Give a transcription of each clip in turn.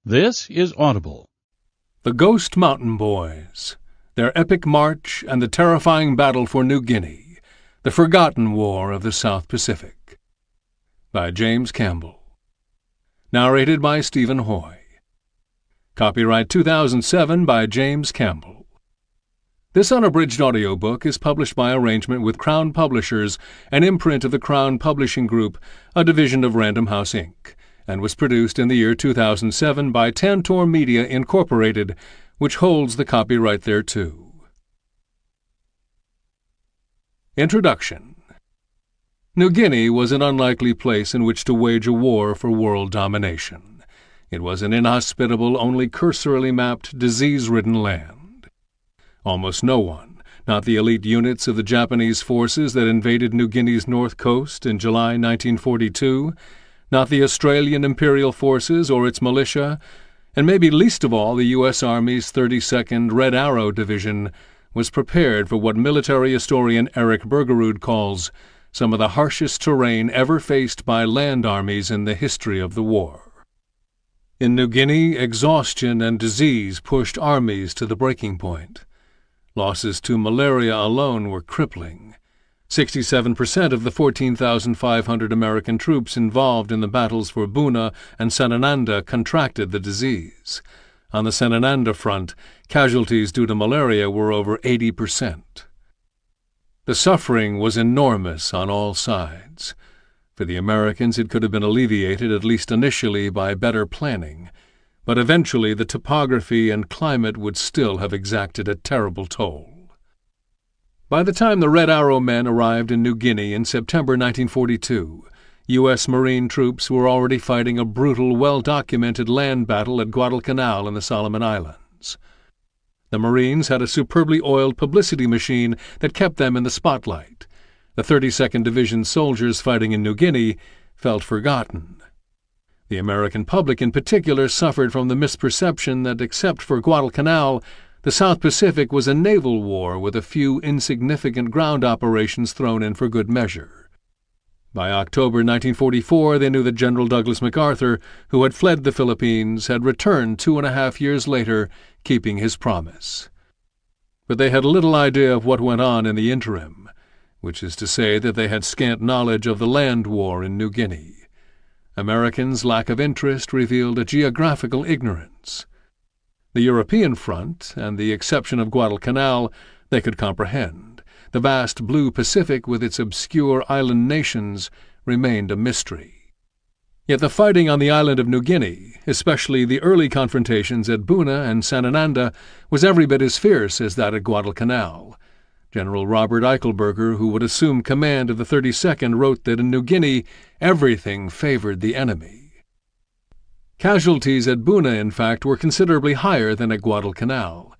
This is Audible. The Ghost Mountain Boys, Their Epic March and the Terrifying Battle for New Guinea, The Forgotten War of the South Pacific, by James Campbell. Narrated by Stephen Hoy. Copyright 2007 by James Campbell. This unabridged audiobook is published by arrangement with Crown Publishers, an imprint of the Crown Publishing Group, a division of Random House, Inc., and was produced in the year 2007 by Tantor Media, Incorporated, which holds the copyright thereto. Introduction. New Guinea was an unlikely place in which to wage a war for world domination. It was an inhospitable, only cursorily mapped, disease-ridden land. Almost no one, not the elite units of the Japanese forces that invaded New Guinea's north coast in July 1942, not the Australian Imperial Forces or its militia, and maybe least of all the U.S. Army's 32nd Red Arrow Division, was prepared for what military historian Eric Bergerud calls some of the harshest terrain ever faced by land armies in the history of the war. In New Guinea, exhaustion and disease pushed armies to the breaking point. Losses to malaria alone were crippling. 67% of the 14,500 American troops involved in the battles for Buna and Senananda contracted the disease. On the Senananda front, casualties due to malaria were over 80%. The suffering was enormous on all sides. For the Americans, it could have been alleviated, at least initially, by better planning, but eventually the topography and climate would still have exacted a terrible toll. By the time the Red Arrow men arrived in New Guinea in September 1942, U.S. Marine troops were already fighting a brutal, well-documented land battle at Guadalcanal in the Solomon Islands. The Marines had a superbly oiled publicity machine that kept them in the spotlight. The 32nd Division soldiers fighting in New Guinea felt forgotten. The American public in particular suffered from the misperception that, except for Guadalcanal, the South Pacific was a naval war with a few insignificant ground operations thrown in for good measure. By October 1944, they knew that General Douglas MacArthur, who had fled the Philippines, had returned 2.5 years later, keeping his promise. But they had little idea of what went on in the interim, which is to say that they had scant knowledge of the land war in New Guinea. Americans' lack of interest revealed a geographical ignorance. The European front, and the exception of Guadalcanal, they could comprehend. The vast blue Pacific with its obscure island nations remained a mystery. Yet the fighting on the island of New Guinea, especially the early confrontations at Buna and Senananda, was every bit as fierce as that at Guadalcanal. General Robert Eichelberger, who would assume command of the 32nd, wrote that in New Guinea everything favored the enemy. Casualties at Buna, in fact, were considerably higher than at Guadalcanal.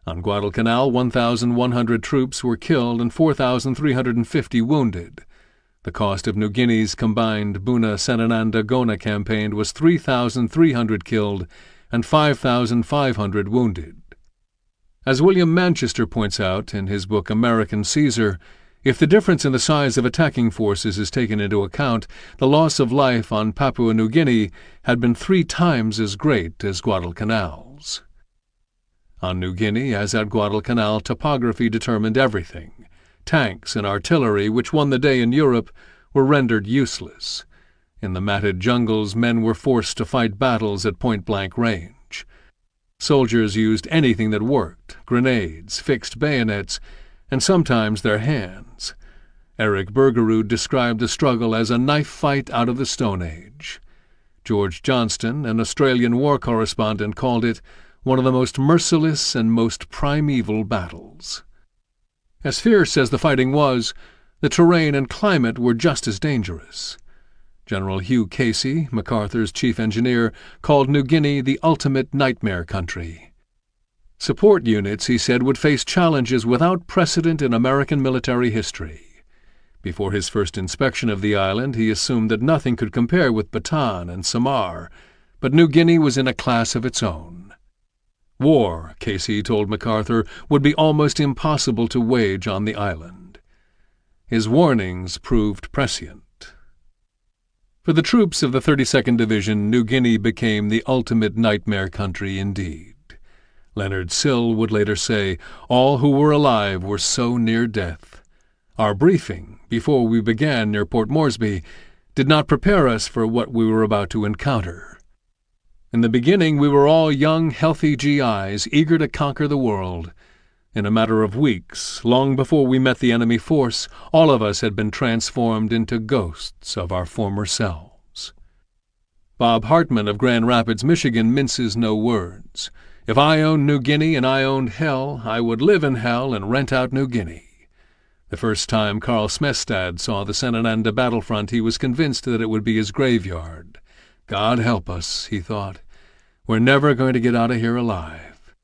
On Guadalcanal, 1,100 troops were killed and 4,350 wounded. The cost of New Guinea's combined Buna-Senananda-Gona campaign was 3,300 killed and 5,500 wounded. As William Manchester points out in his book American Caesar, if the difference in the size of attacking forces is taken into account, the loss of life on Papua New Guinea had been 3 times as great as Guadalcanal's. On New Guinea, as at Guadalcanal, topography determined everything. Tanks and artillery, which won the day in Europe, were rendered useless. In the matted jungles, men were forced to fight battles at point-blank range. Soldiers used anything that worked: grenades, fixed bayonets, and sometimes their hands. Eric Bergerud described the struggle as a knife fight out of the Stone Age. George Johnston, an Australian war correspondent, called it one of the most merciless and most primeval battles. As fierce as the fighting was, the terrain and climate were just as dangerous. General Hugh Casey, MacArthur's chief engineer, called New Guinea the ultimate nightmare country. Support units, he said, would face challenges without precedent in American military history. Before his first inspection of the island, he assumed that nothing could compare with Bataan and Samar, but New Guinea was in a class of its own. War, Casey told MacArthur, would be almost impossible to wage on the island. His warnings proved prescient. For the troops of the 32nd Division, New Guinea became the ultimate nightmare country indeed. Leonard Sill would later say, "All who were alive were so near death. Our briefing, before we began near Port Moresby, did not prepare us for what we were about to encounter. In the beginning we were all young, healthy GIs, eager to conquer the world. In a matter of weeks, long before we met the enemy force, all of us had been transformed into ghosts of our former selves." Bob Hartman of Grand Rapids, Michigan, minces no words. "If I owned New Guinea and I owned hell, I would live in hell and rent out New Guinea." The first time Carl Smestad saw the Senananda battlefront, he was convinced that it would be his graveyard. God help us, he thought. We're never going to get out of here alive.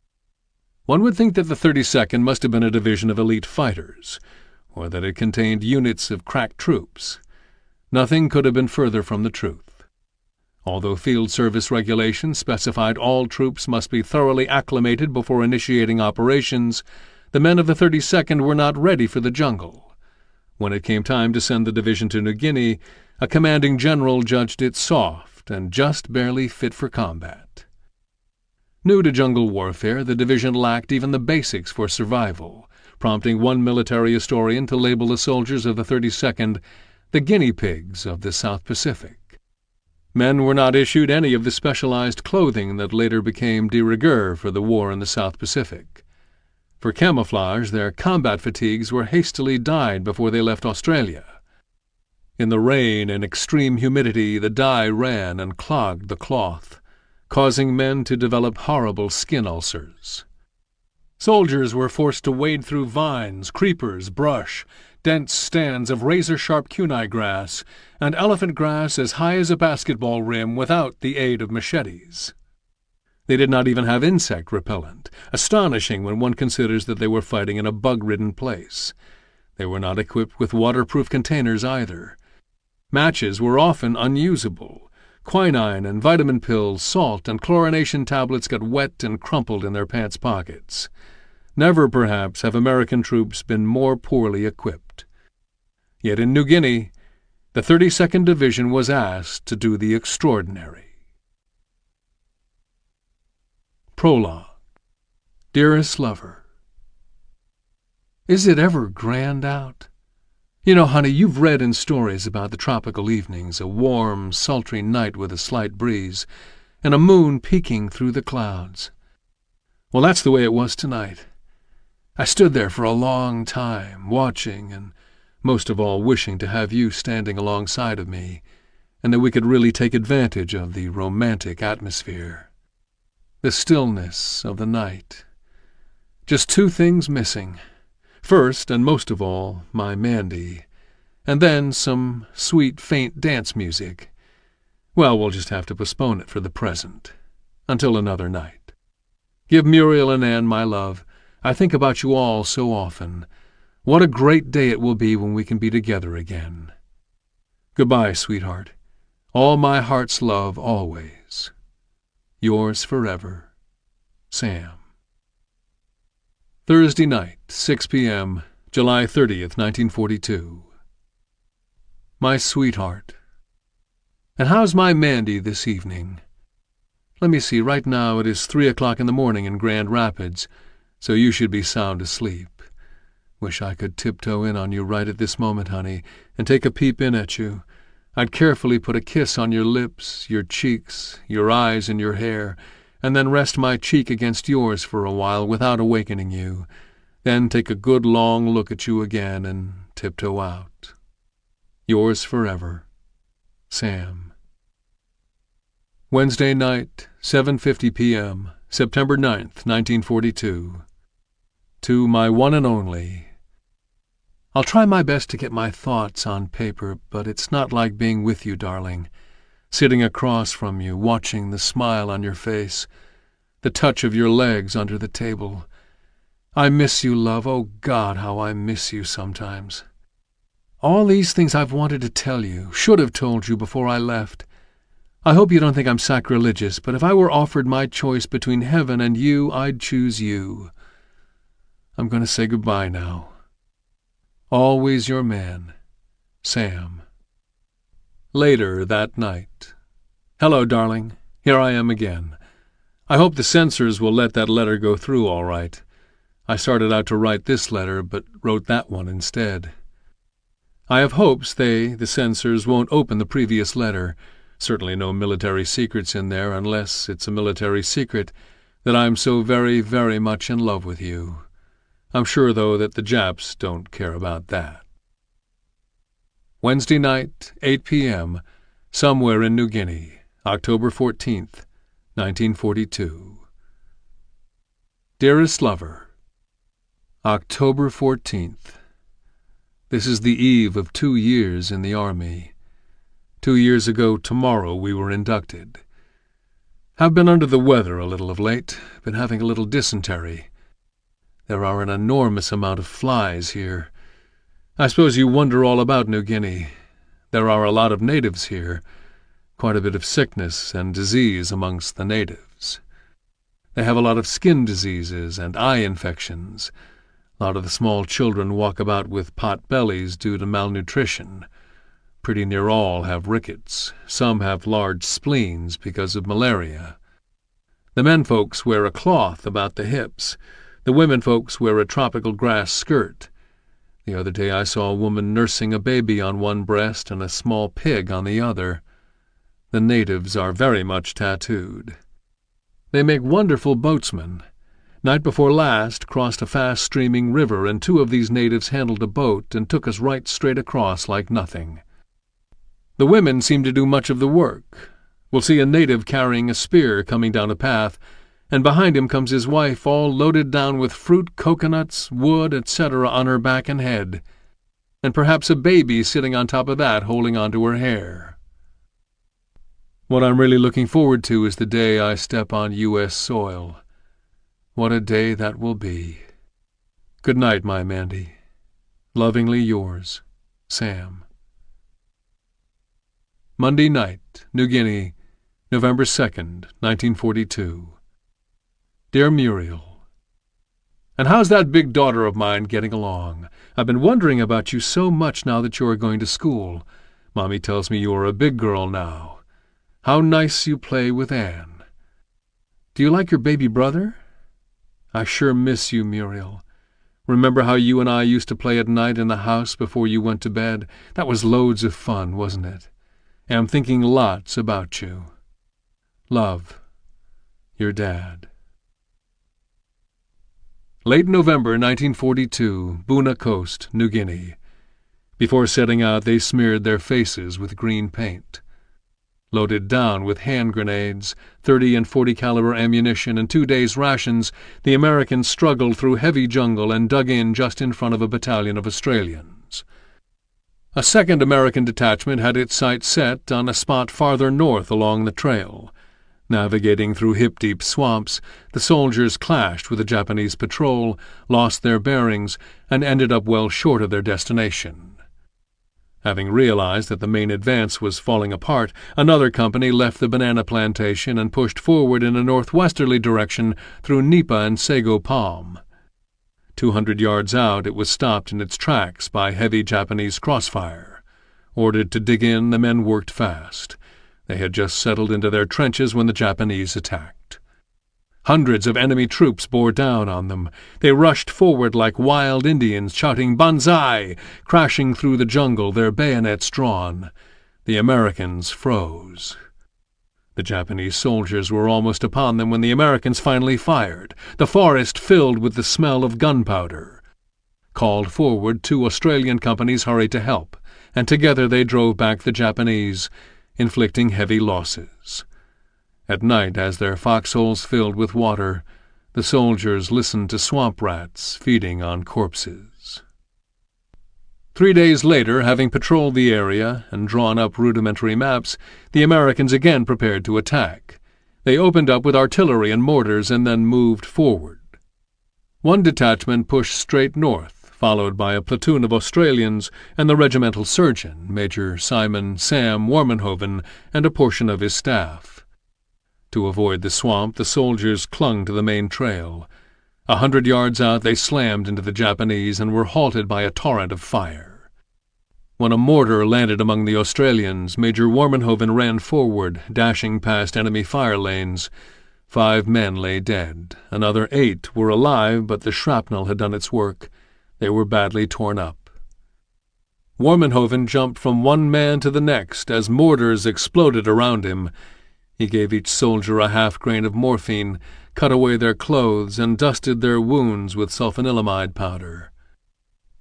One would think that the 32nd must have been a division of elite fighters, or that it contained units of crack troops. Nothing could have been further from the truth. Although field service regulations specified all troops must be thoroughly acclimated before initiating operations, the men of the 32nd were not ready for the jungle. When it came time to send the division to New Guinea, a commanding general judged it soft and just barely fit for combat. New to jungle warfare, the division lacked even the basics for survival, prompting one military historian to label the soldiers of the 32nd the guinea pigs of the South Pacific. Men were not issued any of the specialized clothing that later became de rigueur for the war in the South Pacific. For camouflage, their combat fatigues were hastily dyed before they left Australia. In the rain and extreme humidity, the dye ran and clogged the cloth, causing men to develop horrible skin ulcers. Soldiers were forced to wade through vines, creepers, brush, dense stands of razor-sharp kunai grass, and elephant grass as high as a basketball rim without the aid of machetes. They did not even have insect repellent, astonishing when one considers that they were fighting in a bug-ridden place. They were not equipped with waterproof containers either. Matches were often unusable. Quinine and vitamin pills, salt, and chlorination tablets got wet and crumpled in their pants pockets. Never, perhaps, have American troops been more poorly equipped. Yet in New Guinea, the 32nd Division was asked to do the extraordinary. Prologue. Dearest Lover. Is it ever grand out? You know, honey, you've read in stories about the tropical evenings, a warm, sultry night with a slight breeze, and a moon peeking through the clouds. Well, that's the way it was tonight. I stood there for a long time, watching, and most of all wishing to have you standing alongside of me, and that we could really take advantage of the romantic atmosphere. The stillness of the night. Just two things missing. First, and most of all, my Mandy, and then some sweet, faint dance music. Well, we'll just have to postpone it for the present, until another night. Give Muriel and Anne my love. I think about you all so often. What a great day it will be when we can be together again. Goodbye, sweetheart. All my heart's love always. Yours forever, Sam. Thursday night, 6 p.m., July 30th, 1942. My sweetheart. And how's my Mandy this evening? Let me see, right now it is 3 o'clock in the morning in Grand Rapids, so you should be sound asleep. Wish I could tiptoe in on you right at this moment, honey, and take a peep in at you. I'd carefully put a kiss on your lips, your cheeks, your eyes, and your hair, and then rest my cheek against yours for a while without awakening you, then take a good long look at you again and tiptoe out. Yours forever, Sam. Wednesday night, 7:50 p.m., September 9th, 1942. To my one and only. I'll try my best to get my thoughts on paper, but it's not like being with you, darling. Sitting across from you, watching the smile on your face, the touch of your legs under the table. I miss you, love. Oh, God, how I miss you sometimes. All these things I've wanted to tell you, should have told you before I left. I hope you don't think I'm sacrilegious, but if I were offered my choice between heaven and you, I'd choose you. I'm going to say goodbye now. Always your man, Sam. Later that night. Hello, darling. Here I am again. I hope the censors will let that letter go through all right. I started out to write this letter, but wrote that one instead. I have hopes the censors, won't open the previous letter. Certainly no military secrets in there, unless it's a military secret that I'm so very, very much in love with you. I'm sure, though, that the Japs don't care about that. Wednesday night, 8 p.m., somewhere in New Guinea, October 14th, 1942. Dearest Lover, October 14th. This is the eve of 2 years in the Army. 2 years ago tomorrow we were inducted. Have been under the weather a little of late, been having a little dysentery. There are an enormous amount of flies here. I suppose you wonder all about New Guinea. There are a lot of natives here, quite a bit of sickness and disease amongst the natives. They have a lot of skin diseases and eye infections. A lot of the small children walk about with pot bellies due to malnutrition. Pretty near all have rickets. Some have large spleens because of malaria. The men folks wear a cloth about the hips. The women folks wear a tropical grass skirt. The other day I saw a woman nursing a baby on one breast and a small pig on the other. The natives are very much tattooed. They make wonderful boatsmen. Night before last crossed a fast-streaming river, and 2 of these natives handled a boat and took us right straight across like nothing. The women seem to do much of the work. We'll see a native carrying a spear coming down a path, and behind him comes his wife all loaded down with fruit, coconuts, wood, etc. on her back and head, and perhaps a baby sitting on top of that holding on to her hair. What I'm really looking forward to is the day I step on U.S. soil. What a day that will be. Good night, my Mandy. Lovingly yours, Sam. Monday night, New Guinea, November 2nd, 1942. Dear Muriel, and how's that big daughter of mine getting along? I've been wondering about you so much now that you are going to school. Mommy tells me you are a big girl now. How nice you play with Anne. Do you like your baby brother? I sure miss you, Muriel. Remember how you and I used to play at night in the house before you went to bed? That was loads of fun, wasn't it? And I'm thinking lots about you. Love, your Dad. Late November 1942, Buna Coast, New Guinea. Before setting out, they smeared their faces with green paint. Loaded down with hand grenades, 30 and 40 caliber ammunition, and 2 days' rations, the Americans struggled through heavy jungle and dug in just in front of a battalion of Australians. A second American detachment had its sights set on a spot farther north along the trail. Navigating through hip-deep swamps, the soldiers clashed with a Japanese patrol, lost their bearings, and ended up well short of their destination. Having realized that the main advance was falling apart, another company left the banana plantation and pushed forward in a northwesterly direction through Nipa and Sago Palm. 200 yards out, it was stopped in its tracks by heavy Japanese crossfire. Ordered to dig in, the men worked fast. They had just settled into their trenches when the Japanese attacked. Hundreds of enemy troops bore down on them. They rushed forward like wild Indians, shouting "Banzai!" crashing through the jungle, their bayonets drawn. The Americans froze. The Japanese soldiers were almost upon them when the Americans finally fired. The forest filled with the smell of gunpowder. Called forward, 2 Australian companies hurried to help, and together they drove back the Japanese, inflicting heavy losses. At night, as their foxholes filled with water, the soldiers listened to swamp rats feeding on corpses. 3 days later, having patrolled the area and drawn up rudimentary maps, the Americans again prepared to attack. They opened up with artillery and mortars and then moved forward. One detachment pushed straight north, followed by a platoon of Australians and the regimental surgeon, Major Simon Sam Warmanhoven, and a portion of his staff. To avoid the swamp, the soldiers clung to the main trail. 100 yards out, they slammed into the Japanese and were halted by a torrent of fire. When a mortar landed among the Australians, Major Warmanhoven ran forward, dashing past enemy fire lanes. 5 men lay dead. Another 8 were alive, but the shrapnel had done its work. They were badly torn up. Warmanhoven jumped from one man to the next as mortars exploded around him. He gave each soldier a half-grain of morphine, cut away their clothes, and dusted their wounds with sulfanilamide powder.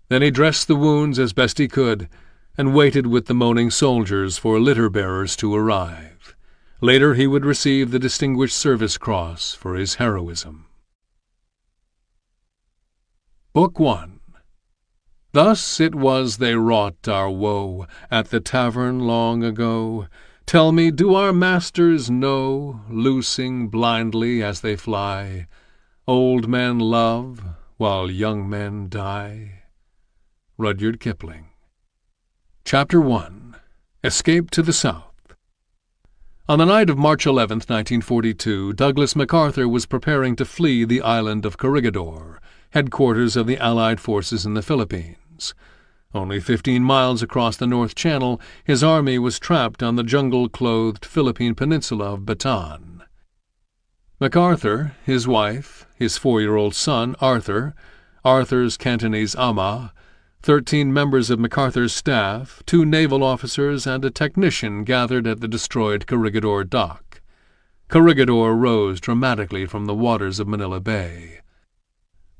Then he dressed the wounds as best he could, and waited with the moaning soldiers for litter-bearers to arrive. Later he would receive the Distinguished Service Cross for his heroism. Book 1. Thus it was they wrought our woe at the tavern long ago. Tell me, do our masters know, loosing blindly as they fly, old men love while young men die? Rudyard Kipling. Chapter 1. Escape to the South. On the night of March 11, 1942, Douglas MacArthur was preparing to flee the island of Corregidor, headquarters of the Allied forces in the Philippines. Only 15 miles across the North Channel, his army was trapped on the jungle-clothed Philippine peninsula of Bataan. MacArthur, his wife, his 4-year-old son, Arthur, Arthur's Cantonese ama, 13 members of MacArthur's staff, 2 naval officers, and a technician gathered at the destroyed Corregidor dock. Corregidor rose dramatically from the waters of Manila Bay.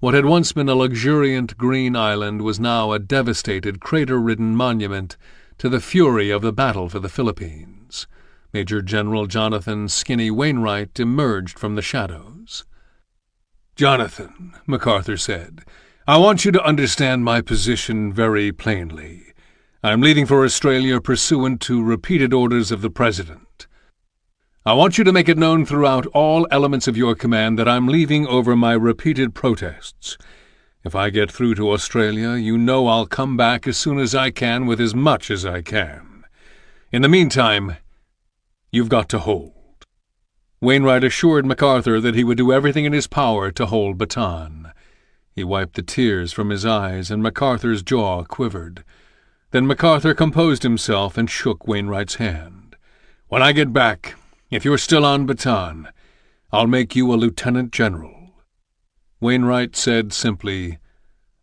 What had once been a luxuriant green island was now a devastated, crater-ridden monument to the fury of the battle for the Philippines. Major General Jonathan Skinny Wainwright emerged from the shadows. "Jonathan," MacArthur said, "I want you to understand my position very plainly. I am leaving for Australia pursuant to repeated orders of the President. I want you to make it known throughout all elements of your command that I'm leaving over my repeated protests. If I get through to Australia, you know I'll come back as soon as I can with as much as I can. In the meantime, you've got to hold." Wainwright assured MacArthur that he would do everything in his power to hold Bataan. He wiped the tears from his eyes, and MacArthur's jaw quivered. Then MacArthur composed himself and shook Wainwright's hand. "When I get back, if you're still on Bataan, I'll make you a lieutenant general." Wainwright said simply,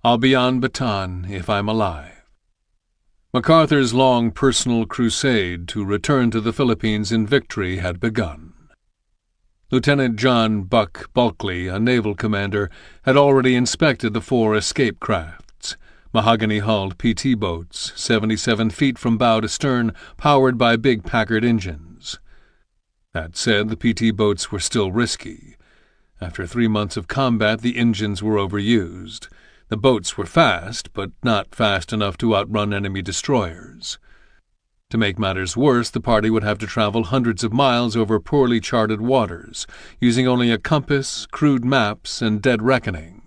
"I'll be on Bataan if I'm alive." MacArthur's long personal crusade to return to the Philippines in victory had begun. Lieutenant John Buck Bulkley, a naval commander, had already inspected the 4 escape crafts, mahogany-hulled PT boats, 77 feet from bow to stern, powered by big Packard engines. That said, the PT boats were still risky. After 3 months of combat, the engines were overused. The boats were fast, but not fast enough to outrun enemy destroyers. To make matters worse, the party would have to travel hundreds of miles over poorly charted waters, using only a compass, crude maps, and dead reckoning.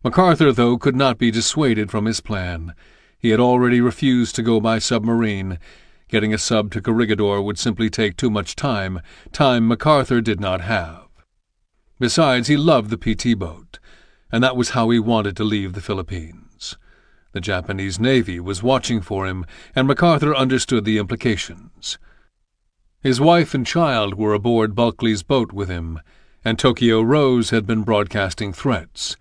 MacArthur, though, could not be dissuaded from his plan. He had already refused to go by submarine. Getting a sub to Corregidor would simply take too much time MacArthur did not have. Besides, he loved the PT boat, and that was how he wanted to leave the Philippines. The Japanese Navy was watching for him, and MacArthur understood the implications. His wife and child were aboard Bulkley's boat with him, and Tokyo Rose had been broadcasting threats.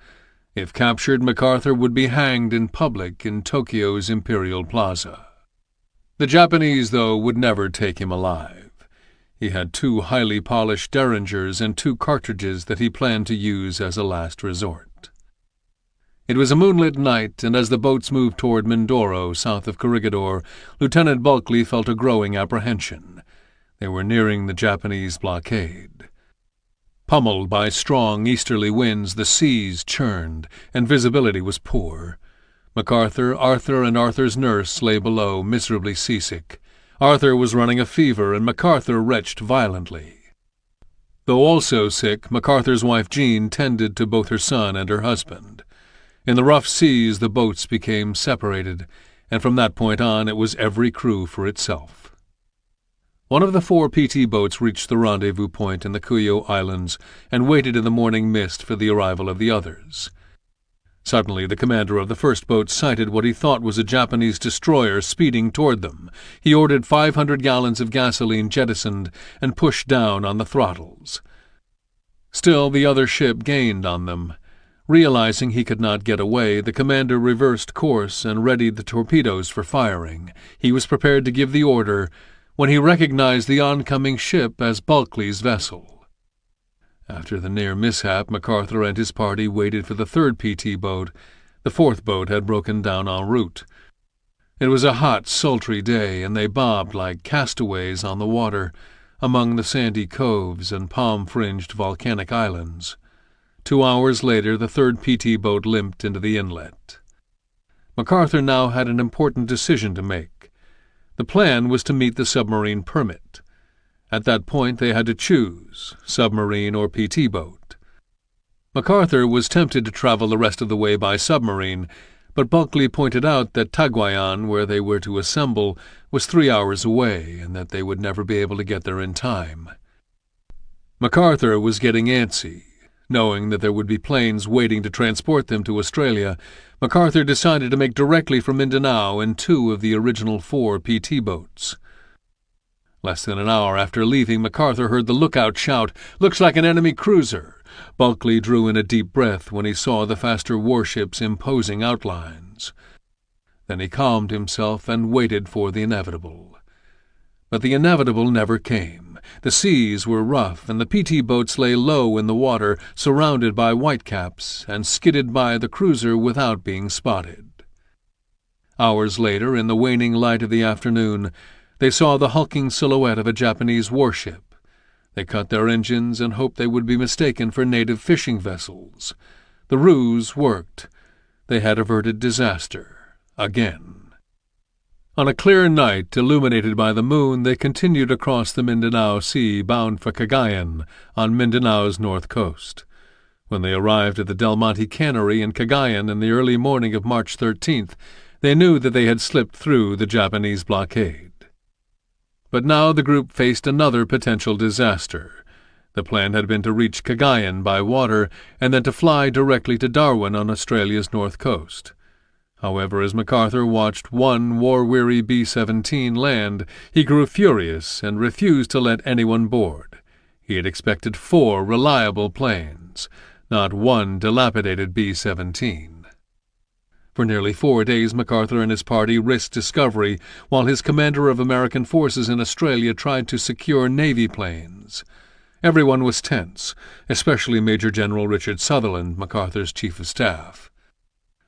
If captured, MacArthur would be hanged in public in Tokyo's Imperial Plaza. The Japanese, though, would never take him alive. He had 2 highly polished derringers and 2 cartridges that he planned to use as a last resort. It was a moonlit night, and as the boats moved toward Mindoro, south of Corregidor, Lieutenant Bulkley felt a growing apprehension. They were nearing the Japanese blockade. Pummeled by strong easterly winds, the seas churned, and visibility was poor. MacArthur, Arthur, and Arthur's nurse lay below, miserably seasick. Arthur was running a fever, and MacArthur retched violently. Though also sick, MacArthur's wife Jean tended to both her son and her husband. In the rough seas the boats became separated, and from that point on it was every crew for itself. One of the 4 PT boats reached the rendezvous point in the Cuyo Islands and waited in the morning mist for the arrival of the others. Suddenly, the commander of the first boat sighted what he thought was a Japanese destroyer speeding toward them. He ordered 500 gallons of gasoline jettisoned and pushed down on the throttles. Still, the other ship gained on them. Realizing he could not get away, the commander reversed course and readied the torpedoes for firing. He was prepared to give the order when he recognized the oncoming ship as Bulkeley's vessel. After the near mishap, MacArthur and his party waited for the third PT boat. The fourth boat had broken down en route. It was a hot, sultry day, and they bobbed like castaways on the water among the sandy coves and palm-fringed volcanic islands. 2 hours later, the third PT boat limped into the inlet. MacArthur now had an important decision to make. The plan was to meet the submarine permit. At that point, they had to choose, submarine or PT boat. MacArthur was tempted to travel the rest of the way by submarine, but Bulkeley pointed out that Taguayan, where they were to assemble, was 3 hours away, and that they would never be able to get there in time. MacArthur was getting antsy. Knowing that there would be planes waiting to transport them to Australia, MacArthur decided to make directly for Mindanao in 2 of the original 4 PT boats. Less than an hour after leaving, MacArthur heard the lookout shout, "Looks like an enemy cruiser." Bulkeley drew in a deep breath when he saw the faster warship's imposing outlines. Then he calmed himself and waited for the inevitable. But the inevitable never came. The seas were rough, and the PT boats lay low in the water, surrounded by whitecaps, and skidded by the cruiser without being spotted. Hours later, in the waning light of the afternoon, they saw the hulking silhouette of a Japanese warship. They cut their engines and hoped they would be mistaken for native fishing vessels. The ruse worked. They had averted disaster. Again. On a clear night, illuminated by the moon, they continued across the Mindanao Sea, bound for Cagayan, on Mindanao's north coast. When they arrived at the Del Monte Cannery in Cagayan in the early morning of March 13th, they knew that they had slipped through the Japanese blockade. But now the group faced another potential disaster. The plan had been to reach Cagayan by water and then to fly directly to Darwin on Australia's north coast. However, as MacArthur watched one war-weary B-17 land, he grew furious and refused to let anyone board. He had expected 4 reliable planes, not one dilapidated B-17. For nearly 4 days, MacArthur and his party risked discovery, while his commander of American forces in Australia tried to secure Navy planes. Everyone was tense, especially Major General Richard Sutherland, MacArthur's chief of staff.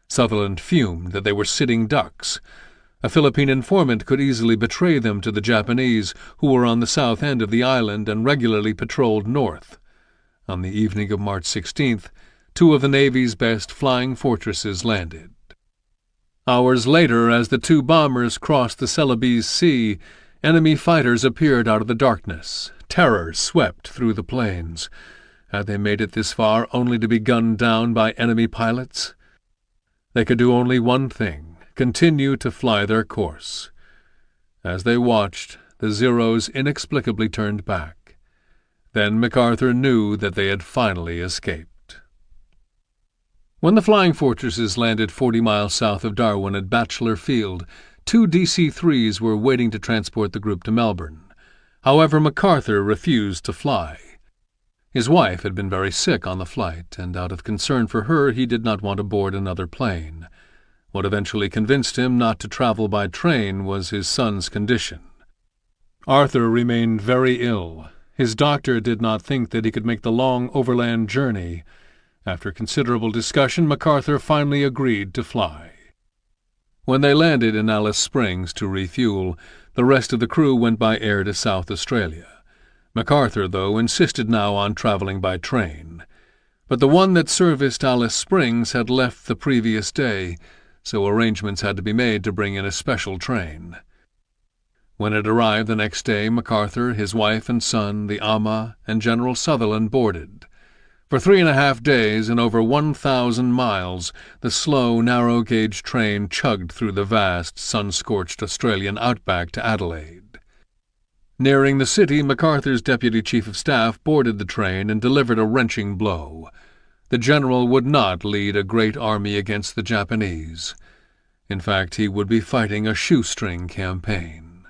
Sutherland fumed that they were sitting ducks. A Philippine informant could easily betray them to the Japanese, who were on the south end of the island and regularly patrolled north. On the evening of March 16th, 2 of the Navy's best flying fortresses landed. Hours later, as the 2 bombers crossed the Celebes Sea, enemy fighters appeared out of the darkness. Terror swept through the planes. Had they made it this far only to be gunned down by enemy pilots? They could do only one thing, continue to fly their course. As they watched, the Zeros inexplicably turned back. Then MacArthur knew that they had finally escaped. When the flying fortresses landed 40 miles south of Darwin at Batchelor Field, 2 DC-3s were waiting to transport the group to Melbourne. However, MacArthur refused to fly. His wife had been very sick on the flight, and out of concern for her he did not want to board another plane. What eventually convinced him not to travel by train was his son's condition. Arthur remained very ill. His doctor did not think that he could make the long overland journey. After considerable discussion, MacArthur finally agreed to fly. When they landed in Alice Springs to refuel, the rest of the crew went by air to South Australia. MacArthur, though, insisted now on traveling by train. But the one that serviced Alice Springs had left the previous day, so arrangements had to be made to bring in a special train. When it arrived the next day, MacArthur, his wife and son, the Ama, and General Sutherland boarded. For 3.5 days and over 1,000 miles, the slow, narrow-gauge train chugged through the vast, sun-scorched Australian outback to Adelaide. Nearing the city, MacArthur's deputy chief of staff boarded the train and delivered a wrenching blow. The general would not lead a great army against the Japanese. In fact, he would be fighting a shoestring campaign.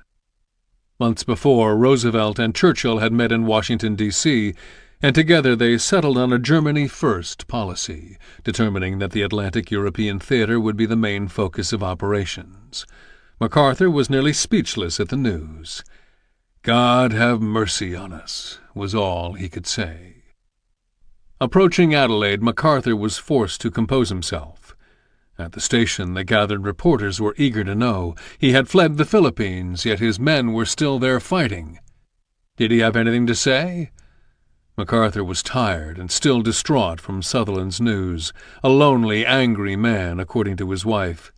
Months before, Roosevelt and Churchill had met in Washington, D.C., and together they settled on a Germany First policy, determining that the Atlantic European theater would be the main focus of operations. MacArthur was nearly speechless at the news. "God have mercy on us," was all he could say. Approaching Adelaide, MacArthur was forced to compose himself. At the station, the gathered reporters were eager to know. He had fled the Philippines, yet his men were still there fighting. Did he have anything to say? MacArthur was tired and still distraught from Sutherland's news, a lonely, angry man, according to his wife.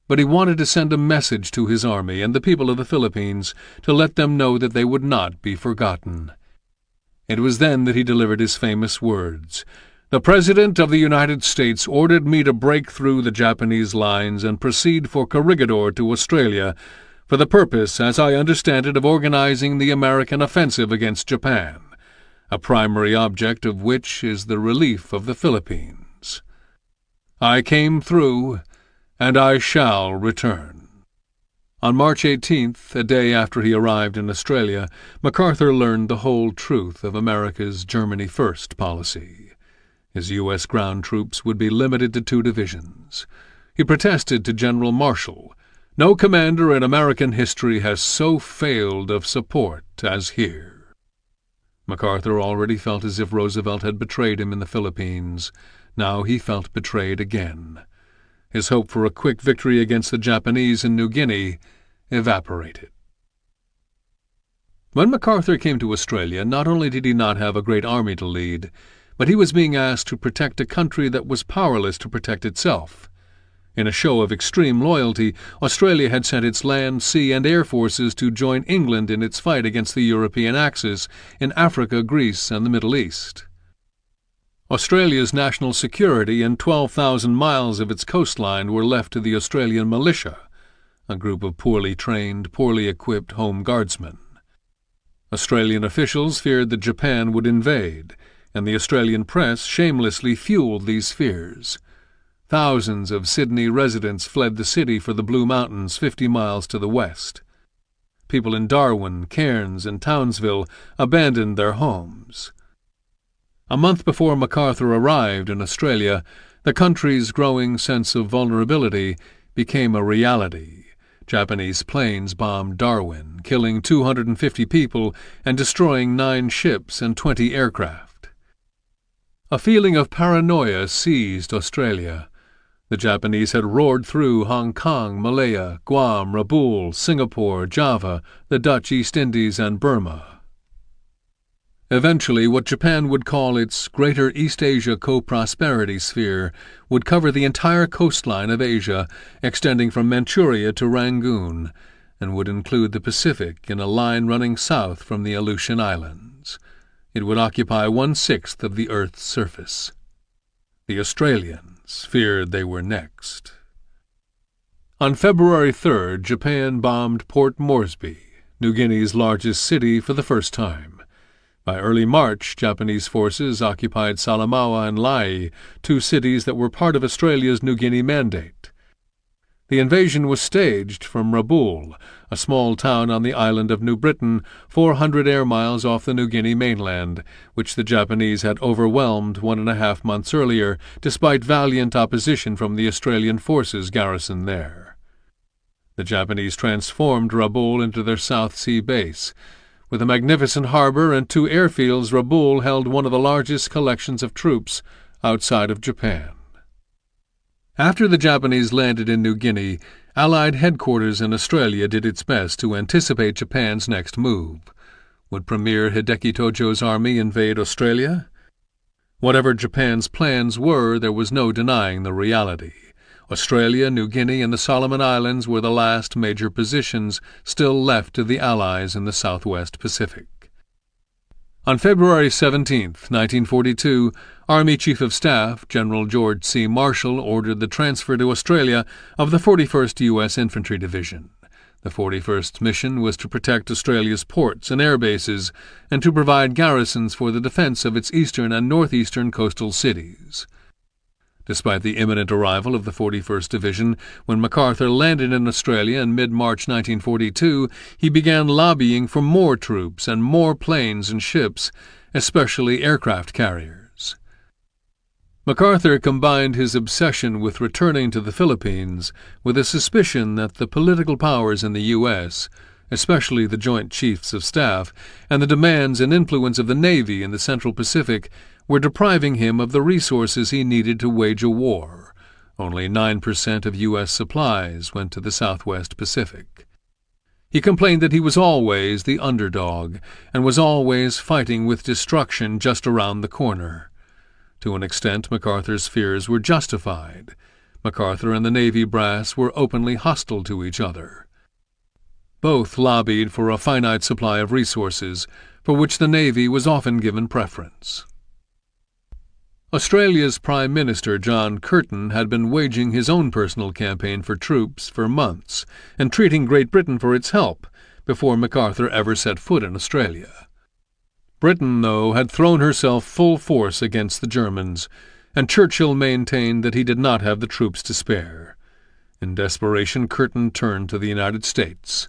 But he wanted to send a message to his army and the people of the Philippines to let them know that they would not be forgotten. It was then that he delivered his famous words. "The President of the United States ordered me to break through the Japanese lines and proceed for Corregidor to Australia for the purpose, as I understand it, of organizing the American offensive against Japan, a primary object of which is the relief of the Philippines. I came through, and I shall return." On March 18th, a day after he arrived in Australia, MacArthur learned the whole truth of America's Germany First policy. His U.S. ground troops would be limited to 2 divisions. He protested to General Marshall, "No commander in American history has so failed of support as here." MacArthur already felt as if Roosevelt had betrayed him in the Philippines. Now he felt betrayed again. His hope for a quick victory against the Japanese in New Guinea evaporated. When MacArthur came to Australia, not only did he not have a great army to lead, but he was being asked to protect a country that was powerless to protect itself. In a show of extreme loyalty, Australia had sent its land, sea, and air forces to join England in its fight against the European Axis in Africa, Greece, and the Middle East. Australia's national security and 12,000 miles of its coastline were left to the Australian militia, a group of poorly trained, poorly equipped Home Guardsmen. Australian officials feared that Japan would invade, and the Australian press shamelessly fueled these fears. Thousands of Sydney residents fled the city for the Blue Mountains 50 miles to the west. People in Darwin, Cairns, and Townsville abandoned their homes. A month before MacArthur arrived in Australia, the country's growing sense of vulnerability became a reality. Japanese planes bombed Darwin, killing 250 people and destroying 9 ships and 20 aircraft. A feeling of paranoia seized Australia. The Japanese had roared through Hong Kong, Malaya, Guam, Rabaul, Singapore, Java, the Dutch East Indies, and Burma. Eventually, what Japan would call its Greater East Asia Co-Prosperity Sphere would cover the entire coastline of Asia, extending from Manchuria to Rangoon, and would include the Pacific in a line running south from the Aleutian Islands. It would occupy 1/6 of the Earth's surface. The Australians feared they were next. On February 3rd, Japan bombed Port Moresby, New Guinea's largest city, for the first time. By early March, Japanese forces occupied Salamaua and Lae, 2 cities that were part of Australia's New Guinea Mandate. The invasion was staged from Rabaul, a small town on the island of New Britain, 400 air miles off the New Guinea mainland, which the Japanese had overwhelmed 1.5 months earlier, despite valiant opposition from the Australian forces garrisoned there. The Japanese transformed Rabaul into their South Sea base. With a magnificent harbor and 2 airfields, Rabaul held one of the largest collections of troops outside of Japan. After the Japanese landed in New Guinea, Allied headquarters in Australia did its best to anticipate Japan's next move. Would Premier Hideki Tojo's army invade Australia? Whatever Japan's plans were, there was no denying the reality. Australia, New Guinea, and the Solomon Islands were the last major positions still left to the Allies in the Southwest Pacific. On February 17, 1942, Army Chief of Staff General George C. Marshall ordered the transfer to Australia of the 41st U.S. Infantry Division. The 41st's mission was to protect Australia's ports and air bases and to provide garrisons for the defence of its eastern and northeastern coastal cities. Despite the imminent arrival of the 41st Division, when MacArthur landed in Australia in mid-March 1942, he began lobbying for more troops and more planes and ships, especially aircraft carriers. MacArthur combined his obsession with returning to the Philippines with a suspicion that the political powers in the U.S., especially the Joint Chiefs of Staff, and the demands and influence of the Navy in the Central Pacific were depriving him of the resources he needed to wage a war. Only 9% of U.S. supplies went to the Southwest Pacific. He complained that he was always the underdog and was always fighting with destruction just around the corner. To an extent, MacArthur's fears were justified. MacArthur and the Navy brass were openly hostile to each other. Both lobbied for a finite supply of resources, for which the Navy was often given preference. Australia's Prime Minister John Curtin had been waging his own personal campaign for troops for months, entreating Great Britain for its help, before MacArthur ever set foot in Australia. Britain, though, had thrown herself full force against the Germans, and Churchill maintained that he did not have the troops to spare. In desperation, Curtin turned to the United States.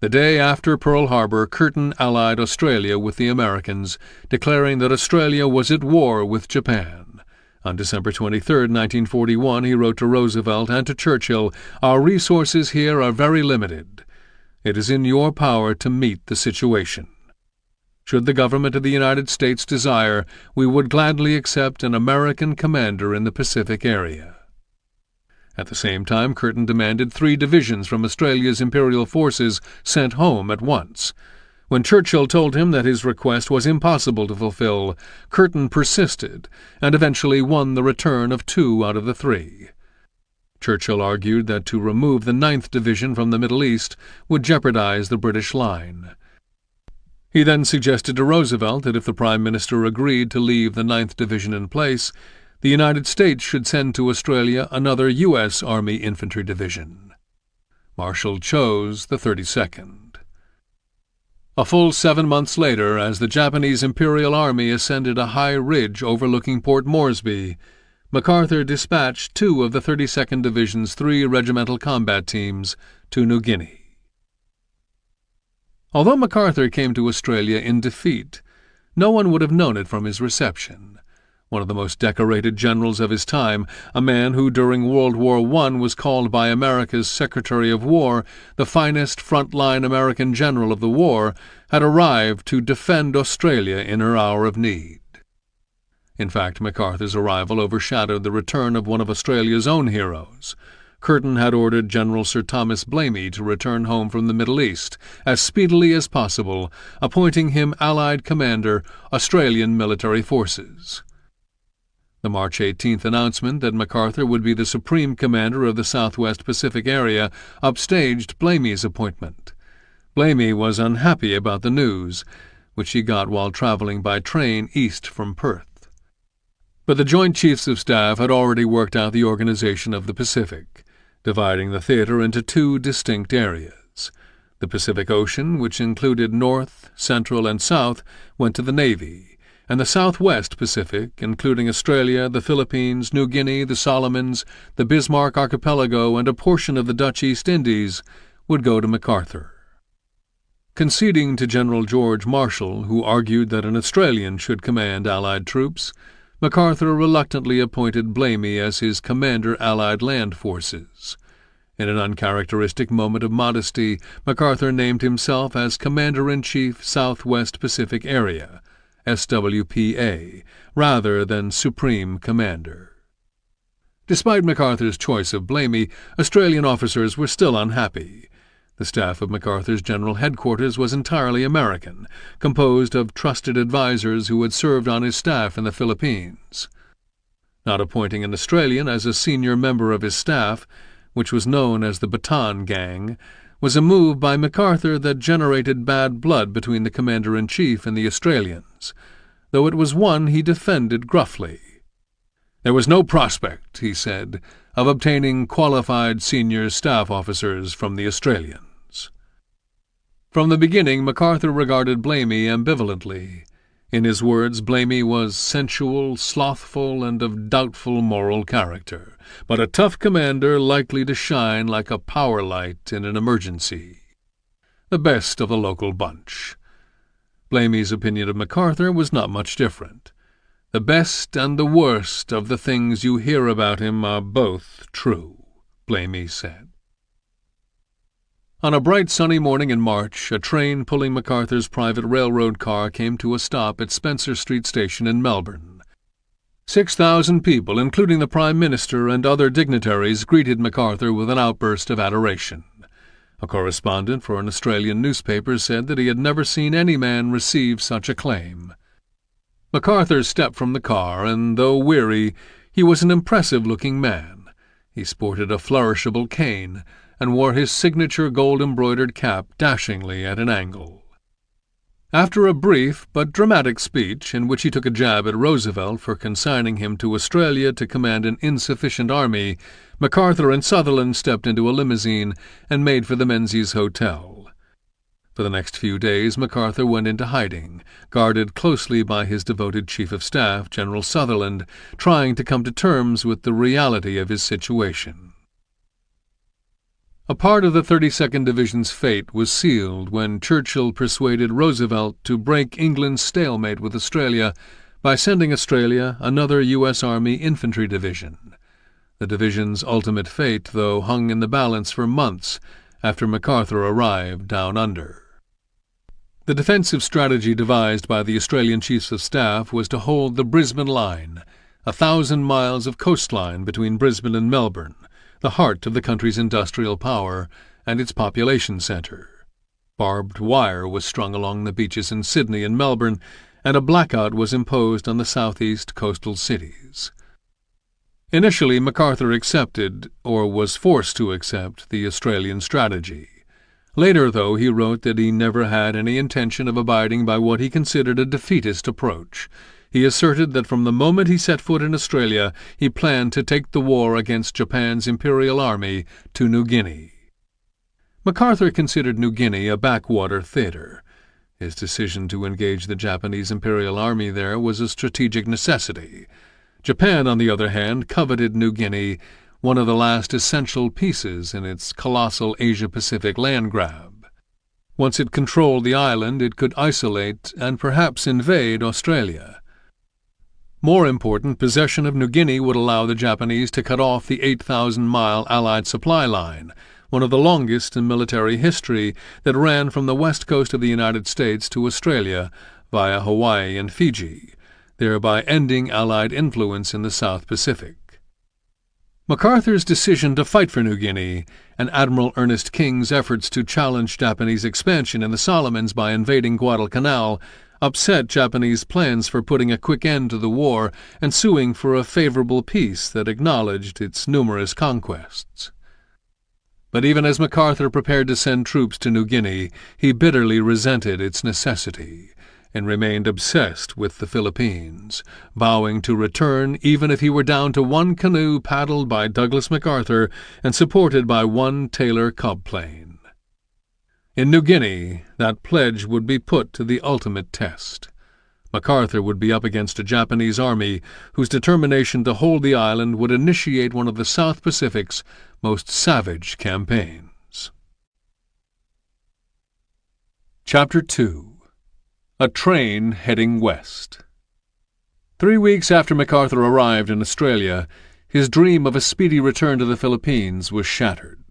The day after Pearl Harbor, Curtin allied Australia with the Americans, declaring that Australia was at war with Japan. On December 23, 1941, he wrote to Roosevelt and to Churchill, "Our resources here are very limited. It is in your power to meet the situation. Should the government of the United States desire, we would gladly accept an American commander in the Pacific area." At the same time, Curtin demanded 3 divisions from Australia's imperial forces sent home at once. When Churchill told him that his request was impossible to fulfill, Curtin persisted and eventually won the return of 2 out of the 3. Churchill argued that to remove the 9th Division from the Middle East would jeopardize the British line. He then suggested to Roosevelt that if the Prime Minister agreed to leave the 9th Division in place, the United States should send to Australia another U.S. Army Infantry Division. Marshall chose the 32nd. A full 7 months later, as the Japanese Imperial Army ascended a high ridge overlooking Port Moresby, MacArthur dispatched 2 of the 32nd Division's 3 regimental combat teams to New Guinea. Although MacArthur came to Australia in defeat, no one would have known it from his reception. One of the most decorated generals of his time, a man who during World War I was called by America's Secretary of War the finest front-line American general of the war, had arrived to defend Australia in her hour of need. In fact, MacArthur's arrival overshadowed the return of one of Australia's own heroes. Curtin had ordered General Sir Thomas Blamey to return home from the Middle East as speedily as possible, appointing him Allied Commander, Australian Military Forces. The March 18th announcement that MacArthur would be the Supreme Commander of the Southwest Pacific area upstaged Blamey's appointment. Blamey was unhappy about the news, which he got while traveling by train east from Perth. But the Joint Chiefs of Staff had already worked out the organization of the Pacific, dividing the theater into 2 distinct areas. The Pacific Ocean, which included North, Central, and South, went to the Navy, and the Southwest Pacific, including Australia, the Philippines, New Guinea, the Solomons, the Bismarck Archipelago, and a portion of the Dutch East Indies, would go to MacArthur. Conceding to General George Marshall, who argued that an Australian should command Allied troops, MacArthur reluctantly appointed Blamey as his commander Allied land forces. In an uncharacteristic moment of modesty, MacArthur named himself as Commander-in-Chief Southwest Pacific Area, SWPA, rather than Supreme Commander. Despite MacArthur's choice of Blamey, Australian officers were still unhappy. The staff of MacArthur's general headquarters was entirely American, composed of trusted advisers who had served on his staff in the Philippines. Not appointing an Australian as a senior member of his staff, which was known as the Baton Gang, was a move by MacArthur that generated bad blood between the Commander-in-Chief and the Australians, though it was one he defended gruffly. "There was no prospect," he said, of obtaining qualified senior staff officers from the Australians. From the beginning, MacArthur regarded Blamey ambivalently. In his words, Blamey was sensual, slothful, and of doubtful moral character, but a tough commander likely to shine like a power light in an emergency. The best of the local bunch. Blamey's opinion of MacArthur was not much different. The best and the worst of the things you hear about him are both true, Blamey said. On a bright sunny morning in March, a train pulling MacArthur's private railroad car came to a stop at Spencer Street Station in Melbourne. 6,000 people, including the Prime Minister and other dignitaries, greeted MacArthur with an outburst of adoration. A correspondent for an Australian newspaper said that he had never seen any man receive such acclaim. MacArthur stepped from the car, and though weary, he was an impressive-looking man. He sported a flourishable cane, and wore his signature gold-embroidered cap dashingly at an angle. After a brief but dramatic speech in which he took a jab at Roosevelt for consigning him to Australia to command an insufficient army, MacArthur and Sutherland stepped into a limousine and made for the Menzies Hotel. For the next few days MacArthur went into hiding, guarded closely by his devoted Chief of Staff, General Sutherland, trying to come to terms with the reality of his situation. A part of the 32nd Division's fate was sealed when Churchill persuaded Roosevelt to break England's stalemate with Australia by sending Australia another U.S. Army infantry division. The division's ultimate fate, though, hung in the balance for months after MacArthur arrived down under. The defensive strategy devised by the Australian Chiefs of Staff was to hold the Brisbane Line, 1,000 miles of coastline between Brisbane and Melbourne, the heart of the country's industrial power and its population centre. Barbed wire was strung along the beaches in Sydney and Melbourne, and a blackout was imposed on the southeast coastal cities. Initially, MacArthur accepted, or was forced to accept, the Australian strategy. Later, though, he wrote that he never had any intention of abiding by what he considered a defeatist approach. He asserted that from the moment he set foot in Australia, he planned to take the war against Japan's Imperial Army to New Guinea. MacArthur considered New Guinea a backwater theatre. His decision to engage the Japanese Imperial Army there was a strategic necessity. Japan, on the other hand, coveted New Guinea, one of the last essential pieces in its colossal Asia-Pacific land grab. Once it controlled the island, it could isolate and perhaps invade Australia. More important, possession of New Guinea would allow the Japanese to cut off the 8,000-mile Allied supply line, one of the longest in military history, that ran from the west coast of the United States to Australia via Hawaii and Fiji, thereby ending Allied influence in the South Pacific. MacArthur's decision to fight for New Guinea and Admiral Ernest King's efforts to challenge Japanese expansion in the Solomons by invading Guadalcanal upset Japanese plans for putting a quick end to the war and suing for a favorable peace that acknowledged its numerous conquests. But even as MacArthur prepared to send troops to New Guinea, he bitterly resented its necessity and remained obsessed with the Philippines, vowing to return even if he were down to one canoe paddled by Douglas MacArthur and supported by one Taylor Cub plane. In New Guinea, that pledge would be put to the ultimate test. MacArthur would be up against a Japanese army whose determination to hold the island would initiate one of the South Pacific's most savage campaigns. Chapter 2. A Train Heading West. 3 weeks after MacArthur arrived in Australia, his dream of a speedy return to the Philippines was shattered.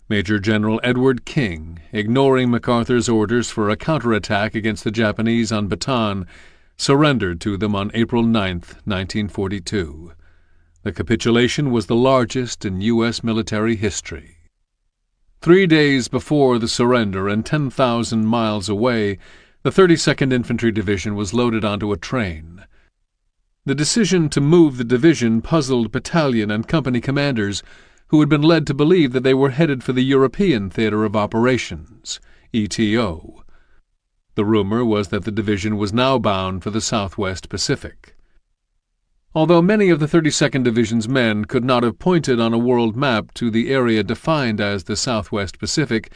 Major General Edward King, ignoring MacArthur's orders for a counterattack against the Japanese on Bataan, surrendered to them on April 9, 1942. The capitulation was the largest in U.S. military history. 3 days before the surrender and 10,000 miles away, the 32nd Infantry Division was loaded onto a train. The decision to move the division puzzled battalion and company commanders who had been led to believe that they were headed for the European Theatre of Operations, ETO. The rumor was that the division was now bound for the Southwest Pacific. Although many of the 32nd Division's men could not have pointed on a world map to the area defined as the Southwest Pacific,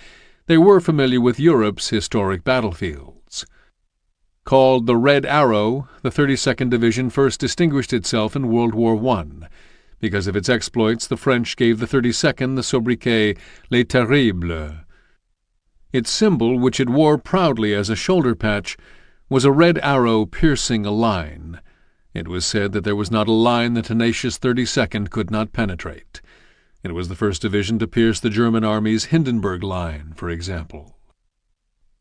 they were familiar with Europe's historic battlefields. Called the Red Arrow, the 32nd Division first distinguished itself in World War I. Because of its exploits, the French gave the 32nd the sobriquet Les Terribles. Its symbol, which it wore proudly as a shoulder patch, was a red arrow piercing a line. It was said that there was not a line the tenacious 32nd could not penetrate. It was the 1st Division to pierce the German Army's Hindenburg Line, for example.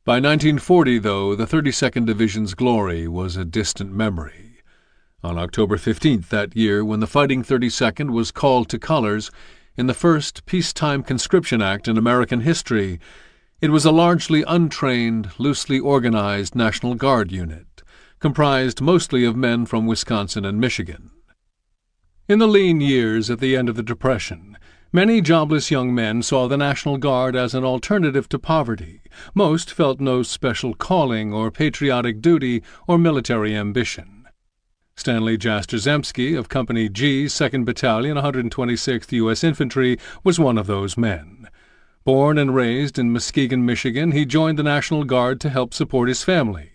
By 1940, though, the 32nd Division's glory was a distant memory. On October 15th that year, when the Fighting 32nd was called to colors in the first peacetime conscription act in American history, it was a largely untrained, loosely organized National Guard unit, comprised mostly of men from Wisconsin and Michigan. In the lean years at the end of the Depression, many jobless young men saw the National Guard as an alternative to poverty. Most felt no special calling or patriotic duty or military ambition. Stanley Jastrzemski of Company G, 2nd Battalion, 126th U.S. Infantry, was one of those men. Born and raised in Muskegon, Michigan, he joined the National Guard to help support his family.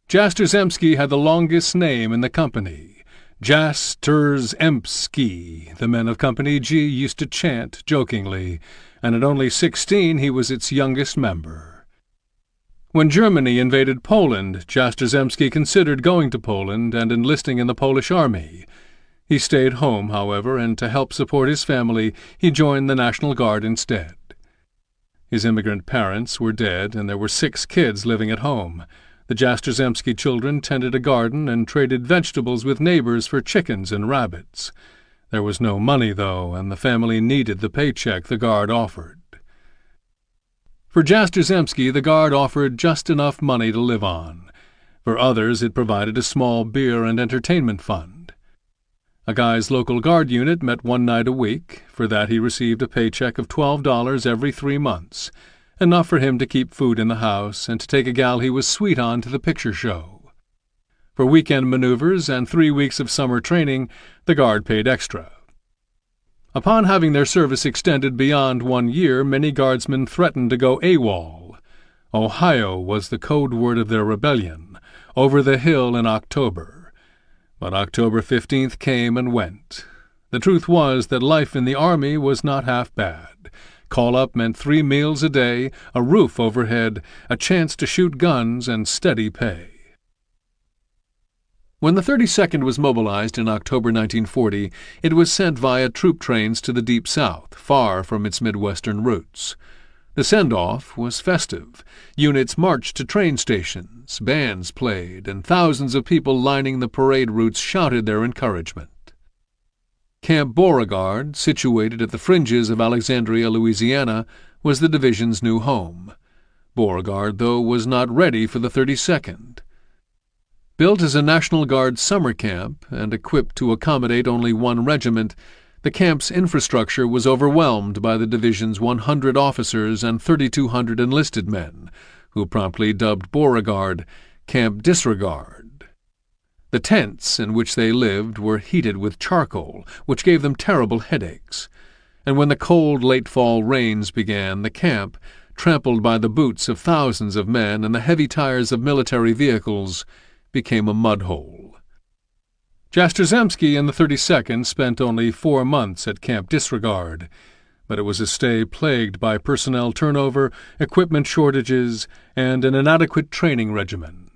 Jastrzemski had the longest name in the company. Jastrzemski, the men of Company G used to chant jokingly, and at only 16 he was its youngest member. When Germany invaded Poland, Jastrzemski considered going to Poland and enlisting in the Polish army. He stayed home, however, and to help support his family, he joined the National Guard instead. His immigrant parents were dead, and there were 6 kids living at home. The Jastrzemski children tended a garden and traded vegetables with neighbors for chickens and rabbits. There was no money, though, and the family needed the paycheck the Guard offered. For Jastrzemski, the Guard offered just enough money to live on. For others, it provided a small beer and entertainment fund. A guy's local Guard unit met one night a week. For that he received a paycheck of $12 every 3 months, enough for him to keep food in the house and to take a gal he was sweet on to the picture show. For weekend maneuvers and 3 weeks of summer training, the Guard paid extra. Upon having their service extended beyond 1 year, many Guardsmen threatened to go AWOL. Ohio was the code word of their rebellion, over the hill in October. But October 15th came and went. The truth was that life in the Army was not half bad. Call-up meant 3 meals a day, a roof overhead, a chance to shoot guns, and steady pay. When the 32nd was mobilized in October 1940, it was sent via troop trains to the Deep South, far from its Midwestern roots. The send-off was festive. Units marched to train stations, bands played, and thousands of people lining the parade routes shouted their encouragement. Camp Beauregard, situated at the fringes of Alexandria, Louisiana, was the division's new home. Beauregard, though, was not ready for the 32nd. Built as a National Guard summer camp and equipped to accommodate only 1 regiment, the camp's infrastructure was overwhelmed by the division's 100 officers and 3,200 enlisted men, who promptly dubbed Beauregard Camp Disregard. The tents in which they lived were heated with charcoal, which gave them terrible headaches, and when the cold late-fall rains began, the camp, trampled by the boots of thousands of men and the heavy tires of military vehicles, became a mud-hole. Jastrzemski and the 32nd spent only 4 months at Camp Disregard, but it was a stay plagued by personnel turnover, equipment shortages, and an inadequate training regimen.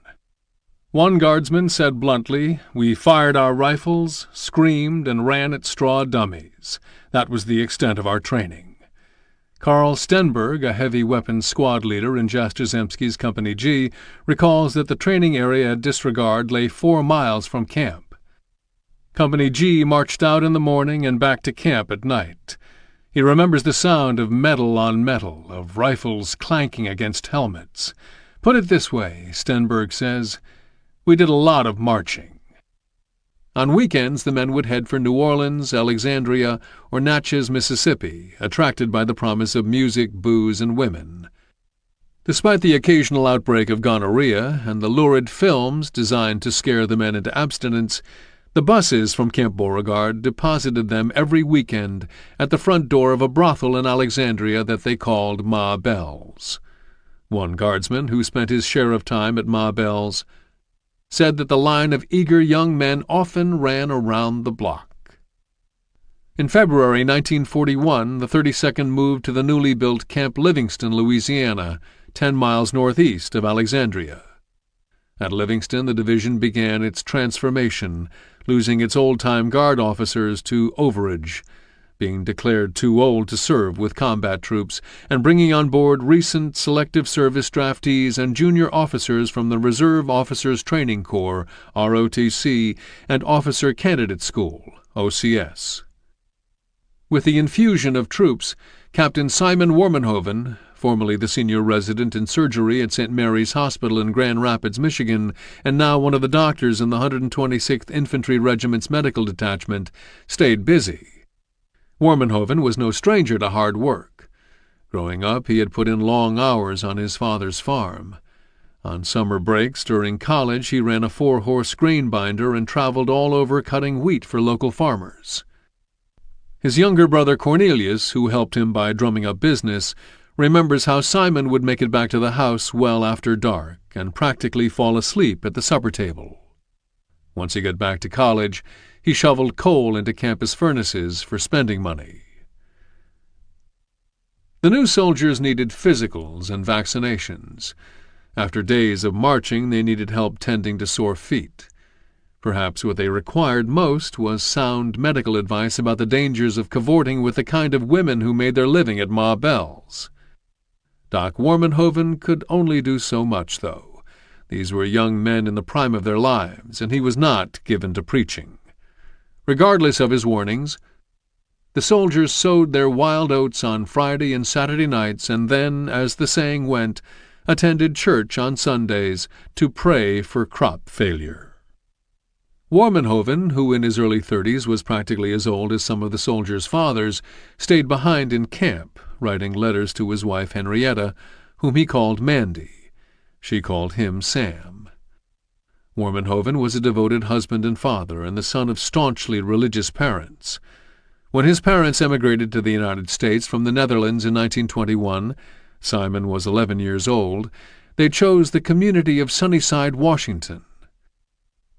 One guardsman said bluntly, "We fired our rifles, screamed, and ran at straw dummies. That was the extent of our training." Carl Stenberg, a heavy weapons squad leader in Jastrzemski's Company G, recalls that the training area at Disregard lay 4 miles from camp. Company G marched out in the morning and back to camp at night. He remembers the sound of metal on metal, of rifles clanking against helmets. "Put it this way," Stenberg says, "we did a lot of marching." On weekends, the men would head for New Orleans, Alexandria, or Natchez, Mississippi, attracted by the promise of music, booze, and women. Despite the occasional outbreak of gonorrhea and the lurid films designed to scare the men into abstinence, The buses from Camp Beauregard deposited them every weekend at the front door of a brothel in Alexandria that they called Ma Bell's. One guardsman, who spent his share of time at Ma Bell's, said that the line of eager young men often ran around the block. In February 1941, the 32nd moved to the newly built Camp Livingston, Louisiana, 10 miles northeast of Alexandria. At Livingston, the division began its transformation, losing its old-time guard officers to overage, being declared too old to serve with combat troops, and bringing on board recent selective service draftees and junior officers from the Reserve Officers Training Corps, ROTC, and Officer Candidate School, OCS. With the infusion of troops, Captain Simon Warmenhoven, formerly the senior resident in surgery at St. Mary's Hospital in Grand Rapids, Michigan, and now one of the doctors in the 126th Infantry Regiment's medical detachment, stayed busy. Warmenhoven was no stranger to hard work. Growing up, he had put in long hours on his father's farm. On summer breaks during college, he ran a 4-horse grain binder and traveled all over cutting wheat for local farmers. His younger brother Cornelius, who helped him by drumming up business, remembers how Simon would make it back to the house well after dark and practically fall asleep at the supper table. Once he got back to college, he shoveled coal into campus furnaces for spending money. The new soldiers needed physicals and vaccinations. After days of marching, they needed help tending to sore feet. Perhaps what they required most was sound medical advice about the dangers of cavorting with the kind of women who made their living at Ma Bell's. Doc Warmenhoven could only do so much, though. These were young men in the prime of their lives, and he was not given to preaching. Regardless of his warnings, the soldiers sowed their wild oats on Friday and Saturday nights and then, as the saying went, attended church on Sundays to pray for crop failure. Warmenhoven, who in his early 30s was practically as old as some of the soldiers' fathers, stayed behind in camp, writing letters to his wife Henrietta, whom he called Mandy. She called him Sam. Warmenhoven was a devoted husband and father and the son of staunchly religious parents. When his parents emigrated to the United States from the Netherlands in 1921, Simon was 11 years old, they chose the community of Sunnyside, Washington.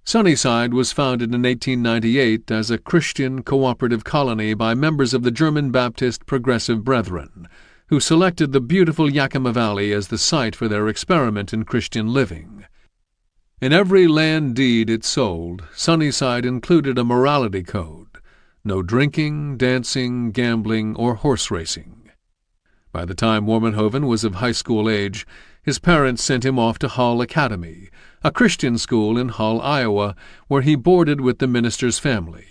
Sunnyside was founded in 1898 as a Christian cooperative colony by members of the German Baptist Progressive Brethren, who selected the beautiful Yakima Valley as the site for their experiment in Christian living. In every land deed it sold, Sunnyside included a morality code: no drinking, dancing, gambling, or horse racing. By the time Warmenhoven was of high school age, his parents sent him off to Hull Academy, a Christian school in Hull, Iowa, where he boarded with the minister's family.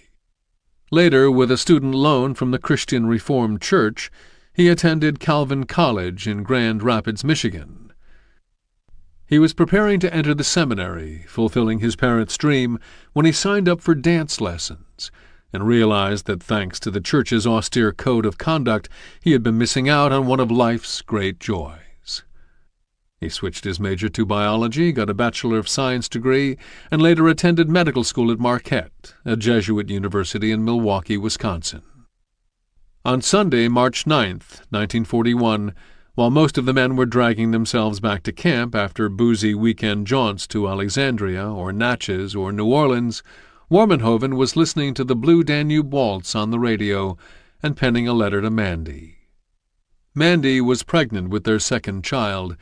Later, with a student loan from the Christian Reformed Church, he attended Calvin College in Grand Rapids, Michigan. He was preparing to enter the seminary, fulfilling his parents' dream, when he signed up for dance lessons and realized that thanks to the church's austere code of conduct, he had been missing out on one of life's great joys. He switched his major to biology, got a Bachelor of Science degree, and later attended medical school at Marquette, a Jesuit university in Milwaukee, Wisconsin. On Sunday, March 9, 1941, while most of the men were dragging themselves back to camp after boozy weekend jaunts to Alexandria or Natchez or New Orleans, Warmenhoven was listening to the Blue Danube Waltz on the radio and penning a letter to Mandy. Mandy was pregnant with their second child,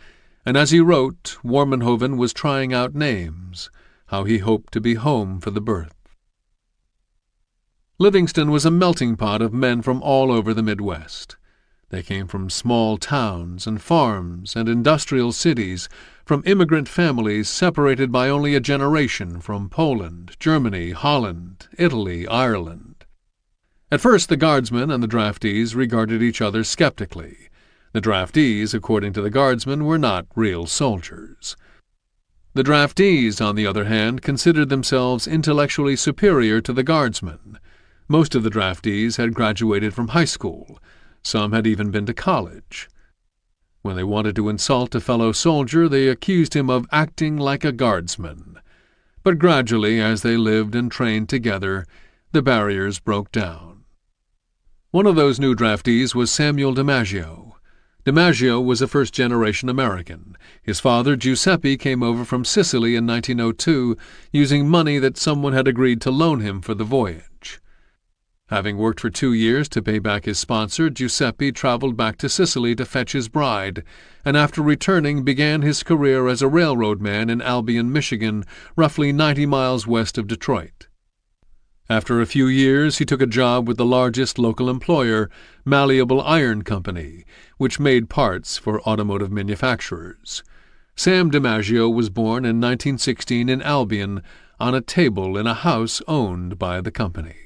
and as he wrote, Warmenhoven was trying out names, how he hoped to be home for the birth. Livingston was a melting pot of men from all over the Midwest. They came from small towns and farms and industrial cities, from immigrant families separated by only a generation from Poland, Germany, Holland, Italy, Ireland. At first the guardsmen and the draftees regarded each other skeptically. The draftees, according to the guardsmen, were not real soldiers. The draftees, on the other hand, considered themselves intellectually superior to the guardsmen. Most of the draftees had graduated from high school. Some had even been to college. When they wanted to insult a fellow soldier, they accused him of acting like a guardsman. But gradually, as they lived and trained together, the barriers broke down. One of those new draftees was Samuel DiMaggio. DiMaggio was a first-generation American. His father, Giuseppe, came over from Sicily in 1902 using money that someone had agreed to loan him for the voyage. Having worked for 2 years to pay back his sponsor, Giuseppe traveled back to Sicily to fetch his bride, and after returning began his career as a railroad man in Albion, Michigan, roughly 90 miles west of Detroit. After a few years, he took a job with the largest local employer, Malleable Iron Company, which made parts for automotive manufacturers. Sam DiMaggio was born in 1916 in Albion on a table in a house owned by the company.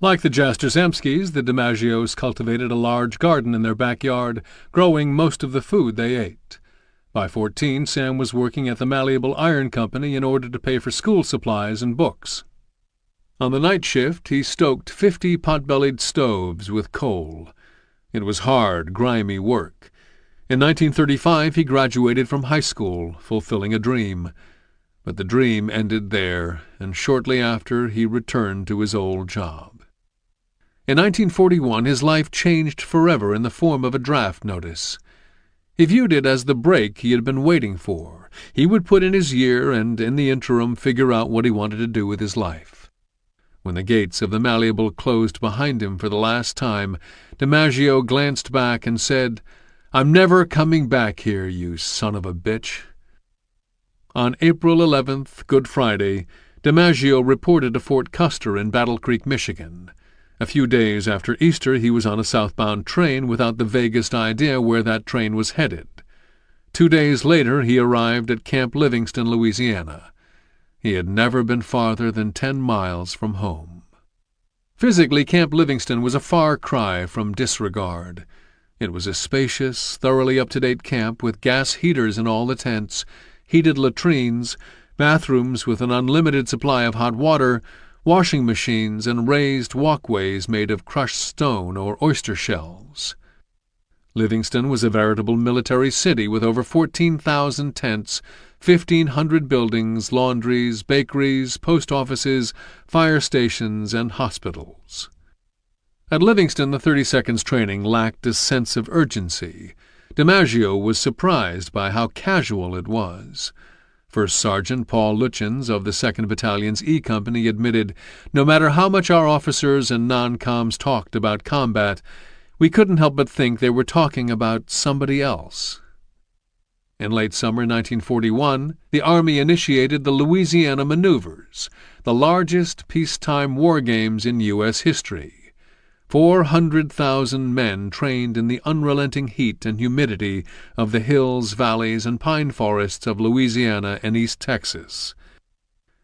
Like the Jastrzemskis, the DiMaggios cultivated a large garden in their backyard, growing most of the food they ate. By 14, Sam was working at the Malleable Iron Company in order to pay for school supplies and books. On the night shift, he stoked 50 pot-bellied stoves with coal. It was hard, grimy work. In 1935, he graduated from high school, fulfilling a dream. But the dream ended there, and shortly after, he returned to his old job. In 1941, his life changed forever in the form of a draft notice. He viewed it as the break he had been waiting for. He would put in his year and, in the interim, figure out what he wanted to do with his life. When the gates of the Malleable closed behind him for the last time, DiMaggio glanced back and said, "I'm never coming back here, you son of a bitch." On April 11th, Good Friday, DiMaggio reported to Fort Custer in Battle Creek, Michigan. A few days after Easter, he was on a southbound train without the vaguest idea where that train was headed. 2 days later, he arrived at Camp Livingston, Louisiana. He had never been farther than 10 miles from home. Physically, Camp Livingston was a far cry from disregard. It was a spacious, thoroughly up-to-date camp with gas heaters in all the tents, heated latrines, bathrooms with an unlimited supply of hot water, washing machines, and raised walkways made of crushed stone or oyster shells. Livingston was a veritable military city with over 14,000 tents, 1,500 buildings, laundries, bakeries, post offices, fire stations, and hospitals. At Livingston, the 32nd's training lacked a sense of urgency. DiMaggio was surprised by how casual it was. First Sergeant Paul Lutyens of the 2nd Battalion's E Company admitted, "No matter how much our officers and non-coms talked about combat, we couldn't help but think they were talking about somebody else." In late summer 1941, the Army initiated the Louisiana Maneuvers, the largest peacetime war games in U.S. history. 400,000 men trained in the unrelenting heat and humidity of the hills, valleys, and pine forests of Louisiana and East Texas.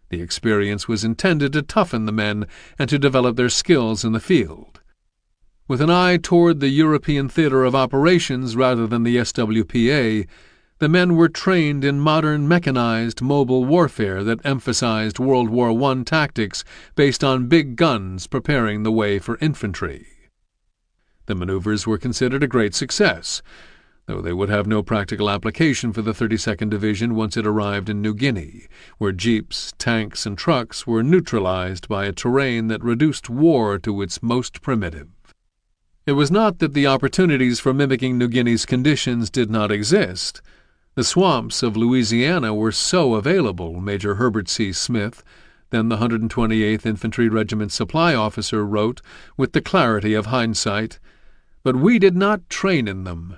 The experience was intended to toughen the men and to develop their skills in the field. With an eye toward the European theater of operations rather than the SWPA, the men were trained in modern mechanized mobile warfare that emphasized World War I tactics based on big guns preparing the way for infantry. The maneuvers were considered a great success, though they would have no practical application for the 32nd Division once it arrived in New Guinea, where jeeps, tanks, and trucks were neutralized by a terrain that reduced war to its most primitive. It was not that the opportunities for mimicking New Guinea's conditions did not exist. The swamps of Louisiana were so available, Major Herbert C. Smith, then the 128th Infantry Regiment supply officer, wrote with the clarity of hindsight, "But we did not train in them.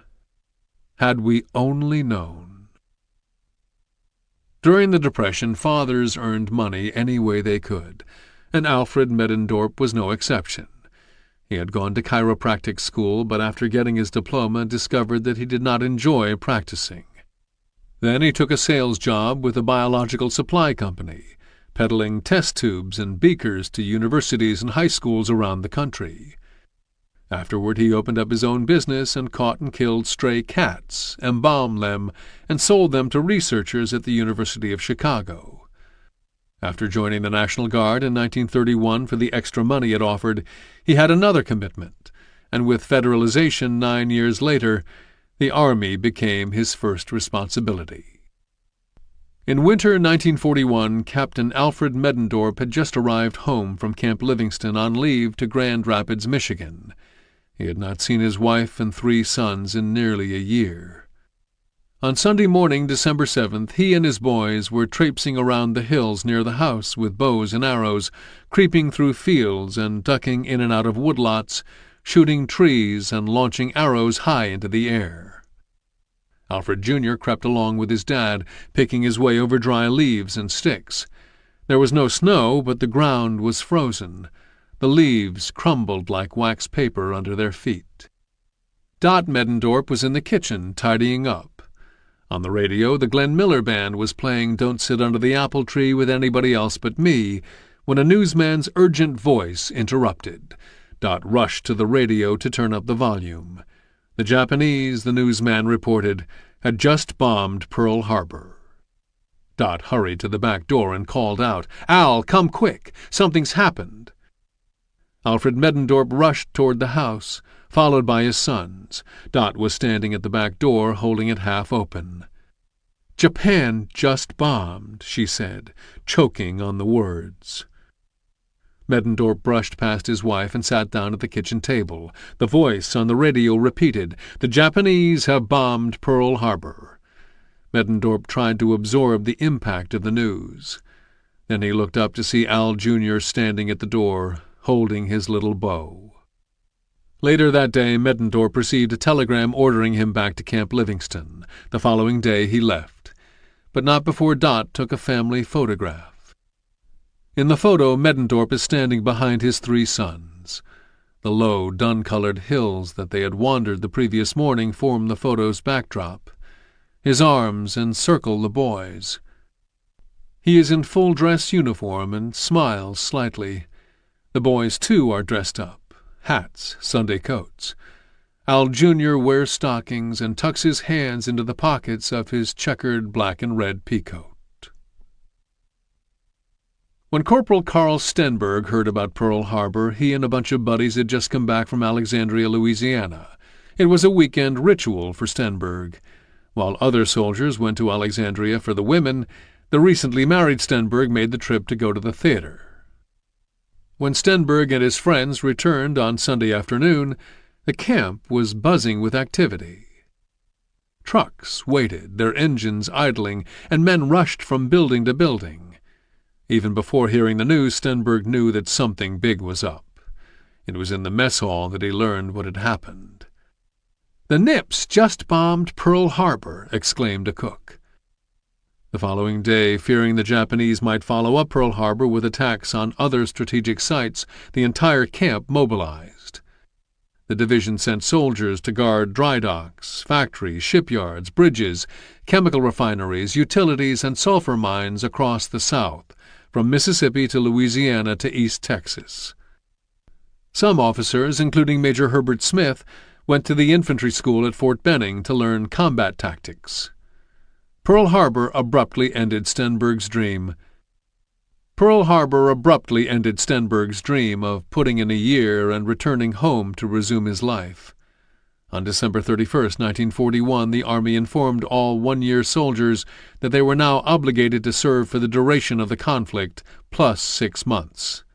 Had we only known." During the Depression, fathers earned money any way they could, and Alfred Middendorp was no exception. He had gone to chiropractic school, but after getting his diploma, discovered that he did not enjoy practicing. Then he took a sales job with a biological supply company, peddling test tubes and beakers to universities and high schools around the country. Afterward, he opened up his own business and caught and killed stray cats, embalmed them, and sold them to researchers at the University of Chicago. After joining the National Guard in 1931 for the extra money it offered, he had another commitment, and with federalization 9 years later, the Army became his first responsibility. In winter 1941, Captain Alfred Medendorp had just arrived home from Camp Livingston on leave to Grand Rapids, Michigan. He had not seen his wife and 3 sons in nearly a year. On Sunday morning, December 7th, he and his boys were traipsing around the hills near the house with bows and arrows, creeping through fields and ducking in and out of woodlots, shooting trees and launching arrows high into the air. Alfred Jr. crept along with his dad, picking his way over dry leaves and sticks. There was no snow, but the ground was frozen. The leaves crumbled like wax paper under their feet. Dot Medendorp was in the kitchen, tidying up. On the radio, the Glenn Miller Band was playing Don't Sit Under the Apple Tree with Anybody Else But Me, when a newsman's urgent voice interrupted. Dot rushed to the radio to turn up the volume. The Japanese, the newsman reported, had just bombed Pearl Harbor. Dot hurried to the back door and called out, "Al, come quick! Something's happened!" Alfred Medendorp rushed toward the house, followed by his sons. Dot was standing at the back door, holding it half open. "Japan just bombed," she said, choking on the words. Medendorp brushed past his wife and sat down at the kitchen table. The voice on the radio repeated, "The Japanese have bombed Pearl Harbor." Medendorp tried to absorb the impact of the news. Then he looked up to see Al Jr. standing at the door, holding his little bow. Later that day, Medendorp received a telegram ordering him back to Camp Livingston. The following day he left, but not before Dot took a family photograph. In the photo, Medendorp is standing behind his 3 sons. The low, dun-colored hills that they had wandered the previous morning form the photo's backdrop. His arms encircle the boys. He is in full-dress uniform and smiles slightly. The boys, too, are dressed up. Hats, Sunday coats. Al Jr. wears stockings and tucks his hands into the pockets of his checkered black and red peacoat. When Corporal Carl Stenberg heard about Pearl Harbor, he and a bunch of buddies had just come back from Alexandria, Louisiana. It was a weekend ritual for Stenberg. While other soldiers went to Alexandria for the women, the recently married Stenberg made the trip to go to the theater. When Stenberg and his friends returned on Sunday afternoon, the camp was buzzing with activity. Trucks waited, their engines idling, and men rushed from building to building. Even before hearing the news, Stenberg knew that something big was up. It was in the mess hall that he learned what had happened. "The Nips just bombed Pearl Harbor," exclaimed a cook. The following day, fearing the Japanese might follow up Pearl Harbor with attacks on other strategic sites, the entire camp mobilized. The division sent soldiers to guard dry docks, factories, shipyards, bridges, chemical refineries, utilities, and sulfur mines across the South, from Mississippi to Louisiana to East Texas. Some officers, including Major Herbert Smith, went to the infantry school at Fort Benning to learn combat tactics. Pearl Harbor abruptly ended Stenberg's dream. Pearl Harbor abruptly ended Stenberg's dream of putting in a year and returning home to resume his life. On December 31, 1941, the Army informed all one-year soldiers that they were now obligated to serve for the duration of the conflict, plus 6 months.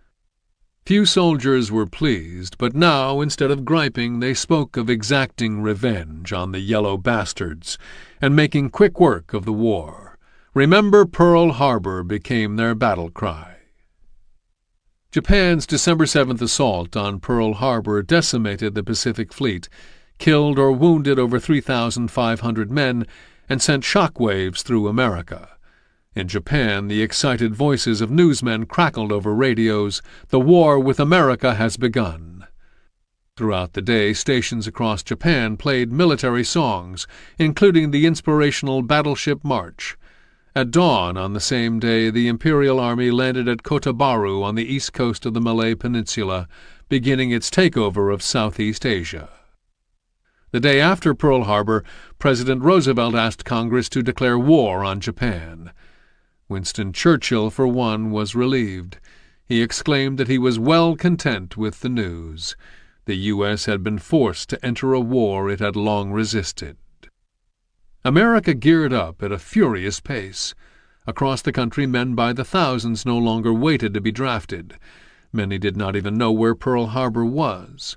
Few soldiers were pleased, but now, instead of griping, they spoke of exacting revenge on the yellow bastards and making quick work of the war. "Remember Pearl Harbor" became their battle cry. Japan's December 7th assault on Pearl Harbor decimated the Pacific Fleet, killed or wounded over 3,500 men, and sent shockwaves through America. In Japan, the excited voices of newsmen crackled over radios. "The war with America has begun." Throughout the day, stations across Japan played military songs, including the inspirational Battleship March. At dawn on the same day, the Imperial Army landed at Kotabaru on the east coast of the Malay Peninsula, beginning its takeover of Southeast Asia. The day after Pearl Harbor, President Roosevelt asked Congress to declare war on Japan. Winston Churchill, for one, was relieved. He exclaimed that he was well content with the news. The U.S. had been forced to enter a war it had long resisted. America geared up at a furious pace. Across the country, men by the thousands no longer waited to be drafted. Many did not even know where Pearl Harbor was.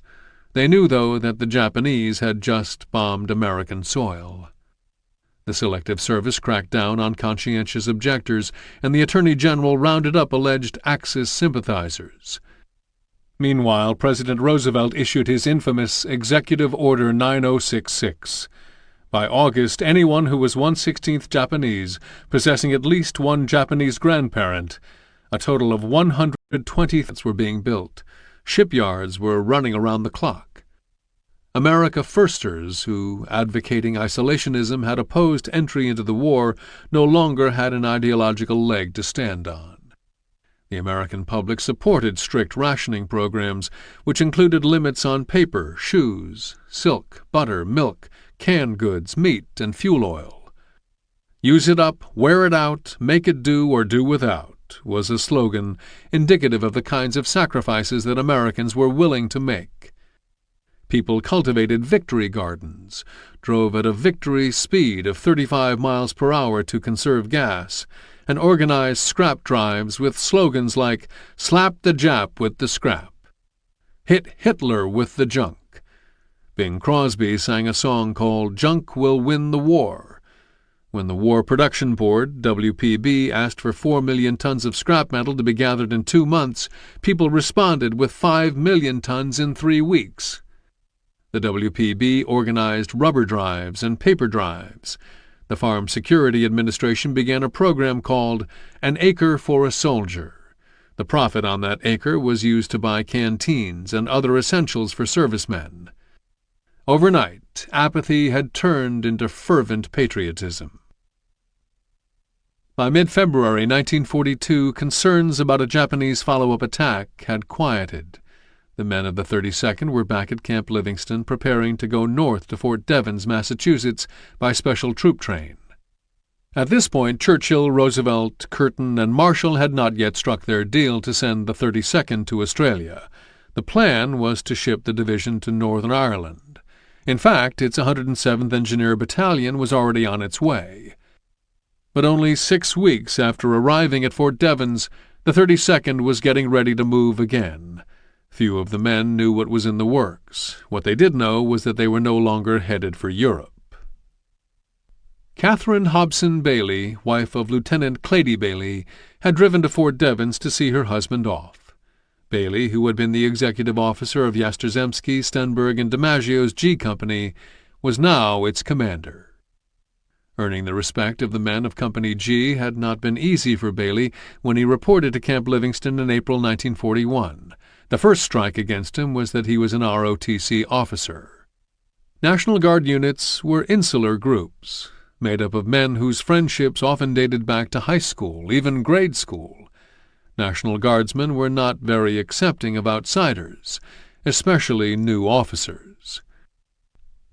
They knew, though, that the Japanese had just bombed American soil. The Selective Service cracked down on conscientious objectors, and the Attorney General rounded up alleged Axis sympathizers. Meanwhile, President Roosevelt issued his infamous Executive Order 9066. By August, anyone who was 1/16th Japanese, possessing at least one Japanese grandparent, a total of 120 were being built. Shipyards were running around the clock. America Firsters, who, advocating isolationism, had opposed entry into the war, no longer had an ideological leg to stand on. The American public supported strict rationing programs, which included limits on paper, shoes, silk, butter, milk, canned goods, meat, and fuel oil. "Use it up, wear it out, make it do or do without," was a slogan indicative of the kinds of sacrifices that Americans were willing to make. People cultivated victory gardens, drove at a victory speed of 35 miles per hour to conserve gas, and organized scrap drives with slogans like "Slap the Jap with the scrap," "Hit Hitler with the junk." Bing Crosby sang a song called "Junk Will Win the War." When the War Production Board, WPB, asked for 4 million tons of scrap metal to be gathered in 2 months, people responded with 5 million tons in 3 weeks. The WPB organized rubber drives and paper drives. The Farm Security Administration began a program called An Acre for a Soldier. The profit on that acre was used to buy canteens and other essentials for servicemen. Overnight, apathy had turned into fervent patriotism. By mid-February 1942, concerns about a Japanese follow-up attack had quieted. The men of the 32nd were back at Camp Livingston, preparing to go north to Fort Devens, Massachusetts, by special troop train. At this point, Churchill, Roosevelt, Curtin, and Marshall had not yet struck their deal to send the 32nd to Australia. The plan was to ship the division to Northern Ireland. In fact, its 107th Engineer Battalion was already on its way. But only 6 weeks after arriving at Fort Devens, the 32nd was getting ready to move again. Few of the men knew what was in the works. What they did know was that they were no longer headed for Europe. Catherine Hobson Bailey, wife of Lieutenant Clady Bailey, had driven to Fort Devens to see her husband off. Bailey, who had been the executive officer of Jastrzębski, Stenberg, and DiMaggio's G Company, was now its commander. Earning the respect of the men of Company G had not been easy for Bailey when he reported to Camp Livingston in April 1941. The first strike against him was that he was an ROTC officer. National Guard units were insular groups, made up of men whose friendships often dated back to high school, even grade school. National Guardsmen were not very accepting of outsiders, especially new officers.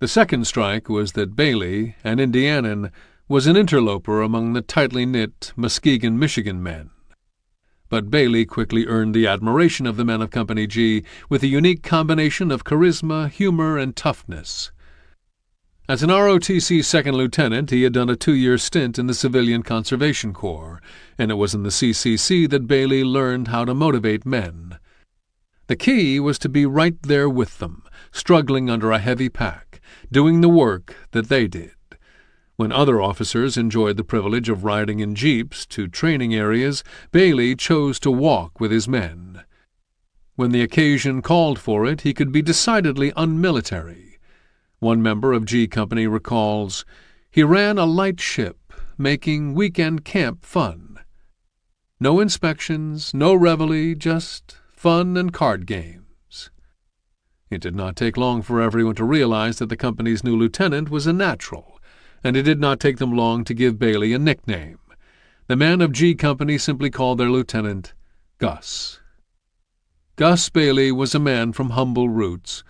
The second strike was that Bailey, an Indianan, was an interloper among the tightly knit Muskegon, Michigan men. But Bailey quickly earned the admiration of the men of Company G with a unique combination of charisma, humor, and toughness. As an ROTC second lieutenant, he had done a 2-year stint in the Civilian Conservation Corps, and it was in the CCC that Bailey learned how to motivate men. The key was to be right there with them, struggling under a heavy pack, doing the work that they did. When other officers enjoyed the privilege of riding in jeeps to training areas, Bailey chose to walk with his men. When the occasion called for it, he could be decidedly unmilitary. One member of G Company recalls, "He ran a light ship, making weekend camp fun. No inspections, no reveille, just fun and card games." It did not take long for everyone to realize that the company's new lieutenant was a natural, and it did not take them long to give Bailey a nickname. The men of G Company simply called their lieutenant Gus. Gus Bailey was a man from humble roots,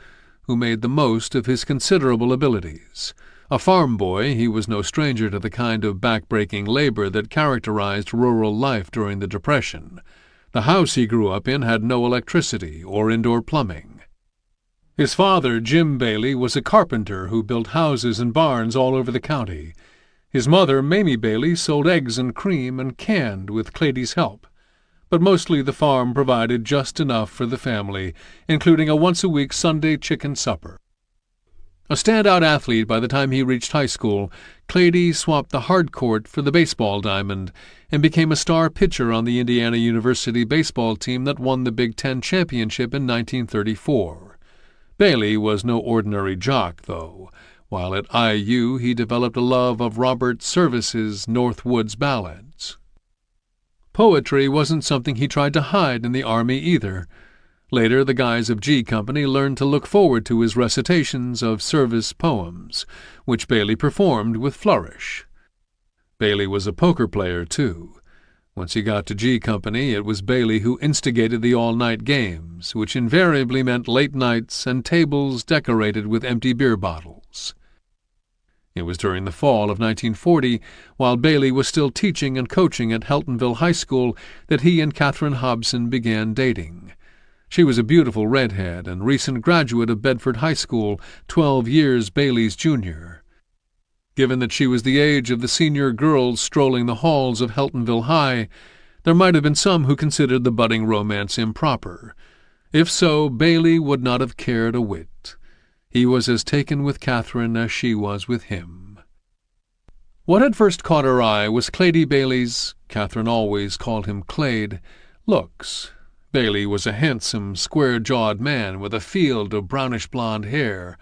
who made the most of his considerable abilities. A farm boy, he was no stranger to the kind of back-breaking labor that characterized rural life during the Depression. The house he grew up in had no electricity or indoor plumbing. His father, Jim Bailey, was a carpenter who built houses and barns all over the county. His mother, Mamie Bailey, sold eggs and cream and canned with Clady's help, but mostly the farm provided just enough for the family, including a once-a-week Sunday chicken supper. A standout athlete by the time he reached high school, Clady swapped the hard court for the baseball diamond and became a star pitcher on the Indiana University baseball team that won the Big Ten championship in 1934. Bailey was no ordinary jock, though. While at IU, he developed a love of Robert Service's Northwoods ballads. Poetry wasn't something he tried to hide in the Army either. Later, the guys of G Company learned to look forward to his recitations of Service poems, which Bailey performed with flourish. Bailey was a poker player, too. Once he got to G Company, it was Bailey who instigated the all-night games, which invariably meant late nights and tables decorated with empty beer bottles. It was during the fall of 1940, while Bailey was still teaching and coaching at Heltonville High School, that he and Catherine Hobson began dating. She was a beautiful redhead and recent graduate of Bedford High School, 12 years Bailey's junior. Given that she was the age of the senior girls strolling the halls of Heltonville High, there might have been some who considered the budding romance improper. If so, Bailey would not have cared a whit. He was as taken with Catherine as she was with him. What had first caught her eye was Clady Bailey's, Catherine always called him Clade, looks. Bailey was a handsome, square-jawed man with a field of brownish-blonde hair.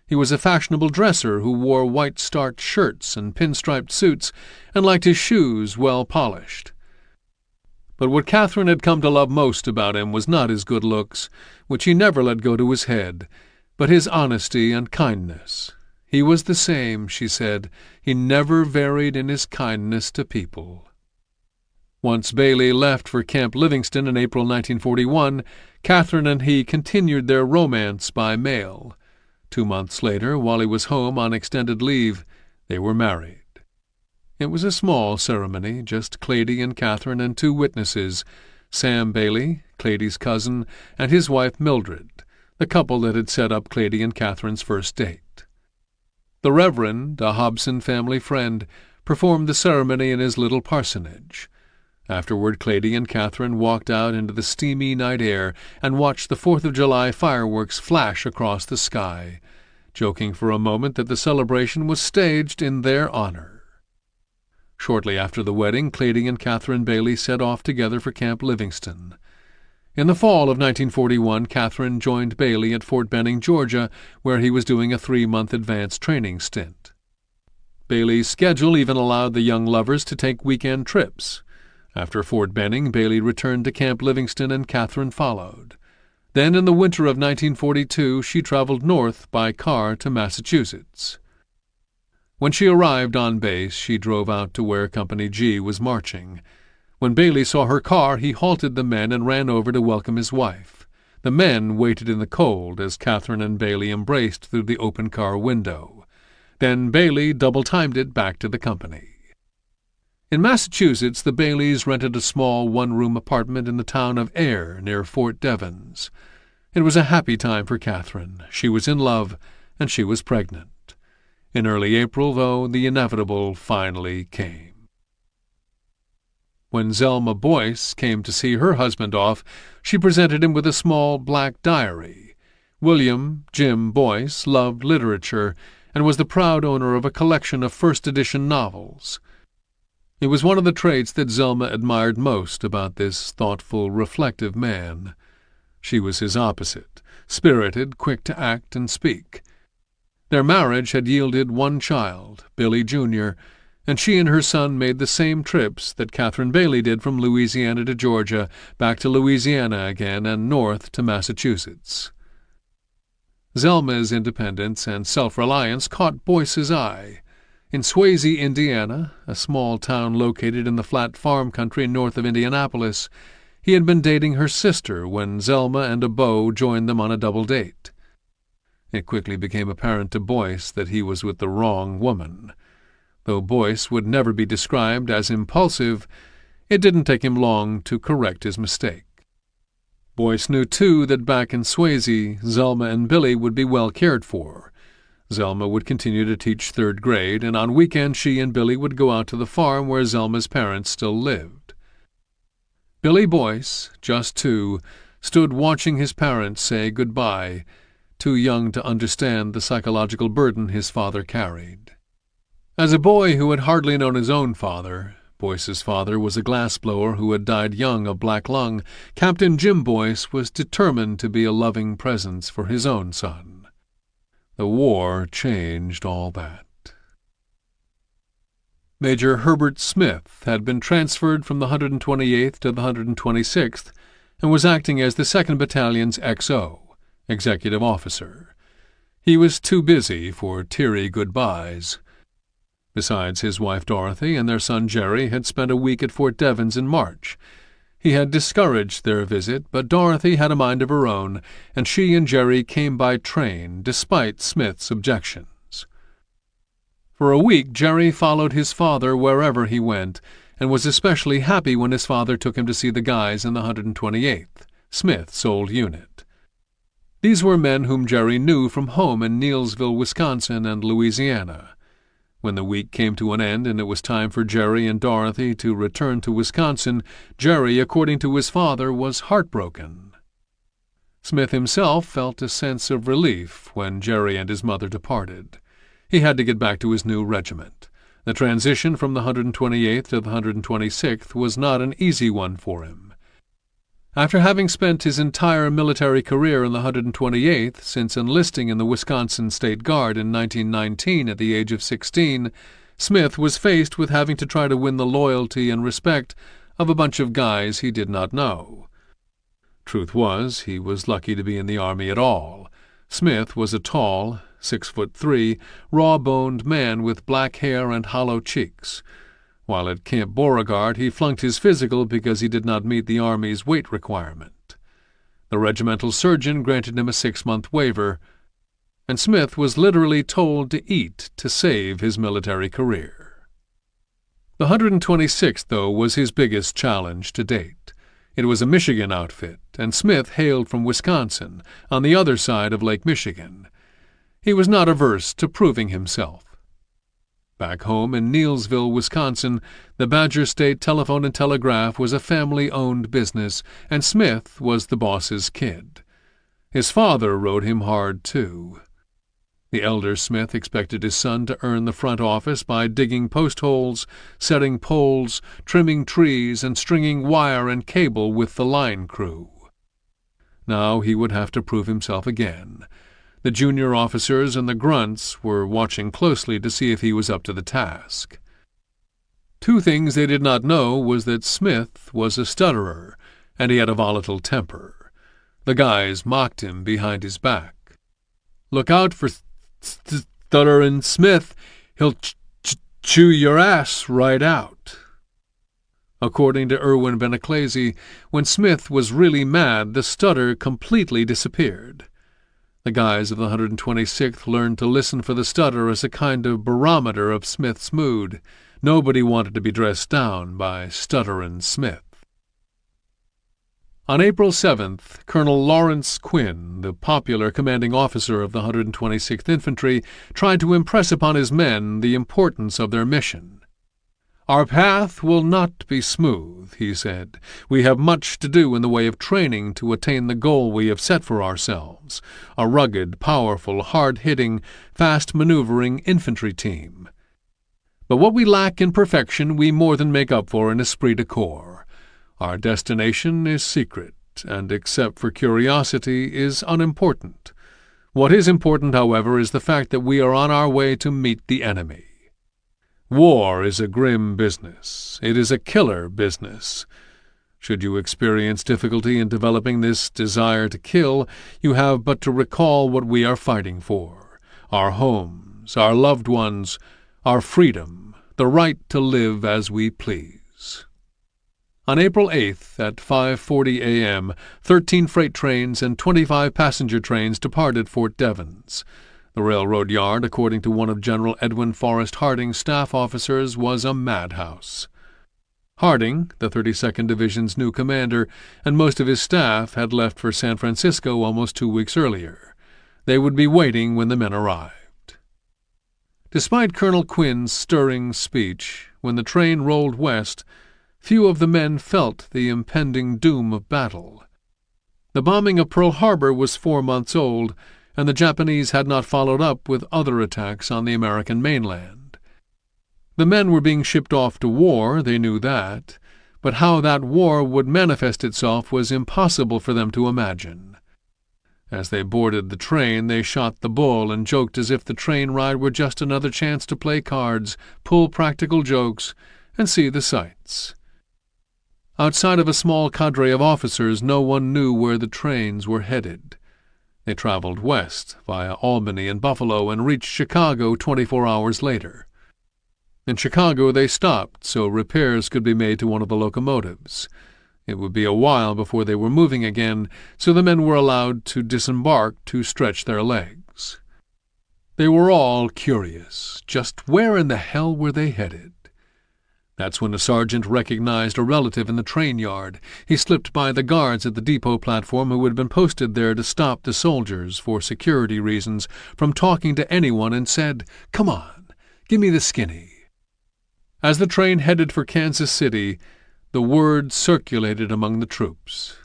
He was a fashionable dresser who wore white starched shirts and pinstriped suits and liked his shoes well polished. But what Catherine had come to love most about him was not his good looks, which he never let go to his head, but his honesty and kindness. He was the same, she said. He never varied in his kindness to people. Once Bailey left for Camp Livingston in April 1941, Catherine and he continued their romance by mail. 2 months later, while he was home on extended leave, they were married. It was a small ceremony, just Clady and Catherine and 2 witnesses, Sam Bailey, Clady's cousin, and his wife Mildred, the couple that had set up Clady and Catherine's first date. The Reverend, a Hobson family friend, performed the ceremony in his little parsonage. Afterward, Clady and Catherine walked out into the steamy night air and watched the 4th of July fireworks flash across the sky, joking for a moment that the celebration was staged in their honor. Shortly after the wedding, Clady and Catherine Bailey set off together for Camp Livingston. In the fall of 1941, Catherine joined Bailey at Fort Benning, Georgia, where he was doing a 3-month advanced training stint. Bailey's schedule even allowed the young lovers to take weekend trips. After Fort Benning, Bailey returned to Camp Livingston and Catherine followed. Then, in the winter of 1942, she traveled north by car to Massachusetts. When she arrived on base, she drove out to where Company G was marching. When Bailey saw her car, he halted the men and ran over to welcome his wife. The men waited in the cold as Catherine and Bailey embraced through the open car window. Then Bailey double-timed it back to the company. In Massachusetts, the Baileys rented a small 1-room apartment in the town of Ayr near Fort Devens. It was a happy time for Catherine. She was in love, and she was pregnant. In early April, though, the inevitable finally came. When Zelma Boyce came to see her husband off, she presented him with a small black diary. William Jim Boyce loved literature and was the proud owner of a collection of first-edition novels. It was one of the traits that Zelma admired most about this thoughtful, reflective man. She was his opposite, spirited, quick to act and speak. Their marriage had yielded 1 child, Billy Jr., and she and her son made the same trips that Catherine Bailey did from Louisiana to Georgia, back to Louisiana again, and north to Massachusetts. Zelma's independence and self-reliance caught Boyce's eye. In Swayze, Indiana, a small town located in the flat farm country north of Indianapolis, he had been dating her sister when Zelma and a beau joined them on a double date. It quickly became apparent to Boyce that he was with the wrong woman. Though Boyce would never be described as impulsive, it didn't take him long to correct his mistake. Boyce knew, too, that back in Swayze, Zelma and Billy would be well cared for. Zelma would continue to teach third grade, and on weekends she and Billy would go out to the farm where Zelma's parents still lived. Billy Boyce, just 2, stood watching his parents say goodbye, too young to understand the psychological burden his father carried. As a boy who had hardly known his own father, Boyce's father was a glassblower who had died young of black lung, Captain Jim Boyce was determined to be a loving presence for his own son. The war changed all that. Major Herbert Smith had been transferred from the 128th to the 126th and was acting as the 2nd Battalion's XO, executive officer. He was too busy for teary goodbyes. Besides, his wife Dorothy and their son Jerry had spent a week at Fort Devens in March. He had discouraged their visit, but Dorothy had a mind of her own, and she and Jerry came by train, despite Smith's objections. For a week Jerry followed his father wherever he went, and was especially happy when his father took him to see the guys in the 128th, Smith's old unit. These were men whom Jerry knew from home in Neillsville, Wisconsin, and Louisiana. When the week came to an end and it was time for Jerry and Dorothy to return to Wisconsin, Jerry, according to his father, was heartbroken. Smith himself felt a sense of relief when Jerry and his mother departed. He had to get back to his new regiment. The transition from the 128th to the 126th was not an easy one for him. After having spent his entire military career in the 128th since enlisting in the Wisconsin State Guard in 1919 at the age of 16, Smith was faced with having to try to win the loyalty and respect of a bunch of guys he did not know. Truth was, he was lucky to be in the Army at all. Smith was a tall, 6'3", raw-boned man with black hair and hollow cheeks. While at Camp Beauregard, he flunked his physical because he did not meet the Army's weight requirement. The regimental surgeon granted him a 6-month waiver, and Smith was literally told to eat to save his military career. The 126th, though, was his biggest challenge to date. It was a Michigan outfit, and Smith hailed from Wisconsin, on the other side of Lake Michigan. He was not averse to proving himself. Back home in Neillsville, Wisconsin, the Badger State Telephone and Telegraph was a family-owned business, and Smith was the boss's kid. His father rode him hard, too. The elder Smith expected his son to earn the front office by digging post holes, setting poles, trimming trees, and stringing wire and cable with the line crew. Now he would have to prove himself again. The junior officers and the grunts were watching closely to see if he was up to the task. 2 things they did not know was that Smith was a stutterer, and he had a volatile temper. The guys mocked him behind his back. "Look out for stutterin' Smith. He'll chew your ass right out." According to Irwin Benaclese, when Smith was really mad, the stutter completely disappeared. The guys of the 126th learned to listen for the stutter as a kind of barometer of Smith's mood. Nobody wanted to be dressed down by stutterin' Smith. On April 7th, Colonel Lawrence Quinn, the popular commanding officer of the 126th Infantry, tried to impress upon his men the importance of their mission. "Our path will not be smooth," he said. "We have much to do in the way of training to attain the goal we have set for ourselves, a rugged, powerful, hard-hitting, fast-maneuvering infantry team. But what we lack in perfection we more than make up for in esprit de corps. Our destination is secret, and except for curiosity is unimportant. What is important, however, is the fact that we are on our way to meet the enemy. War is a grim business. It is a killer business. Should you experience difficulty in developing this desire to kill, you have but to recall what we are fighting for: our homes, our loved ones, our freedom, the right to live as we please." On April 8th, at 5:40 a.m., 13 freight trains and 25 passenger trains departed Fort Devens. The railroad yard, according to one of General Edwin Forrest Harding's staff officers, was a madhouse. Harding, the 32nd Division's new commander, and most of his staff had left for San Francisco almost 2 weeks earlier. They would be waiting when the men arrived. Despite Colonel Quinn's stirring speech, when the train rolled west, few of the men felt the impending doom of battle. The bombing of Pearl Harbor was 4 months old, and the Japanese had not followed up with other attacks on the American mainland. The men were being shipped off to war, they knew that, but how that war would manifest itself was impossible for them to imagine. As they boarded the train, they shot the bull and joked as if the train ride were just another chance to play cards, pull practical jokes, and see the sights. Outside of a small cadre of officers, no one knew where the trains were headed. They traveled west via Albany and Buffalo and reached Chicago 24 hours later. In Chicago they stopped so repairs could be made to one of the locomotives. It would be a while before they were moving again, so the men were allowed to disembark to stretch their legs. They were all curious. Just where in the hell were they headed? That's when a sergeant recognized a relative in the train yard. He slipped by the guards at the depot platform who had been posted there to stop the soldiers, for security reasons, from talking to anyone and said, "Come on, give me the skinny." As the train headed for Kansas City, the word circulated among the troops.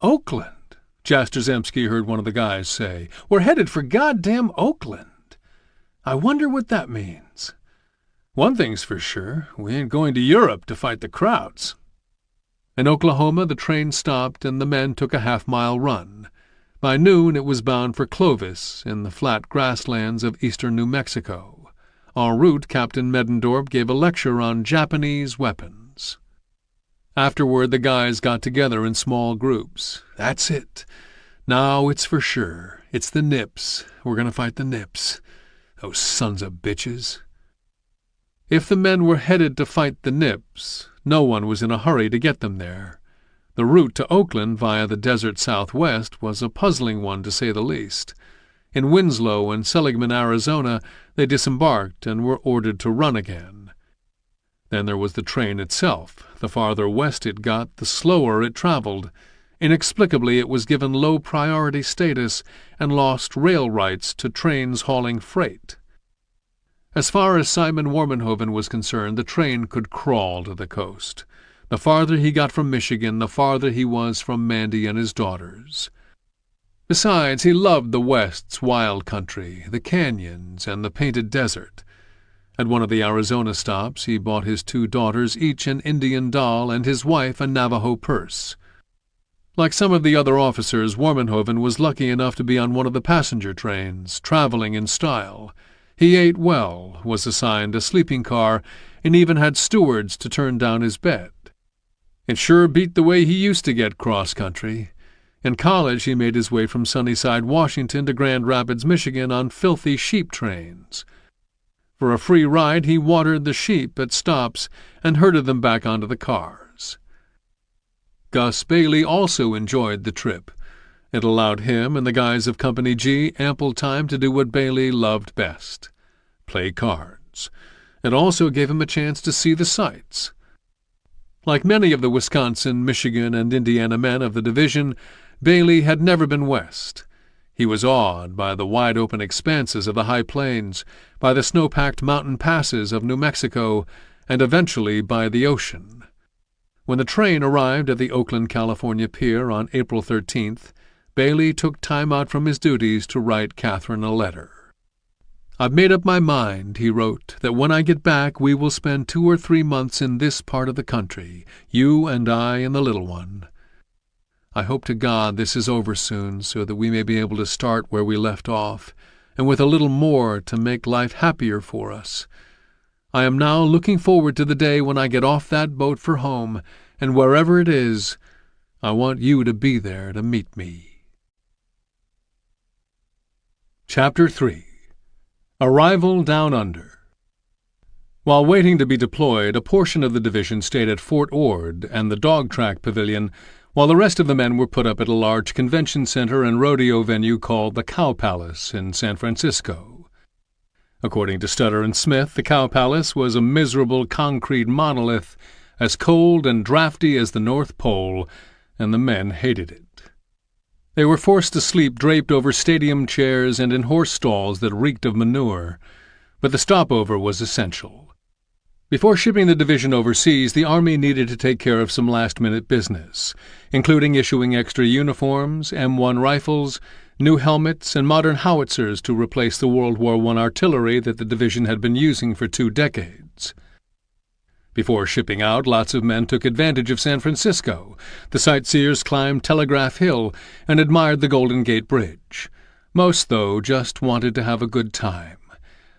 "Oakland," Jastrzemski heard one of the guys say. "We're headed for goddamn Oakland. I wonder what that means. One thing's for sure, we ain't going to Europe to fight the Krauts." In Oklahoma, the train stopped and the men took a half-mile run. By noon it was bound for Clovis, in the flat grasslands of eastern New Mexico. En route, Captain Medendorp gave a lecture on Japanese weapons. Afterward, the guys got together in small groups. "That's it. Now it's for sure. It's the Nips. We're going to fight the Nips. Those sons of bitches." If the men were headed to fight the Nips, no one was in a hurry to get them there. The route to Oakland via the desert southwest was a puzzling one, to say the least. In Winslow and Seligman, Arizona, they disembarked and were ordered to run again. Then there was the train itself. The farther west it got, the slower it traveled. Inexplicably, it was given low priority status and lost rail rights to trains hauling freight. As far as Simon Warmenhoven was concerned, the train could crawl to the coast. The farther he got from Michigan, the farther he was from Mandy and his daughters. Besides, he loved the West's wild country, the canyons, and the painted desert. At one of the Arizona stops, he bought his 2 daughters each an Indian doll and his wife a Navajo purse. Like some of the other officers, Warmenhoven was lucky enough to be on one of the passenger trains, traveling in style. He ate well, was assigned a sleeping car, and even had stewards to turn down his bed. It sure beat the way he used to get cross-country. In college, he made his way from Sunnyside, Washington to Grand Rapids, Michigan on filthy sheep trains. For a free ride, he watered the sheep at stops and herded them back onto the cars. Gus Bailey also enjoyed the trip. It allowed him and the guys of Company G ample time to do what Bailey loved best: play cards. It also gave him a chance to see the sights. Like many of the Wisconsin, Michigan, and Indiana men of the division, Bailey had never been west. He was awed by the wide-open expanses of the high plains, by the snow-packed mountain passes of New Mexico, and eventually by the ocean. When the train arrived at the Oakland, California pier on April 13th, Bailey took time out from his duties to write Catherine a letter. "I've made up my mind," he wrote, "that when I get back we will spend 2 or 3 months in this part of the country, you and I and the little one. I hope to God this is over soon so that we may be able to start where we left off, and with a little more to make life happier for us. I am now looking forward to the day when I get off that boat for home, and wherever it is, I want you to be there to meet me." Chapter 3. Arrival Down Under. While waiting to be deployed, a portion of the division stayed at Fort Ord and the Dog Track Pavilion, while the rest of the men were put up at a large convention center and rodeo venue called the Cow Palace in San Francisco. According to Stutter and Smith, the Cow Palace was a miserable concrete monolith, as cold and drafty as the North Pole, and the men hated it. They were forced to sleep draped over stadium chairs and in horse stalls that reeked of manure. but the stopover was essential. Before shipping the division overseas, the Army needed to take care of some last-minute business, including issuing extra uniforms, M1 rifles, new helmets, and modern howitzers to replace the World War I artillery that the division had been using for 2 decades. Before shipping out, lots of men took advantage of San Francisco. The sightseers climbed Telegraph Hill and admired the Golden Gate Bridge. Most, though, just wanted to have a good time.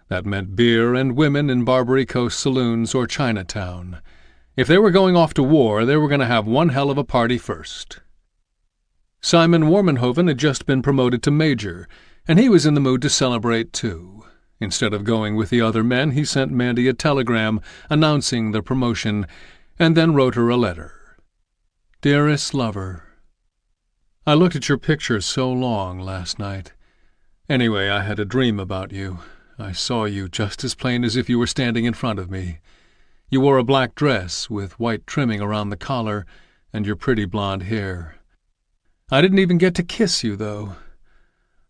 That meant beer and women in Barbary Coast saloons or Chinatown. If they were going off to war, they were going to have one hell of a party first. Simon Warmanhoven had just been promoted to major, and he was in the mood to celebrate too. Instead of going with the other men, he sent Mandy a telegram announcing the promotion, and then wrote her a letter. Dearest lover, I looked at your picture so long last night. Anyway, I had a dream about you. I saw you just as plain as if you were standing in front of me. You wore a black dress with white trimming around the collar and your pretty blonde hair. I didn't even get to kiss you, though.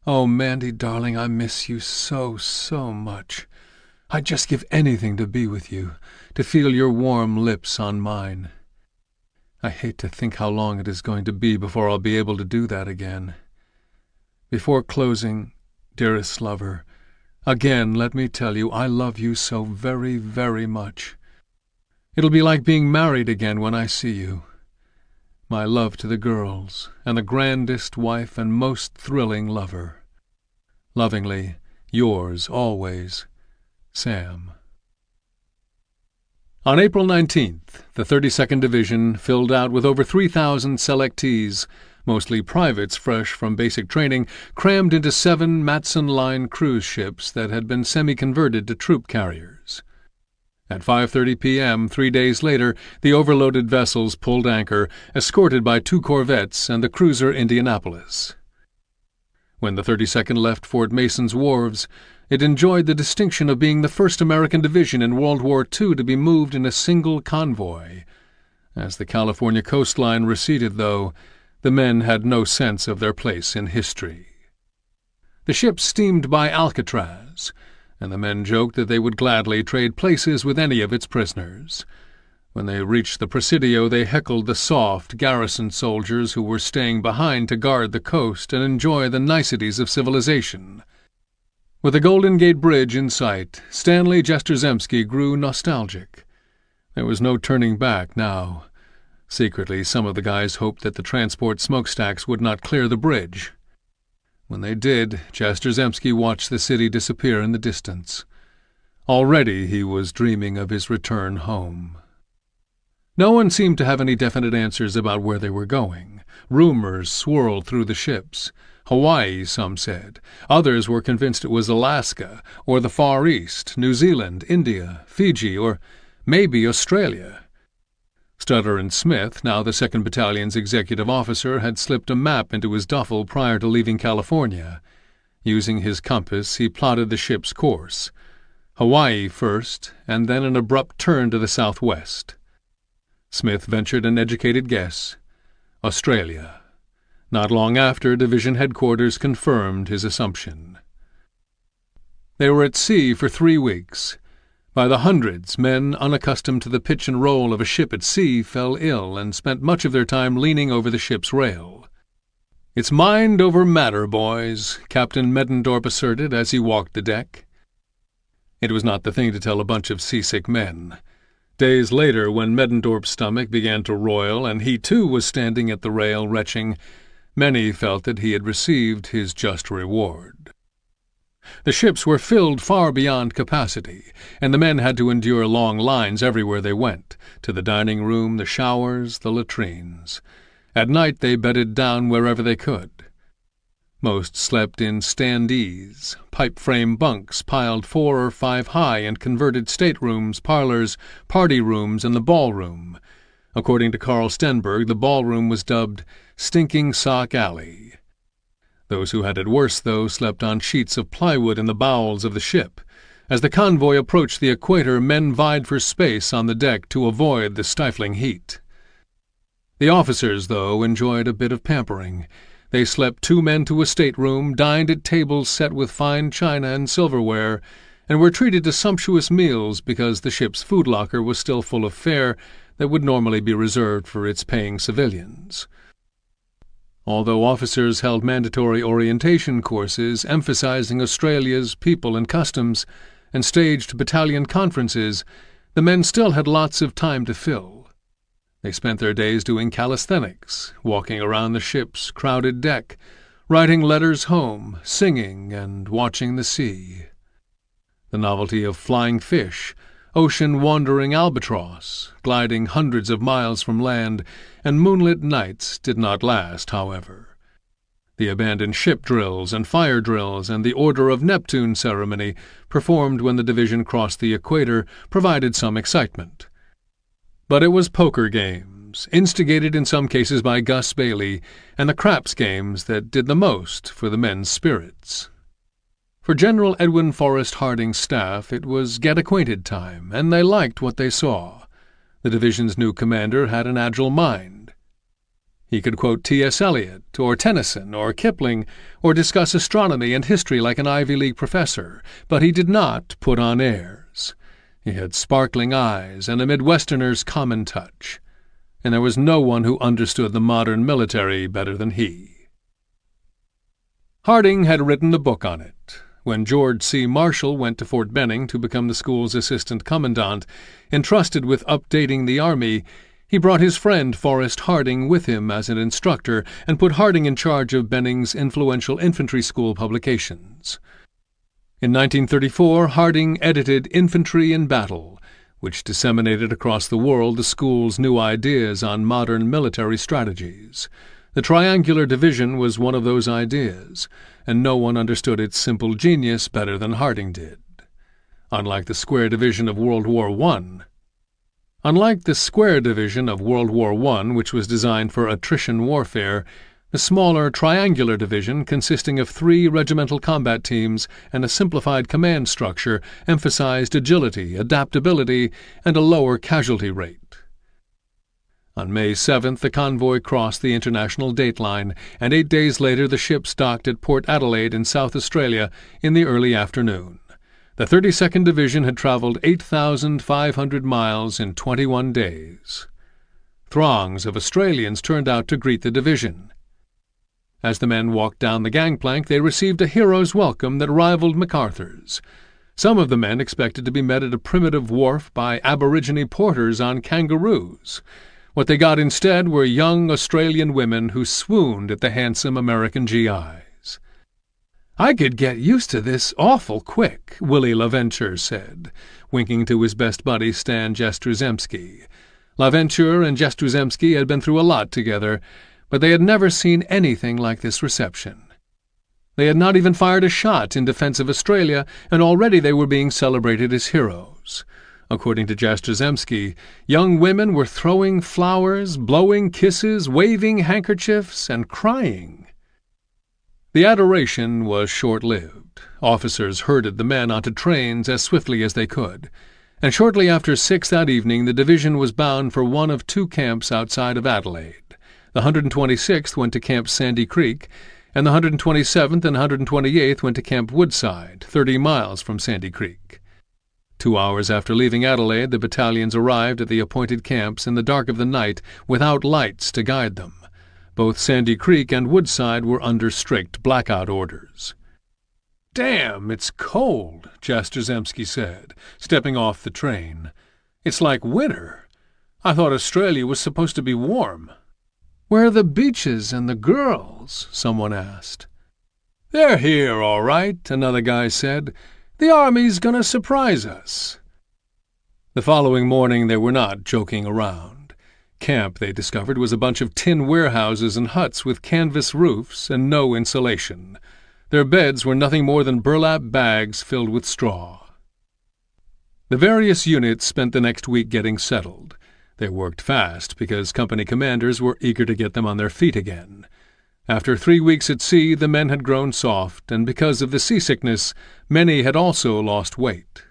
Oh, Mandy, darling, I miss you so, so much. I'd just give anything to be with you, to feel your warm lips on mine. I hate to think how long it is going to be before I'll be able to do that again. Before closing, dearest lover, again let me tell you I love you so very, very much. It'll be like being married again when I see you. My love to the girls, and the grandest wife and most thrilling lover. Lovingly, yours always, Sam. On April 19th, the 32nd Division, filled out with over 3,000 selectees, mostly privates fresh from basic training, crammed into 7 Matson Line cruise ships that had been semi-converted to troop carriers. At 5:30 p.m., 3 days later, the overloaded vessels pulled anchor, escorted by 2 corvettes and the cruiser Indianapolis. When the 32nd left Fort Mason's wharves, it enjoyed the distinction of being the first American division in World War II to be moved in a single convoy. As the California coastline receded, though, the men had no sense of their place in history. The ship steamed by Alcatraz, and the men joked that they would gladly trade places with any of its prisoners. When they reached the Presidio, they heckled the soft, garrison soldiers who were staying behind to guard the coast and enjoy the niceties of civilization. With the Golden Gate Bridge in sight, Stanley Jestrzemski grew nostalgic. There was no turning back now. Secretly, some of the guys hoped that the transport smokestacks would not clear the bridge. When they did, Jestrzemski watched the city disappear in the distance. Already he was dreaming of his return home. No one seemed to have any definite answers about where they were going. Rumors swirled through the ships. Hawaii, some said. Others were convinced it was Alaska, or the Far East, New Zealand, India, Fiji, or maybe Australia. Stutter and Smith, now the 2nd Battalion's executive officer, had slipped a map into his duffel prior to leaving California. Using his compass, he plotted the ship's course. Hawaii first, and then an abrupt turn to the southwest. Smith ventured an educated guess. Australia. Not long after, Division Headquarters confirmed his assumption. They were at sea for 3 weeks. By the hundreds, men unaccustomed to the pitch and roll of a ship at sea fell ill and spent much of their time leaning over the ship's rail. "It's mind over matter, boys," Captain Medendorp asserted as he walked the deck. It was not the thing to tell a bunch of seasick men. Days later, when Medendorp's stomach began to roil and he too was standing at the rail retching, many felt that he had received his just reward. The ships were filled far beyond capacity, and the men had to endure long lines everywhere they went, to the dining room, the showers, the latrines. At night they bedded down wherever they could. Most slept in standees, pipe-frame bunks piled 4 or 5 high and converted staterooms, parlors, party rooms, and the ballroom. According to Carl Stenberg, the ballroom was dubbed Stinking Sock Alley. Those who had it worse, though, slept on sheets of plywood in the bowels of the ship. As the convoy approached the equator, men vied for space on the deck to avoid the stifling heat. The officers, though, enjoyed a bit of pampering. They slept 2 men to a stateroom, dined at tables set with fine china and silverware, and were treated to sumptuous meals because the ship's food locker was still full of fare that would normally be reserved for its paying civilians. Although officers held mandatory orientation courses emphasizing Australia's people and customs, and staged battalion conferences, the men still had lots of time to fill. They spent their days doing calisthenics, walking around the ship's crowded deck, writing letters home, singing, and watching the sea. The novelty of flying fish, ocean-wandering albatross, gliding hundreds of miles from land, and moonlit nights did not last, however. The abandoned ship drills and fire drills and the Order of Neptune ceremony, performed when the division crossed the equator, provided some excitement. But it was poker games, instigated in some cases by Gus Bailey, and the craps games that did the most for the men's spirits. For General Edwin Forrest Harding's staff, it was get-acquainted time, and they liked what they saw. The division's new commander had an agile mind. He could quote T.S. Eliot, or Tennyson, or Kipling, or discuss astronomy and history like an Ivy League professor, but he did not put on airs. He had sparkling eyes and a Midwesterner's common touch, and there was no one who understood the modern military better than he. Harding had written a book on it. When George C. Marshall went to Fort Benning to become the school's assistant commandant, entrusted with updating the Army, he brought his friend Forrest Harding with him as an instructor and put Harding in charge of Benning's influential infantry school publications. In 1934, Harding edited Infantry in Battle, which disseminated across the world the school's new ideas on modern military strategies. The triangular division was one of those ideas, and no one understood its simple genius better than Harding did. Unlike the square division of World War I, which was designed for attrition warfare, the smaller triangular division, consisting of 3 regimental combat teams and a simplified command structure, emphasized agility, adaptability, and a lower casualty rate. On May 7th, the convoy crossed the international dateline, and 8 days later the ship docked at Port Adelaide in South Australia in the early afternoon. The 32nd Division had traveled 8,500 miles in 21 days. Throngs of Australians turned out to greet the division. As the men walked down the gangplank, they received a hero's welcome that rivaled MacArthur's. Some of the men expected to be met at a primitive wharf by Aborigine porters on kangaroos. What they got instead were young Australian women who swooned at the handsome American GIs. "I could get used to this awful quick," Willie LaVenture said, winking to his best buddy Stan Jastrzemski. LaVenture and Jastrzemski had been through a lot together, but they had never seen anything like this reception. They had not even fired a shot in defense of Australia, and already they were being celebrated as heroes. According to Jastrzemski, young women were throwing flowers, blowing kisses, waving handkerchiefs, and crying. The adoration was short-lived. Officers herded the men onto trains as swiftly as they could, and shortly after 6 that evening the division was bound for one of 2 camps outside of Adelaide. The 126th went to Camp Sandy Creek, and the 127th and 128th went to Camp Woodside, 30 miles from Sandy Creek. 2 hours after leaving Adelaide, the battalions arrived at the appointed camps in the dark of the night without lights to guide them. Both Sandy Creek and Woodside were under strict blackout orders. "Damn, it's cold," Jastrzemski said, stepping off the train. "It's like winter. I thought Australia was supposed to be warm." "Where are the beaches and the girls?" someone asked. "They're here, all right," another guy said. "The Army's gonna surprise us." The following morning they were not joking around. Camp, they discovered, was a bunch of tin warehouses and huts with canvas roofs and no insulation. Their beds were nothing more than burlap bags filled with straw. The various units spent the next week getting settled. They worked fast because company commanders were eager to get them on their feet again. After 3 weeks at sea, the men had grown soft, and because of the seasickness, many had also lost weight.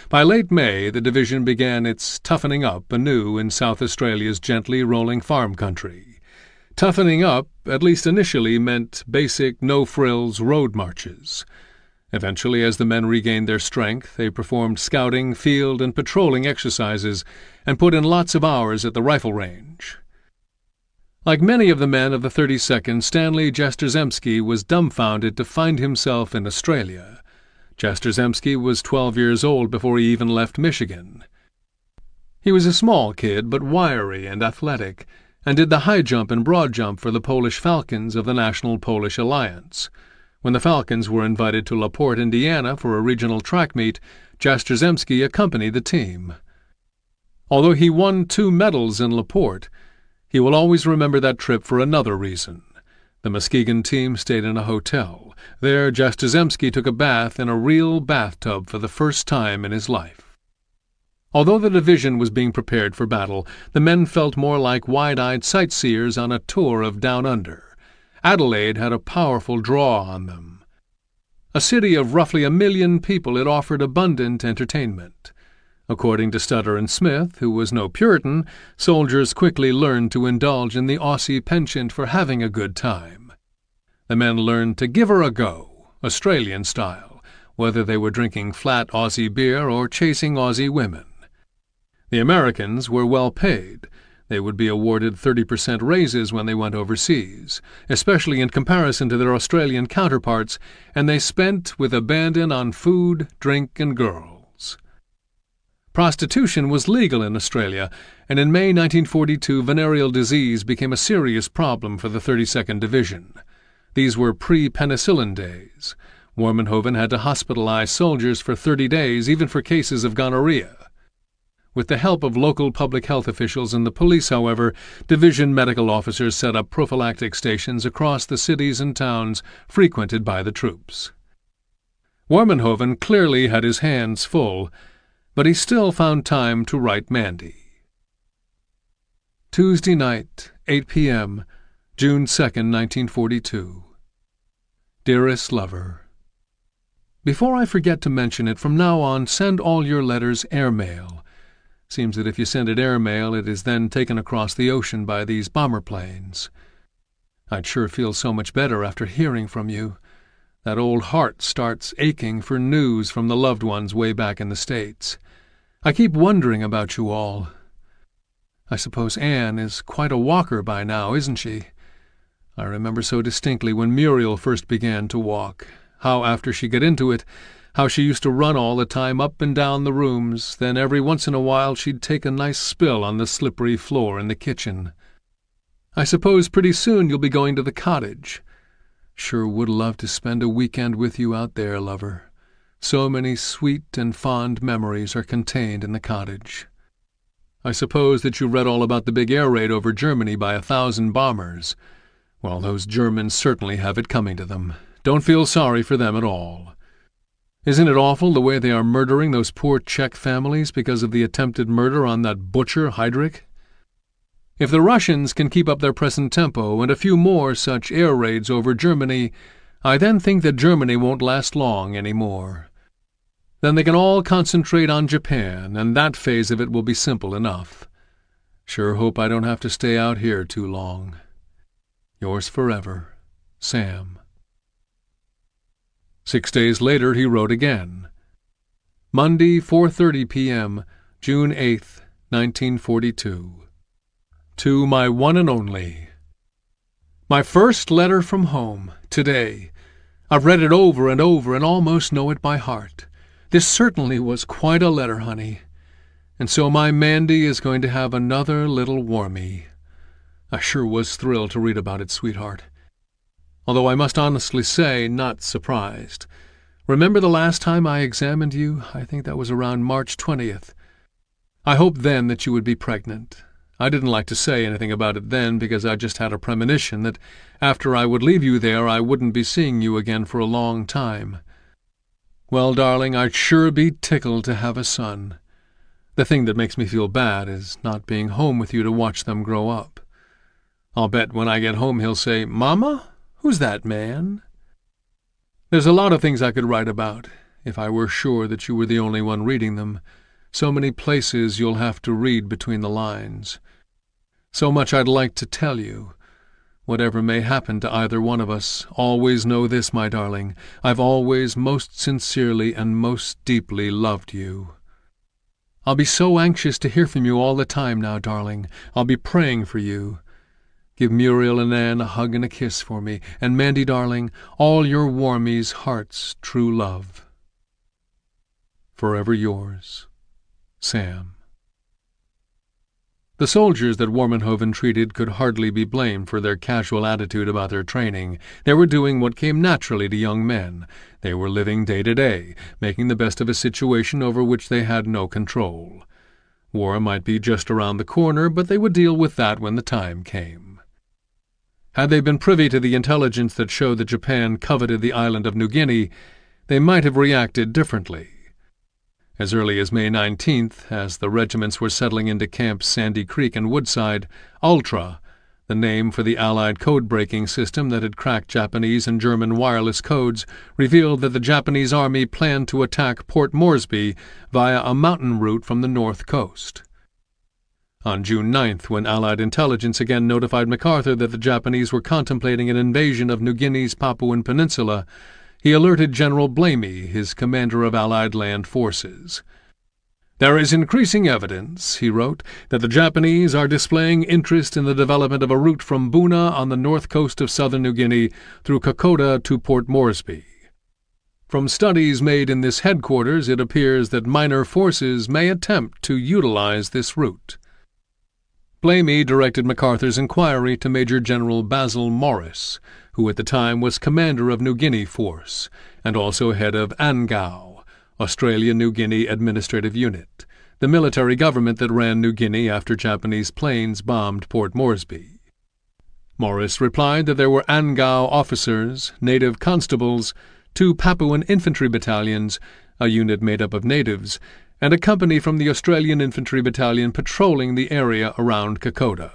By late May, the division began its toughening up anew in South Australia's gently rolling farm country. Toughening up, at least initially, meant basic no-frills road marches. Eventually, as the men regained their strength, they performed scouting, field, and patrolling exercises and put in lots of hours at the rifle range. Like many of the men of the 32nd, Stanley Jastrzemski was dumbfounded to find himself in Australia. Jastrzemski was 12 years old before he even left Michigan. He was a small kid, but wiry and athletic, and did the high jump and broad jump for the Polish Falcons of the National Polish Alliance. When the Falcons were invited to LaPorte, Indiana, for a regional track meet, Jastrzemski accompanied the team. Although he won 2 medals in LaPorte, he will always remember that trip for another reason. The Muskegon team stayed in a hotel. There, Jastrzemski took a bath in a real bathtub for the first time in his life. Although the division was being prepared for battle, the men felt more like wide-eyed sightseers on a tour of Down Under. Adelaide had a powerful draw on them. A city of roughly 1 million people, it offered abundant entertainment. According to Stutter and Smith, who was no Puritan, soldiers quickly learned to indulge in the Aussie penchant for having a good time. The men learned to give her a go, Australian style, whether they were drinking flat Aussie beer or chasing Aussie women. The Americans were well paid. They would be awarded 30% raises when they went overseas, especially in comparison to their Australian counterparts, and they spent with abandon on food, drink, and girls. Prostitution was legal in Australia, and in May 1942 venereal disease became a serious problem for the 32nd Division. These were pre-penicillin days. Warmenhoven had to hospitalize soldiers for 30 days, even for cases of gonorrhea. With the help of local public health officials and the police, however, division medical officers set up prophylactic stations across the cities and towns frequented by the troops. Warmenhoven clearly had his hands full, but he still found time to write Mandy. Tuesday night, 8 p.m., June 2nd, 1942. Dearest Lover, before I forget to mention it, from now on send all your letters airmail. Seems that if you send it airmail, it is then taken across the ocean by these bomber planes. I'd sure feel so much better after hearing from you. That old heart starts aching for news from the loved ones way back in the States. I keep wondering about you all. I suppose Anne is quite a walker by now, isn't she? I remember so distinctly when Muriel first began to walk, how after she got into it, how she used to run all the time up and down the rooms, then every once in a while she'd take a nice spill on the slippery floor in the kitchen. I suppose pretty soon you'll be going to the cottage. Sure would love to spend a weekend with you out there, lover. So many sweet and fond memories are contained in the cottage. I suppose that you read all about the big air raid over Germany by 1,000 bombers. Well, those Germans certainly have it coming to them. Don't feel sorry for them at all. Isn't it awful the way they are murdering those poor Czech families because of the attempted murder on that butcher Heydrich? If the Russians can keep up their present tempo and a few more such air raids over Germany, I then think that Germany won't last long any more. Then they can all concentrate on Japan, and that phase of it will be simple enough. Sure hope I don't have to stay out here too long. Yours forever, Sam. 6 days later he wrote again. Monday, 4:30 p.m., June 8th, 1942. To my one and only. My first letter from home, today. I've read it over and over and almost know it by heart. This certainly was quite a letter, honey. And so my Mandy is going to have another little warmie. I sure was thrilled to read about it, sweetheart. Although I must honestly say, not surprised. Remember the last time I examined you? I think that was around March 20th. I hoped then that you would be pregnant. I didn't like to say anything about it then because I just had a premonition that after I would leave you there I wouldn't be seeing you again for a long time. Well, darling, I'd sure be tickled to have a son. The thing that makes me feel bad is not being home with you to watch them grow up. I'll bet when I get home he'll say, "Mama? Who's that man?" There's a lot of things I could write about, if I were sure that you were the only one reading them. So many places you'll have to read between the lines. So much I'd like to tell you. Whatever may happen to either one of us, always know this, my darling. I've always most sincerely and most deeply loved you. I'll be so anxious to hear from you all the time now, darling. I'll be praying for you. Give Muriel and Anne a hug and a kiss for me, and Mandy, darling, all your Warmie's heart's true love. Forever yours, Sam. The soldiers that Warmenhoven treated could hardly be blamed for their casual attitude about their training. They were doing what came naturally to young men. They were living day to day, making the best of a situation over which they had no control. War might be just around the corner, but they would deal with that when the time came. Had they been privy to the intelligence that showed that Japan coveted the island of New Guinea, they might have reacted differently. As early as May 19th, as the regiments were settling into Camps Sandy Creek and Woodside, Ultra, the name for the Allied code-breaking system that had cracked Japanese and German wireless codes, revealed that the Japanese army planned to attack Port Moresby via a mountain route from the north coast. On June 9th, when Allied intelligence again notified MacArthur that the Japanese were contemplating an invasion of New Guinea's Papuan Peninsula, he alerted General Blamey, his commander of Allied land forces. "There is increasing evidence," he wrote, "that the Japanese are displaying interest in the development of a route from Buna on the north coast of southern New Guinea through Kokoda to Port Moresby. From studies made in this headquarters, it appears that minor forces may attempt to utilize this route." Blamey directed MacArthur's inquiry to Major General Basil Morris, who at the time was commander of New Guinea Force, and also head of ANGAO, Australia-New Guinea Administrative Unit, the military government that ran New Guinea after Japanese planes bombed Port Moresby. Morris replied that there were ANGAO officers, native constables, 2 Papuan infantry battalions, a unit made up of natives, and a company from the Australian Infantry Battalion patrolling the area around Kokoda.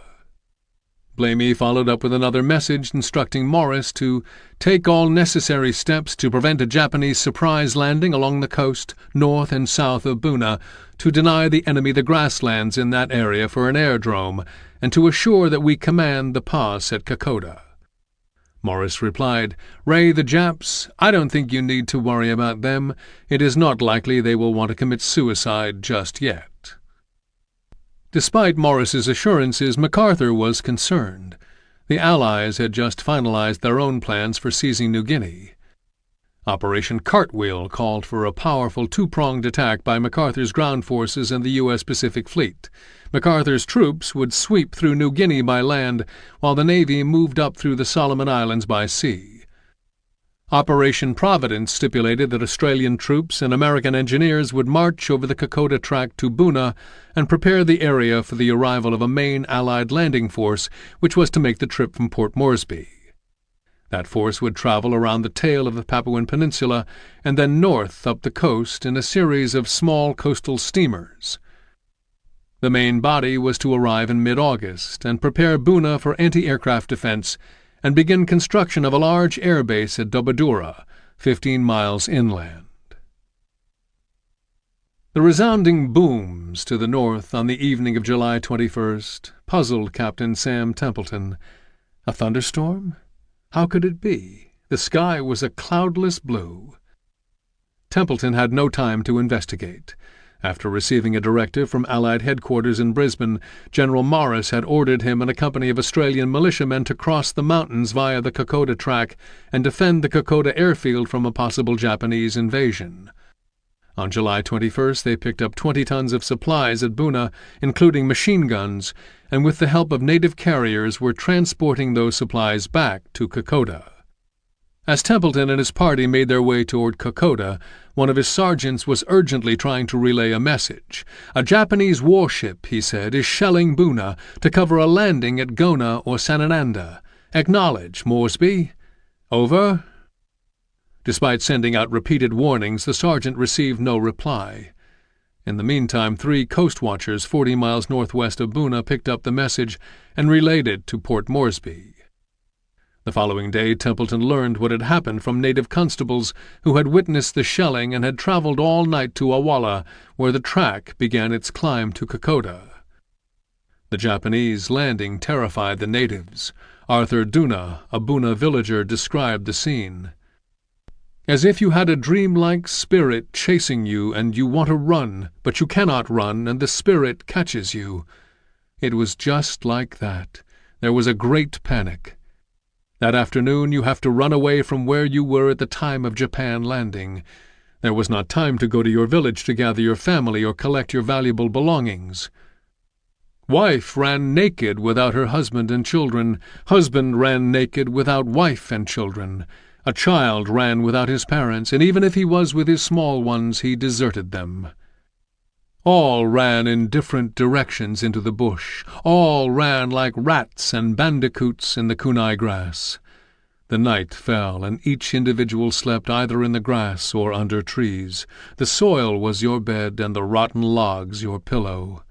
Blamey followed up with another message instructing Morris to take all necessary steps to prevent a Japanese surprise landing along the coast north and south of Buna, to deny the enemy the grasslands in that area for an airdrome, and to assure that we command the pass at Kokoda. Morris replied, "Ray, the Japs, I don't think you need to worry about them. It is not likely they will want to commit suicide just yet." Despite Morris's assurances, MacArthur was concerned. The Allies had just finalized their own plans for seizing New Guinea. Operation Cartwheel called for a powerful 2-pronged attack by MacArthur's ground forces and the U.S. Pacific Fleet. MacArthur's troops would sweep through New Guinea by land, while the Navy moved up through the Solomon Islands by sea. Operation Providence stipulated that Australian troops and American engineers would march over the Kokoda track to Buna and prepare the area for the arrival of a main Allied landing force, which was to make the trip from Port Moresby. That force would travel around the tail of the Papuan Peninsula and then north up the coast in a series of small coastal steamers. The main body was to arrive in mid-August and prepare Buna for anti-aircraft defense and begin construction of a large air base at WWII, 15 miles inland. The resounding booms to the north on the evening of July 21st puzzled Captain Sam Templeton. A thunderstorm? How could it be? The sky was a cloudless blue. Templeton had no time to investigate. After receiving a directive from Allied headquarters in Brisbane, General Morris had ordered him and a company of Australian militiamen to cross the mountains via the Kokoda track and defend the Kokoda airfield from a possible Japanese invasion. On July 21st, they picked up 20 tons of supplies at Buna, including machine guns, and with the help of native carriers were transporting those supplies back to Kokoda. As Templeton and his party made their way toward Kokoda, one of his sergeants was urgently trying to relay a message. "A Japanese warship," he said, "is shelling Buna to cover a landing at Gona or Sanananda. Acknowledge, Moresby. Over." Despite sending out repeated warnings, the sergeant received no reply. In the meantime, 3 coast watchers 40 miles northwest of Buna picked up the message and relayed it to Port Moresby. The following day, Templeton learned what had happened from native constables who had witnessed the shelling and had traveled all night to Awala, where the track began its climb to Kokoda. The Japanese landing terrified the natives. Arthur Duna, a Buna villager, described the scene. "As if you had a dreamlike spirit chasing you, and you want to run, but you cannot run, and the spirit catches you. It was just like that. There was a great panic. That afternoon you have to run away from where you were at the time of Japan landing. There was not time to go to your village to gather your family or collect your valuable belongings. Wife ran naked without her husband and children. Husband ran naked without wife and children. A child ran without his parents, and even if he was with his small ones, he deserted them. All ran in different directions into the bush. All ran like rats and bandicoots in the kunai grass. The night fell, and each individual slept either in the grass or under trees. The soil was your bed, and the rotten logs your pillow.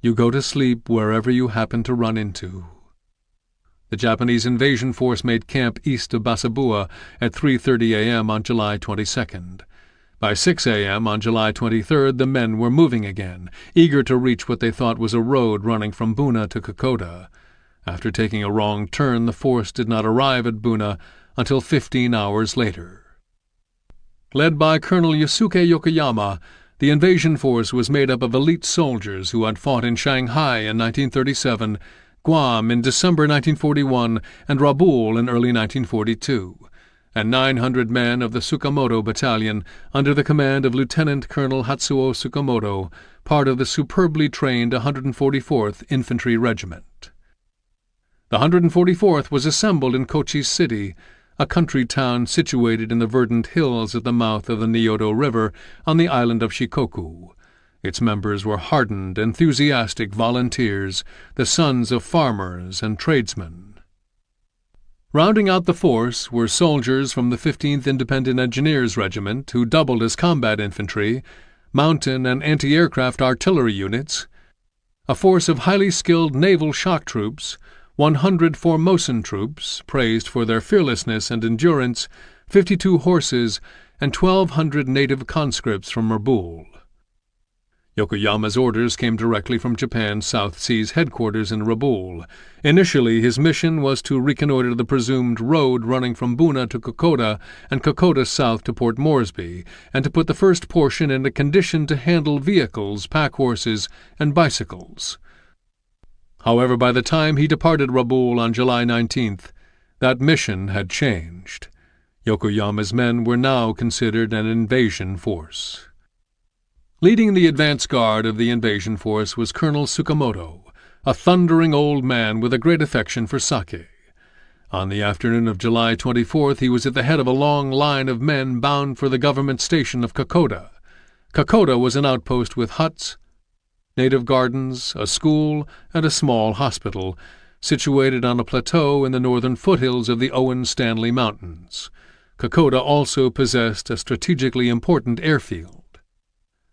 You go to sleep wherever you happen to run into." The Japanese invasion force made camp east of Basabua at 3:30 a.m. on July 22nd. By 6 a.m. on July 23rd, the men were moving again, eager to reach what they thought was a road running from Buna to Kokoda. After taking a wrong turn, the force did not arrive at Buna until 15 hours later. Led by Colonel Yusuke Yokoyama, the invasion force was made up of elite soldiers who had fought in Shanghai in 1937, Guam in December 1941, and Rabaul in early 1942, and 900 men of the Tsukamoto Battalion under the command of Lieutenant Colonel Hatsuo Tsukamoto, part of the superbly trained 144th Infantry Regiment. The 144th was assembled in Kochi City, a country town situated in the verdant hills at the mouth of the Nyoto River on the island of Shikoku. Its members were hardened, enthusiastic volunteers, the sons of farmers and tradesmen. Rounding out the force were soldiers from the 15th Independent Engineers Regiment, who doubled as combat infantry, mountain and anti-aircraft artillery units, a force of highly skilled naval shock troops, 100 Formosan troops, praised for their fearlessness and endurance, 52 horses, and 1,200 native conscripts from Rabaul. Yokoyama's orders came directly from Japan's South Seas headquarters in Rabaul. Initially, his mission was to reconnoiter the presumed road running from Buna to Kokoda and Kokoda south to Port Moresby, and to put the first portion in a condition to handle vehicles, pack horses, and bicycles. However, by the time he departed Rabaul on July 19th, that mission had changed. Yokoyama's men were now considered an invasion force. Leading the advance guard of the invasion force was Colonel Tsukamoto, a thundering old man with a great affection for sake. On the afternoon of July 24th, he was at the head of a long line of men bound for the government station of Kokoda. Kokoda was an outpost with huts, native gardens, a school, and a small hospital, situated on a plateau in the northern foothills of the Owen Stanley Mountains. Kokoda also possessed a strategically important airfield.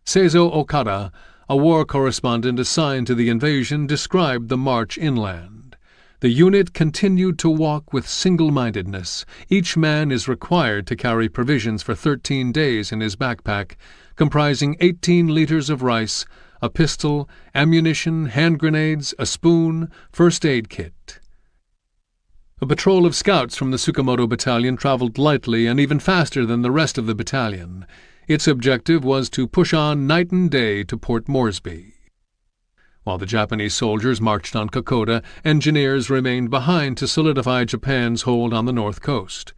Seizo Okada, a war correspondent assigned to the invasion, described the march inland. The unit continued to walk with single-mindedness. Each man is required to carry provisions for 13 days in his backpack, comprising 18 liters of rice, a pistol, ammunition, hand grenades, a spoon, first aid kit. A patrol of scouts from the Tsukamoto Battalion traveled lightly and even faster than the rest of the battalion. Its objective was to push on night and day to Port Moresby. While the Japanese soldiers marched on Kokoda, engineers remained behind to solidify Japan's hold on the north coast.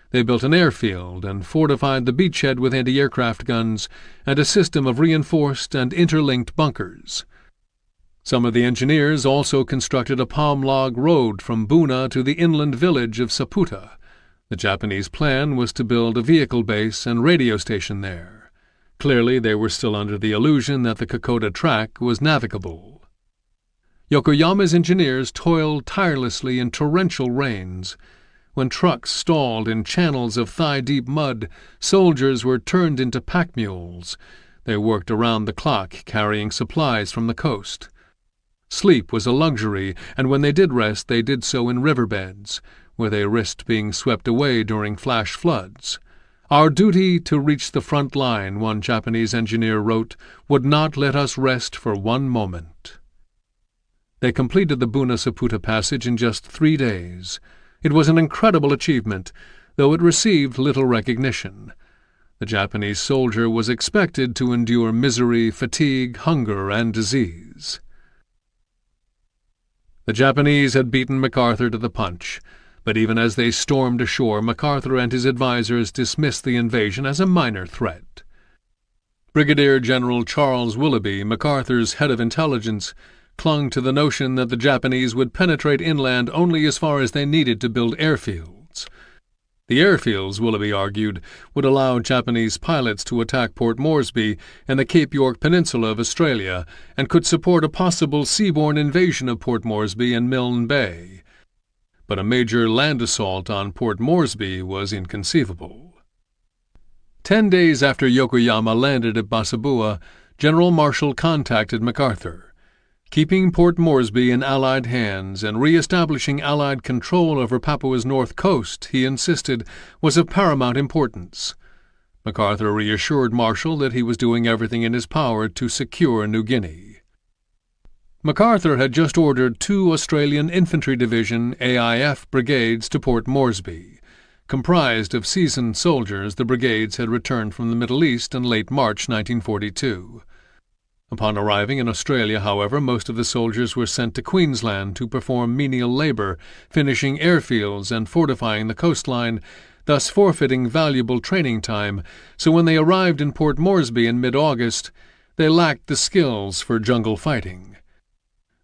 They built an airfield and fortified the beachhead with anti-aircraft guns and a system of reinforced and interlinked bunkers. Some of the engineers also constructed a palm log road from Buna to the inland village of Saputa. The Japanese plan was to build a vehicle base and radio station there. Clearly, they were still under the illusion that the Kokoda track was navigable. Yokoyama's engineers toiled tirelessly in torrential rains. When trucks stalled in channels of thigh-deep mud, soldiers were turned into pack mules. They worked around the clock, carrying supplies from the coast. Sleep was a luxury, and when they did rest, they did so in riverbeds, where they risked being swept away during flash floods. "Our duty to reach the front line," one Japanese engineer wrote, "would not let us rest for one moment." They completed the Buna-Saputa Passage in just 3 days. It was an incredible achievement, though it received little recognition. The Japanese soldier was expected to endure misery, fatigue, hunger, and disease. The Japanese had beaten MacArthur to the punch, but even as they stormed ashore, MacArthur and his advisers dismissed the invasion as a minor threat. Brigadier General Charles Willoughby, MacArthur's head of intelligence, clung to the notion that the Japanese would penetrate inland only as far as they needed to build airfields. The airfields, Willoughby argued, would allow Japanese pilots to attack Port Moresby and the Cape York Peninsula of Australia, and could support a possible seaborne invasion of Port Moresby and Milne Bay. But a major land assault on Port Moresby was inconceivable. 10 days after Yokoyama landed at Basabua, General Marshall contacted MacArthur. Keeping Port Moresby in Allied hands and re-establishing Allied control over Papua's north coast, he insisted, was of paramount importance. MacArthur reassured Marshall that he was doing everything in his power to secure New Guinea. MacArthur had just ordered 2 Australian Infantry Division AIF brigades to Port Moresby. Comprised of seasoned soldiers, the brigades had returned from the Middle East in late March 1942. Upon arriving in Australia, however, most of the soldiers were sent to Queensland to perform menial labour, finishing airfields and fortifying the coastline, thus forfeiting valuable training time, so when they arrived in Port Moresby in mid-August, they lacked the skills for jungle fighting.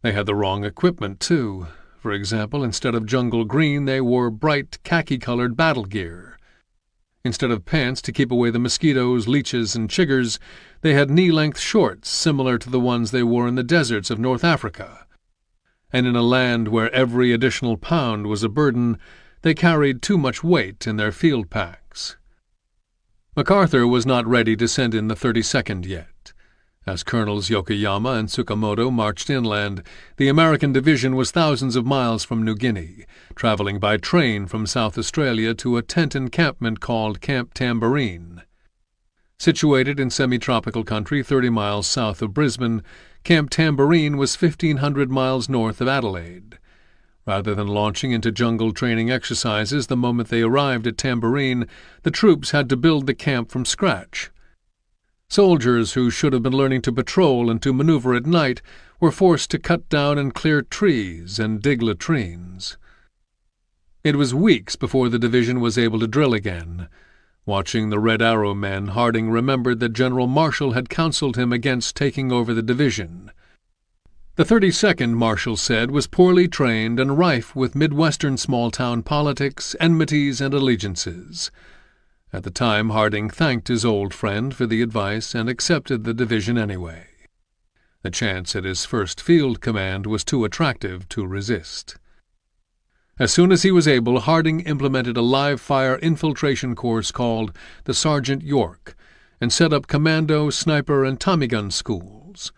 They had the wrong equipment, too. For example, instead of jungle green, they wore bright khaki-coloured battle gear. Instead of pants to keep away the mosquitoes, leeches, and chiggers, they had knee-length shorts similar to the ones they wore in the deserts of North Africa. And in a land where every additional pound was a burden, they carried too much weight in their field packs. MacArthur was not ready to send in the 32nd yet. As Colonels Yokoyama and Tsukamoto marched inland, the American division was thousands of miles from New Guinea, traveling by train from South Australia to a tent encampment called Camp Tambourine. Situated in semi-tropical country 30 miles south of Brisbane, Camp Tambourine was 1,500 miles north of Adelaide. Rather than launching into jungle training exercises the moment they arrived at Tambourine, the troops had to build the camp from scratch. Soldiers who should have been learning to patrol and to maneuver at night were forced to cut down and clear trees and dig latrines. It was weeks before the division was able to drill again. Watching the Red Arrow men, Harding remembered that General Marshall had counseled him against taking over the division. The 32nd, Marshall said, was poorly trained and rife with Midwestern small-town politics, enmities, and allegiances. At the time, Harding thanked his old friend for the advice and accepted the division anyway. The chance at his first field command was too attractive to resist. As soon as he was able, Harding implemented a live-fire infiltration course called the Sergeant York and set up commando, sniper, and Tommy gun schools.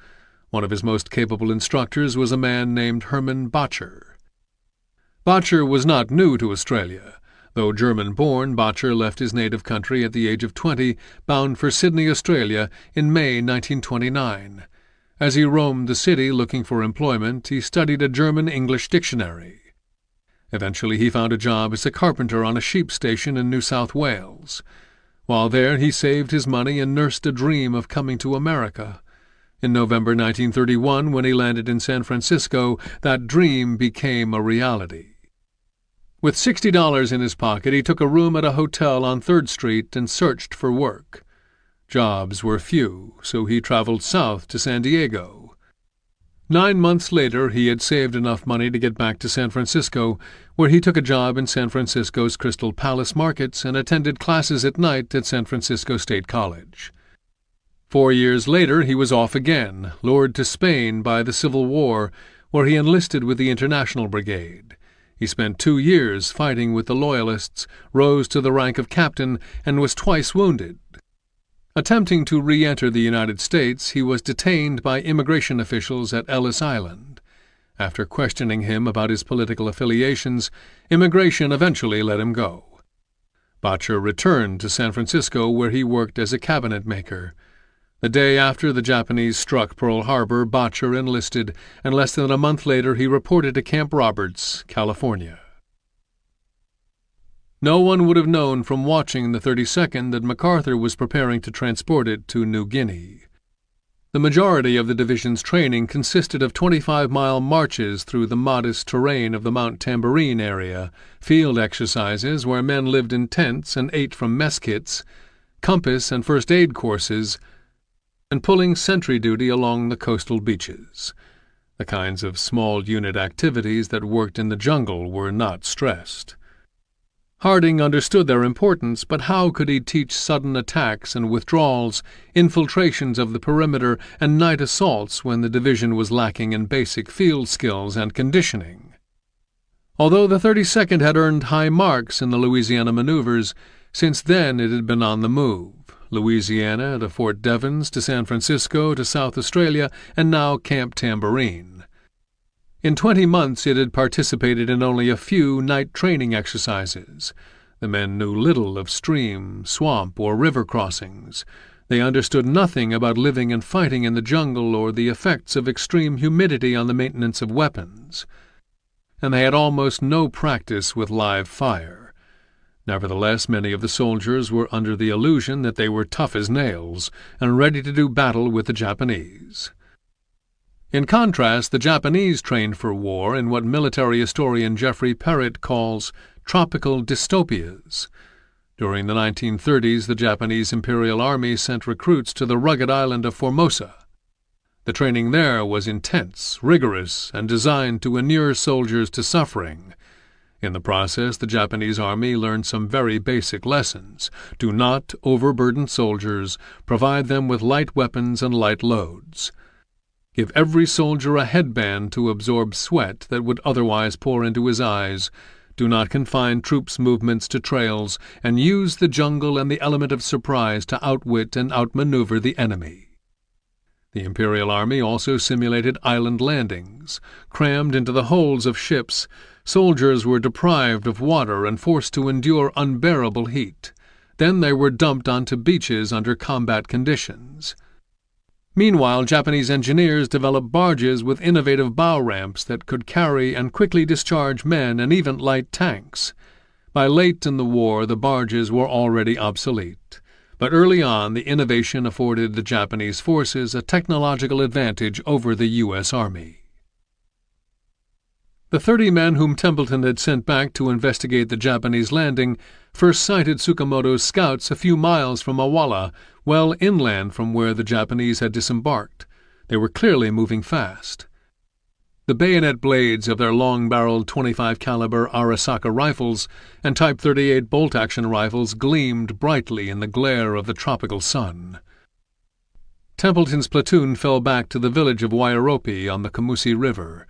One of his most capable instructors was a man named Herman Bottcher. Bottcher was not new to Australia. Though German-born, Bottcher left his native country at the age of 20, bound for Sydney, Australia, in May 1929. As he roamed the city looking for employment, he studied a German-English dictionary. Eventually he found a job as a carpenter on a sheep station in New South Wales. While there, he saved his money and nursed a dream of coming to America. In November 1931, when he landed in San Francisco, that dream became a reality. With $60 in his pocket, he took a room at a hotel on 3rd Street and searched for work. Jobs were few, so he traveled south to San Diego. 9 months later, he had saved enough money to get back to San Francisco, where he took a job in San Francisco's Crystal Palace markets and attended classes at night at San Francisco State College. 4 years later, he was off again, lured to Spain by the Civil War, where he enlisted with the International Brigade. He spent 2 years fighting with the Loyalists, rose to the rank of captain, and was twice wounded. Attempting to re-enter the United States, he was detained by immigration officials at Ellis Island. After questioning him about his political affiliations, immigration eventually let him go. Bottcher returned to San Francisco, where he worked as a cabinet maker. The day after the Japanese struck Pearl Harbor, Botcher enlisted, and less than a month later he reported to Camp Roberts, California. No one would have known from watching the 32nd that MacArthur was preparing to transport it to New Guinea. The majority of the division's training consisted of 25-mile marches through the modest terrain of the Mount Tamborine area, field exercises where men lived in tents and ate from mess kits, compass and first aid courses, and pulling sentry duty along the coastal beaches. The kinds of small unit activities that worked in the jungle were not stressed. Harding understood their importance, but how could he teach sudden attacks and withdrawals, infiltrations of the perimeter, and night assaults when the division was lacking in basic field skills and conditioning? Although the 32nd had earned high marks in the Louisiana maneuvers, since then it had been on the move. Louisiana to Fort Devens to San Francisco to South Australia, and now Camp Tamborine. In 20 months it had participated in only a few night training exercises. The men knew little of stream, swamp, or river crossings. They understood nothing about living and fighting in the jungle or the effects of extreme humidity on the maintenance of weapons. And they had almost no practice with live fire. Nevertheless, many of the soldiers were under the illusion that they were tough as nails and ready to do battle with the Japanese. In contrast, the Japanese trained for war in what military historian Jeffrey Parrott calls tropical dystopias. During the 1930s, the Japanese Imperial Army sent recruits to the rugged island of Formosa. The training there was intense, rigorous, and designed to inure soldiers to suffering. In the process, the Japanese Army learned some very basic lessons. Do not overburden soldiers, provide them with light weapons and light loads. Give every soldier a headband to absorb sweat that would otherwise pour into his eyes. Do not confine troops' movements to trails, and use the jungle and the element of surprise to outwit and outmaneuver the enemy. The Imperial Army also simulated island landings. Crammed into the holds of ships, soldiers were deprived of water and forced to endure unbearable heat. Then they were dumped onto beaches under combat conditions. Meanwhile, Japanese engineers developed barges with innovative bow ramps that could carry and quickly discharge men and even light tanks. By late in the war, the barges were already obsolete. But early on, the innovation afforded the Japanese forces a technological advantage over the U.S. Army. The 30 men whom Templeton had sent back to investigate the Japanese landing first sighted Tsukamoto's scouts a few miles from Awala, well inland from where the Japanese had disembarked. They were clearly moving fast. The bayonet blades of their long-barreled 25 caliber Arisaka rifles and Type 38 bolt-action rifles gleamed brightly in the glare of the tropical sun. Templeton's platoon fell back to the village of Wairopi on the Kamusi River.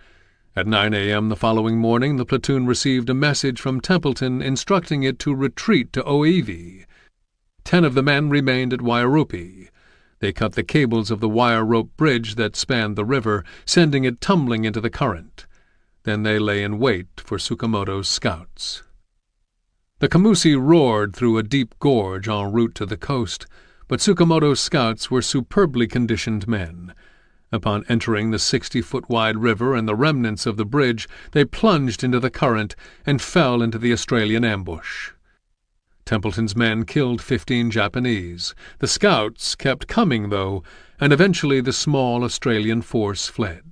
At 9 a.m. the following morning, the platoon received a message from Templeton instructing it to retreat to Oivi. 10 of the men remained at Wairopi. They cut the cables of the wire rope bridge that spanned the river, sending it tumbling into the current. Then they lay in wait for Tsukamoto's scouts. The Kamusi roared through a deep gorge en route to the coast, but Tsukamoto's scouts were superbly conditioned men. Upon entering the 60-foot-wide river and the remnants of the bridge, they plunged into the current and fell into the Australian ambush. Templeton's men killed 15 Japanese. The scouts kept coming, though, and eventually the small Australian force fled.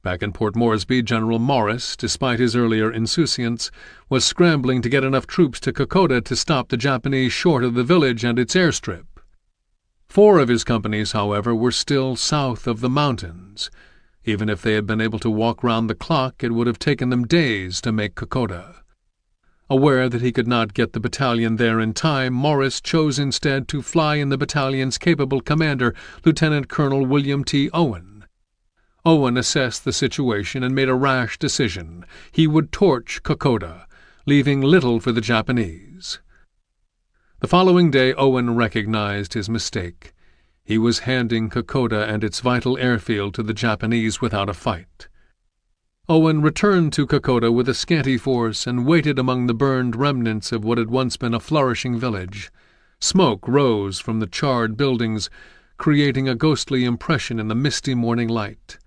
Back in Port Moresby, General Morris, despite his earlier insouciance, was scrambling to get enough troops to Kokoda to stop the Japanese short of the village and its airstrip. 4 of his companies, however, were still south of the mountains. Even if they had been able to walk round the clock, it would have taken them days to make Kokoda. Aware that he could not get the battalion there in time, Morris chose instead to fly in the battalion's capable commander, Lieutenant Colonel William T. Owen. Owen assessed the situation and made a rash decision. He would torch Kokoda, leaving little for the Japanese. The following day Owen recognized his mistake. He was handing Kokoda and its vital airfield to the Japanese without a fight. Owen returned to Kokoda with a scanty force and waited among the burned remnants of what had once been a flourishing village. Smoke rose from the charred buildings. creating a ghostly impression in the misty morning light.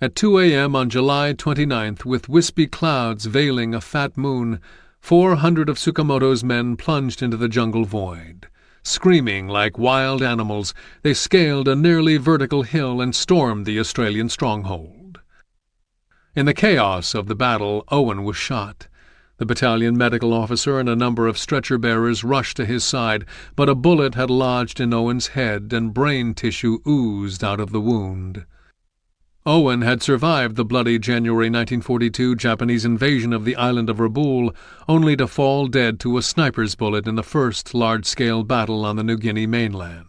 At 2 a.m. on July 29th, with wispy clouds veiling a fat moon, 400 of Tsukamoto's men plunged into the jungle void. Screaming like wild animals, they scaled a nearly vertical hill and stormed the Australian stronghold. In the chaos of the battle, Owen was shot. The battalion medical officer and a number of stretcher-bearers rushed to his side, but a bullet had lodged in Owen's head and brain tissue oozed out of the wound. Owen had survived the bloody January 1942 Japanese invasion of the island of Rabaul, only to fall dead to a sniper's bullet in the first large-scale battle on the New Guinea mainland.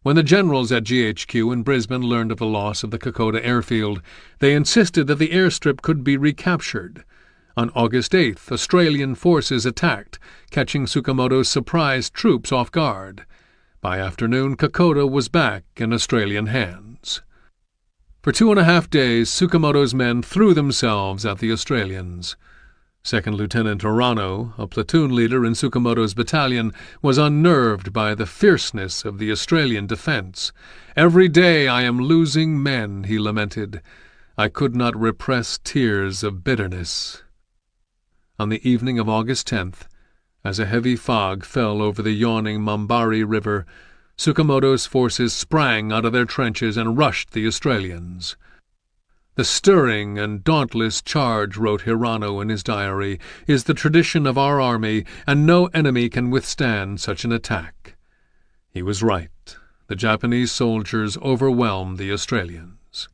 When the generals at GHQ in Brisbane learned of the loss of the Kokoda airfield, they insisted that the airstrip could be recaptured. On August 8th, Australian forces attacked, catching Tsukamoto's surprised troops off guard. By afternoon, Kokoda was back in Australian hands. For 2.5 days, Tsukamoto's men threw themselves at the Australians. Second Lieutenant Orano, a platoon leader in Tsukamoto's battalion, was unnerved by the fierceness of the Australian defence. "Every day I am losing men," he lamented. "I could not repress tears of bitterness." On the evening of August 10th, as a heavy fog fell over the yawning Mambari River, Tsukamoto's forces sprang out of their trenches and rushed the Australians. "The stirring and dauntless charge," wrote Hirano in his diary, "is the tradition of our army, and no enemy can withstand such an attack." He was right. The Japanese soldiers overwhelmed the Australians.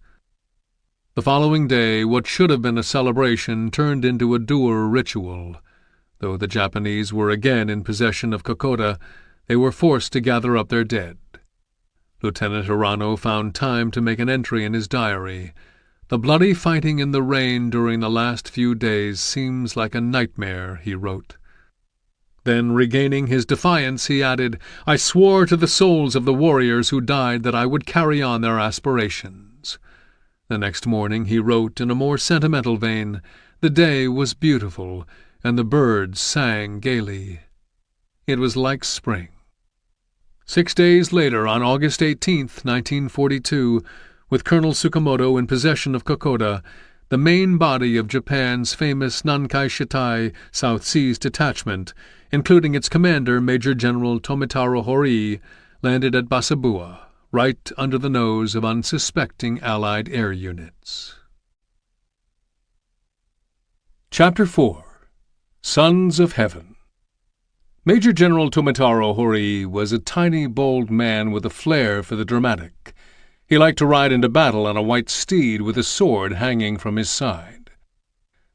The following day, what should have been a celebration turned into a dour ritual. Though the Japanese were again in possession of Kokoda, they were forced to gather up their dead. Lieutenant Hirano found time to make an entry in his diary. "The bloody fighting in the rain during the last few days seems like a nightmare," he wrote. Then, regaining his defiance, he added, "I swore to the souls of the warriors who died that I would carry on their aspirations." The next morning he wrote in a more sentimental vein, "The day was beautiful, and the birds sang gaily." It was like spring. 6 days later, on August 18th, 1942, with Colonel Tsukamoto in possession of Kokoda, the main body of Japan's famous Nankai Shitai South Seas Detachment, including its commander Major General Tomitaro Horii, landed at Basabua, right under the nose of unsuspecting Allied air units. Chapter 4. Sons of Heaven. Major General Tomitaro Horii was a tiny, bold man with a flair for the dramatic. He liked to ride into battle on a white steed with a sword hanging from his side.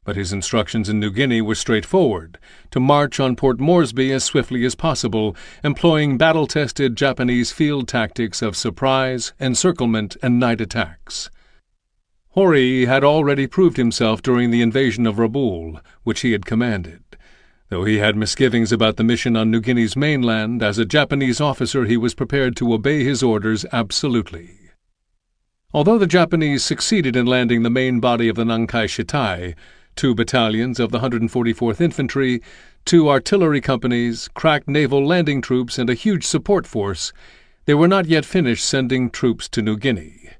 But his instructions in New Guinea were straightforward: to march on Port Moresby as swiftly as possible, employing battle-tested Japanese field tactics of surprise, encirclement, and night attacks. Horii had already proved himself during the invasion of Rabaul, which he had commanded. Though he had misgivings about the mission on New Guinea's mainland, as a Japanese officer he was prepared to obey his orders absolutely. Although the Japanese succeeded in landing the main body of the Nankai Shitai, 2 battalions of the 144th Infantry, 2 artillery companies, crack naval landing troops, and a huge support force, they were not yet finished sending troops to New Guinea.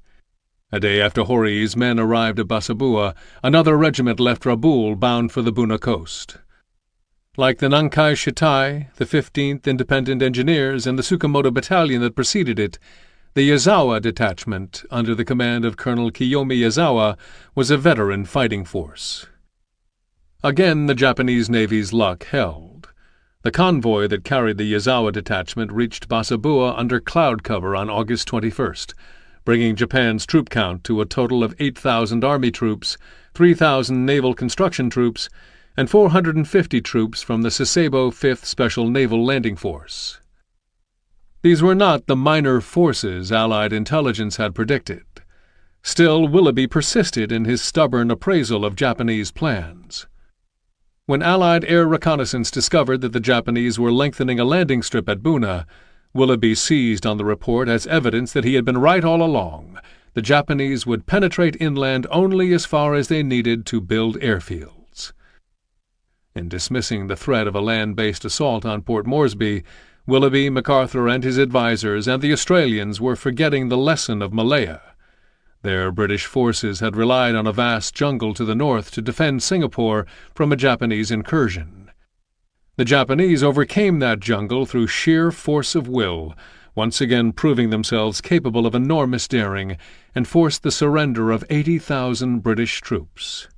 A day after Horii's men arrived at Basabua, another regiment left Rabaul bound for the Buna coast. Like the Nankai Shitai, the 15th Independent Engineers, and the Tsukamoto Battalion that preceded it, the Yazawa detachment, under the command of Colonel Kiyomi Yazawa, was a veteran fighting force. Again the Japanese Navy's luck held. The convoy that carried the Yazawa detachment reached Basabua under cloud cover on August 21st, bringing Japan's troop count to a total of 8,000 Army troops, 3,000 naval construction troops, and 450 troops from the Sasebo 5th Special Naval Landing Force. These were not the minor forces Allied intelligence had predicted. Still, Willoughby persisted in his stubborn appraisal of Japanese plans. When Allied air reconnaissance discovered that the Japanese were lengthening a landing strip at Buna, Willoughby seized on the report as evidence that he had been right all along. The Japanese would penetrate inland only as far as they needed to build airfields. In dismissing the threat of a land-based assault on Port Moresby, Willoughby, MacArthur and his advisers and the Australians were forgetting the lesson of Malaya. Their British forces had relied on a vast jungle to the north to defend Singapore from a Japanese incursion. The Japanese overcame that jungle through sheer force of will, once again proving themselves capable of enormous daring, and forced the surrender of 80,000 British troops.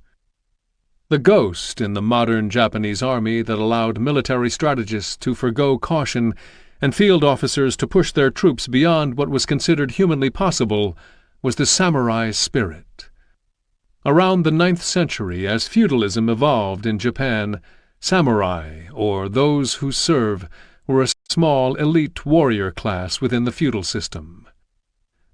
The ghost in the modern Japanese army that allowed military strategists to forgo caution and field officers to push their troops beyond what was considered humanly possible was the samurai spirit. Around the 9th century, as feudalism evolved in Japan, samurai, or those who serve, were a small elite warrior class within the feudal system.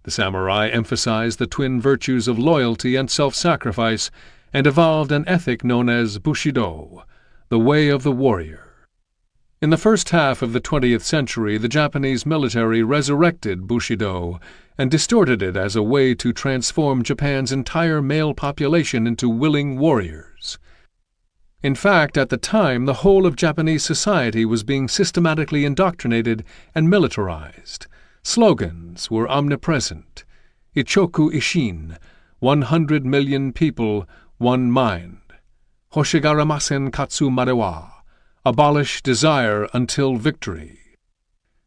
The samurai emphasized the twin virtues of loyalty and self-sacrifice and evolved an ethic known as Bushido, the way of the warrior. In the first half of the 20th century, the Japanese military resurrected Bushido and distorted it as a way to transform Japan's entire male population into willing warriors. In fact, at the time, the whole of Japanese society was being systematically indoctrinated and militarized. Slogans were omnipresent. Ichoku Ishin, 100 million people, one mind. Hoshigaramasen katsu madewa, abolish desire until victory.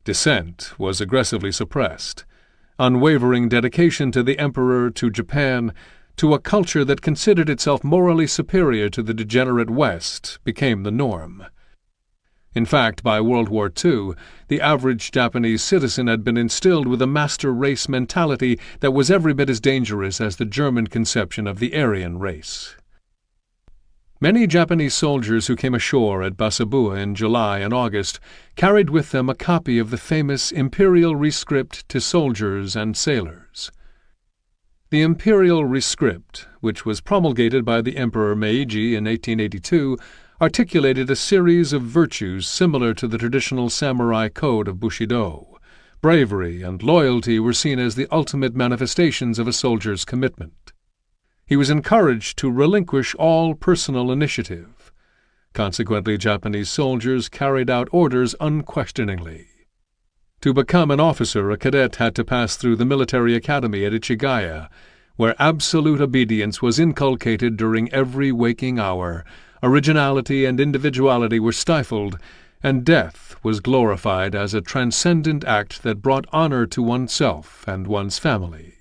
Dissent was aggressively suppressed. Unwavering dedication to the emperor, to Japan, to a culture that considered itself morally superior to the degenerate West, became the norm. In fact, by World War II, the average Japanese citizen had been instilled with a master race mentality that was every bit as dangerous as the German conception of the Aryan race. Many Japanese soldiers who came ashore at Basabua in July and August carried with them a copy of the famous Imperial Rescript to Soldiers and Sailors. The Imperial Rescript, which was promulgated by the Emperor Meiji in 1882, articulated a series of virtues similar to the traditional samurai code of Bushido. Bravery and loyalty were seen as the ultimate manifestations of a soldier's commitment. He was encouraged to relinquish all personal initiative. Consequently, Japanese soldiers carried out orders unquestioningly. To become an officer, a cadet had to pass through the military academy at Ichigaya, where absolute obedience was inculcated during every waking hour, originality and individuality were stifled, and death was glorified as a transcendent act that brought honor to oneself and one's family.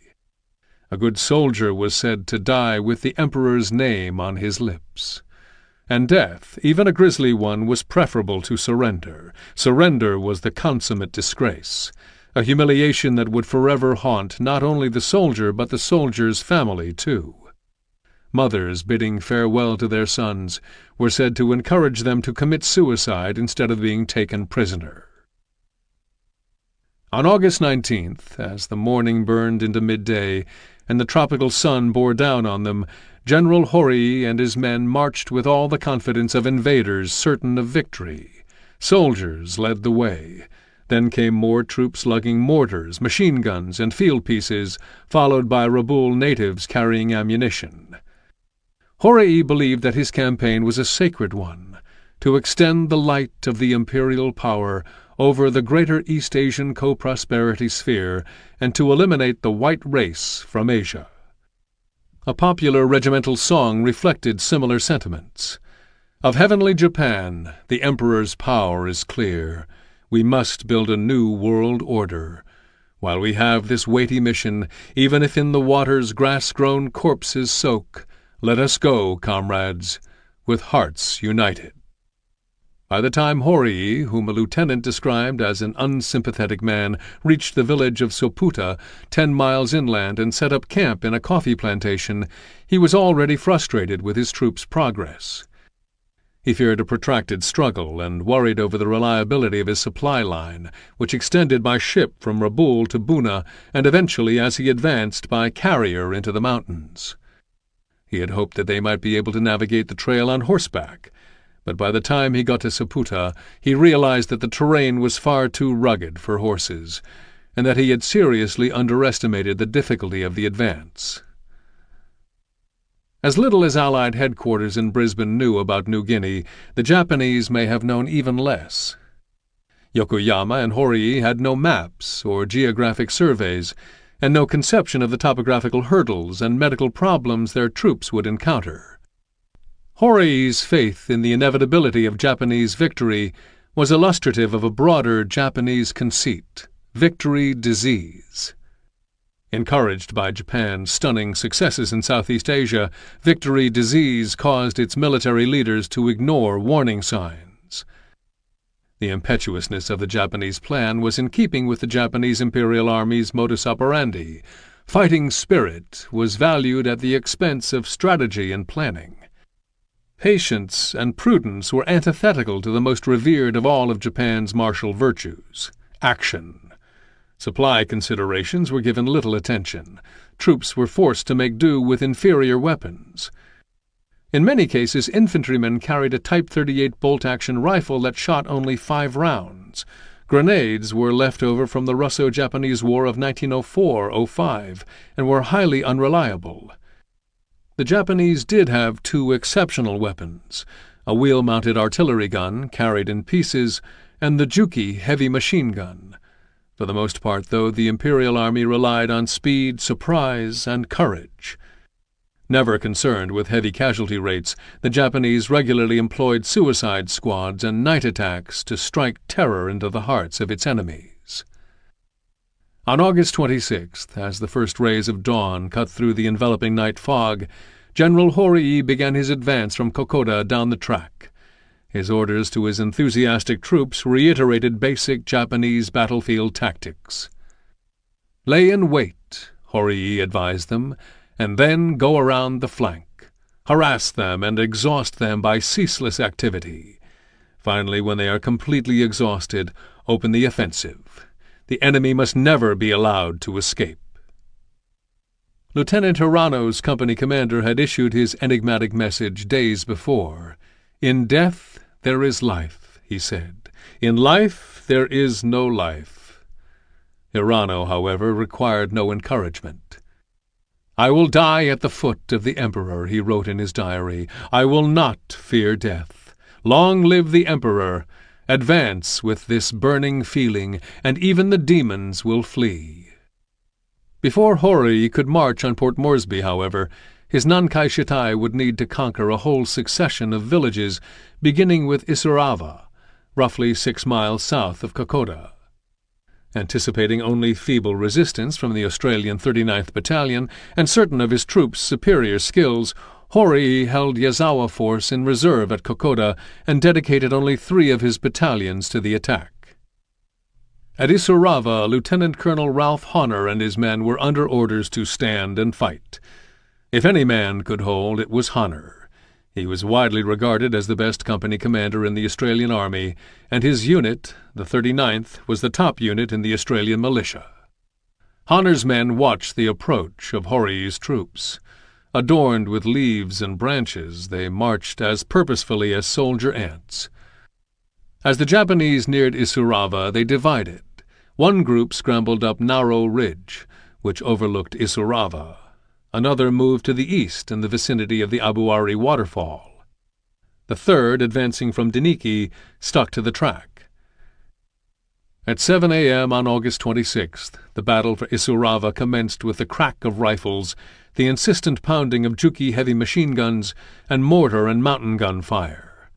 A good soldier was said to die with the emperor's name on his lips. And death, even a grisly one, was preferable to surrender. Surrender was the consummate disgrace, a humiliation that would forever haunt not only the soldier but the soldier's family too. Mothers, bidding farewell to their sons, were said to encourage them to commit suicide instead of being taken prisoner. On August 19th, as the morning burned into midday and the tropical sun bore down on them, General Horii and his men marched with all the confidence of invaders certain of victory. Soldiers led the way. Then came more troops lugging mortars, machine guns, and field pieces, followed by Rabaul natives carrying ammunition. Horii believed that his campaign was a sacred one, to extend the light of the imperial power over the greater East Asian co-prosperity sphere and to eliminate the white race from Asia. A popular regimental song reflected similar sentiments. Of heavenly Japan, the emperor's power is clear. We must build a new world order. While we have this weighty mission, even if in the waters grass-grown corpses soak, let us go, comrades, with hearts united. By the time Horii, whom a lieutenant described as an unsympathetic man, reached the village of Soputa, 10 miles inland, and set up camp in a coffee plantation, he was already frustrated with his troops' progress. He feared a protracted struggle and worried over the reliability of his supply line, which extended by ship from Rabaul to Buna and eventually, as he advanced, by carrier into the mountains. He had hoped that they might be able to navigate the trail on horseback, but by the time he got to Soputa, he realized that the terrain was far too rugged for horses, and that he had seriously underestimated the difficulty of the advance. As little as Allied headquarters in Brisbane knew about New Guinea, the Japanese may have known even less. Yokoyama and Horii had no maps or geographic surveys, and no conception of the topographical hurdles and medical problems their troops would encounter. Horii's faith in the inevitability of Japanese victory was illustrative of a broader Japanese conceit: victory disease. Encouraged by Japan's stunning successes in Southeast Asia, victory disease caused its military leaders to ignore warning signs. The impetuousness of the Japanese plan was in keeping with the Japanese Imperial Army's modus operandi. Fighting spirit was valued at the expense of strategy and planning. Patience and prudence were antithetical to the most revered of all of Japan's martial virtues: action. Supply considerations were given little attention. Troops were forced to make do with inferior weapons. In many cases, infantrymen carried a Type 38 bolt-action rifle that shot only 5 rounds. Grenades were left over from the Russo-Japanese War of 1904-05 and were highly unreliable. The Japanese did have 2 exceptional weapons: a wheel-mounted artillery gun carried in pieces and the Juki heavy machine gun. For the most part, though, the Imperial Army relied on speed, surprise, and courage. Never concerned with heavy casualty rates, the Japanese regularly employed suicide squads and night attacks to strike terror into the hearts of its enemies. On August 26th, as the first rays of dawn cut through the enveloping night fog, General Horii began his advance from Kokoda down the track. His orders to his enthusiastic troops reiterated basic Japanese battlefield tactics. "Lay in wait," Horii advised them, "and then go around the flank. Harass them and exhaust them by ceaseless activity. Finally, when they are completely exhausted, open the offensive. The enemy must never be allowed to escape." Lieutenant Hirano's company commander had issued his enigmatic message days before. "In death there is life," he said. "In life there is no life." Hirano, however, required no encouragement. "I will die at the foot of the Emperor," he wrote in his diary. "I will not fear death. Long live the Emperor! Advance with this burning feeling, and even the demons will flee." Before Horii could march on Port Moresby, however, his Nankai Shitai would need to conquer a whole succession of villages, beginning with Isurava, roughly 6 miles south of Kokoda. Anticipating only feeble resistance from the Australian 39th Battalion and certain of his troops' superior skills, Horii held Yazawa Force in reserve at Kokoda and dedicated only 3 of his battalions to the attack. At Isurava, Lieutenant Colonel Ralph Honor and his men were under orders to stand and fight. If any man could hold, it was Honor. He was widely regarded as the best company commander in the Australian Army, and his unit, the 39th, was the top unit in the Australian militia. Honor's men watched the approach of Horii's troops. Adorned with leaves and branches, they marched as purposefully as soldier ants. As the Japanese neared Isurava, they divided. One group scrambled up Narrow Ridge, which overlooked Isurava. Another moved to the east in the vicinity of the Abuari waterfall. The third, advancing from Diniki, stuck to the track. At 7 a.m. on August 26th, the battle for Isurava commenced with the crack of rifles, the insistent pounding of Juki heavy machine guns, and mortar and mountain gun fire.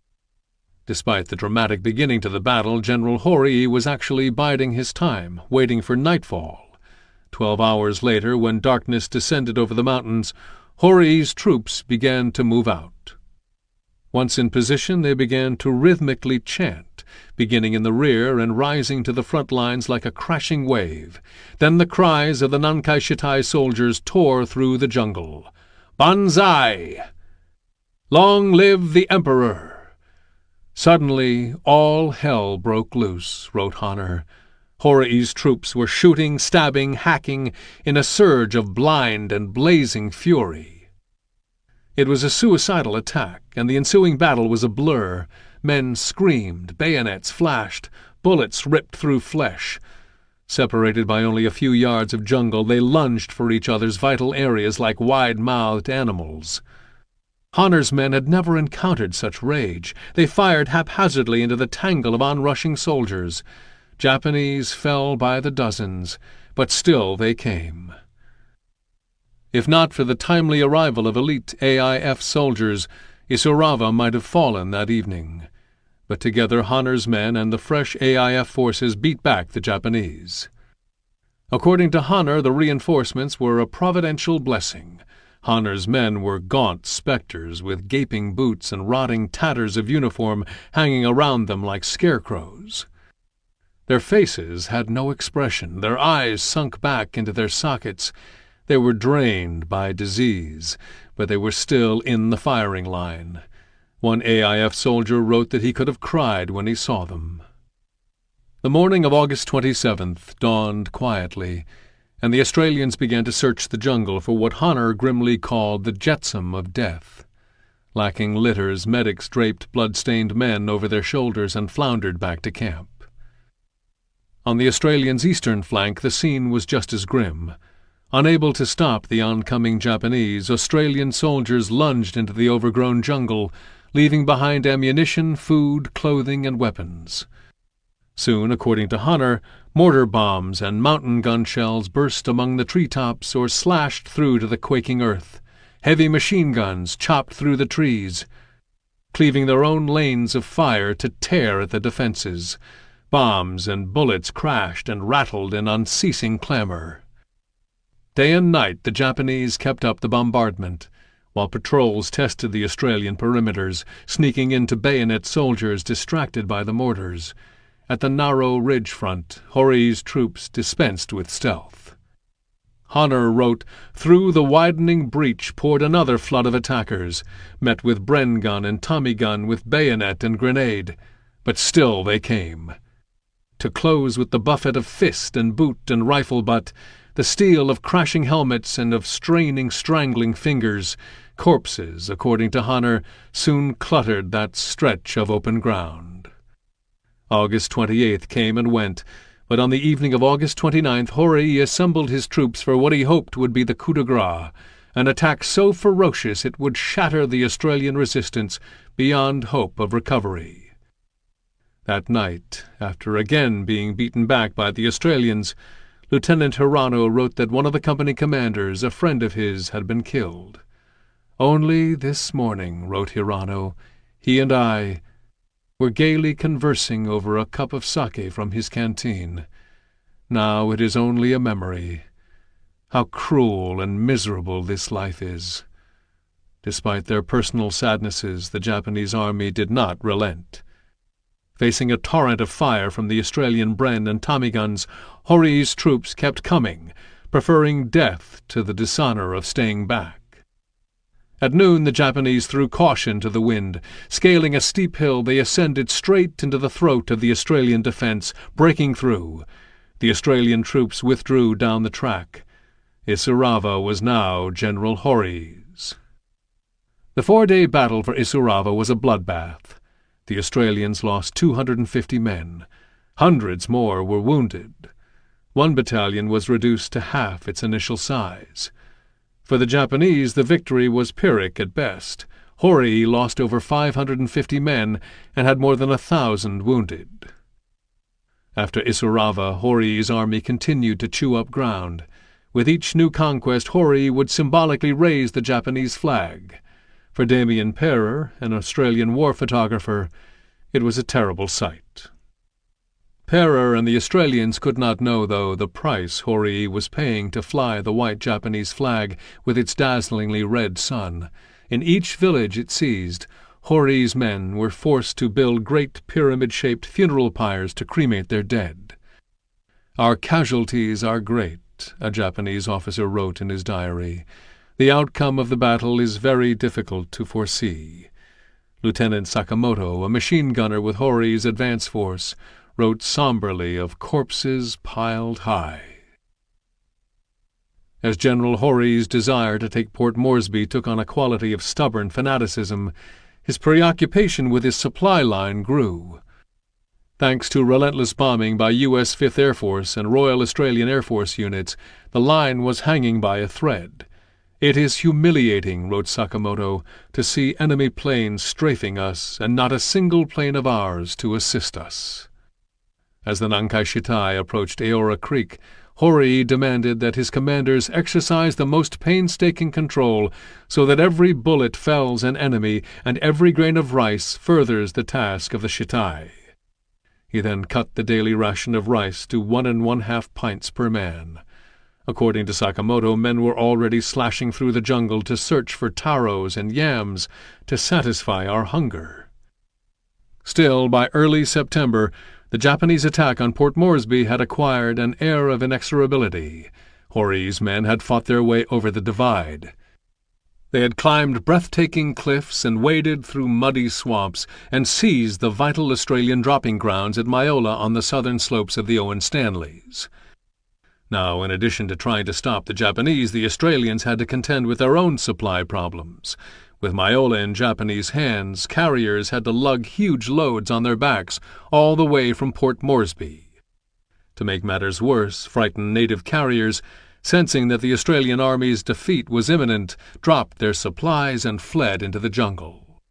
Despite the dramatic beginning to the battle, General Horii was actually biding his time, waiting for nightfall. 12 hours later, when darkness descended over the mountains, Horii's troops began to move out. Once in position, they began to rhythmically chant, beginning in the rear and rising to the front lines like a crashing wave. Then the cries of the Nankai Shitai soldiers tore through the jungle. "Banzai! Long live the Emperor!" Suddenly, all hell broke loose, wrote Honor. Horii's troops were shooting, stabbing, hacking in a surge of blind and blazing fury. It was a suicidal attack, and the ensuing battle was a blur. Men screamed, bayonets flashed, bullets ripped through flesh. Separated by only a few yards of jungle, they lunged for each other's vital areas like wide-mouthed animals. Honor's men had never encountered such rage. They fired haphazardly into the tangle of onrushing soldiers. Japanese fell by the dozens, but still they came. If not for the timely arrival of elite AIF soldiers, Isurava might have fallen that evening. But together Honor's men and the fresh AIF forces beat back the Japanese. According to Honor, the reinforcements were a providential blessing. Honor's men were gaunt specters with gaping boots and rotting tatters of uniform hanging around them like scarecrows. Their faces had no expression, their eyes sunk back into their sockets. They were drained by disease, but they were still in the firing line. One AIF soldier wrote that he could have cried when he saw them. The morning of August 27th dawned quietly, and the Australians began to search the jungle for what Honor grimly called the jetsam of death. Lacking litters, medics draped blood-stained men over their shoulders and floundered back to camp. On the Australians' eastern flank the scene was just as grim. Unable to stop the oncoming Japanese, Australian soldiers lunged into the overgrown jungle, leaving behind ammunition, food, clothing, and weapons. Soon, according to Honor, mortar bombs and mountain gun shells burst among the treetops or slashed through to the quaking earth. Heavy machine guns chopped through the trees, cleaving their own lanes of fire to tear at the defenses. Bombs and bullets crashed and rattled in unceasing clamor. Day and night the Japanese kept up the bombardment, while patrols tested the Australian perimeters, sneaking into bayonet soldiers distracted by the mortars. At the narrow ridge front, Hori's troops dispensed with stealth. Honor wrote, "Through the widening breach poured another flood of attackers, met with Bren gun and Tommy gun with bayonet and grenade, but still they came. To close with the buffet of fist and boot and rifle butt, the steel of crashing helmets and of straining, strangling fingers, corpses, according to Honor, soon cluttered that stretch of open ground." August 28th came and went, but on the evening of August 29th Hori assembled his troops for what he hoped would be the coup de grace, an attack so ferocious it would shatter the Australian resistance beyond hope of recovery. That night, after again being beaten back by the Australians, Lieutenant Hirano wrote that one of the company commanders, a friend of his, had been killed. "Only this morning," wrote Hirano, "he and I were gaily conversing over a cup of sake from his canteen. Now it is only a memory. How cruel and miserable this life is." Despite their personal sadnesses, the Japanese army did not relent. Facing a torrent of fire from the Australian Bren and Tommy guns, Hori's troops kept coming, preferring death to the dishonor of staying back. At noon the Japanese threw caution to the wind. Scaling a steep hill, they ascended straight into the throat of the Australian defence, breaking through. The Australian troops withdrew down the track. Isurava was now General Hori's. The 4-day battle for Isurava was a bloodbath. The Australians lost 250 men. Hundreds more were wounded. One battalion was reduced to half its initial size. For the Japanese, the victory was Pyrrhic at best. Hori lost over 550 men and had more than 1,000 wounded. After Isurava, Hori's army continued to chew up ground. With each new conquest, Hori would symbolically raise the Japanese flag. For Damien Perrer, an Australian war photographer, it was a terrible sight. Perrer and the Australians could not know, though, the price Hori was paying to fly the white Japanese flag with its dazzlingly red sun. In each village it seized, Hori's men were forced to build great pyramid-shaped funeral pyres to cremate their dead. "Our casualties are great," a Japanese officer wrote in his diary. "The outcome of the battle is very difficult to foresee." Lieutenant Sakamoto, a machine gunner with Hori's advance force, wrote somberly of corpses piled high. As General Hori's desire to take Port Moresby took on a quality of stubborn fanaticism, his preoccupation with his supply line grew. Thanks to relentless bombing by U.S. 5th Air Force and Royal Australian Air Force units, the line was hanging by a thread. "It is humiliating," wrote Sakamoto, "to see enemy planes strafing us and not a single plane of ours to assist us." As the Nankai Shitai approached Aora Creek, Horii demanded that his commanders exercise the most painstaking control so that every bullet fells an enemy and every grain of rice furthers the task of the Shitai. He then cut the daily ration of rice to 1 1/2 pints per man. According to Sakamoto, men were already slashing through the jungle to search for taros and yams to satisfy our hunger. Still, by early September, the Japanese attack on Port Moresby had acquired an air of inexorability. Horii's men had fought their way over the divide. They had climbed breathtaking cliffs and waded through muddy swamps and seized the vital Australian dropping grounds at Myola on the southern slopes of the Owen Stanleys. Now, in addition to trying to stop the Japanese, the Australians had to contend with their own supply problems. With Myola in Japanese hands, carriers had to lug huge loads on their backs all the way from Port Moresby. To make matters worse, frightened native carriers, sensing that the Australian army's defeat was imminent, dropped their supplies and fled into the jungle.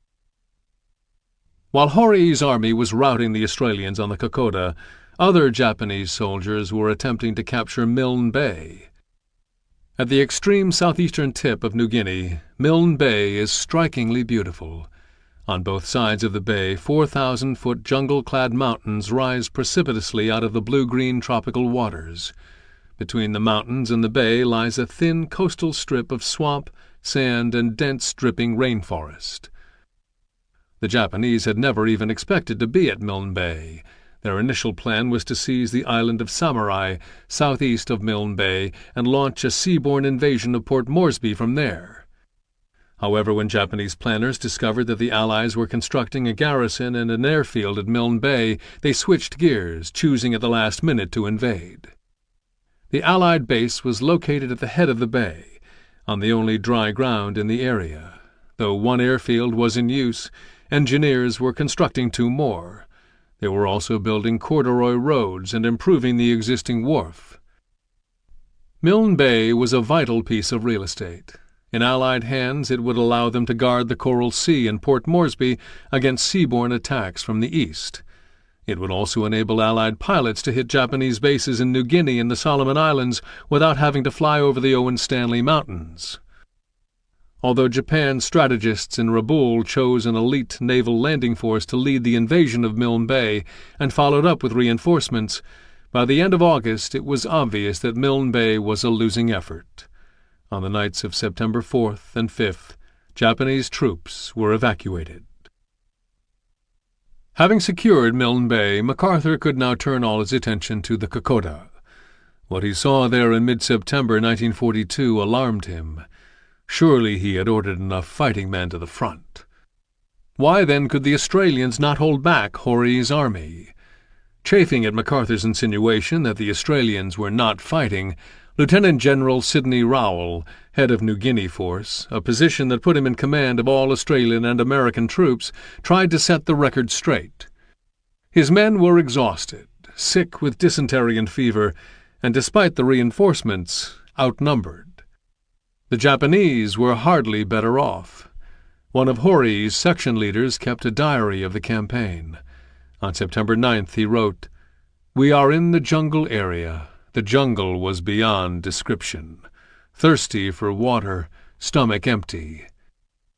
While Horii's army was routing the Australians on the Kokoda, other Japanese soldiers were attempting to capture Milne Bay. At the extreme southeastern tip of New Guinea, Milne Bay is strikingly beautiful. On both sides of the bay, 4,000-foot jungle-clad mountains rise precipitously out of the blue-green tropical waters. Between the mountains and the bay lies a thin coastal strip of swamp, sand, and dense dripping rainforest. The Japanese had never even expected to be at Milne Bay. Their initial plan was to seize the island of Samurai, southeast of Milne Bay, and launch a seaborne invasion of Port Moresby from there. However, when Japanese planners discovered that the Allies were constructing a garrison and an airfield at Milne Bay, they switched gears, choosing at the last minute to invade. The Allied base was located at the head of the bay, on the only dry ground in the area. Though one airfield was in use, engineers were constructing 2 more. They were also building corduroy roads and improving the existing wharf. Milne Bay was a vital piece of real estate. In Allied hands, it would allow them to guard the Coral Sea and Port Moresby against seaborne attacks from the east. It would also enable Allied pilots to hit Japanese bases in New Guinea and the Solomon Islands without having to fly over the Owen Stanley Mountains. Although Japan's strategists in Rabaul chose an elite naval landing force to lead the invasion of Milne Bay and followed up with reinforcements, by the end of August it was obvious that Milne Bay was a losing effort. On the nights of September 4th and 5th, Japanese troops were evacuated. Having secured Milne Bay, MacArthur could now turn all his attention to the Kokoda. What he saw there in mid-September 1942 alarmed him. Surely he had ordered enough fighting men to the front. Why, then, could the Australians not hold back Horii's army? Chafing at MacArthur's insinuation that the Australians were not fighting, Lieutenant General Sidney Rowell, head of New Guinea Force, a position that put him in command of all Australian and American troops, tried to set the record straight. His men were exhausted, sick with dysentery and fever, and despite the reinforcements, outnumbered. The Japanese were hardly better off. One of Horii's section leaders kept a diary of the campaign. On September 9th he wrote, "We are in the jungle area. The jungle was beyond description. Thirsty for water, stomach empty.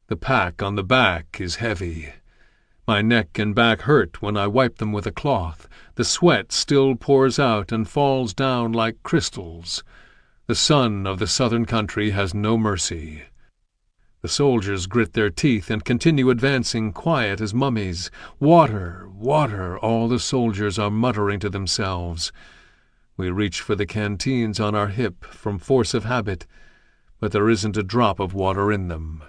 The pack on the back is heavy. My neck and back hurt when I wipe them with a cloth. The sweat still pours out and falls down like crystals. The sun of the southern country has no mercy." The soldiers grit their teeth and continue advancing, quiet as mummies. "Water, water," all the soldiers are muttering to themselves. We reach for the canteens on our hip from force of habit, but there isn't a drop of water in them.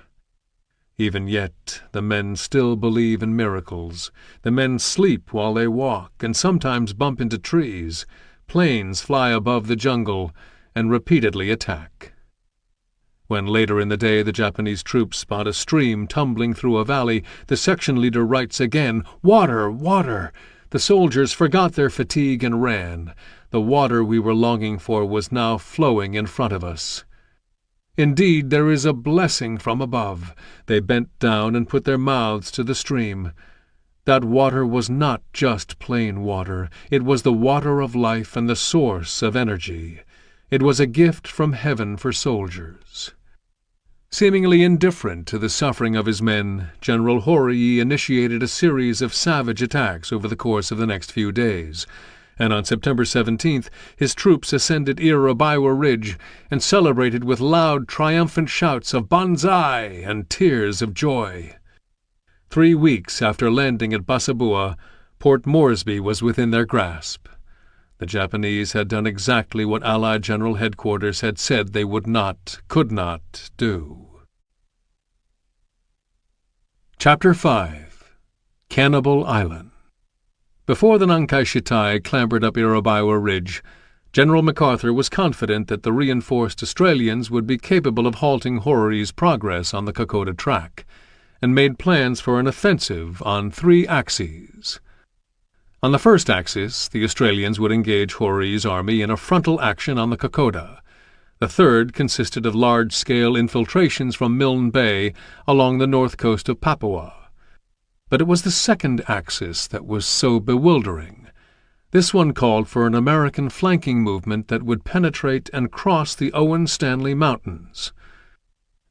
Even yet, the men still believe in miracles. The men sleep while they walk and sometimes bump into trees. Planes fly above the jungle and repeatedly attack. When later in the day the Japanese troops spot a stream tumbling through a valley, the section leader writes again, "Water, water!" The soldiers forgot their fatigue and ran. The water we were longing for was now flowing in front of us. Indeed, there is a blessing from above." They bent down and put their mouths to the stream. That water was not just plain water. It was the water of life and the source of energy. It was a gift from heaven for soldiers. Seemingly indifferent to the suffering of his men, General WWII initiated a series of savage attacks over the course of the next few days, and on September 17th his troops ascended WWII Ridge and celebrated with loud, triumphant shouts of "Banzai" and tears of joy. 3 weeks after landing at Basabua, Port Moresby was within their grasp. The Japanese had done exactly what Allied General Headquarters had said they would not, could not, do. Chapter 5. Cannibal Island. Before the Nankai Shitai clambered up WWII Ridge, General MacArthur was confident that the reinforced Australians would be capable of halting WWII's progress on the Kokoda track, and made plans for an offensive on 3 axes. On the first axis, the Australians would engage WWII's army in a frontal action on the Kokoda. The third consisted of large-scale infiltrations from Milne Bay along the north coast of Papua. But it was the second axis that was so bewildering. This one called for an American flanking movement that would penetrate and cross the Owen Stanley Mountains.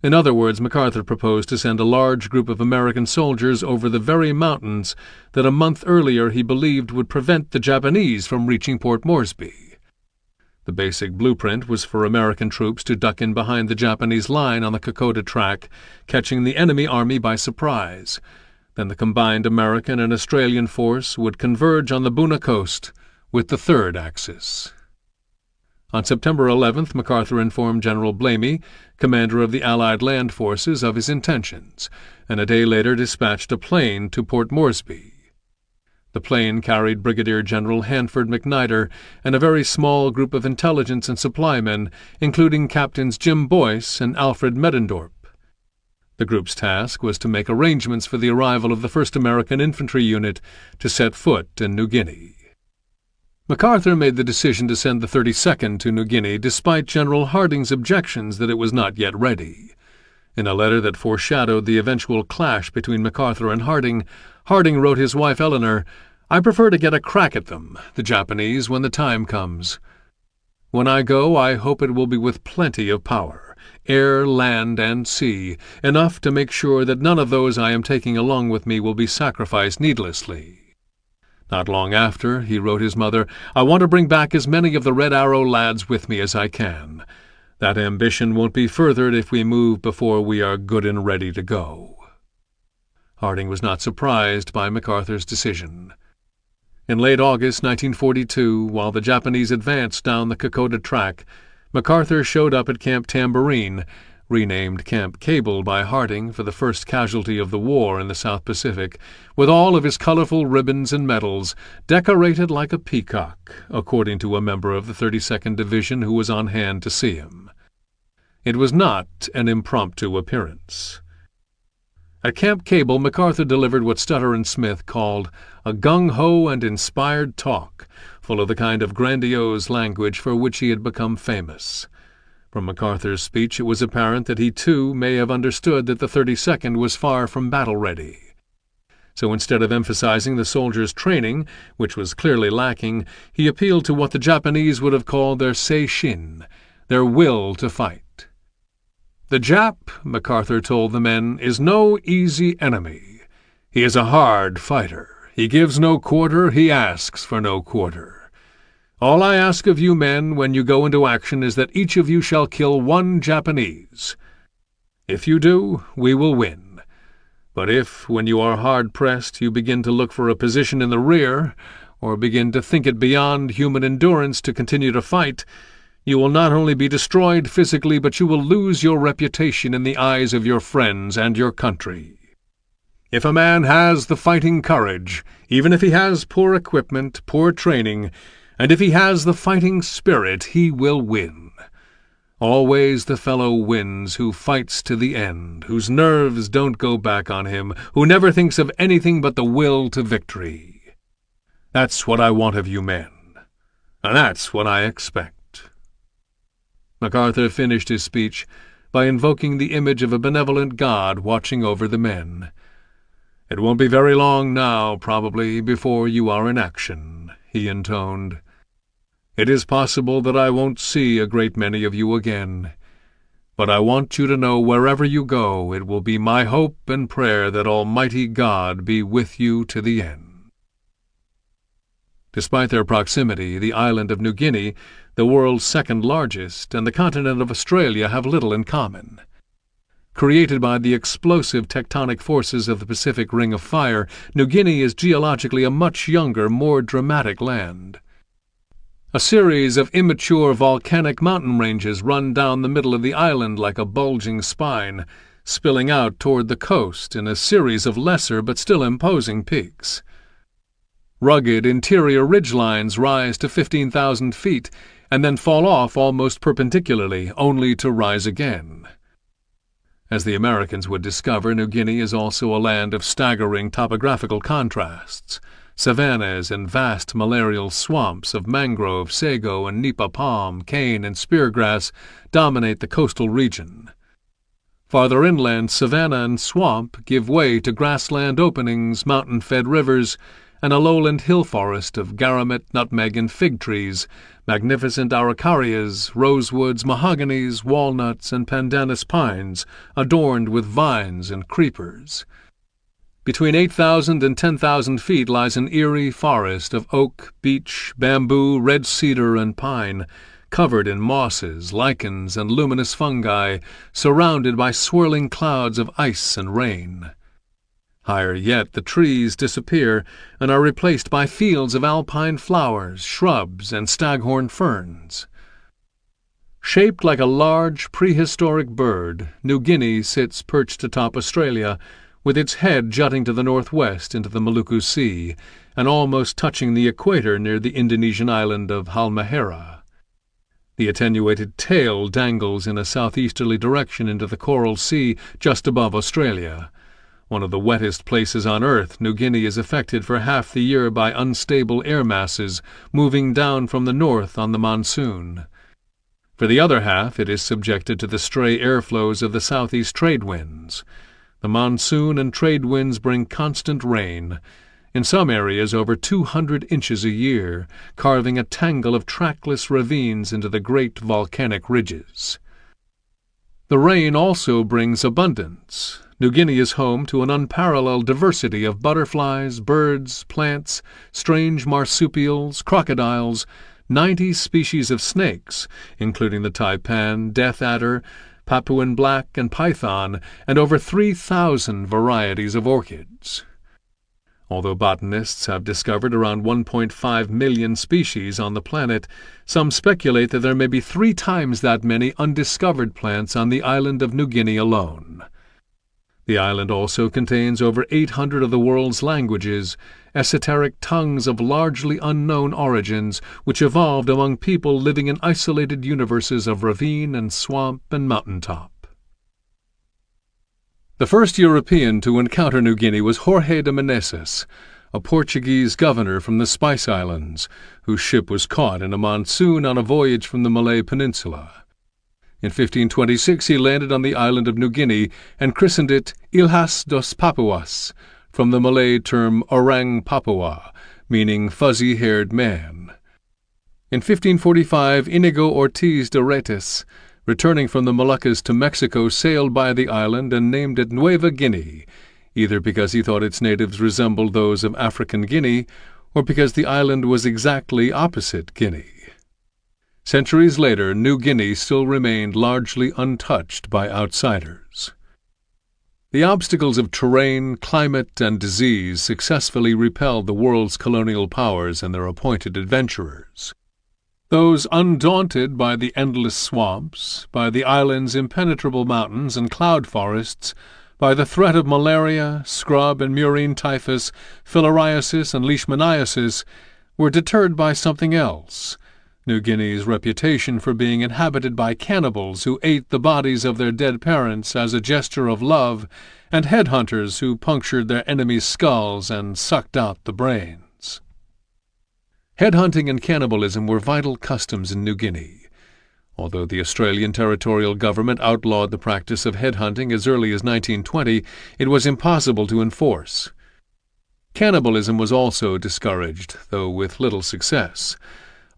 In other words, MacArthur proposed to send a large group of American soldiers over the very mountains that a month earlier he believed would prevent the Japanese from reaching Port Moresby. The basic blueprint was for American troops to duck in behind the Japanese line on the Kokoda track, catching the enemy army by surprise. Then the combined American and Australian force would converge on the Buna coast with the third axis. On September 11th, MacArthur informed General Blamey, commander of the Allied land forces, of his intentions, and a day later dispatched a plane to Port Moresby. The plane carried Brigadier General Hanford McNider and a very small group of intelligence and supply men, including Captains Jim Boyce and Alfred Medendorp. The group's task was to make arrangements for the arrival of the 1st American Infantry Unit to set foot in New Guinea. MacArthur made the decision to send the 32nd to New Guinea despite General Harding's objections that it was not yet ready. In a letter that foreshadowed the eventual clash between MacArthur and Harding, Harding wrote his wife Eleanor, "I prefer to get a crack at them, the Japanese, when the time comes. When I go, I hope it will be with plenty of power, air, land, and sea, enough to make sure that none of those I am taking along with me will be sacrificed needlessly." Not long after, he wrote his mother, "I want to bring back as many of the Red Arrow lads with me as I can. That ambition won't be furthered if we move before we are good and ready to go." Harding was not surprised by MacArthur's decision. In late August 1942, while the Japanese advanced down the Kokoda track, MacArthur showed up at Camp Tambourine, renamed Camp Cable by Harding for the first casualty of the war in the South Pacific, with all of his colorful ribbons and medals, decorated like a peacock, according to a member of the 32nd Division who was on hand to see him. It was not an impromptu appearance. At Camp Cable, MacArthur delivered what Stutter and Smith called a gung-ho and inspired talk, full of the kind of grandiose language for which he had become famous. From MacArthur's speech it was apparent that he, too, may have understood that the 32nd was far from battle-ready. So instead of emphasizing the soldiers' training, which was clearly lacking, he appealed to what the Japanese would have called their seishin, their will to fight. "The Jap," MacArthur told the men, "is no easy enemy. He is a hard fighter. He gives no quarter, he asks for no quarter. All I ask of you men when you go into action is that each of you shall kill 1 Japanese. If you do, we will win. But if, when you are hard-pressed, you begin to look for a position in the rear, or begin to think it beyond human endurance to continue to fight, you will not only be destroyed physically, but you will lose your reputation in the eyes of your friends and your country. If a man has the fighting courage, even if he has poor equipment, poor training, and if he has the fighting spirit, he will win. Always the fellow wins who fights to the end, whose nerves don't go back on him, who never thinks of anything but the will to victory. That's what I want of you men, and that's what I expect." MacArthur finished his speech, by invoking the image of a benevolent God watching over the men. "It won't be very long now, probably, before you are in action," he intoned. "It is possible that I won't see a great many of you again. But I want you to know wherever you go, it will be my hope and prayer that Almighty God be with you to the end." Despite their proximity, the island of New Guinea, the world's second largest, and the continent of Australia have little in common. Created by the explosive tectonic forces of the Pacific Ring of Fire, New Guinea is geologically a much younger, more dramatic land. A series of immature volcanic mountain ranges run down the middle of the island like a bulging spine, spilling out toward the coast in a series of lesser but still imposing peaks. Rugged interior ridgelines rise to 15,000 feet and then fall off almost perpendicularly, only to rise again. As the Americans would discover, New Guinea is also a land of staggering topographical contrasts. Savannas and vast malarial swamps of mangrove, sago, and nipa palm, cane, and speargrass dominate the coastal region. Farther inland, savanna and swamp give way to grassland openings, mountain-fed rivers, and a lowland hill forest of garamut, nutmeg, and fig trees, magnificent araucarias, rosewoods, mahoganies, walnuts, and pandanus pines, adorned with vines and creepers. Between 8,000 and 10,000 feet lies an eerie forest of oak, beech, bamboo, red cedar, and pine, covered in mosses, lichens, and luminous fungi, surrounded by swirling clouds of ice and rain. Higher yet, the trees disappear and are replaced by fields of alpine flowers, shrubs, and staghorn ferns. Shaped like a large prehistoric bird, New Guinea sits perched atop Australia, with its head jutting to the northwest into the Maluku Sea, and almost touching the equator near the Indonesian island of Halmahera. The attenuated tail dangles in a southeasterly direction into the Coral Sea just above Australia. One of the wettest places on Earth, New Guinea is affected for half the year by unstable air masses moving down from the north on the monsoon. For the other half, it is subjected to the stray airflows of the southeast trade winds. The monsoon and trade winds bring constant rain, in some areas over 200 inches a year, carving a tangle of trackless ravines into the great volcanic ridges. The rain also brings abundance. New Guinea is home to an unparalleled diversity of butterflies, birds, plants, strange marsupials, crocodiles, 90 species of snakes, including the taipan, death adder, Papuan black, and python, and over 3,000 varieties of orchids. Although botanists have discovered around 1.5 million species on the planet, some speculate that there may be 3 times that many undiscovered plants on the island of New Guinea alone. The island also contains over 800 of the world's languages, esoteric tongues of largely unknown origins, which evolved among people living in isolated universes of ravine and swamp and mountaintop. The first European to encounter New Guinea was Jorge de Meneses, a Portuguese governor from the Spice Islands, whose ship was caught in a monsoon on a voyage from the Malay Peninsula. In 1526 he landed on the island of New Guinea and christened it Ilhas dos Papuas, from the Malay term Orang Papua, meaning fuzzy-haired man. In 1545 Inigo Ortiz de Retes, returning from the Moluccas to Mexico, sailed by the island and named it Nueva Guinea, either because he thought its natives resembled those of African Guinea, or because the island was exactly opposite Guinea. Centuries later, New Guinea still remained largely untouched by outsiders. The obstacles of terrain, climate, and disease successfully repelled the world's colonial powers and their appointed adventurers. Those undaunted by the endless swamps, by the island's impenetrable mountains and cloud forests, by the threat of malaria, scrub and murine typhus, filariasis and leishmaniasis, were deterred by something else: New Guinea's reputation for being inhabited by cannibals who ate the bodies of their dead parents as a gesture of love, and headhunters who punctured their enemies' skulls and sucked out the brains. Headhunting and cannibalism were vital customs in New Guinea. Although the Australian territorial government outlawed the practice of headhunting as early as 1920, it was impossible to enforce. Cannibalism was also discouraged, though with little success.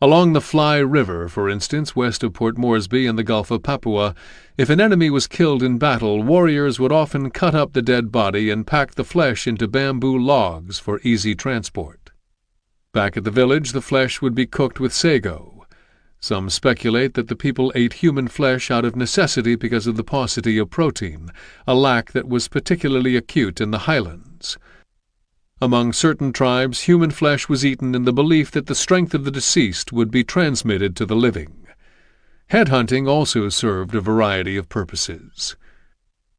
Along the Fly River, for instance, west of Port Moresby and the Gulf of Papua, if an enemy was killed in battle, warriors would often cut up the dead body and pack the flesh into bamboo logs for easy transport. Back at the village, the flesh would be cooked with sago. Some speculate that the people ate human flesh out of necessity because of the paucity of protein, a lack that was particularly acute in the highlands. Among certain tribes, human flesh was eaten in the belief that the strength of the deceased would be transmitted to the living. Headhunting also served a variety of purposes.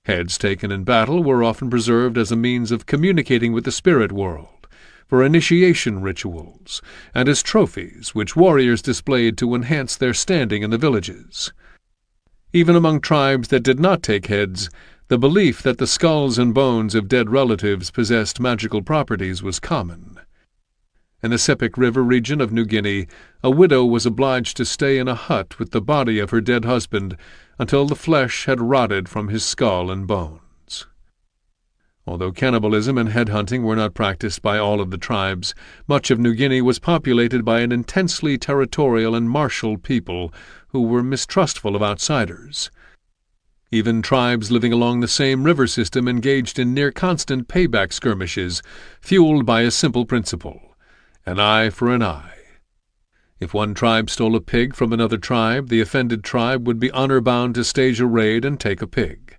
Heads taken in battle were often preserved as a means of communicating with the spirit world, for initiation rituals, and as trophies which warriors displayed to enhance their standing in the villages. Even among tribes that did not take heads, the belief that the skulls and bones of dead relatives possessed magical properties was common. In the Sepik River region of New Guinea, a widow was obliged to stay in a hut with the body of her dead husband until the flesh had rotted from his skull and bones. Although cannibalism and headhunting were not practiced by all of the tribes, much of New Guinea was populated by an intensely territorial and martial people who were mistrustful of outsiders. Even tribes living along the same river system engaged in near-constant payback skirmishes, fueled by a simple principle: an eye for an eye. If one tribe stole a pig from another tribe, the offended tribe would be honor-bound to stage a raid and take a pig.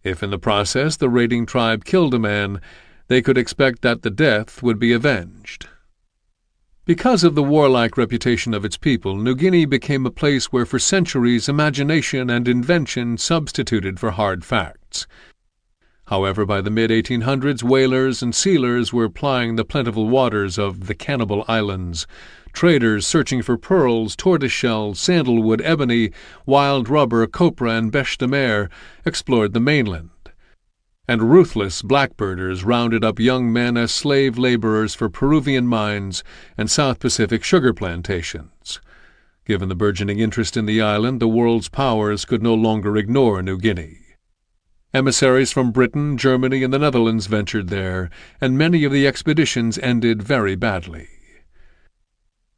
If in the process the raiding tribe killed a man, they could expect that the death would be avenged. Because of the warlike reputation of its people, New Guinea became a place where for centuries imagination and invention substituted for hard facts. However, by the mid-1800s, whalers and sealers were plying the plentiful waters of the Cannibal Islands. Traders searching for pearls, tortoiseshell, sandalwood, ebony, wild rubber, copra, and bêche de mer explored the mainland. And ruthless blackbirders rounded up young men as slave laborers for Peruvian mines and South Pacific sugar plantations. Given the burgeoning interest in the island, the world's powers could no longer ignore New Guinea. Emissaries from Britain, Germany, and the Netherlands ventured there, and many of the expeditions ended very badly.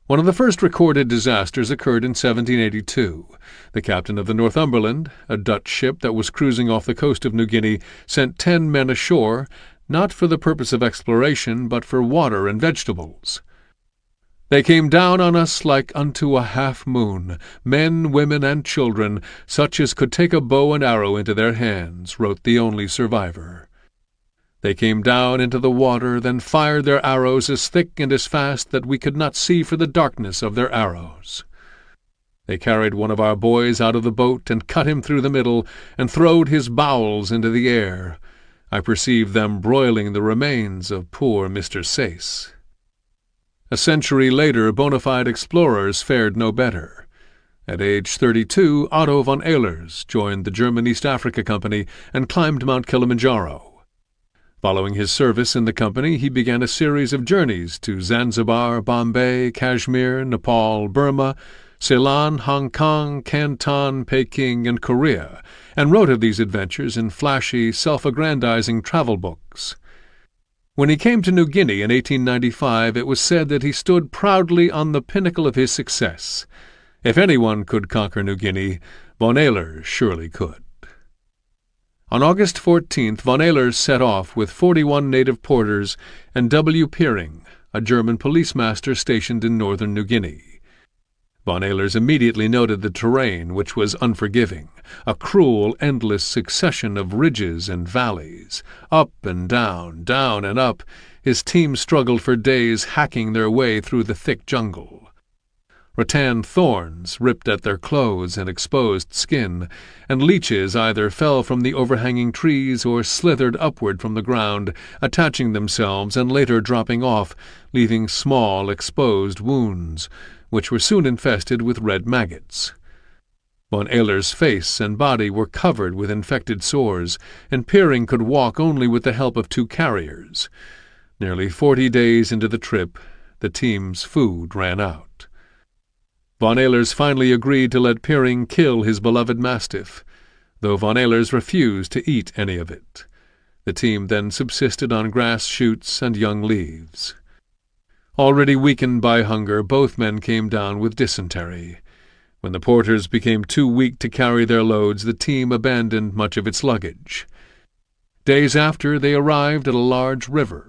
One of the first recorded disasters occurred in 1782. The captain of the Northumberland, a Dutch ship that was cruising off the coast of New Guinea, sent 10 men ashore, not for the purpose of exploration, but for water and vegetables. "They came down on us like unto a half-moon, men, women, and children, such as could take a bow and arrow into their hands," wrote the only survivor. "They came down into the water, then fired their arrows as thick and as fast that we could not see for the darkness of their arrows. They carried one of our boys out of the boat and cut him through the middle, and throwed his bowels into the air. I perceived them broiling the remains of poor Mr. Sayce." A century later, bona fide explorers fared no better. At age 32, Otto von Ehlers joined the German East Africa Company and climbed Mount Kilimanjaro. Following his service in the company, he began a series of journeys to Zanzibar, Bombay, Kashmir, Nepal, Burma, Ceylon, Hong Kong, Canton, Peking, and Korea, and wrote of these adventures in flashy, self-aggrandizing travel books. When he came to New Guinea in 1895, it was said that he stood proudly on the pinnacle of his success. If anyone could conquer New Guinea, von Ehlers surely could. On August 14th, von Ehlers set off with 41 native porters and W. Peering, a German police master stationed in northern New Guinea. Von Ehlers immediately noted the terrain, which was unforgiving, a cruel, endless succession of ridges and valleys. Up and down, down and up, his team struggled for days, hacking their way through the thick jungle. Rattan thorns ripped at their clothes and exposed skin, and leeches either fell from the overhanging trees or slithered upward from the ground, attaching themselves and later dropping off, leaving small, exposed wounds, which were soon infested with red maggots. Von Ehlers' face and body were covered with infected sores, and Peering could walk only with the help of 2 carriers. Nearly 40 days into the trip, the team's food ran out. Von Ehlers finally agreed to let Peering kill his beloved mastiff, though von Ehlers refused to eat any of it. The team then subsisted on grass shoots and young leaves. Already weakened by hunger, both men came down with dysentery. When the porters became too weak to carry their loads, the team abandoned much of its luggage. Days after, they arrived at a large river.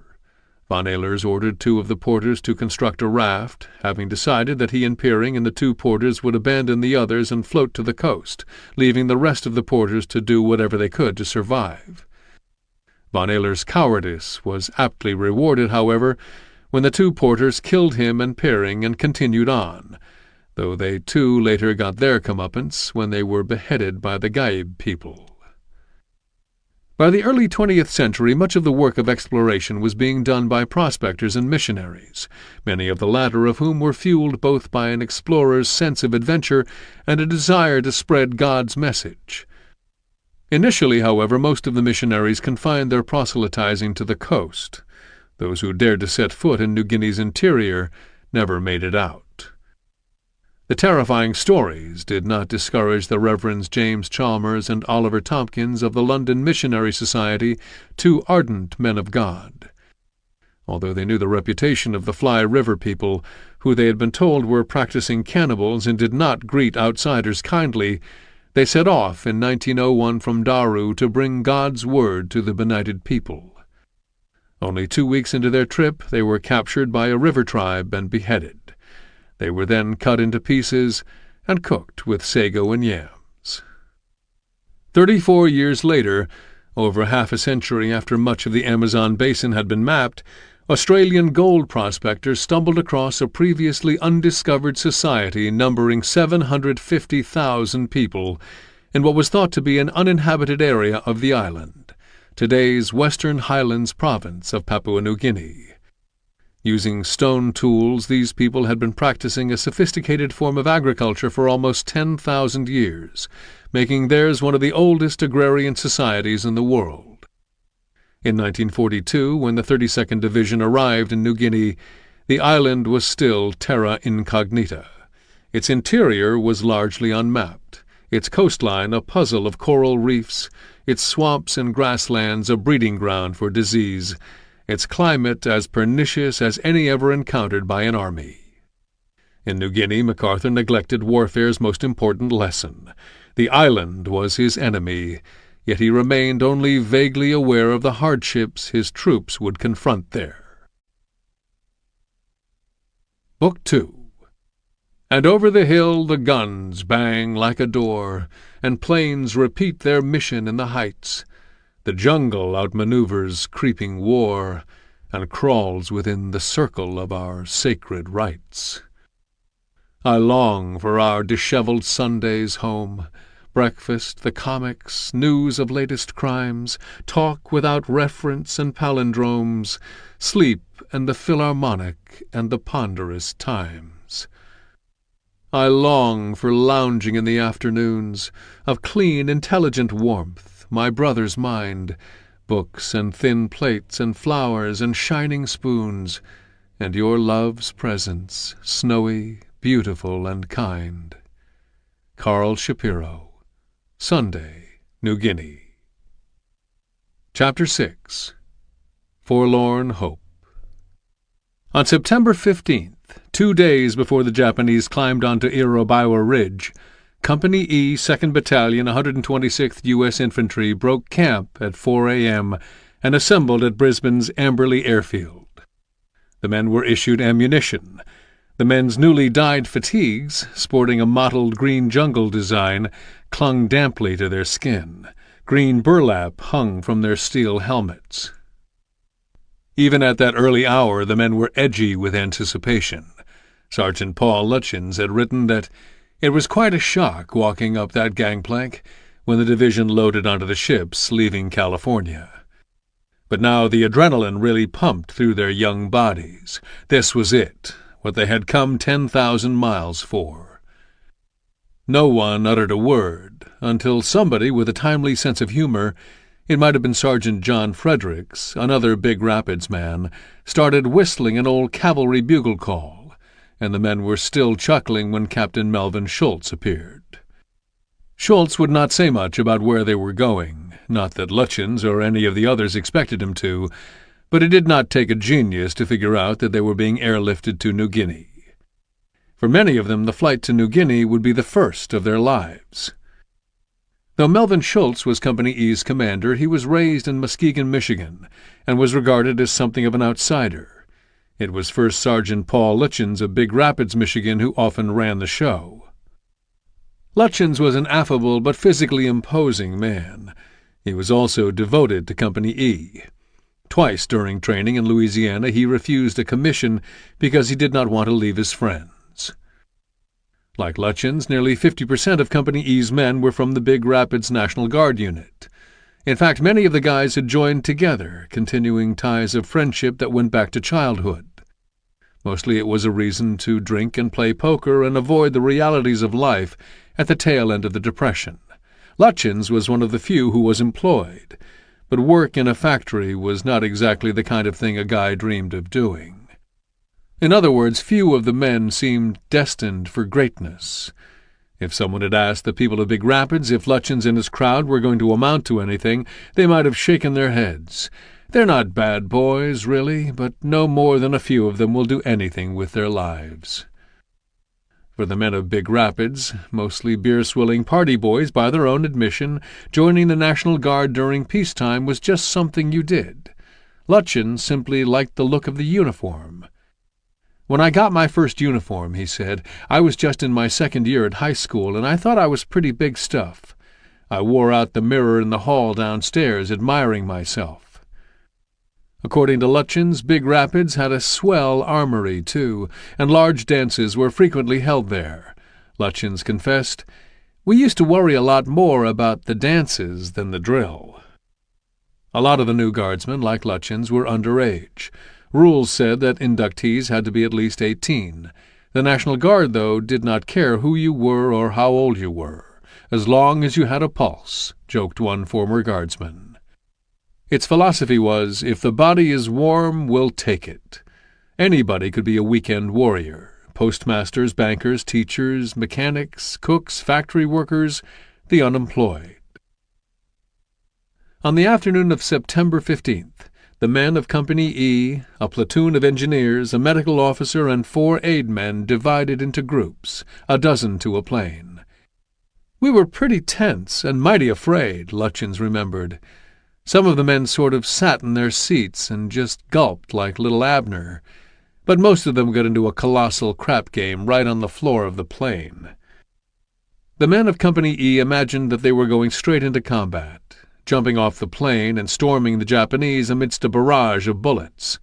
Von Ehlers ordered 2 of the porters to construct a raft, having decided that he and Peering and the 2 porters would abandon the others and float to the coast, leaving the rest of the porters to do whatever they could to survive. Von Ehlers' cowardice was aptly rewarded, however, when the 2 porters killed him and Peering and continued on, though they too later got their comeuppance when they were beheaded by the Gaib people. By the early 20th century, much of the work of exploration was being done by prospectors and missionaries, many of the latter of whom were fueled both by an explorer's sense of adventure and a desire to spread God's message. Initially, however, most of the missionaries confined their proselytizing to the coast. Those who dared to set foot in New Guinea's interior never made it out. The terrifying stories did not discourage the Reverends James Chalmers and Oliver Tompkins of the London Missionary Society, 2 ardent men of God. Although they knew the reputation of the Fly River people, who they had been told were practicing cannibals and did not greet outsiders kindly, they set off in 1901 from Daru to bring God's word to the benighted people. Only 2 weeks into their trip, they were captured by a river tribe and beheaded. They were then cut into pieces and cooked with sago and yams. 34 years later, over half a century after much of the Amazon basin had been mapped, Australian gold prospectors stumbled across a previously undiscovered society numbering 750,000 people in what was thought to be an uninhabited area of the island, today's Western Highlands province of Papua New Guinea. Using stone tools, these people had been practicing a sophisticated form of agriculture for almost 10,000 years, making theirs one of the oldest agrarian societies in the world. In 1942, when the 32nd Division arrived in New Guinea, the island was still terra incognita. Its interior was largely unmapped, its coastline a puzzle of coral reefs, its swamps and grasslands a breeding ground for disease, its climate as pernicious as any ever encountered by an army. In New Guinea, MacArthur neglected warfare's most important lesson. The island was his enemy, yet he remained only vaguely aware of the hardships his troops would confront there. Book 2. And over the hill the guns bang like a door, and planes repeat their mission in the heights. The jungle outmaneuvers creeping war, and crawls within the circle of our sacred rites. I long for our disheveled Sundays home, breakfast, the comics, news of latest crimes, talk without reference and palindromes, sleep and the philharmonic and the ponderous times. I long for lounging in the afternoons, of clean, intelligent warmth, my brother's mind, books and thin plates and flowers and shining spoons, and your love's presence, snowy, beautiful, and kind. Carl Shapiro, Sunday, New Guinea. Chapter 6. Forlorn Hope. On September 15th, 2 days before the Japanese climbed onto Irobiwa Ridge, Company E, 2nd Battalion, 126th U.S. Infantry broke camp at 4 a.m. and assembled at Brisbane's Amberley Airfield. The men were issued ammunition. The men's newly dyed fatigues, sporting a mottled green jungle design, clung damply to their skin. Green burlap hung from their steel helmets. Even at that early hour the men were edgy with anticipation. Sergeant Paul Lutchins had written that it was quite a shock walking up that gangplank when the division loaded onto the ships leaving California. But now the adrenaline really pumped through their young bodies. This was it, what they had come 10,000 miles for. No one uttered a word, until somebody with a timely sense of humor, it might have been Sergeant John Fredericks, another Big Rapids man, started whistling an old cavalry bugle call, and the men were still chuckling when Captain Melvin Schultz appeared. Schultz would not say much about where they were going, not that Lutjens or any of the others expected him to, but it did not take a genius to figure out that they were being airlifted to New Guinea. For many of them, the flight to New Guinea would be the first of their lives. Though Melvin Schultz was Company E's commander, he was raised in Muskegon, Michigan, and was regarded as something of an outsider. It was First Sergeant Paul Lutjens of Big Rapids, Michigan, who often ran the show. Lutjens was an affable but physically imposing man. He was also devoted to Company E. Twice during training in Louisiana he refused a commission because he did not want to leave his friends. Like Lutjens, nearly 50% of Company E's men were from the Big Rapids National Guard unit. In fact, many of the guys had joined together, continuing ties of friendship that went back to childhood. Mostly it was a reason to drink and play poker and avoid the realities of life at the tail end of the Depression. Lutjens was one of the few who was employed, but work in a factory was not exactly the kind of thing a guy dreamed of doing. In other words, few of the men seemed destined for greatness. If someone had asked the people of Big Rapids if Lutjens and his crowd were going to amount to anything, they might have shaken their heads. They're not bad boys, really, but no more than a few of them will do anything with their lives. For the men of Big Rapids, mostly beer-swilling party boys by their own admission, joining the National Guard during peacetime was just something you did. Lutjens simply liked the look of the uniform. "When I got my first uniform," he said, "I was just in my second year at high school, and I thought I was pretty big stuff. I wore out the mirror in the hall downstairs, admiring myself." According to Lutjens, Big Rapids had a swell armory, too, and large dances were frequently held there. Lutjens confessed, "We used to worry a lot more about the dances than the drill." A lot of the new guardsmen, like Lutjens, were underage. Rules said that inductees had to be at least 18. The National Guard, though, did not care who you were or how old you were, as long as you had a pulse, joked one former guardsman. Its philosophy was, if the body is warm, we'll take it. Anybody could be a weekend warrior. Postmasters, bankers, teachers, mechanics, cooks, factory workers, the unemployed. On the afternoon of September 15th, the men of Company E, a platoon of engineers, a medical officer, and 4 aid men divided into groups, a dozen to a plane. "We were pretty tense and mighty afraid," Lutjens remembered. "Some of the men sort of sat in their seats and just gulped like little Abner, but most of them got into a colossal crap game right on the floor of the plane." The men of Company E imagined that they were going straight into combat, jumping off the plane and storming the Japanese amidst a barrage of bullets.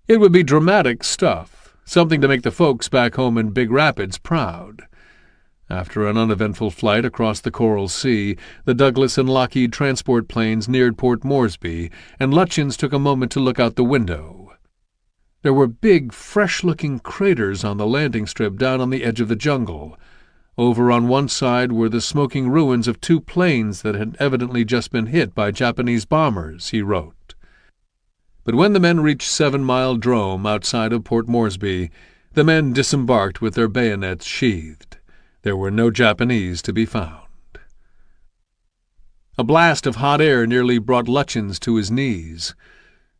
It would be dramatic stuff, something to make the folks back home in Big Rapids proud. After an uneventful flight across the Coral Sea, the Douglas and Lockheed transport planes neared Port Moresby, and Lutjens took a moment to look out the window. There were big, fresh-looking craters on the landing strip down on the edge of the jungle. Over on one side were the smoking ruins of 2 planes that had evidently just been hit by Japanese bombers, he wrote. But when the men reached 7 Mile Drome outside of Port Moresby, the men disembarked with their bayonets sheathed. There were no Japanese to be found. A blast of hot air nearly brought Lutjens to his knees.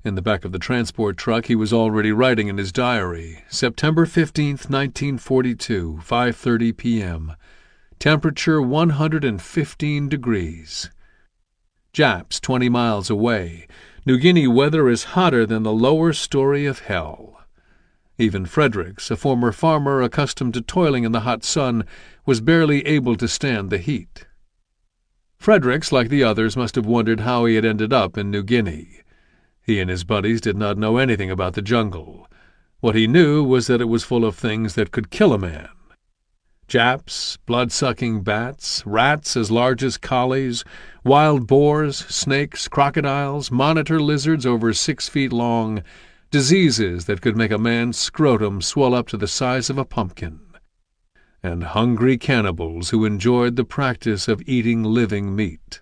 In the back of the transport truck he was already writing in his diary, September 15th, 1942, 5:30 p.m. Temperature 115 degrees. Japs 20 miles away. New Guinea weather is hotter than the lower story of hell. Even Fredericks, a former farmer accustomed to toiling in the hot sun, was barely able to stand the heat. Fredericks, like the others, must have wondered how he had ended up in New Guinea. He and his buddies did not know anything about the jungle. What he knew was that it was full of things that could kill a man. Japs, blood-sucking bats, rats as large as collies, wild boars, snakes, crocodiles, monitor lizards over 6 feet long, diseases that could make a man's scrotum swell up to the size of a pumpkin, and hungry cannibals who enjoyed the practice of eating living meat.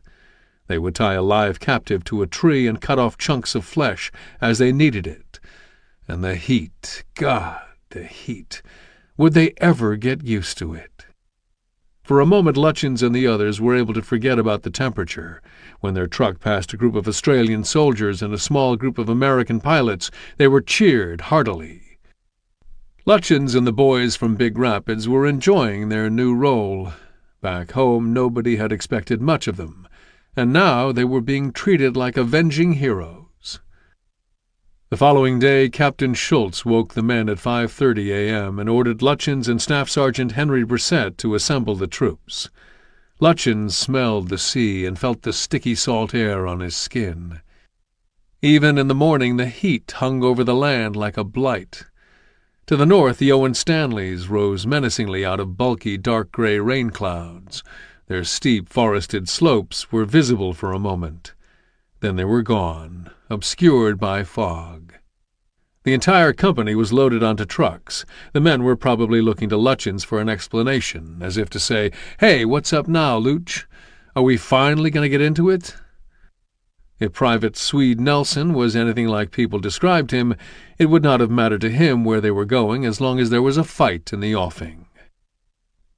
They would tie a live captive to a tree and cut off chunks of flesh as they needed it. And the heat, God, the heat. Would they ever get used to it? For a moment Lutchins and the others were able to forget about the temperature. When their truck passed a group of Australian soldiers and a small group of American pilots, they were cheered heartily. Lutchins and the boys from Big Rapids were enjoying their new role. Back home nobody had expected much of them, and now they were being treated like avenging heroes. The following day, Captain Schultz woke the men at 5:30 a.m. and ordered Lutchins and Staff Sergeant Henry Brissett to assemble the troops. Lutchins smelled the sea and felt the sticky salt air on his skin. Even in the morning the heat hung over the land like a blight. To the north the Owen Stanleys rose menacingly out of bulky dark-gray rain clouds. Their steep forested slopes were visible for a moment. Then they were gone, obscured by fog. The entire company was loaded onto trucks. The men were probably looking to Lutchins for an explanation, as if to say, "Hey, what's up now, Luch? Are we finally going to get into it?" If Private Swede Nelson was anything like people described him, it would not have mattered to him where they were going as long as there was a fight in the offing.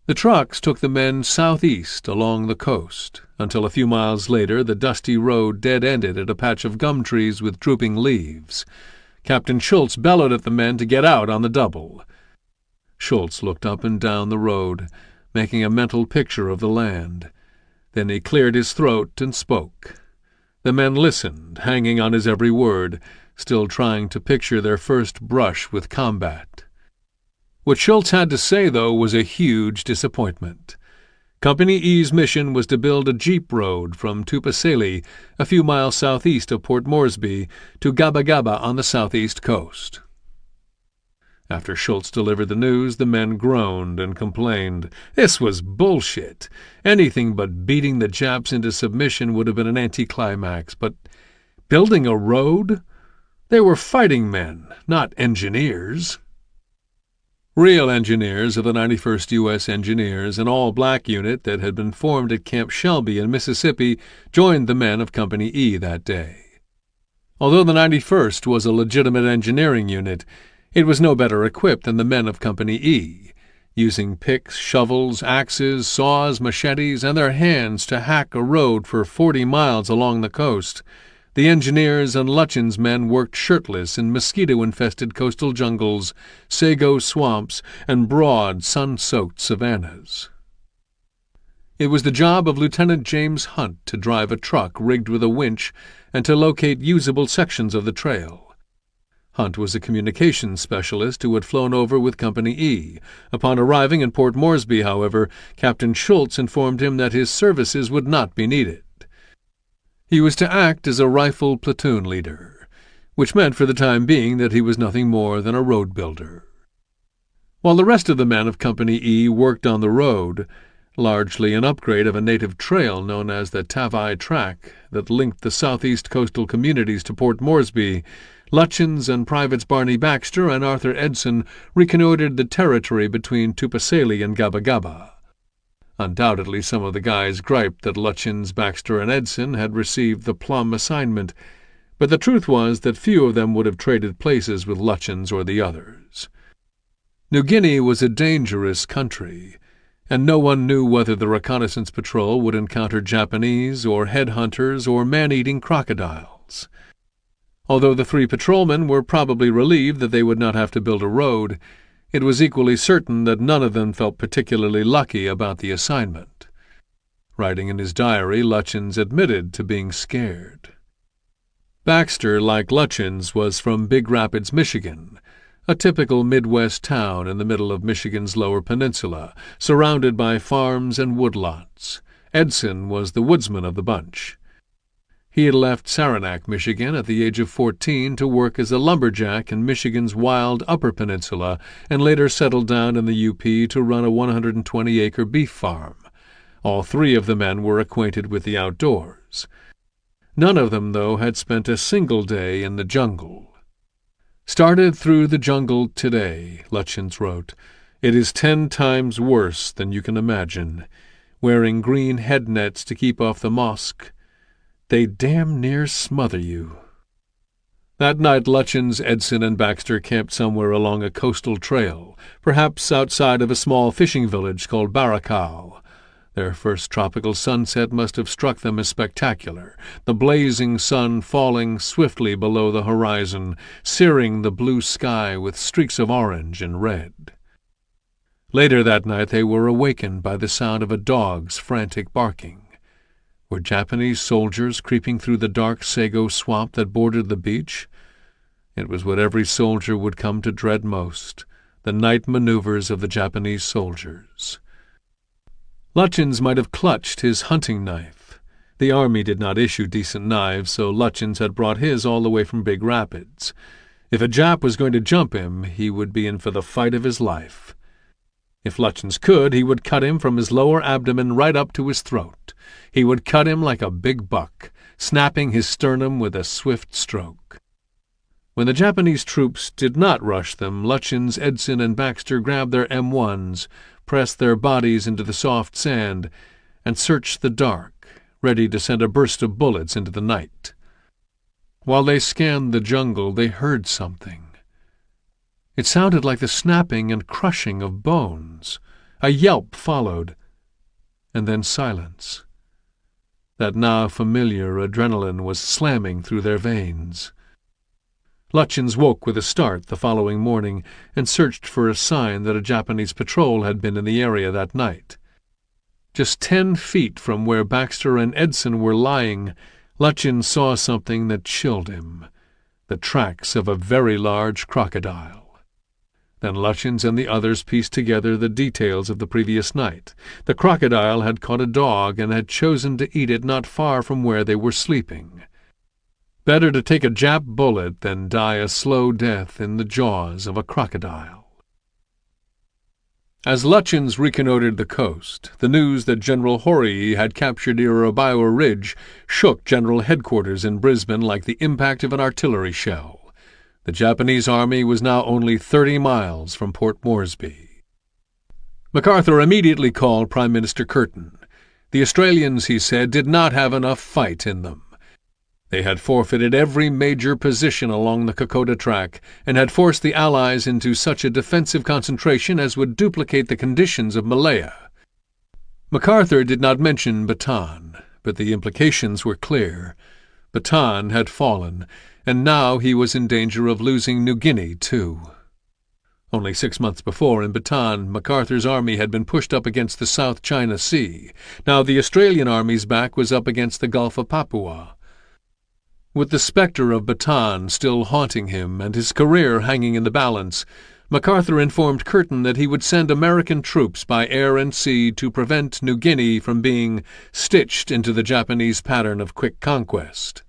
The trucks took the men southeast along the coast, until a few miles later the dusty road dead-ended at a patch of gum trees with drooping leaves. Captain Schultz bellowed at the men to get out on the double. Schultz looked up and down the road, making a mental picture of the land. Then he cleared his throat and spoke. The men listened, hanging on his every word, still trying to picture their first brush with combat. What Schultz had to say, though, was a huge disappointment. Company E's mission was to build a jeep road from Tupaseli, a few miles southeast of Port Moresby, to Gaba Gaba on the southeast coast. After Schultz delivered the news, the men groaned and complained. This was bullshit. Anything but beating the Japs into submission would have been an anticlimax, but building a road? They were fighting men, not engineers. Real engineers of the 91st U.S. Engineers, an all-black unit that had been formed at Camp Shelby in Mississippi, joined the men of Company E that day. Although the 91st was a legitimate engineering unit, it was no better equipped than the men of Company E, using picks, shovels, axes, saws, machetes, and their hands to hack a road for 40 miles along the coast. The engineers and Lutchins men worked shirtless in mosquito-infested coastal jungles, sago swamps, and broad, sun-soaked savannas. It was the job of Lieutenant James Hunt to drive a truck rigged with a winch and to locate usable sections of the trail. Hunt was a communications specialist who had flown over with Company E. Upon arriving in Port Moresby, however, Captain Schultz informed him that his services would not be needed. He was to act as a rifle platoon leader, which meant for the time being that he was nothing more than a road builder. While the rest of the men of Company E worked on the road, largely an upgrade of a native trail known as the Tavai Track that linked the southeast coastal communities to Port Moresby, Lutchins and Privates Barney Baxter and Arthur Edson reconnoitered the territory between Tupaseli and Gaba Gaba. Undoubtedly some of the guys griped that Lutchins, Baxter, and Edson had received the plum assignment, but the truth was that few of them would have traded places with Lutchins or the others. New Guinea was a dangerous country, and no one knew whether the reconnaissance patrol would encounter Japanese or headhunters or man-eating crocodiles. Although the 3 patrolmen were probably relieved that they would not have to build a road, it was equally certain that none of them felt particularly lucky about the assignment. Writing in his diary, Lutchins admitted to being scared. Baxter, like Lutchins, was from Big Rapids, Michigan, a typical Midwest town in the middle of Michigan's Lower Peninsula, surrounded by farms and woodlots. Edson was the woodsman of the bunch. He had left Saranac, Michigan, at the age of 14 to work as a lumberjack in Michigan's wild Upper Peninsula and later settled down in the UP to run a 120-acre beef farm. All 3 of the men were acquainted with the outdoors. None of them, though, had spent a single day in the jungle. "Started through the jungle today," Lutchins wrote. "It is 10 times worse than you can imagine. Wearing green head nets to keep off the mosque. They damn near smother you." That night Lutchins, Edson, and Baxter camped somewhere along a coastal trail, perhaps outside of a small fishing village called Baracal. Their first tropical sunset must have struck them as spectacular, the blazing sun falling swiftly below the horizon, searing the blue sky with streaks of orange and red. Later that night they were awakened by the sound of a dog's frantic barking. Were Japanese soldiers creeping through the dark sago swamp that bordered the beach? It was what every soldier would come to dread most, the night maneuvers of the Japanese soldiers. Lutchins might have clutched his hunting knife. The army did not issue decent knives, so Lutchins had brought his all the way from Big Rapids. If a Jap was going to jump him, he would be in for the fight of his life. If Lutchins could, he would cut him from his lower abdomen right up to his throat. He would cut him like a big buck, snapping his sternum with a swift stroke. When the Japanese troops did not rush them, Lutchins, Edson, and Baxter grabbed their M1s, pressed their bodies into the soft sand, and searched the dark, ready to send a burst of bullets into the night. While they scanned the jungle, they heard something. It sounded like the snapping and crushing of bones. A yelp followed, and then silence. That now familiar adrenaline was slamming through their veins. Lutchins woke with a start the following morning and searched for a sign that a Japanese patrol had been in the area that night. Just 10 feet from where Baxter and Edson were lying, Lutchins saw something that chilled him, the tracks of a very large crocodile. Then Lutchins and the others pieced together the details of the previous night. The crocodile had caught a dog and had chosen to eat it not far from where they were sleeping. Better to take a Jap bullet than die a slow death in the jaws of a crocodile. As Lutchins reconnoitered the coast, the news that General Horii had captured Irabawa Ridge shook General Headquarters in Brisbane like the impact of an artillery shell. The Japanese army was now only 30 miles from Port Moresby. MacArthur immediately called Prime Minister Curtin. The Australians, he said, did not have enough fight in them. They had forfeited every major position along the Kokoda track and had forced the Allies into such a defensive concentration as would duplicate the conditions of Malaya. MacArthur did not mention Bataan, but the implications were clear. Bataan had fallen, and now he was in danger of losing New Guinea, too. Only 6 months before, in Bataan, MacArthur's army had been pushed up against the South China Sea. Now the Australian army's back was up against the Gulf of Papua. With the spectre of Bataan still haunting him and his career hanging in the balance, MacArthur informed Curtin that he would send American troops by air and sea to prevent New Guinea from being stitched into the Japanese pattern of quick conquest.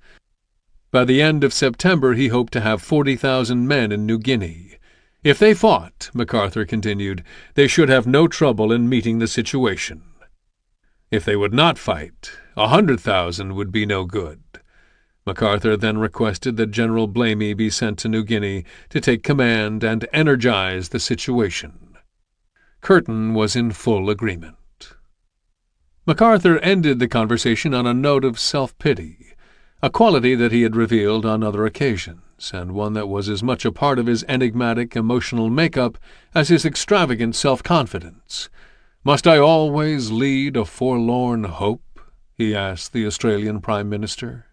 By the end of September he hoped to have 40,000 men in New Guinea. If they fought, MacArthur continued, they should have no trouble in meeting the situation. If they would not fight, 100,000 would be no good. MacArthur then requested that General Blamey be sent to New Guinea to take command and energize the situation. Curtin was in full agreement. MacArthur ended the conversation on a note of self-pity, a quality that he had revealed on other occasions, and one that was as much a part of his enigmatic emotional makeup as his extravagant self-confidence. "Must I always lead a forlorn hope?" he asked the Australian Prime Minister.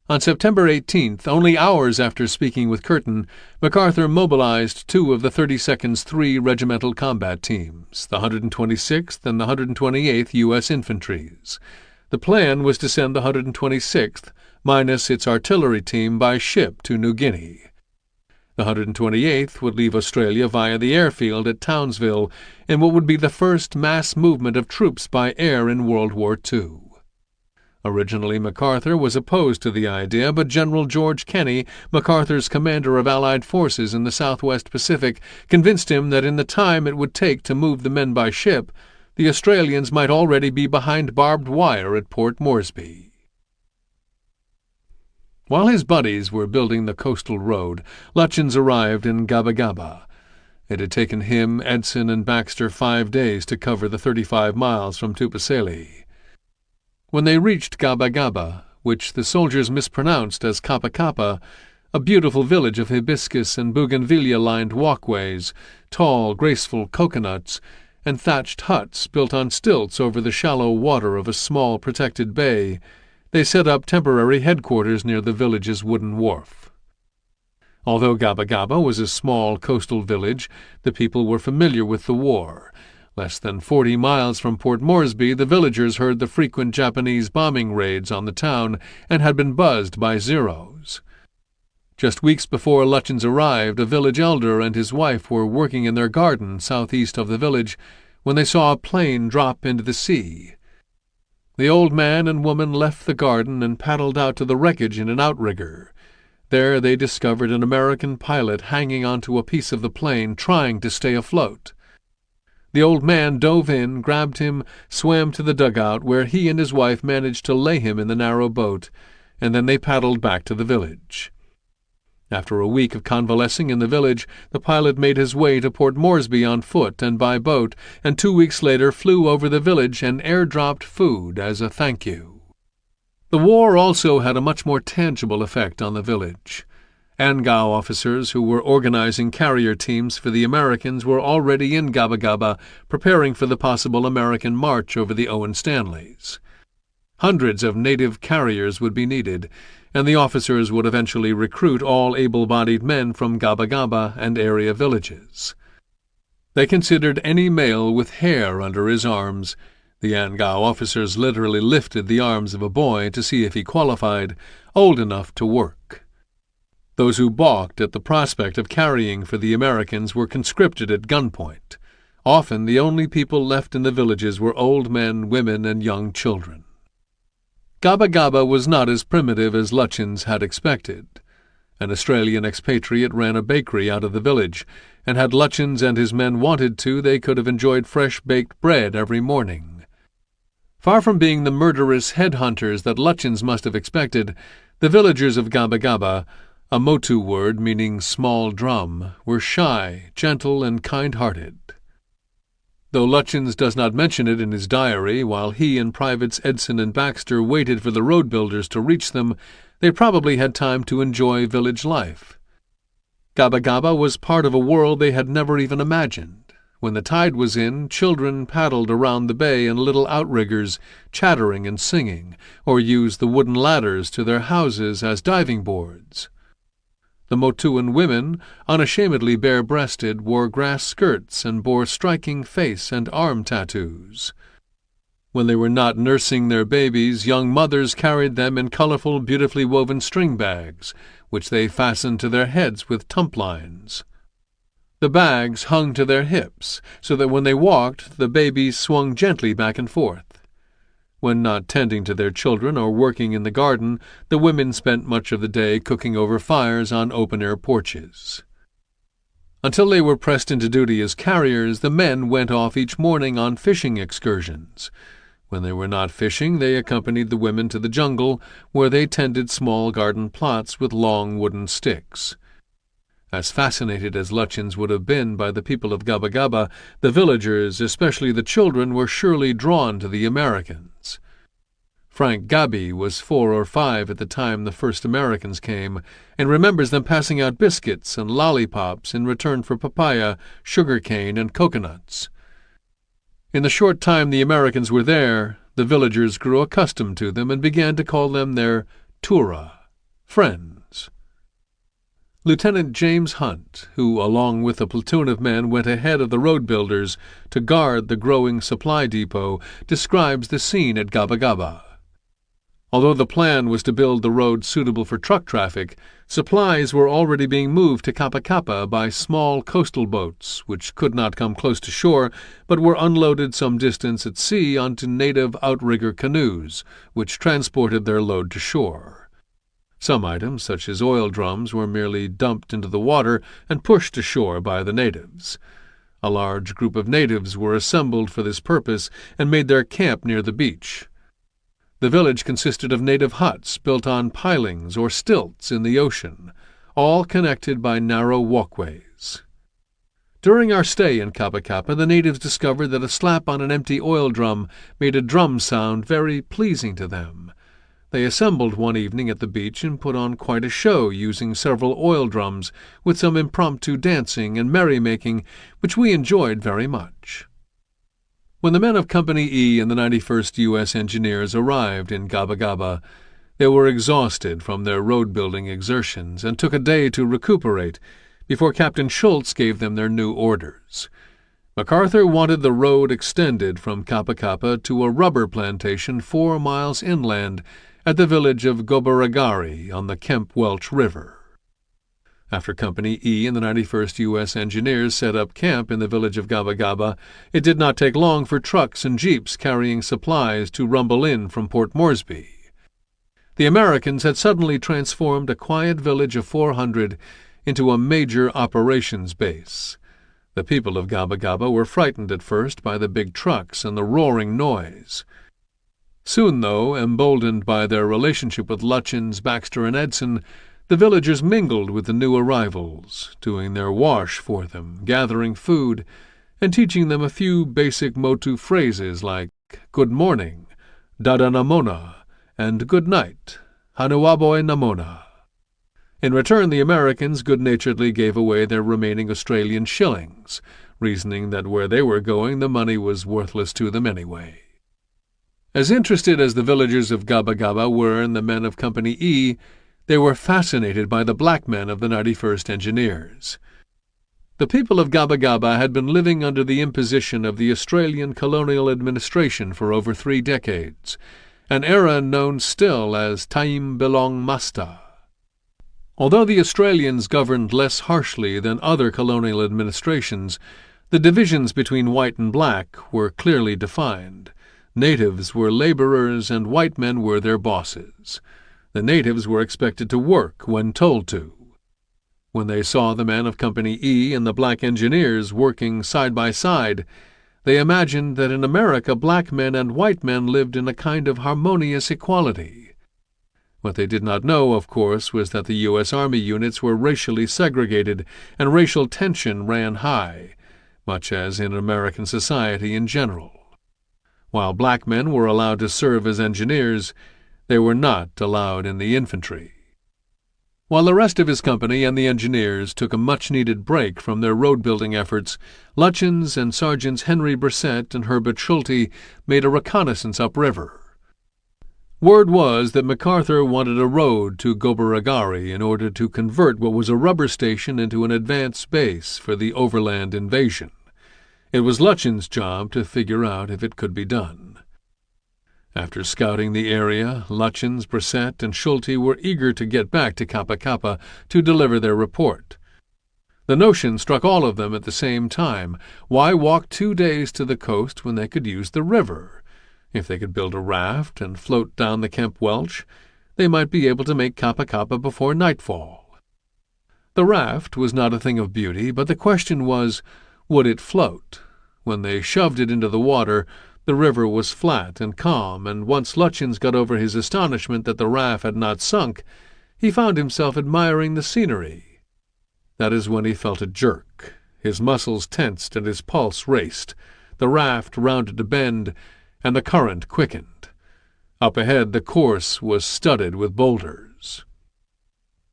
On September 18th, only hours after speaking with Curtin, MacArthur mobilized 2 of the 32nd's 3 regimental combat teams, the 126th and the 128th U.S. Infantries. The plan was to send the 126th, minus its artillery team, by ship to New Guinea. The 128th would leave Australia via the airfield at Townsville in what would be the first mass movement of troops by air in World War II. Originally, MacArthur was opposed to the idea, but General George Kenney, MacArthur's commander of Allied forces in the Southwest Pacific, convinced him that in the time it would take to move the men by ship, the Australians might already be behind barbed wire at Port Moresby. While his buddies were building the coastal road, Lutchins arrived in Gaba Gaba. It had taken him, Edson, and Baxter 5 days to cover the 35 miles from Tupaseli. When they reached Gaba Gaba, which the soldiers mispronounced as Kappa Kappa, a beautiful village of hibiscus and bougainvillea-lined walkways, tall, graceful coconuts, and thatched huts built on stilts over the shallow water of a small protected bay. They set up temporary headquarters near the village's wooden wharf. Although Gaba Gaba was a small coastal village, the people were familiar with the war. Less than 40 miles from Port Moresby, the villagers heard the frequent Japanese bombing raids on the town and had been buzzed by Zeros. Just weeks before Lutyens arrived, a village elder and his wife were working in their garden southeast of the village when they saw a plane drop into the sea. The old man and woman left the garden and paddled out to the wreckage in an outrigger. There they discovered an American pilot hanging onto a piece of the plane, trying to stay afloat. The old man dove in, grabbed him, swam to the dugout, where he and his wife managed to lay him in the narrow boat, and then they paddled back to the village. After a week of convalescing in the village, the pilot made his way to Port Moresby on foot and by boat, and 2 weeks later flew over the village and airdropped food as a thank you. The war also had a much more tangible effect on the village. Angao officers who were organizing carrier teams for the Americans were already in Gaba Gaba, preparing for the possible American march over the Owen Stanleys. Hundreds of native carriers would be needed, and the officers would eventually recruit all able-bodied men from Gaba Gaba and area villages. They considered any male with hair under his arms. The Angao officers literally lifted the arms of a boy to see if he qualified, old enough to work. Those who balked at the prospect of carrying for the Americans were conscripted at gunpoint. Often the only people left in the villages were old men, women, and young children. Gaba Gaba was not as primitive as Lutyens had expected. An Australian expatriate ran a bakery out of the village, and had Lutyens and his men wanted to, they could have enjoyed fresh baked bread every morning. Far from being the murderous headhunters that Lutyens must have expected, the villagers of Gaba Gaba, a Motu word meaning small drum, were shy, gentle, and kind-hearted. Though Lutyens does not mention it in his diary, while he and Privates Edson and Baxter waited for the road builders to reach them, they probably had time to enjoy village life. Gaba Gaba was part of a world they had never even imagined. When the tide was in, children paddled around the bay in little outriggers, chattering and singing, or used the wooden ladders to their houses as diving boards. The Motuan women, unashamedly bare-breasted, wore grass skirts and bore striking face and arm tattoos. When they were not nursing their babies, young mothers carried them in colorful, beautifully woven string bags, which they fastened to their heads with tumplines. The bags hung to their hips, so that when they walked, the babies swung gently back and forth. When not tending to their children or working in the garden, the women spent much of the day cooking over fires on open-air porches. Until they were pressed into duty as carriers, the men went off each morning on fishing excursions. When they were not fishing, they accompanied the women to the jungle, where they tended small garden plots with long wooden sticks. As fascinated as Lutyens would have been by the people of Gaba Gaba, the villagers, especially the children, were surely drawn to the Americans. Frank Gaby was 4 or 5 at the time the first Americans came, and remembers them passing out biscuits and lollipops in return for papaya, sugar cane, and coconuts. In the short time the Americans were there, the villagers grew accustomed to them and began to call them their Tura, friends. Lieutenant James Hunt, who, along with a platoon of men, went ahead of the road builders to guard the growing supply depot, describes the scene at Gaba Gaba. Although the plan was to build the road suitable for truck traffic, supplies were already being moved to Kappa Kappa by small coastal boats, which could not come close to shore, but were unloaded some distance at sea onto native outrigger canoes, which transported their load to shore. Some items, such as oil drums, were merely dumped into the water and pushed ashore by the natives. A large group of natives were assembled for this purpose and made their camp near the beach. The village consisted of native huts built on pilings or stilts in the ocean, all connected by narrow walkways. During our stay in Kappa Kappa, the natives discovered that a slap on an empty oil drum made a drum sound very pleasing to them. They assembled one evening at the beach and put on quite a show, using several oil drums, with some impromptu dancing and merrymaking, which we enjoyed very much. When the men of Company E and the 91st U.S. Engineers arrived in Gaba Gaba, they were exhausted from their road-building exertions and took a day to recuperate before Captain Schultz gave them their new orders. MacArthur wanted the road extended from Kappa Kappa to a rubber plantation 4 miles inland at the village of Gobaragari on the Kemp Welch River. After Company E and the 91st U.S. Engineers set up camp in the village of Gaba Gaba, it did not take long for trucks and jeeps carrying supplies to rumble in from Port Moresby. The Americans had suddenly transformed a quiet village of 400 into a major operations base. The people of Gaba Gaba were frightened at first by the big trucks and the roaring noise. Soon, though, emboldened by their relationship with Lutchins, Baxter, and Edson, the villagers mingled with the new arrivals, doing their wash for them, gathering food, and teaching them a few basic Motu phrases like "Good morning," "Dada Namona," and "Good night," "Hanuaboy Namona." In return, the Americans good-naturedly gave away their remaining Australian shillings, reasoning that where they were going the money was worthless to them anyway. As interested as the villagers of Gaba Gaba were in the men of Company E, they were fascinated by the black men of the 91st Engineers. The people of Gaba Gaba had been living under the imposition of the Australian colonial administration for over 3 decades, an era known still as Taim Belong Masta. Although the Australians governed less harshly than other colonial administrations, the divisions between white and black were clearly defined. Natives were laborers and white men were their bosses. The natives were expected to work when told to. When they saw the men of Company E and the black engineers working side by side, they imagined that in America black men and white men lived in a kind of harmonious equality. What they did not know, of course, was that the U.S. Army units were racially segregated and racial tension ran high, much as in American society in general. While black men were allowed to serve as engineers, they were not allowed in the infantry. While the rest of his company and the engineers took a much-needed break from their road-building efforts, Lutchins and Sergeants Henry Brissett and Herbert Schulte made a reconnaissance upriver. Word was that MacArthur wanted a road to Gobaragari in order to convert what was a rubber station into an advance base for the overland invasion. It was Lutchins' job to figure out if it could be done. After scouting the area, Lutchins, Brissett, and Schulte were eager to get back to Kappa Kappa to deliver their report. The notion struck all of them at the same time. Why walk 2 days to the coast when they could use the river? If they could build a raft and float down the Kemp Welch, they might be able to make Kappa Kappa before nightfall. The raft was not a thing of beauty, but the question was, would it float? When they shoved it into the water, the river was flat and calm, and once Lutchins got over his astonishment that the raft had not sunk, he found himself admiring the scenery. That is when he felt a jerk. His muscles tensed and his pulse raced. The raft rounded a bend, and the current quickened. Up ahead the course was studded with boulders.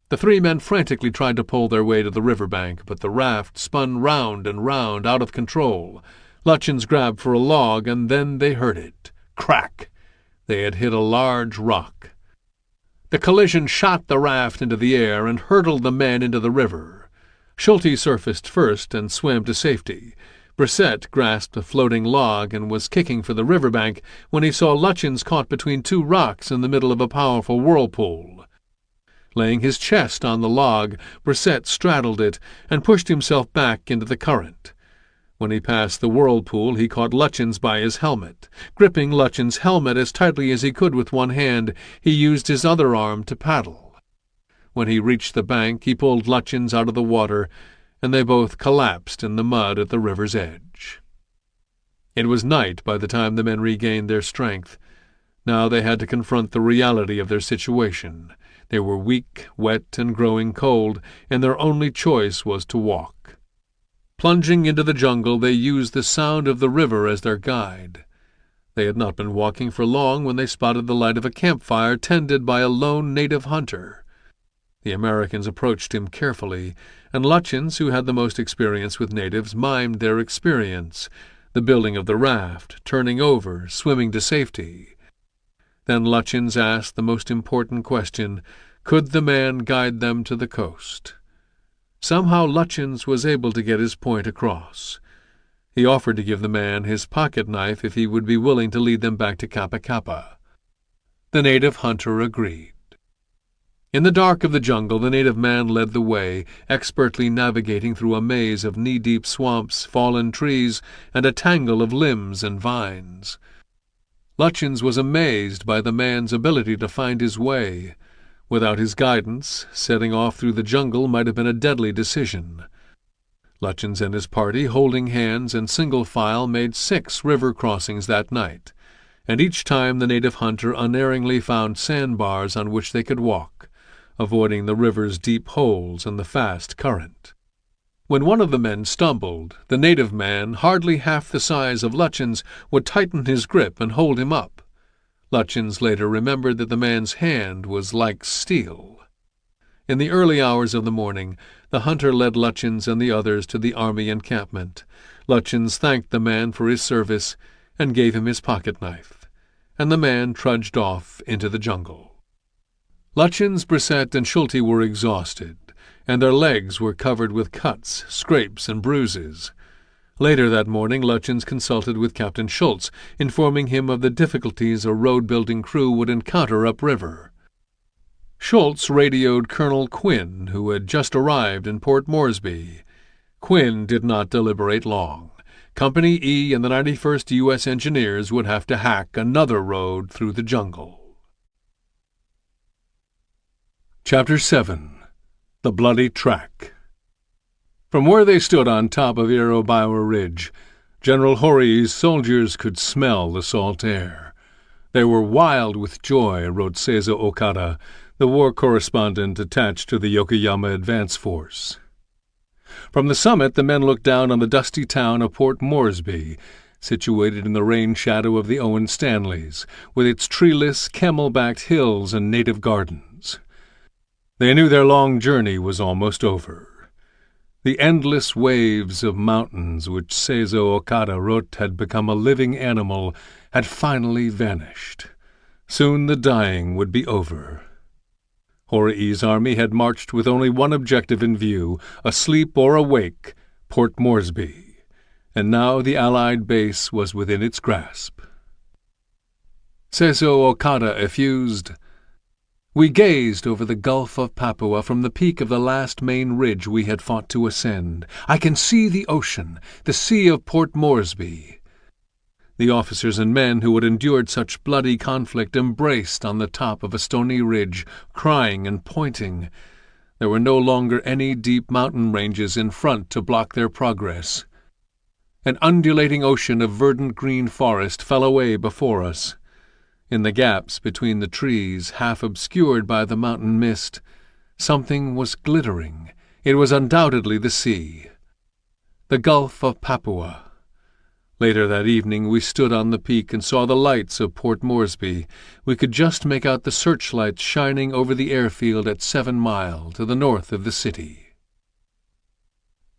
The 3 men frantically tried to pull their way to the riverbank, but the raft spun round and round, out of control. Lutchins grabbed for a log, and then they heard it. Crack! They had hit a large rock. The collision shot the raft into the air and hurtled the men into the river. Schulte surfaced first and swam to safety. Brissett grasped a floating log and was kicking for the riverbank when he saw Lutchins caught between 2 rocks in the middle of a powerful whirlpool. Laying his chest on the log, Brissett straddled it and pushed himself back into the current. When he passed the whirlpool, he caught Lutchins by his helmet. Gripping Lutchins' helmet as tightly as he could with one hand, he used his other arm to paddle. When he reached the bank, he pulled Lutchins out of the water, and they both collapsed in the mud at the river's edge. It was night by the time the men regained their strength. Now they had to confront the reality of their situation. They were weak, wet, and growing cold, and their only choice was to walk. Plunging into the jungle, they used the sound of the river as their guide. They had not been walking for long when they spotted the light of a campfire tended by a lone native hunter. The Americans approached him carefully, and Lutyens, who had the most experience with natives, mimed their experience, the building of the raft, turning over, swimming to safety. Then Lutyens asked the most important question: could the man guide them to the coast? Somehow Lutyens was able to get his point across. He offered to give the man his pocket-knife if he would be willing to lead them back to Kappa Kappa. The native hunter agreed. In the dark of the jungle, the native man led the way, expertly navigating through a maze of knee-deep swamps, fallen trees, and a tangle of limbs and vines. Lutyens was amazed by the man's ability to find his way. Without his guidance, setting off through the jungle might have been a deadly decision. Lutyens and his party, holding hands in single file, made 6 river crossings that night, and each time the native hunter unerringly found sandbars on which they could walk, avoiding the river's deep holes and the fast current. When one of the men stumbled, the native man, hardly half the size of Lutyens, would tighten his grip and hold him up. Lutyens later remembered that the man's hand was like steel. In the early hours of the morning, the hunter led Lutyens and the others to the army encampment. Lutyens thanked the man for his service and gave him his pocket-knife, and the man trudged off into the jungle. Lutyens, Brissette, and Schulte were exhausted, and their legs were covered with cuts, scrapes, and bruises. Later that morning, Lutyens consulted with Captain Schultz, informing him of the difficulties a road-building crew would encounter upriver. Schultz radioed Colonel Quinn, who had just arrived in Port Moresby. Quinn did not deliberate long. Company E and the 91st U.S. Engineers would have to hack another road through the jungle. Chapter 7. The Bloody Track. From where they stood on top of Irobawa Ridge, General Hori's soldiers could smell the salt air. They were wild with joy, wrote Seizo Okada, the war correspondent attached to the Yokoyama advance force. From the summit, the men looked down on the dusty town of Port Moresby, situated in the rain shadow of the Owen Stanleys, with its treeless, camel-backed hills and native gardens. They knew their long journey was almost over. The endless waves of mountains which Seizo Okada wrote had become a living animal had finally vanished. Soon the dying would be over. Hori's army had marched with only one objective in view, asleep or awake, Port Moresby, and now the Allied base was within its grasp. Seizo Okada effused, "We gazed over the Gulf of Papua from the peak of the last main ridge we had fought to ascend. I can see the ocean, the sea of Port Moresby." The officers and men who had endured such bloody conflict embraced on the top of a stony ridge, crying and pointing. There were no longer any deep mountain ranges in front to block their progress. An undulating ocean of verdant green forest fell away before us. In the gaps between the trees, half obscured by the mountain mist, something was glittering. It was undoubtedly the sea. The Gulf of Papua. Later that evening we stood on the peak and saw the lights of Port Moresby. We could just make out the searchlights shining over the airfield at 7 Mile, to the north of the city.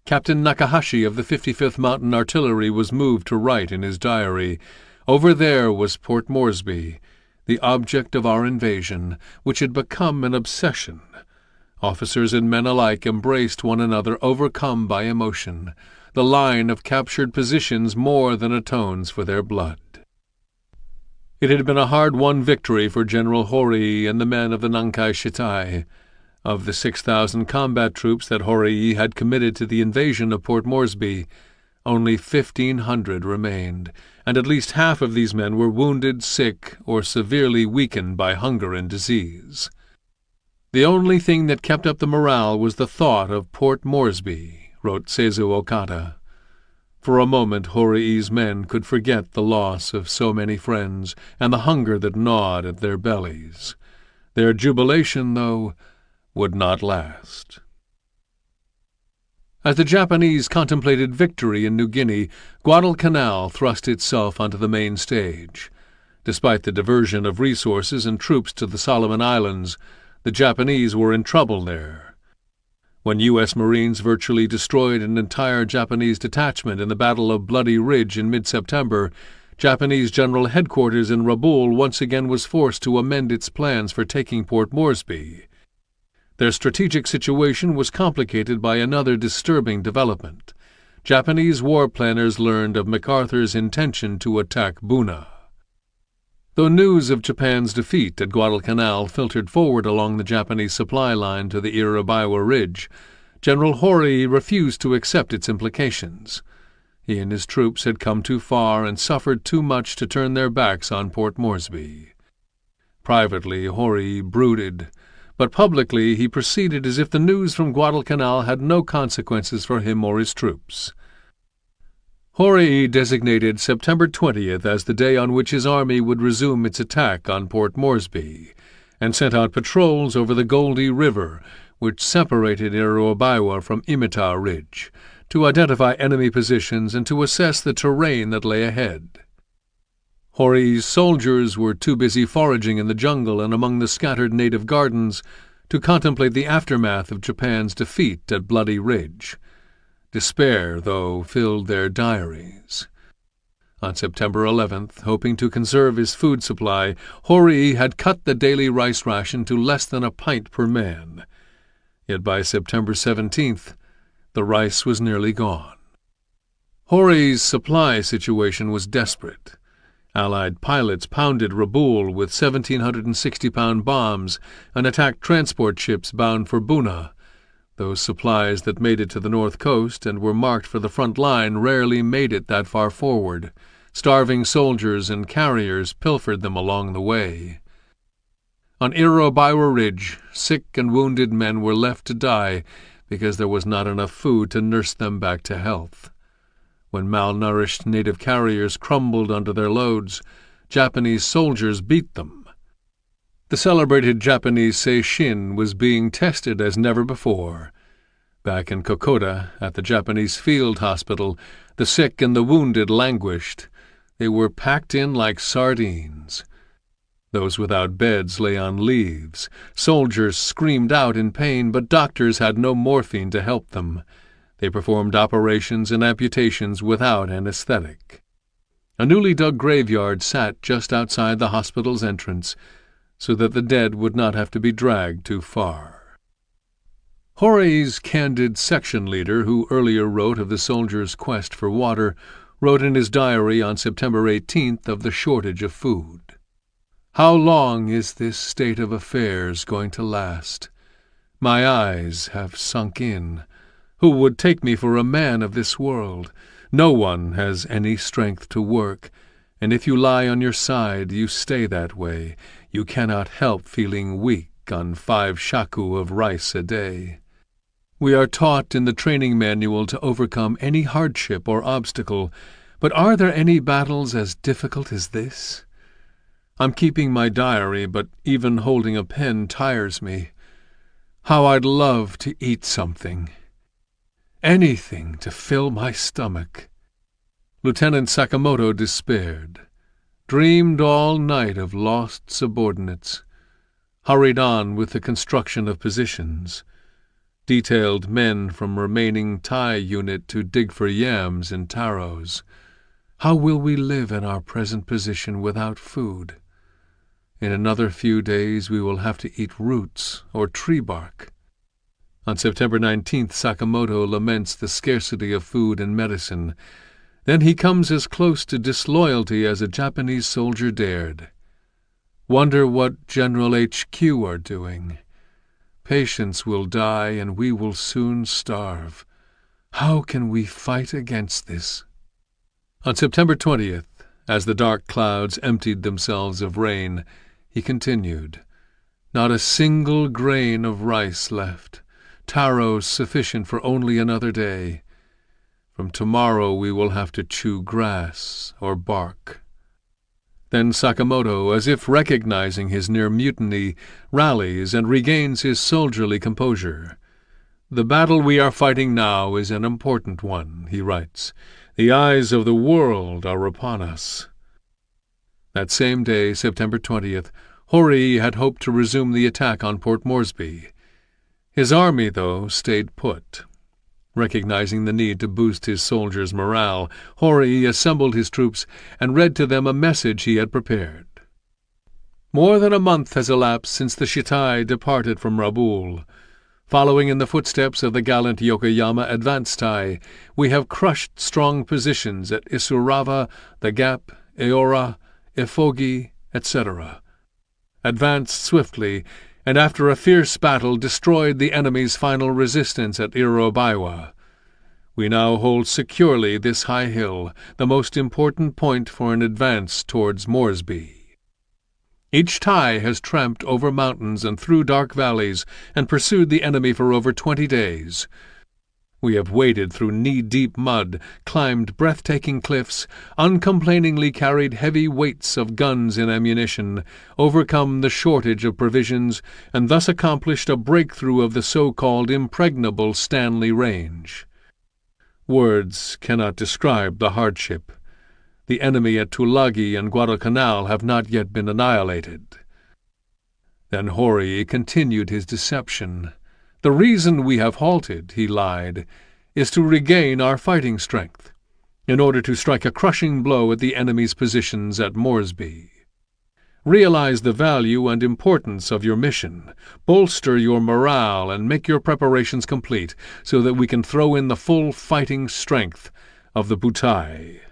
Captain Nakahashi of the 55th Mountain Artillery was moved to write in his diary, "Over there was Port Moresby, the object of our invasion, which had become an obsession." Officers and men alike embraced one another, overcome by emotion. The line of captured positions more than atones for their blood. It had been a hard-won victory for General Hori and the men of the Nankai Shitai. Of the 6,000 combat troops that Hori had committed to the invasion of Port Moresby, only 1,500 remained, and at least half of these men were wounded, sick, or severely weakened by hunger and disease. The only thing that kept up the morale was the thought of Port Moresby, wrote Seizo Okada. For a moment Hori's men could forget the loss of so many friends and the hunger that gnawed at their bellies. Their jubilation, though, would not last. As the Japanese contemplated victory in New Guinea, Guadalcanal thrust itself onto the main stage. Despite the diversion of resources and troops to the Solomon Islands, the Japanese were in trouble there. When U.S. Marines virtually destroyed an entire Japanese detachment in the Battle of Bloody Ridge in mid-September, Japanese General Headquarters in Rabaul once again was forced to amend its plans for taking Port Moresby. Their strategic situation was complicated by another disturbing development. Japanese war planners learned of MacArthur's intention to attack Buna. Though news of Japan's defeat at Guadalcanal filtered forward along the Japanese supply line to the WWII Ridge, General Horii refused to accept its implications. He and his troops had come too far and suffered too much to turn their backs on Port Moresby. Privately, Horii brooded, but publicly he proceeded as if the news from Guadalcanal had no consequences for him or his troops. Horii designated September 20th as the day on which his army would resume its attack on Port Moresby, and sent out patrols over the Goldie River, which separated Iroibawa from Imita Ridge, to identify enemy positions and to assess the terrain that lay ahead. Horii's soldiers were too busy foraging in the jungle and among the scattered native gardens to contemplate the aftermath of Japan's defeat at Bloody Ridge. Despair, though, filled their diaries. On September 11th, hoping to conserve his food supply, Horii had cut the daily rice ration to less than a pint per man. Yet by September 17th, the rice was nearly gone. Horii's supply situation was desperate. Allied pilots pounded Rabaul with 1,760-pound bombs and attacked transport ships bound for Buna. Those supplies that made it to the north coast and were marked for the front line rarely made it that far forward. Starving soldiers and carriers pilfered them along the way. On Iroibawa Ridge, sick and wounded men were left to die because there was not enough food to nurse them back to health. When malnourished native carriers crumbled under their loads, Japanese soldiers beat them. The celebrated Japanese Seishin was being tested as never before. Back in Kokoda, at the Japanese field hospital, the sick and the wounded languished. They were packed in like sardines. Those without beds lay on leaves. Soldiers screamed out in pain, but doctors had no morphine to help them. They performed operations and amputations without anesthetic. A newly dug graveyard sat just outside the hospital's entrance, so that the dead would not have to be dragged too far. Horii's candid section leader, who earlier wrote of the soldiers' quest for water, wrote in his diary on September 18th of the shortage of food. "How long is this state of affairs going to last? My eyes have sunk in. Who would take me for a man of this world? No one has any strength to work, and if you lie on your side, you stay that way. You cannot help feeling weak on 5 shaku of rice a day. We are taught in the training manual to overcome any hardship or obstacle, but are there any battles as difficult as this? I'm keeping my diary, but even holding a pen tires me. How I'd love to eat something. Anything to fill my stomach." Lieutenant Sakamoto despaired, dreamed all night of lost subordinates, hurried on with the construction of positions, detailed men from remaining Thai unit to dig for yams and taros. How will we live in our present position without food? In another few days we will have to eat roots or tree bark. On September 19th, Sakamoto laments the scarcity of food and medicine. Then he comes as close to disloyalty as a Japanese soldier dared. "Wonder what General HQ are doing. Patients will die and we will soon starve. How can we fight against this?" On September 20th, as the dark clouds emptied themselves of rain, he continued, "Not a single grain of rice left. Taros sufficient for only another day. From tomorrow we will have to chew grass or bark." Then Sakamoto, as if recognizing his near mutiny, rallies and regains his soldierly composure. "The battle we are fighting now is an important one," he writes. "The eyes of the world are upon us." That same day, September 20th, Horii had hoped to resume the attack on Port Moresby. His army, though, stayed put. Recognizing the need to boost his soldiers' morale, Horii assembled his troops and read to them a message he had prepared. "More than a month has elapsed since the Shitai departed from Rabaul. Following in the footsteps of the gallant Yokoyama advance-tai, we have crushed strong positions at Isurava, the Gap, Eora, Efogi, etc., advanced swiftly, and after a fierce battle destroyed the enemy's final resistance at Irobaiwa. We now hold securely this high hill, the most important point for an advance towards Moresby. Each Tai has tramped over mountains and through dark valleys and pursued the enemy for over 20 days. We have waded through knee-deep mud, climbed breathtaking cliffs, uncomplainingly carried heavy weights of guns and ammunition, overcome the shortage of provisions, and thus accomplished a breakthrough of the so-called impregnable Stanley Range. Words cannot describe the hardship. The enemy at Tulagi and Guadalcanal have not yet been annihilated." Then Horii continued his deception. "The reason we have halted," he lied, "is to regain our fighting strength, in order to strike a crushing blow at the enemy's positions at Moresby. Realize the value and importance of your mission, bolster your morale, and make your preparations complete, so that we can throw in the full fighting strength of the Butai."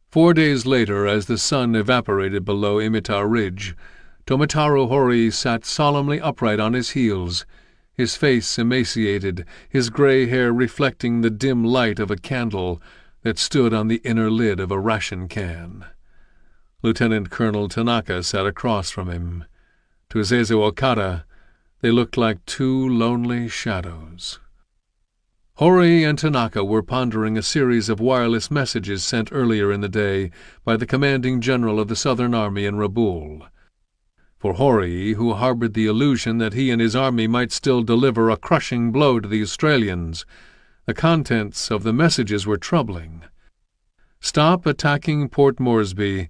4 days later, as the sun evaporated below Imitar Ridge, Tomitaro Horii sat solemnly upright on his heels, his face emaciated, his gray hair reflecting the dim light of a candle that stood on the inner lid of a ration can. Lieutenant Colonel Tanaka sat across from him. To Seizo Okada, they looked like two lonely shadows. Horii and Tanaka were pondering a series of wireless messages sent earlier in the day by the commanding general of the Southern Army in Rabaul. For Horii, who harbored the illusion that he and his army might still deliver a crushing blow to the Australians, the contents of the messages were troubling. "Stop attacking Port Moresby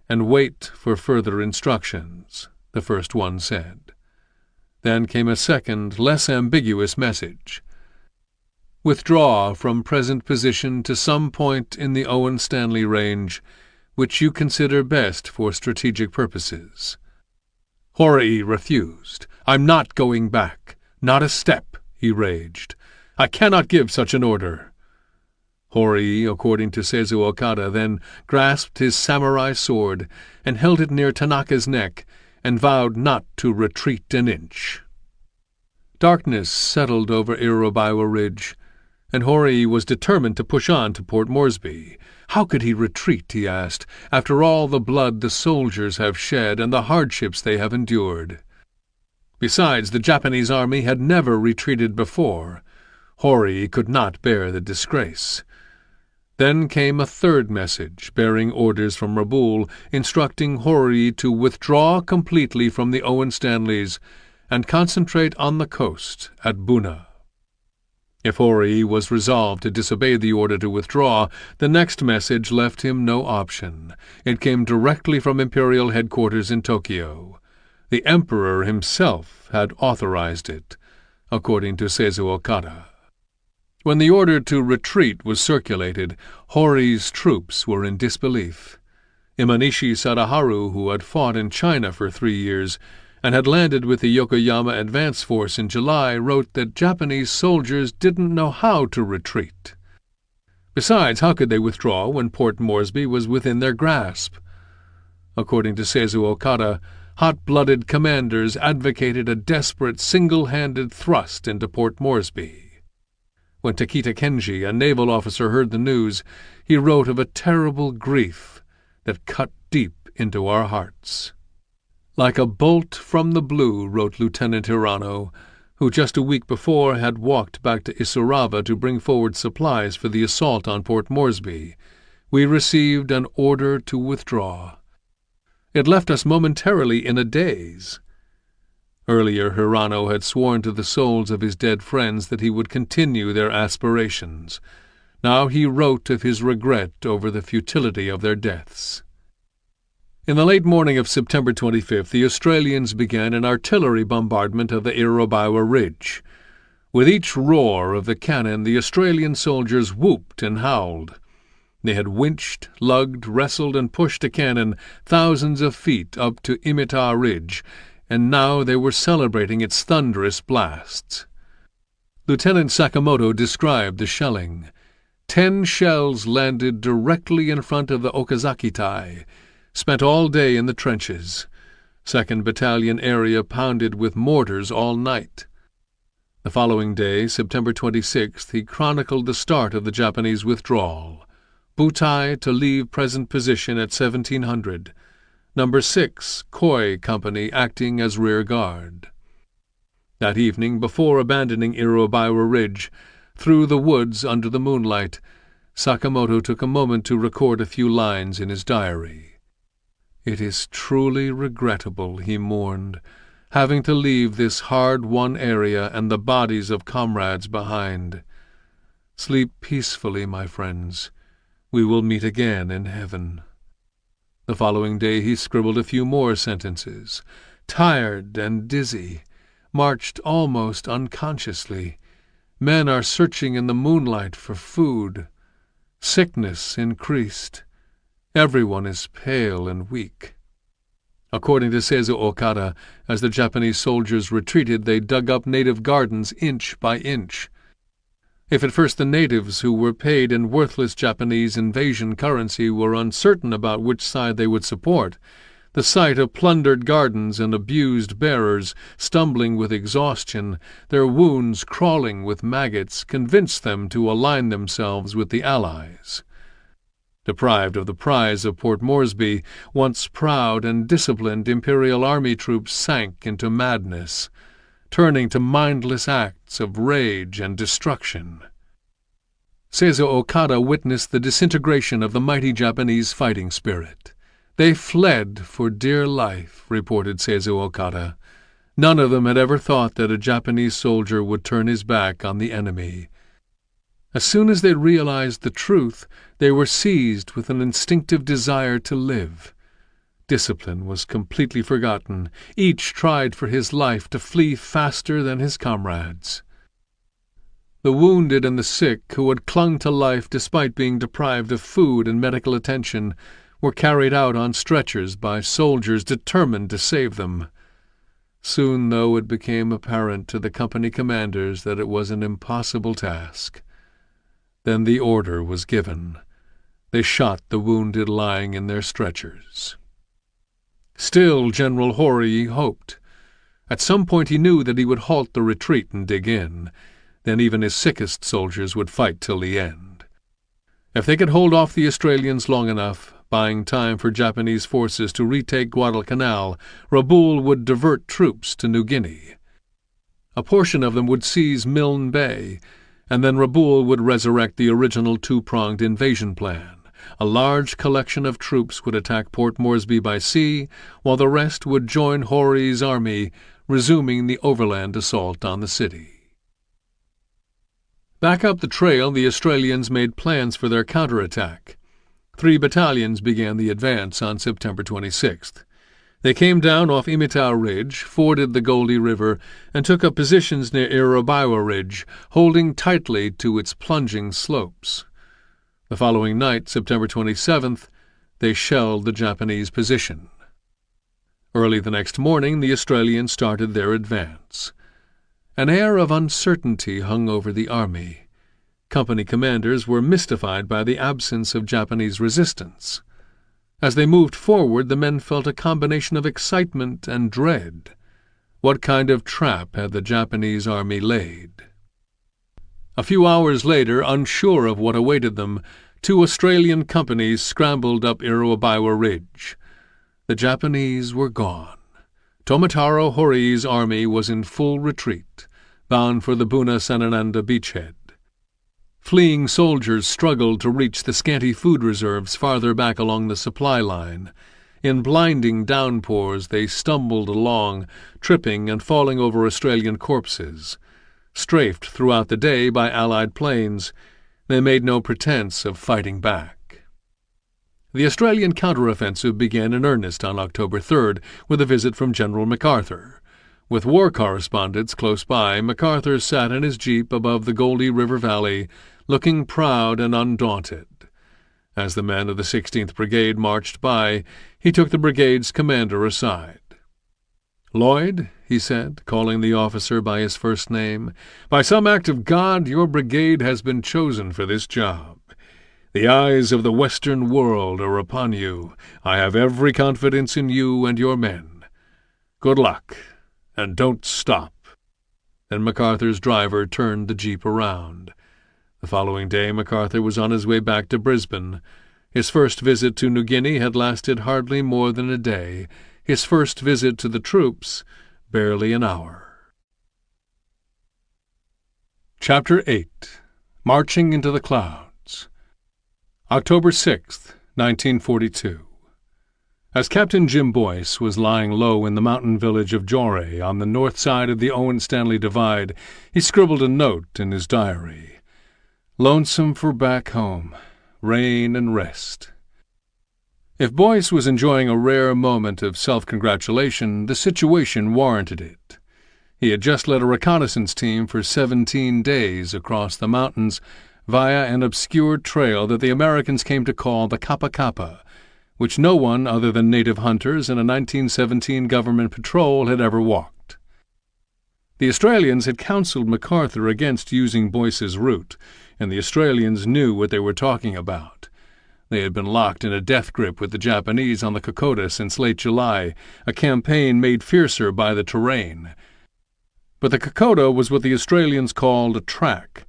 and wait for further instructions," the first one said. Then came a second, less ambiguous message. "Withdraw from present position to some point in the Owen Stanley Range, which you consider best for strategic purposes." Horii refused. "I'm not going back. Not a step," he raged. "I cannot give such an order." Horii, according to Seizo Okada, then grasped his samurai sword and held it near Tanaka's neck and vowed not to retreat an inch. Darkness settled over Irobaiwa Ridge, and Horii was determined to push on to Port Moresby. How could he retreat, he asked, after all the blood the soldiers have shed and the hardships they have endured? Besides, the Japanese army had never retreated before. Horii could not bear the disgrace. Then came a third message, bearing orders from Rabaul, instructing Horii to withdraw completely from the Owen Stanleys and concentrate on the coast at Buna. If Horii was resolved to disobey the order to withdraw, the next message left him no option. It came directly from Imperial headquarters in Tokyo. The Emperor himself had authorized it, according to Seizo Okada. When the order to retreat was circulated, Horii's troops were in disbelief. Imanishi Sadaharu, who had fought in China for 3 years, and had landed with the Yokoyama advance force in July, wrote that Japanese soldiers didn't know how to retreat. Besides, how could they withdraw when Port Moresby was within their grasp? According to Seizo Okada, hot-blooded commanders advocated a desperate single-handed thrust into Port Moresby. When Takita Kenji, a naval officer, heard the news, he wrote of a terrible grief that cut deep into our hearts. "Like a bolt from the blue," wrote Lieutenant Hirano, who just a week before had walked back to Isurava to bring forward supplies for the assault on Port Moresby, "we received an order to withdraw. It left us momentarily in a daze. Earlier, Hirano had sworn to the souls of his dead friends that he would continue their aspirations. Now he wrote of his regret over the futility of their deaths. In the late morning of September 25th, the Australians began an artillery bombardment of the WWII Ridge. With each roar of the cannon, the Australian soldiers whooped and howled. They had winched, lugged, wrestled, and pushed a cannon thousands of feet up to WWII Ridge, and now they were celebrating its thunderous blasts. Lieutenant Sakamoto described the shelling. 10 shells landed directly in front of the Okazaki-tai, spent all day in the trenches. 2nd Battalion area pounded with mortars all night. The following day, September 26th, he chronicled the start of the Japanese withdrawal. Butai to leave present position at 1700. Number 6, Koi Company acting as rear guard. That evening, before abandoning WWII Ridge, through the woods under the moonlight, Sakamoto took a moment to record a few lines in his diary. "It is truly regrettable," he mourned, "having to leave this hard-won area and the bodies of comrades behind. Sleep peacefully, my friends. We will meet again in heaven." The following day he scribbled a few more sentences. "Tired and dizzy. Marched almost unconsciously. Men are searching in the moonlight for food. Sickness increased. Everyone is pale and weak." According to Seizo Okada, as the Japanese soldiers retreated, they dug up native gardens inch by inch. If at first the natives, who were paid in worthless Japanese invasion currency, were uncertain about which side they would support, the sight of plundered gardens and abused bearers, stumbling with exhaustion, their wounds crawling with maggots, convinced them to align themselves with the Allies. Deprived of the prize of Port Moresby, once proud and disciplined Imperial Army troops sank into madness, turning to mindless acts of rage and destruction. Seizo Okada witnessed the disintegration of the mighty Japanese fighting spirit. "They fled for dear life," reported Seizo Okada. None of them had ever thought that a Japanese soldier would turn his back on the enemy. As soon as they realized the truth, they were seized with an instinctive desire to live. Discipline was completely forgotten. Each tried for his life to flee faster than his comrades. The wounded and the sick, who had clung to life despite being deprived of food and medical attention, were carried out on stretchers by soldiers determined to save them. Soon, though, it became apparent to the company commanders that it was an impossible task. Then the order was given. They shot the wounded lying in their stretchers. Still, General Horii hoped. At some point he knew that he would halt the retreat and dig in. Then even his sickest soldiers would fight till the end. If they could hold off the Australians long enough, buying time for Japanese forces to retake Guadalcanal, Rabaul would divert troops to New Guinea. A portion of them would seize Milne Bay, and then Rabaul would resurrect the original two-pronged invasion plan. A large collection of troops would attack Port Moresby by sea, while the rest would join Horii's army, resuming the overland assault on the city. Back up the trail, the Australians made plans for their counterattack. 3 battalions began the advance on September 26th. They came down off Imitau Ridge, forded the Goldie River, and took up positions near WWII Ridge, holding tightly to its plunging slopes. The following night, September 27th, they shelled the Japanese position. Early the next morning, the Australians started their advance. An air of uncertainty hung over the army. Company commanders were mystified by the absence of Japanese resistance. As they moved forward, the men felt a combination of excitement and dread. What kind of trap had the Japanese army laid? A few hours later, unsure of what awaited them, 2 Australian companies scrambled up WWII Ridge. The Japanese were gone. Tomitaro Horii's army was in full retreat, bound for the Buna Sanananda beachhead. Fleeing soldiers struggled to reach the scanty food reserves farther back along the supply line. In blinding downpours they stumbled along, tripping and falling over Australian corpses. Strafed throughout the day by Allied planes, they made no pretense of fighting back. The Australian counteroffensive began in earnest on October 3rd with a visit from General MacArthur. With war correspondents close by, MacArthur sat in his jeep above the Goldie River Valley, looking proud and undaunted. As the men of the 16th Brigade marched by, he took the brigade's commander aside. "Lloyd," he said, calling the officer by his first name, "by some act of God your brigade has been chosen for this job. The eyes of the Western world are upon you. I have every confidence in you and your men. Good luck, and don't stop." Then MacArthur's driver turned the jeep around. The following day MacArthur was on his way back to Brisbane. His first visit to New Guinea had lasted hardly more than a day. His first visit to the troops, barely an hour. Chapter 8. Marching into the Clouds. October 6th, 1942. As Captain Jim Boyce was lying low in the mountain village of Joray on the north side of the Owen-Stanley Divide, he scribbled a note in his diary. "Lonesome for back home. Rain and rest." If Boyce was enjoying a rare moment of self-congratulation, the situation warranted it. He had just led a reconnaissance team for 17 days across the mountains via an obscure trail that the Americans came to call the Kappa Kappa, which no one other than native hunters in a 1917 government patrol had ever walked. The Australians had counseled MacArthur against using Boyce's route, and the Australians knew what they were talking about. They had been locked in a death grip with the Japanese on the Kokoda since late July, a campaign made fiercer by the terrain. But the Kokoda was what the Australians called a track.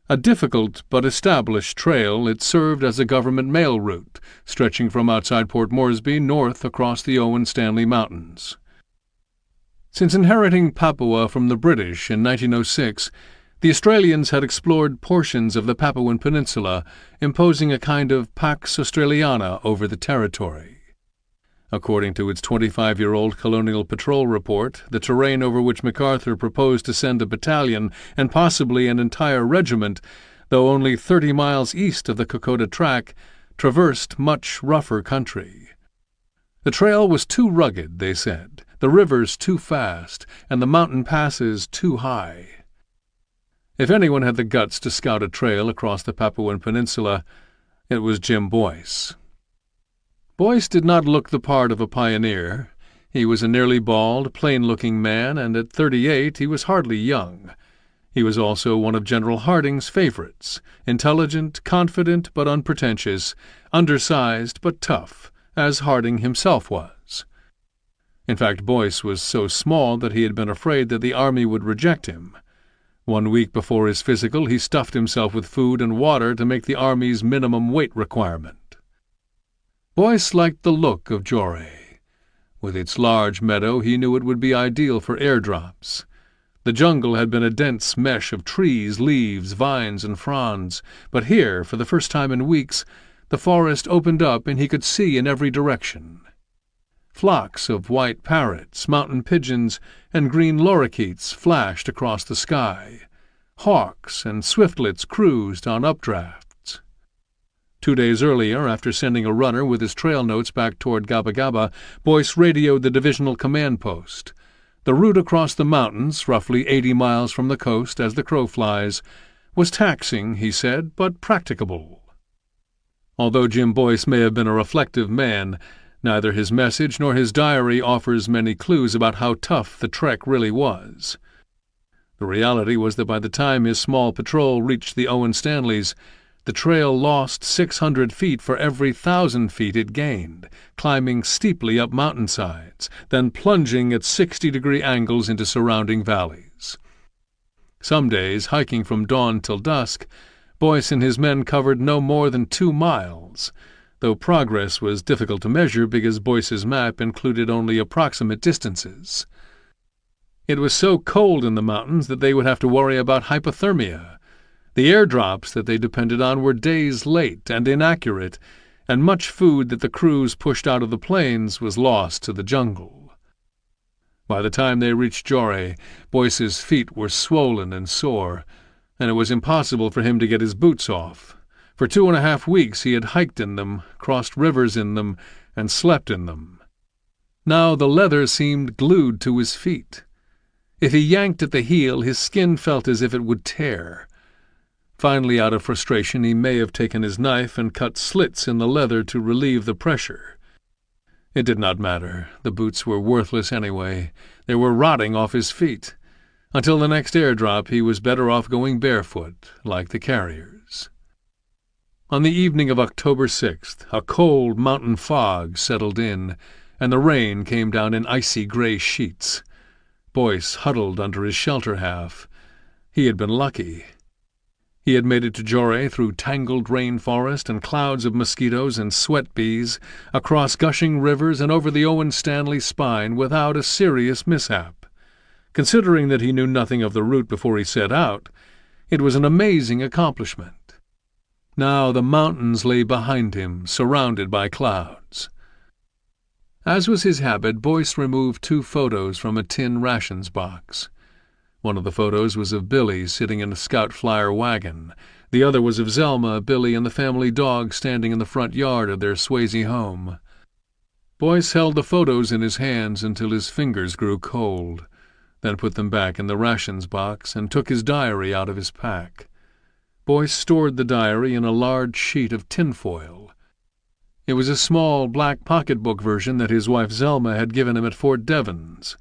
A difficult but established trail, it served as a government mail route, stretching from outside Port Moresby north across the Owen-Stanley Mountains. Since inheriting Papua from the British in 1906, the Australians had explored portions of the Papuan Peninsula, imposing a kind of Pax Australiana over the territory. According to its 25-year-old Colonial Patrol report, the terrain over which MacArthur proposed to send a battalion and possibly an entire regiment, though only 30 miles east of the Kokoda Track, traversed much rougher country. The trail was too rugged, they said, the rivers too fast, and the mountain passes too high. If anyone had the guts to scout a trail across the Papuan Peninsula, it was Jim Boyce. Boyce did not look the part of a pioneer. He was a nearly bald, plain-looking man, and at 38 he was hardly young. He was also one of General Harding's favorites, intelligent, confident but unpretentious, undersized but tough, as Harding himself was. In fact, Boyce was so small that he had been afraid that the army would reject him. 1 week before his physical, he stuffed himself with food and water to make the Army's minimum weight requirement. Boyce liked the look of Joray. With its large meadow, he knew it would be ideal for airdrops. The jungle had been a dense mesh of trees, leaves, vines, and fronds, but here, for the first time in weeks, the forest opened up and he could see in every direction. Flocks of white parrots, mountain pigeons, and green lorikeets flashed across the sky. Hawks and swiftlets cruised on updrafts. 2 days earlier, after sending a runner with his trail notes back toward Gaba Gaba, Boyce radioed the divisional command post. The route across the mountains, roughly 80 miles from the coast as the crow flies, was taxing, he said, but practicable. Although Jim Boyce may have been a reflective man, neither his message nor his diary offers many clues about how tough the trek really was. The reality was that by the time his small patrol reached the Owen-Stanleys, the trail lost 600 feet for every 1,000 feet it gained, climbing steeply up mountainsides, then plunging at 60-degree angles into surrounding valleys. Some days, hiking from dawn till dusk, Boyce and his men covered no more than 2 miles, though progress was difficult to measure because Boyce's map included only approximate distances. It was so cold in the mountains that they would have to worry about hypothermia. The airdrops that they depended on were days late and inaccurate, and much food that the crews pushed out of the planes was lost to the jungle. By the time they reached Jore, Boyce's feet were swollen and sore, and it was impossible for him to get his boots off. For 2.5 weeks he had hiked in them, crossed rivers in them, and slept in them. Now the leather seemed glued to his feet. If he yanked at the heel, his skin felt as if it would tear. Finally, out of frustration, he may have taken his knife and cut slits in the leather to relieve the pressure. It did not matter. The boots were worthless anyway. They were rotting off his feet. Until the next airdrop, he was better off going barefoot, like the carriers. On the evening of October 6th, a cold mountain fog settled in, and the rain came down in icy gray sheets. Boyce huddled under his shelter half. He had been lucky. He had made it to Jore through tangled rainforest and clouds of mosquitoes and sweat bees, across gushing rivers and over the Owen Stanley spine without a serious mishap. Considering that he knew nothing of the route before he set out, it was an amazing accomplishment. Now the mountains lay behind him, surrounded by clouds. As was his habit, Boyce removed 2 photos from a tin rations box. One of the photos was of Billy sitting in a Scout Flyer wagon. The other was of Zelma, Billy, and the family dog standing in the front yard of their Swayze home. Boyce held the photos in his hands until his fingers grew cold, then put them back in the rations box and took his diary out of his pack. Boyce stored the diary in a large sheet of tinfoil. It was a small black pocketbook version that his wife Zelma had given him at Fort Devens.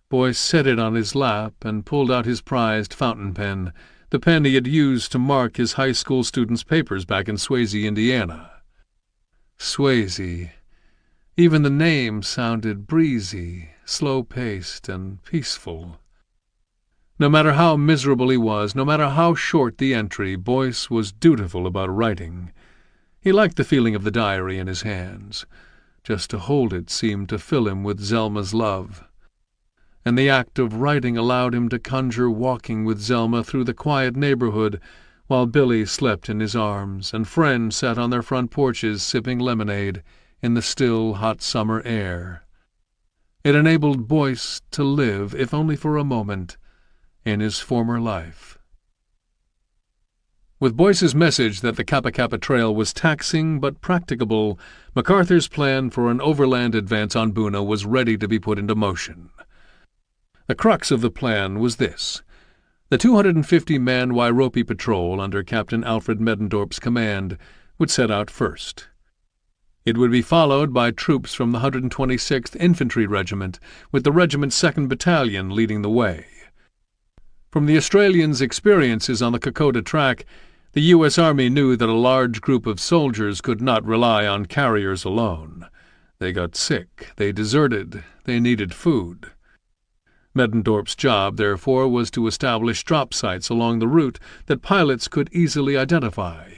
Boyce set it on his lap and pulled out his prized fountain pen, the pen he had used to mark his high school students' papers back in Swayze, Indiana. Swayze. Even the name sounded breezy, slow-paced, and peaceful. No matter how miserable he was, no matter how short the entry, Boyce was dutiful about writing. He liked the feeling of the diary in his hands. Just to hold it seemed to fill him with Zelma's love. And the act of writing allowed him to conjure walking with Zelma through the quiet neighborhood while Billy slept in his arms and friends sat on their front porches sipping lemonade in the still, hot summer air. It enabled Boyce to live, if only for a moment, in his former life. With Boyce's message that the Kappa Kappa Trail was taxing but practicable, MacArthur's plan for an overland advance on Buna was ready to be put into motion. The crux of the plan was this. The 250-man Wairopi Patrol under Captain Alfred Medendorp's command would set out first. It would be followed by troops from the 126th Infantry Regiment, with the regiment's 2nd Battalion leading the way. From the Australians' experiences on the Kokoda track, the U.S. Army knew that a large group of soldiers could not rely on carriers alone. They got sick, they deserted, they needed food. Medendorp's job, therefore, was to establish drop sites along the route that pilots could easily identify.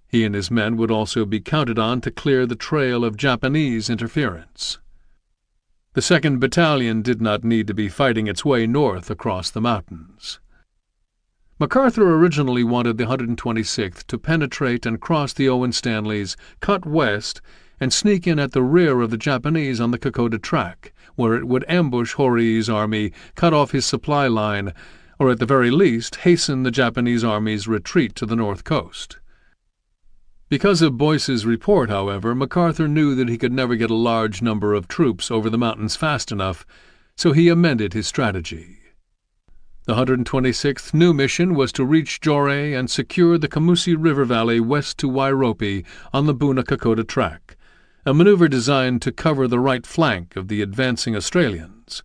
He and his men would also be counted on to clear the trail of Japanese interference. The 2nd Battalion did not need to be fighting its way north across the mountains. MacArthur originally wanted the 126th to penetrate and cross the Owen Stanleys, cut west, and sneak in at the rear of the Japanese on the Kokoda track, where it would ambush Horii's army, cut off his supply line, or at the very least hasten the Japanese army's retreat to the north coast. Because of Boyce's report, however, MacArthur knew that he could never get a large number of troops over the mountains fast enough, so he amended his strategy. The 126th new mission was to reach Jore and secure the Kamusi River Valley west to Wairopi on the Buna-Kokoda track, a maneuver designed to cover the right flank of the advancing Australians.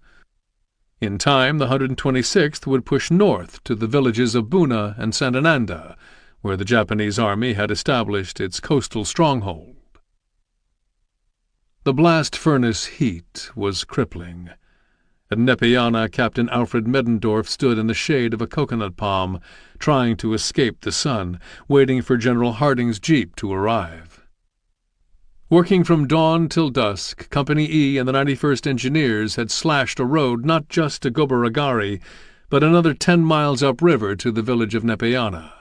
In time, the 126th would push north to the villages of Buna and Sandananda, where the Japanese army had established its coastal stronghold. The blast furnace heat was crippling. At Nepeana, Captain Alfred Medendorf stood in the shade of a coconut palm, trying to escape the sun, waiting for General Harding's jeep to arrive. Working from dawn till dusk, Company E and the 91st Engineers had slashed a road not just to Gobaragari, but another 10 miles upriver to the village of Nepeana.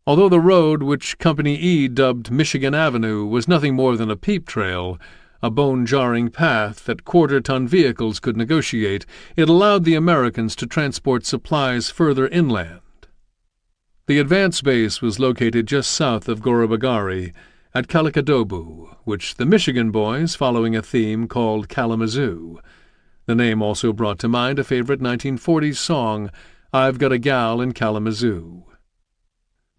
Although the road, which Company E dubbed Michigan Avenue, was nothing more than a peep trail, a bone-jarring path that quarter-ton vehicles could negotiate, it allowed the Americans to transport supplies further inland. The advance base was located just south of Gorabagari, at Kalikadobu, which the Michigan boys, following a theme, called Kalamazoo. The name also brought to mind a favorite 1940s song, I've Got a Gal in Kalamazoo.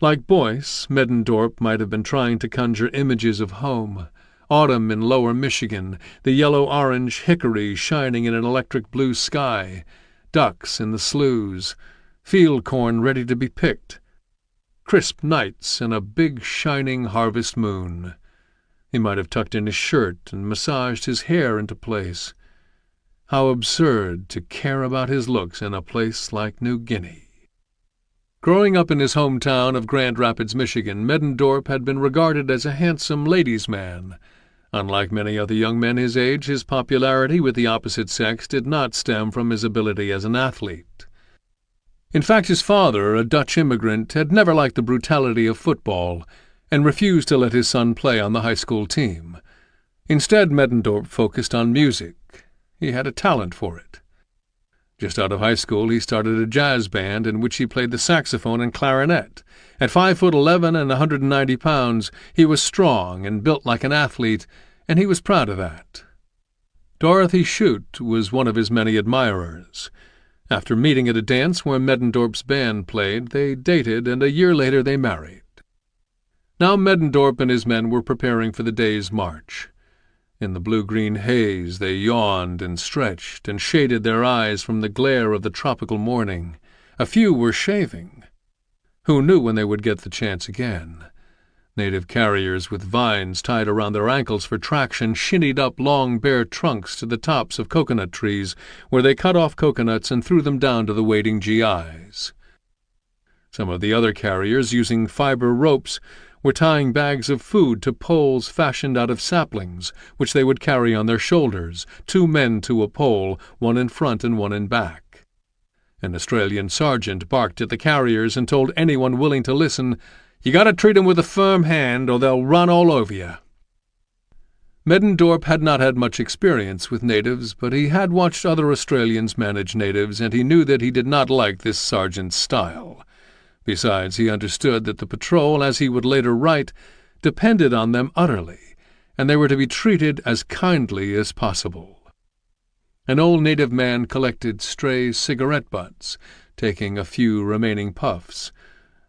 Like Boyce, Middendorp might have been trying to conjure images of home, autumn in lower Michigan, the yellow-orange hickory shining in an electric blue sky, ducks in the sloughs, field corn ready to be picked, crisp nights and a big shining harvest moon. He might have tucked in his shirt and massaged his hair into place. How absurd to care about his looks in a place like New Guinea. Growing up in his hometown of Grand Rapids, Michigan, Middendorp had been regarded as a handsome ladies' man. Unlike many other young men his age, his popularity with the opposite sex did not stem from his ability as an athlete. In fact, his father, a Dutch immigrant, had never liked the brutality of football and refused to let his son play on the high school team. Instead, Middendorp focused on music. He had a talent for it. Just out of high school, he started a jazz band in which he played the saxophone and clarinet. At 5'11" and 190 pounds, he was strong and built like an athlete, and he was proud of that. Dorothy Shute was one of his many admirers. After meeting at a dance where Middendorp's band played, they dated, and a year later they married. Now Middendorp and his men were preparing for the day's march. In the blue-green haze they yawned and stretched and shaded their eyes from the glare of the tropical morning. A few were shaving. Who knew when they would get the chance again? Native carriers with vines tied around their ankles for traction shinnied up long bare trunks to the tops of coconut trees, where they cut off coconuts and threw them down to the waiting GIs. Some of the other carriers, using fiber ropes, were tying bags of food to poles fashioned out of saplings, which they would carry on their shoulders, 2 men to a pole, one in front and one in back. An Australian sergeant barked at the carriers and told anyone willing to listen, "You got to treat 'em with a firm hand, or they'll run all over you." Middendorp had not had much experience with natives, but he had watched other Australians manage natives, and he knew that he did not like this sergeant's style. Besides, he understood that the patrol, as he would later write, depended on them utterly, and they were to be treated as kindly as possible. An old native man collected stray cigarette butts, taking a few remaining puffs.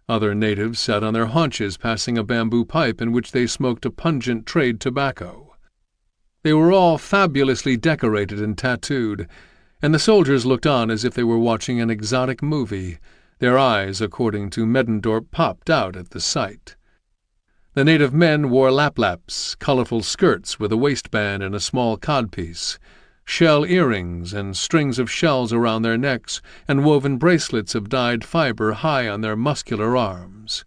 Other natives sat on their haunches passing a bamboo pipe in which they smoked a pungent trade tobacco. They were all fabulously decorated and tattooed, and the soldiers looked on as if they were watching an exotic movie. Their eyes, according to Middendorp, popped out at the sight. The native men wore laplaps, colorful skirts with a waistband and a small codpiece, shell earrings and strings of shells around their necks, and woven bracelets of dyed fiber high on their muscular arms.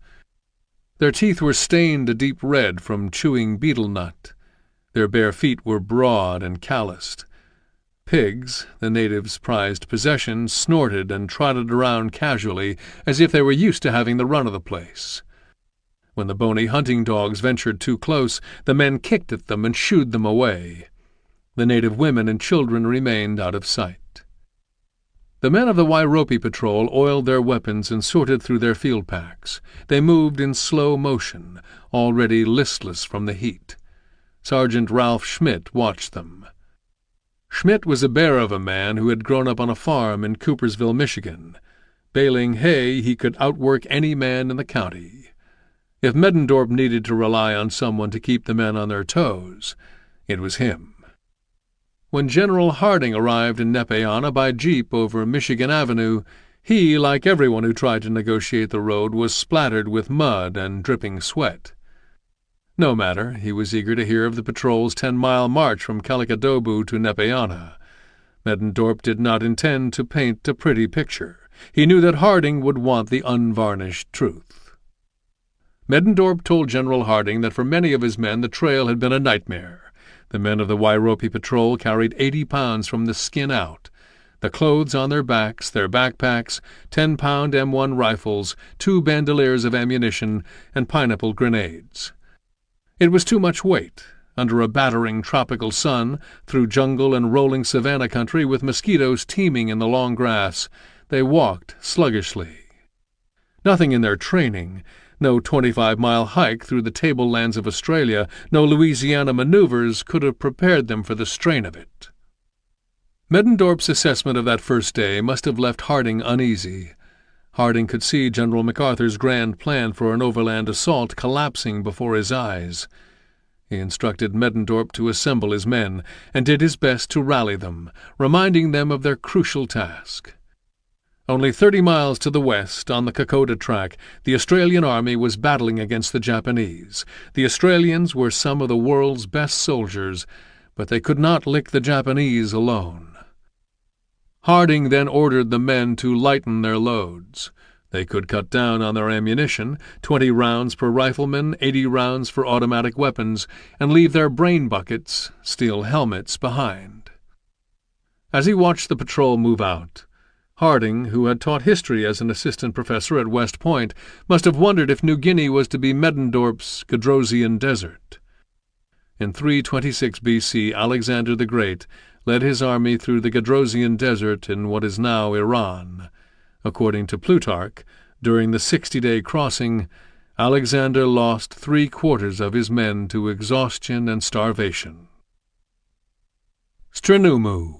Their teeth were stained a deep red from chewing betel nut. Their bare feet were broad and calloused. Pigs, the natives' prized possession, snorted and trotted around casually, as if they were used to having the run of the place. When the bony hunting dogs ventured too close, the men kicked at them and shooed them away. The native women and children remained out of sight. The men of the Wairopi patrol oiled their weapons and sorted through their field packs. They moved in slow motion, already listless from the heat. Sergeant Ralph Schmidt watched them. Schmidt was a bear of a man who had grown up on a farm in Coopersville, Michigan. Baling hay, he could outwork any man in the county. If Middendorp needed to rely on someone to keep the men on their toes, it was him. When General Harding arrived in Nepeana by jeep over Michigan Avenue, he, like everyone who tried to negotiate the road, was splattered with mud and dripping sweat. No matter, he was eager to hear of the patrol's 10-mile march from Kalikadobu to Nepeana. Middendorp did not intend to paint a pretty picture. He knew that Harding would want the unvarnished truth. Middendorp told General Harding that for many of his men the trail had been a nightmare. The men of the Wairopi patrol carried 80 pounds from the skin out. the clothes on their backs, their backpacks, 10-pound M1 rifles, 2 bandoliers of ammunition, and pineapple grenades. It was too much weight. Under a battering tropical sun, through jungle and rolling savanna country with mosquitoes teeming in the long grass, they walked sluggishly. Nothing in their training, no 25-mile hike through the tablelands of Australia, no Louisiana maneuvers could have prepared them for the strain of it. Middendorp's assessment of that first day must have left Harding uneasy. Harding could see General MacArthur's grand plan for an overland assault collapsing before his eyes. He instructed Middendorp to assemble his men, and did his best to rally them, reminding them of their crucial task. Only 30 miles to the west, on the Kokoda track, the Australian army was battling against the Japanese. The Australians were some of the world's best soldiers, but they could not lick the Japanese alone. Harding then ordered the men to lighten their loads. They could cut down on their ammunition, 20 rounds per rifleman, 80 rounds for automatic weapons, and leave their brain buckets, steel helmets, behind. As he watched the patrol move out, Harding, who had taught history as an assistant professor at West Point, must have wondered if New Guinea was to be Middendorp's Gadrosian Desert. In 326 B.C., Alexander the Great led his army through the Gadrosian Desert in what is now Iran. According to Plutarch, during the 60-day crossing, Alexander lost 3/4 of his men to exhaustion and starvation. Strenumu.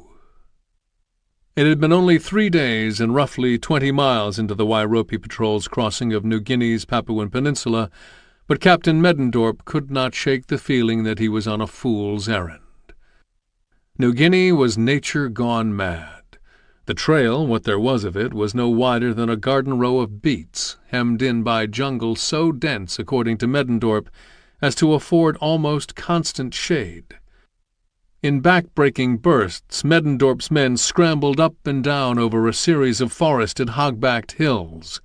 It had been only 3 days and roughly 20 miles into the Wairopi Patrol's crossing of New Guinea's Papuan Peninsula, but Captain Middendorp could not shake the feeling that he was on a fool's errand. New Guinea was nature gone mad. The trail, what there was of it, was no wider than a garden row of beets, hemmed in by jungle so dense, according to Middendorp, as to afford almost constant shade. In back-breaking bursts, Middendorp's men scrambled up and down over a series of forested, hog-backed hills.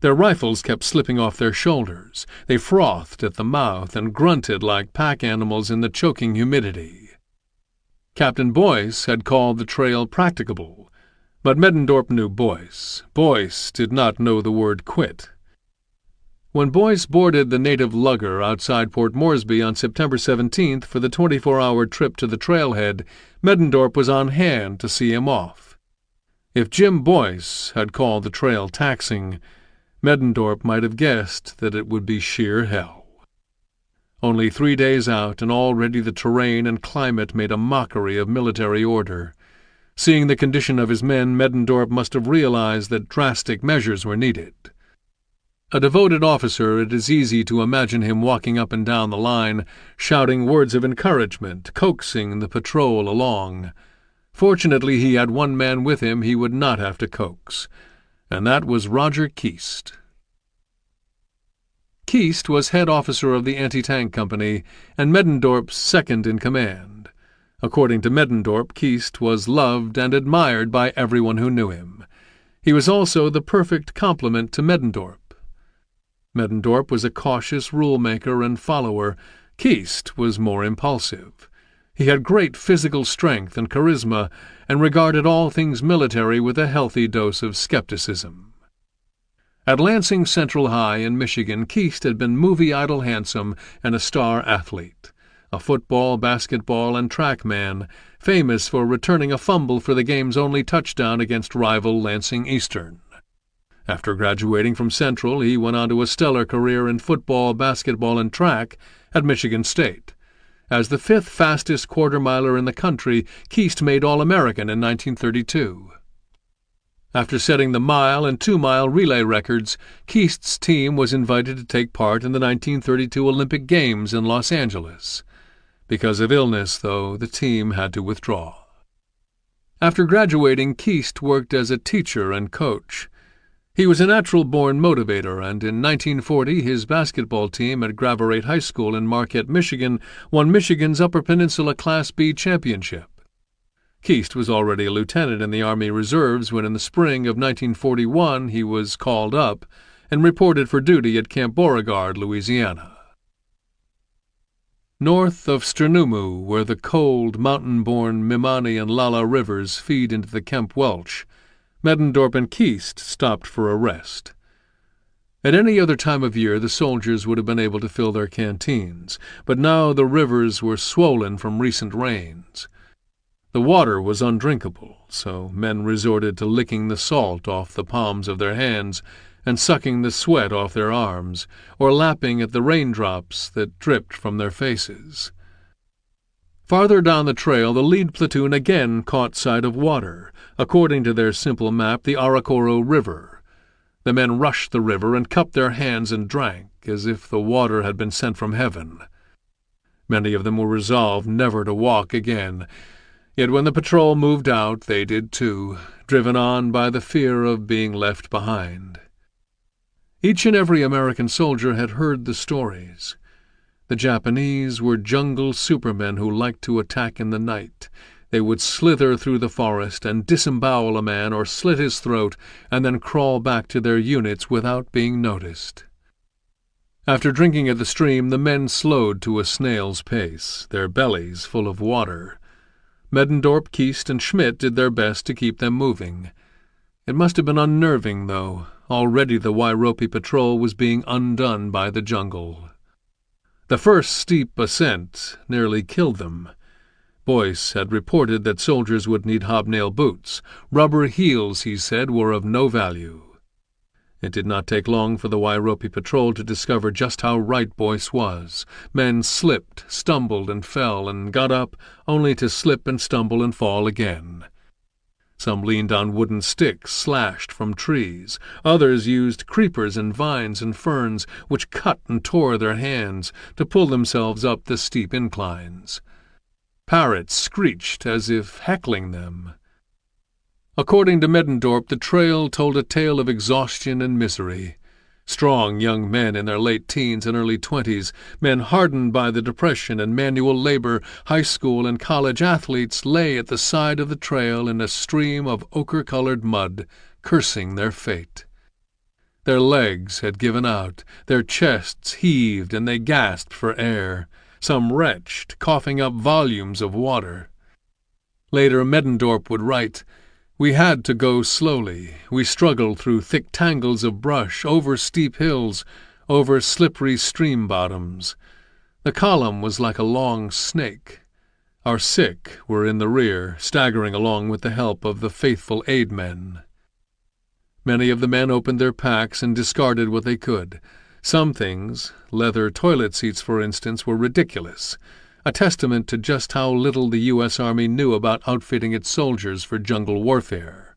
Their rifles kept slipping off their shoulders. They frothed at the mouth and grunted like pack animals in the choking humidity. Captain Boyce had called the trail practicable, but Middendorp knew Boyce. Boyce did not know the word quit. When Boyce boarded the native lugger outside Port Moresby on September 17th for the 24-hour trip to the trailhead, Middendorp was on hand to see him off. If Jim Boyce had called the trail taxing, Middendorp might have guessed that it would be sheer hell. Only 3 days out, and already the terrain and climate made a mockery of military order. Seeing the condition of his men, Middendorp must have realized that drastic measures were needed. A devoted officer, it is easy to imagine him walking up and down the line, shouting words of encouragement, coaxing the patrol along. Fortunately, he had one man with him he would not have to coax, and that was Roger Keast. Keast was head officer of the anti-tank company and Middendorp's second in command. According to Middendorp, Keast was loved and admired by everyone who knew him. He was also the perfect complement to Middendorp. Middendorp was a cautious rule-maker and follower. Keast was more impulsive. He had great physical strength and charisma, and regarded all things military with a healthy dose of skepticism. At Lansing Central High in Michigan, Keast had been movie idol handsome and a star athlete, a football, basketball, and track man, famous for returning a fumble for the game's only touchdown against rival Lansing Eastern. After graduating from Central, he went on to a stellar career in football, basketball, and track at Michigan State. As the 5th fastest quarter-miler in the country, Keast made All-American in 1932. After setting the mile and 2-mile relay records, Keast's team was invited to take part in the 1932 Olympic Games in Los Angeles. Because of illness, though, the team had to withdraw. After graduating, Keast worked as a teacher and coach. He was a natural-born motivator, and in 1940 his basketball team at Graverate High School in Marquette, Michigan, won Michigan's Upper Peninsula Class B championship. Keast was already a lieutenant in the Army Reserves when in the spring of 1941 he was called up and reported for duty at Camp Beauregard, Louisiana. North of Strnumu, where the cold, mountain-born Mimani and Lala rivers feed into the Kemp Welsh, Middendorp and Keast stopped for a rest. At any other time of year the soldiers would have been able to fill their canteens, but now the rivers were swollen from recent rains. The water was undrinkable, so men resorted to licking the salt off the palms of their hands and sucking the sweat off their arms, or lapping at the raindrops that dripped from their faces. Farther down the trail the lead platoon again caught sight of water, according to their simple map, the Aracoro River. The men rushed the river and cupped their hands and drank, as if the water had been sent from heaven. Many of them were resolved never to walk again, yet when the patrol moved out they did too, driven on by the fear of being left behind. Each and every American soldier had heard the stories. The Japanese were jungle supermen who liked to attack in the night. They would slither through the forest and disembowel a man or slit his throat and then crawl back to their units without being noticed. After drinking at the stream, the men slowed to a snail's pace, their bellies full of water. Middendorp, Keast, and Schmidt did their best to keep them moving. It must have been unnerving, though. Already the Wairopi patrol was being undone by the jungle. The first steep ascent nearly killed them. Boyce had reported that soldiers would need hobnail boots. Rubber heels, he said, were of no value. It did not take long for the Wairopi patrol to discover just how right Boyce was. Men slipped, stumbled, and fell, and got up only to slip and stumble and fall again. Some leaned on wooden sticks slashed from trees. Others used creepers and vines and ferns, which cut and tore their hands, to pull themselves up the steep inclines. Parrots screeched as if heckling them. According to Middendorp, the trail told a tale of exhaustion and misery. Strong young men in their late teens and early 20s, men hardened by the Depression and manual labor, high school and college athletes lay at the side of the trail in a stream of ochre-colored mud, cursing their fate. Their legs had given out, their chests heaved, and they gasped for air. Some retched, coughing up volumes of water. Later, Middendorp would write, "We had to go slowly. We struggled through thick tangles of brush, over steep hills, over slippery stream bottoms. The column was like a long snake. Our sick were in the rear, staggering along with the help of the faithful aid men." Many of the men opened their packs and discarded what they could. Some things, leather toilet seats for instance, were ridiculous, a testament to just how little the U.S. Army knew about outfitting its soldiers for jungle warfare.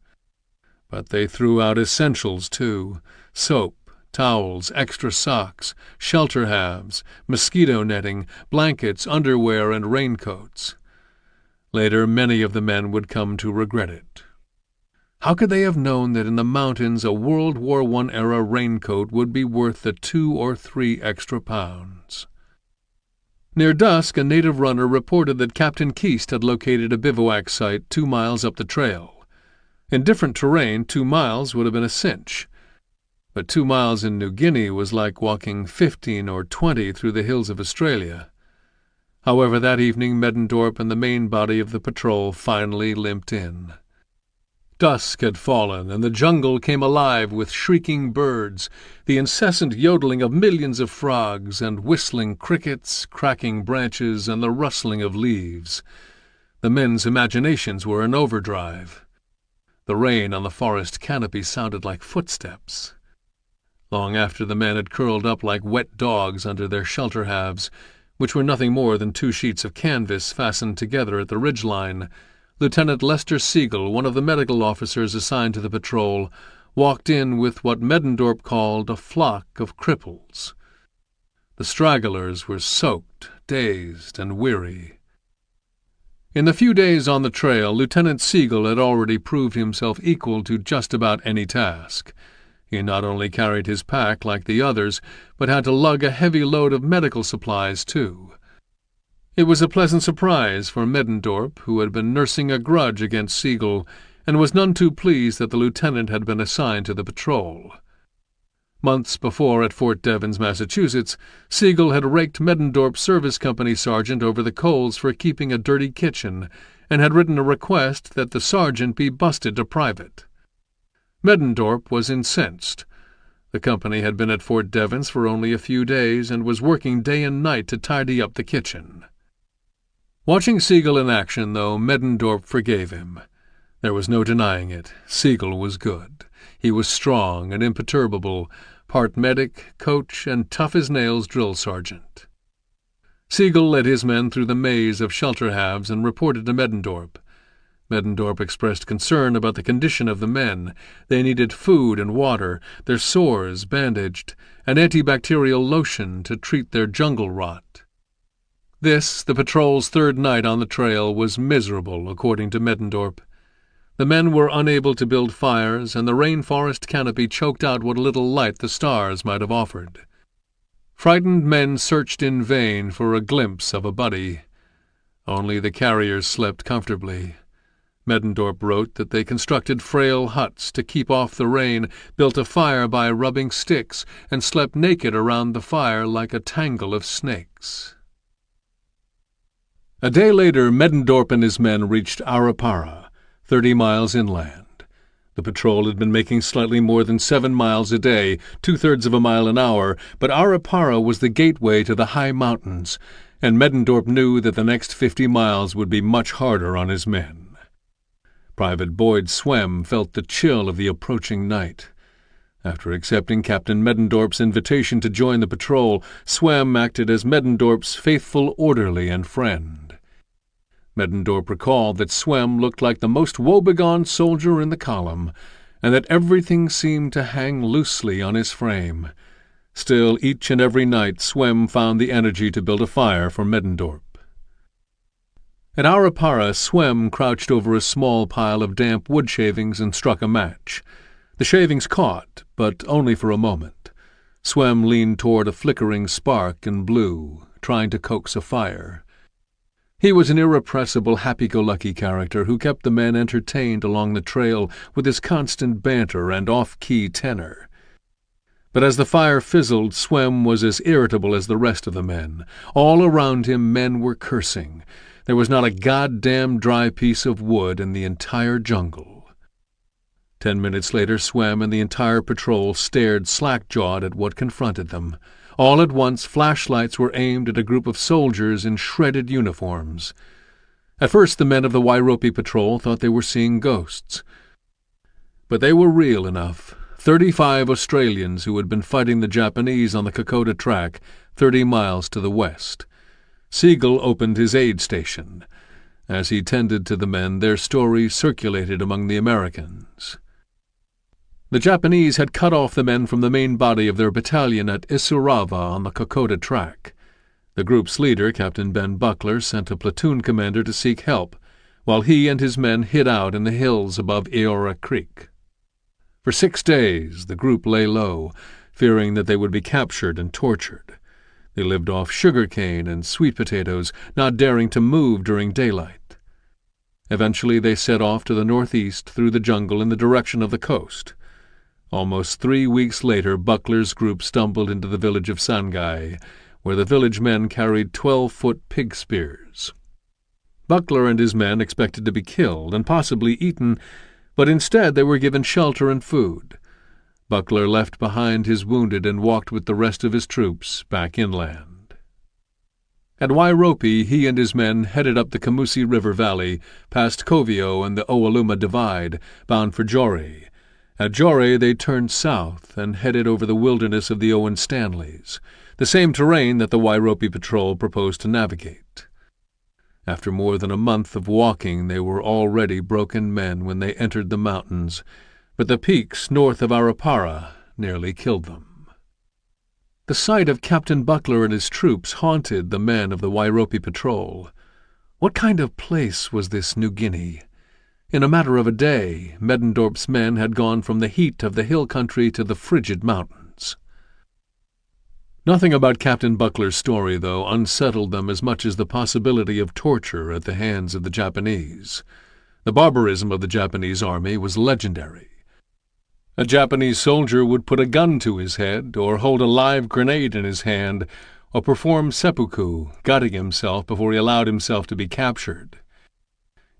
But they threw out essentials, too: soap, towels, extra socks, shelter halves, mosquito netting, blankets, underwear, and raincoats. Later, many of the men would come to regret it. How could they have known that in the mountains a World War I-era raincoat would be worth the 2 or 3 extra pounds? Near dusk, a native runner reported that Captain Keast had located a bivouac site 2 miles up the trail. In different terrain, 2 miles would have been a cinch. But 2 miles in New Guinea was like walking 15 or 20 through the hills of Australia. However, that evening Middendorp and the main body of the patrol finally limped in. Dusk had fallen, and the jungle came alive with shrieking birds, the incessant yodeling of millions of frogs, and whistling crickets, cracking branches, and the rustling of leaves. The men's imaginations were in overdrive. The rain on the forest canopy sounded like footsteps. Long after the men had curled up like wet dogs under their shelter halves, which were nothing more than 2 sheets of canvas fastened together at the ridgeline, Lieutenant Lester Siegel, one of the medical officers assigned to the patrol, walked in with what Middendorp called a flock of cripples. The stragglers were soaked, dazed, and weary. In the few days on the trail, Lieutenant Siegel had already proved himself equal to just about any task. He not only carried his pack like the others, but had to lug a heavy load of medical supplies, too. It was a pleasant surprise for Middendorp, who had been nursing a grudge against Siegel, and was none too pleased that the lieutenant had been assigned to the patrol. Months before, at Fort Devens, Massachusetts, Siegel had raked Middendorp's service company sergeant over the coals for keeping a dirty kitchen, and had written a request that the sergeant be busted to private. Middendorp was incensed. The company had been at Fort Devens for only a few days and was working day and night to tidy up the kitchen. Watching Siegel in action, though, Middendorp forgave him. There was no denying it. Siegel was good. He was strong and imperturbable, part medic, coach, and tough-as-nails drill sergeant. Siegel led his men through the maze of shelter halves and reported to Middendorp. Middendorp expressed concern about the condition of the men. They needed food and water, their sores bandaged, and antibacterial lotion to treat their jungle rot. This, the patrol's third night on the trail, was miserable, according to Middendorp. The men were unable to build fires, and the rainforest canopy choked out what little light the stars might have offered. Frightened men searched in vain for a glimpse of a buddy. Only the carriers slept comfortably. Middendorp wrote that they constructed frail huts to keep off the rain, built a fire by rubbing sticks, and slept naked around the fire like a tangle of snakes. A day later, Middendorp and his men reached Arapara, 30 miles inland. The patrol had been making slightly more than 7 miles a day, 2/3 of a mile an hour, but Arapara was the gateway to the high mountains, and Middendorp knew that the next 50 miles would be much harder on his men. Private Boyd Swem felt the chill of the approaching night. After accepting Captain Middendorp's invitation to join the patrol, Swem acted as Middendorp's faithful orderly and friend. Middendorp recalled that Swem looked like the most woebegone soldier in the column, and that everything seemed to hang loosely on his frame. Still, each and every night Swem found the energy to build a fire for Middendorp. At Arapara, Swem crouched over a small pile of damp wood shavings and struck a match. The shavings caught, but only for a moment. Swem leaned toward a flickering spark and blew, trying to coax a fire. He was an irrepressible, happy-go-lucky character who kept the men entertained along the trail with his constant banter and off-key tenor. But as the fire fizzled, Swem was as irritable as the rest of the men. All around him men were cursing. There was not a goddamn dry piece of wood in the entire jungle. 10 minutes later, Swem and the entire patrol stared slack-jawed at what confronted them. All at once, flashlights were aimed at a group of soldiers in shredded uniforms. At first, the men of the Wairopi patrol thought they were seeing ghosts. But they were real enough. 35 Australians who had been fighting the Japanese on the Kokoda Track, 30 miles to the west. Siegel opened his aid station. As he tended to the men, their story circulated among the Americans. The Japanese had cut off the men from the main body of their battalion at Isurava on the Kokoda Track. The group's leader, Captain Ben Buckler, sent a platoon commander to seek help, while he and his men hid out in the hills above Eora Creek. For 6 days the group lay low, fearing that they would be captured and tortured. They lived off sugarcane and sweet potatoes, not daring to move during daylight. Eventually they set off to the northeast through the jungle in the direction of the coast. Almost 3 weeks later, Buckler's group stumbled into the village of Sangai, where the village men carried 12-foot pig spears. Buckler and his men expected to be killed and possibly eaten, but instead they were given shelter and food. Buckler left behind his wounded and walked with the rest of his troops back inland. At Wairopi, he and his men headed up the Kamusi River Valley, past Kovio and the Oaluma Divide, bound for Jore. At Jore they turned south and headed over the wilderness of the Owen Stanleys, the same terrain that the Wairopi Patrol proposed to navigate. After more than a month of walking, they were already broken men when they entered the mountains, but the peaks north of Arapara nearly killed them. The sight of Captain Buckler and his troops haunted the men of the Wairopi Patrol. What kind of place was this New Guinea? In a matter of a day, Middendorp's men had gone from the heat of the hill country to the frigid mountains. Nothing about Captain Buckler's story, though, unsettled them as much as the possibility of torture at the hands of the Japanese. The barbarism of the Japanese army was legendary. A Japanese soldier would put a gun to his head, or hold a live grenade in his hand, or perform seppuku, gutting himself before he allowed himself to be captured.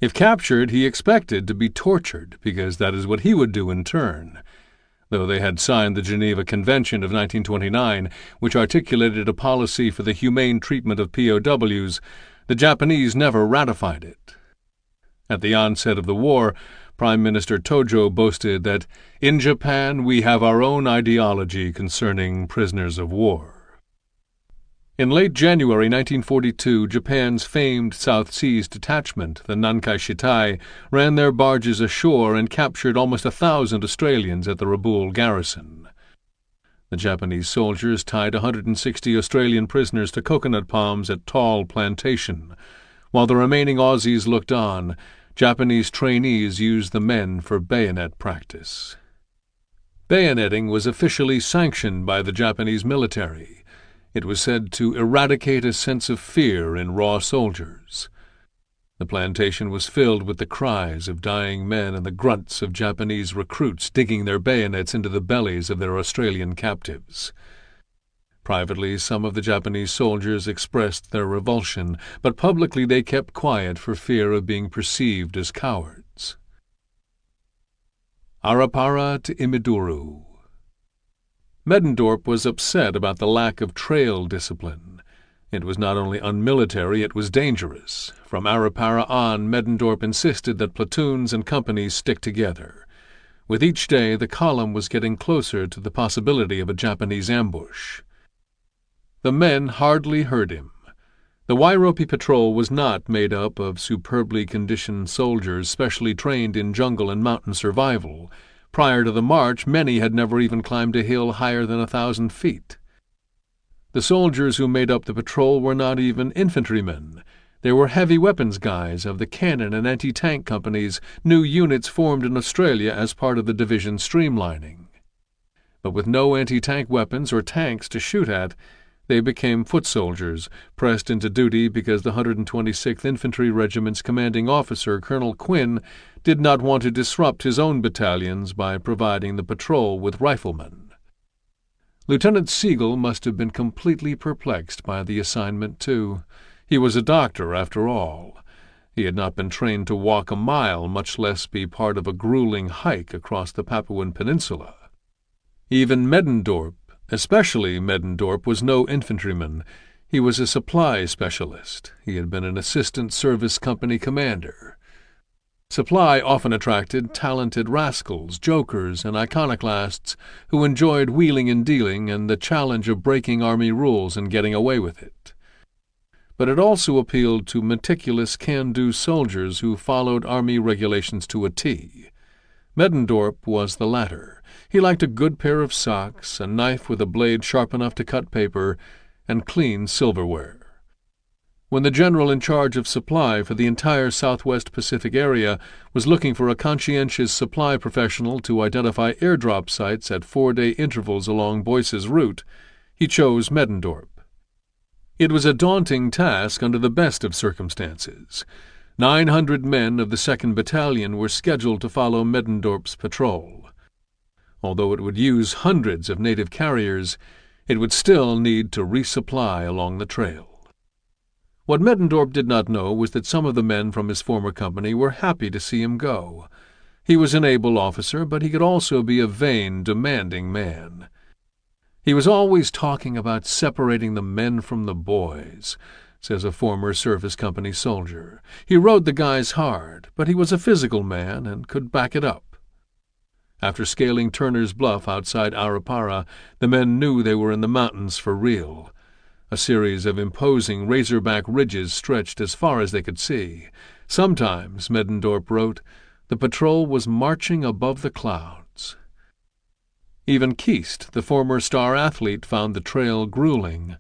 If captured, he expected to be tortured, because that is what he would do in turn. Though they had signed the Geneva Convention of 1929, which articulated a policy for the humane treatment of POWs, the Japanese never ratified it. At the onset of the war, Prime Minister Tojo boasted that, "In Japan we have our own ideology concerning prisoners of war." In late January 1942, Japan's famed South Seas Detachment, the Nankai Shitai, ran their barges ashore and captured almost 1,000 Australians at the Rabaul garrison. The Japanese soldiers tied 160 Australian prisoners to coconut palms at Tall Plantation. While the remaining Aussies looked on, Japanese trainees used the men for bayonet practice. Bayoneting was officially sanctioned by the Japanese military. It was said to eradicate a sense of fear in raw soldiers. The plantation was filled with the cries of dying men and the grunts of Japanese recruits digging their bayonets into the bellies of their Australian captives. Privately, some of the Japanese soldiers expressed their revulsion, but publicly they kept quiet for fear of being perceived as cowards. Arapara to Imiduru. Middendorp was upset about the lack of trail discipline. It was not only unmilitary, it was dangerous. From Arapara on, Middendorp insisted that platoons and companies stick together. With each day, the column was getting closer to the possibility of a Japanese ambush. The men hardly heard him. The Wairopi patrol was not made up of superbly conditioned soldiers specially trained in jungle and mountain survival. Prior to the march, many had never even climbed a hill higher than 1,000 feet. The soldiers who made up the patrol were not even infantrymen. They were heavy weapons guys of the cannon and anti-tank companies, new units formed in Australia as part of the division streamlining. But with no anti-tank weapons or tanks to shoot at, they became foot soldiers, pressed into duty because the 126th Infantry Regiment's commanding officer, Colonel Quinn, did not want to disrupt his own battalions by providing the patrol with riflemen. Lieutenant Siegel must have been completely perplexed by the assignment, too. He was a doctor, after all. He had not been trained to walk a mile, much less be part of a grueling hike across the Papuan Peninsula. Even Middendorp, especially Middendorp, was no infantryman. He was a supply specialist. He had been an assistant service company commander. Supply often attracted talented rascals, jokers, and iconoclasts who enjoyed wheeling and dealing and the challenge of breaking army rules and getting away with it. But it also appealed to meticulous can-do soldiers who followed army regulations to a T. Middendorp was the latter. He liked a good pair of socks, a knife with a blade sharp enough to cut paper, and clean silverware. When the general in charge of supply for the entire Southwest Pacific area was looking for a conscientious supply professional to identify airdrop sites at 4-day intervals along Boyce's route, he chose Middendorp. It was a daunting task under the best of circumstances. 900 men of the 2nd Battalion were scheduled to follow Middendorp's patrol. Although it would use hundreds of native carriers, it would still need to resupply along the trail. What Middendorp did not know was that some of the men from his former company were happy to see him go. He was an able officer, but he could also be a vain, demanding man. He was always talking about separating the men from the boys, says a former service company soldier. He rode the guys hard, but he was a physical man and could back it up. After scaling Turner's Bluff outside Arapara, the men knew they were in the mountains for real. A series of imposing razorback ridges stretched as far as they could see. Sometimes, Middendorp wrote, the patrol was marching above the clouds. Even Keast, the former star athlete, found the trail grueling.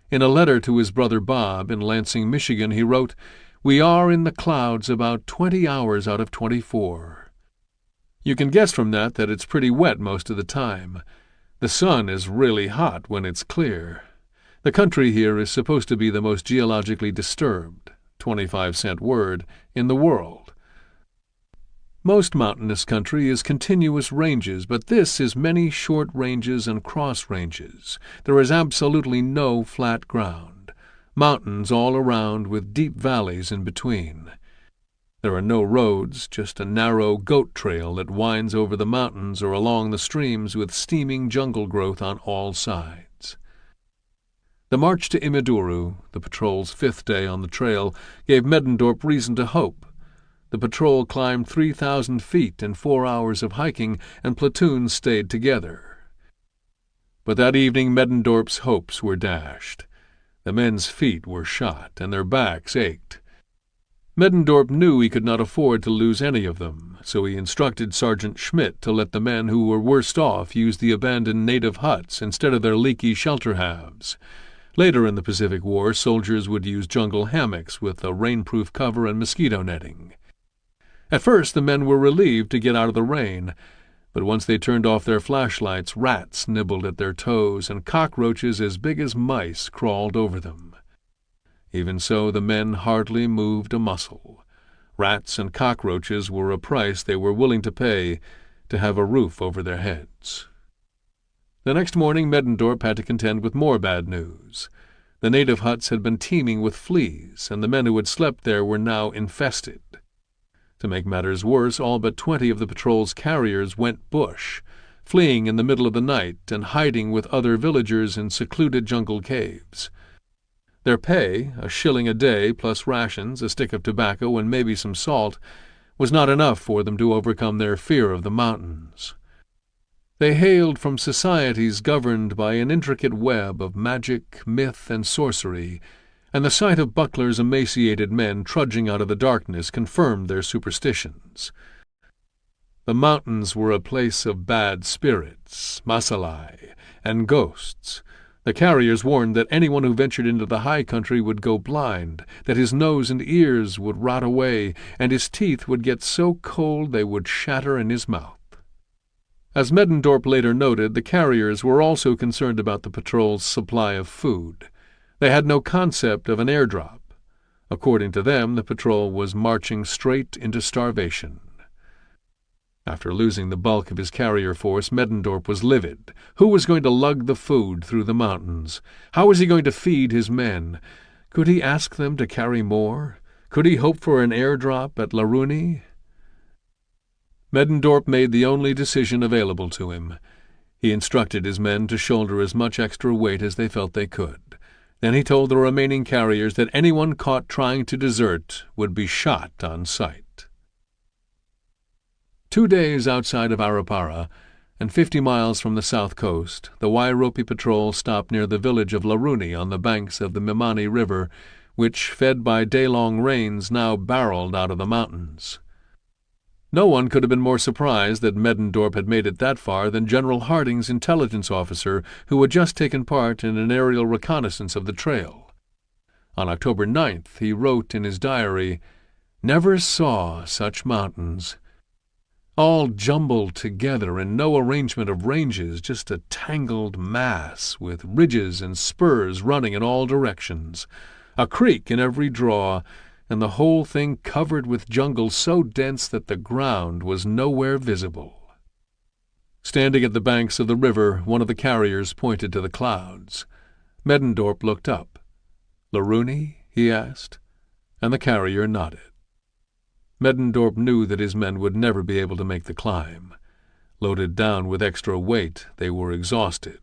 In a letter to his brother Bob in Lansing, Michigan, he wrote, "We are in the clouds about 20 hours out of 24. You can guess from that it's pretty wet most of the time. The sun is really hot when it's clear. The country here is supposed to be the most geologically disturbed, 25-cent word, in the world." Most mountainous country is continuous ranges, but this is many short ranges and cross ranges. There is absolutely no flat ground. Mountains all around with deep valleys in between. There are no roads, just a narrow goat trail that winds over the mountains or along the streams with steaming jungle growth on all sides. The march to Imiduru, the patrol's 5th day on the trail, gave Middendorp reason to hope. The patrol climbed 3,000 feet in 4 hours of hiking, and platoons stayed together. But that evening Middendorp's hopes were dashed. The men's feet were shot, and their backs ached. Middendorp knew he could not afford to lose any of them, so he instructed Sergeant Schmidt to let the men who were worst off use the abandoned native huts instead of their leaky shelter halves. Later in the Pacific War, soldiers would use jungle hammocks with a rainproof cover and mosquito netting. At first the men were relieved to get out of the rain, but once they turned off their flashlights, rats nibbled at their toes and cockroaches as big as mice crawled over them. Even so, the men hardly moved a muscle. Rats and cockroaches were a price they were willing to pay to have a roof over their heads. The next morning Middendorp had to contend with more bad news. The native huts had been teeming with fleas, and the men who had slept there were now infested. To make matters worse, all but 20 of the patrol's carriers went bush, fleeing in the middle of the night and hiding with other villagers in secluded jungle caves. Their pay, a shilling a day plus rations, a stick of tobacco, and maybe some salt, was not enough for them to overcome their fear of the mountains. They hailed from societies governed by an intricate web of magic, myth, and sorcery, and the sight of Buckler's emaciated men trudging out of the darkness confirmed their superstitions. The mountains were a place of bad spirits, masalai, and ghosts. The carriers warned that anyone who ventured into the high country would go blind, that his nose and ears would rot away, and his teeth would get so cold they would shatter in his mouth. As Middendorp later noted, the carriers were also concerned about the patrol's supply of food. They had no concept of an airdrop. According to them, the patrol was marching straight into starvation. After losing the bulk of his carrier force, Middendorp was livid. Who was going to lug the food through the mountains? How was he going to feed his men? Could he ask them to carry more? Could he hope for an airdrop at Laruni? Middendorp made the only decision available to him. He instructed his men to shoulder as much extra weight as they felt they could. Then he told the remaining carriers that anyone caught trying to desert would be shot on sight. 2 days outside of Arapara, and 50 miles from the south coast, the Wairopi patrol stopped near the village of Laruni on the banks of the Mimani River, which, fed by day-long rains, now barreled out of the mountains. No one could have been more surprised that Middendorp had made it that far than General Harding's intelligence officer, who had just taken part in an aerial reconnaissance of the trail. On October 9th, he wrote in his diary, "Never saw such mountains. All jumbled together in no arrangement of ranges, just a tangled mass with ridges and spurs running in all directions, a creek in every draw, and the whole thing covered with jungle so dense that the ground was nowhere visible." Standing at the banks of the river, one of the carriers pointed to the clouds. Middendorp looked up. "Laruni?" he asked, and the carrier nodded. Middendorp knew that his men would never be able to make the climb. Loaded down with extra weight, they were exhausted.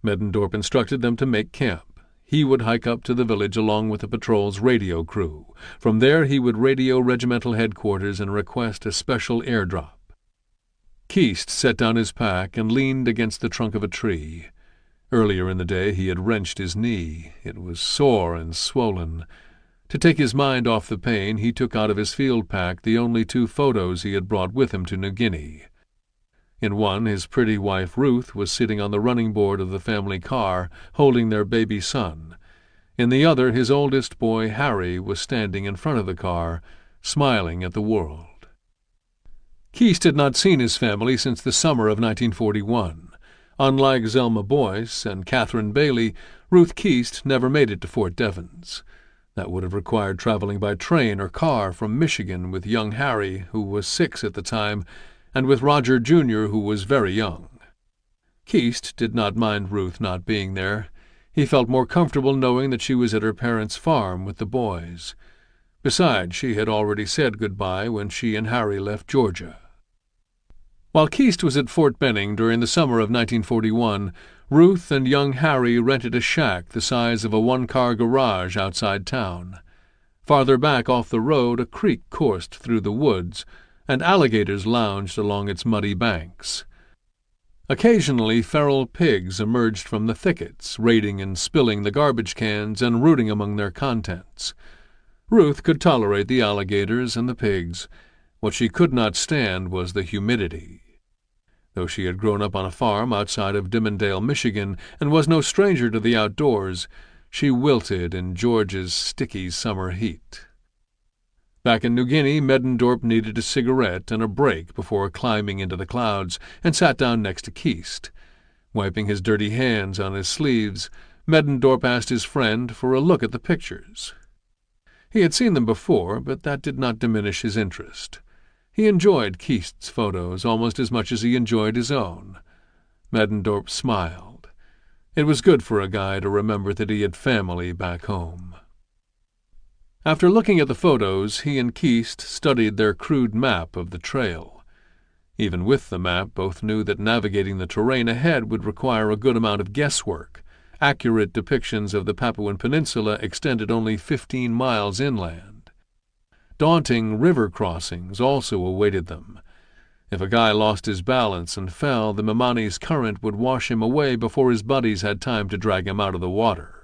Middendorp instructed them to make camp. He would hike up to the village along with the patrol's radio crew. From there he would radio regimental headquarters and request a special airdrop. Keast set down his pack and leaned against the trunk of a tree. Earlier in the day he had wrenched his knee. It was sore and swollen. To take his mind off the pain, he took out of his field pack the only 2 photos he had brought with him to New Guinea. In one, his pretty wife Ruth was sitting on the running board of the family car, holding their baby son. In the other, his oldest boy, Harry, was standing in front of the car, smiling at the world. Keast had not seen his family since the summer of 1941. Unlike Zelma Boyce and Catherine Bailey, Ruth Keast never made it to Fort Devens. That would have required traveling by train or car from Michigan with young Harry, who was 6 at the time, and with Roger Jr., who was very young. Keast did not mind Ruth not being there. He felt more comfortable knowing that she was at her parents' farm with the boys. Besides, she had already said goodbye when she and Harry left Georgia. While Keast was at Fort Benning during the summer of 1941, Ruth and young Harry rented a shack the size of a one-car garage outside town. Farther back off the road, a creek coursed through the woods, and alligators lounged along its muddy banks. Occasionally, feral pigs emerged from the thickets, raiding and spilling the garbage cans and rooting among their contents. Ruth could tolerate the alligators and the pigs. What she could not stand was the humidity. Though she had grown up on a farm outside of Dimondale, Michigan, and was no stranger to the outdoors, she wilted in Georgia's sticky summer heat. Back in New Guinea, Middendorp needed a cigarette and a break before climbing into the clouds, and sat down next to Keast. Wiping his dirty hands on his sleeves, Middendorp asked his friend for a look at the pictures. He had seen them before, but that did not diminish his interest. He enjoyed Keast's photos almost as much as he enjoyed his own. Middendorp smiled. It was good for a guy to remember that he had family back home. After looking at the photos, he and Keast studied their crude map of the trail. Even with the map, both knew that navigating the terrain ahead would require a good amount of guesswork. Accurate depictions of the Papuan Peninsula extended only 15 miles inland. Daunting river crossings also awaited them. If a guy lost his balance and fell, the Mimani's current would wash him away before his buddies had time to drag him out of the water.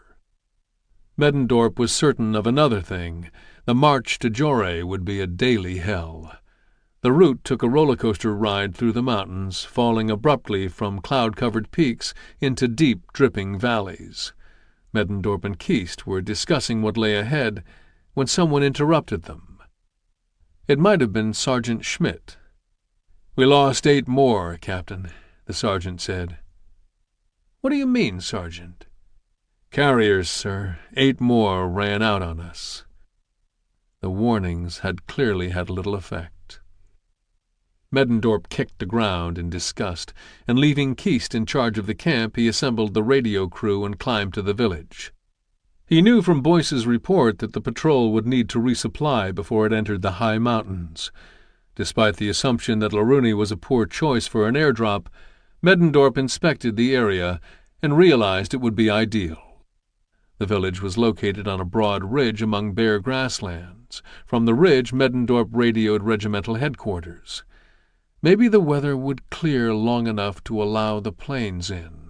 Middendorp was certain of another thing. The march to Jore would be a daily hell. The route took a roller coaster ride through the mountains, falling abruptly from cloud-covered peaks into deep, dripping valleys. Middendorp and Keast were discussing what lay ahead when someone interrupted them. It might have been Sergeant Schmidt. "We lost 8 more, Captain," the sergeant said. "What do you mean, Sergeant?" "Carriers, sir. 8 more ran out on us." The warnings had clearly had little effect. Middendorp kicked the ground in disgust, and leaving Keast in charge of the camp, he assembled the radio crew and climbed to the village. He knew from Boyce's report that the patrol would need to resupply before it entered the high mountains. Despite the assumption that Laruni was a poor choice for an airdrop, Middendorp inspected the area and realized it would be ideal. The village was located on a broad ridge among bare grasslands. From the ridge, Middendorp radioed regimental headquarters. Maybe the weather would clear long enough to allow the planes in.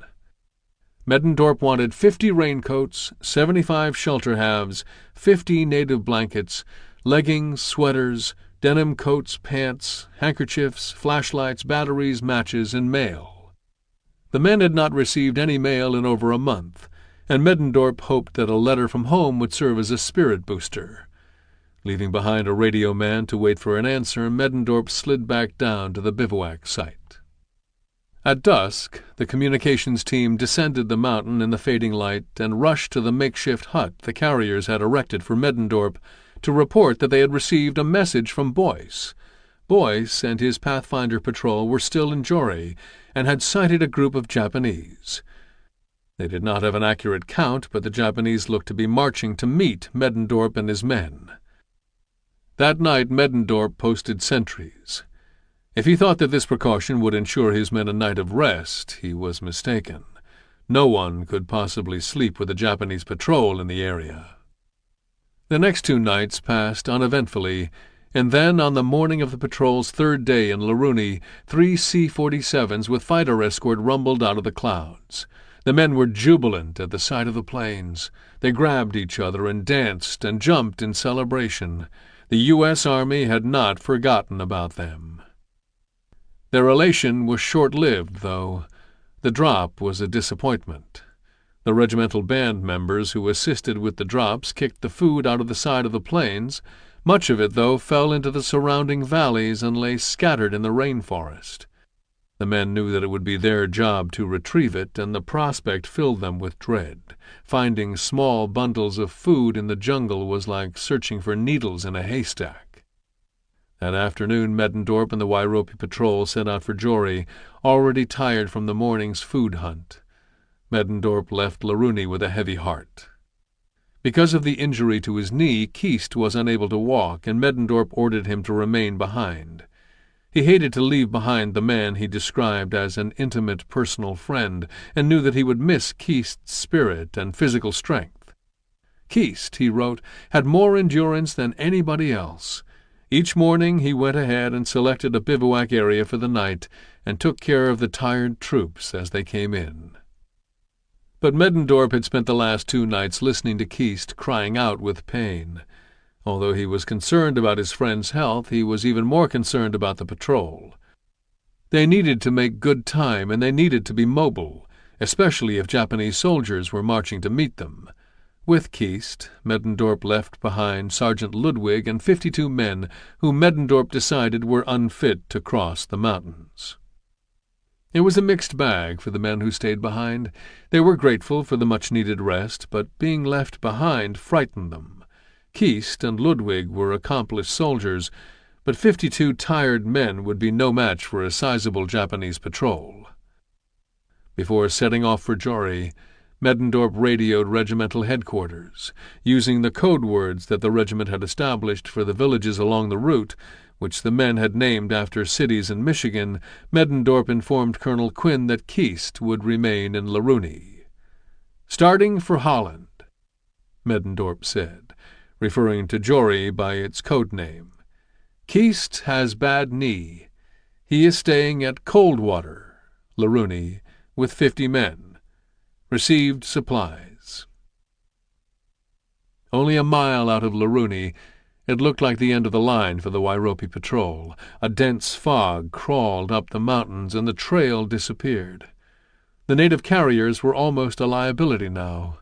Middendorp wanted 50 raincoats, 75 shelter halves, 50 native blankets, leggings, sweaters, denim coats, pants, handkerchiefs, flashlights, batteries, matches, and mail. The men had not received any mail in over a month, and Middendorp hoped that a letter from home would serve as a spirit booster. Leaving behind a radio man to wait for an answer, Middendorp slid back down to the bivouac site. At dusk, the communications team descended the mountain in the fading light and rushed to the makeshift hut the carriers had erected for Middendorp to report that they had received a message from Boyce. Boyce and his Pathfinder patrol were still in Jore and had sighted a group of Japanese. They did not have an accurate count, but the Japanese looked to be marching to meet Middendorp and his men. That night Middendorp posted sentries. If he thought that this precaution would ensure his men a night of rest, he was mistaken. No one could possibly sleep with a Japanese patrol in the area. The next 2 nights passed uneventfully, and then on the morning of the patrol's 3rd day in Laruni, 3 C-47s with fighter escort rumbled out of the clouds. The men were jubilant at the sight of the planes. They grabbed each other and danced and jumped in celebration. The U.S. Army had not forgotten about them. Their elation was short-lived, though. The drop was a disappointment. The regimental band members who assisted with the drops kicked the food out of the side of the planes. Much of it, though, fell into the surrounding valleys and lay scattered in the rainforest. The men knew that it would be their job to retrieve it, and the prospect filled them with dread. Finding small bundles of food in the jungle was like searching for needles in a haystack. That afternoon, Middendorp and the Wairopi patrol set out for Jori, already tired from the morning's food hunt. Middendorp left Laruni with a heavy heart. Because of the injury to his knee, Keast was unable to walk, and Middendorp ordered him to remain behind. He hated to leave behind the man he described as an intimate personal friend, and knew that he would miss Keast's spirit and physical strength. Keast, he wrote, had more endurance than anybody else. Each morning he went ahead and selected a bivouac area for the night and took care of the tired troops as they came in. But Middendorp had spent the last 2 nights listening to Keast crying out with pain. Although he was concerned about his friend's health, he was even more concerned about the patrol. They needed to make good time, and they needed to be mobile, especially if Japanese soldiers were marching to meet them. With Keast, Middendorp left behind Sergeant Ludwig and 52 men whom Middendorp decided were unfit to cross the mountains. It was a mixed bag for the men who stayed behind. They were grateful for the much-needed rest, but being left behind frightened them. Keast and Ludwig were accomplished soldiers, but 52 tired men would be no match for a sizable Japanese patrol. Before setting off for Jori, Middendorp radioed regimental headquarters. Using the code words that the regiment had established for the villages along the route, which the men had named after cities in Michigan, Middendorp informed Colonel Quinn that Keast would remain in Laruni. "Starting for Holland," Middendorp said, referring to Jori by its code name. "Keast has bad knee. He is staying at Coldwater, Laruni, with 50 men. Received supplies." Only a mile out of Laruni, it looked like the end of the line for the Wairopi patrol. A dense fog crawled up the mountains, and the trail disappeared. The native carriers were almost a liability now.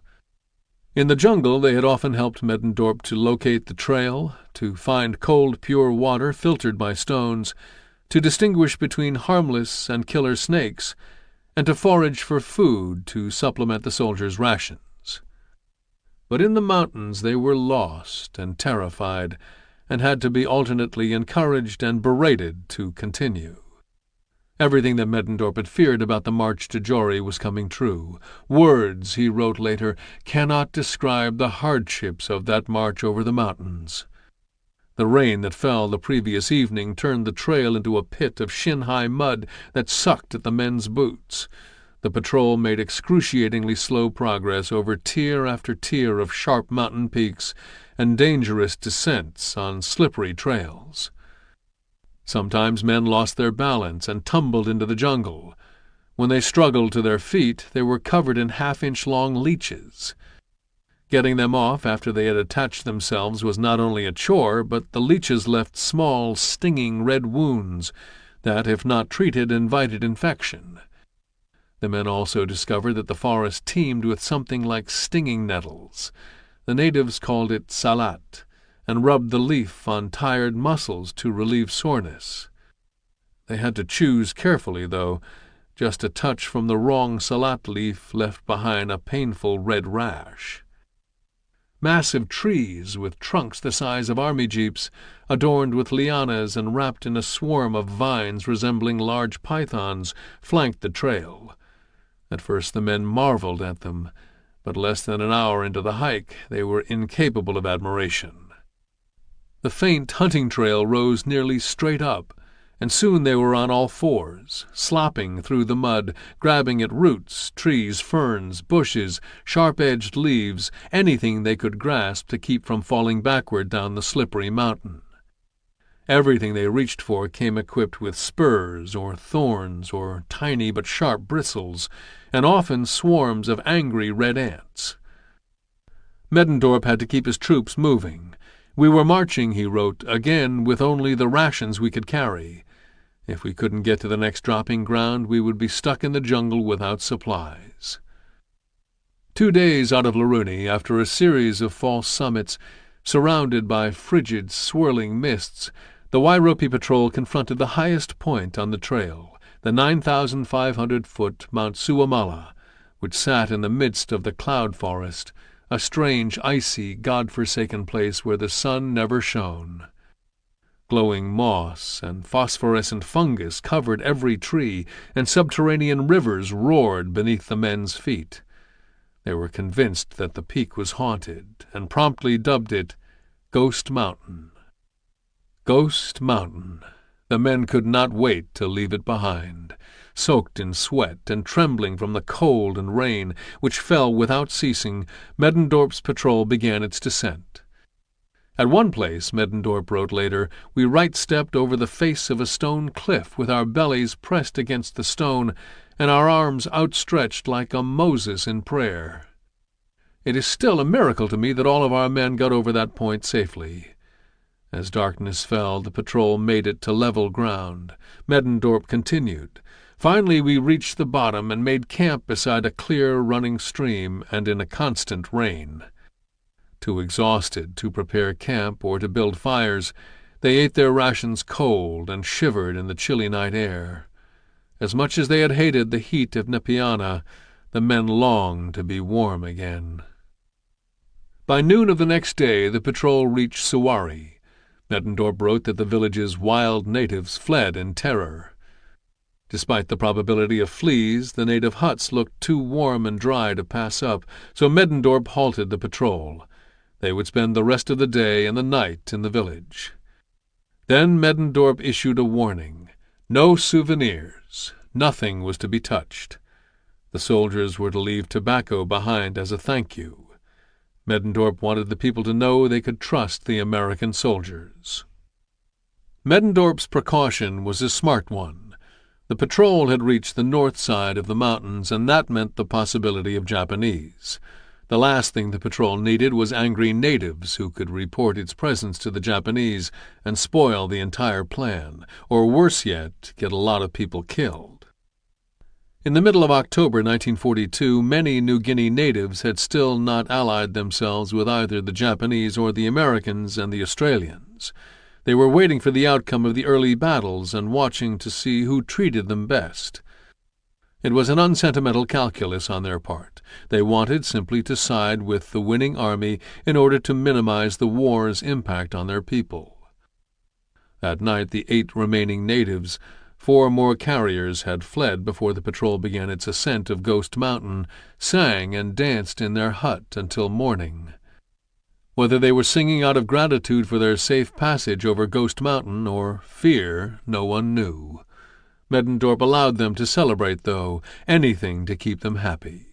In the jungle they had often helped Middendorp to locate the trail, to find cold, pure water filtered by stones, to distinguish between harmless and killer snakes, and to forage for food to supplement the soldiers' rations. But in the mountains they were lost and terrified, and had to be alternately encouraged and berated to continue. Everything that Middendorp had feared about the march to Jori was coming true. Words, he wrote later, cannot describe the hardships of that march over the mountains. The rain that fell the previous evening turned the trail into a pit of shin-high mud that sucked at the men's boots. The patrol made excruciatingly slow progress over tier after tier of sharp mountain peaks and dangerous descents on slippery trails. Sometimes men lost their balance and tumbled into the jungle. When they struggled to their feet, they were covered in half-inch-long leeches. Getting them off after they had attached themselves was not only a chore, but the leeches left small, stinging red wounds that, if not treated, invited infection. The men also discovered that the forest teemed with something like stinging nettles. The natives called it salat, and rubbed the leaf on tired muscles to relieve soreness. They had to choose carefully, though. Just a touch from the wrong salat leaf left behind a painful red rash. Massive trees, with trunks the size of army jeeps, adorned with lianas and wrapped in a swarm of vines resembling large pythons, flanked the trail. At first the men marveled at them, but less than an hour into the hike they were incapable of admiration. The faint hunting trail rose nearly straight up, and soon they were on all fours, slopping through the mud, grabbing at roots, trees, ferns, bushes, sharp-edged leaves, anything they could grasp to keep from falling backward down the slippery mountain. Everything they reached for came equipped with spurs or thorns or tiny but sharp bristles, and often swarms of angry red ants. Middendorp had to keep his troops moving. "We were marching," he wrote, "again with only the rations we could carry. If we couldn't get to the next dropping ground, we would be stuck in the jungle without supplies." 2 days out of Laruni, after a series of false summits, surrounded by frigid, swirling mists, the Wairopi patrol confronted the highest point on the trail, the 9,500-foot Mount Suamala, which sat in the midst of the cloud forest, a strange, icy, God-forsaken place where the sun never shone. Glowing moss and phosphorescent fungus covered every tree, and subterranean rivers roared beneath the men's feet. They were convinced that the peak was haunted, and promptly dubbed it Ghost Mountain. Ghost Mountain. The men could not wait to leave it behind. Soaked in sweat and trembling from the cold and rain, which fell without ceasing, Middendorp's patrol began its descent. At one place, Middendorp wrote later, we right-stepped over the face of a stone cliff with our bellies pressed against the stone and our arms outstretched like a Moses in prayer. It is still a miracle to me that all of our men got over that point safely. As darkness fell, the patrol made it to level ground. Middendorp continued. Finally we reached the bottom and made camp beside a clear running stream and in a constant rain. Too exhausted to prepare camp or to build fires, they ate their rations cold and shivered in the chilly night air. As much as they had hated the heat of Nepeana, the men longed to be warm again. By noon of the next day the patrol reached Suwari. Middendorp wrote that the village's wild natives fled in terror. Despite the probability of fleas, the native huts looked too warm and dry to pass up, so Middendorp halted the patrol. They would spend the rest of the day and the night in the village. Then Middendorp issued a warning. No souvenirs. Nothing was to be touched. The soldiers were to leave tobacco behind as a thank you. Middendorp wanted the people to know they could trust the American soldiers. Middendorp's precaution was a smart one. The patrol had reached the north side of the mountains, and that meant the possibility of Japanese. The last thing the patrol needed was angry natives who could report its presence to the Japanese and spoil the entire plan, or worse yet, get a lot of people killed. In the middle of October 1942, many New Guinea natives had still not allied themselves with either the Japanese or the Americans and the Australians. They were waiting for the outcome of the early battles and watching to see who treated them best. It was an unsentimental calculus on their part. They wanted simply to side with the winning army in order to minimize the war's impact on their people. That night, the 8 remaining natives, 4 more carriers had fled before the patrol began its ascent of Ghost Mountain, sang and danced in their hut until morning. Whether they were singing out of gratitude for their safe passage over Ghost Mountain or fear, no one knew. Middendorp allowed them to celebrate, though, anything to keep them happy.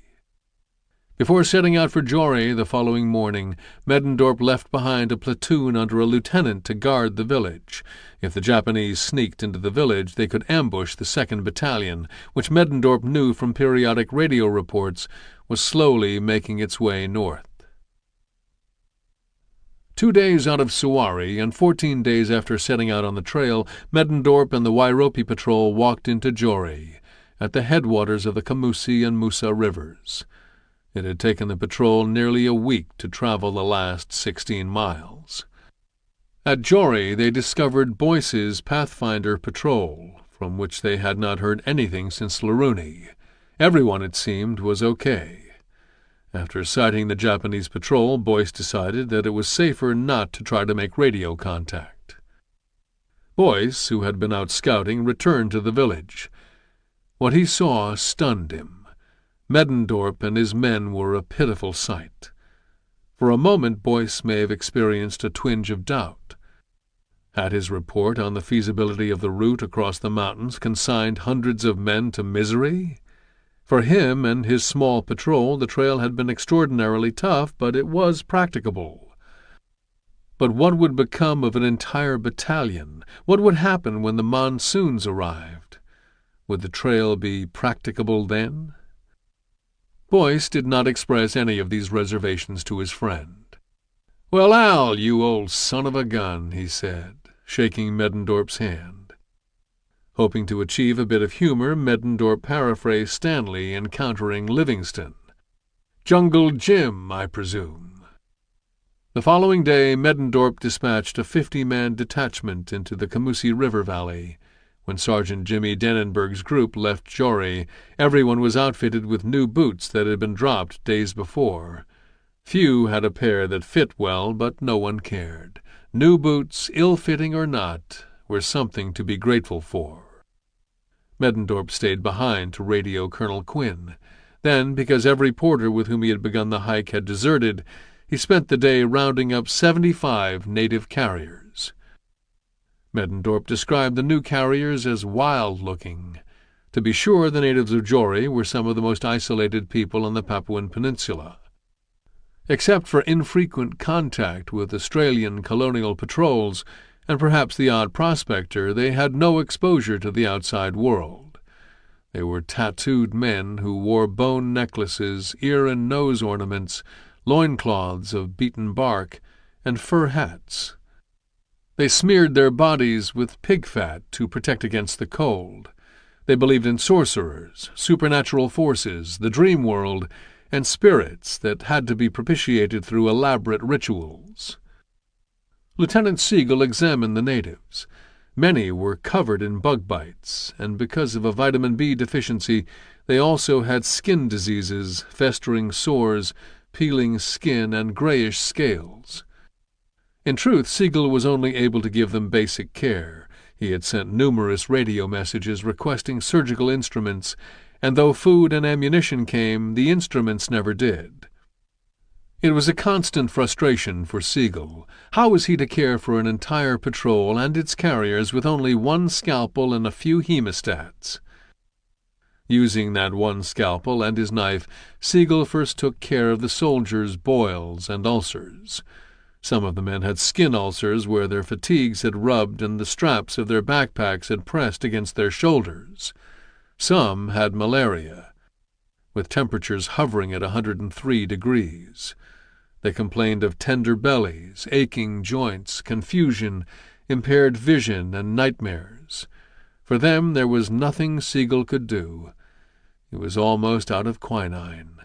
Before setting out for Jory the following morning, Middendorp left behind a platoon under a lieutenant to guard the village. If the Japanese sneaked into the village, they could ambush the 2nd Battalion, which Middendorp knew from periodic radio reports was slowly making its way north. 2 days out of Suwari, and 14 days after setting out on the trail, Middendorp and the Wairopi patrol walked into Jory, at the headwaters of the Kamusi and Musa rivers. It had taken the patrol nearly a week to travel the last 16 miles. At Jory they discovered Boyce's Pathfinder patrol, from which they had not heard anything since Laruni. Everyone, it seemed, was okay. After sighting the Japanese patrol, Boyce decided that it was safer not to try to make radio contact. Boyce, who had been out scouting, returned to the village. What he saw stunned him. Middendorp and his men were a pitiful sight. For a moment Boyce may have experienced a twinge of doubt. Had his report on the feasibility of the route across the mountains consigned hundreds of men to misery? For him and his small patrol, the trail had been extraordinarily tough, but it was practicable. But what would become of an entire battalion? What would happen when the monsoons arrived? Would the trail be practicable then? Boyce did not express any of these reservations to his friend. "Well, Al, you old son of a gun," he said, shaking Middendorp's hand. Hoping to achieve a bit of humor, Middendorp paraphrased Stanley encountering Livingston. "Jungle Jim, I presume." The following day, Middendorp dispatched a 50-man detachment into the Kamusi River Valley. When Sergeant Jimmy Dennenberg's group left Jory, everyone was outfitted with new boots that had been dropped days before. Few had a pair that fit well, but no one cared. New boots, ill-fitting or not, were something to be grateful for. Middendorp stayed behind to radio Colonel Quinn. Then, because every porter with whom he had begun the hike had deserted, he spent the day rounding up 75 native carriers. Middendorp described the new carriers as wild-looking. To be sure, the natives of Jory were some of the most isolated people on the Papuan Peninsula. Except for infrequent contact with Australian colonial patrols and perhaps the odd prospector, they had no exposure to the outside world. They were tattooed men who wore bone necklaces, ear and nose ornaments, loincloths of beaten bark, and fur hats. They smeared their bodies with pig fat to protect against the cold. They believed in sorcerers, supernatural forces, the dream world, and spirits that had to be propitiated through elaborate rituals. Lieutenant Siegel examined the natives. Many were covered in bug bites, and because of a vitamin B deficiency, they also had skin diseases, festering sores, peeling skin, and grayish scales. In truth, Siegel was only able to give them basic care. He had sent numerous radio messages requesting surgical instruments, and though food and ammunition came, the instruments never did. It was a constant frustration for Siegel. How was he to care for an entire patrol and its carriers with only one scalpel and a few hemostats? Using that one scalpel and his knife, Siegel first took care of the soldiers' boils and ulcers. Some of the men had skin ulcers where their fatigues had rubbed and the straps of their backpacks had pressed against their shoulders. Some had malaria, with temperatures hovering at 103 degrees. They complained of tender bellies, aching joints, confusion, impaired vision, and nightmares. For them there was nothing Siegel could do. He was almost out of quinine.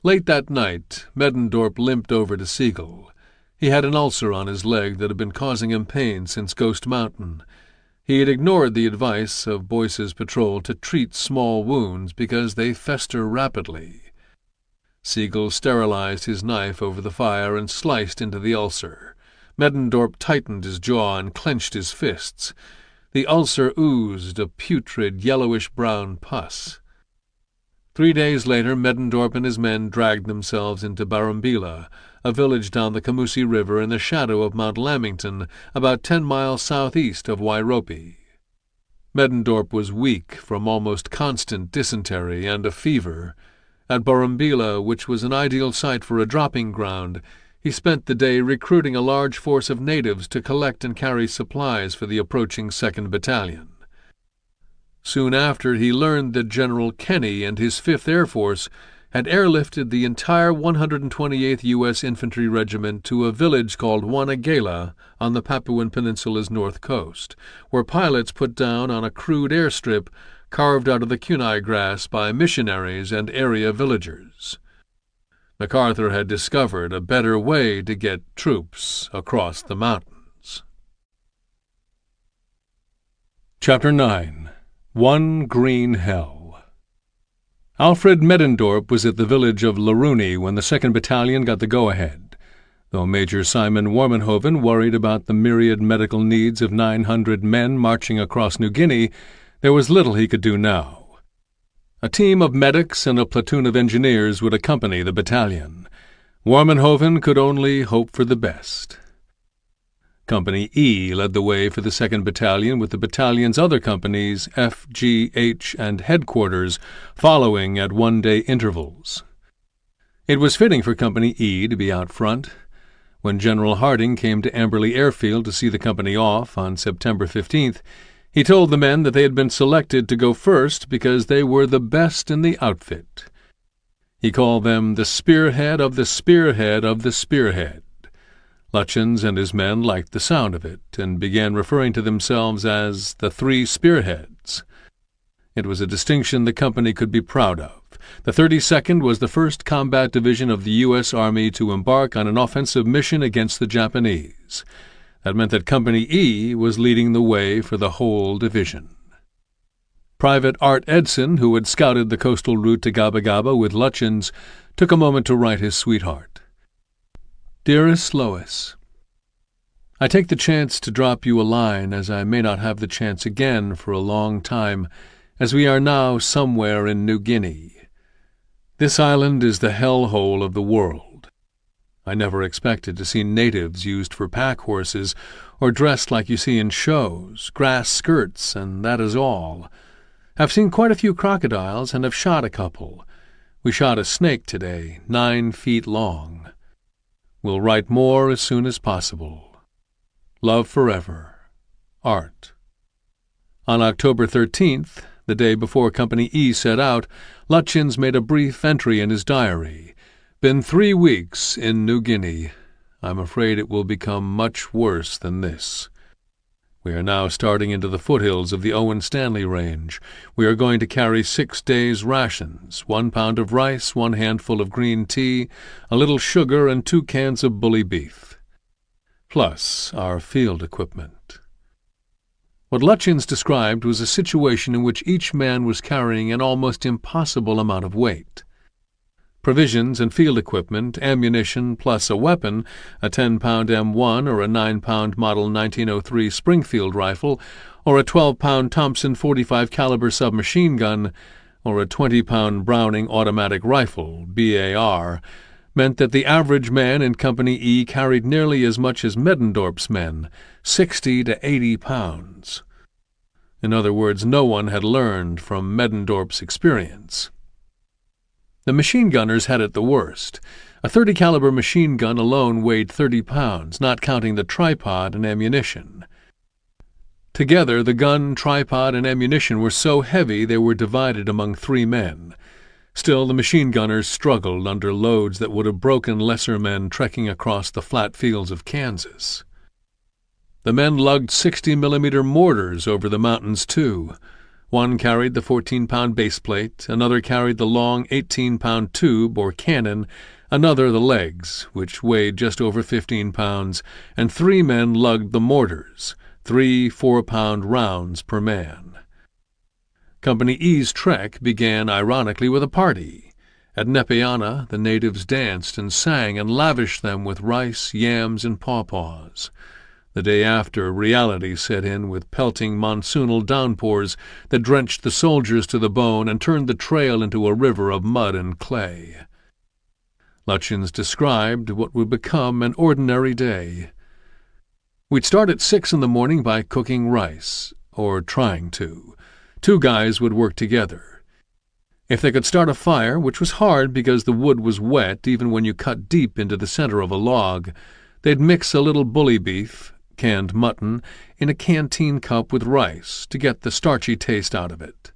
Late that night, Middendorp limped over to Siegel. He had an ulcer on his leg that had been causing him pain since Ghost Mountain. He had ignored the advice of Boyce's patrol to treat small wounds because they fester rapidly. Siegel sterilized his knife over the fire and sliced into the ulcer. Middendorp tightened his jaw and clenched his fists. The ulcer oozed a putrid, yellowish-brown pus. 3 days later, Middendorp and his men dragged themselves into Barambila, a village down the Camusi River in the shadow of Mount Lamington, about 10 miles southeast of Wairopi. Middendorp was weak from almost constant dysentery and a fever. At Barambila, which was an ideal site for a dropping ground, he spent the day recruiting a large force of natives to collect and carry supplies for the approaching 2nd Battalion. Soon after, he learned that General Kenny and his 5th Air Force had airlifted the entire 128th U.S. Infantry Regiment to a village called Wanagala on the Papuan Peninsula's north coast, where pilots put down on a crude airstrip carved out of the kunai grass by missionaries and area villagers. MacArthur had discovered a better way to get troops across the mountains. Chapter 9. One Green Hell. Alfred Middendorp was at the village of Laruni when the 2nd Battalion got the go-ahead. Though Major Simon Warmenhoven worried about the myriad medical needs of 900 men marching across New Guinea, there was little he could do now. A team of medics and a platoon of engineers would accompany the battalion. Warmenhoven could only hope for the best. Company E led the way for the 2nd Battalion, with the battalion's other companies, F, G, H, and Headquarters, following at one-day intervals. It was fitting for Company E to be out front. When General Harding came to Amberley Airfield to see the company off on September 15th, he told the men that they had been selected to go first because they were the best in the outfit. He called them the spearhead of the spearhead of the spearhead. Lutchins and his men liked the sound of it, and began referring to themselves as the 3 spearheads. It was a distinction the company could be proud of. The 32nd was the 1st Combat Division of the U.S. Army to embark on an offensive mission against the Japanese. That meant that Company E was leading the way for the whole division. Private Art Edson, who had scouted the coastal route to Gaba Gaba with Lutchins, took a moment to write his sweetheart. Dearest Lois, I take the chance to drop you a line, as I may not have the chance again for a long time, as we are now somewhere in New Guinea. This island is the hell-hole of the world. I never expected to see natives used for pack horses, or dressed like you see in shows, grass skirts, and that is all. I've seen quite a few crocodiles, and have shot a couple. We shot a snake today, 9 feet long. We'll write more as soon as possible. Love forever. Art. On October 13th, the day before Company E set out, Lutchins made a brief entry in his diary. Been 3 weeks in New Guinea. I'm afraid it will become much worse than this. We are now starting into the foothills of the Owen Stanley Range. We are going to carry 6 days' rations, 1 pound of rice, 1 handful of green tea, a little sugar, and 2 cans of bully beef, plus our field equipment. What Lutchins described was a situation in which each man was carrying an almost impossible amount of weight. Provisions and field equipment, ammunition, plus a weapon, a 10-pound M1 or a 9-pound Model 1903 Springfield rifle, or a 12-pound Thompson .45 caliber submachine gun, or a 20-pound Browning automatic rifle, BAR, meant that the average man in Company E carried nearly as much as Middendorf's men, 60 to 80 pounds. In other words, no one had learned from Middendorf's experience. The machine gunners had it the worst. A .30 caliber machine gun alone weighed 30 pounds, not counting the tripod and ammunition. Together, the gun, tripod, and ammunition were so heavy they were divided among 3 men. Still, the machine gunners struggled under loads that would have broken lesser men trekking across the flat fields of Kansas. The men lugged 60-millimeter mortars over the mountains, too. One carried the 14-pound baseplate, another carried the long 18-pound tube or cannon, another the legs, which weighed just over 15 pounds, and 3 men lugged the mortars, 3 4-pound rounds per man. Company E's trek began, ironically, with a party. At Nepeana, the natives danced and sang and lavished them with rice, yams, and pawpaws. The day after, reality set in with pelting monsoonal downpours that drenched the soldiers to the bone and turned the trail into a river of mud and clay. Lutchins described what would become an ordinary day. We'd start at 6 in the morning by cooking rice, or trying to. 2 guys would work together. If they could start a fire, which was hard because the wood was wet even when you cut deep into the center of a log, they'd mix a little bully beef, canned mutton, in a canteen cup with rice to get the starchy taste out of it.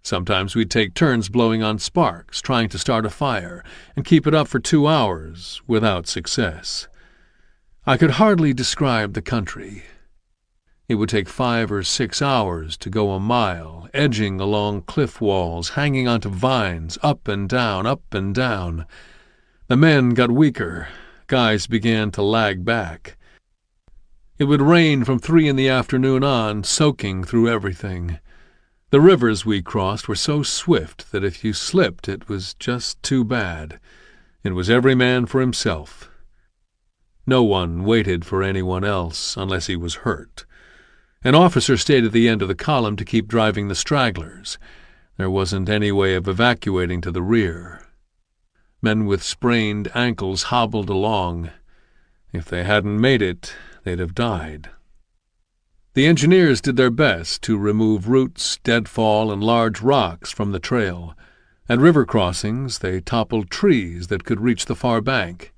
Sometimes we'd take turns blowing on sparks, trying to start a fire, and keep it up for 2 hours without success. I could hardly describe the country. It would take 5 or 6 hours to go a mile, edging along cliff walls, hanging onto vines, up and down, up and down. The men got weaker. Guys began to lag back. It would rain from 3 in the afternoon on, soaking through everything. The rivers we crossed were so swift that if you slipped it was just too bad. It was every man for himself. No one waited for anyone else unless he was hurt. An officer stayed at the end of the column to keep driving the stragglers. There wasn't any way of evacuating to the rear. Men with sprained ankles hobbled along. If they hadn't made it, they'd have died. The engineers did their best to remove roots, deadfall, and large rocks from the trail. At river crossings, they toppled trees that could reach the far bank.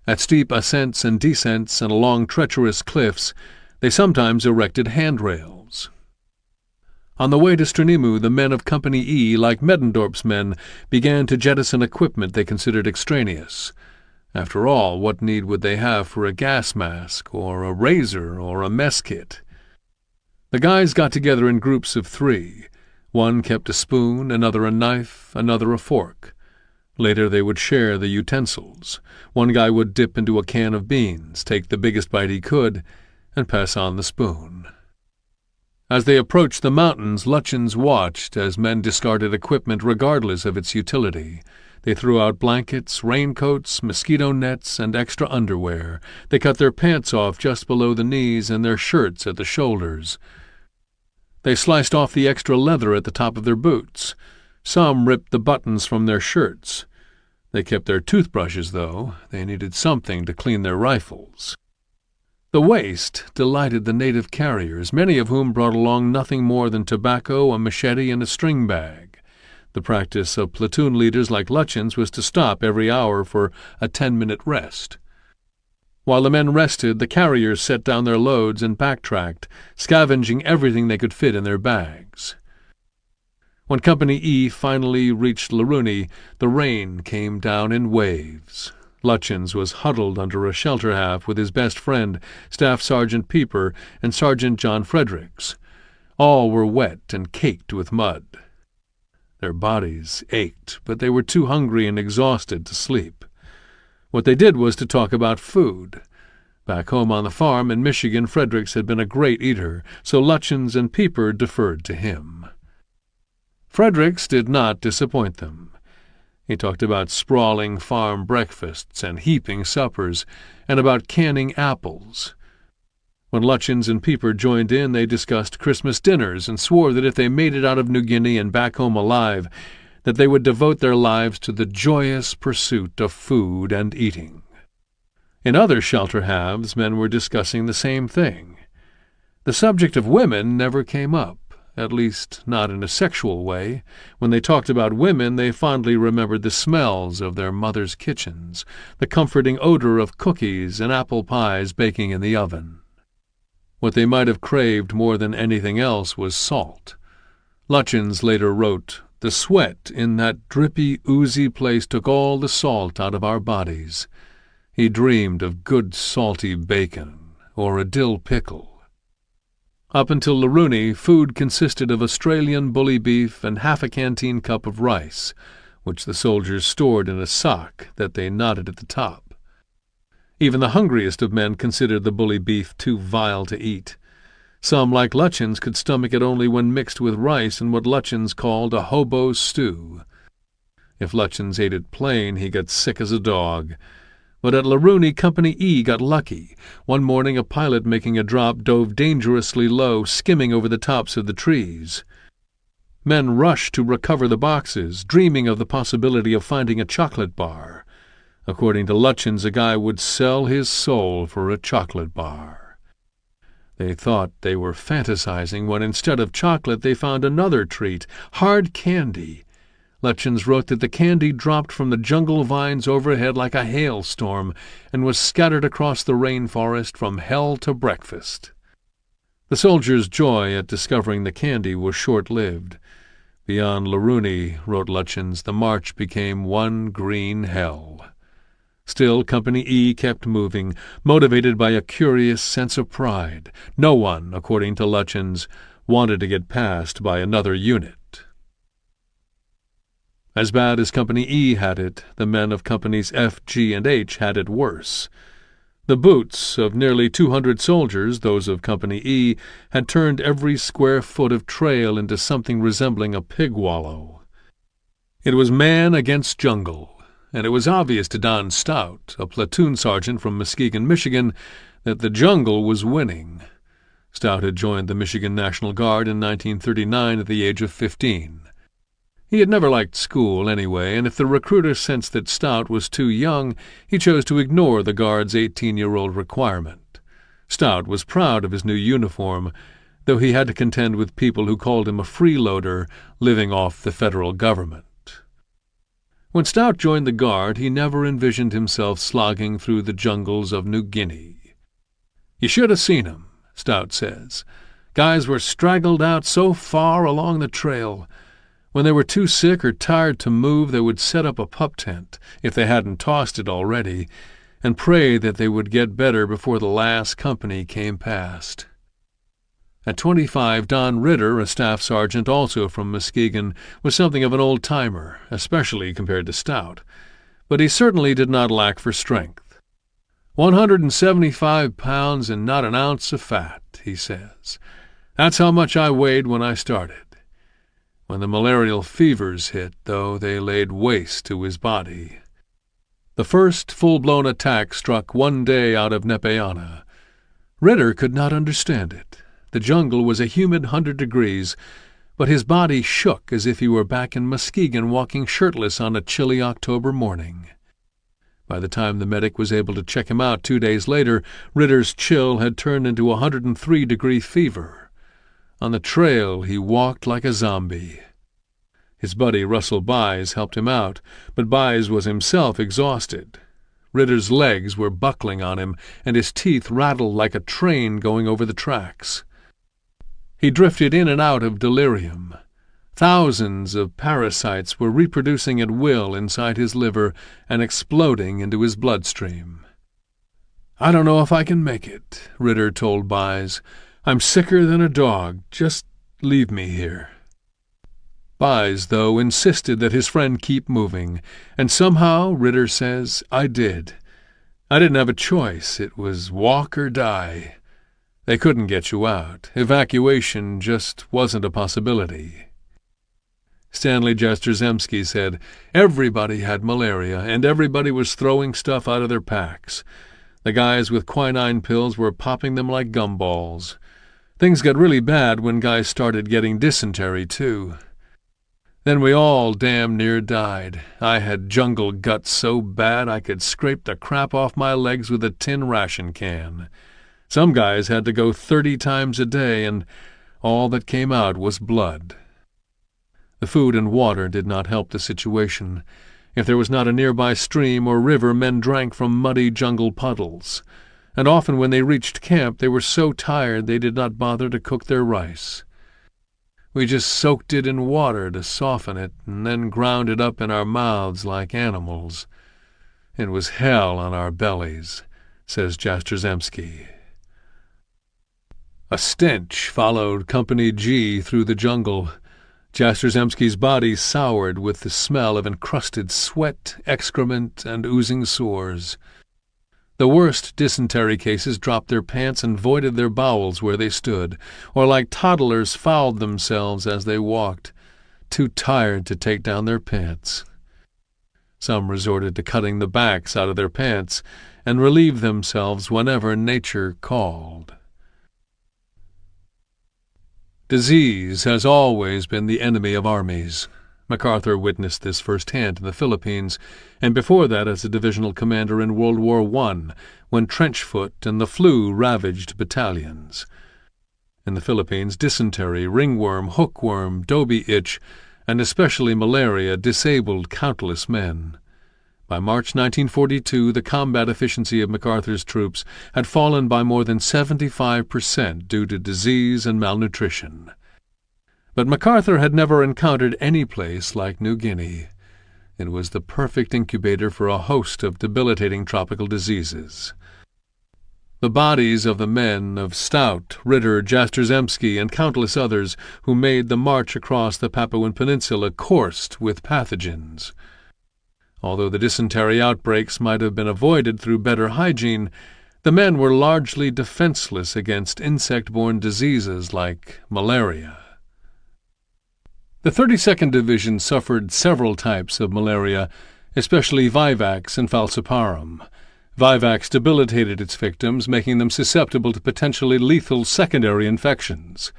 At steep ascents and descents and along treacherous cliffs, they sometimes erected handrails. On the way to Stranimu, the men of Company E, like Middendorf's men, began to jettison equipment they considered extraneous. After all, what need would they have for a gas mask, or a razor, or a mess kit? The guys got together in groups of 3. One kept a spoon, another a knife, another a fork. Later they would share the utensils. One guy would dip into a can of beans, take the biggest bite he could, and pass on the spoon. As they approached the mountains, Lutyens watched as men discarded equipment regardless of its utility. They threw out blankets, raincoats, mosquito nets, and extra underwear. They cut their pants off just below the knees and their shirts at the shoulders. They sliced off the extra leather at the top of their boots. Some ripped the buttons from their shirts. They kept their toothbrushes, though. They needed something to clean their rifles. The waste delighted the native carriers, many of whom brought along nothing more than tobacco, a machete, and a string bag. The practice of platoon leaders like Lutyens was to stop every hour for a 10-minute rest. While the men rested, the carriers set down their loads and backtracked, scavenging everything they could fit in their bags. When Company E finally reached Leruni, the rain came down in waves. Lutyens was huddled under a shelter half with his best friend, Staff Sergeant Pieper, and Sergeant John Fredericks. All were wet and caked with mud. Their bodies ached, but they were too hungry and exhausted to sleep. What they did was to talk about food. Back home on the farm in Michigan, Fredericks had been a great eater, so Lutyens and Pieper deferred to him. Fredericks did not disappoint them. He talked about sprawling farm breakfasts and heaping suppers, and about canning apples. When Lutyens and Pieper joined in, they discussed Christmas dinners and swore that if they made it out of New Guinea and back home alive, that they would devote their lives to the joyous pursuit of food and eating. In other shelter halves, men were discussing the same thing. The subject of women never came up, at least not in a sexual way. When they talked about women, they fondly remembered the smells of their mothers' kitchens, the comforting odor of cookies and apple pies baking in the oven. What they might have craved more than anything else was salt. Lutyens later wrote, "The sweat in that drippy, oozy place took all the salt out of our bodies." He dreamed of good salty bacon or a dill pickle. Up until Leruni, food consisted of Australian bully beef and half a canteen cup of rice, which the soldiers stored in a sock that they knotted at the top. Even the hungriest of men considered the bully beef too vile to eat. Some, like Lutyens, could stomach it only when mixed with rice in what Lutyens called a hobo stew. If Lutyens ate it plain, he got sick as a dog. But at Leruni, Company E got lucky. One morning a pilot making a drop dove dangerously low, skimming over the tops of the trees. Men rushed to recover the boxes, dreaming of the possibility of finding a chocolate bar. According to Lutyens, a guy would sell his soul for a chocolate bar. They thought they were fantasizing when instead of chocolate they found another treat, hard candy. Lutyens wrote that the candy dropped from the jungle vines overhead like a hailstorm and was scattered across the rainforest from hell to breakfast. The soldiers' joy at discovering the candy was short-lived. Beyond Leruni, wrote Lutyens, the march became one green hell. Still, Company E kept moving, motivated by a curious sense of pride. No one, according to Lutyens, wanted to get passed by another unit. As bad as Company E had it, the men of Companies F, G, and H had it worse. The boots of nearly 200 soldiers, those of Company E, had turned every square foot of trail into something resembling a pig wallow. It was man against jungle, and it was obvious to Don Stout, a platoon sergeant from Muskegon, Michigan, that the jungle was winning. Stout had joined the Michigan National Guard in 1939 at the age of 15. He had never liked school anyway, and if the recruiter sensed that Stout was too young, he chose to ignore the Guard's 18-year-old requirement. Stout was proud of his new uniform, though he had to contend with people who called him a freeloader living off the federal government. When Stout joined the Guard, he never envisioned himself slogging through the jungles of New Guinea. "You should have seen 'em," Stout says. "Guys were straggled out so far along the trail. When they were too sick or tired to move, they would set up a pup tent, if they hadn't tossed it already, and pray that they would get better before the last company came past." At 25, Don Ritter, a staff sergeant also from Muskegon, was something of an old-timer, especially compared to Stout, but he certainly did not lack for strength. 175 pounds and not an ounce of fat, he says. That's how much I weighed when I started. When the malarial fevers hit, though, they laid waste to his body. The first full-blown attack struck one day out of Nepeana. Ritter could not understand it. The jungle was a humid 100 degrees, but his body shook as if he were back in Muskegon walking shirtless on a chilly October morning. By the time the medic was able to check him out 2 days later, Ritter's chill had turned into a 103-degree fever. On the trail he walked like a zombie. His buddy Russell Byes helped him out, but Byes was himself exhausted. Ritter's legs were buckling on him, and his teeth rattled like a train going over the tracks. He drifted in and out of delirium. Thousands of parasites were reproducing at will inside his liver and exploding into his bloodstream. "I don't know if I can make it," Ritter told Byes. "I'm sicker than a dog. Just leave me here." Byes, though, insisted that his friend keep moving, and somehow, Ritter says, I did. I didn't have a choice. It was walk or die. They couldn't get you out. Evacuation just wasn't a possibility. Stanley Jastrzemski said, "Everybody had malaria, and everybody was throwing stuff out of their packs. The guys with quinine pills were popping them like gumballs. Things got really bad when guys started getting dysentery, too. Then we all damn near died. I had jungle guts so bad I could scrape the crap off my legs with a tin ration can. Some guys had to go 30 times a day, and all that came out was blood." The food and water did not help the situation. If there was not a nearby stream or river, men drank from muddy jungle puddles, and often when they reached camp they were so tired they did not bother to cook their rice. "We just soaked it in water to soften it, and then ground it up in our mouths like animals. It was hell on our bellies," says Jastrzemski. A stench followed Company G through the jungle. Jastrzemski's body soured with the smell of encrusted sweat, excrement, and oozing sores. The worst dysentery cases dropped their pants and voided their bowels where they stood, or like toddlers fouled themselves as they walked, too tired to take down their pants. Some resorted to cutting the backs out of their pants and relieved themselves whenever nature called. Disease has always been the enemy of armies. MacArthur witnessed this firsthand in the Philippines, and before that as a divisional commander in World War I, when trench foot and the flu ravaged battalions. In the Philippines, dysentery, ringworm, hookworm, Dobie itch, and especially malaria disabled countless men. By March 1942, the combat efficiency of MacArthur's troops had fallen by more than 75% due to disease and malnutrition. But MacArthur had never encountered any place like New Guinea. It was the perfect incubator for a host of debilitating tropical diseases. The bodies of the men of Stout, Ritter, Jastrzemski, and countless others who made the march across the Papuan Peninsula coursed with pathogens. Although the dysentery outbreaks might have been avoided through better hygiene, the men were largely defenseless against insect-borne diseases like malaria. The 32nd Division suffered several types of malaria, especially vivax and falciparum. Vivax debilitated its victims, making them susceptible to potentially lethal secondary infections.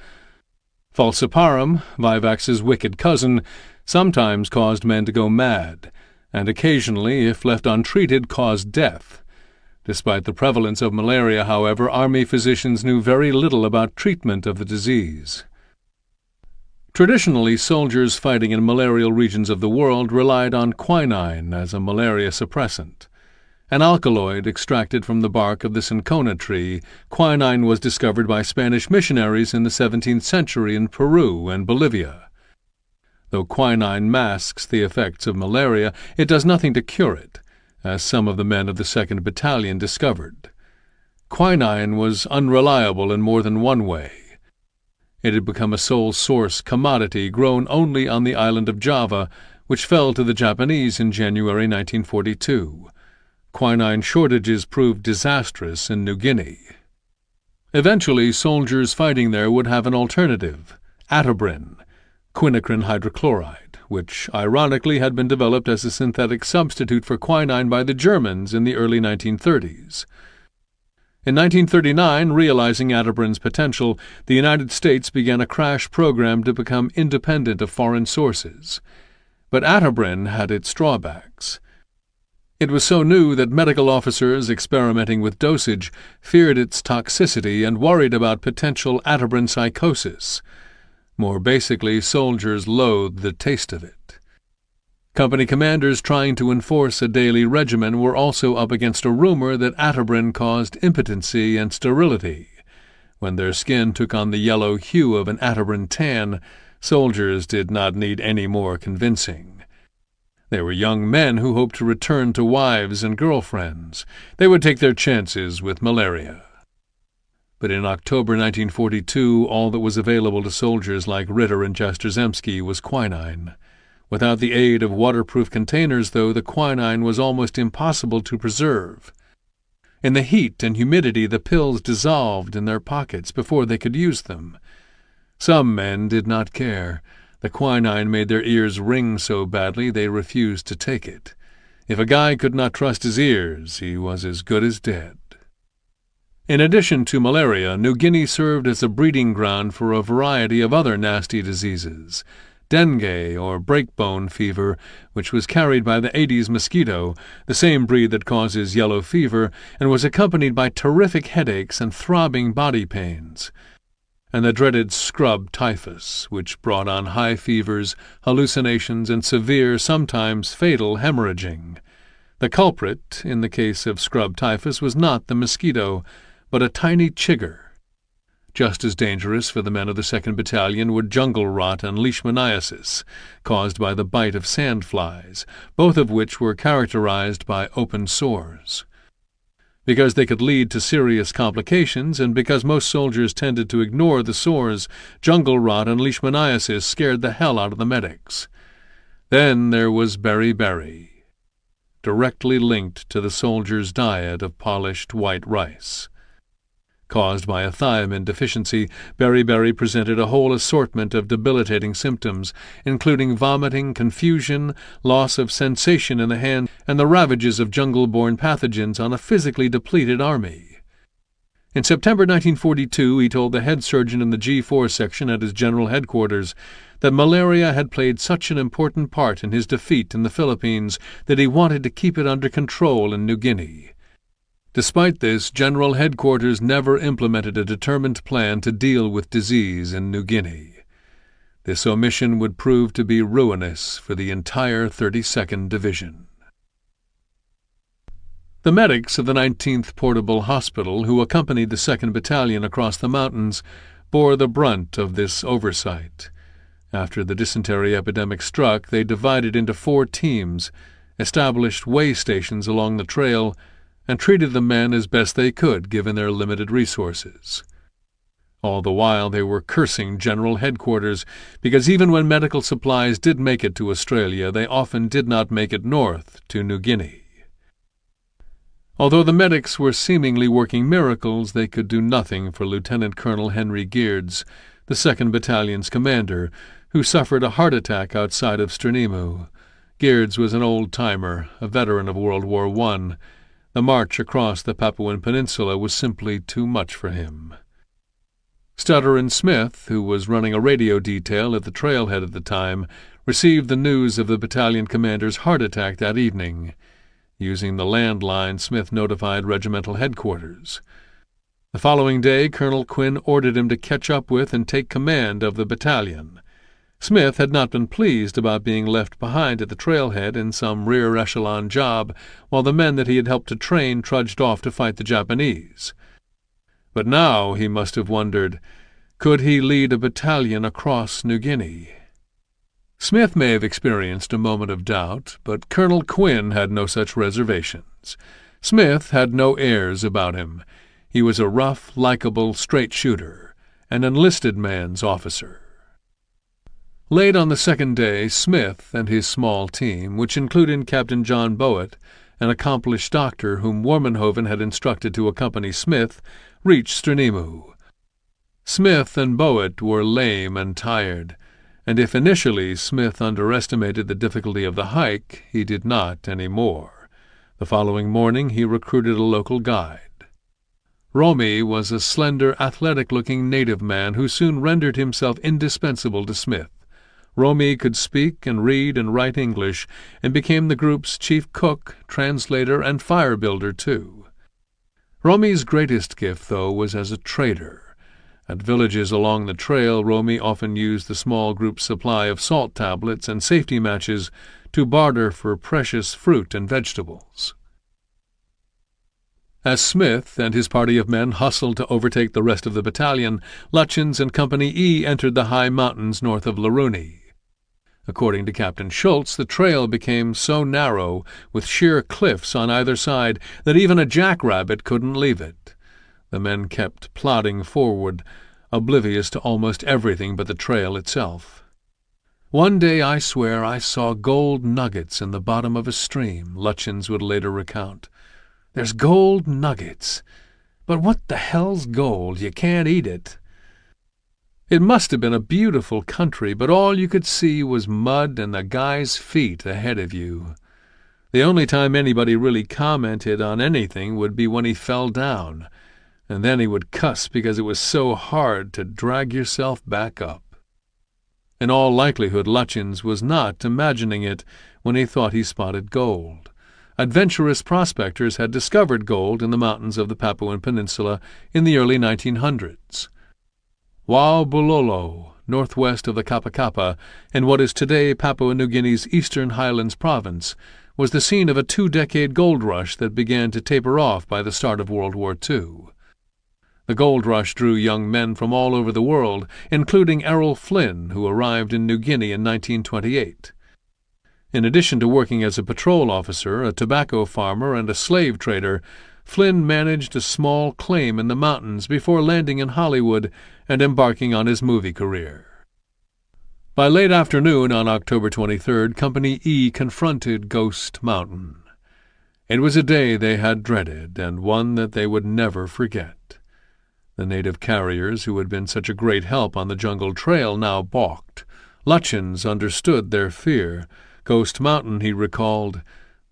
Falciparum, vivax's wicked cousin, sometimes caused men to go mad, and occasionally, if left untreated, caused death. Despite the prevalence of malaria, however, Army physicians knew very little about treatment of the disease. Traditionally, soldiers fighting in malarial regions of the world relied on quinine as a malaria suppressant. An alkaloid extracted from the bark of the cinchona tree, quinine was discovered by Spanish missionaries in the 17th century in Peru and Bolivia. Though quinine masks the effects of malaria, it does nothing to cure it, as some of the men of the 2nd Battalion discovered. Quinine was unreliable in more than one way. It had become a sole source commodity grown only on the island of Java, which fell to the Japanese in January 1942. Quinine shortages proved disastrous in New Guinea. Eventually, soldiers fighting there would have an alternative, atobrin, quinacrine hydrochloride, which ironically had been developed as a synthetic substitute for quinine by the Germans in the early 1930s. In 1939, realizing atobrin's potential, the United States began a crash program to become independent of foreign sources. But atobrin had its drawbacks. It was so new that medical officers experimenting with dosage feared its toxicity and worried about potential atobrin psychosis. More basically, soldiers loathed the taste of it. Company commanders trying to enforce a daily regimen were also up against a rumor that atobrin caused impotency and sterility. When their skin took on the yellow hue of an atobrin tan, soldiers did not need any more convincing. They were young men who hoped to return to wives and girlfriends. They would take their chances with malaria. But in October 1942, all that was available to soldiers like Ritter and Jastrzemski was quinine. Without the aid of waterproof containers, though, the quinine was almost impossible to preserve. In the heat and humidity, the pills dissolved in their pockets before they could use them. Some men did not care. The quinine made their ears ring so badly they refused to take it. If a guy could not trust his ears, he was as good as dead. In addition to malaria, New Guinea served as a breeding ground for a variety of other nasty diseases. Dengue, or breakbone fever, which was carried by the Aedes mosquito, the same breed that causes yellow fever, and was accompanied by terrific headaches and throbbing body pains. And the dreaded scrub typhus, which brought on high fevers, hallucinations, and severe, sometimes fatal hemorrhaging. The culprit, in the case of scrub typhus, was not the mosquito, but a tiny chigger. Just as dangerous for the men of the 2nd Battalion were jungle rot and leishmaniasis, caused by the bite of sandflies, both of which were characterized by open sores. Because they could lead to serious complications, and because most soldiers tended to ignore the sores, jungle rot and leishmaniasis scared the hell out of the medics. Then there was beriberi, directly linked to the soldiers' diet of polished white rice. Caused by a thiamine deficiency, beriberi presented a whole assortment of debilitating symptoms, including vomiting, confusion, loss of sensation in the hand, and the ravages of jungle-borne pathogens on a physically depleted army. In September 1942, he told the head surgeon in the G4 section at his general headquarters that malaria had played such an important part in his defeat in the Philippines that he wanted to keep it under control in New Guinea. Despite this, General Headquarters never implemented a determined plan to deal with disease in New Guinea. This omission would prove to be ruinous for the entire 32nd Division. The medics of the 19th Portable Hospital, who accompanied the 2nd Battalion across the mountains, bore the brunt of this oversight. After the dysentery epidemic struck, they divided into 4 teams, established way stations along the trail, and treated the men as best they could given their limited resources. All the while they were cursing General Headquarters, because even when medical supplies did make it to Australia, they often did not make it north to New Guinea. Although the medics were seemingly working miracles, they could do nothing for Lieutenant Colonel Henry Geerds, the 2nd Battalion's commander, who suffered a heart attack outside of Stranimu. Geerds was an old-timer, a veteran of World War I. The march across the Papuan Peninsula was simply too much for him. Stutter and Smith, who was running a radio detail at the trailhead at the time, received the news of the battalion commander's heart attack that evening. Using the landline, Smith notified regimental headquarters. The following day, Colonel Quinn ordered him to catch up with and take command of the battalion. Smith had not been pleased about being left behind at the trailhead in some rear-echelon job while the men that he had helped to train trudged off to fight the Japanese. But now he must have wondered, could he lead a battalion across New Guinea? Smith may have experienced a moment of doubt, but Colonel Quinn had no such reservations. Smith had no airs about him. He was a rough, likable, straight shooter, an enlisted man's officer. Late on the 2nd day, Smith and his small team, which included Captain John Bowett, an accomplished doctor whom Warmanhoven had instructed to accompany Smith, reached Strnimu. Smith and Boet were lame and tired, and if initially Smith underestimated the difficulty of the hike, he did not any more. The following morning he recruited a local guide. Romy was a slender, athletic-looking native man who soon rendered himself indispensable to Smith. Romy could speak and read and write English, and became the group's chief cook, translator, and fire-builder, too. Romy's greatest gift, though, was as a trader. At villages along the trail, Romy often used the small group's supply of salt tablets and safety matches to barter for precious fruit and vegetables. As Smith and his party of men hustled to overtake the rest of the battalion, Lutjens and Company E entered the high mountains north of Laruni. According to Captain Schultz, the trail became so narrow, with sheer cliffs on either side, that even a jackrabbit couldn't leave it. The men kept plodding forward, oblivious to almost everything but the trail itself. "One day I swear I saw gold nuggets in the bottom of a stream," Lutjens would later recount. "There's gold nuggets. But what the hell's gold? You can't eat it." It must have been a beautiful country, but all you could see was mud and the guy's feet ahead of you. The only time anybody really commented on anything would be when he fell down, and then he would cuss because it was so hard to drag yourself back up. In all likelihood, Lutjens was not imagining it when he thought he spotted gold. Adventurous prospectors had discovered gold in the mountains of the Papuan Peninsula in the early 1900s. Waubulolo, northwest of the Kapakapa, in what is today Papua New Guinea's Eastern Highlands province, was the scene of a 2-decade gold rush that began to taper off by the start of World War II. The gold rush drew young men from all over the world, including Errol Flynn, who arrived in New Guinea in 1928. In addition to working as a patrol officer, a tobacco farmer, and a slave trader, Flynn managed a small claim in the mountains before landing in Hollywood and embarking on his movie career. By late afternoon on October 23rd, Company E confronted Ghost Mountain. It was a day they had dreaded, and one that they would never forget. The native carriers, who had been such a great help on the jungle trail, now balked. Lutjens understood their fear. Ghost Mountain, he recalled,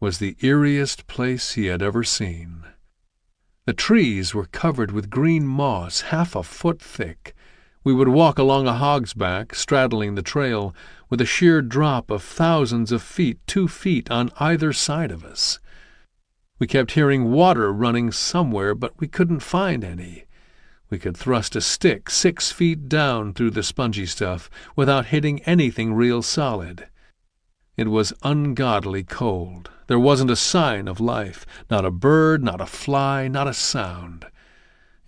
was the eeriest place he had ever seen. The trees were covered with green moss, half a foot thick. We would walk along a hog's back, straddling the trail, with a sheer drop of thousands of feet, 2 feet on either side of us. We kept hearing water running somewhere, but we couldn't find any. We could thrust a stick 6 feet down through the spongy stuff without hitting anything real solid. It was ungodly cold. There wasn't a sign of life, not a bird, not a fly, not a sound.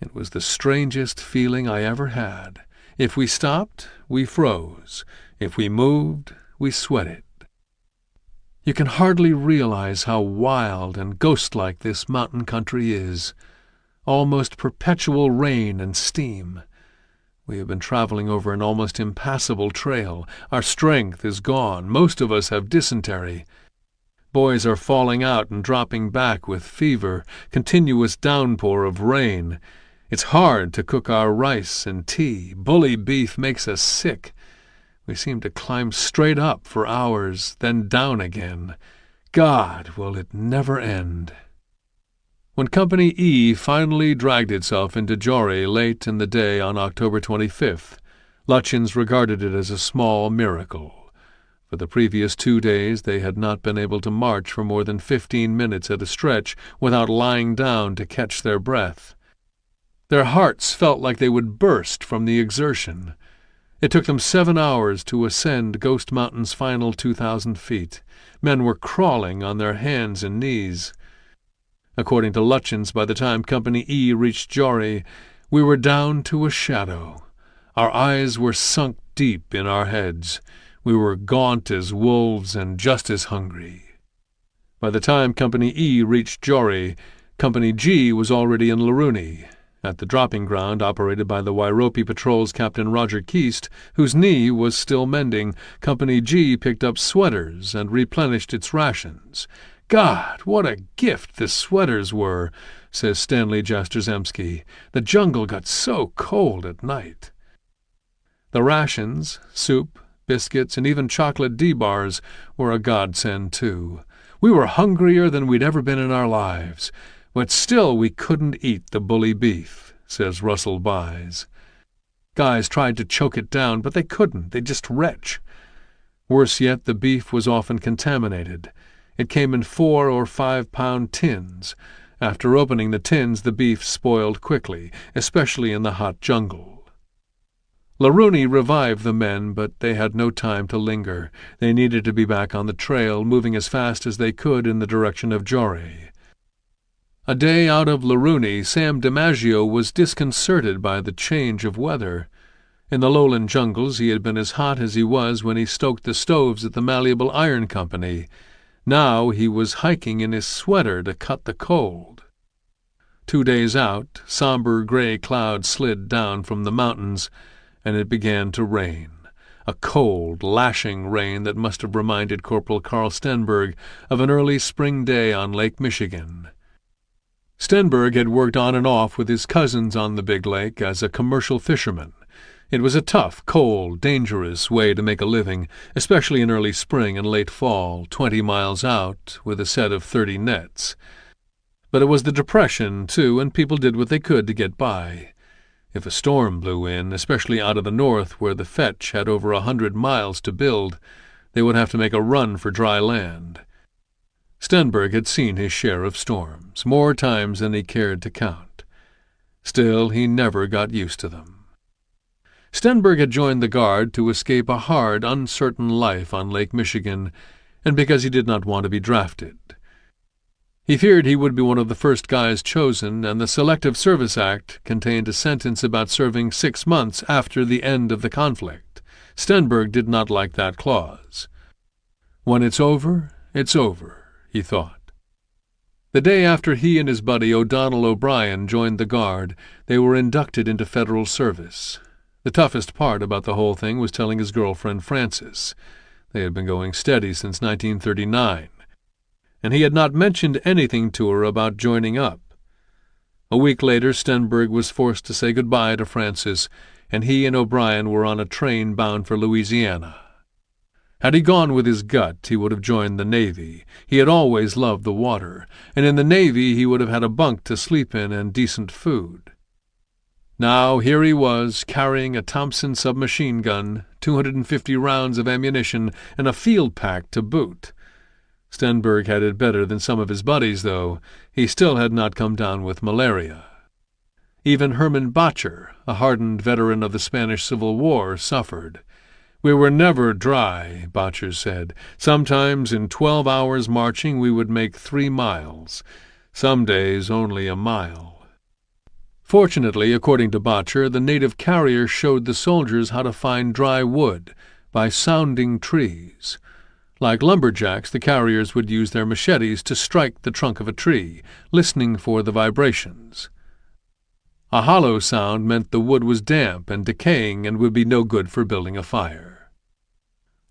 It was the strangest feeling I ever had. If we stopped, we froze. If we moved, we sweated. You can hardly realize how wild and ghost-like this mountain country is. Almost perpetual rain and steam. We have been traveling over an almost impassable trail. Our strength is gone. Most of us have dysentery. Boys are falling out and dropping back with fever, continuous downpour of rain. It's hard to cook our rice and tea. Bully beef makes us sick. We seem to climb straight up for hours, then down again. God, will it never end? When Company E finally dragged itself into Jori late in the day on October 25th, Lutjens regarded it as a small miracle. For the previous 2 days they had not been able to march for more than 15 minutes at a stretch without lying down to catch their breath. Their hearts felt like they would burst from the exertion. It took them 7 hours to ascend Ghost Mountain's final 2,000 feet. Men were crawling on their hands and knees. According to Lutjens, by the time Company E reached Jori, we were down to a shadow. Our eyes were sunk deep in our heads. We were gaunt as wolves and just as hungry. By the time Company E reached Jori, Company G was already in Laruni, at the dropping ground operated by the Wairopi Patrol's Captain Roger Keast, whose knee was still mending. Company G picked up sweaters and replenished its rations. "God, what a gift the sweaters were," says Stanley Jastrzemski. "The jungle got so cold at night." The rations, soup, biscuits, and even chocolate D-bars were a godsend, too. We were hungrier than we'd ever been in our lives, but still we couldn't eat the bully beef, says Russell Byes. Guys tried to choke it down, but they couldn't. They'd just retch. Worse yet, the beef was often contaminated. It came in 4 or 5 pound tins. After opening the tins, the beef spoiled quickly, especially in the hot jungle. Larooney revived the men, but they had no time to linger. They needed to be back on the trail, moving as fast as they could in the direction of Joré. A day out of Larooney, Sam DiMaggio was disconcerted by the change of weather. In the lowland jungles he had been as hot as he was when he stoked the stoves at the Malleable Iron Company. Now he was hiking in his sweater to cut the cold. 2 days out, somber gray clouds slid down from the mountains, and it began to rain. A cold, lashing rain that must have reminded Corporal Carl Stenberg of an early spring day on Lake Michigan. Stenberg had worked on and off with his cousins on the big lake as a commercial fisherman. It was a tough, cold, dangerous way to make a living, especially in early spring and late fall, 20 miles out, with a set of 30 nets. But it was the Depression, too, and people did what they could to get by. If a storm blew in, especially out of the north where the fetch had over 100 miles to build, they would have to make a run for dry land. Stenberg had seen his share of storms, more times than he cared to count. Still, he never got used to them. Stenberg had joined the Guard to escape a hard, uncertain life on Lake Michigan, and because he did not want to be drafted. He feared he would be one of the first guys chosen, and the Selective Service Act contained a sentence about serving 6 months after the end of the conflict. Stenberg did not like that clause. When it's over, he thought. The day after he and his buddy O'Donnell O'Brien joined the Guard, they were inducted into federal service. The toughest part about the whole thing was telling his girlfriend Frances. They had been going steady since 1939. And he had not mentioned anything to her about joining up. A week later, Stenberg was forced to say goodbye to Frances, and he and O'Brien were on a train bound for Louisiana. Had he gone with his gut, he would have joined the Navy. He had always loved the water, and in the Navy he would have had a bunk to sleep in and decent food. Now here he was, carrying a Thompson submachine gun, 250 rounds of ammunition, and a field pack to boot. Stenberg had it better than some of his buddies, though. He still had not come down with malaria. Even Herman Bacher, a hardened veteran of the Spanish Civil War, suffered. "We were never dry," Bacher said. "Sometimes in 12 hours marching we would make 3 miles. Some days only a mile." Fortunately, according to Bacher, the native carrier showed the soldiers how to find dry wood by sounding trees. Like lumberjacks, the carriers would use their machetes to strike the trunk of a tree, listening for the vibrations. A hollow sound meant the wood was damp and decaying and would be no good for building a fire.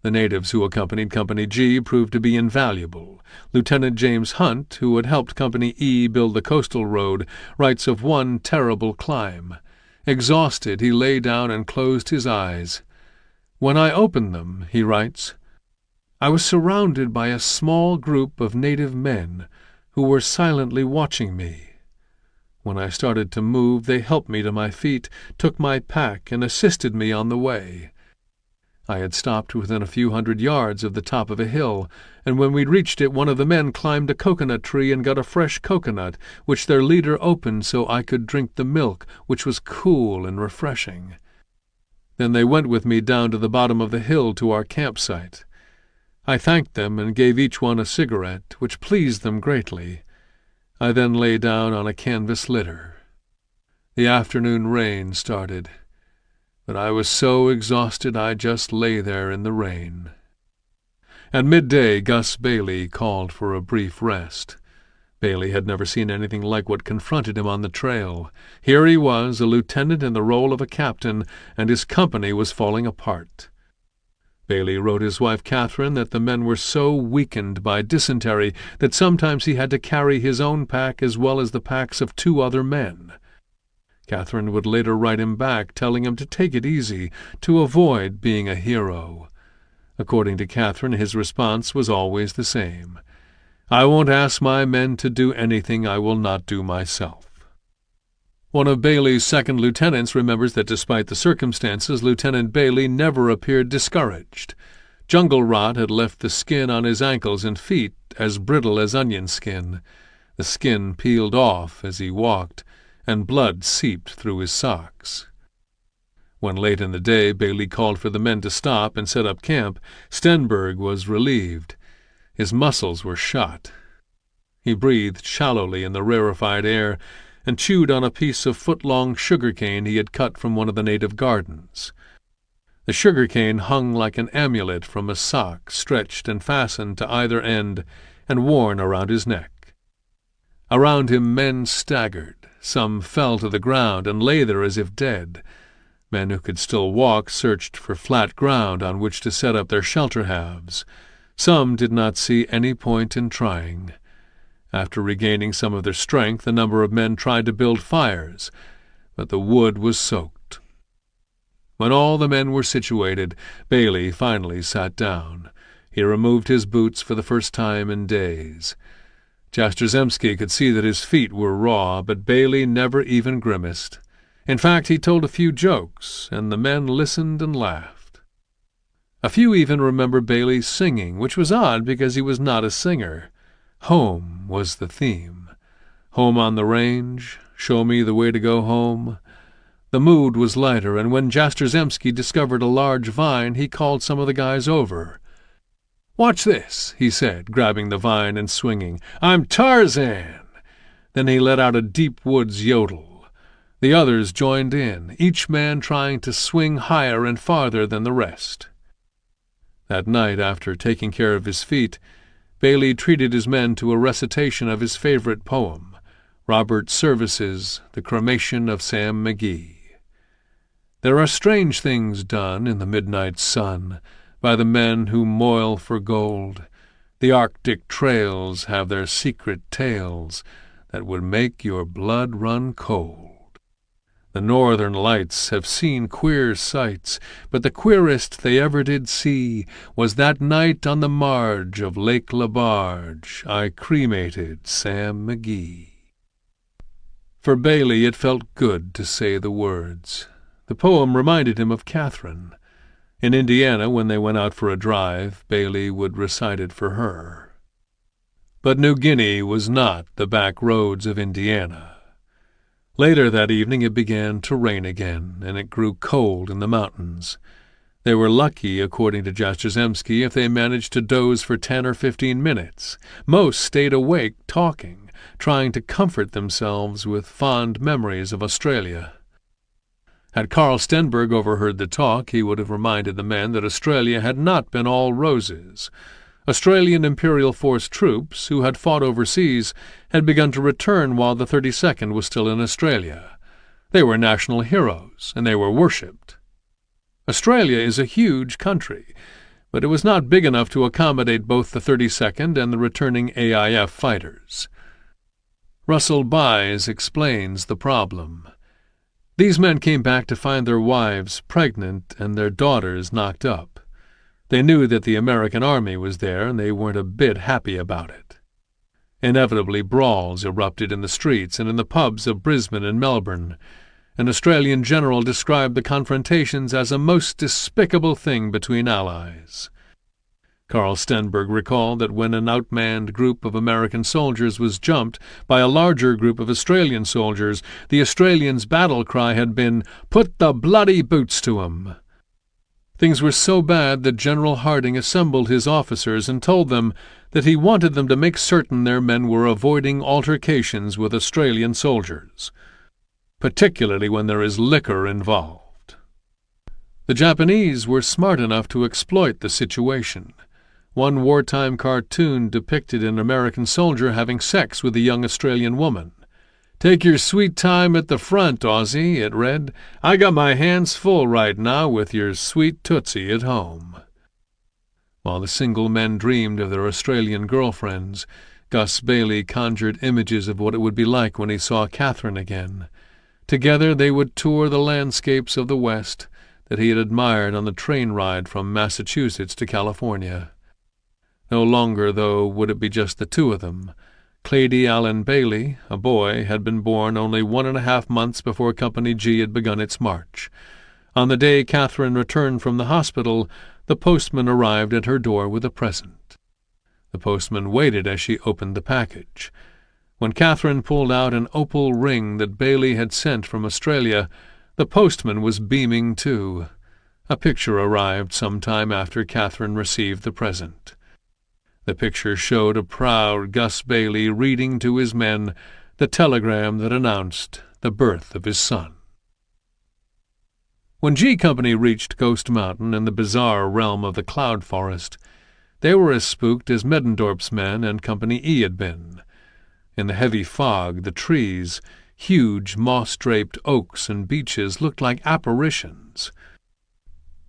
The natives who accompanied Company G proved to be invaluable. Lieutenant James Hunt, who had helped Company E build the coastal road, writes of one terrible climb. Exhausted, he lay down and closed his eyes. "When I opened them," he writes, "I was surrounded by a small group of native men who were silently watching me. When I started to move, they helped me to my feet, took my pack, and assisted me on the way. I had stopped within a few hundred yards of the top of a hill, and when we reached it, one of the men climbed a coconut tree and got a fresh coconut, which their leader opened so I could drink the milk, which was cool and refreshing. Then they went with me down to the bottom of the hill to our campsite. I thanked them and gave each one a cigarette, which pleased them greatly. I then lay down on a canvas litter. The afternoon rain started, but I was so exhausted I just lay there in the rain." At midday, Gus Bailey called for a brief rest. Bailey had never seen anything like what confronted him on the trail. Here he was, a lieutenant in the role of a captain, and his company was falling apart. Bailey wrote his wife Catherine that the men were so weakened by dysentery that sometimes he had to carry his own pack as well as the packs of 2 other men. Catherine would later write him back, telling him to take it easy, to avoid being a hero. According to Catherine, his response was always the same: "I won't ask my men to do anything I will not do myself." One of Bailey's second lieutenants remembers that despite the circumstances, Lieutenant Bailey never appeared discouraged. Jungle rot had left the skin on his ankles and feet as brittle as onion skin. The skin peeled off as he walked, and blood seeped through his socks. When late in the day Bailey called for the men to stop and set up camp, Stenberg was relieved. His muscles were shot. He breathed shallowly in the rarefied air and chewed on a piece of foot-long sugar-cane he had cut from one of the native gardens. The sugar-cane hung like an amulet from a sock stretched and fastened to either end and worn around his neck. Around him men staggered. Some fell to the ground and lay there as if dead. Men who could still walk searched for flat ground on which to set up their shelter halves. Some did not see any point in trying. After regaining some of their strength, a number of men tried to build fires, but the wood was soaked. When all the men were situated, Bailey finally sat down. He removed his boots for the first time in days. Jastrzemski could see that his feet were raw, but Bailey never even grimaced. In fact, he told a few jokes, and the men listened and laughed. A few even remembered Bailey singing, which was odd because he was not a singer. Home was the theme. Home on the range, show me the way to go home. The mood was lighter, and when Jastrzemski discovered a large vine, he called some of the guys over. "Watch this," he said, grabbing the vine and swinging. "I'm Tarzan!" Then he let out a deep woods yodel. The others joined in, each man trying to swing higher and farther than the rest. That night, after taking care of his feet, Bailey treated his men to a recitation of his favorite poem, Robert Service's The Cremation of Sam McGee. There are strange things done in the midnight sun by the men who moil for gold. The Arctic trails have their secret tales that would make your blood run cold. The northern lights have seen queer sights, but the queerest they ever did see was that night on the marge of Lake Labarge I cremated Sam McGee. For Bailey it felt good to say the words. The poem reminded him of Catherine. In Indiana, when they went out for a drive, Bailey would recite it for her. But New Guinea was not the back roads of Indiana. Later that evening it began to rain again, and it grew cold in the mountains. They were lucky, according to Jastrzemski, if they managed to doze for 10 or 15 minutes. Most stayed awake talking, trying to comfort themselves with fond memories of Australia. Had Carl Stenberg overheard the talk, he would have reminded the men that Australia had not been all roses. Australian Imperial Force troops, who had fought overseas, had begun to return while the 32nd was still in Australia. They were national heroes, and they were worshipped. Australia is a huge country, but it was not big enough to accommodate both the 32nd and the returning AIF fighters. Russell Byes explains the problem. These men came back to find their wives pregnant and their daughters knocked up. They knew that the American army was there, and they weren't a bit happy about it. Inevitably, brawls erupted in the streets and in the pubs of Brisbane and Melbourne. An Australian general described the confrontations as a most despicable thing between allies. Carl Stenberg recalled that when an outmanned group of American soldiers was jumped by a larger group of Australian soldiers, the Australians' battle cry had been, "Put the bloody boots to 'em!" Things were so bad that General Harding assembled his officers and told them that he wanted them to make certain their men were avoiding altercations with Australian soldiers, particularly when there is liquor involved. The Japanese were smart enough to exploit the situation. One wartime cartoon depicted an American soldier having sex with a young Australian woman. "Take your sweet time at the front, Aussie," it read. "I got my hands full right now with your sweet Tootsie at home." While the single men dreamed of their Australian girlfriends, Gus Bailey conjured images of what it would be like when he saw Catherine again. Together they would tour the landscapes of the West that he had admired on the train ride from Massachusetts to California. No longer, though, would it be just the two of them. Clady Allen Bailey, a boy, had been born only 1.5 months before Company G had begun its march. On the day Catherine returned from the hospital, the postman arrived at her door with a present. The postman waited as she opened the package. When Catherine pulled out an opal ring that Bailey had sent from Australia, the postman was beaming too. A picture arrived some time after Catherine received the present. The picture showed a proud Gus Bailey reading to his men the telegram that announced the birth of his son. When G Company reached Ghost Mountain in the bizarre realm of the cloud forest, they were as spooked as Middendorf's men and Company E had been. In the heavy fog, the trees, huge moss-draped oaks and beeches, looked like apparitions.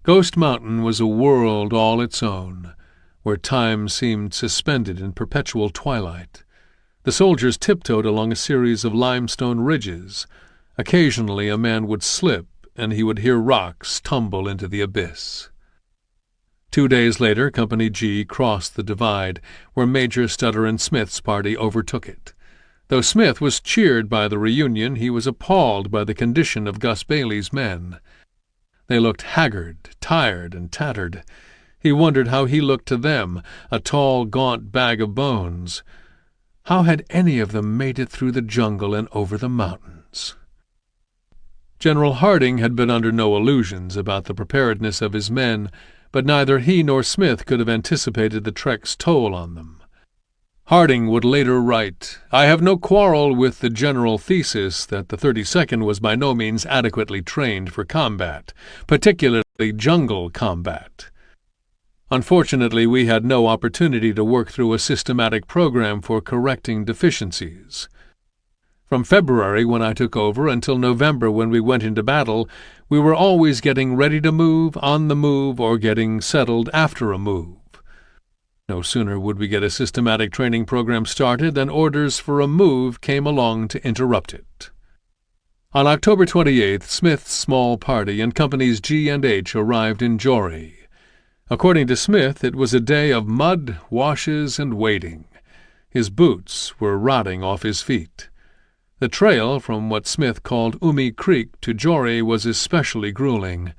Ghost Mountain was a world all its own, where time seemed suspended in perpetual twilight. The soldiers tiptoed along a series of limestone ridges. Occasionally a man would slip, and he would hear rocks tumble into the abyss. 2 days later, Company G crossed the divide, where Major Stutter and Smith's party overtook it. Though Smith was cheered by the reunion, he was appalled by the condition of Gus Bailey's men. They looked haggard, tired, and tattered. He wondered how he looked to them, a tall, gaunt bag of bones. How had any of them made it through the jungle and over the mountains? General Harding had been under no illusions about the preparedness of his men, but neither he nor Smith could have anticipated the trek's toll on them. Harding would later write, "I have no quarrel with the general thesis that the 32nd was by no means adequately trained for combat, particularly jungle combat. Unfortunately, we had no opportunity to work through a systematic program for correcting deficiencies. From February, when I took over, until November, when we went into battle, we were always getting ready to move, on the move, or getting settled after a move. No sooner would we get a systematic training program started than orders for a move came along to interrupt it." On October 28th, Smith's small party and Companies G and H arrived in Jory. According to Smith, it was a day of mud, washes, and wading. His boots were rotting off his feet. The trail from what Smith called Umi Creek to Jory was especially grueling.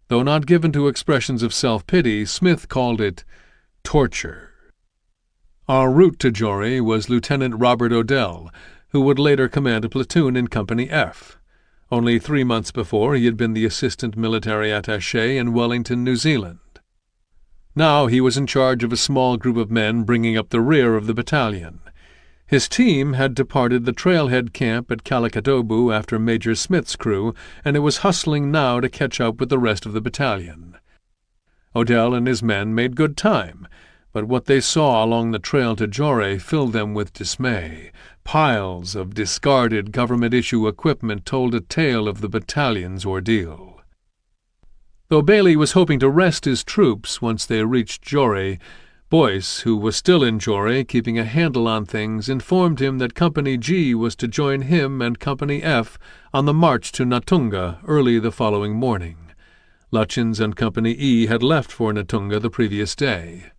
Though not given to expressions of self-pity, Smith called it torture. Our route to Jory was Lieutenant Robert Odell, who would later command a platoon in Company F. Only 3 months before, he had been the assistant military attaché in Wellington, New Zealand. Now he was in charge of a small group of men bringing up the rear of the battalion. His team had departed the trailhead camp at Kalakadobu after Major Smith's crew, and it was hustling now to catch up with the rest of the battalion. Odell and his men made good time, but what they saw along the trail to Jory filled them with dismay. Piles of discarded government-issue equipment told a tale of the battalion's ordeal. Though Bailey was hoping to rest his troops once they reached Jory, Boyce, who was still in Jory, keeping a handle on things, informed him that Company G was to join him and Company F on the march to Natunga early the following morning. Lutchins and Company E had left for Natunga the previous day.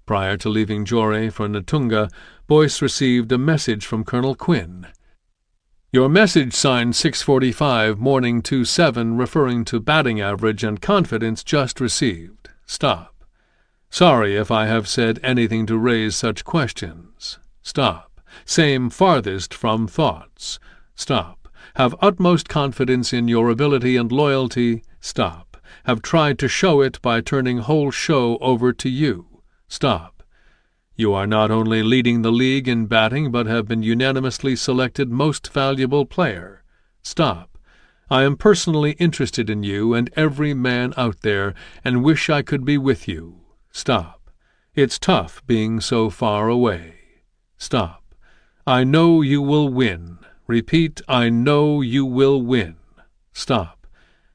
Prior to leaving Jory for Natunga, Boyce received a message from Colonel Quinn. "Your message signed 6:45, morning 2-7, referring to batting average and confidence just received. Stop. Sorry if I have said anything to raise such questions. Stop. Same farthest from thoughts. Stop. Have utmost confidence in your ability and loyalty. Stop. Have tried to show it by turning whole show over to you. Stop. You are not only leading the league in batting, but have been unanimously selected most valuable player. Stop. I am personally interested in you and every man out there, and wish I could be with you. Stop. It's tough being so far away. Stop. I know you will win. Repeat, I know you will win. Stop.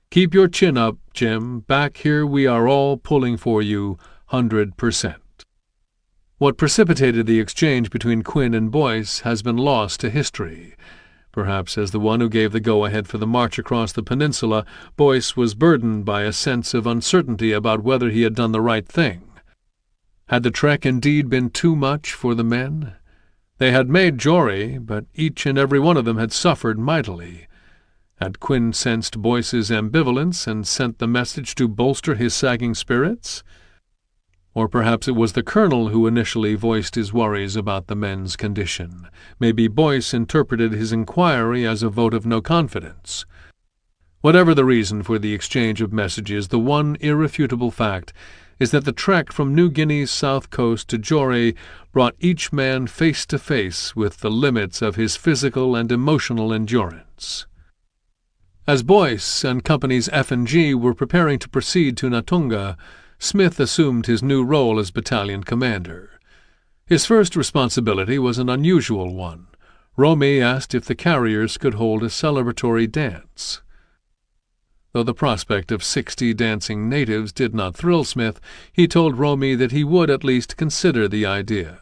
Keep your chin up, Jim. Back here we are all pulling for you. 100%. What precipitated the exchange between Quinn and Boyce has been lost to history. Perhaps as the one who gave the go-ahead for the march across the peninsula, Boyce was burdened by a sense of uncertainty about whether he had done the right thing. Had the trek indeed been too much for the men? They had made Jory, but each and every one of them had suffered mightily. Had Quinn sensed Boyce's ambivalence and sent the message to bolster his sagging spirits? Or perhaps it was the colonel who initially voiced his worries about the men's condition. Maybe Boyce interpreted his inquiry as a vote of no confidence. Whatever the reason for the exchange of messages, the one irrefutable fact is that the trek from New Guinea's south coast to Jory brought each man face to face with the limits of his physical and emotional endurance. As Boyce and Companies F and G were preparing to proceed to Natunga, Smith assumed his new role as battalion commander. His first responsibility was an unusual one. Romy asked if the carriers could hold a celebratory dance. Though the prospect of 60 dancing natives did not thrill Smith, he told Romy that he would at least consider the idea.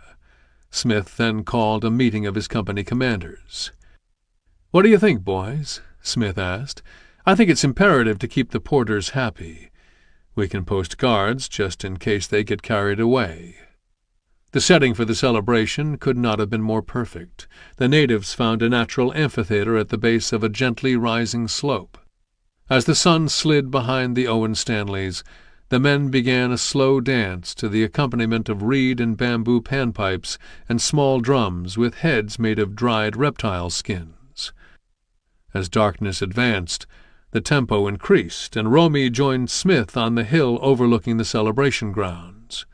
Smith then called a meeting of his company commanders. "What do you think, boys?" Smith asked. "I think it's imperative to keep the porters happy. We can post guards just in case they get carried away." The setting for the celebration could not have been more perfect. The natives found a natural amphitheater at the base of a gently rising slope. As the sun slid behind the Owen Stanleys, the men began a slow dance to the accompaniment of reed and bamboo panpipes and small drums with heads made of dried reptile skins. As darkness advanced, the tempo increased, and Romy joined Smith on the hill overlooking the celebration grounds.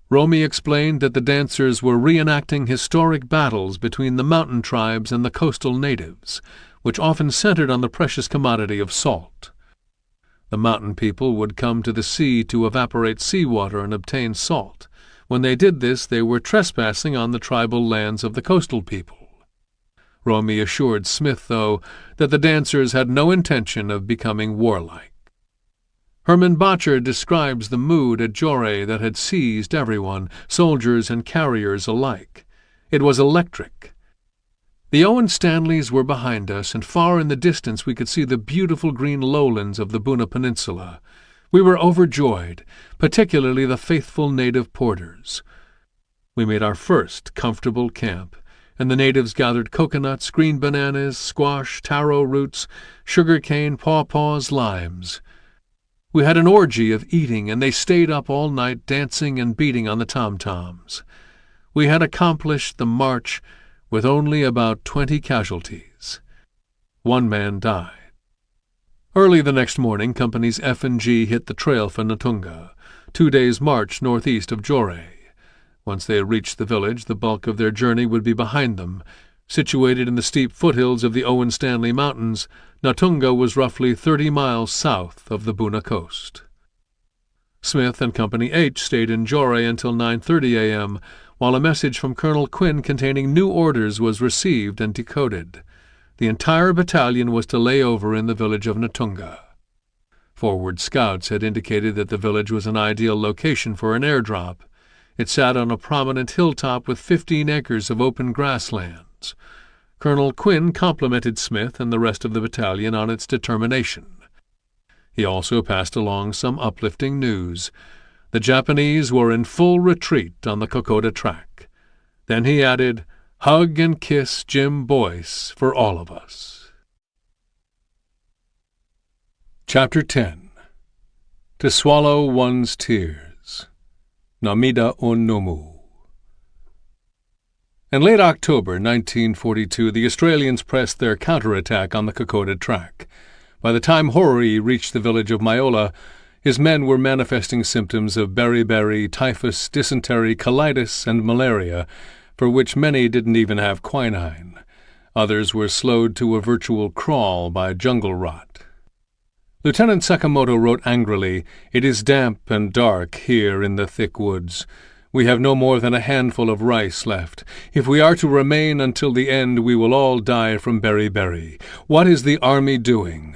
Romy explained that the dancers were reenacting historic battles between the mountain tribes and the coastal natives, which often centered on the precious commodity of salt. The mountain people would come to the sea to evaporate seawater and obtain salt. When they did this, they were trespassing on the tribal lands of the coastal people. Romy assured Smith, though, that the dancers had no intention of becoming warlike. Herman Bottcher describes the mood at Jory that had seized everyone, soldiers and carriers alike. It was electric. The Owen Stanleys were behind us, and far in the distance we could see the beautiful green lowlands of the Buna Peninsula. We were overjoyed, particularly the faithful native porters. We made our first comfortable camp, and the natives gathered coconuts, green bananas, squash, taro roots, sugar-cane, pawpaws, limes. We had an orgy of eating, and they stayed up all night dancing and beating on the tom-toms. We had accomplished the march with only about 20 casualties. One man died. Early the next morning, Companies F and G hit the trail for Natunga, 2 days' march northeast of Jory. Once they reached the village, the bulk of their journey would be behind them. Situated in the steep foothills of the Owen Stanley Mountains, Natunga was roughly 30 miles south of the Buna coast. Smith and Company H stayed in Jory until 9:30 a.m., while a message from Colonel Quinn containing new orders was received and decoded. The entire battalion was to lay over in the village of Natunga. Forward scouts had indicated that the village was an ideal location for an airdrop. It sat on a prominent hilltop with 15 acres of open grasslands. Colonel Quinn complimented Smith and the rest of the battalion on its determination. He also passed along some uplifting news. The Japanese were in full retreat on the Kokoda track. Then he added, "Hug and kiss Jim Boyce for all of us." Chapter 10. To Swallow One's Tears. Namida on Nomu. In late October 1942, the Australians pressed their counterattack on the Kokoda track. By the time Horry reached the village of Myola, his men were manifesting symptoms of beriberi, typhus, dysentery, colitis, and malaria, for which many didn't even have quinine. Others were slowed to a virtual crawl by jungle rot. Lieutenant Sakamoto wrote angrily, "It is damp and dark here in the thick woods. We have no more than a handful of rice left. If we are to remain until the end, we will all die from beriberi. What is the army doing?"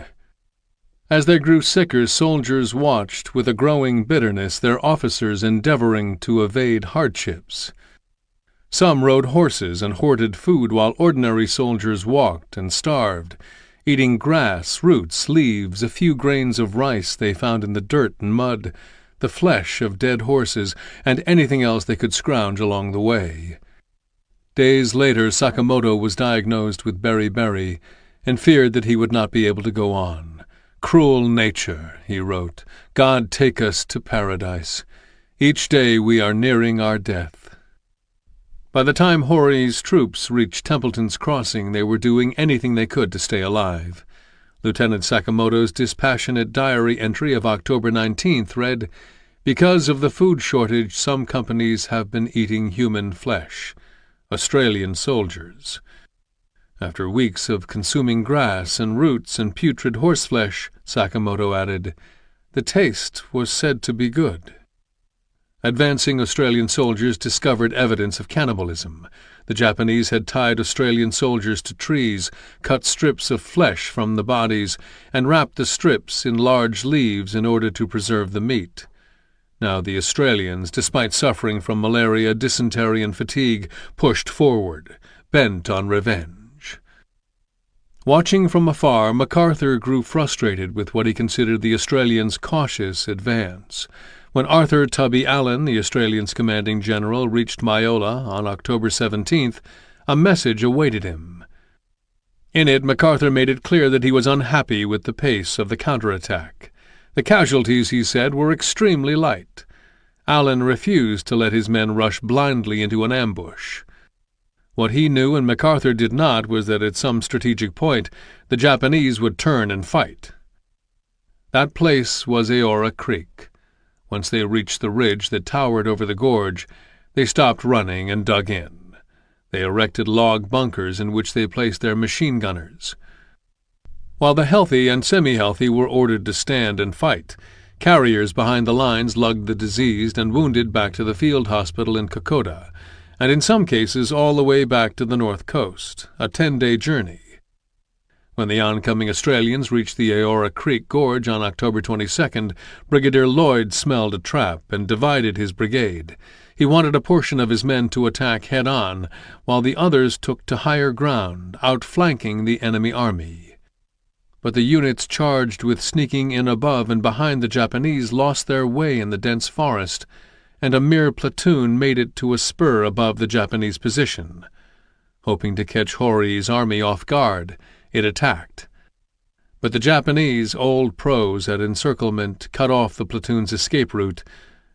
As they grew sicker, soldiers watched with a growing bitterness their officers endeavoring to evade hardships. Some rode horses and hoarded food while ordinary soldiers walked and starved, eating grass, roots, leaves, a few grains of rice they found in the dirt and mud, the flesh of dead horses, and anything else they could scrounge along the way. Days later, Sakamoto was diagnosed with beriberi and feared that he would not be able to go on. "Cruel nature," he wrote. "God take us to paradise. Each day we are nearing our death." By the time Hori's troops reached Templeton's Crossing, they were doing anything they could to stay alive. Lieutenant Sakamoto's dispassionate diary entry of October 19th read, "Because of the food shortage, some companies have been eating human flesh. Australian soldiers." After weeks of consuming grass and roots and putrid horseflesh, Sakamoto added, "the taste was said to be good." Advancing Australian soldiers discovered evidence of cannibalism. The Japanese had tied Australian soldiers to trees, cut strips of flesh from the bodies, and wrapped the strips in large leaves in order to preserve the meat. Now the Australians, despite suffering from malaria, dysentery, and fatigue, pushed forward, bent on revenge. Watching from afar, MacArthur grew frustrated with what he considered the Australians' cautious advance. When Arthur Tubby Allen, the Australians' commanding general, reached Myola on October 17th, a message awaited him. In it, MacArthur made it clear that he was unhappy with the pace of the counterattack. The casualties, he said, were extremely light. Allen refused to let his men rush blindly into an ambush. What he knew and MacArthur did not was that at some strategic point the Japanese would turn and fight. That place was Aora Creek. Once they reached the ridge that towered over the gorge, they stopped running and dug in. They erected log bunkers in which they placed their machine gunners. While the healthy and semi-healthy were ordered to stand and fight, carriers behind the lines lugged the diseased and wounded back to the field hospital in Kokoda, and in some cases all the way back to the north coast, a 10-day journey. When the oncoming Australians reached the Aora Creek Gorge on October 22nd, Brigadier Lloyd smelled a trap and divided his brigade. He wanted a portion of his men to attack head-on, while the others took to higher ground, outflanking the enemy army. But the units charged with sneaking in above and behind the Japanese lost their way in the dense forest, and a mere platoon made it to a spur above the Japanese position. Hoping to catch Hori's army off guard, it attacked. But the Japanese, old pros at encirclement, cut off the platoon's escape route,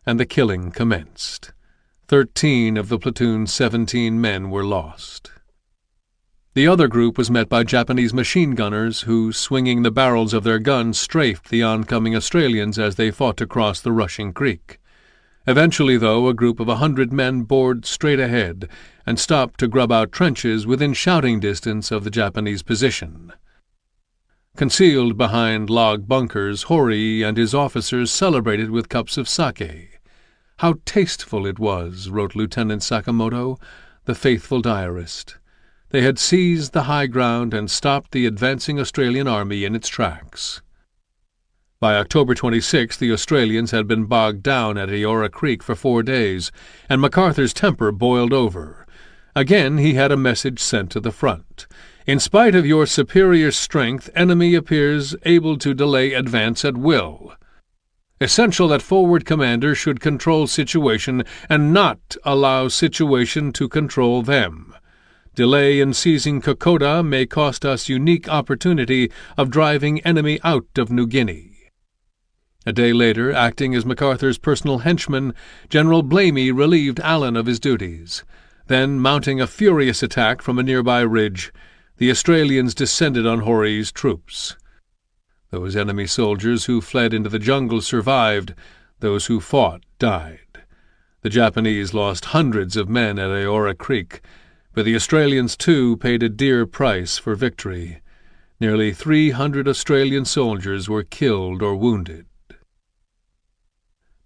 and the killing commenced. 13 of the platoon's 17 men were lost. The other group was met by Japanese machine gunners who, swinging the barrels of their guns, strafed the oncoming Australians as they fought to cross the rushing creek. Eventually, though, a group of 100 men bored straight ahead and stopped to grub out trenches within shouting distance of the Japanese position. Concealed behind log bunkers, Hori and his officers celebrated with cups of sake. "How tasteful it was," wrote Lieutenant Sakamoto, the faithful diarist. They had seized the high ground and stopped the advancing Australian army in its tracks. By October 26, the Australians had been bogged down at Aora Creek for 4 days, and MacArthur's temper boiled over. Again he had a message sent to the front. "In spite of your superior strength, enemy appears able to delay advance at will. Essential that forward commander should control situation and not allow situation to control them. Delay in seizing Kokoda may cost us unique opportunity of driving enemy out of New Guinea." A day later, acting as MacArthur's personal henchman, General Blamey relieved Allen of his duties. Then, mounting a furious attack from a nearby ridge, the Australians descended on Hori's troops. Those enemy soldiers who fled into the jungle survived. Those who fought died. The Japanese lost hundreds of men at Aora Creek, but the Australians, too, paid a dear price for victory. Nearly 300 Australian soldiers were killed or wounded.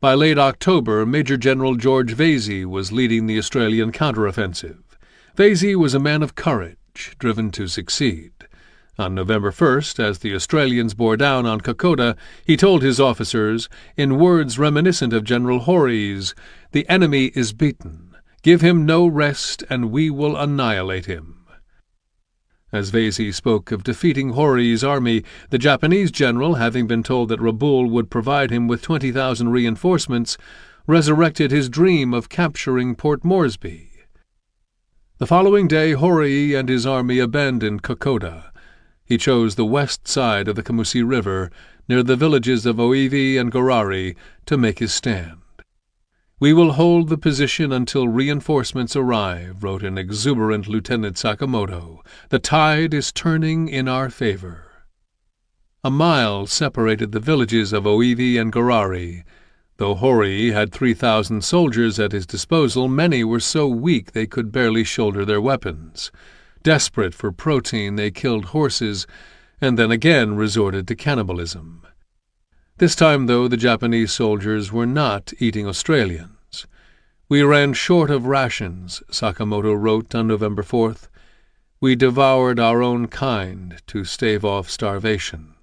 By late October, Major General George Vesey was leading the Australian counteroffensive. Vesey was a man of courage, driven to succeed. On November 1st, as the Australians bore down on Kokoda, he told his officers, in words reminiscent of General Horry's, "The enemy is beaten. Give him no rest, and we will annihilate him." As Vesey spoke of defeating Horry's army, the Japanese general, having been told that Rabaul would provide him with 20,000 reinforcements, resurrected his dream of capturing Port Moresby. The following day Horry and his army abandoned Kokoda. He chose the west side of the Kamusi River, near the villages of Oivi and Gorari, to make his stand. "We will hold the position until reinforcements arrive," wrote an exuberant Lieutenant Sakamoto. "The tide is turning in our favor." A mile separated the villages of Oivi and Gorari. Though Horry had 3,000 soldiers at his disposal, many were so weak they could barely shoulder their weapons. Desperate for protein, they killed horses, and then again resorted to cannibalism. This time, though, the Japanese soldiers were not eating Australians. "We ran short of rations," Sakamoto wrote on November 4th. "We devoured our own kind to stave off starvation."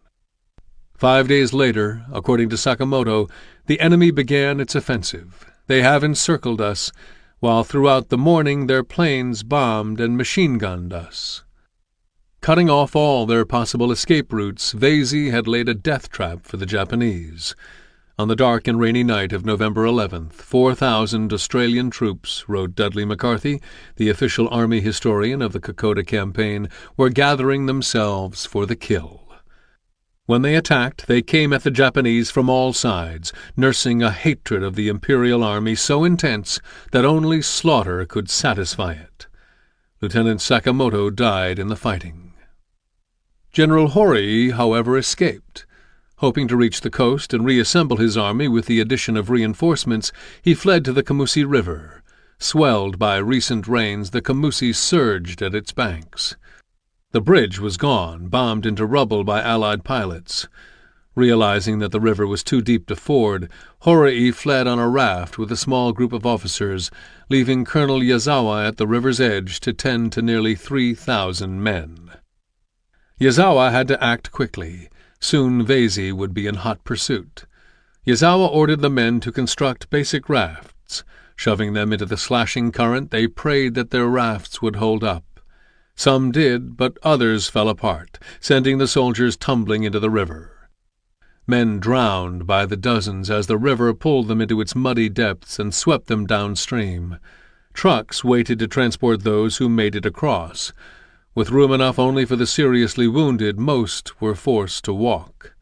5 days later, according to Sakamoto, the enemy began its offensive. "They have encircled us, while throughout the morning their planes bombed and machine-gunned us." Cutting off all their possible escape routes, Vesey had laid a death trap for the Japanese. On the dark and rainy night of November 11th, 4,000 Australian troops, wrote Dudley McCarthy, the official army historian of the Kokoda campaign, were gathering themselves for the kill. When they attacked, they came at the Japanese from all sides, nursing a hatred of the Imperial Army so intense that only slaughter could satisfy it. Lieutenant Sakamoto died in the fighting. General Horry, however, escaped. Hoping to reach the coast and reassemble his army with the addition of reinforcements, he fled to the Kamusi River. Swelled by recent rains, the Kamusi surged at its banks. The bridge was gone, bombed into rubble by Allied pilots. Realizing that the river was too deep to ford, Horry fled on a raft with a small group of officers, leaving Colonel Yazawa at the river's edge to tend to nearly 3,000 men. Yazawa had to act quickly. Soon Vesey would be in hot pursuit. Yazawa ordered the men to construct basic rafts. Shoving them into the slashing current, they prayed that their rafts would hold up. Some did, but others fell apart, sending the soldiers tumbling into the river. Men drowned by the dozens as the river pulled them into its muddy depths and swept them downstream. Trucks waited to transport those who made it across. With room enough only for the seriously wounded, most were forced to walk.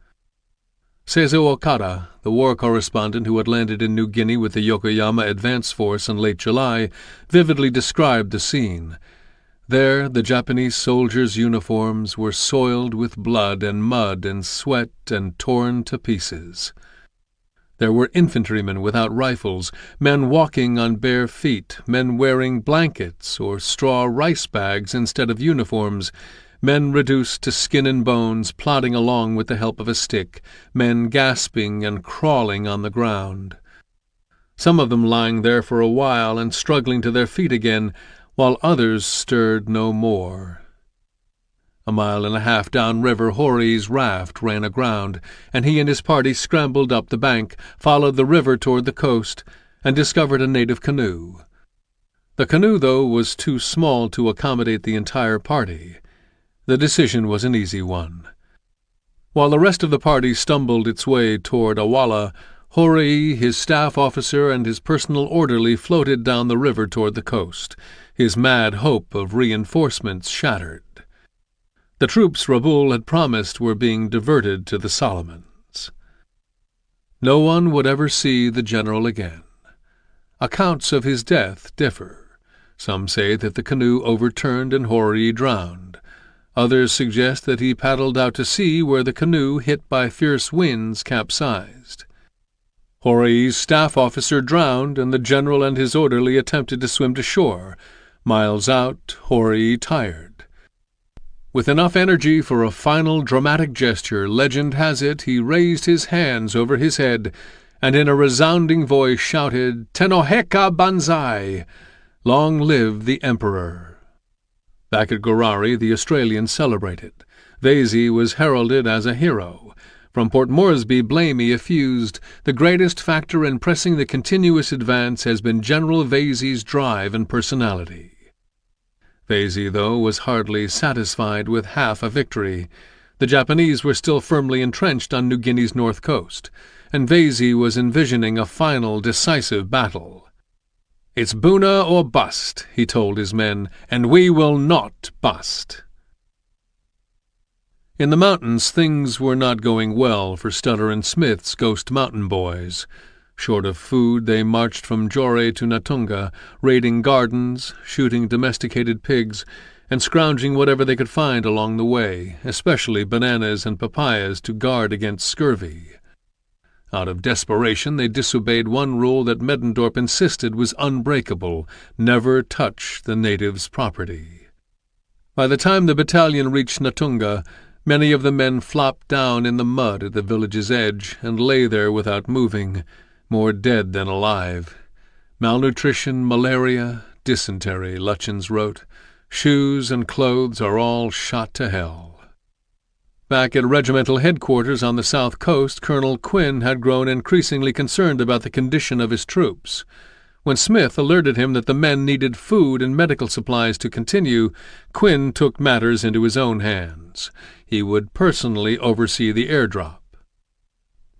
Seizo Okada, the war correspondent who had landed in New Guinea with the Yokoyama advance force in late July, vividly described the scene. There the Japanese soldiers' uniforms were soiled with blood and mud and sweat and torn to pieces. There were infantrymen without rifles, men walking on bare feet, men wearing blankets or straw rice bags instead of uniforms, men reduced to skin and bones, plodding along with the help of a stick, men gasping and crawling on the ground. Some of them lying there for a while and struggling to their feet again, while others stirred no more. A mile and a half downriver, Horry's raft ran aground, and he and his party scrambled up the bank, followed the river toward the coast, and discovered a native canoe. The canoe, though, was too small to accommodate the entire party. The decision was an easy one. While the rest of the party stumbled its way toward Awala, Horry, his staff officer, and his personal orderly floated down the river toward the coast, his mad hope of reinforcements shattered. The troops Rabaul had promised were being diverted to the Solomons. No one would ever see the general again. Accounts of his death differ. Some say that the canoe overturned and Horry drowned. Others suggest that he paddled out to sea where the canoe, hit by fierce winds, capsized. Horry's staff officer drowned, and the general and his orderly attempted to swim to shore. Miles out, Horry tired. With enough energy for a final dramatic gesture, legend has it, he raised his hands over his head and in a resounding voice shouted, "Tenoheka Banzai! Long live the Emperor!" Back at Gorari, the Australians celebrated. Vesey was heralded as a hero. From Port Moresby, Blamey effused, "The greatest factor in pressing the continuous advance has been General Vesey's drive and personality." Vesey, though, was hardly satisfied with half a victory. The Japanese were still firmly entrenched on New Guinea's north coast, and Vesey was envisioning a final, decisive battle. "It's Boona or bust," he told his men, "and we will not bust." In the mountains things were not going well for Stutter and Smith's Ghost Mountain boys. Short of food, they marched from Jore to Natunga, raiding gardens, shooting domesticated pigs, and scrounging whatever they could find along the way, especially bananas and papayas to guard against scurvy. Out of desperation, they disobeyed one rule that Middendorp insisted was unbreakable: never touch the natives' property. By the time the battalion reached Natunga, many of the men flopped down in the mud at the village's edge and lay there without moving, more dead than alive. Malnutrition, malaria, dysentery, Lutyens wrote. Shoes and clothes are all shot to hell. Back at regimental headquarters on the south coast, Colonel Quinn had grown increasingly concerned about the condition of his troops. When Smith alerted him that the men needed food and medical supplies to continue, Quinn took matters into his own hands. He would personally oversee the airdrop.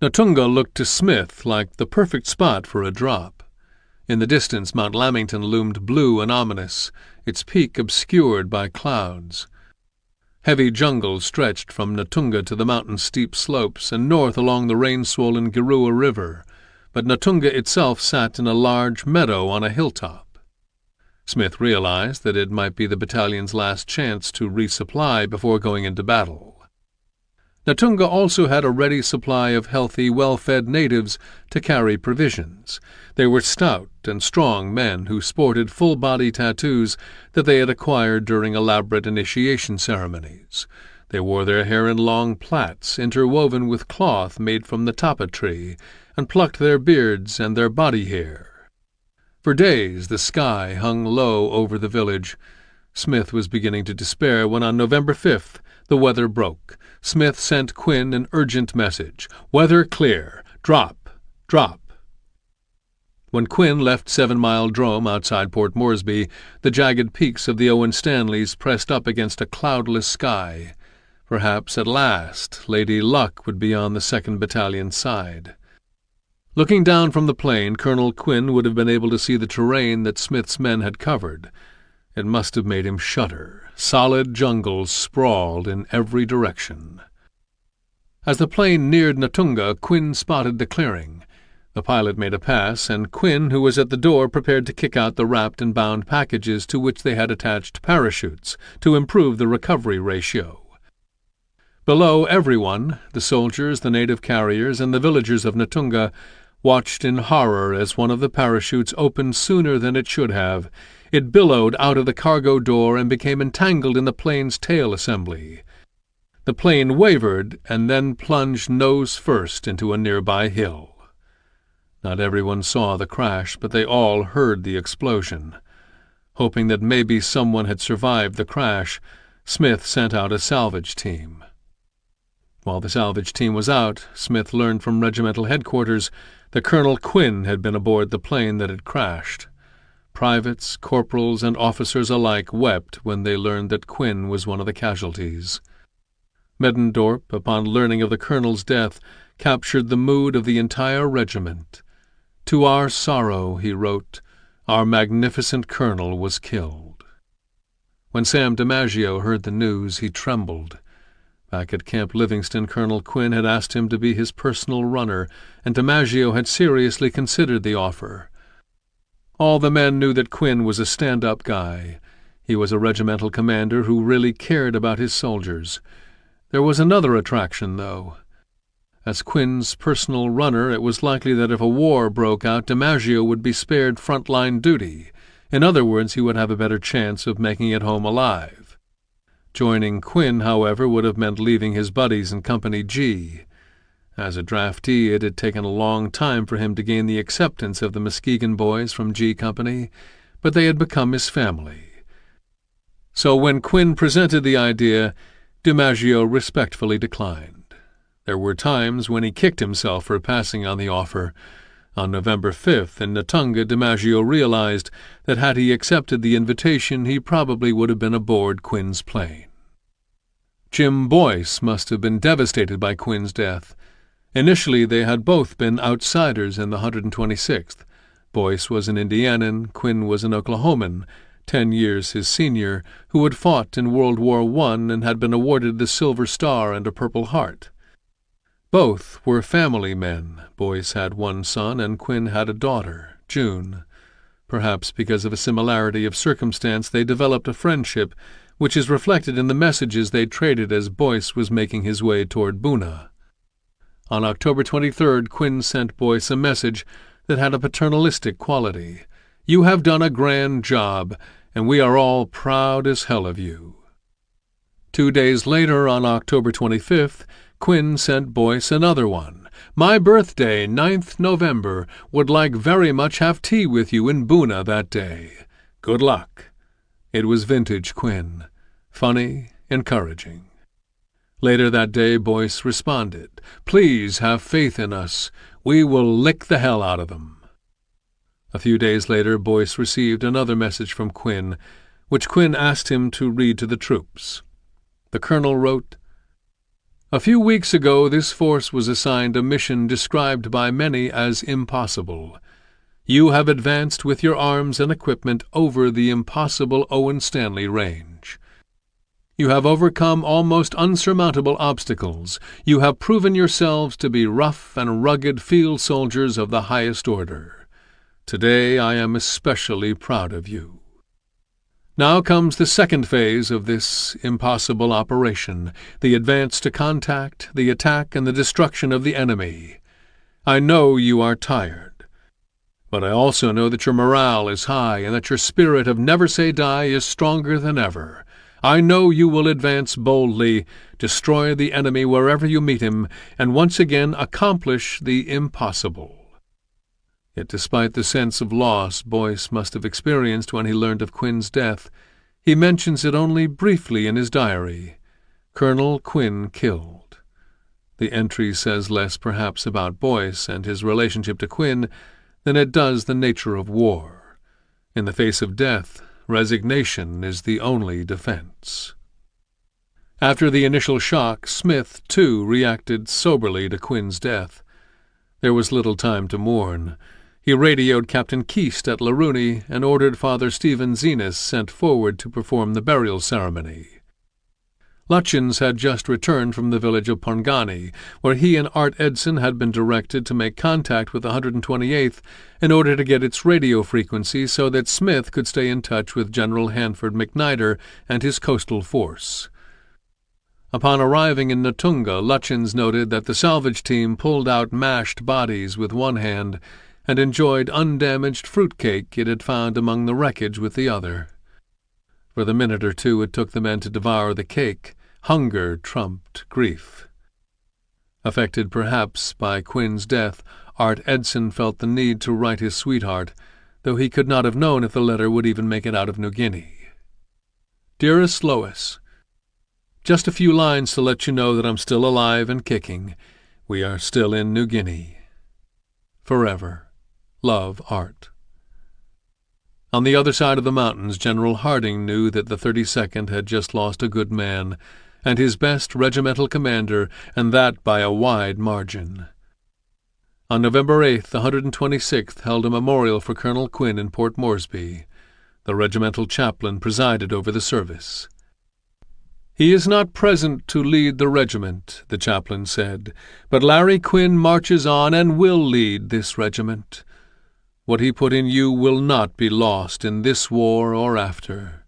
Natunga looked to Smith like the perfect spot for a drop. In the distance, Mount Lamington loomed blue and ominous, its peak obscured by clouds. Heavy jungle stretched from Natunga to the mountain's steep slopes and north along the rain-swollen Girua River, but Natunga itself sat in a large meadow on a hilltop. Smith realized that it might be the battalion's last chance to resupply before going into battle. Natunga also had a ready supply of healthy, well-fed natives to carry provisions. They were stout and strong men who sported full-body tattoos that they had acquired during elaborate initiation ceremonies. They wore their hair in long plaits interwoven with cloth made from the tapa tree, and plucked their beards and their body hair. For days the sky hung low over the village. Smith was beginning to despair when on November 5th the weather broke. Smith sent Quinn an urgent message: "Weather clear. Drop. Drop." When Quinn left 7 Mile Drome outside Port Moresby, the jagged peaks of the Owen Stanleys pressed up against a cloudless sky. Perhaps at last Lady Luck would be on the 2nd Battalion's side. Looking down from the plain, Colonel Quinn would have been able to see the terrain that Smith's men had covered. It must have made him shudder. Solid jungles sprawled in every direction. As the plane neared Natunga, Quinn spotted the clearing. The pilot made a pass, and Quinn, who was at the door, prepared to kick out the wrapped and bound packages to which they had attached parachutes to improve the recovery ratio. Below, everyone, the soldiers, the native carriers, and the villagers of Natunga, watched in horror as one of the parachutes opened sooner than it should have. It billowed out of the cargo door and became entangled in the plane's tail assembly. The plane wavered and then plunged nose first into a nearby hill. Not everyone saw the crash, but they all heard the explosion. Hoping that maybe someone had survived the crash, Smith sent out a salvage team. While the salvage team was out, Smith learned from regimental headquarters that Colonel Quinn had been aboard the plane that had crashed. Privates, corporals, and officers alike wept when they learned that Quinn was one of the casualties. Middendorp, upon learning of the colonel's death, captured the mood of the entire regiment. "To our sorrow," he wrote, "our magnificent colonel was killed." When Sam DiMaggio heard the news, he trembled. Back at Camp Livingston, Colonel Quinn had asked him to be his personal runner, and DiMaggio had seriously considered the offer. All the men knew that Quinn was a stand-up guy. He was a regimental commander who really cared about his soldiers. There was another attraction, though. As Quinn's personal runner, it was likely that if a war broke out, DiMaggio would be spared front-line duty. In other words, he would have a better chance of making it home alive. Joining Quinn, however, would have meant leaving his buddies in Company G. As a draftee, it had taken a long time for him to gain the acceptance of the Muskegon boys from G Company, but they had become his family. So when Quinn presented the idea, DiMaggio respectfully declined. There were times when he kicked himself for passing on the offer. On November 5th, in Natunga, DiMaggio realized that had he accepted the invitation, he probably would have been aboard Quinn's plane. Jim Boyce must have been devastated by Quinn's death. Initially, they had both been outsiders in the 126th. Boyce was an Indianan, Quinn was an Oklahoman, 10 years his senior, who had fought in World War I and had been awarded the Silver Star and a Purple Heart. Both were family men. Boyce had one son, and Quinn had a daughter, June. Perhaps because of a similarity of circumstance, they developed a friendship, which is reflected in the messages they traded as Boyce was making his way toward Buna. On October 23rd, Quinn sent Boyce a message that had a paternalistic quality. "You have done a grand job, and we are all proud as hell of you." 2 days later, on October 25th, Quinn sent Boyce another one. "My birthday, 9th November. Would like very much have tea with you in Buna that day. Good luck." It was vintage Quinn. Funny, encouraging. Later that day, Boyce responded, "Please have faith in us. We will lick the hell out of them." A few days later, Boyce received another message from Quinn, which Quinn asked him to read to the troops. The colonel wrote, "A few weeks ago this force was assigned a mission described by many as impossible. You have advanced with your arms and equipment over the impossible Owen Stanley range. You have overcome almost unsurmountable obstacles. You have proven yourselves to be rough and rugged field soldiers of the highest order. Today I am especially proud of you. Now comes the second phase of this impossible operation, the advance to contact, the attack, and the destruction of the enemy. I know you are tired, but I also know that your morale is high and that your spirit of never say die is stronger than ever. I know you will advance boldly, destroy the enemy wherever you meet him, and once again accomplish the impossible." Yet despite the sense of loss Boyce must have experienced when he learned of Quinn's death, he mentions it only briefly in his diary. Colonel Quinn killed. The entry says less perhaps about Boyce and his relationship to Quinn than it does the nature of war. In the face of death, resignation is the only defense. After the initial shock, Smith, too, reacted soberly to Quinn's death. There was little time to mourn. He radioed Captain Keast at Laruni and ordered Father Stephen Zenas sent forward to perform the burial ceremony. Lutchins had just returned from the village of Pongani, where he and Art Edson had been directed to make contact with the 128th in order to get its radio frequency so that Smith could stay in touch with General Hanford McNider and his coastal force. Upon arriving in Natunga, Lutchins noted that the salvage team pulled out mashed bodies with one hand and enjoyed undamaged fruitcake it had found among the wreckage with the other. For the minute or two it took the men to devour the cake, hunger trumped grief. Affected perhaps by Quinn's death, Art Edson felt the need to write his sweetheart, though he could not have known if the letter would even make it out of New Guinea. Dearest Lois, just a few lines to let you know that I'm still alive and kicking. We are still in New Guinea. Forever. Love, Art. On the other side of the mountains, General Harding knew that the 32nd had just lost a good man, and his best regimental commander, and that by a wide margin. On November 8th, the 126th held a memorial for Colonel Quinn in Port Moresby. The regimental chaplain presided over the service. "He is not present to lead the regiment," the chaplain said, "but Larry Quinn marches on and will lead this regiment. What he put in you will not be lost in this war or after.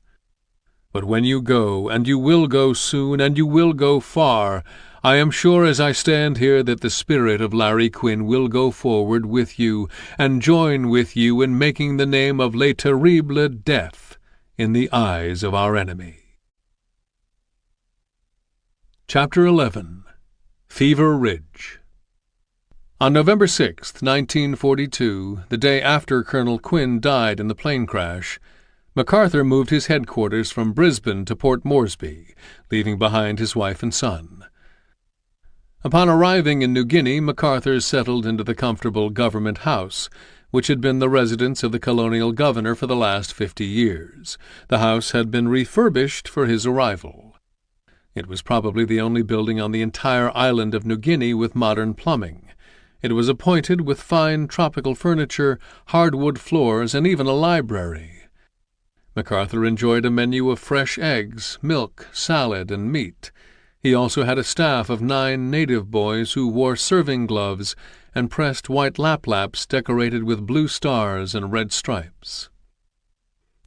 But when you go, and you will go soon, and you will go far, I am sure as I stand here that the spirit of Larry Quinn will go forward with you and join with you in making the name of Le Terrible death in the eyes of our enemy." Chapter 11. Fever Ridge. On November 6, 1942, the day after Colonel Quinn died in the plane crash, MacArthur moved his headquarters from Brisbane to Port Moresby, leaving behind his wife and son. Upon arriving in New Guinea, MacArthur settled into the comfortable government house, which had been the residence of the colonial governor for the last 50 years. The house had been refurbished for his arrival. It was probably the only building on the entire island of New Guinea with modern plumbing. It was appointed with fine tropical furniture, hardwood floors, and even a library. MacArthur enjoyed a menu of fresh eggs, milk, salad, and meat. He also had a staff of 9 native boys who wore serving gloves and pressed white laplaps decorated with blue stars and red stripes.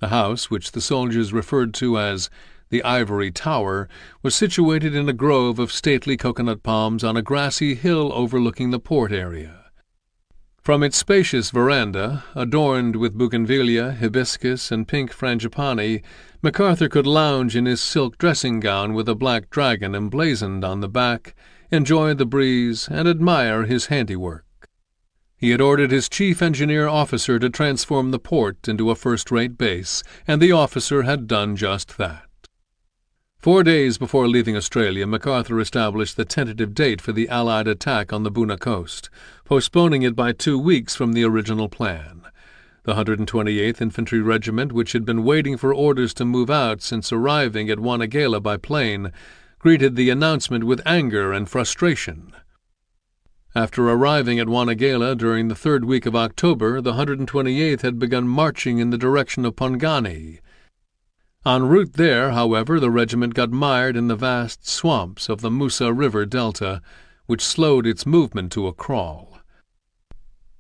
The house, which the soldiers referred to as the Ivory Tower, was situated in a grove of stately coconut palms on a grassy hill overlooking the port area. From its spacious veranda, adorned with bougainvillea, hibiscus, and pink frangipani, MacArthur could lounge in his silk dressing-gown with a black dragon emblazoned on the back, enjoy the breeze, and admire his handiwork. He had ordered his chief engineer officer to transform the port into a first-rate base, and the officer had done just that. 4 days before leaving Australia, MacArthur established the tentative date for the Allied attack on the Buna coast, postponing it by 2 weeks from the original plan. The 128th Infantry Regiment, which had been waiting for orders to move out since arriving at Wanagala by plane, greeted the announcement with anger and frustration. After arriving at Wanagala during the 3rd week of October, the 128th had begun marching in the direction of Pongani. En route there, however, the regiment got mired in the vast swamps of the Musa River delta, which slowed its movement to a crawl.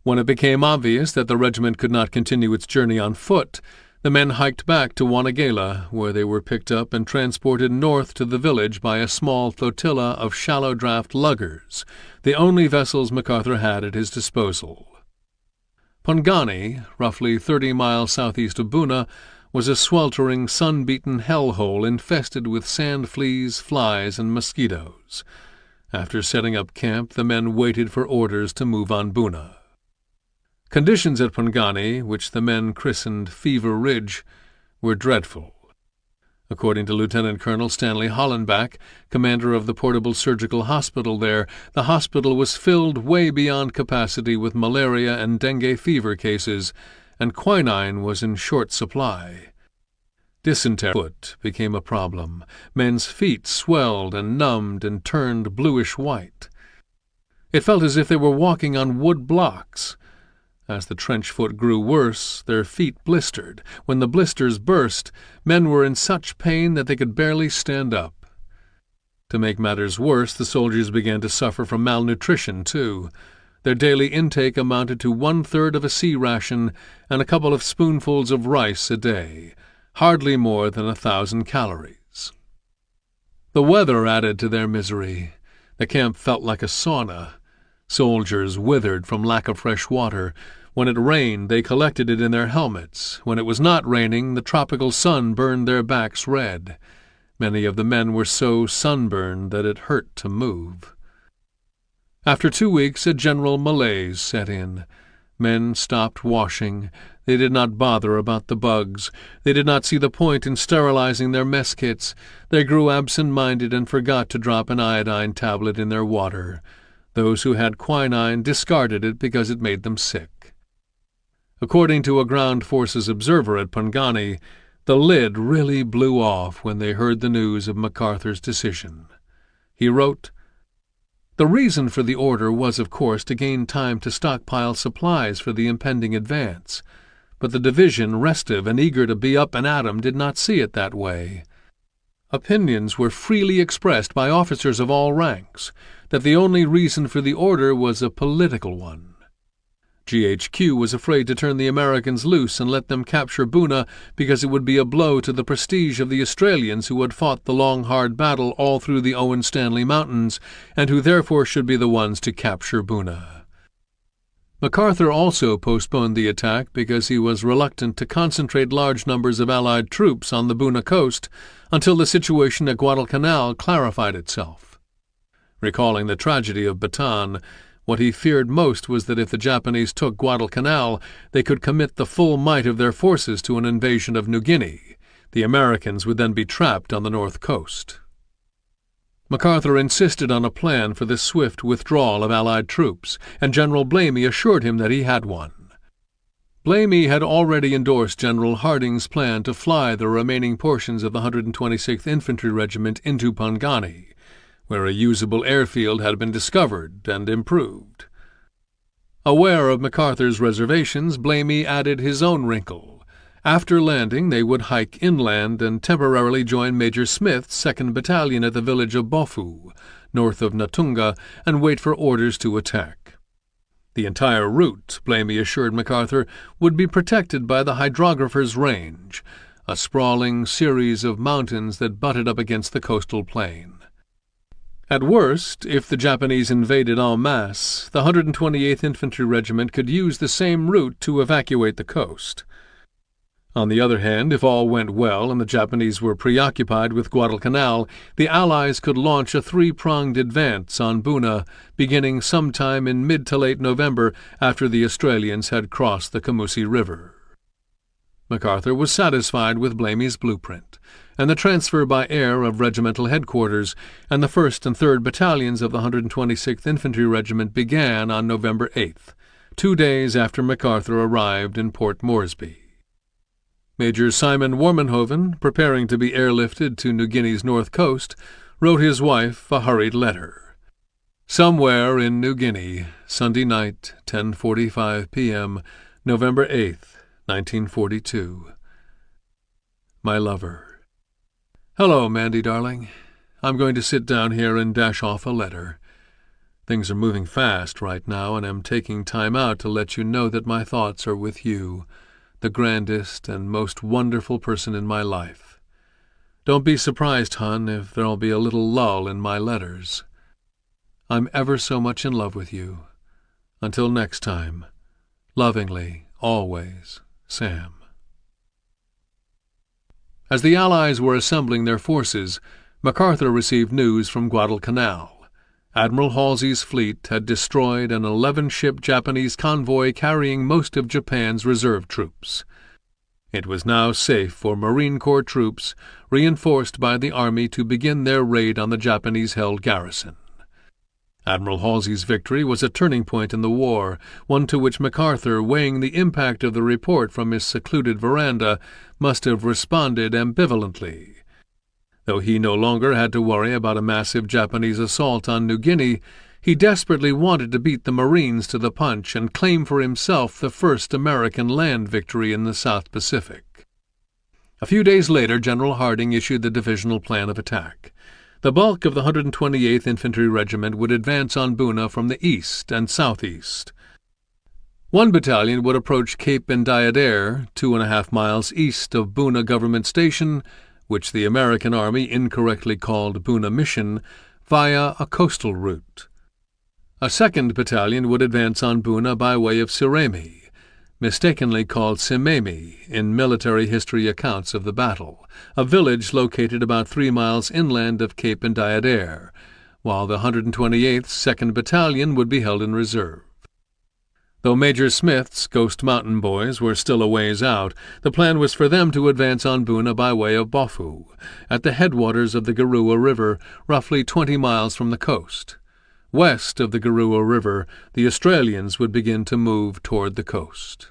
When it became obvious that the regiment could not continue its journey on foot, the men hiked back to Wanagala, where they were picked up and transported north to the village by a small flotilla of shallow-draft luggers, the only vessels MacArthur had at his disposal. Pongani, roughly 30 miles southeast of Buna, was a sweltering, sun-beaten hellhole infested with sand fleas, flies, and mosquitoes. After setting up camp, the men waited for orders to move on Buna. Conditions at Pongani, which the men christened Fever Ridge, were dreadful. According to Lieutenant Colonel Stanley Hollenbach, commander of the portable surgical hospital there, the hospital was filled way beyond capacity with malaria and dengue fever cases, and quinine was in short supply. Dysentery became a problem. Men's feet swelled and numbed and turned bluish-white. It felt as if they were walking on wood blocks. As the trench foot grew worse, their feet blistered. When the blisters burst, men were in such pain that they could barely stand up. To make matters worse, the soldiers began to suffer from malnutrition, too. Their daily intake amounted to 1/3 of a sea ration and a couple of spoonfuls of rice a day, hardly more than 1,000 calories. The weather added to their misery. The camp felt like a sauna. Soldiers withered from lack of fresh water. When it rained, they collected it in their helmets. When it was not raining, the tropical sun burned their backs red. Many of the men were so sunburned that it hurt to move. After 2 weeks, a general malaise set in. Men stopped washing. They did not bother about the bugs. They did not see the point in sterilizing their mess kits. They grew absent-minded and forgot to drop an iodine tablet in their water. Those who had quinine discarded it because it made them sick. According to a ground forces observer at Pongani, the lid really blew off when they heard the news of MacArthur's decision. He wrote, "The reason for the order was, of course, to gain time to stockpile supplies for the impending advance, but the division, restive and eager to be up and at 'em, did not see it that way. Opinions were freely expressed by officers of all ranks that the only reason for the order was a political one. GHQ was afraid to turn the Americans loose and let them capture Buna because it would be a blow to the prestige of the Australians who had fought the long, hard battle all through the Owen Stanley Mountains and who therefore should be the ones to capture Buna. MacArthur also postponed the attack because he was reluctant to concentrate large numbers of Allied troops on the Buna coast until the situation at Guadalcanal clarified itself. Recalling the tragedy of Bataan, What he feared most was that if the Japanese took Guadalcanal, they could commit the full might of their forces to an invasion of New Guinea. The Americans would then be trapped on the north coast. MacArthur insisted on a plan for the swift withdrawal of Allied troops, and General Blamey assured him that he had one. Blamey had already endorsed General Harding's plan to fly the remaining portions of the 126th Infantry Regiment into Pangani, where a usable airfield had been discovered and improved. Aware of MacArthur's reservations, Blamey added his own wrinkle. After landing, they would hike inland and temporarily join Major Smith's 2nd Battalion at the village of Bofu, north of Natunga, and wait for orders to attack. The entire route, Blamey assured MacArthur, would be protected by the Hydrographer's Range, a sprawling series of mountains that butted up against the coastal plain. At worst, if the Japanese invaded en masse, the 128th Infantry Regiment could use the same route to evacuate the coast. On the other hand, if all went well and the Japanese were preoccupied with Guadalcanal, the Allies could launch a three-pronged advance on Buna, beginning sometime in mid to late November after the Australians had crossed the Camusi River. MacArthur was satisfied with Blamey's blueprint, and the transfer by air of regimental headquarters and the 1st and 3rd Battalions of the 126th Infantry Regiment began on November 8th, 2 days after MacArthur arrived in Port Moresby. Major Simon Warmanhoven, preparing to be airlifted to New Guinea's north coast, wrote his wife a hurried letter. Somewhere in New Guinea, Sunday night, 10:45 p.m., November 8th, 1942. My lover. Hello, Mandy, darling. I'm going to sit down here and dash off a letter. Things are moving fast right now, and I'm taking time out to let you know that my thoughts are with you, the grandest and most wonderful person in my life. Don't be surprised, hon, if there'll be a little lull in my letters. I'm ever so much in love with you. Until next time, lovingly, always, Sam. As the Allies were assembling their forces, MacArthur received news from Guadalcanal. Admiral Halsey's fleet had destroyed an 11-ship Japanese convoy carrying most of Japan's reserve troops. It was now safe for Marine Corps troops, reinforced by the Army, to begin their raid on the Japanese-held garrison. Admiral Halsey's victory was a turning point in the war, one to which MacArthur, weighing the impact of the report from his secluded veranda, must have responded ambivalently. Though he no longer had to worry about a massive Japanese assault on New Guinea, he desperately wanted to beat the Marines to the punch and claim for himself the first American land victory in the South Pacific. A few days later, General Harding issued the divisional plan of attack. The bulk of the 128th Infantry Regiment would advance on Buna from the east and southeast. One battalion would approach Cape Ndiadere, 2.5 miles east of Buna Government Station, which the American Army incorrectly called Buna Mission, via a coastal route. A second battalion would advance on Buna by way of Siremi, mistakenly called Simemi in military history accounts of the battle, a village located about 3 miles inland of Cape Ndiadere, while the 128th 2nd Battalion would be held in reserve. Though Major Smith's Ghost Mountain Boys were still a ways out, the plan was for them to advance on Buna by way of Bofu, at the headwaters of the Garua River, roughly 20 miles from the coast. West of the Garua River, the Australians would begin to move toward the coast.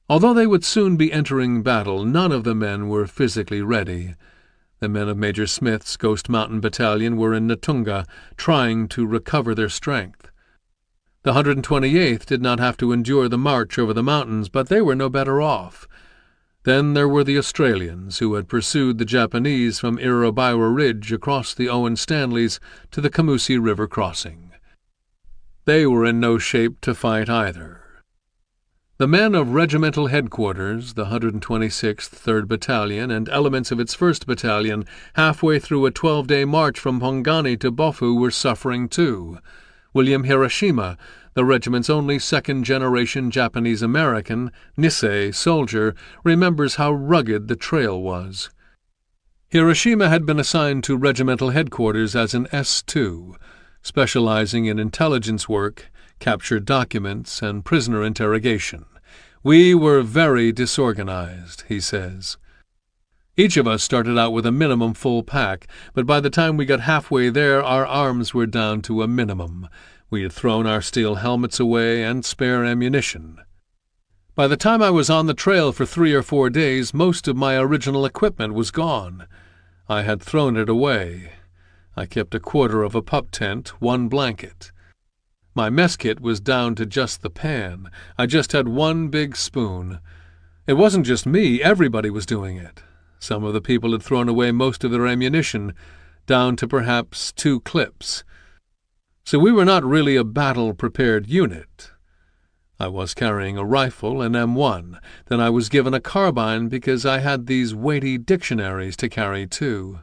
Although they would soon be entering battle, none of the men were physically ready. The men of Major Smith's Ghost Mountain Battalion were in Natunga, trying to recover their strength. The 128th did not have to endure the march over the mountains, but they were no better off. Then there were the Australians, who had pursued the Japanese from Irabaiwa Ridge across the Owen Stanleys to the Camusi River crossing. They were in no shape to fight either. The men of regimental headquarters, the 126th 3rd Battalion, and elements of its 1st Battalion, halfway through a 12-day march from Pongani to Bofu, were suffering too. William Hiroshima, the regiment's only second-generation Japanese-American, Nisei, soldier, remembers how rugged the trail was. Hiroshima had been assigned to regimental headquarters as an S2. specializing in intelligence work, captured documents, and prisoner interrogation. We were very disorganized, he says. Each of us started out with a minimum full pack, but by the time we got halfway there, our arms were down to a minimum. We had thrown our steel helmets away and spare ammunition. By the time I was on the trail for 3 or 4 days, most of my original equipment was gone. I had thrown it away. I kept a quarter of a pup tent, 1 blanket. My mess kit was down to just the pan. I just had 1 big spoon. It wasn't just me, everybody was doing it. Some of the people had thrown away most of their ammunition, down to perhaps 2 clips. So we were not really a battle-prepared unit. I was carrying a rifle, an M1. Then I was given a carbine because I had these weighty dictionaries to carry too.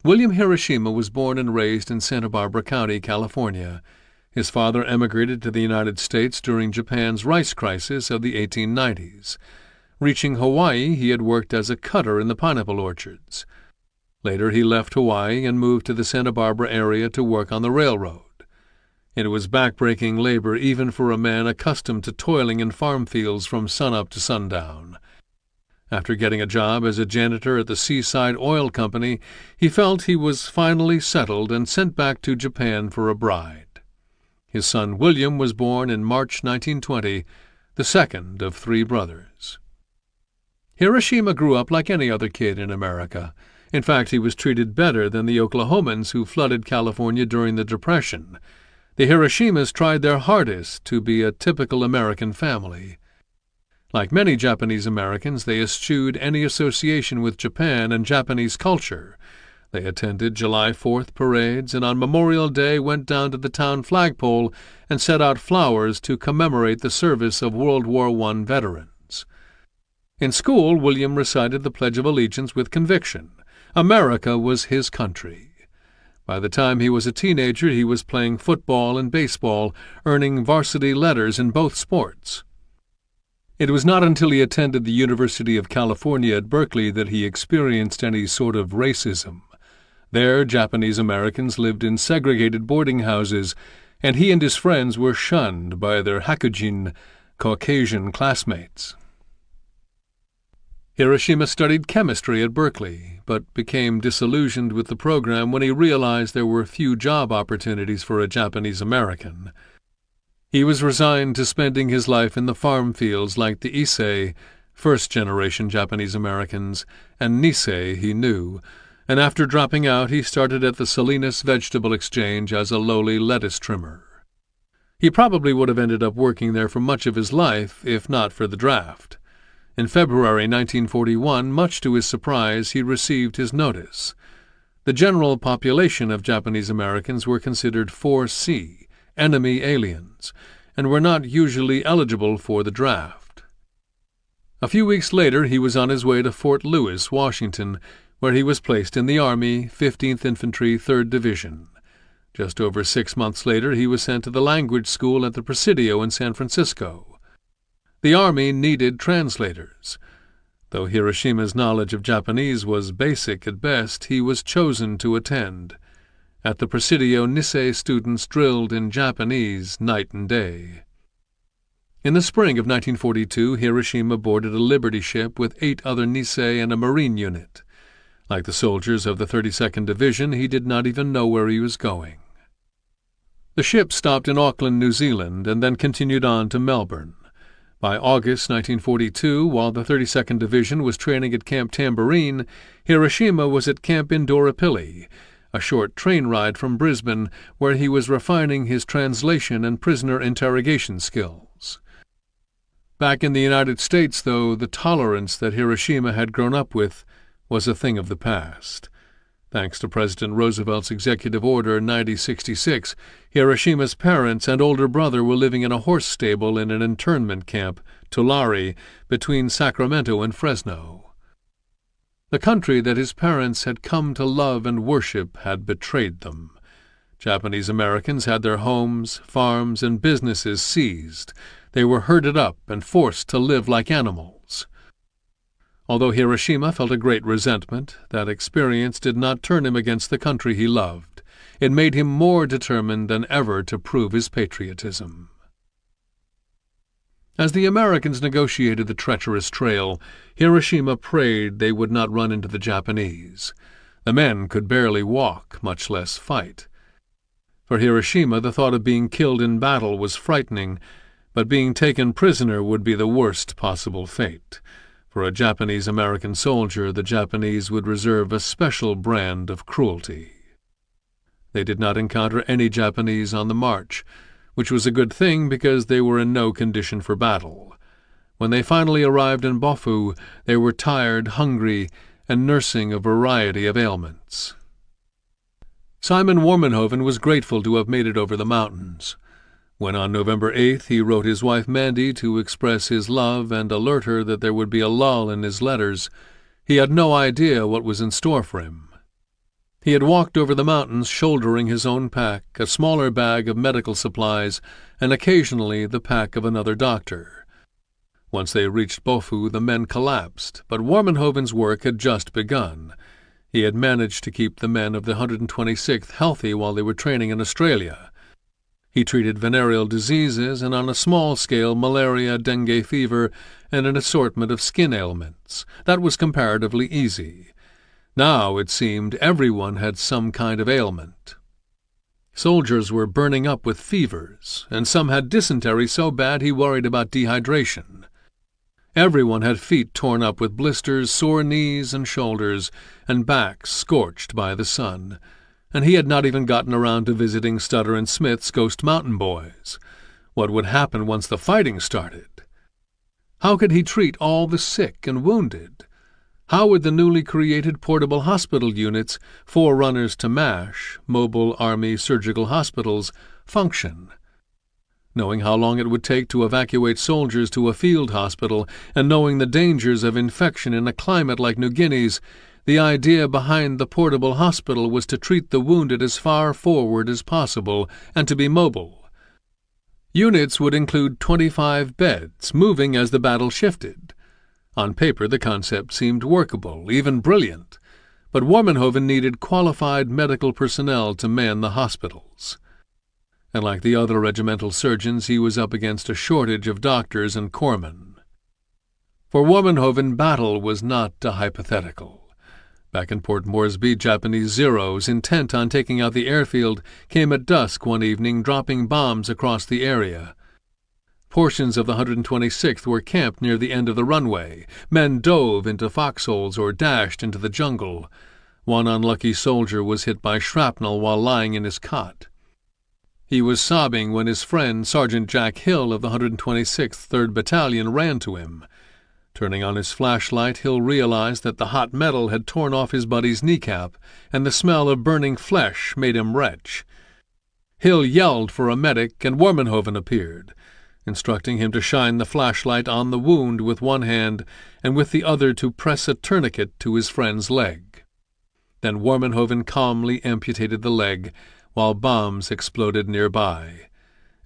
William Hiroshima was born and raised in Santa Barbara County, California. His father emigrated to the United States during Japan's rice crisis of the 1890s. Reaching Hawaii, he had worked as a cutter in the pineapple orchards. Later he left Hawaii and moved to the Santa Barbara area to work on the railroad. It was backbreaking labor even for a man accustomed to toiling in farm fields from sunup to sundown. After getting a job as a janitor at the Seaside Oil Company, he felt he was finally settled and sent back to Japan for a bride. His son William was born in March 1920, the second of 3 brothers. Hiroshima grew up like any other kid in America. In fact, he was treated better than the Oklahomans who flooded California during the Depression. The Hiroshimas tried their hardest to be a typical American family. Like many Japanese Americans, they eschewed any association with Japan and Japanese culture. They attended July 4th parades and on Memorial Day went down to the town flagpole and set out flowers to commemorate the service of World War I veterans. In school, William recited the Pledge of Allegiance with conviction. America was his country. By the time he was a teenager, he was playing football and baseball, earning varsity letters in both sports. It was not until he attended the University of California at Berkeley that he experienced any sort of racism. There, Japanese Americans lived in segregated boarding houses, and he and his friends were shunned by their Hakujin, Caucasian classmates. Hiroshima studied chemistry at Berkeley, but became disillusioned with the program when he realized there were few job opportunities for a Japanese American. He was resigned to spending his life in the farm fields like the Issei, first-generation Japanese Americans, and Nisei he knew, and after dropping out he started at the Salinas Vegetable Exchange as a lowly lettuce trimmer. He probably would have ended up working there for much of his life if not for the draft. In February 1941, much to his surprise, he received his notice. The general population of Japanese Americans were considered 4C, enemy aliens, and were not usually eligible for the draft. A few weeks later, he was on his way to Fort Lewis, Washington, where he was placed in the Army, 15th Infantry, 3rd Division. Just over 6 months later, he was sent to the language school at the Presidio in San Francisco. The Army needed translators. Though Hiroshima's knowledge of Japanese was basic at best, he was chosen to attend. At the Presidio, Nisei students drilled in Japanese night and day. In the spring of 1942, Hiroshima boarded a Liberty ship with 8 other Nisei and a Marine unit. Like the soldiers of the 32nd Division, he did not even know where he was going. The ship stopped in Auckland, New Zealand, and then continued on to Melbourne. By August 1942, while the 32nd Division was training at Camp Tambourine, Hiroshima was at Camp Indooroopilly, a short train ride from Brisbane, where he was refining his translation and prisoner interrogation skills. Back in the United States, though, the tolerance that Hiroshima had grown up with was a thing of the past. Thanks to President Roosevelt's Executive Order 9066, Hiroshima's parents and older brother were living in a horse stable in an internment camp, Tulare, between Sacramento and Fresno. The country that his parents had come to love and worship had betrayed them. Japanese Americans had their homes, farms, and businesses seized. They were herded up and forced to live like animals. Although Hiroshima felt a great resentment, that experience did not turn him against the country he loved. it made him more determined than ever to prove his patriotism. As the Americans negotiated the treacherous trail, Hiroshima prayed they would not run into the Japanese. The men could barely walk, much less fight. For Hiroshima, the thought of being killed in battle was frightening, but being taken prisoner would be the worst possible fate. For a Japanese-American soldier, the Japanese would reserve a special brand of cruelty. They did not encounter any Japanese on the march, which was a good thing because they were in no condition for battle. When they finally arrived in Bofu, they were tired, hungry, and nursing a variety of ailments. Simon Warmenhoven was grateful to have made it over the mountains. When on November 8th he wrote his wife Mandy to express his love and alert her that there would be a lull in his letters, he had no idea what was in store for him. He had walked over the mountains shouldering his own pack, a smaller bag of medical supplies, and occasionally the pack of another doctor. Once they reached Bofu, the men collapsed, but Warmenhoven's work had just begun. He had managed to keep the men of the 126th healthy while they were training in Australia. He treated venereal diseases and, on a small scale, malaria, dengue fever, and an assortment of skin ailments. That was comparatively easy. Now, it seemed, everyone had some kind of ailment. Soldiers were burning up with fevers, and some had dysentery so bad he worried about dehydration. Everyone had feet torn up with blisters, sore knees and shoulders, and backs scorched by the sun. And he had not even gotten around to visiting Stutter and Smith's Ghost Mountain Boys. What would happen once the fighting started? How could he treat all the sick and wounded? How would the newly created portable hospital units, forerunners to MASH, Mobile Army Surgical Hospitals, function? Knowing how long it would take to evacuate soldiers to a field hospital, and knowing the dangers of infection in a climate like New Guinea's, the idea behind the portable hospital was to treat the wounded as far forward as possible and to be mobile. Units would include 25 beds, moving as the battle shifted. On paper, the concept seemed workable, even brilliant, but Warmenhoven needed qualified medical personnel to man the hospitals. And like the other regimental surgeons, he was up against a shortage of doctors and corpsmen. For Warmenhoven, battle was not a hypothetical. Back in Port Moresby, Japanese Zeros, intent on taking out the airfield, came at dusk one evening, dropping bombs across the area. Portions of the 126th were camped near the end of the runway. Men dove into foxholes or dashed into the jungle. One unlucky soldier was hit by shrapnel while lying in his cot. He was sobbing when his friend, Sergeant Jack Hill of the 126th 3rd Battalion, ran to him. Turning on his flashlight, Hill realized that the hot metal had torn off his buddy's kneecap, and the smell of burning flesh made him retch. Hill yelled for a medic, and Warmenhoven appeared, instructing him to shine the flashlight on the wound with one hand and with the other to press a tourniquet to his friend's leg. Then Warmenhoven calmly amputated the leg, while bombs exploded nearby.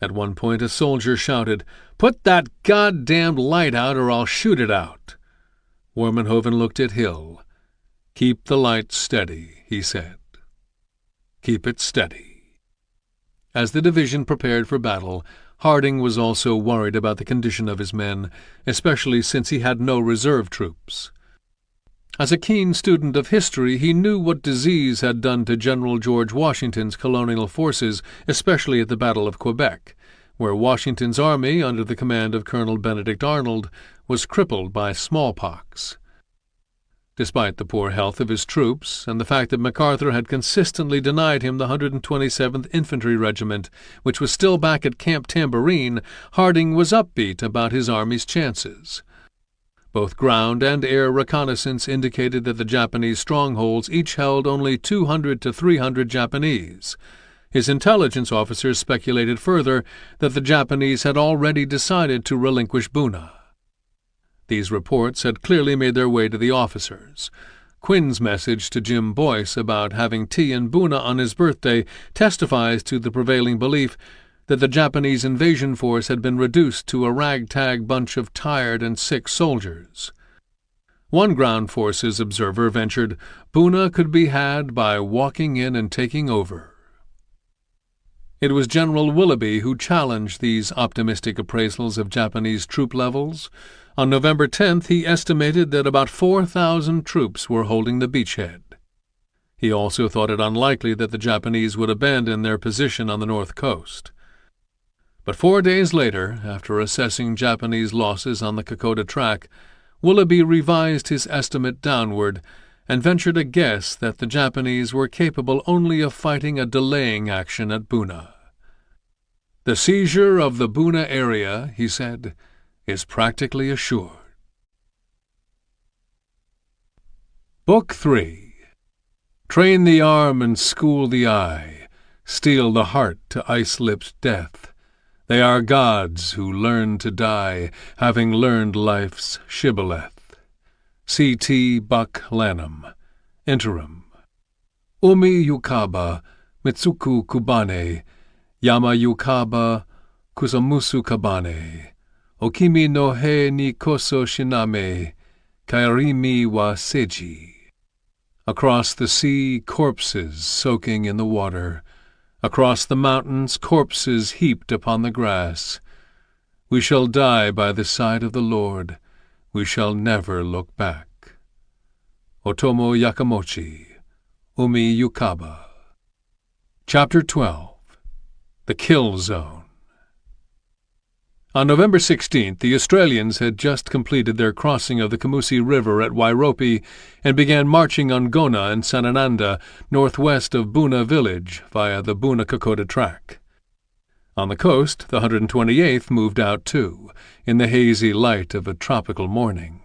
At one point a soldier shouted, "Put that goddamned light out or I'll shoot it out." Warmenhoven looked at Hill. "Keep the light steady," he said. "Keep it steady." As the division prepared for battle, Harding was also worried about the condition of his men, especially since he had no reserve troops. As a keen student of history, he knew what disease had done to General George Washington's colonial forces, especially at the Battle of Quebec, where Washington's army, under the command of Colonel Benedict Arnold, was crippled by smallpox. Despite the poor health of his troops and the fact that MacArthur had consistently denied him the 127th Infantry Regiment, which was still back at Camp Tambourine, Harding was upbeat about his army's chances. Both ground and air reconnaissance indicated that the Japanese strongholds each held only 200 to 300 Japanese. His intelligence officers speculated further that the Japanese had already decided to relinquish Buna. These reports had clearly made their way to the officers. Quinn's message to Jim Boyce about having tea in Buna on his birthday testifies to the prevailing belief that the Japanese invasion force had been reduced to a ragtag bunch of tired and sick soldiers. One ground forces observer ventured, "Buna could be had by walking in and taking over." It was General Willoughby who challenged these optimistic appraisals of Japanese troop levels. On November 10th, he estimated that about 4,000 troops were holding the beachhead. He also thought it unlikely that the Japanese would abandon their position on the north coast. But 4 days later, after assessing Japanese losses on the Kokoda track, Willoughby revised his estimate downward and ventured a guess that the Japanese were capable only of fighting a delaying action at Buna. "The seizure of the Buna area," he said, "is practically assured." Book 3. Train the arm and school the eye, steel the heart to ice-lipped death. They are gods who learn to die, having learned life's shibboleth. C.T. Buck Lanham, Interim. Umi yukaba, mitsuku kubane, yama yukaba, kusamusu kabane, okimi no he ni koso shiname, kairimi wa seiji. Across the sea, corpses soaking in the water. Across the mountains, corpses heaped upon the grass. We shall die by the side of the Lord. We shall never look back. Otomo Yakamochi, Umi Yukaba. Chapter 12. The Kill Zone. On November 16th, the Australians had just completed their crossing of the Kamusi River at Wairopi and began marching on Gona and Sanananda northwest of Buna village via the Buna-Kokoda track. On the coast, the 128th moved out too, in the hazy light of a tropical morning.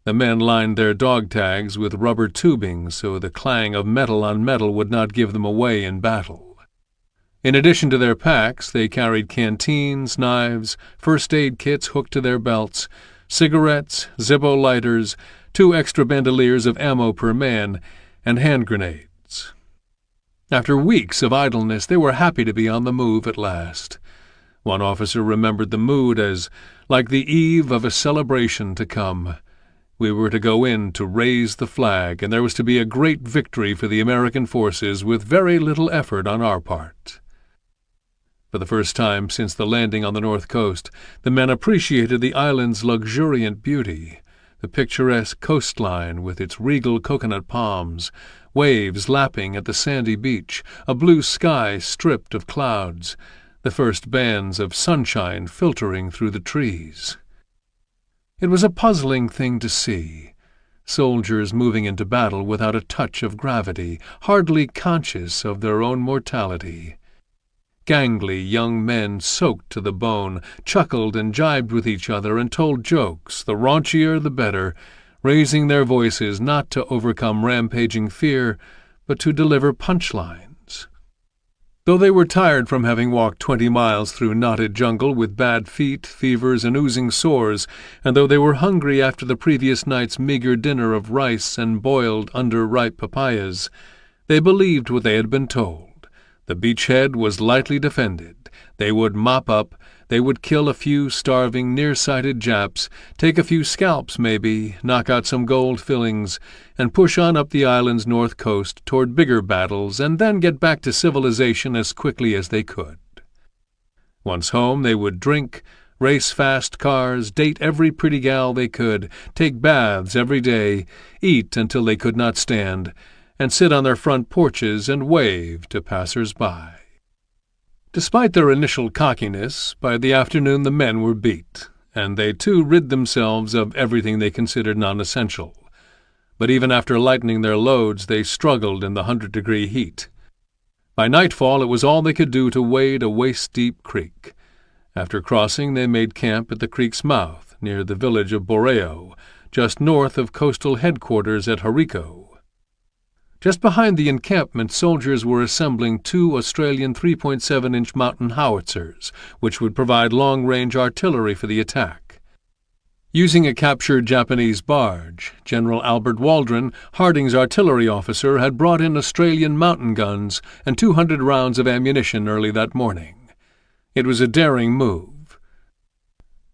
The men lined their dog tags with rubber tubing so the clang of metal on metal would not give them away in battle. In addition to their packs, they carried canteens, knives, first-aid kits hooked to their belts, cigarettes, Zippo lighters, 2 extra bandoliers of ammo per man, and hand grenades. After weeks of idleness, they were happy to be on the move at last. One officer remembered the mood as like the eve of a celebration to come. We were to go in to raise the flag, and there was to be a great victory for the American forces with very little effort on our part. For the first time since the landing on the north coast, the men appreciated the island's luxuriant beauty, the picturesque coastline with its regal coconut palms, waves lapping at the sandy beach, a blue sky stripped of clouds, the first bands of sunshine filtering through the trees. It was a puzzling thing to see, soldiers moving into battle without a touch of gravity, hardly conscious of their own mortality. Gangly young men soaked to the bone, chuckled and jibed with each other and told jokes, the raunchier the better, raising their voices not to overcome rampaging fear, but to deliver punchlines. Though they were tired from having walked 20 miles through knotted jungle with bad feet, fevers, and oozing sores, and though they were hungry after the previous night's meager dinner of rice and boiled under-ripe papayas, they believed what they had been told. The beachhead was lightly defended. They would mop up, they would kill a few starving, nearsighted Japs, take a few scalps maybe, knock out some gold fillings, and push on up the island's north coast toward bigger battles, and then get back to civilization as quickly as they could. Once home, they would drink, race fast cars, date every pretty gal they could, take baths every day, eat until they could not stand, and sit on their front porches and wave to passers-by. Despite their initial cockiness, by the afternoon the men were beat, and they too rid themselves of everything they considered non-essential. But even after lightening their loads, they struggled in the 100-degree heat. By nightfall it was all they could do to wade a waist-deep creek. After crossing, they made camp at the creek's mouth, near the village of Boreo, just north of coastal headquarters at Hariko. Just behind the encampment, soldiers were assembling 2 Australian 3.7-inch mountain howitzers, which would provide long-range artillery for the attack. Using a captured Japanese barge, General Albert Waldron, Harding's artillery officer, had brought in Australian mountain guns and 200 rounds of ammunition early that morning. It was a daring move.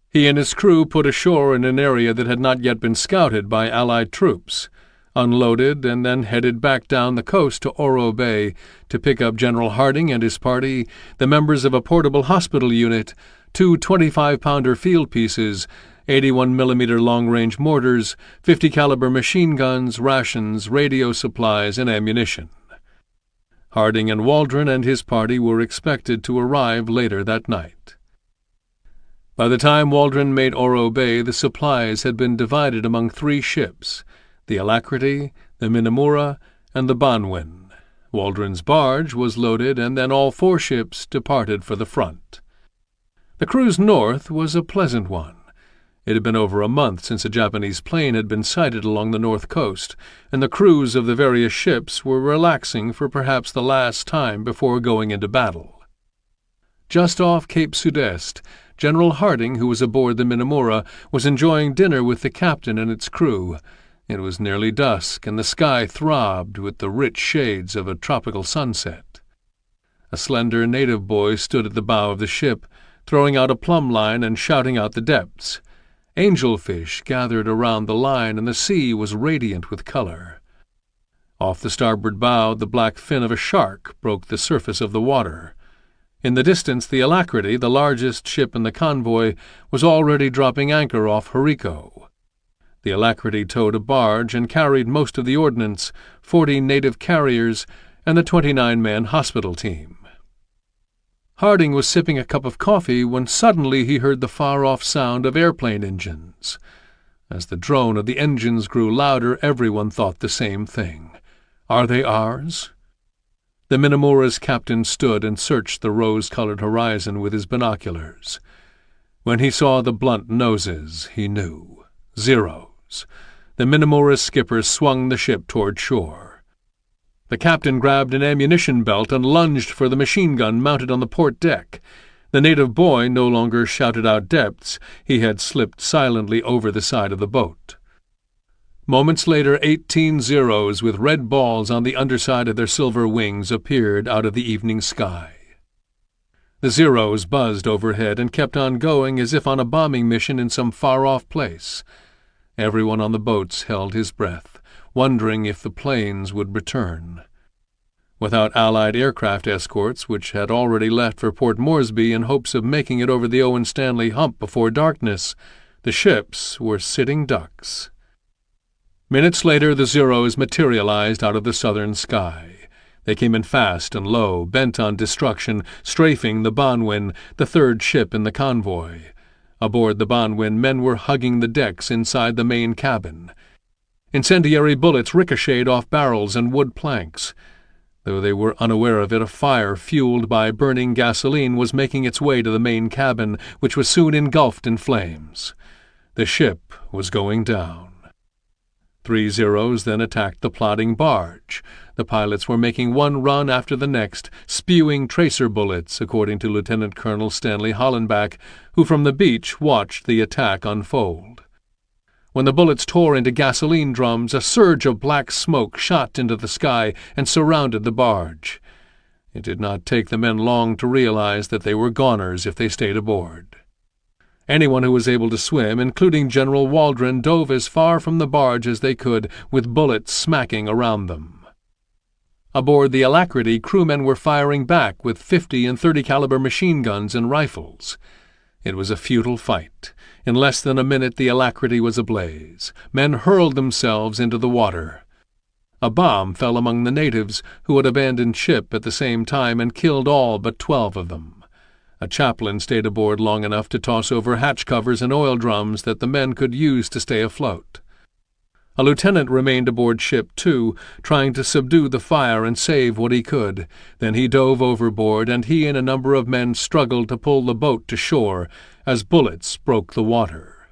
He and his crew put ashore in an area that had not yet been scouted by Allied troops. unloaded, and then headed back down the coast to Oro Bay to pick up General Harding and his party, the members of a portable hospital unit, 2 25-pounder field pieces, 81mm long-range mortars, 50-caliber machine guns, rations, radio supplies, and ammunition. Harding and Waldron and his party were expected to arrive later that night. By the time Waldron made Oro Bay, the supplies had been divided among 3 ships, the Alacrity, the Minamura, and the Bonwin. Waldron's barge was loaded, and then all 4 ships departed for the front. The cruise north was a pleasant one. It had been over a month since a Japanese plane had been sighted along the north coast, and the crews of the various ships were relaxing for perhaps the last time before going into battle. Just off Cape Sud-Est, General Harding, who was aboard the Minamura, was enjoying dinner with the captain and its crew. It was nearly dusk, and the sky throbbed with the rich shades of a tropical sunset. A slender native boy stood at the bow of the ship, throwing out a plumb line and shouting out the depths. Angelfish gathered around the line, and the sea was radiant with color. Off the starboard bow, the black fin of a shark broke the surface of the water. In the distance, the Alacrity, the largest ship in the convoy, was already dropping anchor off Hariko. The Alacrity towed a barge and carried most of the ordnance, 40 native carriers, and the 29-man hospital team. Harding was sipping a cup of coffee when suddenly he heard the far-off sound of airplane engines. As the drone of the engines grew louder, everyone thought the same thing. Are they ours? The Minamura's captain stood and searched the rose-colored horizon with his binoculars. When he saw the blunt noses, he knew. Zeros. The Minamura's skipper swung the ship toward shore. The captain grabbed an ammunition belt and lunged for the machine gun mounted on the port deck. The native boy no longer shouted out depths. He had slipped silently over the side of the boat. Moments later, 18 Zeros with red balls on the underside of their silver wings appeared out of the evening sky. The Zeros buzzed overhead and kept on going as if on a bombing mission in some far-off place. Everyone on the boats held his breath, wondering if the planes would return. Without Allied aircraft escorts, which had already left for Port Moresby in hopes of making it over the Owen Stanley hump before darkness, the ships were sitting ducks. Minutes later, the Zeros materialized out of the southern sky. They came in fast and low, bent on destruction, strafing the Bonwin, the 3rd ship in the convoy. Aboard the Bonwin, men were hugging the decks inside the main cabin. Incendiary bullets ricocheted off barrels and wood planks. Though they were unaware of it, a fire fueled by burning gasoline was making its way to the main cabin, which was soon engulfed in flames. The ship was going down. 3 Zeros then attacked the plodding barge. The pilots were making one run after the next, spewing tracer bullets, according to Lieutenant Colonel Stanley Hollenbach, who from the beach watched the attack unfold. When the bullets tore into gasoline drums, a surge of black smoke shot into the sky and surrounded the barge. It did not take the men long to realize that they were goners if they stayed aboard. Anyone who was able to swim, including General Waldron, dove as far from the barge as they could, with bullets smacking around them. Aboard the Alacrity, crewmen were firing back with 50 and 30 caliber machine guns and rifles. It was a futile fight. In less than a minute the Alacrity was ablaze. Men hurled themselves into the water. A bomb fell among the natives, who had abandoned ship at the same time and killed all but 12 of them. A chaplain stayed aboard long enough to toss over hatch covers and oil drums that the men could use to stay afloat. A lieutenant remained aboard ship, too, trying to subdue the fire and save what he could. Then he dove overboard, and he and a number of men struggled to pull the boat to shore as bullets broke the water.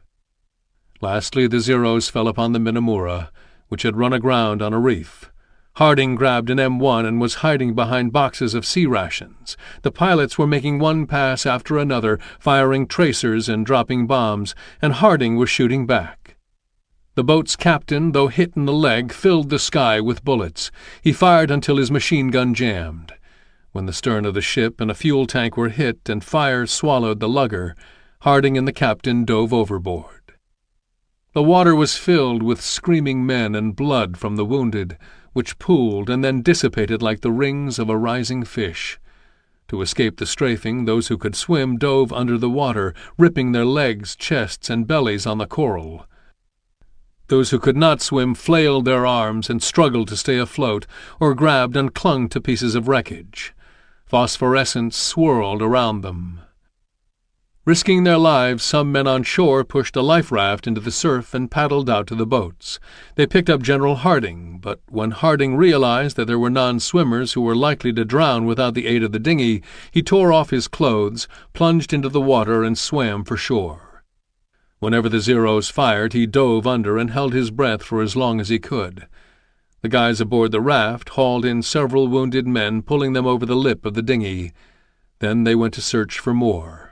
Lastly, the Zeros fell upon the Minamura, which had run aground on a reef. Harding grabbed an M1 and was hiding behind boxes of sea rations. The pilots were making one pass after another, firing tracers and dropping bombs, and Harding was shooting back. The boat's captain, though hit in the leg, filled the sky with bullets. He fired until his machine gun jammed. When the stern of the ship and a fuel tank were hit and fire swallowed the lugger, Harding and the captain dove overboard. The water was filled with screaming men and blood from the wounded, which pooled and then dissipated like the rings of a rising fish. To escape the strafing, those who could swim dove under the water, ripping their legs, chests, and bellies on the coral. Those who could not swim flailed their arms and struggled to stay afloat, or grabbed and clung to pieces of wreckage. Phosphorescence swirled around them. Risking their lives, some men on shore pushed a life raft into the surf and paddled out to the boats. They picked up General Harding, but when Harding realized that there were non-swimmers who were likely to drown without the aid of the dinghy, he tore off his clothes, plunged into the water, and swam for shore. Whenever the Zeros fired, he dove under and held his breath for as long as he could. The guys aboard the raft hauled in several wounded men, pulling them over the lip of the dinghy. Then they went to search for more.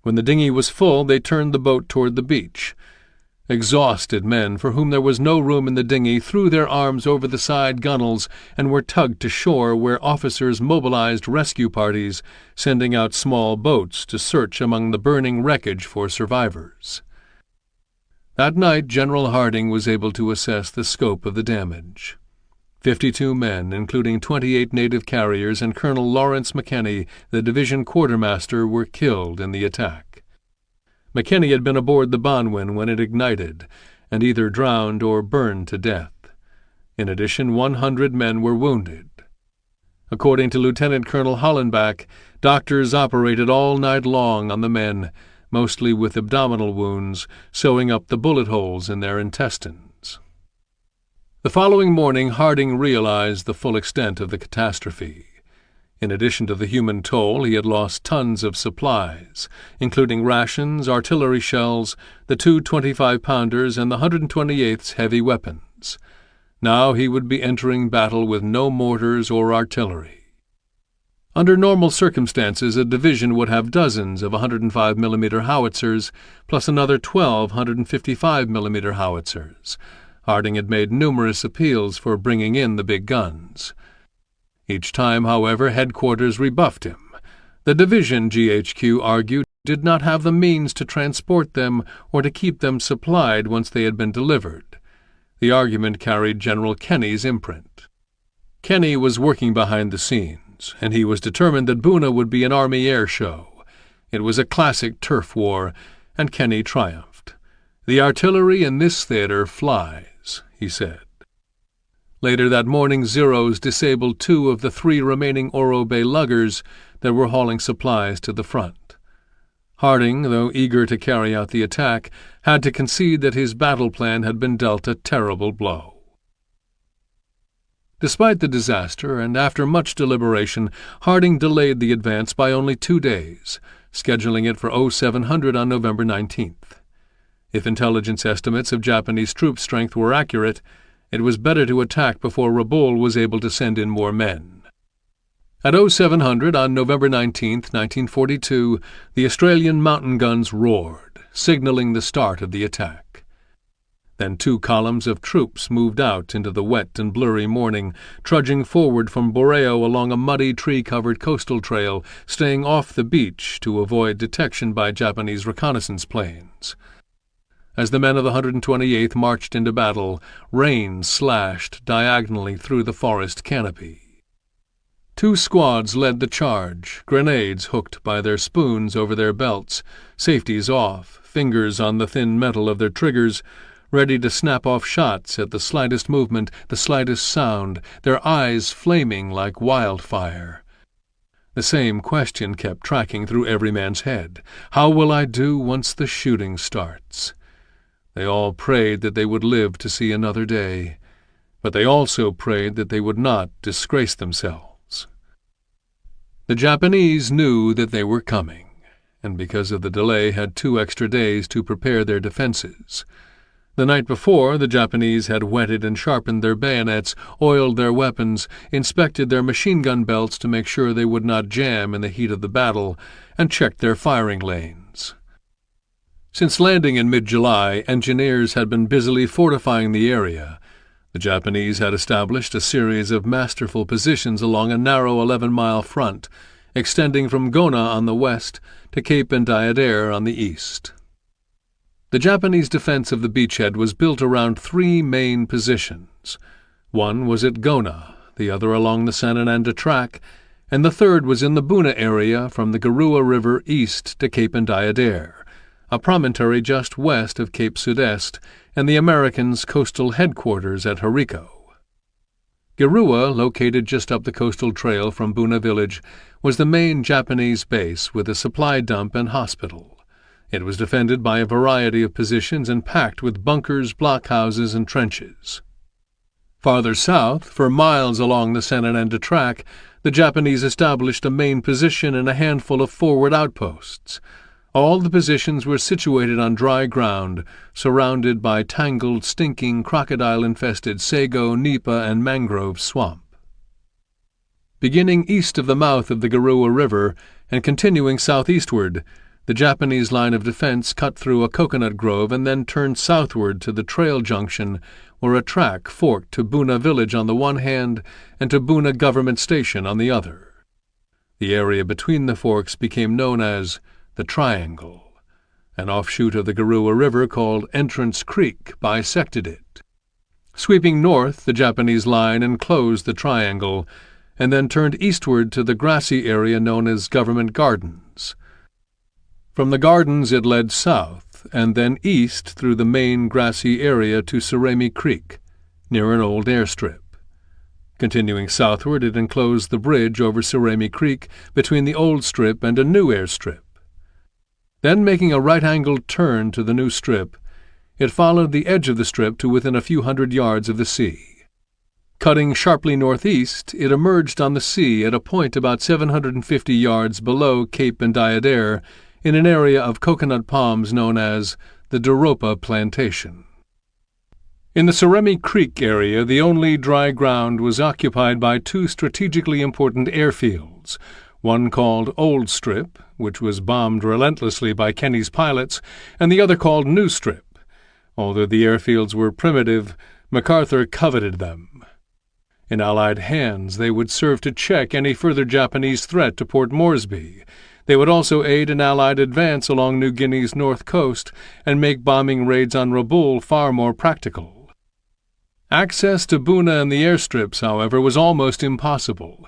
When the dinghy was full, they turned the boat toward the beach. Exhausted men, for whom there was no room in the dinghy, threw their arms over the side gunwales and were tugged to shore, where officers mobilized rescue parties, sending out small boats to search among the burning wreckage for survivors. That night, General Harding was able to assess the scope of the damage. 52 men, including 28 native carriers and Colonel Lawrence McKenney, the division quartermaster, were killed in the attack. McKenney had been aboard the Bonwin when it ignited, and either drowned or burned to death. In addition, 100 men were wounded. According to Lieutenant Colonel Hollenbach, doctors operated all night long on the men, mostly with abdominal wounds, sewing up the bullet holes in their intestines. The following morning, Harding realized the full extent of the catastrophe. In addition to the human toll, he had lost tons of supplies, including rations, artillery shells, the 2 25-pounders, and the 128th's heavy weapons. Now he would be entering battle with no mortars or artillery. Under normal circumstances, a division would have dozens of 105mm howitzers, plus another 12 155mm howitzers. Harding had made numerous appeals for bringing in the big guns. Each time, however, headquarters rebuffed him. The division, GHQ argued, did not have the means to transport them or to keep them supplied once they had been delivered. The argument carried General Kenny's imprint. Kenny was working behind the scenes, and he was determined that Boona would be an Army air show. It was a classic turf war, and Kenny triumphed. "The artillery in this theater flies," he said. Later that morning, Zeros disabled 2 of the 3 remaining Oro Bay luggers that were hauling supplies to the front. Harding, though eager to carry out the attack, had to concede that his battle plan had been dealt a terrible blow. Despite the disaster, and after much deliberation, Harding delayed the advance by only 2 days, scheduling it for 0700 on November 19th. If intelligence estimates of Japanese troop strength were accurate, it was better to attack before Rabaul was able to send in more men. At 0700 on November 19, 1942, the Australian mountain guns roared, signaling the start of the attack. Then 2 columns of troops moved out into the wet and blurry morning, trudging forward from Boreo along a muddy, tree-covered coastal trail, staying off the beach to avoid detection by Japanese reconnaissance planes. As the men of the 128th marched into battle, rain slashed diagonally through the forest canopy. 2 squads led the charge, grenades hooked by their spoons over their belts, safeties off, fingers on the thin metal of their triggers, ready to snap off shots at the slightest movement, the slightest sound, their eyes flaming like wildfire. The same question kept tracking through every man's head. How will I do once the shooting starts? They all prayed that they would live to see another day, but they also prayed that they would not disgrace themselves. The Japanese knew that they were coming, and because of the delay had 2 extra days to prepare their defenses. The night before, the Japanese had whetted and sharpened their bayonets, oiled their weapons, inspected their machine-gun belts to make sure they would not jam in the heat of the battle, and checked their firing lanes. Since landing in mid-July, engineers had been busily fortifying the area. The Japanese had established a series of masterful positions along a narrow 11-mile front, extending from Gona on the west to Cape Ndiaidere on the east. The Japanese defense of the beachhead was built around three main positions. One was at Gona, the other along the Sanananda Track, and the third was in the Buna area from the Garua River east to Cape Ndiadere, a promontory just west of Cape Sud-Est and the Americans' coastal headquarters at Hariko. Garua, located just up the coastal trail from Buna village, was the main Japanese base with a supply dump and hospital. It was defended by a variety of positions and packed with bunkers, blockhouses, and trenches. Farther south, for miles along the Sanananda Track, the Japanese established a main position and a handful of forward outposts. All the positions were situated on dry ground, surrounded by tangled, stinking, crocodile-infested sago, nipa, and mangrove swamp. Beginning east of the mouth of the Garua River and continuing southeastward, the Japanese line of defense cut through a coconut grove and then turned southward to the trail junction where a track forked to Buna village on the one hand and to Buna government station on the other. The area between the forks became known as the Triangle. An offshoot of the Garua River called Entrance Creek bisected it. Sweeping north, the Japanese line enclosed the Triangle and then turned eastward to the grassy area known as Government Gardens. From the gardens it led south and then east through the main grassy area to Surami Creek, near an old airstrip. Continuing southward, it enclosed the bridge over Surami Creek between the old strip and a new airstrip. Then, making a right-angled turn to the new strip, it followed the edge of the strip to within a few hundred yards of the sea. Cutting sharply northeast, it emerged on the sea at a point about 750 yards below Cape Ndiadere in an area of coconut palms known as the Doropa Plantation. In the Surami Creek area, the only dry ground was occupied by two strategically important airfields, one called Old Strip, which was bombed relentlessly by Kenny's pilots, and the other called New Strip. Although the airfields were primitive, MacArthur coveted them. In Allied hands, they would serve to check any further Japanese threat to Port Moresby. They would also aid an Allied advance along New Guinea's north coast and make bombing raids on Rabaul far more practical. Access to Buna and the airstrips, however, was almost impossible.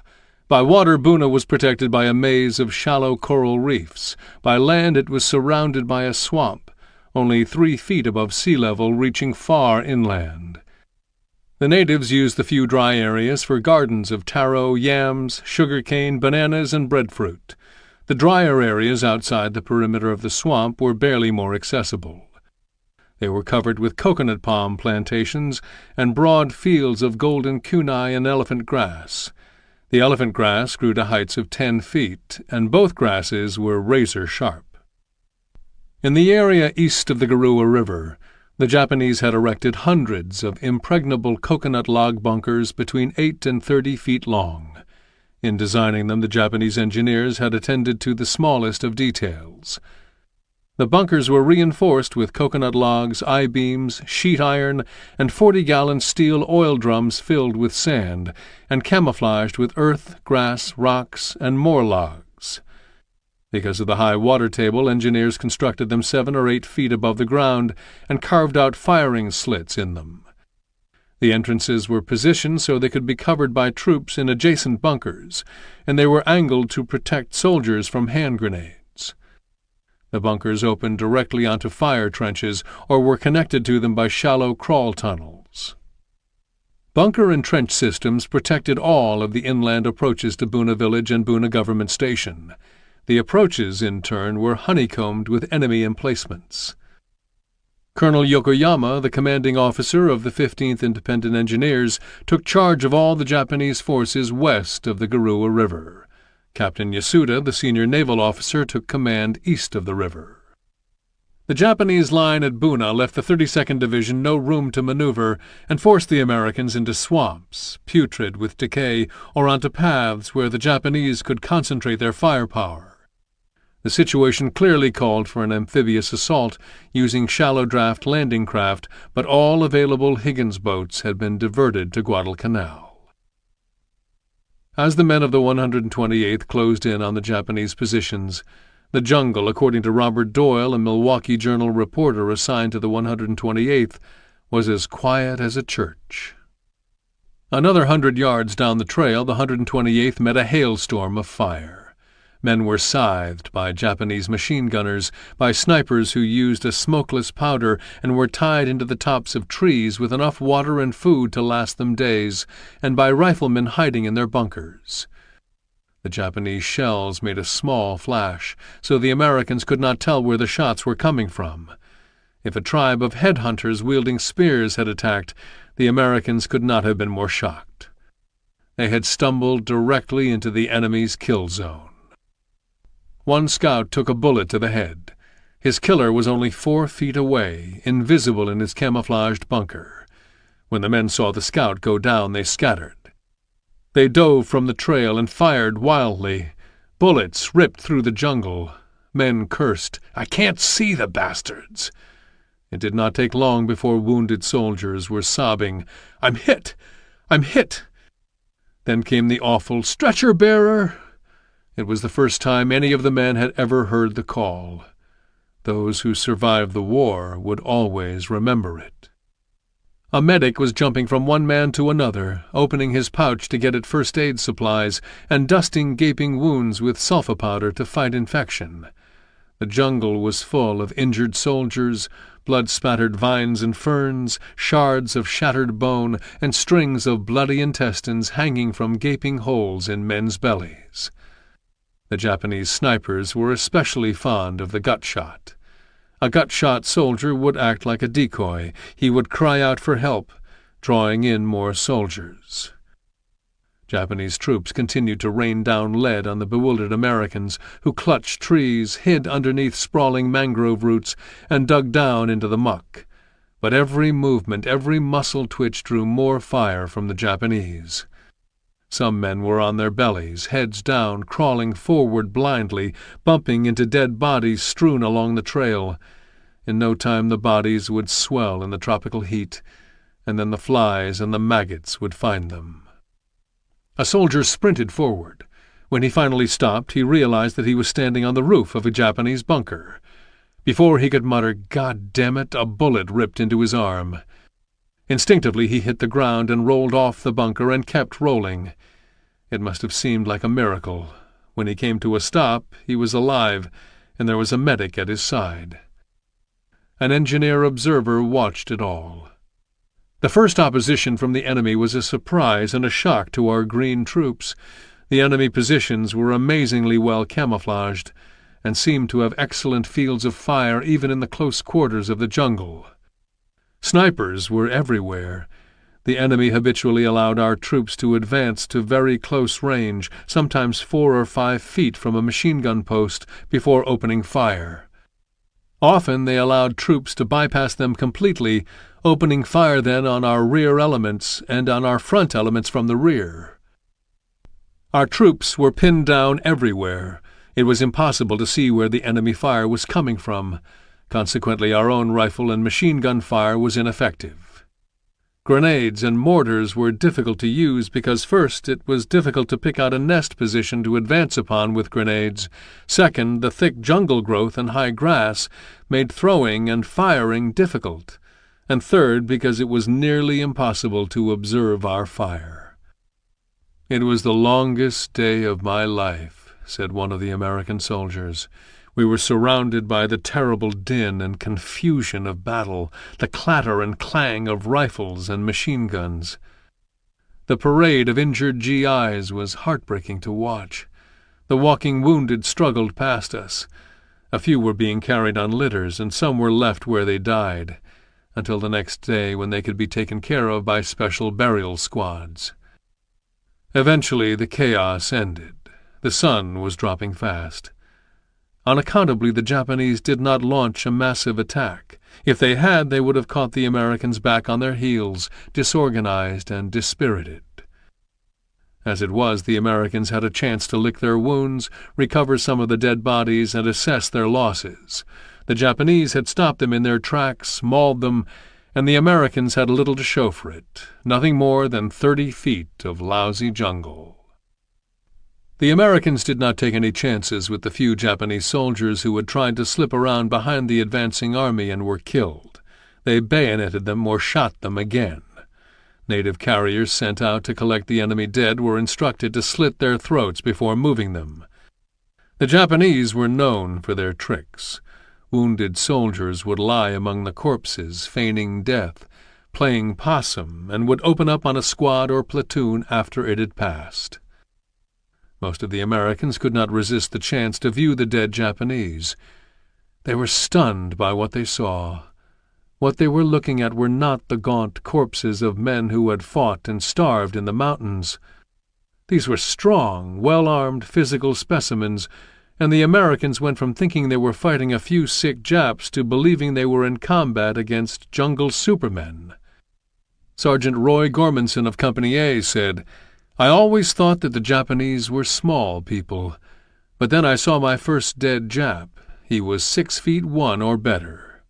By water, Buna was protected by a maze of shallow coral reefs. By land, it was surrounded by a swamp, only 3 feet above sea level, reaching far inland. The natives used the few dry areas for gardens of taro, yams, sugarcane, bananas, and breadfruit. The drier areas outside the perimeter of the swamp were barely more accessible. They were covered with coconut palm plantations and broad fields of golden kunai and elephant grass. The elephant grass grew to heights of 10 feet, and both grasses were razor-sharp. In the area east of the Garua River, the Japanese had erected hundreds of impregnable coconut log bunkers between 8 and 30 feet long. In designing them, the Japanese engineers had attended to the smallest of details. The bunkers were reinforced with coconut logs, I-beams, sheet iron, and 40-gallon steel oil drums filled with sand, and camouflaged with earth, grass, rocks, and more logs. Because of the high water table, engineers constructed them 7 or 8 feet above the ground and carved out firing slits in them. The entrances were positioned so they could be covered by troops in adjacent bunkers, and they were angled to protect soldiers from hand grenades. The bunkers opened directly onto fire trenches or were connected to them by shallow crawl tunnels. Bunker and trench systems protected all of the inland approaches to Buna village and Buna government station. The approaches, in turn, were honeycombed with enemy emplacements. Colonel Yokoyama, the commanding officer of the 15th Independent Engineers, took charge of all the Japanese forces west of the Garua River. Captain Yasuda, the senior naval officer, took command east of the river. The Japanese line at Buna left the 32nd Division no room to maneuver and forced the Americans into swamps, putrid with decay, or onto paths where the Japanese could concentrate their firepower. The situation clearly called for an amphibious assault using shallow-draft landing craft, but all available Higgins boats had been diverted to Guadalcanal. As the men of the 128th closed in on the Japanese positions, The jungle, according to Robert Doyle, a Milwaukee Journal reporter assigned to the 128th, was as quiet as a church. Another 100 yards down the trail, the 128th met a hailstorm of fire. Men were scythed by Japanese machine gunners, by snipers who used a smokeless powder and were tied into the tops of trees with enough water and food to last them days, and by riflemen hiding in their bunkers. The Japanese shells made a small flash, so the Americans could not tell where the shots were coming from. If a tribe of headhunters wielding spears had attacked, the Americans could not have been more shocked. They had stumbled directly into the enemy's kill zone. One scout took a bullet to the head. His killer was only 4 feet away, invisible in his camouflaged bunker. When the men saw the scout go down, they scattered. They dove from the trail and fired wildly. Bullets ripped through the jungle. Men cursed, "I can't see the bastards!" It did not take long before wounded soldiers were sobbing, "I'm hit! I'm hit!" Then came the awful "Stretcher-bearer!" It was the first time any of the men had ever heard the call. Those who survived the war would always remember it. A medic was jumping from one man to another, opening his pouch to get at first aid supplies, and dusting gaping wounds with sulfa powder to fight infection. The jungle was full of injured soldiers, blood-spattered vines and ferns, shards of shattered bone, and strings of bloody intestines hanging from gaping holes in men's bellies. The Japanese snipers were especially fond of the gut shot. A gut-shot soldier would act like a decoy. He would cry out for help, drawing in more soldiers. Japanese troops continued to rain down lead on the bewildered Americans, who clutched trees, hid underneath sprawling mangrove roots, and dug down into the muck. But every movement, every muscle twitch drew more fire from the Japanese. Some men were on their bellies, heads down, crawling forward blindly, bumping into dead bodies strewn along the trail. In no time the bodies would swell in the tropical heat, and then the flies and the maggots would find them. A soldier sprinted forward. When he finally stopped, he realized that he was standing on the roof of a Japanese bunker. Before he could mutter, "God damn it," a bullet ripped into his arm. Instinctively he hit the ground and rolled off the bunker and kept rolling. It must have seemed like a miracle. When he came to a stop, he was alive, and there was a medic at his side. An engineer observer watched it all. The first opposition from the enemy was a surprise and a shock to our green troops. The enemy positions were amazingly well camouflaged, and seemed to have excellent fields of fire even in the close quarters of the jungle. Snipers were everywhere. The enemy habitually allowed our troops to advance to very close range, sometimes 4 or 5 feet from a machine-gun post, before opening fire. Often they allowed troops to bypass them completely, opening fire then on our rear elements and on our front elements from the rear. Our troops were pinned down everywhere. It was impossible to see where the enemy fire was coming from. Consequently, our own rifle and machine-gun fire was ineffective. Grenades and mortars were difficult to use because, first, it was difficult to pick out a nest position to advance upon with grenades. Second, the thick jungle growth and high grass made throwing and firing difficult. And third, because it was nearly impossible to observe our fire. "It was the longest day of my life," said one of the American soldiers. "We were surrounded by the terrible din and confusion of battle, the clatter and clang of rifles and machine guns. The parade of injured GIs was heartbreaking to watch. The walking wounded struggled past us. A few were being carried on litters, and some were left where they died, until the next day when they could be taken care of by special burial squads. Eventually the chaos ended. The sun was dropping fast. Unaccountably, the Japanese did not launch a massive attack. If they had, they would have caught the Americans back on their heels, disorganized and dispirited. As it was, the Americans had a chance to lick their wounds, recover some of the dead bodies, and assess their losses. The Japanese had stopped them in their tracks, mauled them, and the Americans had little to show for it, nothing more than 30 feet of lousy jungle. The Americans did not take any chances with the few Japanese soldiers who had tried to slip around behind the advancing army and were killed. They bayoneted them or shot them again. Native carriers sent out to collect the enemy dead were instructed to slit their throats before moving them. The Japanese were known for their tricks. Wounded soldiers would lie among the corpses, feigning death, playing possum, and would open up on a squad or platoon after it had passed. Most of the Americans could not resist the chance to view the dead Japanese. They were stunned by what they saw. What they were looking at were not the gaunt corpses of men who had fought and starved in the mountains. These were strong, well-armed physical specimens, and the Americans went from thinking they were fighting a few sick Japs to believing they were in combat against jungle supermen. Sergeant Roy Gormanson of Company A said, "I always thought that the Japanese were small people, but then I saw my first dead Jap. He was 6'1" or better."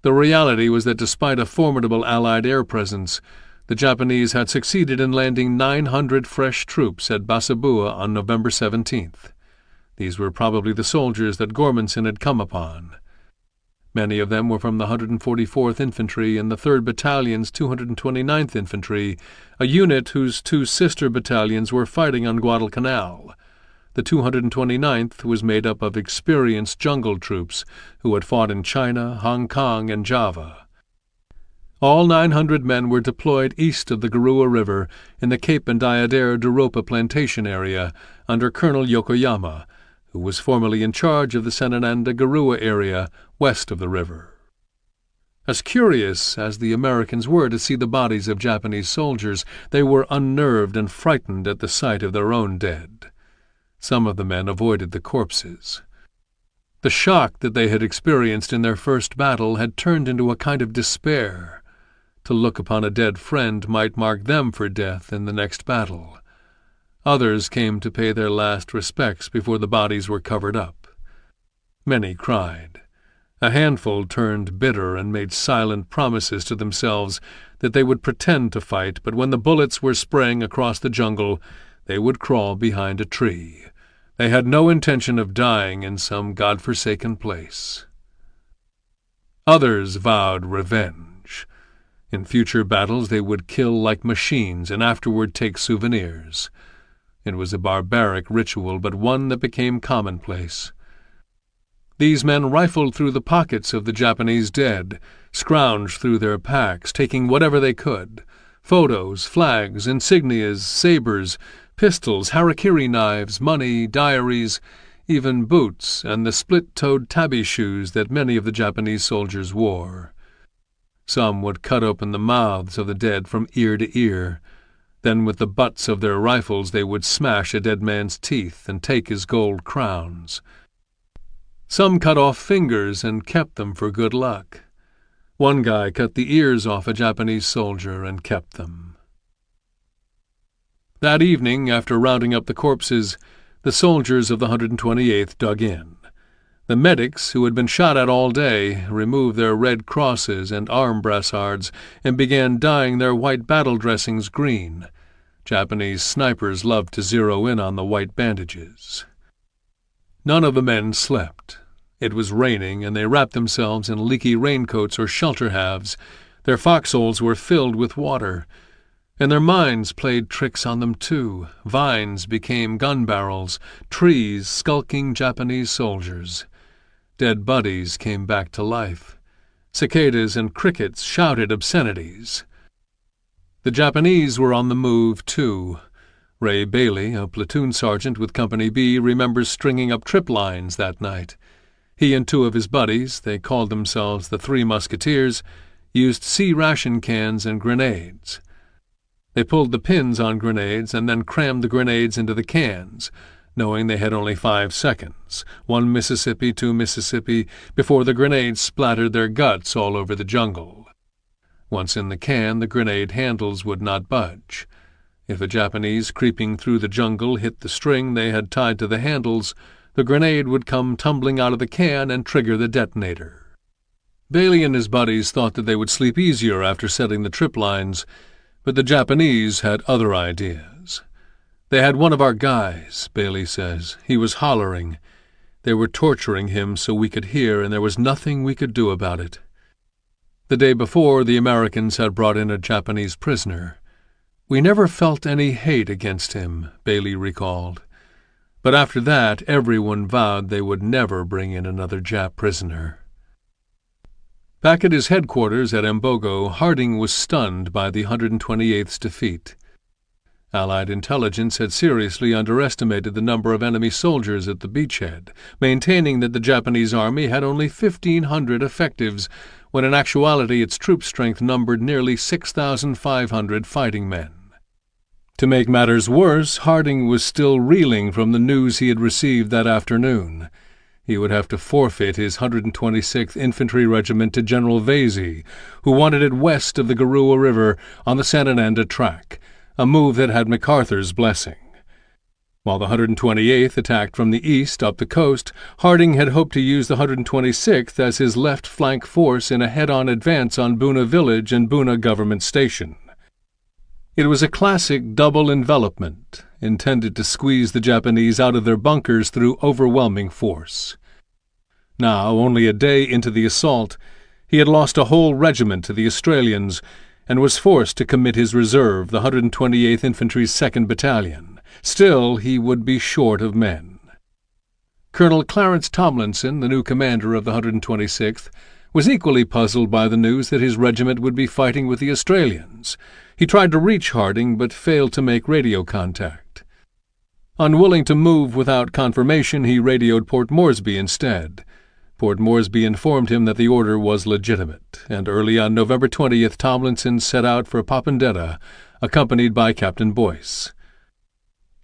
The reality was that despite a formidable Allied air presence, the Japanese had succeeded in landing 900 fresh troops at Basabua on November 17th. These were probably the soldiers that Gormanson had come upon. Many of them were from the 144th Infantry and the 3rd Battalion's 229th Infantry, a unit whose two sister battalions were fighting on Guadalcanal. The 229th was made up of experienced jungle troops who had fought in China, Hong Kong, and Java. All 900 men were deployed east of the Garua River in the Cape and Diadere d'Europa plantation area under Colonel Yokoyama, who was formerly in charge of the Senananda Garua area west of the river. As curious as the Americans were to see the bodies of Japanese soldiers, they were unnerved and frightened at the sight of their own dead. Some of the men avoided the corpses. The shock that they had experienced in their first battle had turned into a kind of despair. To look upon a dead friend might mark them for death in the next battle. Others came to pay their last respects before the bodies were covered up. Many cried. A handful turned bitter and made silent promises to themselves that they would pretend to fight, but when the bullets were spraying across the jungle, they would crawl behind a tree. They had no intention of dying in some God-forsaken place. Others vowed revenge. In future battles they would kill like machines and afterward take souvenirs. It was a barbaric ritual, but one that became commonplace. These men rifled through the pockets of the Japanese dead, scrounged through their packs, taking whatever they could: photos, flags, insignias, sabers, pistols, harakiri knives, money, diaries, even boots, and the split-toed tabi shoes that many of the Japanese soldiers wore. Some would cut open the mouths of the dead from ear to ear. Then with the butts of their rifles they would smash a dead man's teeth and take his gold crowns. Some cut off fingers and kept them for good luck. One guy cut the ears off a Japanese soldier and kept them. That evening, after rounding up the corpses, the soldiers of the 128th dug in. The medics, who had been shot at all day, removed their red crosses and arm brassards and began dyeing their white battle dressings green. Japanese snipers loved to zero in on the white bandages. None of the men slept. It was raining, and they wrapped themselves in leaky raincoats or shelter halves. Their foxholes were filled with water. And their minds played tricks on them too. Vines became gun barrels, trees skulking Japanese soldiers. Dead bodies came back to life. Cicadas and crickets shouted obscenities. The Japanese were on the move too. Ray Bailey, a platoon sergeant with Company B, remembers stringing up trip lines that night. He and two of his buddies, they called themselves the Three Musketeers, used C-ration cans and grenades. They pulled the pins on grenades and then crammed the grenades into the cans, knowing they had only 5 seconds, 1 Mississippi, 2 Mississippi, before the grenades splattered their guts all over the jungle. Once in the can, the grenade handles would not budge. If a Japanese creeping through the jungle hit the string they had tied to the handles, the grenade would come tumbling out of the can and trigger the detonator. Bailey and his buddies thought that they would sleep easier after setting the trip lines, but the Japanese had other ideas. "They had one of our guys," Bailey says. "He was hollering. They were torturing him so we could hear, and there was nothing we could do about it." The day before, the Americans had brought in a Japanese prisoner. "We never felt any hate against him," Bailey recalled. But after that, everyone vowed they would never bring in another Jap prisoner. Back at his headquarters at Mbogo, Harding was stunned by the 128th's defeat. Allied intelligence had seriously underestimated the number of enemy soldiers at the beachhead, maintaining that the Japanese army had only 1,500 effectives, when in actuality its troop strength numbered nearly 6,500 fighting men. To make matters worse, Harding was still reeling from the news he had received that afternoon. He would have to forfeit his 126th Infantry Regiment to General Vesey, who wanted it west of the WWII River on the San Fernando track, a move that had MacArthur's blessing. While the 128th attacked from the east up the coast, Harding had hoped to use the 126th as his left flank force in a head-on advance on Buna Village and Buna Government Station. It was a classic double envelopment, intended to squeeze the Japanese out of their bunkers through overwhelming force. Now, only a day into the assault, he had lost a whole regiment to the Australians and was forced to commit his reserve, the 128th Infantry's 2nd Battalion. Still, he would be short of men. Colonel Clarence Tomlinson, the new commander of the 126th, was equally puzzled by the news that his regiment would be fighting with the Australians. He tried to reach Harding, but failed to make radio contact. Unwilling to move without confirmation, he radioed Port Moresby instead. Port Moresby informed him that the order was legitimate, and early on November 20th Tomlinson set out for Papandetta, accompanied by Captain Boyce.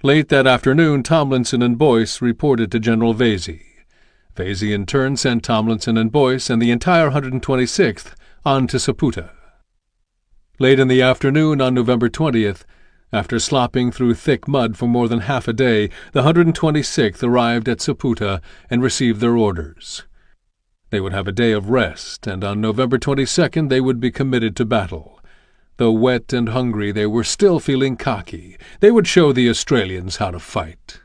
Late that afternoon, Tomlinson and Boyce reported to General Vesey. Vesey in turn sent Tomlinson and Boyce and the entire 126th on to Saputo. Late in the afternoon on November 20th, after slopping through thick mud for more than half a day, the 126th arrived at Saputo and received their orders. They would have a day of rest, and on November 22nd they would be committed to battle. Though wet and hungry, they were still feeling cocky. They would show the Australians how to fight.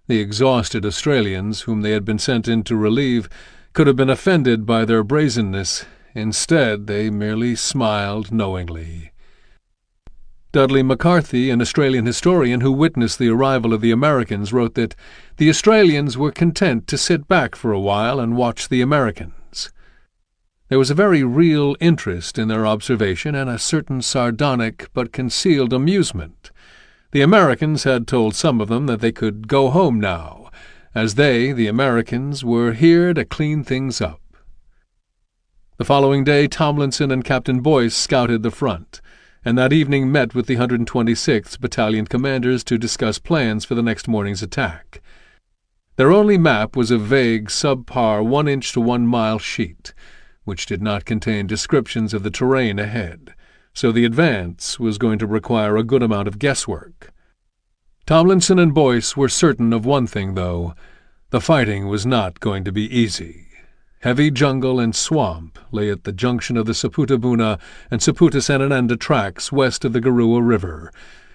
The exhausted Australians, whom they had been sent in to relieve, could have been offended by their brazenness. Instead, they merely smiled knowingly. Dudley McCarthy, an Australian historian who witnessed the arrival of the Americans, wrote that the Australians were content to sit back for a while and watch the Americans. There was a very real interest in their observation and a certain sardonic but concealed amusement. The Americans had told some of them that they could go home now, as they, the Americans, were here to clean things up. The following day Tomlinson and Captain Boyce scouted the front, and that evening met with the 126th Battalion commanders to discuss plans for the next morning's attack. Their only map was a vague, subpar 1-inch to 1-mile sheet, which did not contain descriptions of the terrain ahead, so the advance was going to require a good amount of guesswork. Tomlinson and Boyce were certain of one thing, though. The fighting was not going to be easy. Heavy jungle and swamp lay at the junction of the Saputo-Buna and Saputo-San Fernando tracks west of the WWII River,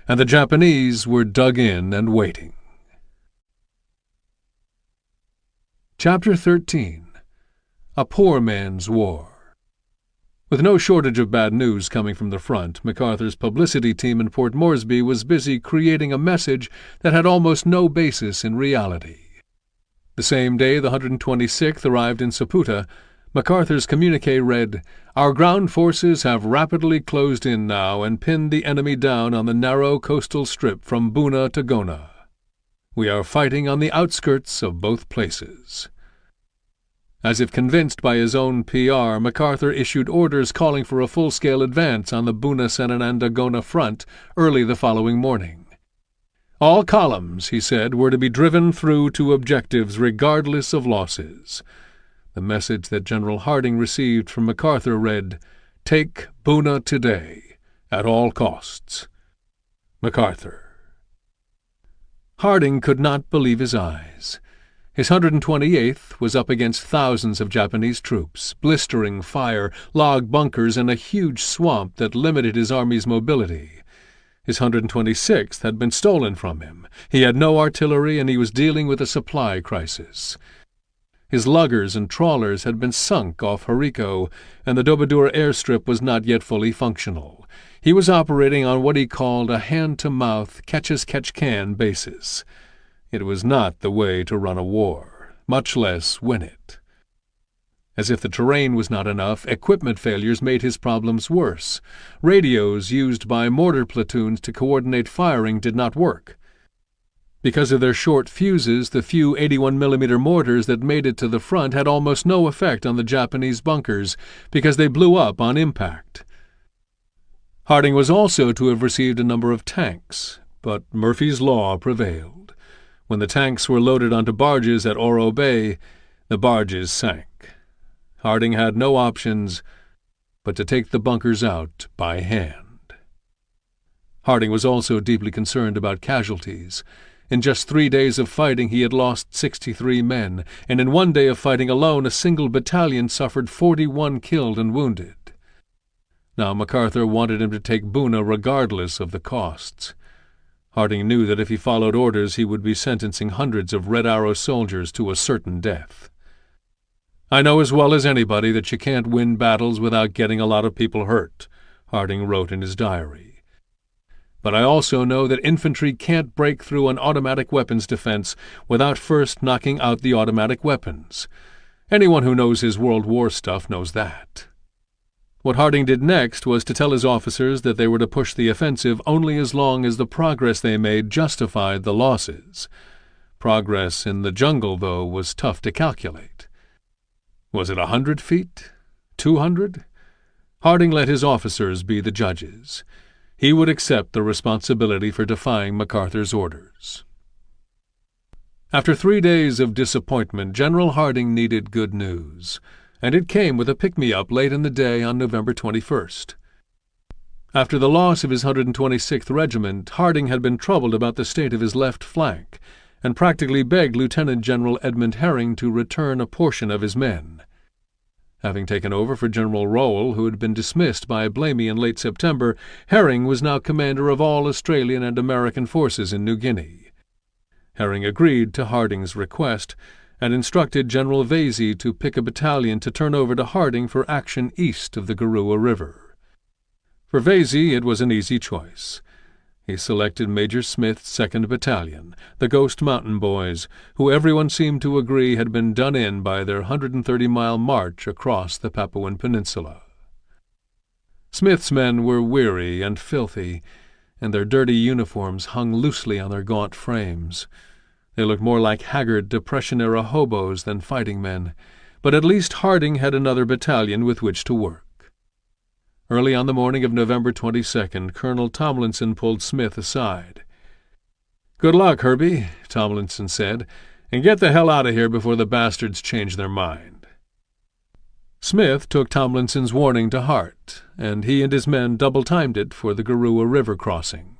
and the Japanese were dug in and waiting. Chapter 13. A Poor Man's War. With no shortage of bad news coming from the front, MacArthur's publicity team in Port Moresby was busy creating a message that had almost no basis in reality. The same day the 126th arrived in Saputo, MacArthur's communique read, "Our ground forces have rapidly closed in now and pinned the enemy down on the narrow coastal strip from Buna to Gona. We are fighting on the outskirts of both places." As if convinced by his own PR, MacArthur issued orders calling for a full-scale advance on the Buna-San Fernando-Gona front early the following morning. All columns, he said, were to be driven through to objectives regardless of losses. The message that General Harding received from MacArthur read, "Take Buna today, at all costs. MacArthur." Harding could not believe his eyes. His 128th was up against thousands of Japanese troops, blistering fire, log bunkers, and a huge swamp that limited his army's mobility. His 126th had been stolen from him. He had no artillery, and he was dealing with a supply crisis. His luggers and trawlers had been sunk off Hariko, and the WWII airstrip was not yet fully functional. He was operating on what he called a hand-to-mouth, catch-as-catch-can basis. It was not the way to run a war, much less win it. As if the terrain was not enough, equipment failures made his problems worse. Radios used by mortar platoons to coordinate firing did not work. Because of their short fuses, the few 81mm mortars that made it to the front had almost no effect on the Japanese bunkers because they blew up on impact. Harding was also to have received a number of tanks, but Murphy's Law prevailed. When the tanks were loaded onto barges at Oro Bay, the barges sank. Harding had no options but to take the bunkers out by hand. Harding was also deeply concerned about casualties. In just 3 days of fighting he had lost 63 men, and in 1 day of fighting alone a single battalion suffered 41 killed and wounded. Now MacArthur wanted him to take Buna regardless of the costs. Harding knew that if he followed orders he would be sentencing hundreds of Red Arrow soldiers to a certain death. "I know as well as anybody that you can't win battles without getting a lot of people hurt," Harding wrote in his diary. "But I also know that infantry can't break through an automatic weapons defense without first knocking out the automatic weapons. Anyone who knows his World War stuff knows that." What Harding did next was to tell his officers that they were to push the offensive only as long as the progress they made justified the losses. Progress in the jungle, though, was tough to calculate. Was it 100 feet? 200? Harding let his officers be the judges. He would accept the responsibility for defying MacArthur's orders. After 3 days of disappointment, General Harding needed good news, and it came with a pick-me-up late in the day on November 21st. After the loss of his 126th Regiment, Harding had been troubled about the state of his left flank, and practically begged Lieutenant General Edmund Herring to return a portion of his men. Having taken over for General Rowell, who had been dismissed by Blamey in late September, Herring was now commander of all Australian and American forces in New Guinea. Herring agreed to Harding's request, and instructed General Vasey to pick a battalion to turn over to Harding for action east of the Garua River. For Vasey it was an easy choice. He selected Major Smith's 2nd Battalion, the Ghost Mountain Boys, who everyone seemed to agree had been done in by their 130-mile march across the Papuan Peninsula. Smith's men were weary and filthy, and their dirty uniforms hung loosely on their gaunt frames. They looked more like haggard Depression-era hobos than fighting men, but at least Harding had another battalion with which to work. Early on the morning of November 22nd, Colonel Tomlinson pulled Smith aside. "Good luck, Herbie," Tomlinson said, "and get the hell out of here before the bastards change their mind." Smith took Tomlinson's warning to heart, and he and his men double-timed it for the Garua River crossing.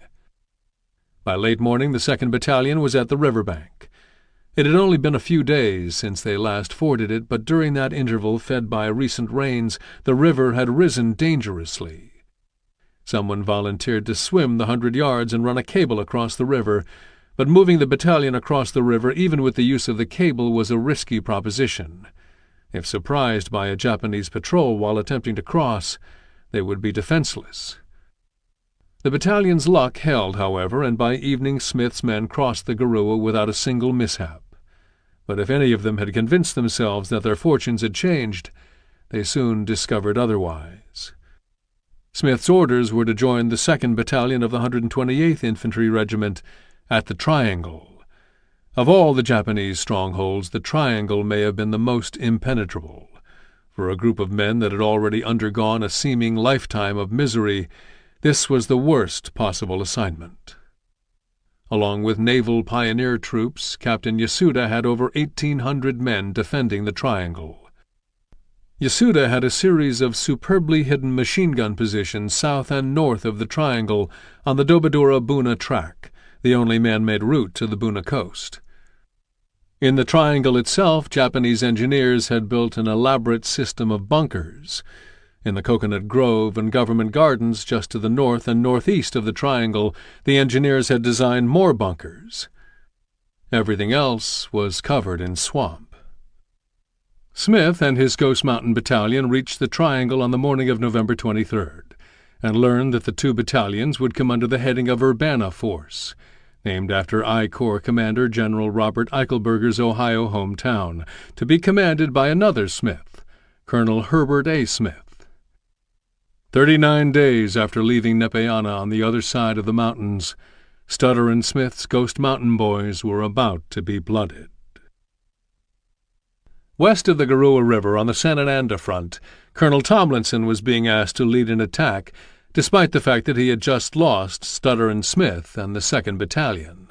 By late morning the 2nd Battalion was at the riverbank. It had only been a few days since they last forded it, but during that interval, fed by recent rains, the river had risen dangerously. Someone volunteered to swim the 100 yards and run a cable across the river, but moving the battalion across the river, even with the use of the cable, was a risky proposition. If surprised by a Japanese patrol while attempting to cross, they would be defenseless. The battalion's luck held, however, and by evening Smith's men crossed the Garua without a single mishap. But if any of them had convinced themselves that their fortunes had changed, they soon discovered otherwise. Smith's orders were to join the 2nd Battalion of the 128th Infantry Regiment at the Triangle. Of all the Japanese strongholds, the Triangle may have been the most impenetrable. For a group of men that had already undergone a seeming lifetime of misery, this was the worst possible assignment. Along with naval pioneer troops, Captain Yasuda had over 1,800 men defending the Triangle. Yasuda had a series of superbly hidden machine-gun positions south and north of the Triangle on the Dobadura-Buna track, the only man-made route to the Buna coast. In the Triangle itself, Japanese engineers had built an elaborate system of bunkers. In the Coconut Grove and Government Gardens just to the north and northeast of the triangle, the engineers had designed more bunkers. Everything else was covered in swamp. Smith and his Ghost Mountain Battalion reached the triangle on the morning of November 23rd, and learned that the two battalions would come under the heading of Urbana Force, named after I Corps Commander General Robert Eichelberger's Ohio hometown, to be commanded by another Smith, Colonel Herbert A. Smith. 39 days after leaving Nepeana on the other side of the mountains, Stutter and Smith's Ghost Mountain boys were about to be blooded. West of the Garua River on the San Ananda front, Colonel Tomlinson was being asked to lead an attack, despite the fact that he had just lost Stutter and Smith and the 2nd Battalion.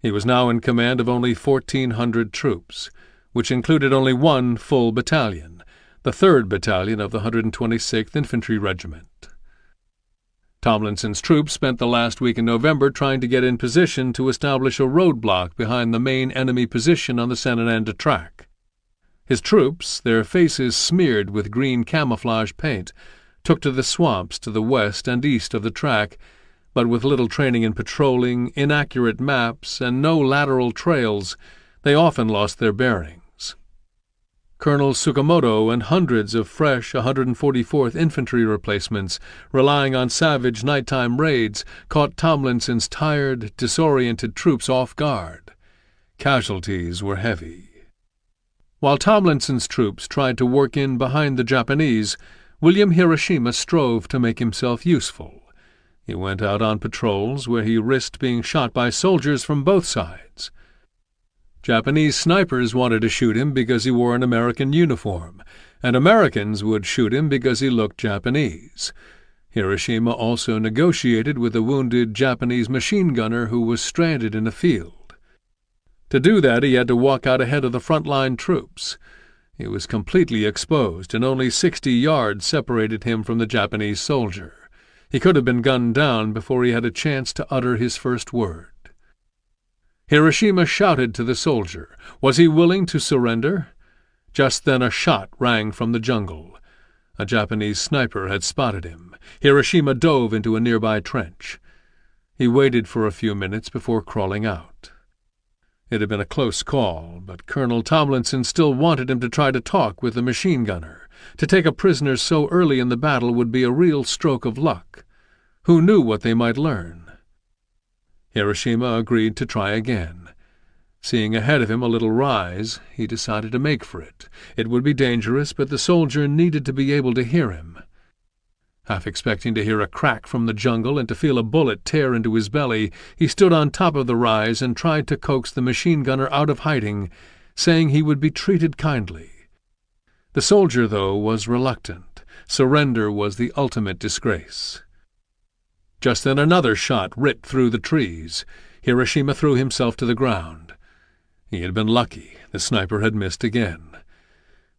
He was now in command of only 1,400 troops, which included only one full battalion, the 3rd Battalion of the 126th Infantry Regiment. Tomlinson's troops spent the last week in November trying to get in position to establish a roadblock behind the main enemy position on the San Ananda track. His troops, their faces smeared with green camouflage paint, took to the swamps to the west and east of the track, but with little training in patrolling, inaccurate maps, and no lateral trails, they often lost their bearings. Colonel Tsukamoto and hundreds of fresh 144th Infantry replacements, relying on savage nighttime raids, caught Tomlinson's tired, disoriented troops off guard. Casualties were heavy. While Tomlinson's troops tried to work in behind the Japanese, William Hiroshima strove to make himself useful. He went out on patrols where he risked being shot by soldiers from both sides. Japanese snipers wanted to shoot him because he wore an American uniform, and Americans would shoot him because he looked Japanese. Hiroshima also negotiated with a wounded Japanese machine gunner who was stranded in a field. To do that, he had to walk out ahead of the front-line troops. He was completely exposed, and only 60 yards separated him from the Japanese soldier. He could have been gunned down before he had a chance to utter his first word. Hiroshima shouted to the soldier. Was he willing to surrender? Just then a shot rang from the jungle. A Japanese sniper had spotted him. Hiroshima dove into a nearby trench. He waited for a few minutes before crawling out. It had been a close call, but Colonel Tomlinson still wanted him to try to talk with the machine gunner. To take a prisoner so early in the battle would be a real stroke of luck. Who knew what they might learn? Hiroshima agreed to try again. Seeing ahead of him a little rise, he decided to make for it. It would be dangerous, but the soldier needed to be able to hear him. Half expecting to hear a crack from the jungle and to feel a bullet tear into his belly, he stood on top of the rise and tried to coax the machine gunner out of hiding, saying he would be treated kindly. The soldier, though, was reluctant. Surrender was the ultimate disgrace. Just then another shot ripped through the trees. Hiroshima threw himself to the ground. He had been lucky. The sniper had missed again.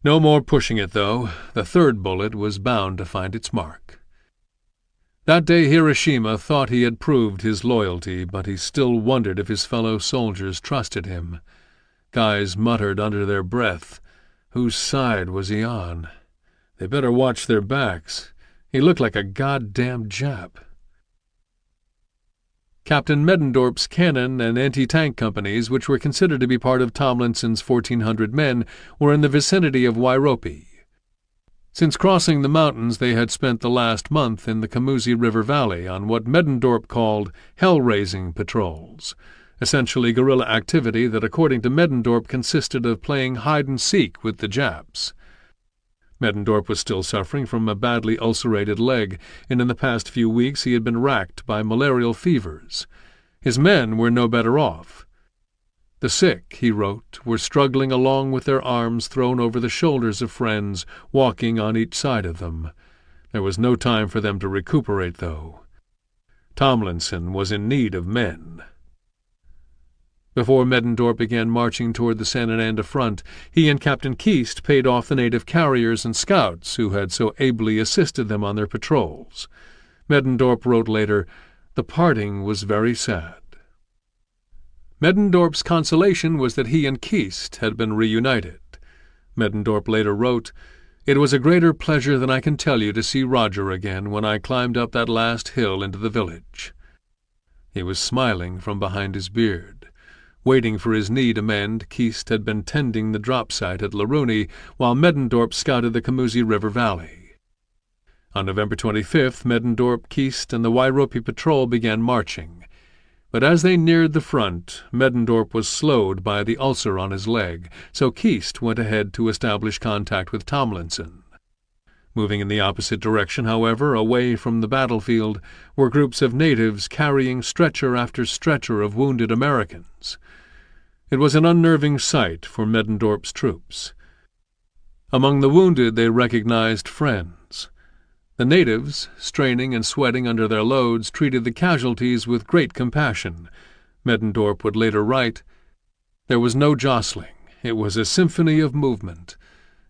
No more pushing it, though. The 3rd bullet was bound to find its mark. That day Hiroshima thought he had proved his loyalty, but he still wondered if his fellow soldiers trusted him. Guys muttered under their breath. Whose side was he on? They better watch their backs. He looked like a goddamn Jap. Captain Medendorp's cannon and anti-tank companies, which were considered to be part of Tomlinson's 1,400 men, were in the vicinity of Wairopi. Since crossing the mountains, they had spent the last month in the Kamusi River Valley on what Medendorp called hell-raising patrols, essentially guerrilla activity that, according to Medendorp, consisted of playing hide-and-seek with the Japs. Medendorp was still suffering from a badly ulcerated leg, and in the past few weeks he had been racked by malarial fevers. His men were no better off. The sick, he wrote, were struggling along with their arms thrown over the shoulders of friends, walking on each side of them. There was no time for them to recuperate, though. Tomlinson was in need of men. Before Medendorp began marching toward the San Ananda front, he and Captain Keast paid off the native carriers and scouts who had so ably assisted them on their patrols. Medendorp wrote later, "The parting was very sad." Medendorp's consolation was that he and Keast had been reunited. Medendorp later wrote, It was a greater pleasure than I can tell you to see Roger again when I climbed up that last hill into the village." He was smiling from behind his beard. Waiting for his knee to mend, Keast had been tending the drop site at Laruni while Middendorp scouted the Camusi River Valley. On November 25th, Middendorp, Keast, and the Wairopi Patrol began marching. But as they neared the front, Middendorp was slowed by the ulcer on his leg, so Keast went ahead to establish contact with Tomlinson. Moving in the opposite direction, however, away from the battlefield, were groups of natives carrying stretcher after stretcher of wounded Americans. It was an unnerving sight for Middendorp's troops. Among the wounded they recognized friends. The natives, straining and sweating under their loads, treated the casualties with great compassion. Middendorp would later write, "There was no jostling. It was a symphony of movement.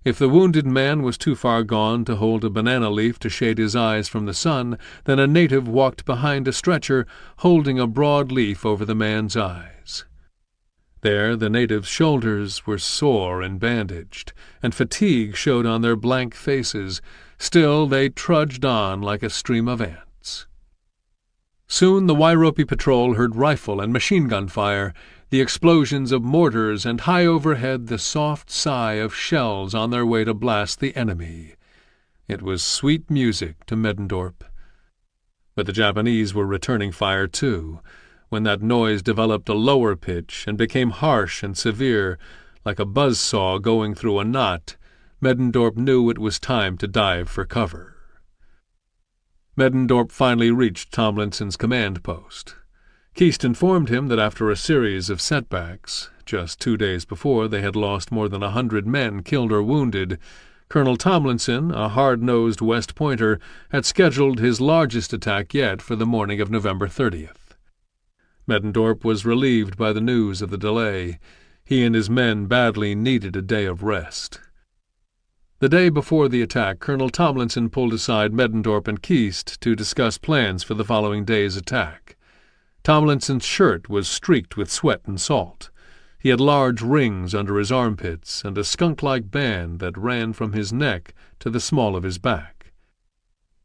If the wounded man was too far gone to hold a banana leaf to shade his eyes from the sun, then a native walked behind a stretcher, holding a broad leaf over the man's eyes." There the natives' shoulders were sore and bandaged, and fatigue showed on their blank faces. Still they trudged on like a stream of ants. Soon the Wairopi Patrol heard rifle and machine-gun fire, the explosions of mortars, and high overhead the soft sigh of shells on their way to blast the enemy. It was sweet music to Middendorp. But the Japanese were returning fire too, when that noise developed a lower pitch and became harsh and severe, like a buzzsaw going through a knot. Middendorp knew it was time to dive for cover. Middendorp finally reached Tomlinson's command post. Keast informed him that after a series of setbacks, just 2 days before they had lost more than 100 men killed or wounded, Colonel Tomlinson, a hard-nosed West Pointer, had scheduled his largest attack yet for the morning of November 30th. Middendorp was relieved by the news of the delay. He and his men badly needed a day of rest. The day before the attack, Colonel Tomlinson pulled aside Middendorp and Keast to discuss plans for the following day's attack. Tomlinson's shirt was streaked with sweat and salt. He had large rings under his armpits and a skunk-like band that ran from his neck to the small of his back.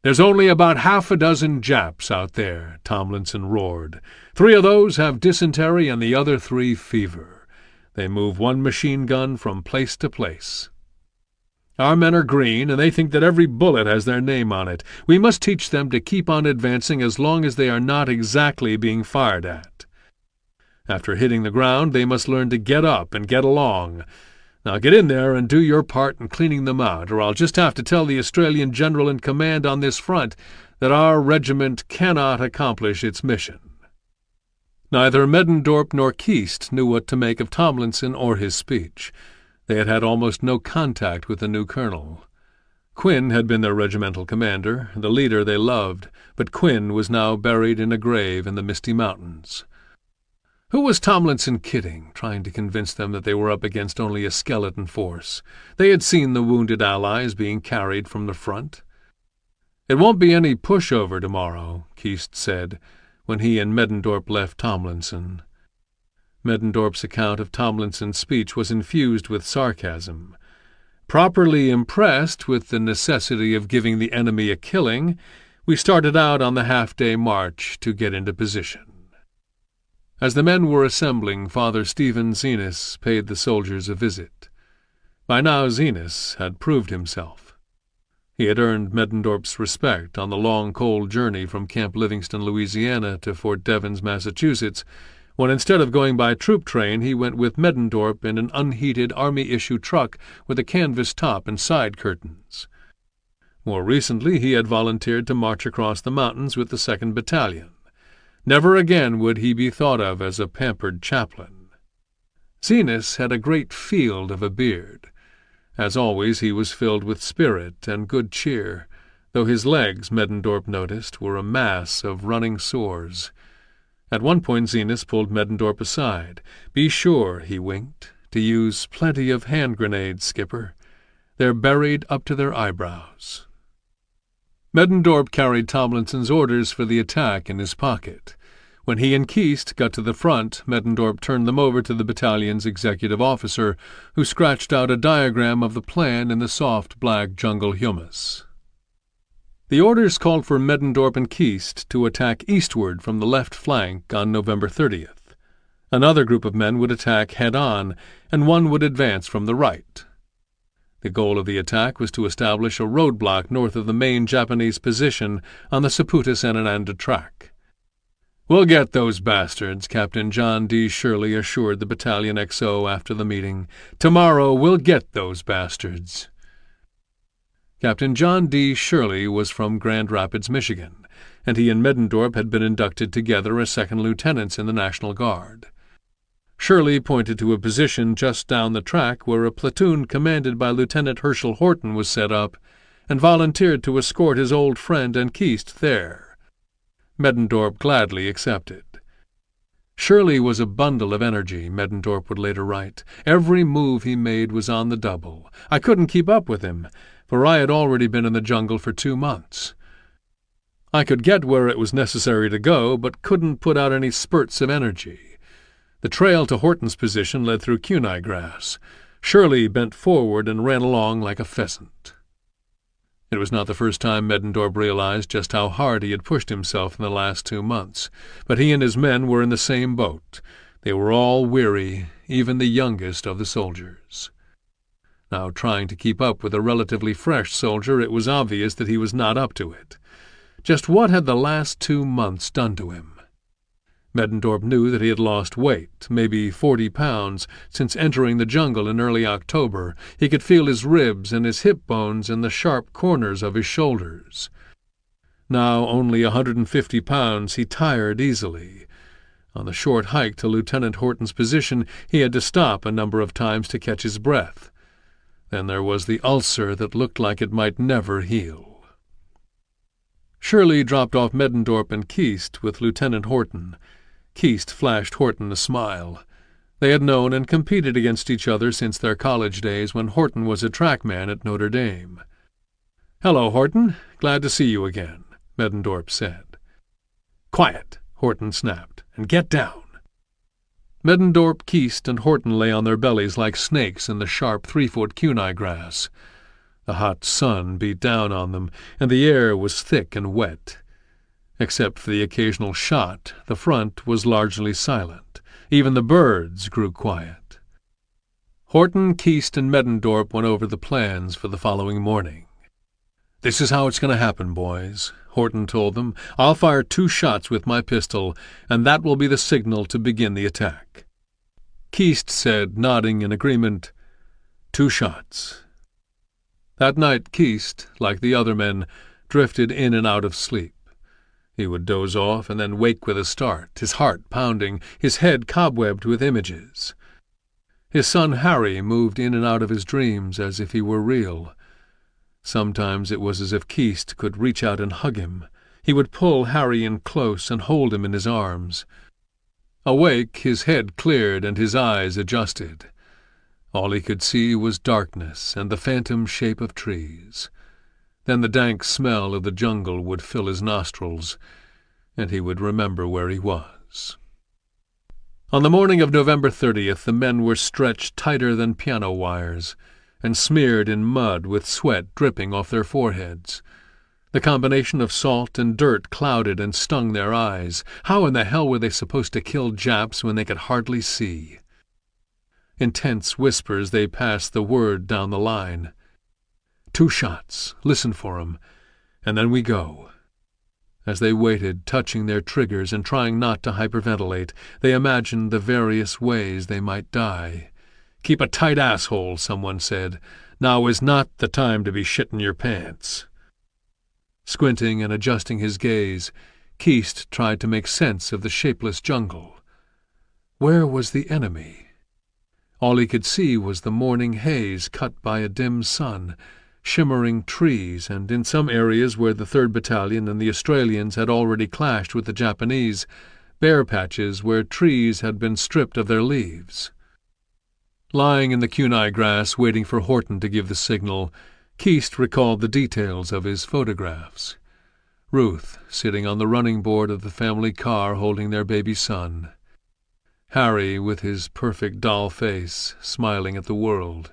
"There's only about half a dozen Japs out there," Tomlinson roared. "3 of those have dysentery and the other 3 fever. They move 1 machine gun from place to place. Our men are green, and they think that every bullet has their name on it. We must teach them to keep on advancing as long as they are not exactly being fired at. After hitting the ground, they must learn to get up and get along. Now get in there and do your part in cleaning them out, or I'll just have to tell the Australian general in command on this front that our regiment cannot accomplish its mission." Neither Middendorp nor Keast knew what to make of Tomlinson or his speech. They had had almost no contact with the new colonel. Quinn had been their regimental commander, the leader they loved, but Quinn was now buried in a grave in the Misty Mountains. Who was Tomlinson kidding, trying to convince them that they were up against only a skeleton force? They had seen the wounded allies being carried from the front. "It won't be any pushover tomorrow," Keast said, when he and Middendorp left Tomlinson. Middendorp's account of Tomlinson's speech was infused with sarcasm. Properly impressed with the necessity of giving the enemy a killing, we started out on the half-day march to get into position. As the men were assembling, Father Stephen Zenas paid the soldiers a visit. By now Zenas had proved himself. He had earned Middendorp's respect on the long, cold journey from Camp Livingston, Louisiana, to Fort Devens, Massachusetts, when instead of going by troop train he went with Middendorp in an unheated Army-issue truck with a canvas top and side curtains. More recently he had volunteered to march across the mountains with the 2nd Battalion. Never again would he be thought of as a pampered chaplain. Zenas had a great field of a beard. As always he was filled with spirit and good cheer, though his legs, Middendorp noticed, were a mass of running sores. At one point Zenas pulled Middendorp aside. "Be sure," he winked, "to use plenty of hand grenades, Skipper. They're buried up to their eyebrows." Middendorp carried Tomlinson's orders for the attack in his pocket. When he and Keast got to the front, Middendorp turned them over to the battalion's executive officer, who scratched out a diagram of the plan in the soft black jungle humus. The orders called for Middendorp and Keast to attack eastward from the left flank on November 30th. Another group of men would attack head-on, and one would advance from the right. The goal of the attack was to establish a roadblock north of the main Japanese position on the Saputo-Senananda track. "We'll get those bastards," Captain John D. Shirley assured the battalion XO after the meeting. "Tomorrow we'll get those bastards." Captain John D. Shirley was from Grand Rapids, Michigan, and he and Middendorp had been inducted together as second lieutenants in the National Guard. Shirley pointed to a position just down the track where a platoon commanded by Lieutenant Herschel Horton was set up, and volunteered to escort his old friend and Keast there. Middendorp gladly accepted. Shirley was a bundle of energy, Middendorp would later write. Every move he made was on the double. I couldn't keep up with him, for I had already been in the jungle for 2 months. I could get where it was necessary to go, but couldn't put out any spurts of energy. The trail to Horton's position led through Guinea grass. Shirley bent forward and ran along like a pheasant. It was not the first time Middendorp realized just how hard he had pushed himself in the last 2 months, but he and his men were in the same boat. They were all weary, even the youngest of the soldiers. Now, trying to keep up with a relatively fresh soldier, it was obvious that he was not up to it. Just what had the last 2 months done to him? Middendorp knew that he had lost weight, maybe 40 pounds, since entering the jungle in early October. He could feel his ribs and his hip bones and the sharp corners of his shoulders. Now only 150 pounds, he tired easily. On the short hike to Lieutenant Horton's position, he had to stop a number of times to catch his breath. Then there was the ulcer that looked like it might never heal. Shirley dropped off Middendorp and Keast with Lieutenant Horton. Keast flashed Horton a smile. They had known and competed against each other since their college days when Horton was a trackman at Notre Dame. "Hello, Horton. Glad to see you again," Middendorp said. "Quiet," Horton snapped, "and get down." Middendorp, Keast, and Horton lay on their bellies like snakes in the sharp 3-foot Guinea grass. The hot sun beat down on them, and the air was thick and wet. Except for the occasional shot, the front was largely silent. Even the birds grew quiet. Horton, Keast, and Middendorp went over the plans for the following morning. "This is how it's going to happen, boys," Horton told them. "I'll fire 2 shots with my pistol, and that will be the signal to begin the attack." Keast said, nodding in agreement, 2 shots. That night Keast, like the other men, drifted in and out of sleep. He would doze off and then wake with a start, his heart pounding, his head cobwebbed with images. His son Harry moved in and out of his dreams as if he were real. Sometimes it was as if Keast could reach out and hug him. He would pull Harry in close and hold him in his arms. Awake, his head cleared and his eyes adjusted. All he could see was darkness and the phantom shape of trees. Then the dank smell of the jungle would fill his nostrils, and he would remember where he was. On the morning of November 30th, the men were stretched tighter than piano wires, and smeared in mud with sweat dripping off their foreheads. The combination of salt and dirt clouded and stung their eyes. How in the hell were they supposed to kill Japs when they could hardly see? In tense whispers they passed the word down the line. 2 shots, listen for 'em, and then we go. As they waited, touching their triggers and trying not to hyperventilate, they imagined the various ways they might die. "Keep a tight asshole," someone said. "Now is not the time to be shitting your pants." Squinting and adjusting his gaze, Keast tried to make sense of the shapeless jungle. Where was the enemy? All he could see was the morning haze cut by a dim sun, shimmering trees, and in some areas where the 3rd Battalion and the Australians had already clashed with the Japanese, bare patches where trees had been stripped of their leaves. Lying in the Guinea grass waiting for Horton to give the signal, Keast recalled the details of his photographs. Ruth sitting on the running board of the family car holding their baby son. Harry with his perfect doll face, smiling at the world.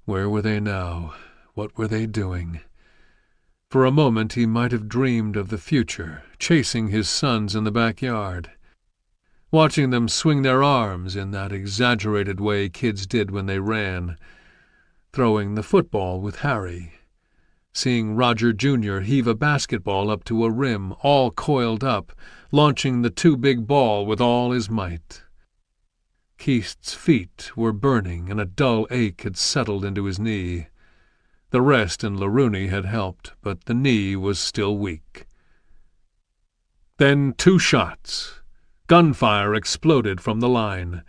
Where were they now? What were they doing? For a moment he might have dreamed of the future, chasing his sons in the backyard, watching them swing their arms in that exaggerated way kids did when they ran, throwing the football with Harry, seeing Roger Jr. heave a basketball up to a rim, all coiled up, launching the too-big ball with all his might. Keith's feet were burning, and a dull ache had settled into his knee. The rest in Larooney had helped, but the knee was still weak. Then 2 shots. Gunfire exploded from the line.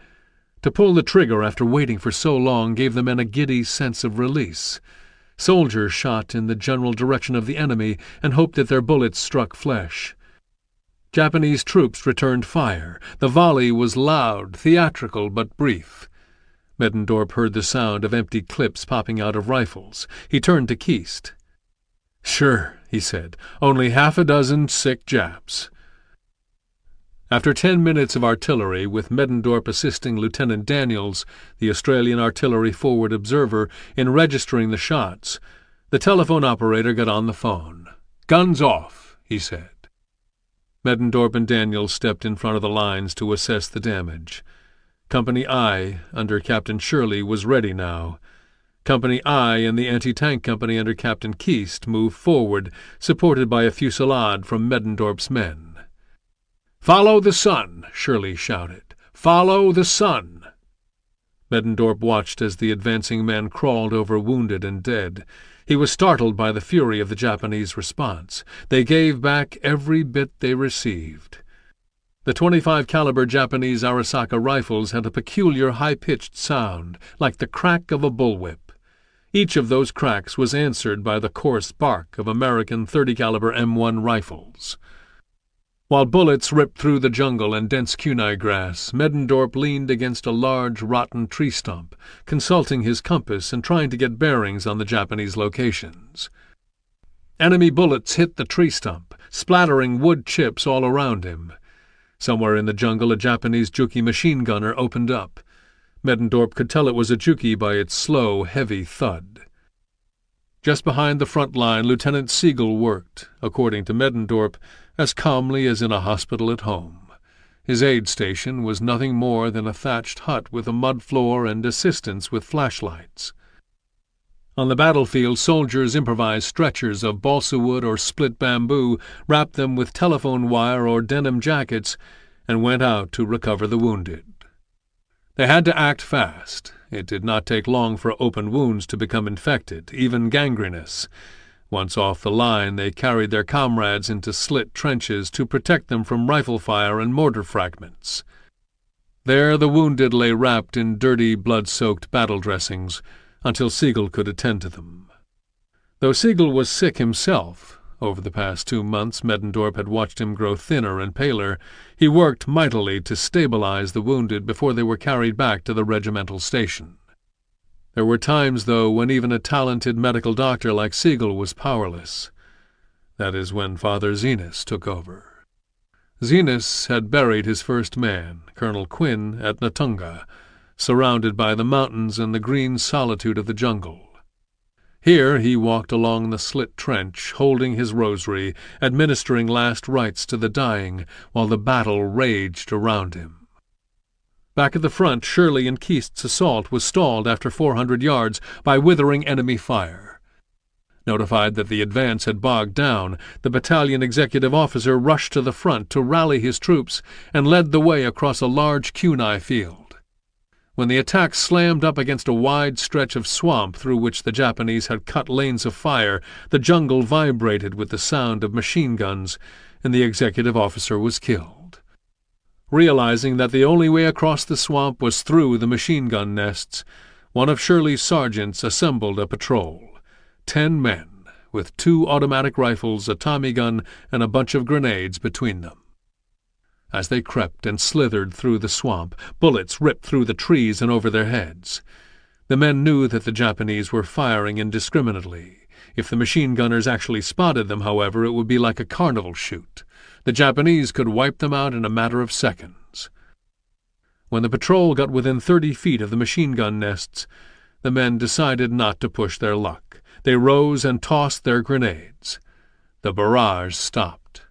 To pull the trigger after waiting for so long gave the men a giddy sense of release. Soldiers shot in the general direction of the enemy and hoped that their bullets struck flesh. Japanese troops returned fire. The volley was loud, theatrical, but brief. Middendorp heard the sound of empty clips popping out of rifles. He turned to Keast. "Sure," he said, "only 6 sick Japs." After 10 minutes of artillery, with Middendorp assisting Lieutenant Daniels, the Australian artillery forward observer, in registering the shots, the telephone operator got on the phone. "Guns off," he said. Middendorp and Daniels stepped in front of the lines to assess the damage. Company I, under Captain Shirley, was ready now. Company I and the anti-tank company under Captain Keast moved forward, supported by a fusillade from Middendorp's men. "Follow the sun!" Shirley shouted. "Follow the sun!" Middendorp watched as the advancing men crawled over wounded and dead. He was startled by the fury of the Japanese response. They gave back every bit they received. The .25 caliber Japanese Arisaka rifles had a peculiar high-pitched sound, like the crack of a bullwhip. Each of those cracks was answered by the coarse bark of American .30 caliber M1 rifles. While bullets ripped through the jungle and dense kunai grass, Middendorp leaned against a large, rotten tree stump, consulting his compass and trying to get bearings on the Japanese locations. Enemy bullets hit the tree stump, splattering wood chips all around him. Somewhere in the jungle a Japanese Juki machine gunner opened up. Middendorp could tell it was a Juki by its slow, heavy thud. Just behind the front line, Lieutenant Siegel worked, according to Middendorp, as calmly as in a hospital at home. His aid station was nothing more than a thatched hut with a mud floor and assistants with flashlights. On the battlefield, soldiers improvised stretchers of balsa wood or split bamboo, wrapped them with telephone wire or denim jackets, and went out to recover the wounded. They had to act fast. It did not take long for open wounds to become infected, even gangrenous. Once off the line, they carried their comrades into slit trenches to protect them from rifle fire and mortar fragments. There the wounded lay wrapped in dirty, blood-soaked battle dressings, until Siegel could attend to them. Though Siegel was sick himself, over the past 2 months Middendorp had watched him grow thinner and paler, he worked mightily to stabilize the wounded before they were carried back to the regimental station. There were times, though, when even a talented medical doctor like Siegel was powerless. That is when Father Zenas took over. Zenas had buried his first man, Colonel Quinn, at Natunga, surrounded by the mountains and the green solitude of the jungle. Here he walked along the slit trench, holding his rosary, administering last rites to the dying, while the battle raged around him. Back at the front, Shirley and Keast's assault was stalled after 400 yards by withering enemy fire. Notified that the advance had bogged down, the battalion executive officer rushed to the front to rally his troops and led the way across a large kunai field. When the attack slammed up against a wide stretch of swamp through which the Japanese had cut lanes of fire, the jungle vibrated with the sound of machine guns, and the executive officer was killed. Realizing that the only way across the swamp was through the machine gun nests, one of Shirley's sergeants assembled a patrol. 10 men, with 2 automatic rifles, a Tommy gun, and a bunch of grenades between them. As they crept and slithered through the swamp, bullets ripped through the trees and over their heads. The men knew that the Japanese were firing indiscriminately. If the machine gunners actually spotted them, however, it would be like a carnival shoot. The Japanese could wipe them out in a matter of seconds. When the patrol got within 30 feet of the machine gun nests, the men decided not to push their luck. They rose and tossed their grenades. The barrage stopped.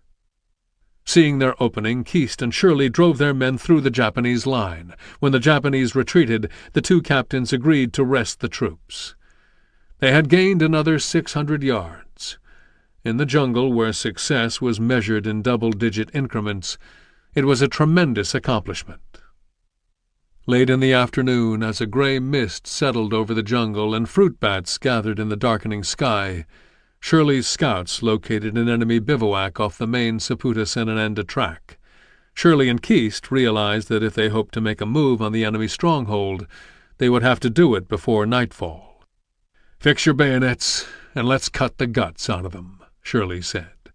Seeing their opening, Keast and Shirley drove their men through the Japanese line. When the Japanese retreated, the two captains agreed to rest the troops. They had gained another 600 yards. In the jungle, where success was measured in double-digit increments, it was a tremendous accomplishment. Late in the afternoon, as a gray mist settled over the jungle and fruit bats gathered in the darkening sky, Shirley's scouts located an enemy bivouac off the main Saputa-Senanenda track. Shirley and Keast realized that if they hoped to make a move on the enemy stronghold, they would have to do it before nightfall. "Fix your bayonets, and let's cut the guts out of them," Shirley said.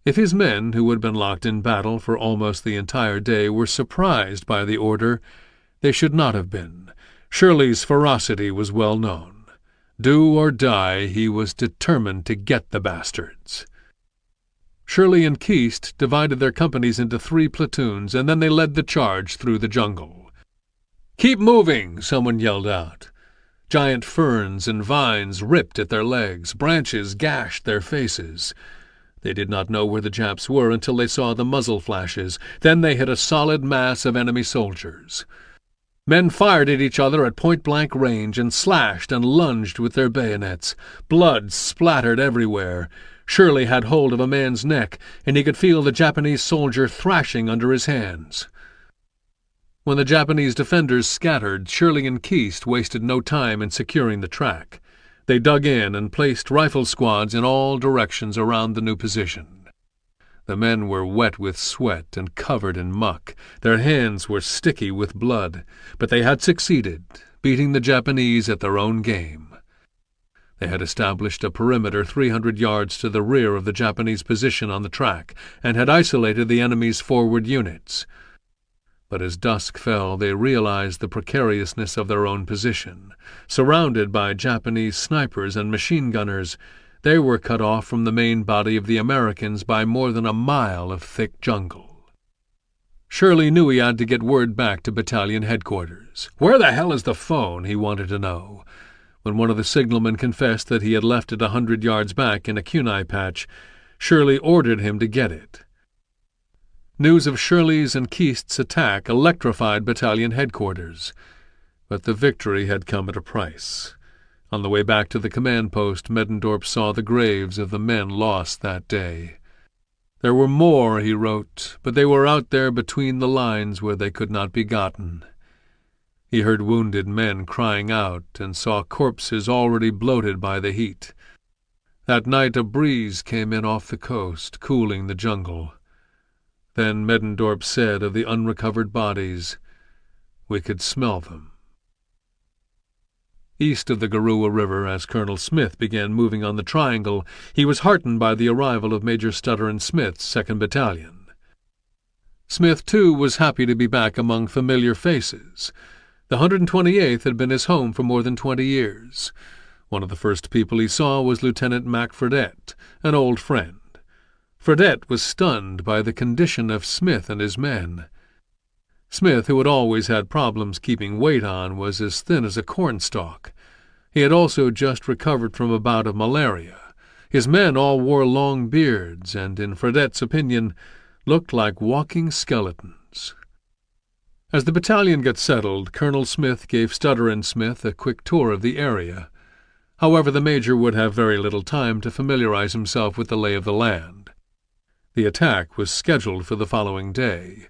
If his men, who had been locked in battle for almost the entire day, were surprised by the order, they should not have been. Shirley's ferocity was well known. Do or die, he was determined to get the bastards. Shirley and Keast divided their companies into 3 platoons, and then they led the charge through the jungle. "Keep moving!" someone yelled out. Giant ferns and vines ripped at their legs. Branches gashed their faces. They did not know where the Japs were until they saw the muzzle flashes. Then they hit a solid mass of enemy soldiers. Men fired at each other at point-blank range and slashed and lunged with their bayonets. Blood splattered everywhere. Shirley had hold of a man's neck, and he could feel the Japanese soldier thrashing under his hands. When the Japanese defenders scattered, Shirley and Keast wasted no time in securing the track. They dug in and placed rifle squads in all directions around the new position. The men were wet with sweat and covered in muck. Their hands were sticky with blood, but they had succeeded, beating the Japanese at their own game. They had established a perimeter 300 yards to the rear of the Japanese position on the track and had isolated the enemy's forward units. But as dusk fell, they realized the precariousness of their own position. Surrounded by Japanese snipers and machine gunners, they were cut off from the main body of the Americans by more than a mile of thick jungle. Shirley knew he had to get word back to battalion headquarters. Where the hell is the phone, he wanted to know. When one of the signalmen confessed that he had left it 100 yards back in a kunai patch, Shirley ordered him to get it. News of Shirley's and Keast's attack electrified battalion headquarters, but the victory had come at a price. On the way back to the command post, Middendorp saw the graves of the men lost that day. There were more, he wrote, but they were out there between the lines where they could not be gotten. He heard wounded men crying out and saw corpses already bloated by the heat. That night a breeze came in off the coast, cooling the jungle. Then Middendorp said of the unrecovered bodies, "We could smell them." East of the Garua River, as Colonel Smith began moving on the Triangle, he was heartened by the arrival of Major Stutter and Smith's 2nd Battalion. Smith, too, was happy to be back among familiar faces. The 128th had been his home for more than 20 years. One of the first people he saw was Lieutenant Mac Fredette, an old friend. Fredette was stunned by the condition of Smith and his men. Smith, who had always had problems keeping weight on, was as thin as a cornstalk. He had also just recovered from a bout of malaria. His men all wore long beards and, in Fredette's opinion, looked like walking skeletons. As the battalion got settled, Colonel Smith gave Stutter and Smith a quick tour of the area. However, the major would have very little time to familiarize himself with the lay of the land. The attack was scheduled for the following day.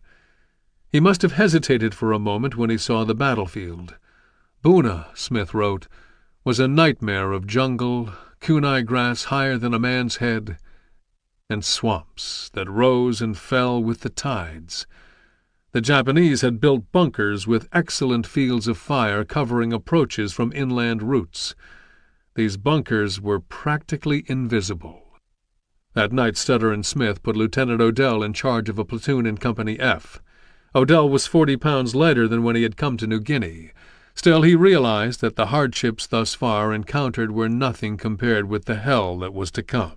He must have hesitated for a moment when he saw the battlefield. Buna, Smith wrote, was a nightmare of jungle, kunai grass higher than a man's head, and swamps that rose and fell with the tides. The Japanese had built bunkers with excellent fields of fire covering approaches from inland routes. These bunkers were practically invisible. That night Stutter and Smith put Lieutenant Odell in charge of a platoon in Company F. Odell was 40 pounds lighter than when he had come to New Guinea. Still, he realized that the hardships thus far encountered were nothing compared with the hell that was to come.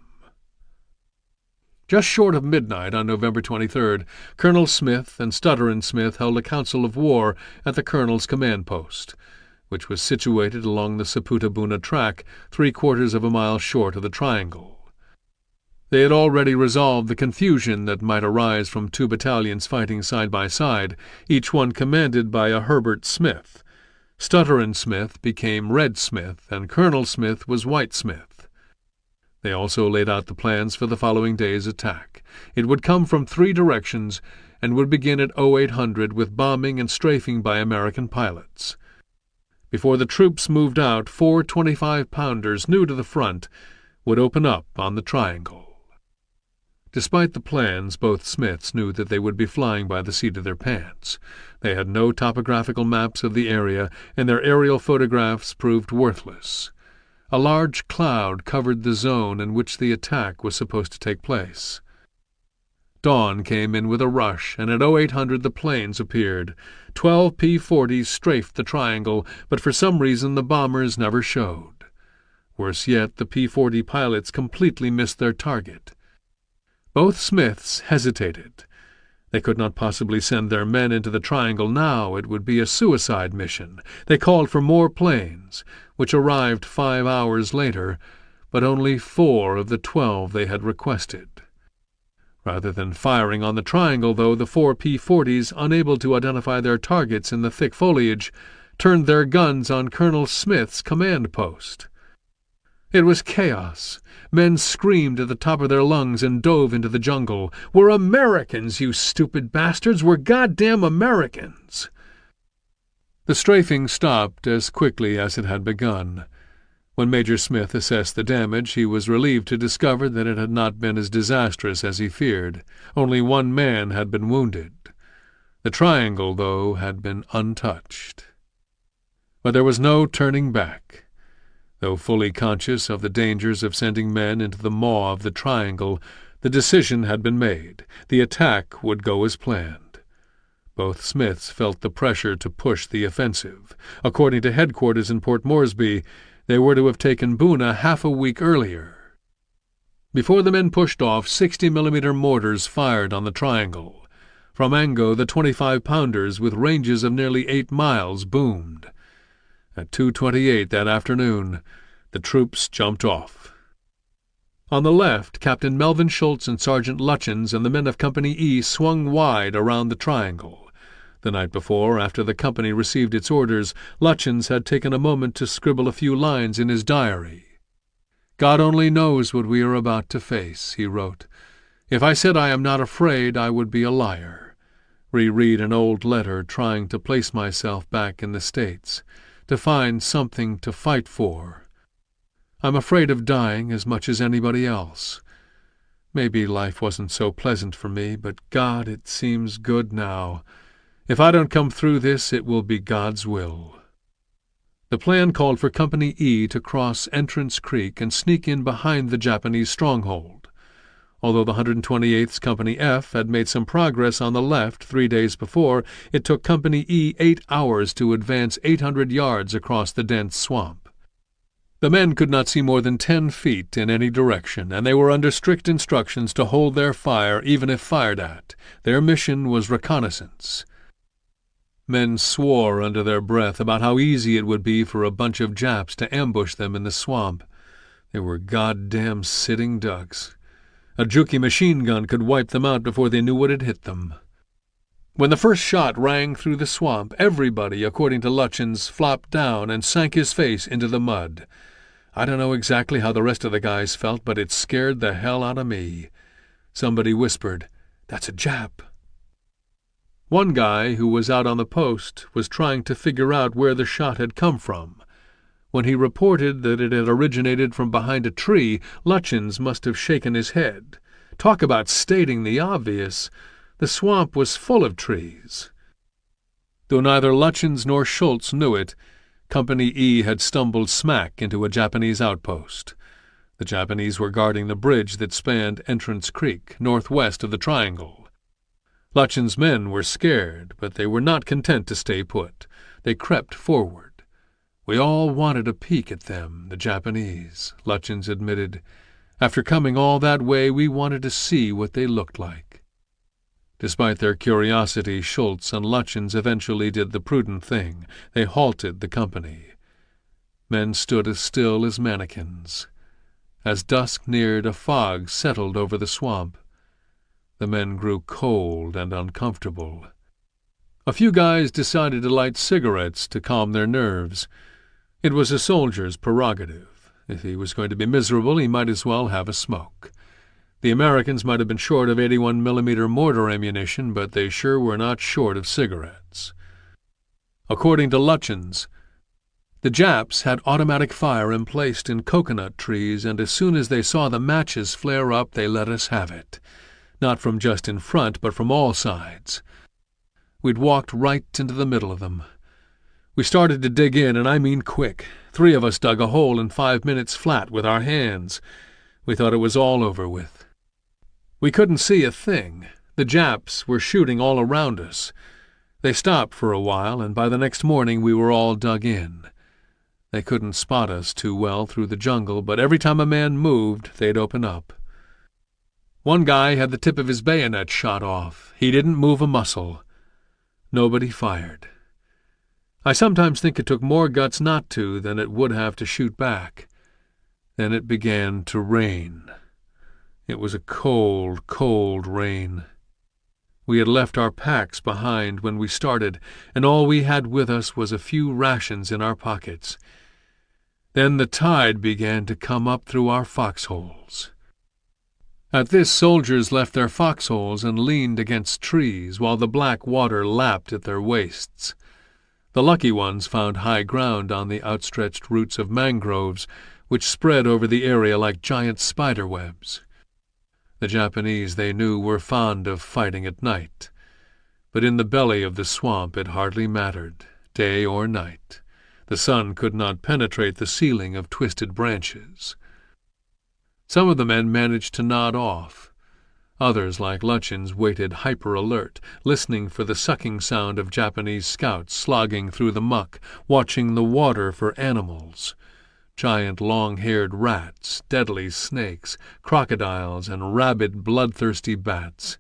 Just short of midnight on November 23rd, Colonel Smith and Stutterin' Smith held a council of war at the colonel's command post, which was situated along the Saputa-Buna track, 3/4 of a mile short of the triangle. They had already resolved the confusion that might arise from 2 battalions fighting side by side, each one commanded by a Herbert Smith. Stutterin' Smith became Red Smith, and Colonel Smith was White Smith. They also laid out the plans for the following day's attack. It would come from 3 directions and would begin at 0800 with bombing and strafing by American pilots. Before the troops moved out, 4 25-pounders new to the front would open up on the triangle. Despite the plans, both Smiths knew that they would be flying by the seat of their pants. They had no topographical maps of the area, and their aerial photographs proved worthless. A large cloud covered the zone in which the attack was supposed to take place. Dawn came in with a rush, and at 0800 the planes appeared. 12 P-40s strafed the triangle, but for some reason the bombers never showed. Worse yet, the P-40 pilots completely missed their target. Both Smiths hesitated. They could not possibly send their men into the triangle now. It would be a suicide mission. They called for more planes, which arrived 5 hours later, but only 4 of the 12 they had requested. Rather than firing on the triangle, though, the 4 P-40s, unable to identify their targets in the thick foliage, turned their guns on Colonel Smith's command post. It was chaos. Men screamed at the top of their lungs and dove into the jungle. "We're Americans, you stupid bastards! We're goddamn Americans!" The strafing stopped as quickly as it had begun. When Major Smith assessed the damage, he was relieved to discover that it had not been as disastrous as he feared. Only 1 man had been wounded. The triangle, though, had been untouched. But there was no turning back. Though fully conscious of the dangers of sending men into the maw of the triangle, the decision had been made. The attack would go as planned. Both Smiths felt the pressure to push the offensive. According to headquarters in Port Moresby, they were to have taken Buna half a week earlier. Before the men pushed off, 60mm mortars fired on the triangle. From Ango, the 25-pounders with ranges of nearly 8 miles boomed. At 2:28 that afternoon, the troops jumped off. On the left, Captain Melvin Schultz and Sergeant Lutchins and the men of Company E swung wide around the triangle. The night before, after the company received its orders, Lutchins had taken a moment to scribble a few lines in his diary. "God only knows what we are about to face," he wrote. "If I said I am not afraid, I would be a liar." Reread an old letter trying to place myself back in the States, to find something to fight for. I'm afraid of dying as much as anybody else. Maybe life wasn't so pleasant for me, but God, it seems good now. If I don't come through this, it will be God's will. The plan called for Company E to cross Entrance Creek and sneak in behind the Japanese stronghold. Although the 128th Company F had made some progress on the left 3 days before, it took Company E 8 hours to advance 800 yards across the dense swamp. The men could not see more than 10 feet in any direction, and they were under strict instructions to hold their fire even if fired at. Their mission was reconnaissance. Men swore under their breath about how easy it would be for a bunch of Japs to ambush them in the swamp. They were goddamn sitting ducks. A Juki machine gun could wipe them out before they knew what had hit them. When the first shot rang through the swamp, everybody, according to Lutchins, flopped down and sank his face into the mud. I don't know exactly how the rest of the guys felt, but it scared the hell out of me. Somebody whispered, "That's a Jap." One guy who was out on the post was trying to figure out where the shot had come from. When he reported that it had originated from behind a tree, Lutchins must have shaken his head. Talk about stating the obvious. The swamp was full of trees. Though neither Lutchins nor Schultz knew it, Company E had stumbled smack into a Japanese outpost. The Japanese were guarding the bridge that spanned Entrance Creek, northwest of the triangle. Lutchins' men were scared, but they were not content to stay put. They crept forward. "We all wanted a peek at them, the Japanese," Lutchins admitted. "After coming all that way, we wanted to see what they looked like." Despite their curiosity, Schultz and Lutchins eventually did the prudent thing. They halted the company. Men stood as still as mannequins. As dusk neared, a fog settled over the swamp. The men grew cold and uncomfortable. A few guys decided to light cigarettes to calm their nerves. It was a soldier's prerogative. If he was going to be miserable, he might as well have a smoke. The Americans might have been short of 81mm mortar ammunition, but they sure were not short of cigarettes. According to Lutchins, the Japs had automatic fire emplaced in coconut trees, and as soon as they saw the matches flare up, they let us have it. Not from just in front, but from all sides. We'd walked right into the middle of them. We started to dig in, and I mean quick. 3 of us dug a hole in 5 minutes flat with our hands. We thought it was all over with. We couldn't see a thing. The Japs were shooting all around us. They stopped for a while, and by the next morning we were all dug in. They couldn't spot us too well through the jungle, but every time a man moved, they'd open up. One guy had the tip of his bayonet shot off. He didn't move a muscle. Nobody fired. I sometimes think it took more guts not to than it would have to shoot back. Then it began to rain. It was a cold, cold rain. We had left our packs behind when we started, and all we had with us was a few rations in our pockets. Then the tide began to come up through our foxholes. At this, soldiers left their foxholes and leaned against trees, while the black water lapped at their waists. The lucky ones found high ground on the outstretched roots of mangroves, which spread over the area like giant spider webs. The Japanese, they knew, were fond of fighting at night. But in the belly of the swamp it hardly mattered, day or night. The sun could not penetrate the ceiling of twisted branches. Some of the men managed to nod off. Others, like Lutchins, waited hyper-alert, listening for the sucking sound of Japanese scouts slogging through the muck, watching the water for animals. Giant long-haired rats, deadly snakes, crocodiles, and rabid, bloodthirsty bats,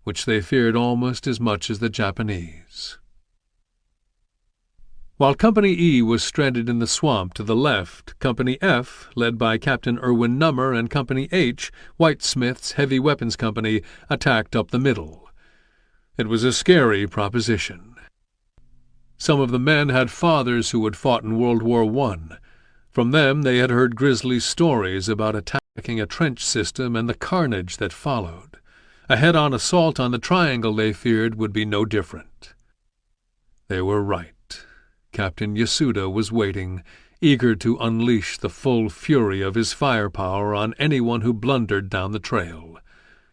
which they feared almost as much as the Japanese. While Company E was stranded in the swamp to the left, Company F, led by Captain Irwin Nummer, and Company H, Whitesmith's Heavy Weapons Company, attacked up the middle. It was a scary proposition. Some of the men had fathers who had fought in World War I. From them they had heard grisly stories about attacking a trench system and the carnage that followed. A head-on assault on the triangle, they feared, would be no different. They were right. Captain Yasuda was waiting, eager to unleash the full fury of his firepower on anyone who blundered down the trail.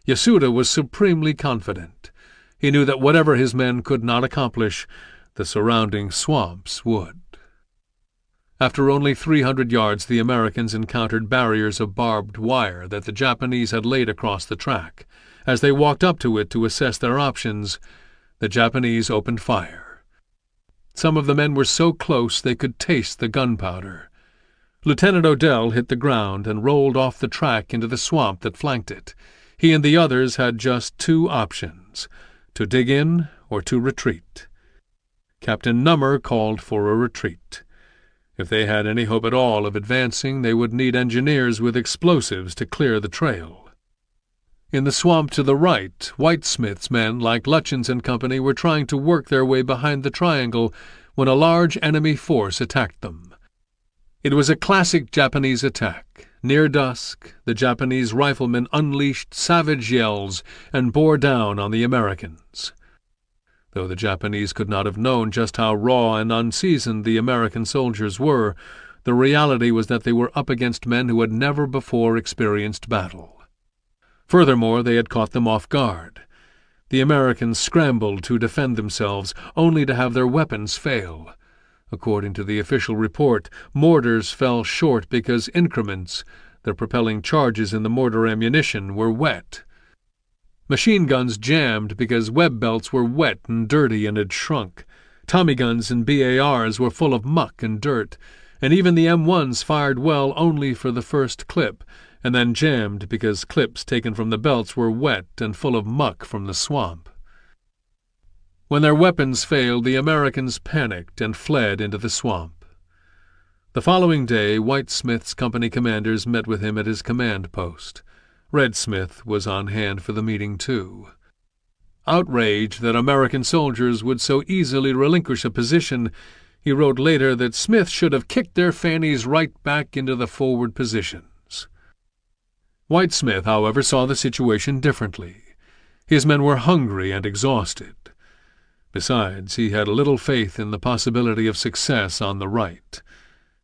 Yasuda was supremely confident. He knew that whatever his men could not accomplish, the surrounding swamps would. After only 300 yards, the Americans encountered barriers of barbed wire that the Japanese had laid across the track. As they walked up to it to assess their options, the Japanese opened fire. Some of the men were so close they could taste the gunpowder. Lieutenant Odell hit the ground and rolled off the track into the swamp that flanked it. He and the others had just 2 options, to dig in or to retreat. Captain Nummer called for a retreat. If they had any hope at all of advancing, they would need engineers with explosives to clear the trail. In the swamp to the right, Whitesmith's men, like Lutchins and Company, were trying to work their way behind the triangle when a large enemy force attacked them. It was a classic Japanese attack. Near dusk, the Japanese riflemen unleashed savage yells and bore down on the Americans. Though the Japanese could not have known just how raw and unseasoned the American soldiers were, the reality was that they were up against men who had never before experienced battle. Furthermore, they had caught them off guard. The Americans scrambled to defend themselves, only to have their weapons fail. According to the official report, mortars fell short because increments, the propelling charges in the mortar ammunition, were wet. Machine guns jammed because web belts were wet and dirty and had shrunk. Tommy guns and BARs were full of muck and dirt, and even the M1s fired well only for the first clip, and then jammed because clips taken from the belts were wet and full of muck from the swamp. When their weapons failed, the Americans panicked and fled into the swamp. The following day, White Smith's company commanders met with him at his command post. Red Smith was on hand for the meeting, too. Outraged that American soldiers would so easily relinquish a position, he wrote later that Smith should have kicked their fannies right back into the forward positions. White Smith, however, saw the situation differently. His men were hungry and exhausted. Besides, he had little faith in the possibility of success on the right.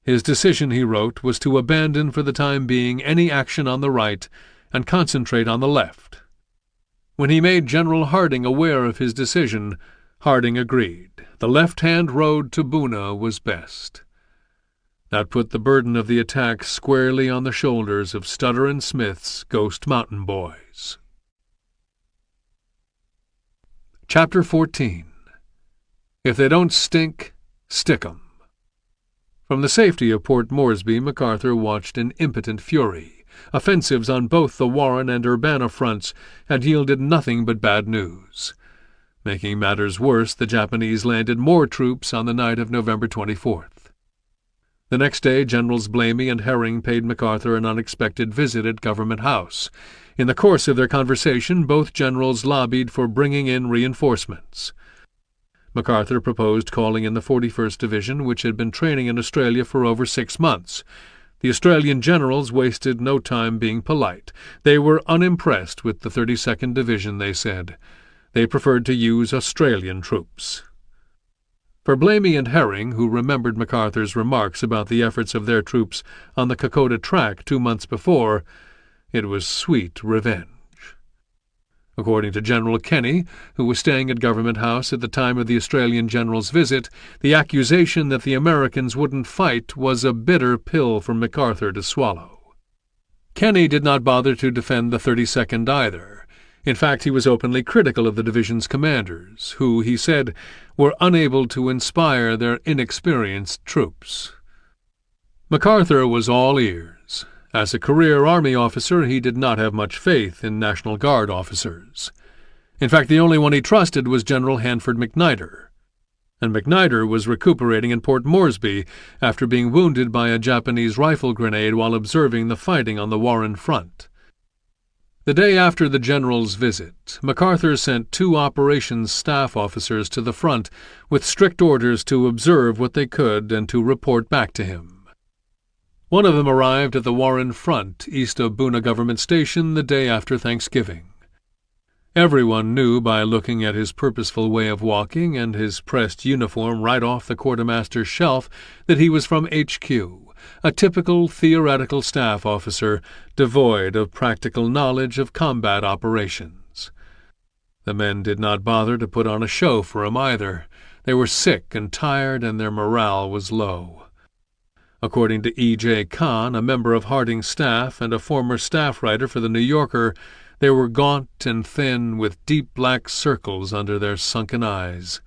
His decision, he wrote, was to abandon for the time being any action on the right and concentrate on the left. When he made General Harding aware of his decision, Harding agreed. The left-hand road to Buna was best. That put the burden of the attack squarely on the shoulders of Stutter and Smith's Ghost Mountain Boys. Chapter 14. If They Don't Stink, Stick 'Em. From the safety of Port Moresby, MacArthur watched in impotent fury. Offensives on both the Warren and Urbana fronts had yielded nothing but bad news. Making matters worse, the Japanese landed more troops on the night of November 24th. The next day, Generals Blamey and Herring paid MacArthur an unexpected visit at Government House. In the course of their conversation, both generals lobbied for bringing in reinforcements. MacArthur proposed calling in the 41st Division, which had been training in Australia for over 6 months. The Australian generals wasted no time being polite. They were unimpressed with the 32nd Division, they said. They preferred to use Australian troops. For Blamey and Herring, who remembered MacArthur's remarks about the efforts of their troops on the Kokoda Track 2 months before, it was sweet revenge. According to General Kenny, who was staying at Government House at the time of the Australian general's visit, the accusation that the Americans wouldn't fight was a bitter pill for MacArthur to swallow. Kenny did not bother to defend the 32nd either. In fact, he was openly critical of the division's commanders, who, he said, were unable to inspire their inexperienced troops. MacArthur was all ears. As a career Army officer, he did not have much faith in National Guard officers. In fact, the only one he trusted was General Hanford McNider. And McNider was recuperating in Port Moresby after being wounded by a Japanese rifle grenade while observing the fighting on the Warren front. The day after the general's visit, MacArthur sent 2 operations staff officers to the front with strict orders to observe what they could and to report back to him. One of them arrived at the Warren front, east of Buna Government Station, the day after Thanksgiving. Everyone knew by looking at his purposeful way of walking and his pressed uniform right off the quartermaster's shelf that he was from HQ, a typical theoretical staff officer devoid of practical knowledge of combat operations. The men did not bother to put on a show for him either. They were sick and tired, and their morale was low. According to E.J. Kahn, a member of Harding's staff and a former staff writer for The New Yorker, they were gaunt and thin, with deep black circles under their sunken eyes.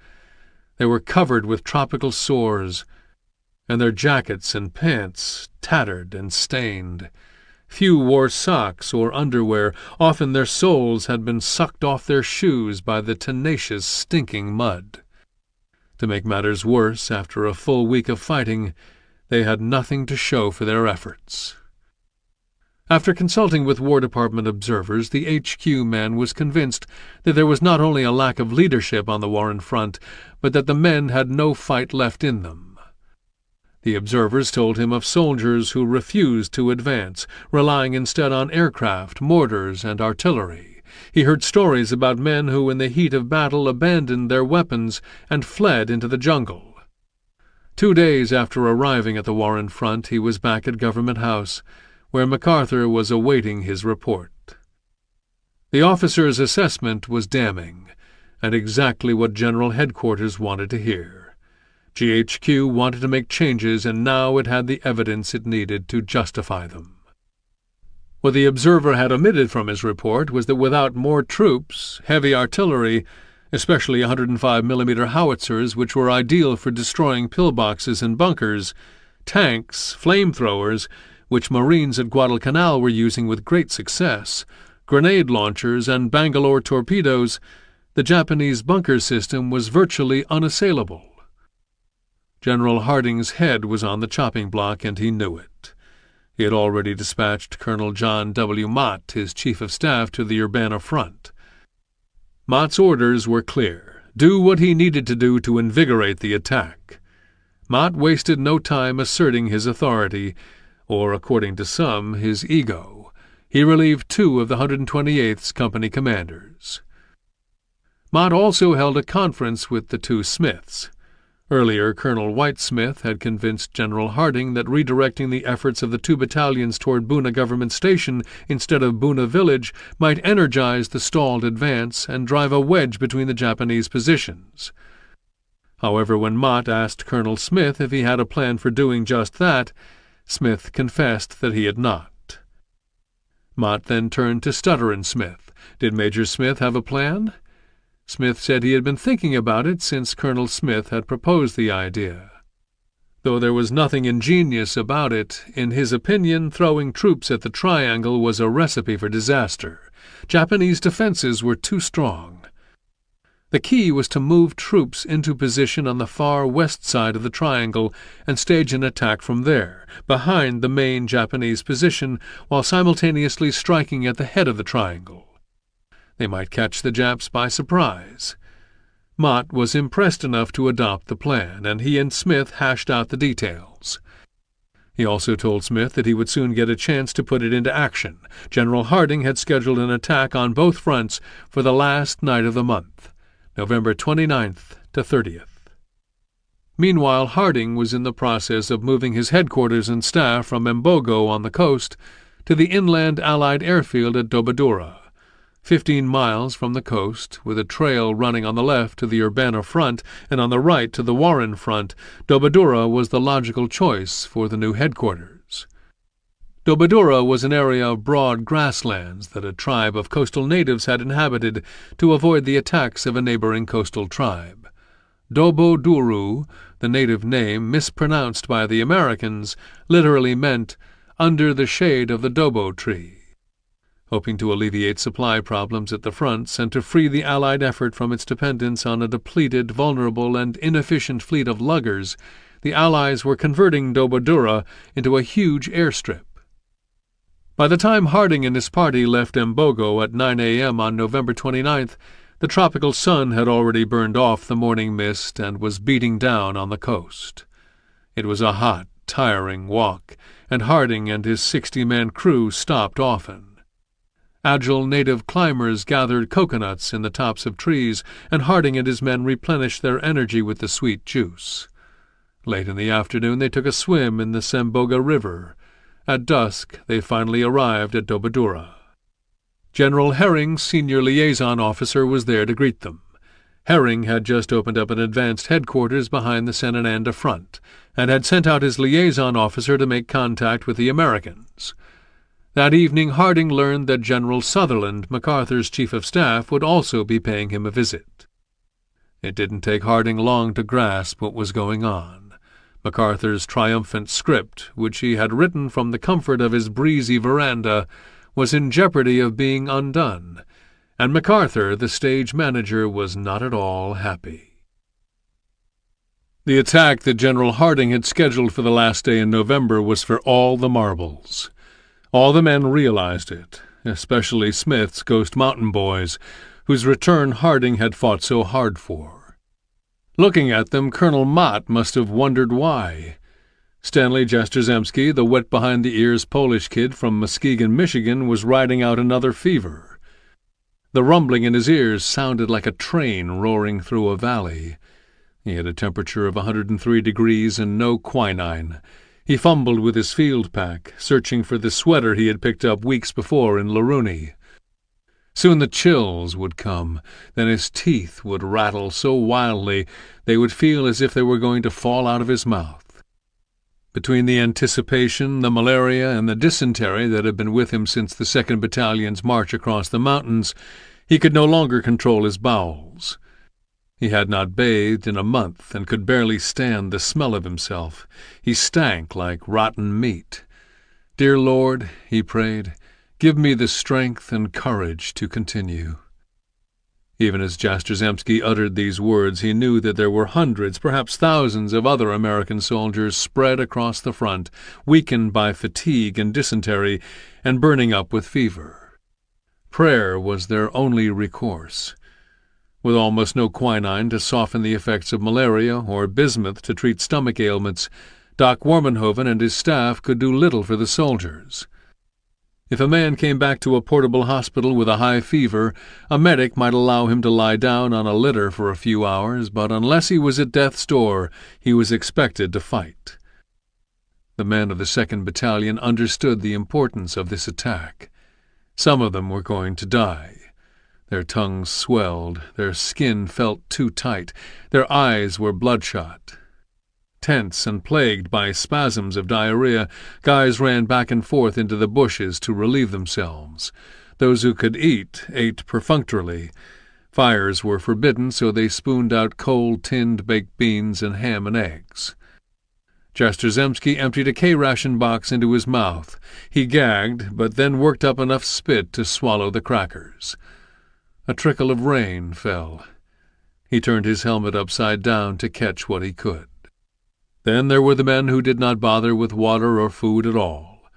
They were covered with tropical sores, and their jackets and pants tattered and stained. Few wore socks or underwear. Often their soles had been sucked off their shoes by the tenacious, stinking mud. To make matters worse, after a full week of fighting, they had nothing to show for their efforts. After consulting with War Department observers, the HQ man was convinced that there was not only a lack of leadership on the Warren front, but that the men had no fight left in them. The observers told him of soldiers who refused to advance, relying instead on aircraft, mortars, and artillery. He heard stories about men who, in the heat of battle, abandoned their weapons and fled into the jungle. 2 days after arriving at the Warren front, he was back at Government House, where MacArthur was awaiting his report. The officer's assessment was damning, and exactly what General Headquarters wanted to hear. GHQ wanted to make changes, and now it had the evidence it needed to justify them. What the observer had omitted from his report was that without more troops, heavy artillery, especially 105mm howitzers, which were ideal for destroying pillboxes and bunkers, tanks, flamethrowers, which Marines at Guadalcanal were using with great success, grenade launchers, and Bangalore torpedoes. The Japanese bunker system was virtually unassailable. General Harding's head was on the chopping block, and he knew it. He had already dispatched Colonel John W. Mott, his chief of staff, to the Urbana front. Mott's orders were clear: do what he needed to do to invigorate the attack. Mott wasted no time asserting his authority, or, according to some, his ego. He relieved 2 of the 128th's company commanders. Mott also held a conference with the 2 Smiths. Earlier, Colonel White Smith had convinced General Harding that redirecting the efforts of the 2 battalions toward Buna Government Station instead of Buna Village might energize the stalled advance and drive a wedge between the Japanese positions. However, when Mott asked Colonel Smith if he had a plan for doing just that, Smith confessed that he had not. Mott then turned to Stutterin' Smith. Did Major Smith have a plan? Smith said he had been thinking about it since Colonel Smith had proposed the idea. Though there was nothing ingenious about it, in his opinion, throwing troops at the triangle was a recipe for disaster. Japanese defenses were too strong. The key was to move troops into position on the far west side of the triangle and stage an attack from there, behind the main Japanese position, while simultaneously striking at the head of the triangle. They might catch the Japs by surprise. Mott was impressed enough to adopt the plan, and he and Smith hashed out the details. He also told Smith that he would soon get a chance to put it into action. General Harding had scheduled an attack on both fronts for the last night of the month, November 29th to 30th. Meanwhile, Harding was in the process of moving his headquarters and staff from Mbogo on the coast to the inland Allied airfield at Dobodura, 15 miles from the coast, with a trail running on the left to the Urbana front and on the right to the Warren front. Dobodura was the logical choice for the new headquarters. Dobodura was an area of broad grasslands that a tribe of coastal natives had inhabited to avoid the attacks of a neighboring coastal tribe. Doboduru, the native name mispronounced by the Americans, literally meant under the shade of the dobo tree. Hoping to alleviate supply problems at the fronts and to free the Allied effort from its dependence on a depleted, vulnerable, and inefficient fleet of luggers, the Allies were converting Dobodura into a huge airstrip. By the time Harding and his party left Mbogo at 9 a.m. on November 29th, the tropical sun had already burned off the morning mist and was beating down on the coast. It was a hot, tiring walk, and Harding and his 60-man crew stopped often. Agile native climbers gathered coconuts in the tops of trees, and Harding and his men replenished their energy with the sweet juice. Late in the afternoon they took a swim in the Semboga River. At dusk they finally arrived at Dobodura. General Herring, senior liaison officer, was there to greet them. Herring had just opened up an advanced headquarters behind the Senananda front, and had sent out his liaison officer to make contact with the Americans. That evening Harding learned that General Sutherland, MacArthur's chief of staff, would also be paying him a visit. It didn't take Harding long to grasp what was going on. MacArthur's triumphant script, which he had written from the comfort of his breezy veranda, was in jeopardy of being undone, and MacArthur, the stage manager, was not at all happy. The attack that General Harding had scheduled for the last day in November was for all the marbles. All the men realized it, especially Smith's Ghost Mountain boys, whose return Harding had fought so hard for. Looking at them, Colonel Mott must have wondered why. Stanley Jastrzemski, the wet-behind-the-ears Polish kid from Muskegon, Michigan, was riding out another fever. The rumbling in his ears sounded like a train roaring through a valley. He had a temperature of 103 degrees and no quinine. He fumbled with his field pack, searching for the sweater he had picked up weeks before in Laruni. Soon the chills would come, then his teeth would rattle so wildly they would feel as if they were going to fall out of his mouth. Between the anticipation, the malaria, and the dysentery that had been with him since the 2nd Battalion's march across the mountains, he could no longer control his bowels. He had not bathed in a month and could barely stand the smell of himself. He stank like rotten meat. "Dear Lord," he prayed, "give me the strength and courage to continue." Even as Jastrzębski uttered these words, he knew that there were hundreds, perhaps thousands, of other American soldiers spread across the front, weakened by fatigue and dysentery, and burning up with fever. Prayer was their only recourse. With almost no quinine to soften the effects of malaria or bismuth to treat stomach ailments, Doc Warmenhoven and his staff could do little for the soldiers. If a man came back to a portable hospital with a high fever, a medic might allow him to lie down on a litter for a few hours, but unless he was at death's door, he was expected to fight. The men of the 2nd Battalion understood the importance of this attack. Some of them were going to die. Their tongues swelled, their skin felt too tight, their eyes were bloodshot. Tense and plagued by spasms of diarrhea, guys ran back and forth into the bushes to relieve themselves. Those who could eat ate perfunctorily. Fires were forbidden, so they spooned out cold tinned baked beans and ham and eggs. Jastrzębski emptied a K-ration box into his mouth. He gagged, but then worked up enough spit to swallow the crackers. A trickle of rain fell. He turned his helmet upside down to catch what he could. Then there were the men who did not bother with water or food at all.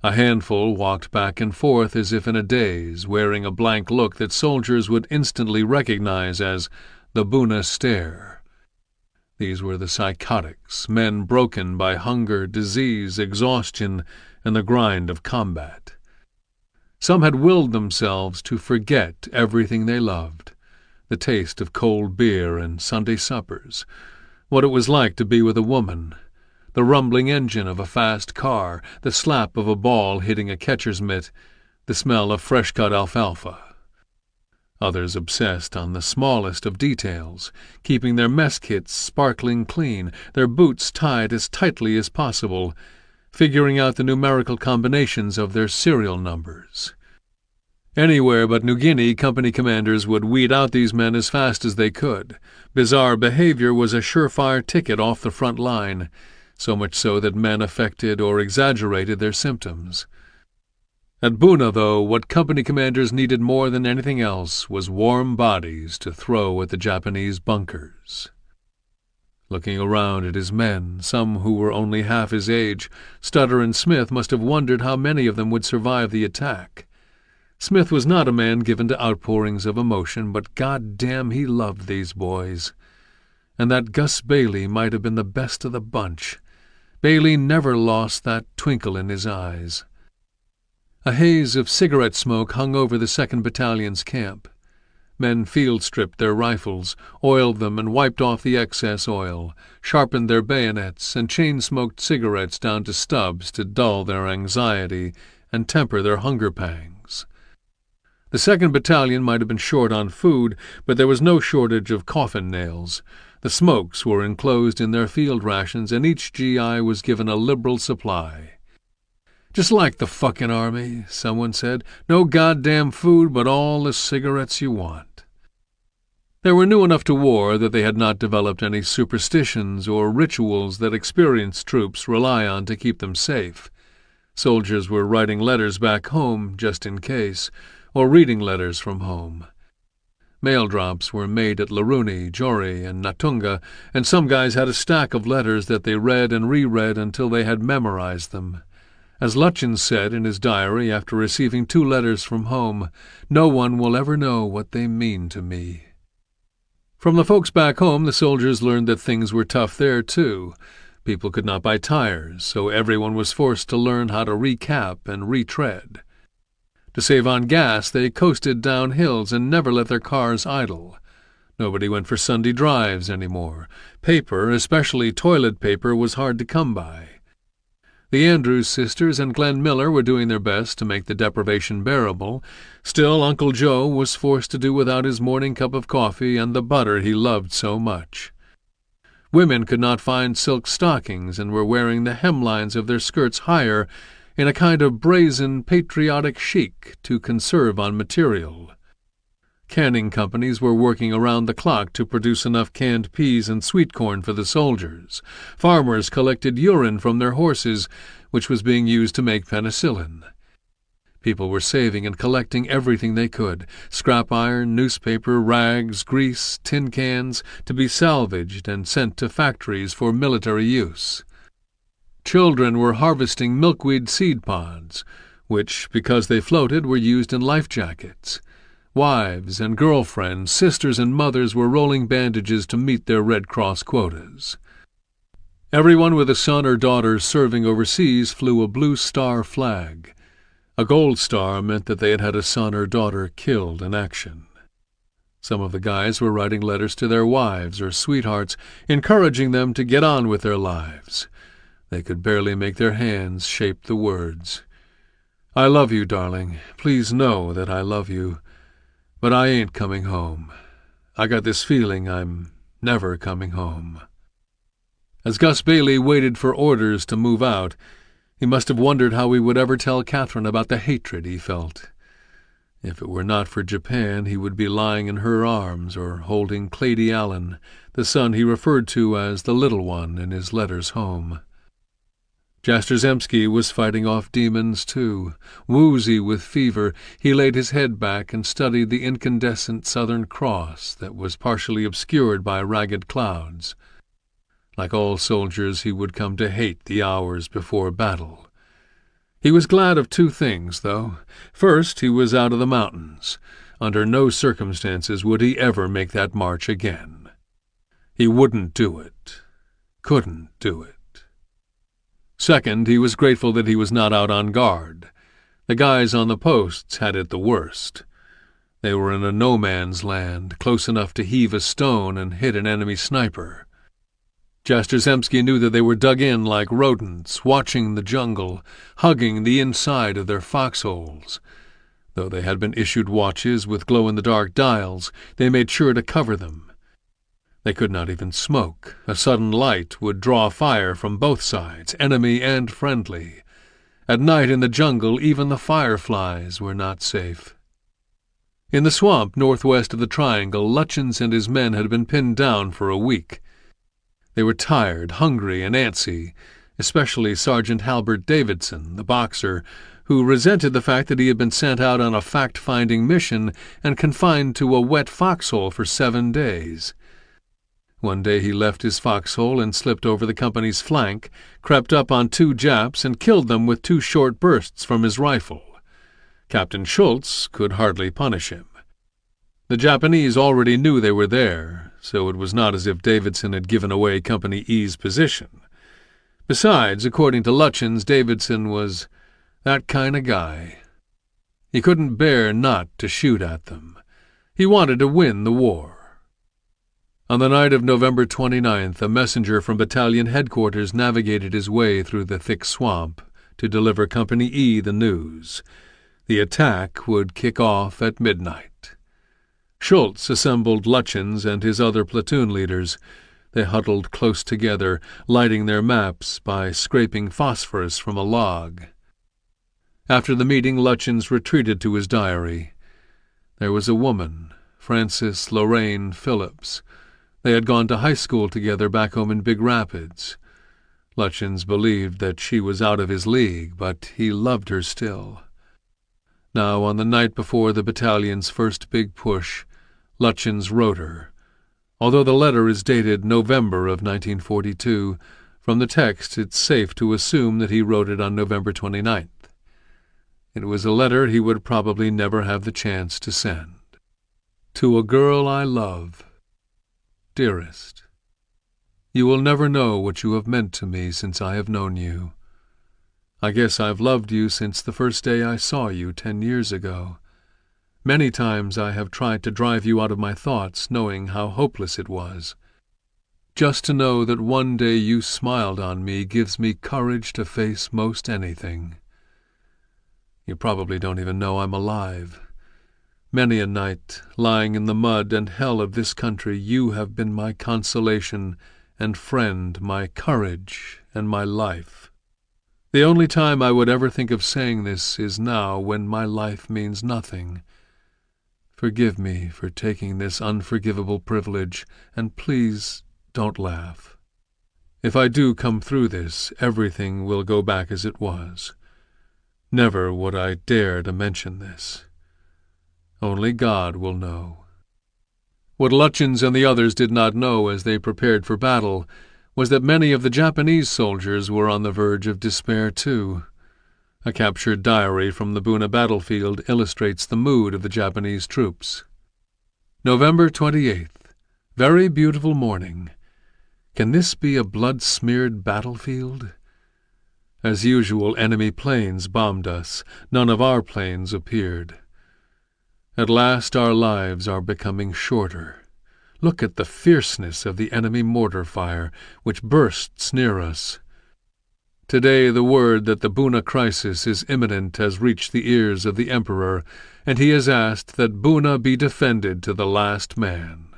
A handful walked back and forth as if in a daze, wearing a blank look that soldiers would instantly recognize as the Buna stare. These were the psychotics, men broken by hunger, disease, exhaustion, and the grind of combat. Some had willed themselves to forget everything they loved, the taste of cold beer and Sunday suppers, what it was like to be with a woman, the rumbling engine of a fast car, the slap of a ball hitting a catcher's mitt, the smell of fresh-cut alfalfa. Others obsessed on the smallest of details, keeping their mess kits sparkling clean, their boots tied as tightly as possible, figuring out the numerical combinations of their serial numbers. Anywhere but New Guinea, company commanders would weed out these men as fast as they could. Bizarre behavior was a surefire ticket off the front line, so much so that men affected or exaggerated their symptoms. At Buna, though, what company commanders needed more than anything else was warm bodies to throw at the Japanese bunkers. Looking around at his men, some who were only half his age, Stutter and Smith must have wondered how many of them would survive the attack. Smith was not a man given to outpourings of emotion, but goddamn he loved these boys. And that Gus Bailey might have been the best of the bunch. Bailey never lost that twinkle in his eyes. A haze of cigarette smoke hung over the 2nd Battalion's camp. Men field-stripped their rifles, oiled them and wiped off the excess oil, sharpened their bayonets, and chain-smoked cigarettes down to stubs to dull their anxiety and temper their hunger pangs. The 2nd Battalion might have been short on food, but there was no shortage of coffin nails. The smokes were enclosed in their field rations, and each GI was given a liberal supply. "Just like the fucking army," someone said. "No goddamn food, but all the cigarettes you want." They were new enough to war that they had not developed any superstitions or rituals that experienced troops rely on to keep them safe. Soldiers were writing letters back home, just in case, or reading letters from home. Mail drops were made at Laruni, Jori, and Natunga, and some guys had a stack of letters that they read and reread until they had memorized them. As Lutjens said in his diary after receiving 2 letters from home, "No one will ever know what they mean to me." From the folks back home, the soldiers learned that things were tough there, too. People could not buy tires, so everyone was forced to learn how to recap and retread. To save on gas, they coasted down hills and never let their cars idle. Nobody went for Sunday drives anymore. Paper, especially toilet paper, was hard to come by. The Andrews sisters and Glenn Miller were doing their best to make the deprivation bearable. Still, Uncle Joe was forced to do without his morning cup of coffee and the butter he loved so much. Women could not find silk stockings and were wearing the hemlines of their skirts higher in a kind of brazen patriotic chic to conserve on material. Canning companies were working around the clock to produce enough canned peas and sweet corn for the soldiers. Farmers collected urine from their horses, which was being used to make penicillin. People were saving and collecting everything they could: scrap iron, newspaper, rags, grease, tin cans, to be salvaged and sent to factories for military use. Children were harvesting milkweed seed pods, which, because they floated, were used in life jackets. Wives and girlfriends, sisters and mothers were rolling bandages to meet their Red Cross quotas. Everyone with a son or daughter serving overseas flew a blue star flag. A gold star meant that they had had a son or daughter killed in action. Some of the guys were writing letters to their wives or sweethearts, encouraging them to get on with their lives. They could barely make their hands shape the words. "I love you, darling. Please know that I love you. But I ain't coming home. I got this feeling I'm never coming home." As Gus Bailey waited for orders to move out, he must have wondered how he would ever tell Catherine about the hatred he felt. If it were not for Japan, he would be lying in her arms or holding Clady Allen, the son he referred to as the little one in his letters home. Jastrzemski was fighting off demons, too. Woozy with fever, he laid his head back and studied the incandescent Southern Cross that was partially obscured by ragged clouds. Like all soldiers, he would come to hate the hours before battle. He was glad of two things, though. First, he was out of the mountains. Under no circumstances would he ever make that march again. He wouldn't do it. Couldn't do it. Second, he was grateful that he was not out on guard. The guys on the posts had it the worst. They were in a no-man's land, close enough to heave a stone and hit an enemy sniper. Jastrzemski knew that they were dug in like rodents, watching the jungle, hugging the inside of their foxholes. Though they had been issued watches with glow-in-the-dark dials, they made sure to cover them. They could not even smoke. A sudden light would draw fire from both sides, enemy and friendly. At night in the jungle, even the fireflies were not safe. In the swamp northwest of the Triangle, Lutchens and his men had been pinned down for a week. They were tired, hungry, and antsy, especially Sergeant Halbert Davidson, the boxer, who resented the fact that he had been sent out on a fact-finding mission and confined to a wet foxhole for 7 days. One day he left his foxhole and slipped over the company's flank, crept up on 2 Japs, and killed them with 2 short bursts from his rifle. Captain Schultz could hardly punish him. The Japanese already knew they were there, so it was not as if Davidson had given away Company E's position. Besides, according to Lutchens, Davidson was that kind of guy. He couldn't bear not to shoot at them. He wanted to win the war. On the night of November 29th, a messenger from battalion headquarters navigated his way through the thick swamp to deliver Company E the news. The attack would kick off at midnight. Schultz assembled Lutchens and his other platoon leaders. They huddled close together, lighting their maps by scraping phosphorus from a log. After the meeting, Lutchens retreated to his diary. There was a woman, Frances Lorraine Phillips. They had gone to high school together back home in Big Rapids. Lutchens believed that she was out of his league, but he loved her still. Now, on the night before the battalion's first big push, Lutchens wrote her. Although the letter is dated November of 1942, from the text it's safe to assume that he wrote it on November 29th. It was a letter he would probably never have the chance to send. To a girl I love. Dearest, you will never know what you have meant to me since I have known you. I guess I've loved you since the first day I saw you 10 years ago. Many times I have tried to drive you out of my thoughts, knowing how hopeless it was. Just to know that one day you smiled on me gives me courage to face most anything. You probably don't even know I'm alive. Many a night, lying in the mud and hell of this country, you have been my consolation and friend, my courage and my life. The only time I would ever think of saying this is now, when my life means nothing. Forgive me for taking this unforgivable privilege, and please don't laugh. If I do come through this, everything will go back as it was. Never would I dare to mention this. Only God will know. What Lutchins and the others did not know as they prepared for battle was that many of the Japanese soldiers were on the verge of despair too. A captured diary from the Buna battlefield illustrates the mood of the Japanese troops. November 28th. Very beautiful morning. Can this be a blood-smeared battlefield? As usual, enemy planes bombed us. None of our planes appeared. At last our lives are becoming shorter. Look at the fierceness of the enemy mortar fire, which bursts near us. Today the word that the Buna crisis is imminent has reached the ears of the Emperor, and he has asked that Buna be defended to the last man.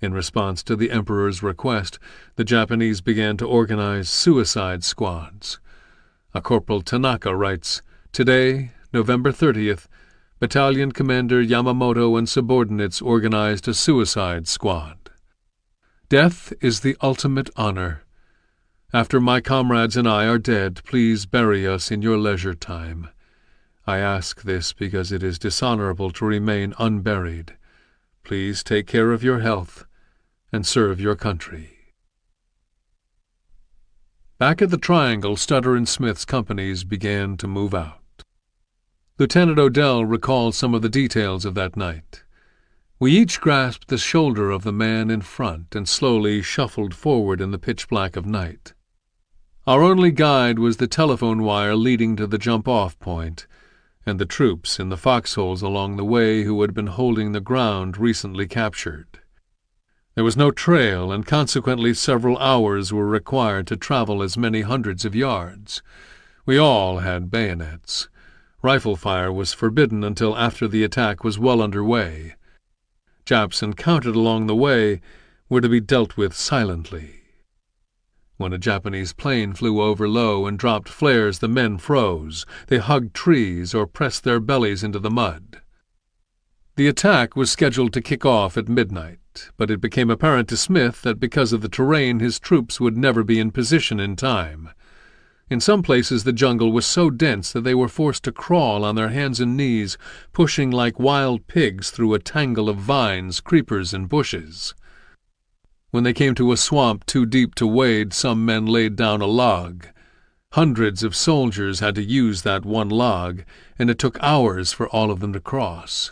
In response to the Emperor's request, the Japanese began to organize suicide squads. A Corporal Tanaka writes, "Today, November 30th, Battalion Commander Yamamoto and subordinates organized a suicide squad. Death is the ultimate honor. After my comrades and I are dead, please bury us in your leisure time. I ask this because it is dishonorable to remain unburied. Please take care of your health and serve your country." Back at the Triangle, Stutter and Smith's companies began to move out. Lieutenant Odell recalled some of the details of that night. We each grasped the shoulder of the man in front and slowly shuffled forward in the pitch-black of night. Our only guide was the telephone wire leading to the jump-off point, and the troops in the foxholes along the way who had been holding the ground recently captured. There was no trail, and consequently several hours were required to travel as many hundreds of yards. We all had bayonets. Rifle fire was forbidden until after the attack was well under way. Japs encountered along the way were to be dealt with silently. When a Japanese plane flew over low and dropped flares, the men froze. They hugged trees or pressed their bellies into the mud. The attack was scheduled to kick off at midnight, but it became apparent to Smith that because of the terrain his troops would never be in position in time. In some places the jungle was so dense that they were forced to crawl on their hands and knees, pushing like wild pigs through a tangle of vines, creepers, and bushes. When they came to a swamp too deep to wade, some men laid down a log. Hundreds of soldiers had to use that one log, and it took hours for all of them to cross.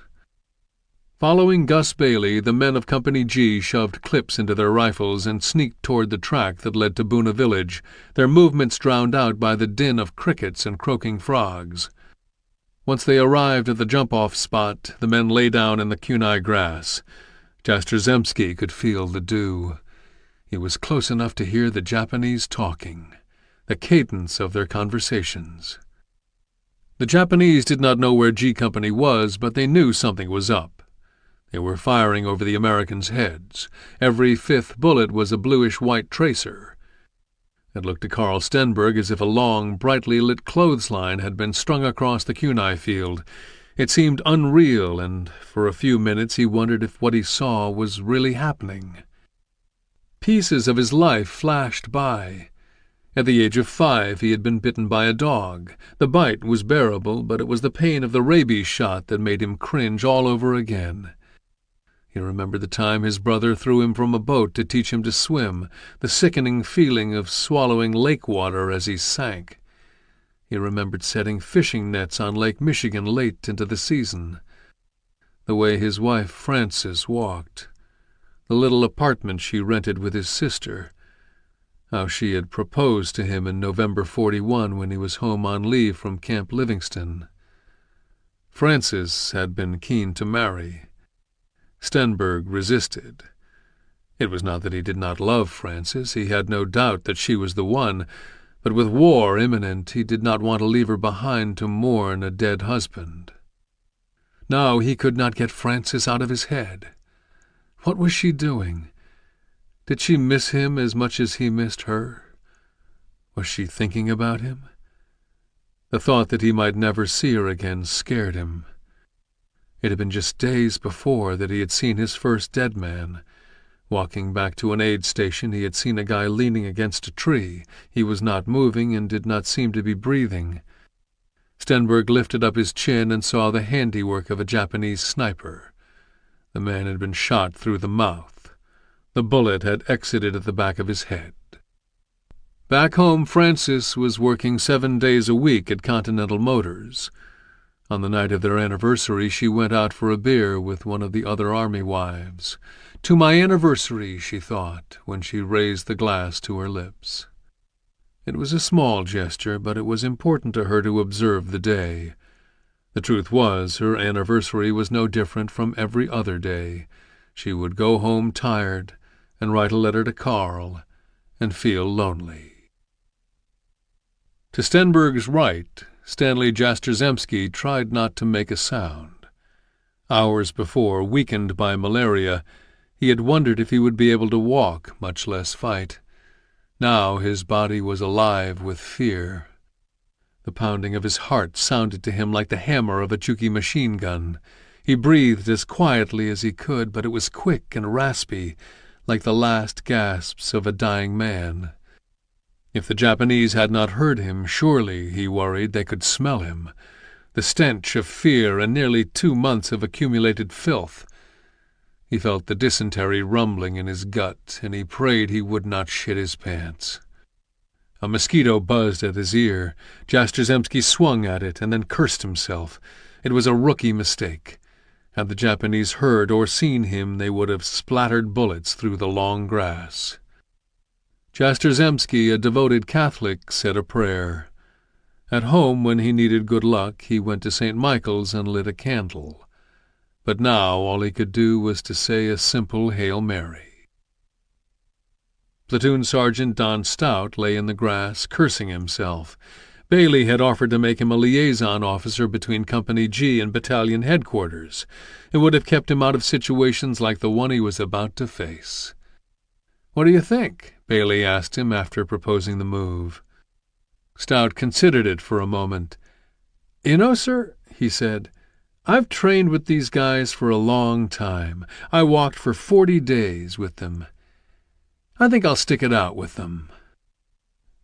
Following Gus Bailey, the men of Company G shoved clips into their rifles and sneaked toward the track that led to Buna village, their movements drowned out by the din of crickets and croaking frogs. Once they arrived at the jump-off spot, the men lay down in the kunai grass. Jastrzemski could feel the dew. He was close enough to hear the Japanese talking, the cadence of their conversations. The Japanese did not know where G Company was, but they knew something was up. They were firing over the Americans' heads. Every fifth bullet was a bluish-white tracer. It looked to Carl Stenberg as if a long, brightly lit clothesline had been strung across the kunai field. It seemed unreal, and for a few minutes he wondered if what he saw was really happening. Pieces of his life flashed by. At the age of 5 he had been bitten by a dog. The bite was bearable, but it was the pain of the rabies shot that made him cringe all over again. He remembered the time his brother threw him from a boat to teach him to swim, the sickening feeling of swallowing lake water as he sank. He remembered setting fishing nets on Lake Michigan late into the season. The way his wife Frances walked. The little apartment she rented with his sister. How she had proposed to him in November 41 when he was home on leave from Camp Livingston. Frances had been keen to marry. Stenberg resisted. It was not that he did not love Frances. He had no doubt that she was the one, but with war imminent he did not want to leave her behind to mourn a dead husband. Now he could not get Frances out of his head. What was she doing? Did she miss him as much as he missed her? Was she thinking about him? The thought that he might never see her again scared him. It had been just days before that he had seen his first dead man. Walking back to an aid station, he had seen a guy leaning against a tree. He was not moving and did not seem to be breathing. Stenberg lifted up his chin and saw the handiwork of a Japanese sniper. The man had been shot through the mouth. The bullet had exited at the back of his head. Back home, Frances was working 7 days a week at Continental Motors. On the night of their anniversary, she went out for a beer with one of the other army wives. "To my anniversary," she thought, when she raised the glass to her lips. It was a small gesture, but it was important to her to observe the day. The truth was, her anniversary was no different from every other day. She would go home tired and write a letter to Carl and feel lonely. To Stenberg's right, Stanley Jastrzemski tried not to make a sound. Hours before, weakened by malaria, he had wondered if he would be able to walk, much less fight. Now his body was alive with fear. The pounding of his heart sounded to him like the hammer of a Juki machine gun. He breathed as quietly as he could, but it was quick and raspy, like the last gasps of a dying man. If the Japanese had not heard him, surely, he worried, they could smell him. The stench of fear and nearly 2 months of accumulated filth. He felt the dysentery rumbling in his gut, and he prayed he would not shit his pants. A mosquito buzzed at his ear. Jastrzemski swung at it and then cursed himself. It was a rookie mistake. Had the Japanese heard or seen him, they would have splattered bullets through the long grass. Jastrzemski, a devoted Catholic, said a prayer. At home, when he needed good luck, he went to St. Michael's and lit a candle. But now all he could do was to say a simple Hail Mary. Platoon Sergeant Don Stout lay in the grass, cursing himself. Bailey had offered to make him a liaison officer between Company G and Battalion Headquarters. It would have kept him out of situations like the one he was about to face. "What do you think?" Bailey asked him after proposing the move. Stout considered it for a moment. "You know, sir," he said, "I've trained with these guys for a long time. I walked for 40 days with them. I think I'll stick it out with them."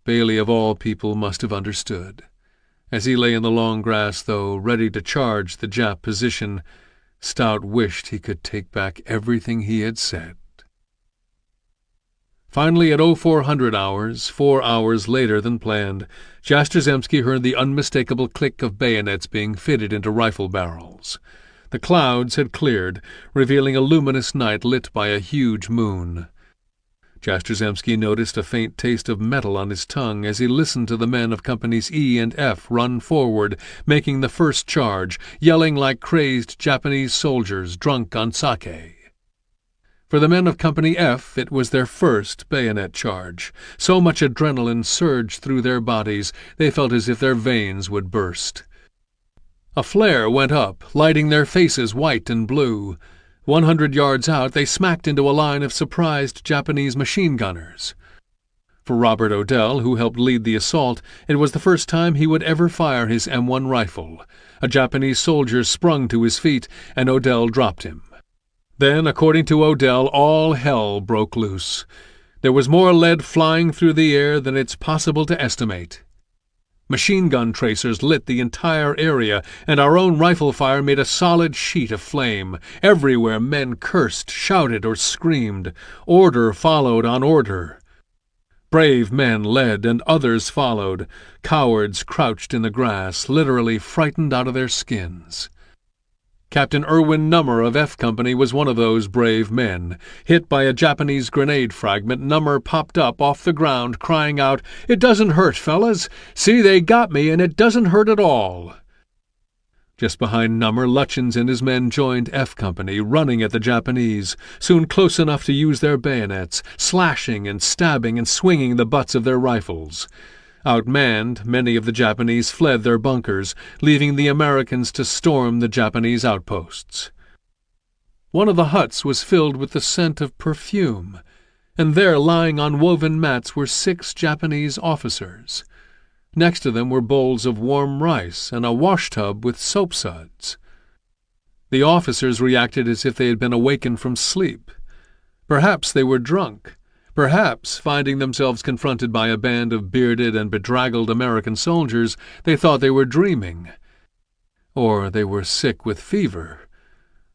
Bailey, of all people, must have understood. As he lay in the long grass, though, ready to charge the Jap position, Stout wished he could take back everything he had said. Finally, at 0400 hours, 4 hours later than planned, Jastrzemski heard the unmistakable click of bayonets being fitted into rifle barrels. The clouds had cleared, revealing a luminous night lit by a huge moon. Jastrzemski noticed a faint taste of metal on his tongue as he listened to the men of Companies E and F run forward, making the first charge, yelling like crazed Japanese soldiers drunk on sake. For the men of Company F, it was their first bayonet charge. So much adrenaline surged through their bodies, they felt as if their veins would burst. A flare went up, lighting their faces white and blue. 100 yards out, they smacked into a line of surprised Japanese machine gunners. For Robert Odell, who helped lead the assault, it was the first time he would ever fire his M1 rifle. A Japanese soldier sprung to his feet, and Odell dropped him. Then, according to Odell, all hell broke loose. There was more lead flying through the air than it's possible to estimate. Machine gun tracers lit the entire area, and our own rifle fire made a solid sheet of flame. Everywhere men cursed, shouted, or screamed. Order followed on order. Brave men led, and others followed. Cowards crouched in the grass, literally frightened out of their skins. Captain Irwin Nummer of F Company was one of those brave men. Hit by a Japanese grenade fragment, Nummer popped up off the ground, crying out, "It doesn't hurt, fellas! See, they got me, and it doesn't hurt at all!" Just behind Nummer, Lutchins and his men joined F Company, running at the Japanese, soon close enough to use their bayonets, slashing and stabbing and swinging the butts of their rifles. Outmanned, many of the Japanese fled their bunkers, leaving the Americans to storm the Japanese outposts. One of the huts was filled with the scent of perfume, and there, lying on woven mats, were 6 Japanese officers. Next to them were bowls of warm rice and a washtub with soap suds. The officers reacted as if they had been awakened from sleep. Perhaps they were drunk. Perhaps, finding themselves confronted by a band of bearded and bedraggled American soldiers, they thought they were dreaming. Or they were sick with fever.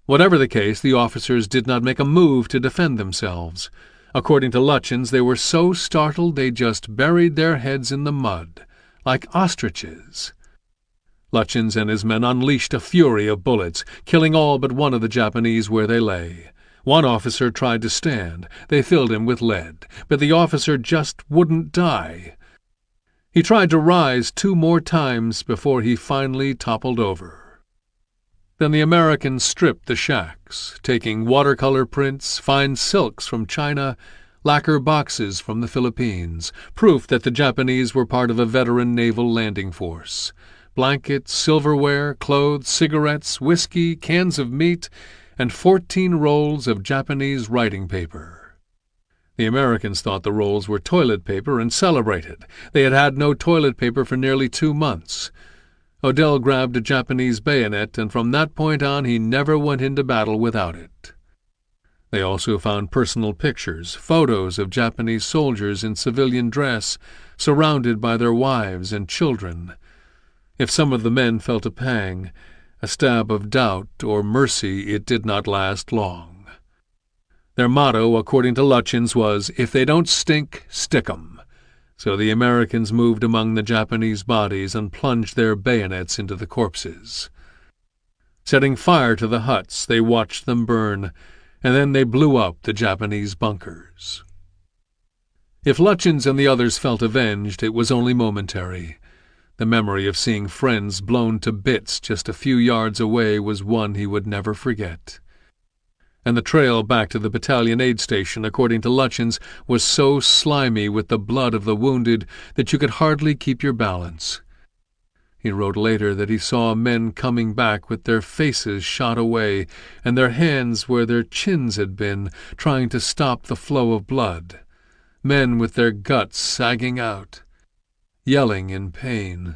Whatever the case, the officers did not make a move to defend themselves. According to Lutyens, they were so startled they just buried their heads in the mud, like ostriches. Lutyens and his men unleashed a fury of bullets, killing all but one of the Japanese where they lay. One officer tried to stand. They filled him with lead, but the officer just wouldn't die. He tried to rise 2 more times before he finally toppled over. Then the Americans stripped the shacks, taking watercolor prints, fine silks from China, lacquer boxes from the Philippines, proof that the Japanese were part of a veteran naval landing force. Blankets, silverware, clothes, cigarettes, whiskey, cans of meat, and 14 rolls of Japanese writing paper. The Americans thought the rolls were toilet paper and celebrated. They had had no toilet paper for nearly 2 months. Odell grabbed a Japanese bayonet, and from that point on he never went into battle without it. They also found personal pictures, photos of Japanese soldiers in civilian dress, surrounded by their wives and children. If some of the men felt a pang, a stab of doubt or mercy, it did not last long. Their motto, according to Lutyens, was, "If they don't stink, stick 'em." So the Americans moved among the Japanese bodies and plunged their bayonets into the corpses. Setting fire to the huts, they watched them burn, and then they blew up the Japanese bunkers. If Lutyens and the others felt avenged, it was only momentary. The memory of seeing friends blown to bits just a few yards away was one he would never forget. And the trail back to the battalion aid station, according to Lutyens, was so slimy with the blood of the wounded that you could hardly keep your balance. He wrote later that he saw men coming back with their faces shot away and their hands where their chins had been, trying to stop the flow of blood. Men with their guts sagging out, yelling in pain.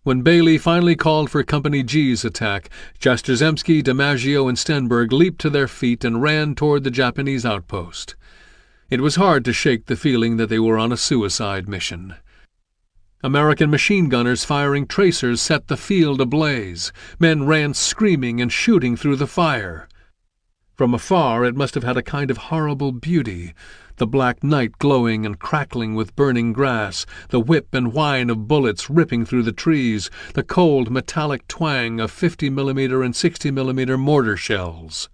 When Bailey finally called for Company G's attack, Jastrzemski, DiMaggio, and Stenberg leaped to their feet and ran toward the Japanese outpost. It was hard to shake the feeling that they were on a suicide mission. American machine gunners firing tracers set the field ablaze. Men ran screaming and shooting through the fire. From afar it must have had a kind of horrible beauty, the black night glowing and crackling with burning grass, the whip and whine of bullets ripping through the trees, the cold metallic twang of 50mm and 60mm mortar shells.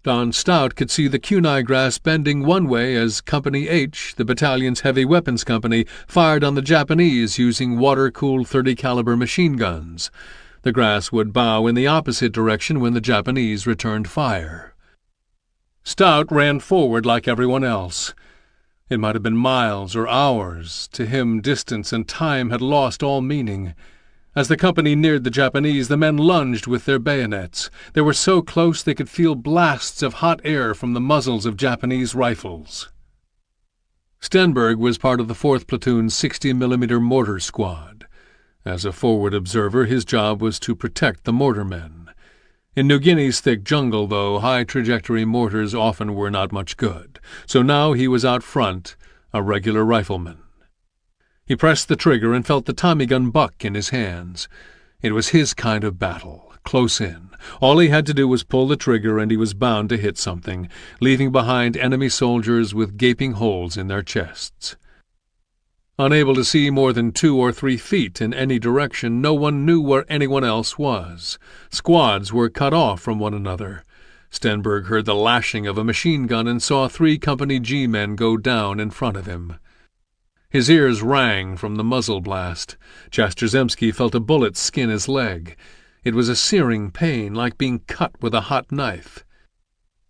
Don Stout could see the kunai grass bending one way as Company H, the battalion's heavy weapons company, fired on the Japanese using water-cooled .30-caliber machine guns. The grass would bow in the opposite direction when the Japanese returned fire. Stout ran forward like everyone else. It might have been miles or hours. To him, distance and time had lost all meaning. As the company neared the Japanese, the men lunged with their bayonets. They were so close they could feel blasts of hot air from the muzzles of Japanese rifles. Stenberg was part of the 4th Platoon's 60mm mortar squad. As a forward observer, his job was to protect the mortarmen. In New Guinea's thick jungle, though, high-trajectory mortars often were not much good, so now he was out front, a regular rifleman. He pressed the trigger and felt the Tommy gun buck in his hands. It was his kind of battle, close in. All he had to do was pull the trigger and he was bound to hit something, leaving behind enemy soldiers with gaping holes in their chests. Unable to see more than 2 or 3 feet in any direction, no one knew where anyone else was. Squads were cut off from one another. Stenberg heard the lashing of a machine gun and saw 3 Company G men go down in front of him. His ears rang from the muzzle blast. Jastrzemski felt a bullet skin his leg. It was a searing pain, like being cut with a hot knife.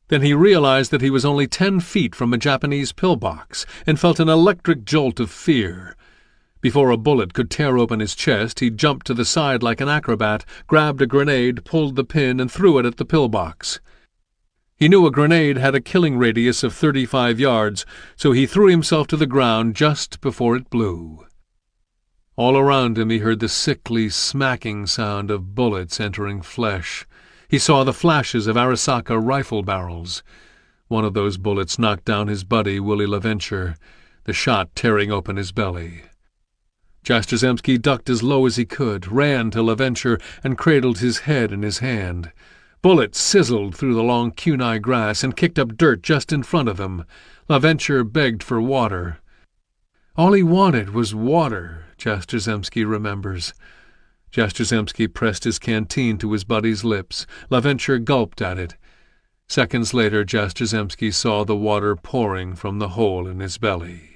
Then he realized that he was only 10 feet from a Japanese pillbox, and felt an electric jolt of fear. Before a bullet could tear open his chest, he jumped to the side like an acrobat, grabbed a grenade, pulled the pin, and threw it at the pillbox. He knew a grenade had a killing radius of 35 yards, so he threw himself to the ground just before it blew. All around him he heard the sickly, smacking sound of bullets entering flesh. He saw the flashes of Arisaka rifle barrels. One of those bullets knocked down his buddy, Willie LaVenture, the shot tearing open his belly. Jastrzemski ducked as low as he could, ran to LaVenture, and cradled his head in his hand. Bullets sizzled through the long kunai grass and kicked up dirt just in front of him. LaVenture begged for water. All he wanted was water, Jastrzemski remembers. Jastrzemski pressed his canteen to his buddy's lips. LaVenture gulped at it. Seconds later, Jastrzemski saw the water pouring from the hole in his belly.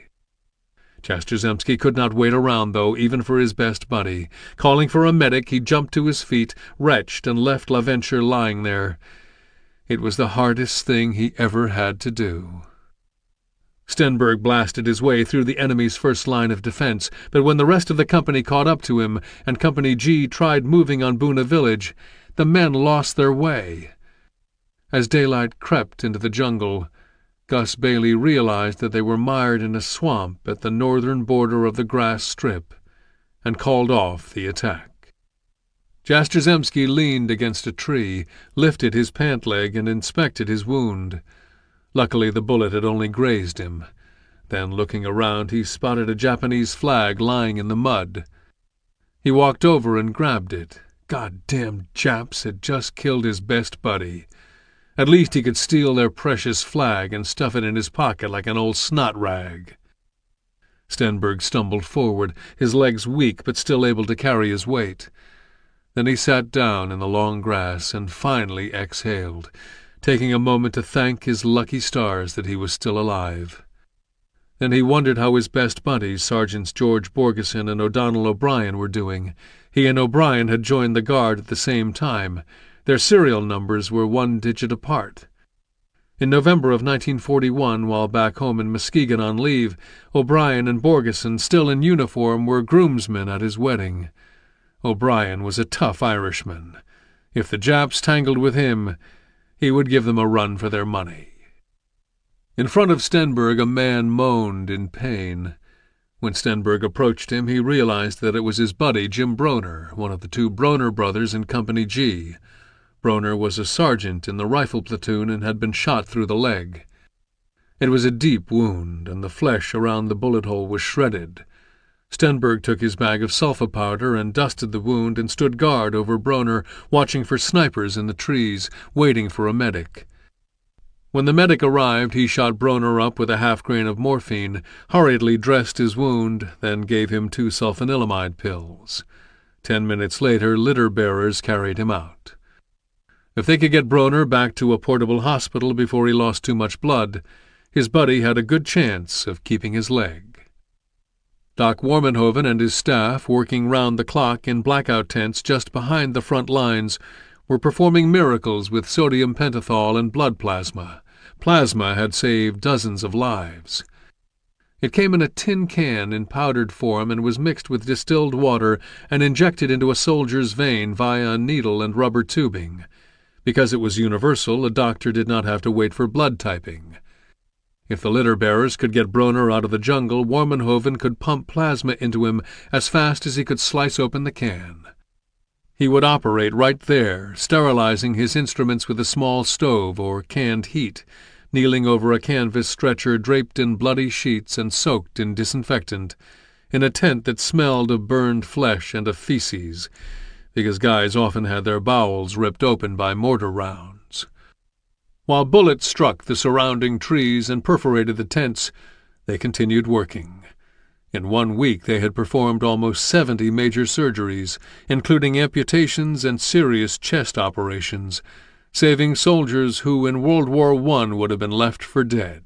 Jastrzemski could not wait around, though, even for his best buddy. Calling for a medic, he jumped to his feet, retched, and left LaVenture lying there. It was the hardest thing he ever had to do. Stenberg blasted his way through the enemy's first line of defense, but when the rest of the company caught up to him and Company G tried moving on Buna village, the men lost their way. As daylight crept into the jungle, Gus Bailey realized that they were mired in a swamp at the northern border of the grass strip, and called off the attack. Jastrzemski leaned against a tree, lifted his pant leg, and inspected his wound. Luckily, the bullet had only grazed him. Then, looking around, he spotted a Japanese flag lying in the mud. He walked over and grabbed it. Goddamn Japs had just killed his best buddy. At least he could steal their precious flag and stuff it in his pocket like an old snot rag. Stenberg stumbled forward, his legs weak but still able to carry his weight. Then he sat down in the long grass and finally exhaled, taking a moment to thank his lucky stars that he was still alive. Then he wondered how his best buddies, Sergeants George Borgeson and O'Donnell O'Brien, were doing. He and O'Brien had joined the Guard at the same time. Their serial numbers were 1 digit apart. In November of 1941, while back home in Muskegon on leave, O'Brien and Borgeson, still in uniform, were groomsmen at his wedding. O'Brien was a tough Irishman. If the Japs tangled with him, he would give them a run for their money. In front of Stenberg, a man moaned in pain. When Stenberg approached him, he realized that it was his buddy Jim Broner, one of the 2 Broner brothers in Company G. Broner was a sergeant in the rifle platoon and had been shot through the leg. It was a deep wound, and the flesh around the bullet hole was shredded. Stenberg took his bag of sulfa powder and dusted the wound and stood guard over Broner, watching for snipers in the trees, waiting for a medic. When the medic arrived, he shot Broner up with a half-grain of morphine, hurriedly dressed his wound, then gave him 2 sulfanilamide pills. 10 minutes later, litter-bearers carried him out. If they could get Broner back to a portable hospital before he lost too much blood, his buddy had a good chance of keeping his leg. Doc Warmenhoven and his staff, working round the clock in blackout tents just behind the front lines, were performing miracles with sodium pentothal and blood plasma. Plasma had saved dozens of lives. It came in a tin can in powdered form and was mixed with distilled water and injected into a soldier's vein via a needle and rubber tubing. Because it was universal, a doctor did not have to wait for blood typing. If the litter-bearers could get Broner out of the jungle, Warmenhoven could pump plasma into him as fast as he could slice open the can. He would operate right there, sterilizing his instruments with a small stove or canned heat, kneeling over a canvas stretcher draped in bloody sheets and soaked in disinfectant, in a tent that smelled of burned flesh and of feces, because guys often had their bowels ripped open by mortar rounds. While bullets struck the surrounding trees and perforated the tents, they continued working. In 1 week they had performed almost 70 major surgeries, including amputations and serious chest operations, saving soldiers who in World War I would have been left for dead.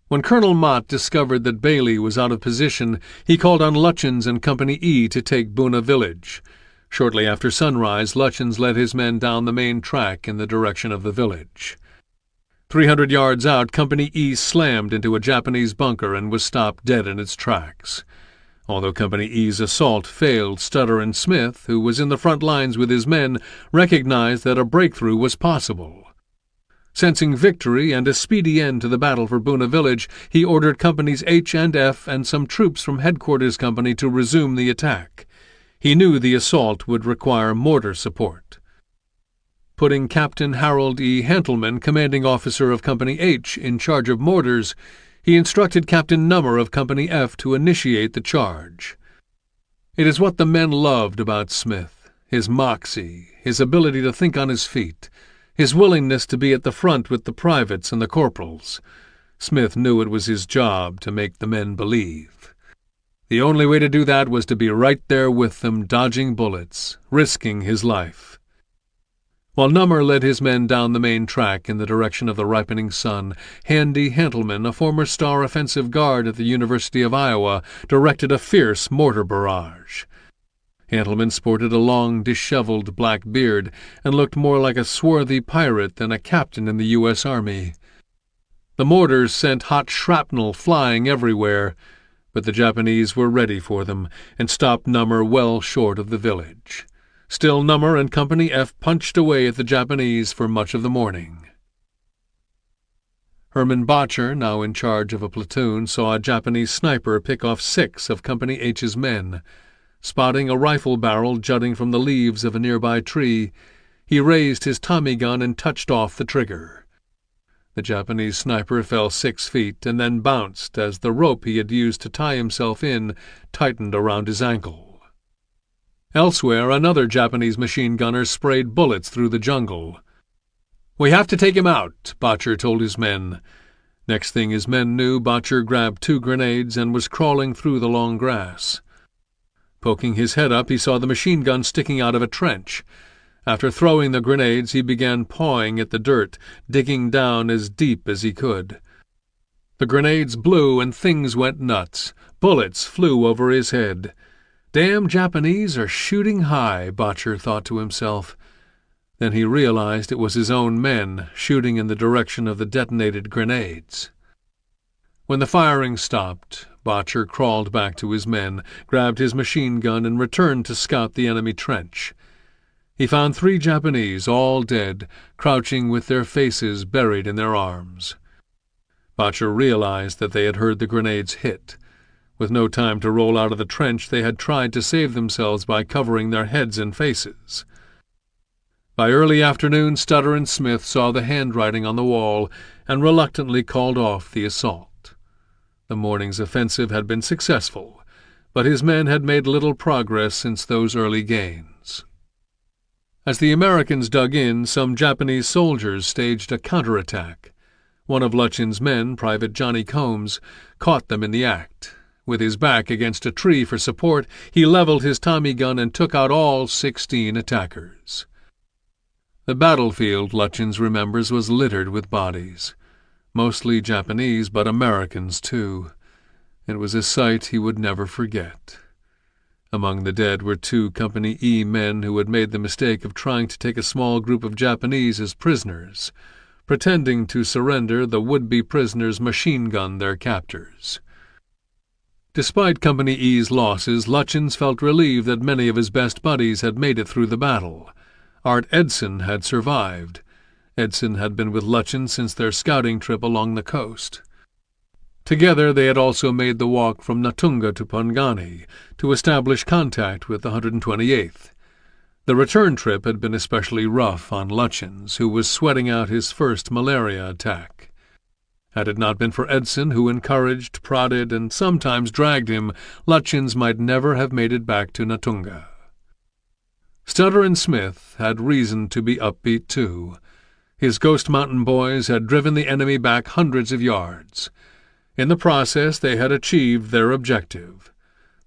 When Colonel Mott discovered that Bailey was out of position, he called on Lutchins and Company E to take Buna village. Shortly after sunrise, Lutchins led his men down the main track in the direction of the village. 300 yards out, Company E slammed into a Japanese bunker and was stopped dead in its tracks. Although Company E's assault failed, Stutter and Smith, who was in the front lines with his men, recognized that a breakthrough was possible. Sensing victory and a speedy end to the battle for Buna village, he ordered Companies H and F and some troops from Headquarters Company to resume the attack. He knew the assault would require mortar support. Putting Captain Harold E. Hantelman, commanding officer of Company H, in charge of mortars, he instructed Captain Nummer of Company F to initiate the charge. It is what the men loved about Smith, his moxie, his ability to think on his feet, his willingness to be at the front with the privates and the corporals. Smith knew it was his job to make the men believe. The only way to do that was to be right there with them, dodging bullets, risking his life. While Nummer led his men down the main track in the direction of the ripening sun, Handy Hantelman, a former Star offensive guard at the University of Iowa, directed a fierce mortar barrage. Hantelman sported a long, disheveled black beard and looked more like a swarthy pirate than a captain in the U.S. Army. The mortars sent hot shrapnel flying everywhere, but the Japanese were ready for them and stopped Nummer well short of the village. Still, Nummer and Company F punched away at the Japanese for much of the morning. Herman Botcher, now in charge of a platoon, saw a Japanese sniper pick off 6 of Company H's men. Spotting a rifle barrel jutting from the leaves of a nearby tree, he raised his Tommy gun and touched off the trigger. The Japanese sniper fell 6 feet and then bounced as the rope he had used to tie himself in tightened around his ankle. Elsewhere, another Japanese machine gunner sprayed bullets through the jungle. "We have to take him out," Botcher told his men. Next thing his men knew, Botcher grabbed 2 grenades and was crawling through the long grass. Poking his head up, he saw the machine gun sticking out of a trench. After throwing the grenades, he began pawing at the dirt, digging down as deep as he could. The grenades blew and things went nuts. Bullets flew over his head. "Damn Japanese are shooting high," Botcher thought to himself. Then he realized it was his own men shooting in the direction of the detonated grenades. When the firing stopped, Botcher crawled back to his men, grabbed his machine gun, and returned to scout the enemy trench. He found 3 Japanese, all dead, crouching with their faces buried in their arms. Botcher realized that they had heard the grenades hit. With no time to roll out of the trench, they had tried to save themselves by covering their heads and faces. By early afternoon, Stutter and Smith saw the handwriting on the wall and reluctantly called off the assault. The morning's offensive had been successful, but his men had made little progress since those early gains. As the Americans dug in, some Japanese soldiers staged a counterattack. One of Lutchen's men, Private Johnny Combs, caught them in the act. With his back against a tree for support, he leveled his Tommy gun and took out all 16 attackers. The battlefield, Lutchens remembers, was littered with bodies. Mostly Japanese, but Americans too. It was a sight he would never forget. Among the dead were 2 Company E men who had made the mistake of trying to take a small group of Japanese as prisoners, pretending to surrender the would-be prisoners' machine gun their captors. Despite Company E's losses, Lutchens felt relieved that many of his best buddies had made it through the battle. Art Edson had survived. Edson had been with Lutchens since their scouting trip along the coast. Together they had also made the walk from Natunga to Pongani to establish contact with the 128th. The return trip had been especially rough on Lutchens, who was sweating out his first malaria attack. Had it not been for Edson, who encouraged, prodded, and sometimes dragged him, Lutchens might never have made it back to Natunga. Stutter and Smith had reason to be upbeat, too. His Ghost Mountain boys had driven the enemy back hundreds of yards. In the process, they had achieved their objective,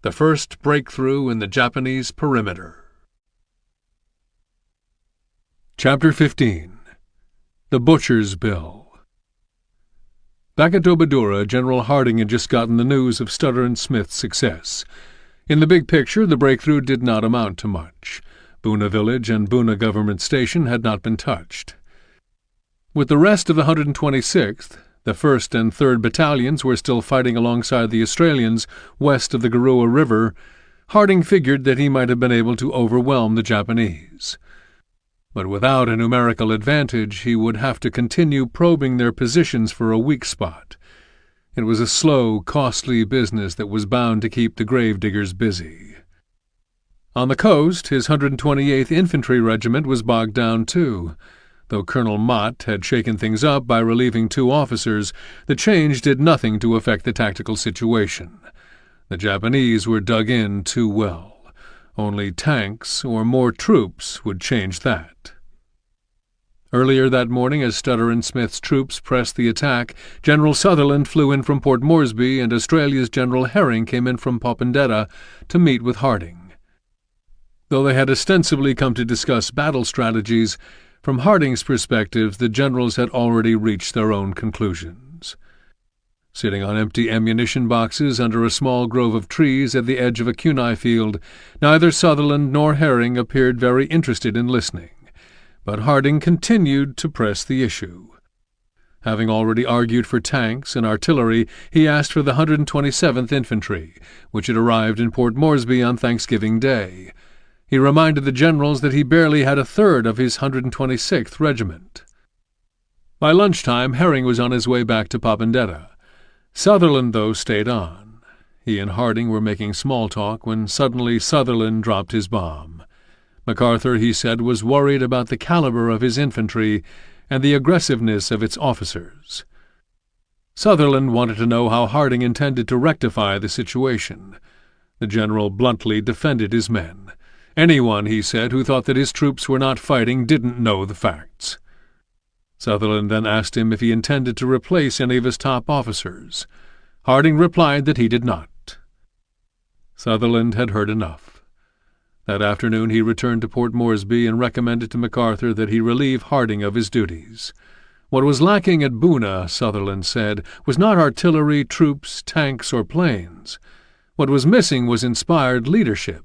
the first breakthrough in the Japanese perimeter. Chapter 15. The Butcher's Bill. Back at Dobadura, General Harding had just gotten the news of Stutter and Smith's success. In the big picture, the breakthrough did not amount to much. Boona Village and Boona Government Station had not been touched. With the rest of the 126th, the 1st and 3rd Battalions were still fighting alongside the Australians west of the Garua River. Harding figured that he might have been able to overwhelm the Japanese. But without a numerical advantage, he would have to continue probing their positions for a weak spot. It was a slow, costly business that was bound to keep the gravediggers busy. On the coast, his 128th Infantry Regiment was bogged down too. Though Colonel Mott had shaken things up by relieving 2 officers, the change did nothing to affect the tactical situation. The Japanese were dug in too well. Only tanks or more troops would change that. Earlier that morning, as Stutter and Smith's troops pressed the attack, General Sutherland flew in from Port Moresby and Australia's General Herring came in from Popondetta to meet with Harding. Though they had ostensibly come to discuss battle strategies, from Harding's perspective the generals had already reached their own conclusions. Sitting on empty ammunition boxes under a small grove of trees at the edge of a kunai field, neither Sutherland nor Herring appeared very interested in listening, but Harding continued to press the issue. Having already argued for tanks and artillery, he asked for the 127th Infantry, which had arrived in Port Moresby on Thanksgiving Day. He reminded the generals that he barely had a third of his 126th Regiment. By lunchtime, Herring was on his way back to Popondetta. Sutherland, though, stayed on. He and Harding were making small talk when suddenly Sutherland dropped his bomb. MacArthur, he said, was worried about the caliber of his infantry and the aggressiveness of its officers. Sutherland wanted to know how Harding intended to rectify the situation. The general bluntly defended his men. Anyone, he said, who thought that his troops were not fighting didn't know the facts. Sutherland then asked him if he intended to replace any of his top officers. Harding replied that he did not. Sutherland had heard enough. That afternoon he returned to Port Moresby and recommended to MacArthur that he relieve Harding of his duties. What was lacking at Boona, Sutherland said, was not artillery, troops, tanks, or planes. What was missing was inspired leadership.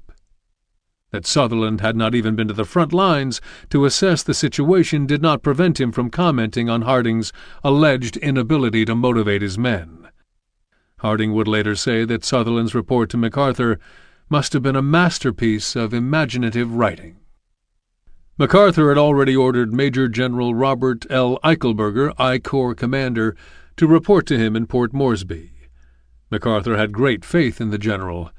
That Sutherland had not even been to the front lines to assess the situation did not prevent him from commenting on Harding's alleged inability to motivate his men. Harding would later say that Sutherland's report to MacArthur must have been a masterpiece of imaginative writing. MacArthur had already ordered Major General Robert L. Eichelberger, I Corps commander, to report to him in Port Moresby. MacArthur had great faith in the general.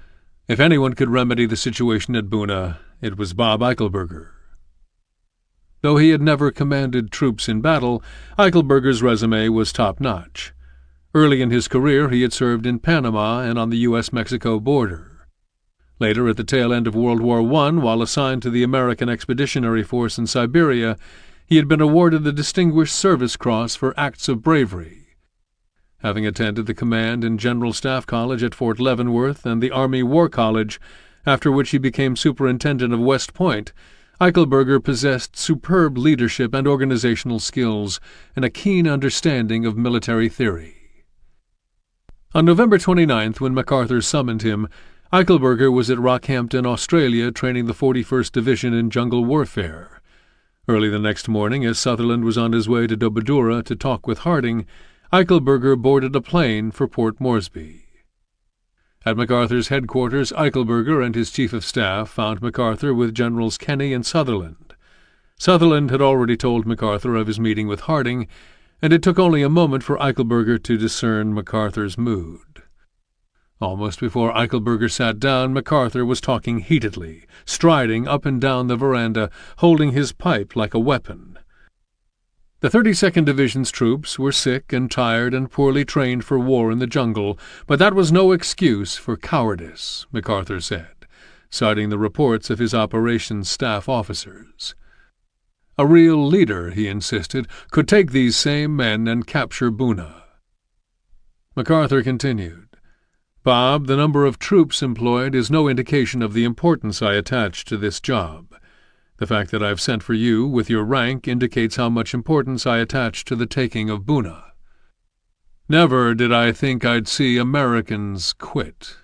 If anyone could remedy the situation at Boona, it was Bob Eichelberger. Though he had never commanded troops in battle, Eichelberger's resume was top-notch. Early in his career he had served in Panama and on the U.S.-Mexico border. Later, at the tail end of World War I, while assigned to the American Expeditionary Force in Siberia, he had been awarded the Distinguished Service Cross for acts of bravery. Having attended the Command and General Staff College at Fort Leavenworth and the Army War College, after which he became superintendent of West Point, Eichelberger possessed superb leadership and organizational skills and a keen understanding of military theory. On November 29th, when MacArthur summoned him, Eichelberger was at Rockhampton, Australia, training the 41st Division in jungle warfare. Early the next morning, as Sutherland was on his way to Dobodura to talk with Harding, Eichelberger boarded a plane for Port Moresby. At MacArthur's headquarters, Eichelberger and his chief of staff found MacArthur with Generals Kenny and Sutherland. Sutherland had already told MacArthur of his meeting with Harding, and it took only a moment for Eichelberger to discern MacArthur's mood. Almost before Eichelberger sat down, MacArthur was talking heatedly, striding up and down the veranda, holding his pipe like a weapon. The 32nd Division's troops were sick and tired and poorly trained for war in the jungle, but that was no excuse for cowardice, MacArthur said, citing the reports of his operations staff officers. A real leader, he insisted, could take these same men and capture Boona. MacArthur continued, "Bob, the number of troops employed is no indication of the importance I attach to this job. The fact that I've sent for you with your rank indicates how much importance I attach to the taking of Boona. Never did I think I'd see Americans quit."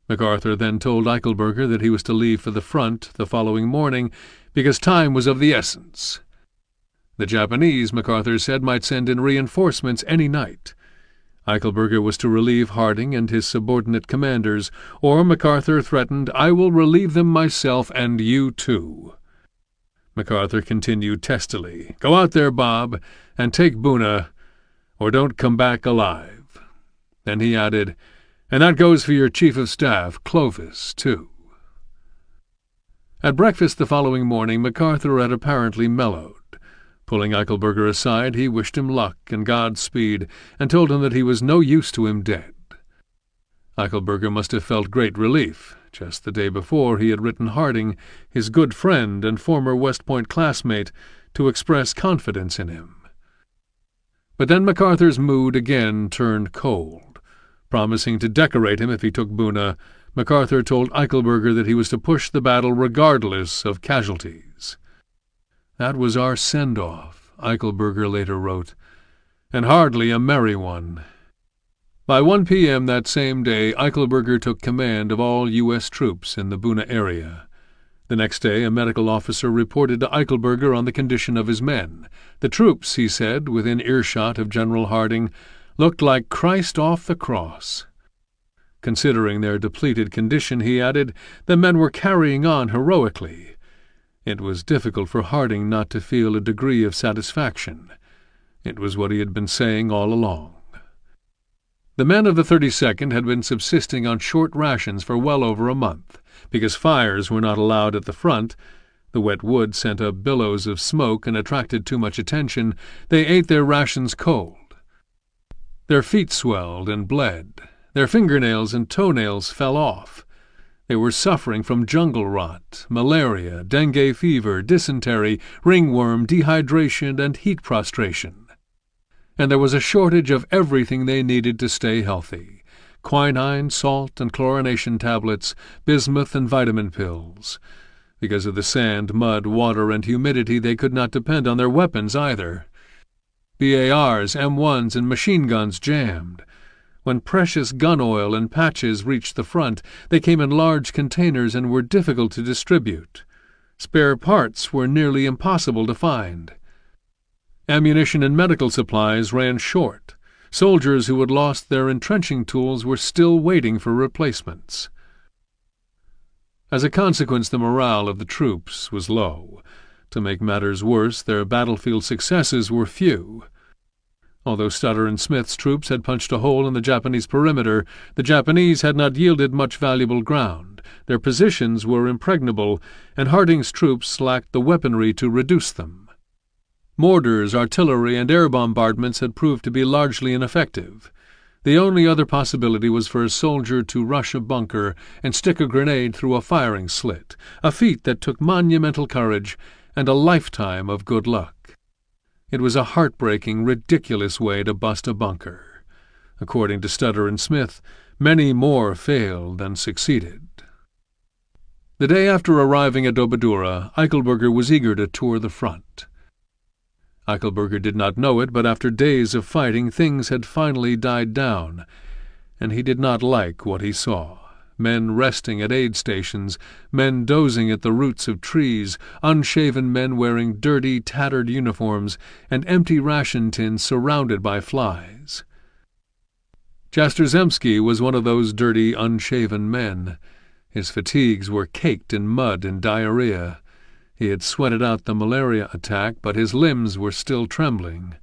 MacArthur then told Eichelberger that he was to leave for the front the following morning because time was of the essence. The Japanese, MacArthur said, might send in reinforcements any night. Eichelberger was to relieve Harding and his subordinate commanders, or, MacArthur threatened, "I will relieve them myself, and you too." MacArthur continued testily, "Go out there, Bob, and take Boona, or don't come back alive." Then he added, "And that goes for your chief of staff, Clovis, too." At breakfast the following morning MacArthur had apparently mellowed. Pulling Eichelberger aside, he wished him luck and Godspeed, and told him that he was no use to him dead. Eichelberger must have felt great relief. Just the day before he had written Harding, his good friend and former West Point classmate, to express confidence in him. But then MacArthur's mood again turned cold. Promising to decorate him if he took Buna, MacArthur told Eichelberger that he was to push the battle regardless of casualties. "That was our send-off," Eichelberger later wrote, "and hardly a merry one." By 1 p.m. that same day, Eichelberger took command of all U.S. troops in the Buna area. The next day, a medical officer reported to Eichelberger on the condition of his men. The troops, he said, within earshot of General Harding, looked like Christ off the cross. Considering their depleted condition, he added, the men were carrying on heroically. It was difficult for Harding not to feel a degree of satisfaction. It was what he had been saying all along. The men of the 32nd had been subsisting on short rations for well over a month. Because fires were not allowed at the front, the wet wood sent up billows of smoke and attracted too much attention, they ate their rations cold. Their feet swelled and bled. Their fingernails and toenails fell off. They were suffering from jungle rot, malaria, dengue fever, dysentery, ringworm, dehydration, and heat prostration. And there was a shortage of everything they needed to stay healthy: quinine, salt, and chlorination tablets, bismuth, and vitamin pills. Because of the sand, mud, water, and humidity, they could not depend on their weapons either. BARs, M1s, and machine guns jammed. When precious gun oil and patches reached the front, they came in large containers and were difficult to distribute. Spare parts were nearly impossible to find. Ammunition and medical supplies ran short. Soldiers who had lost their entrenching tools were still waiting for replacements. As a consequence, the morale of the troops was low. To make matters worse, their battlefield successes were few. Although Stutter and Smith's troops had punched a hole in the Japanese perimeter, the Japanese had not yielded much valuable ground. Their positions were impregnable, and Harding's troops lacked the weaponry to reduce them. Mortars, artillery, and air bombardments had proved to be largely ineffective. The only other possibility was for a soldier to rush a bunker and stick a grenade through a firing slit, a feat that took monumental courage and a lifetime of good luck. It was a heartbreaking, ridiculous way to bust a bunker. According to Stutter and Smith, many more failed than succeeded. The day after arriving at Dobadura, Eichelberger was eager to tour the front. Eichelberger did not know it, but after days of fighting things had finally died down, and he did not like what he saw. Men resting at aid stations, men dozing at the roots of trees, unshaven men wearing dirty, tattered uniforms, and empty ration tins surrounded by flies. Jastrzemski was one of those dirty, unshaven men. His fatigues were caked in mud and diarrhea. He had sweated out the malaria attack, but his limbs were still trembling.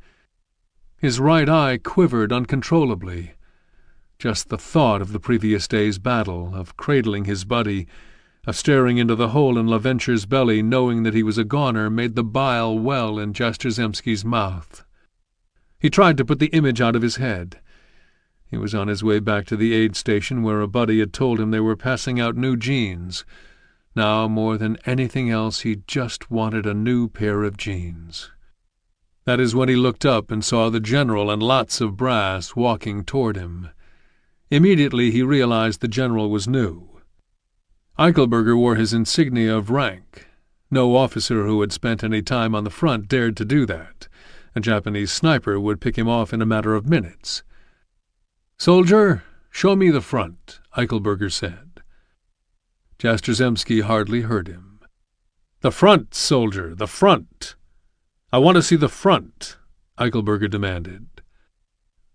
His right eye quivered uncontrollably. Just the thought of the previous day's battle, of cradling his buddy, of staring into the hole in LaVenture's belly, knowing that he was a goner, made the bile well in Jastrzemski's mouth. He tried to put the image out of his head. He was on his way back to the aid station where a buddy had told him they were passing out new jeans. Now, more than anything else, he just wanted a new pair of jeans. That is when he looked up and saw the general and lots of brass walking toward him. Immediately he realized the general was new. Eichelberger wore his insignia of rank. No officer who had spent any time on the front dared to do that. A Japanese sniper would pick him off in a matter of minutes. "Soldier, show me the front," Eichelberger said. Jastrzemski hardly heard him. "The front, soldier, the front! I want to see the front," Eichelberger demanded.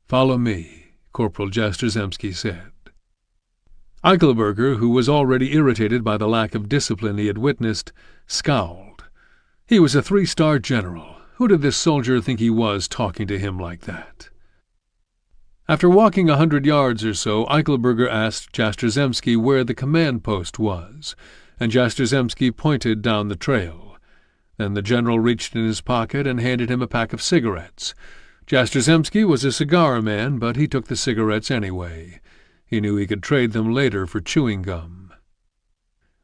"Follow me," Corporal Jastrzemski said. Eichelberger, who was already irritated by the lack of discipline he had witnessed, scowled. He was a 3-star general. Who did this soldier think he was, talking to him like that? After walking 100 yards or so, Eichelberger asked Jastrzemski where the command post was. and Jastrzemski pointed down the trail. Then the general reached in his pocket and handed him a pack of cigarettes. Jastrzemski was a cigar man, but he took the cigarettes anyway. He knew he could trade them later for chewing gum.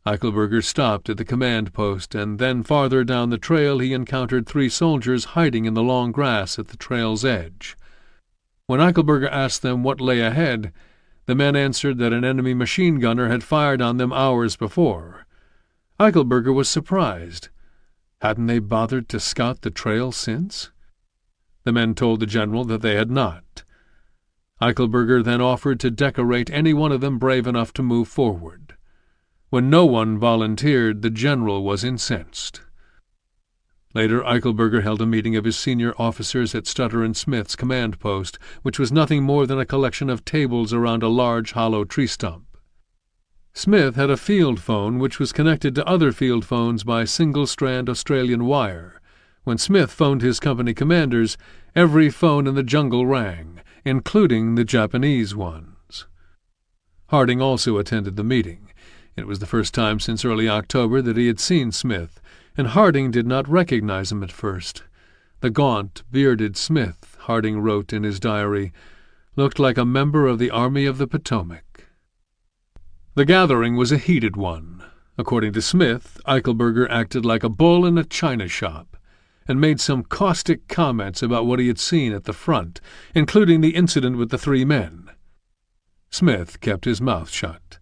Eichelberger stopped at the command post, and then farther down the trail he encountered 3 soldiers hiding in the long grass at the trail's edge. When Eichelberger asked them what lay ahead, the men answered that an enemy machine gunner had fired on them hours before. Eichelberger was surprised. Hadn't they bothered to scout the trail since? The men told the general that they had not. Eichelberger then offered to decorate any one of them brave enough to move forward. When no one volunteered, the general was incensed. Later, Eichelberger held a meeting of his senior officers at Stutter & Smith's command post, which was nothing more than a collection of tables around a large hollow tree stump. Smith had a field phone which was connected to other field phones by single-strand Australian wire. When Smith phoned his company commanders, every phone in the jungle rang, including the Japanese ones. Harding also attended the meeting. It was the first time since early October that he had seen Smith, and Harding did not recognize him at first. The gaunt, bearded Smith, Harding wrote in his diary, looked like a member of the Army of the Potomac. The gathering was a heated one. According to Smith, Eichelberger acted like a bull in a china shop, and made some caustic comments about what he had seen at the front, including the incident with the 3 men. Smith kept his mouth shut.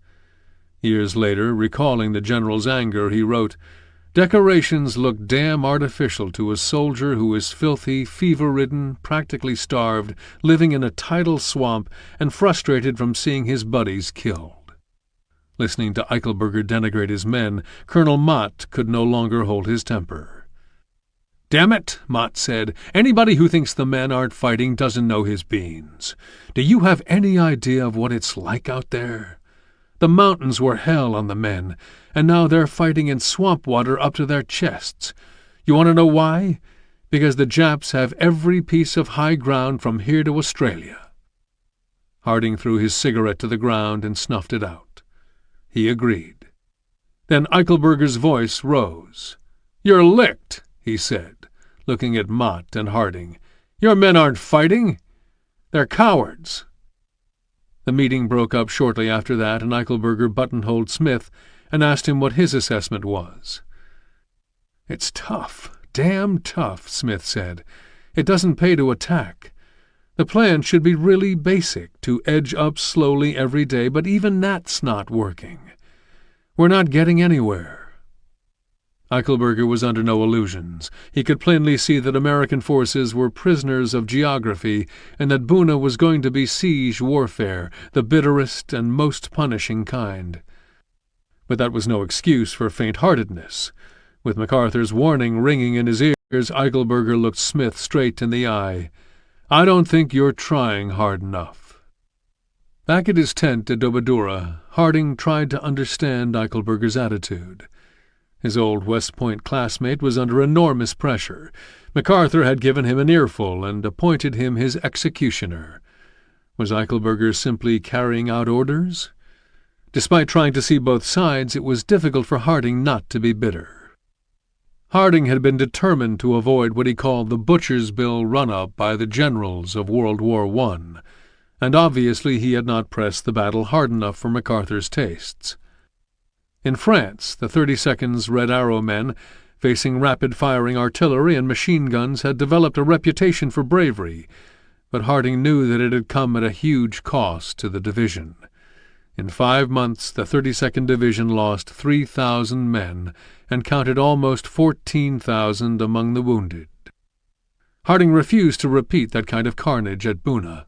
Years later, recalling the general's anger, he wrote, "Decorations look damn artificial to a soldier who is filthy, fever-ridden, practically starved, living in a tidal swamp, and frustrated from seeing his buddies killed." Listening to Eichelberger denigrate his men, Colonel Mott could no longer hold his temper. "Damn it," Mott said, "anybody who thinks the men aren't fighting doesn't know his beans. Do you have any idea of what it's like out there? The mountains were hell on the men, and now they're fighting in swamp water up to their chests. You want to know why? Because the Japs have every piece of high ground from here to Australia." Harding threw his cigarette to the ground and snuffed it out. He agreed. Then Eichelberger's voice rose. "You're licked," he said, looking at Mott and Harding. "Your men aren't fighting. They're cowards." The meeting broke up shortly after that, and Eichelberger buttonholed Smith and asked him what his assessment was. "It's tough, damn tough," Smith said. "It doesn't pay to attack. The plan should be really basic, to edge up slowly every day, but even that's not working. We're not getting anywhere." Eichelberger was under no illusions. He could plainly see that American forces were prisoners of geography, and that Buna was going to be siege warfare, the bitterest and most punishing kind. But that was no excuse for faint-heartedness. With MacArthur's warning ringing in his ears, Eichelberger looked Smith straight in the eye. "I don't think you're trying hard enough." Back at his tent at WWII, Harding tried to understand Eichelberger's attitude. His old West Point classmate was under enormous pressure. MacArthur had given him an earful and appointed him his executioner. Was Eichelberger simply carrying out orders? Despite trying to see both sides, it was difficult for Harding not to be bitter. Harding had been determined to avoid what he called the butcher's bill run-up by the generals of World War I, and obviously he had not pressed the battle hard enough for MacArthur's tastes. In France, the 32nd's Red Arrow men, facing rapid-firing artillery and machine guns, had developed a reputation for bravery, but Harding knew that it had come at a huge cost to the division. In 5 months, the 32nd Division lost 3,000 men and counted almost 14,000 among the wounded. Harding refused to repeat that kind of carnage at Buna.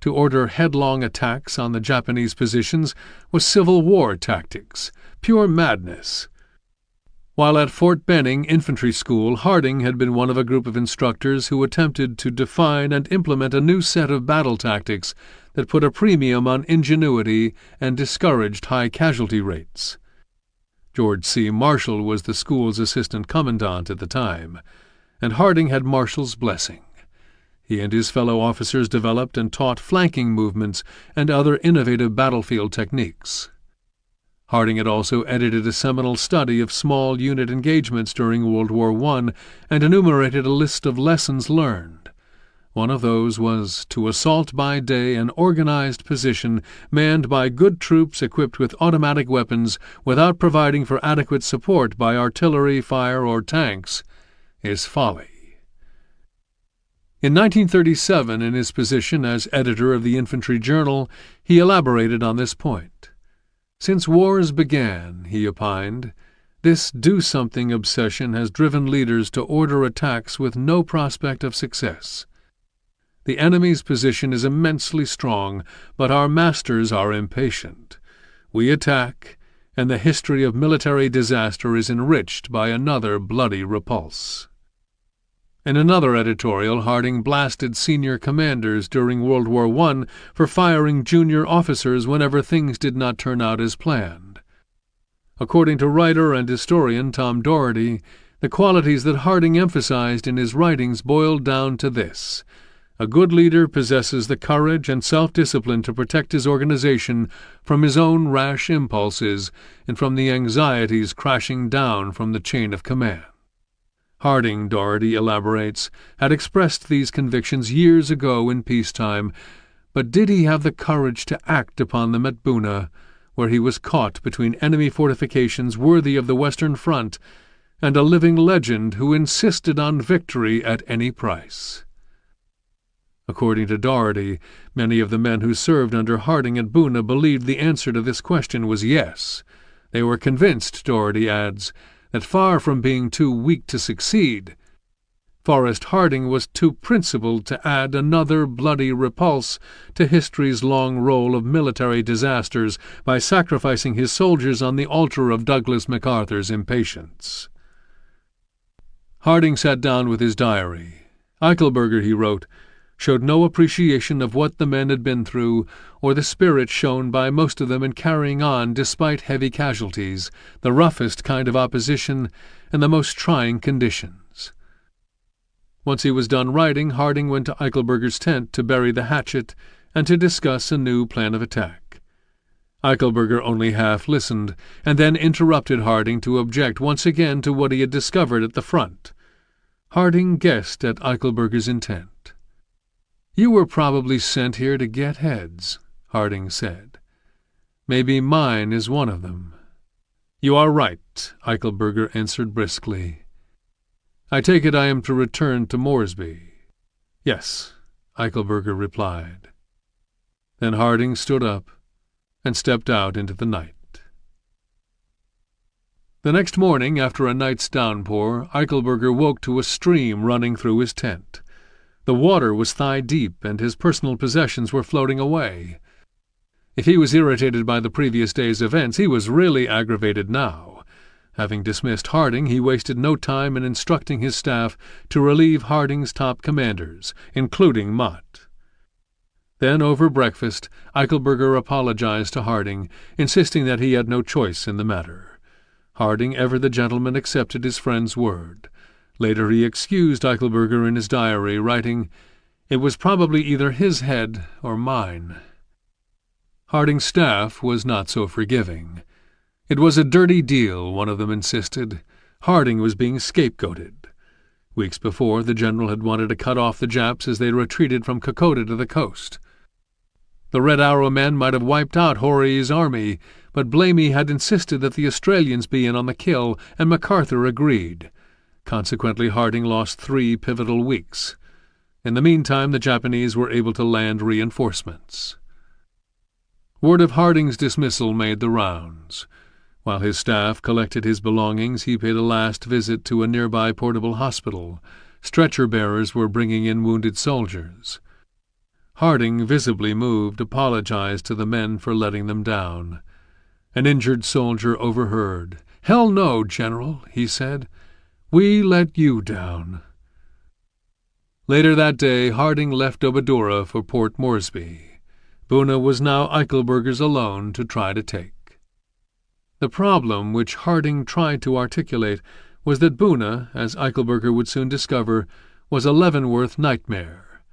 To order headlong attacks on the Japanese positions was Civil War tactics, pure madness. While at Fort Benning Infantry School, Harding had been one of a group of instructors who attempted to define and implement a new set of battle tactics that put a premium on ingenuity and discouraged high casualty rates. George C. Marshall was the school's assistant commandant at the time, and Harding had Marshall's blessing. He and his fellow officers developed and taught flanking movements and other innovative battlefield techniques. Harding had also edited a seminal study of small unit engagements during World War I and enumerated a list of lessons learned. One of those was to assault by day an organized position manned by good troops equipped with automatic weapons without providing for adequate support by artillery fire or tanks is folly. In 1937, in his position as editor of the Infantry Journal, he elaborated on this point. Since wars began, he opined, this do-something obsession has driven leaders to order attacks with no prospect of success. The enemy's position is immensely strong, but our masters are impatient. We attack, and the history of military disaster is enriched by another bloody repulse. In another editorial, Harding blasted senior commanders during World War I for firing junior officers whenever things did not turn out as planned. According to writer and historian Tom Doherty, the qualities that Harding emphasized in his writings boiled down to this: a good leader possesses the courage and self-discipline to protect his organization from his own rash impulses and from the anxieties crashing down from the chain of command. Harding, Doherty elaborates, had expressed these convictions years ago in peacetime, but did he have the courage to act upon them at Buna, where he was caught between enemy fortifications worthy of the Western Front and a living legend who insisted on victory at any price? According to Doherty, many of the men who served under Harding at Buna believed the answer to this question was yes. They were convinced, Doherty adds, that far from being too weak to succeed, Forrest Harding was too principled to add another bloody repulse to history's long roll of military disasters by sacrificing his soldiers on the altar of Douglas MacArthur's impatience. Harding sat down with his diary. Eichelberger, he wrote, showed no appreciation of what the men had been through, or the spirit shown by most of them in carrying on despite heavy casualties, the roughest kind of opposition, and the most trying conditions. Once he was done writing, Harding went to Eichelberger's tent to bury the hatchet and to discuss a new plan of attack. Eichelberger only half listened, and then interrupted Harding to object once again to what he had discovered at the front. Harding guessed at Eichelberger's intent. "You were probably sent here to get heads," Harding said. "Maybe mine is one of them." "You are right," Eichelberger answered briskly. "I take it I am to return to Moresby." "Yes," Eichelberger replied. Then Harding stood up and stepped out into the night. The next morning, after a night's downpour, Eichelberger woke to a stream running through his tent. The water was thigh-deep, and his personal possessions were floating away. If he was irritated by the previous day's events, he was really aggravated now. Having dismissed Harding, he wasted no time in instructing his staff to relieve Harding's top commanders, including Mott. Then, over breakfast, Eichelberger apologized to Harding, insisting that he had no choice in the matter. Harding, ever the gentleman, accepted his friend's word. Later he excused Eichelberger in his diary, writing, "It was probably either his head or mine." Harding's staff was not so forgiving. It was a dirty deal, one of them insisted. Harding was being scapegoated. Weeks before, the general had wanted to cut off the Japs as they retreated from Kokoda to the coast. The Red Arrow men might have wiped out Horry's army, but Blamey had insisted that the Australians be in on the kill, and MacArthur agreed. Consequently, Harding lost 3 pivotal weeks. In the meantime, the Japanese were able to land reinforcements. Word of Harding's dismissal made the rounds. While his staff collected his belongings, he paid a last visit to a nearby portable hospital. Stretcher-bearers were bringing in wounded soldiers. Harding, visibly moved, apologized to the men for letting them down. An injured soldier overheard. "Hell no, General," he said. "We let you down." Later that day, Harding left Dobadura for Port Moresby. Buna was now Eichelberger's alone to try to take. The problem which Harding tried to articulate was that Buna, as Eichelberger would soon discover, was a Leavenworth nightmare.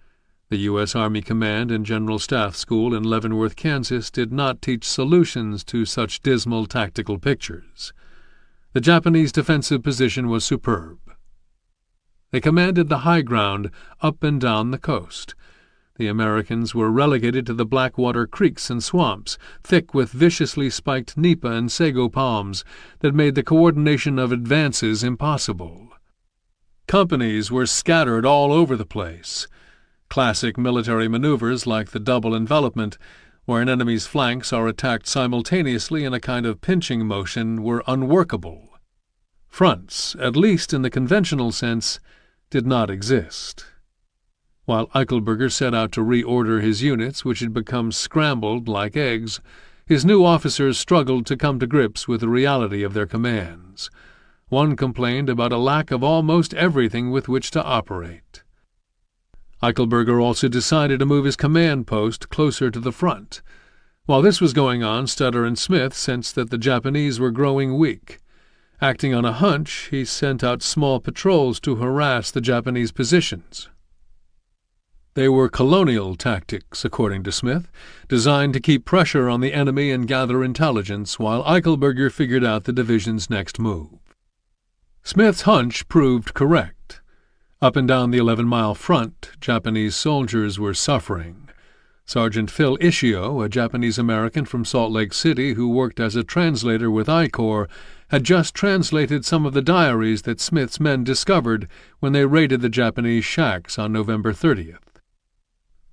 The U.S. Army Command and General Staff School in Leavenworth, Kansas, did not teach solutions to such dismal tactical pictures. The Japanese defensive position was superb. They commanded the high ground up and down the coast. The Americans were relegated to the blackwater creeks and swamps, thick with viciously spiked nipa and sago palms that made the coordination of advances impossible. Companies were scattered all over the place. Classic military maneuvers like the double envelopment, where an enemy's flanks are attacked simultaneously in a kind of pinching motion, were unworkable. Fronts, at least in the conventional sense, did not exist. While Eichelberger set out to reorder his units, which had become scrambled like eggs, his new officers struggled to come to grips with the reality of their commands. One complained about a lack of almost everything with which to operate. Eichelberger also decided to move his command post closer to the front. While this was going on, Stutter and Smith sensed that the Japanese were growing weak. Acting on a hunch, he sent out small patrols to harass the Japanese positions. They were colonial tactics, according to Smith, designed to keep pressure on the enemy and gather intelligence, while Eichelberger figured out the division's next move. Smith's hunch proved correct. Up and down the 11-mile front, Japanese soldiers were suffering. Sergeant Phil Ishio, a Japanese-American from Salt Lake City who worked as a translator with I Corps, had just translated some of the diaries that Smith's men discovered when they raided the Japanese shacks on November 30th.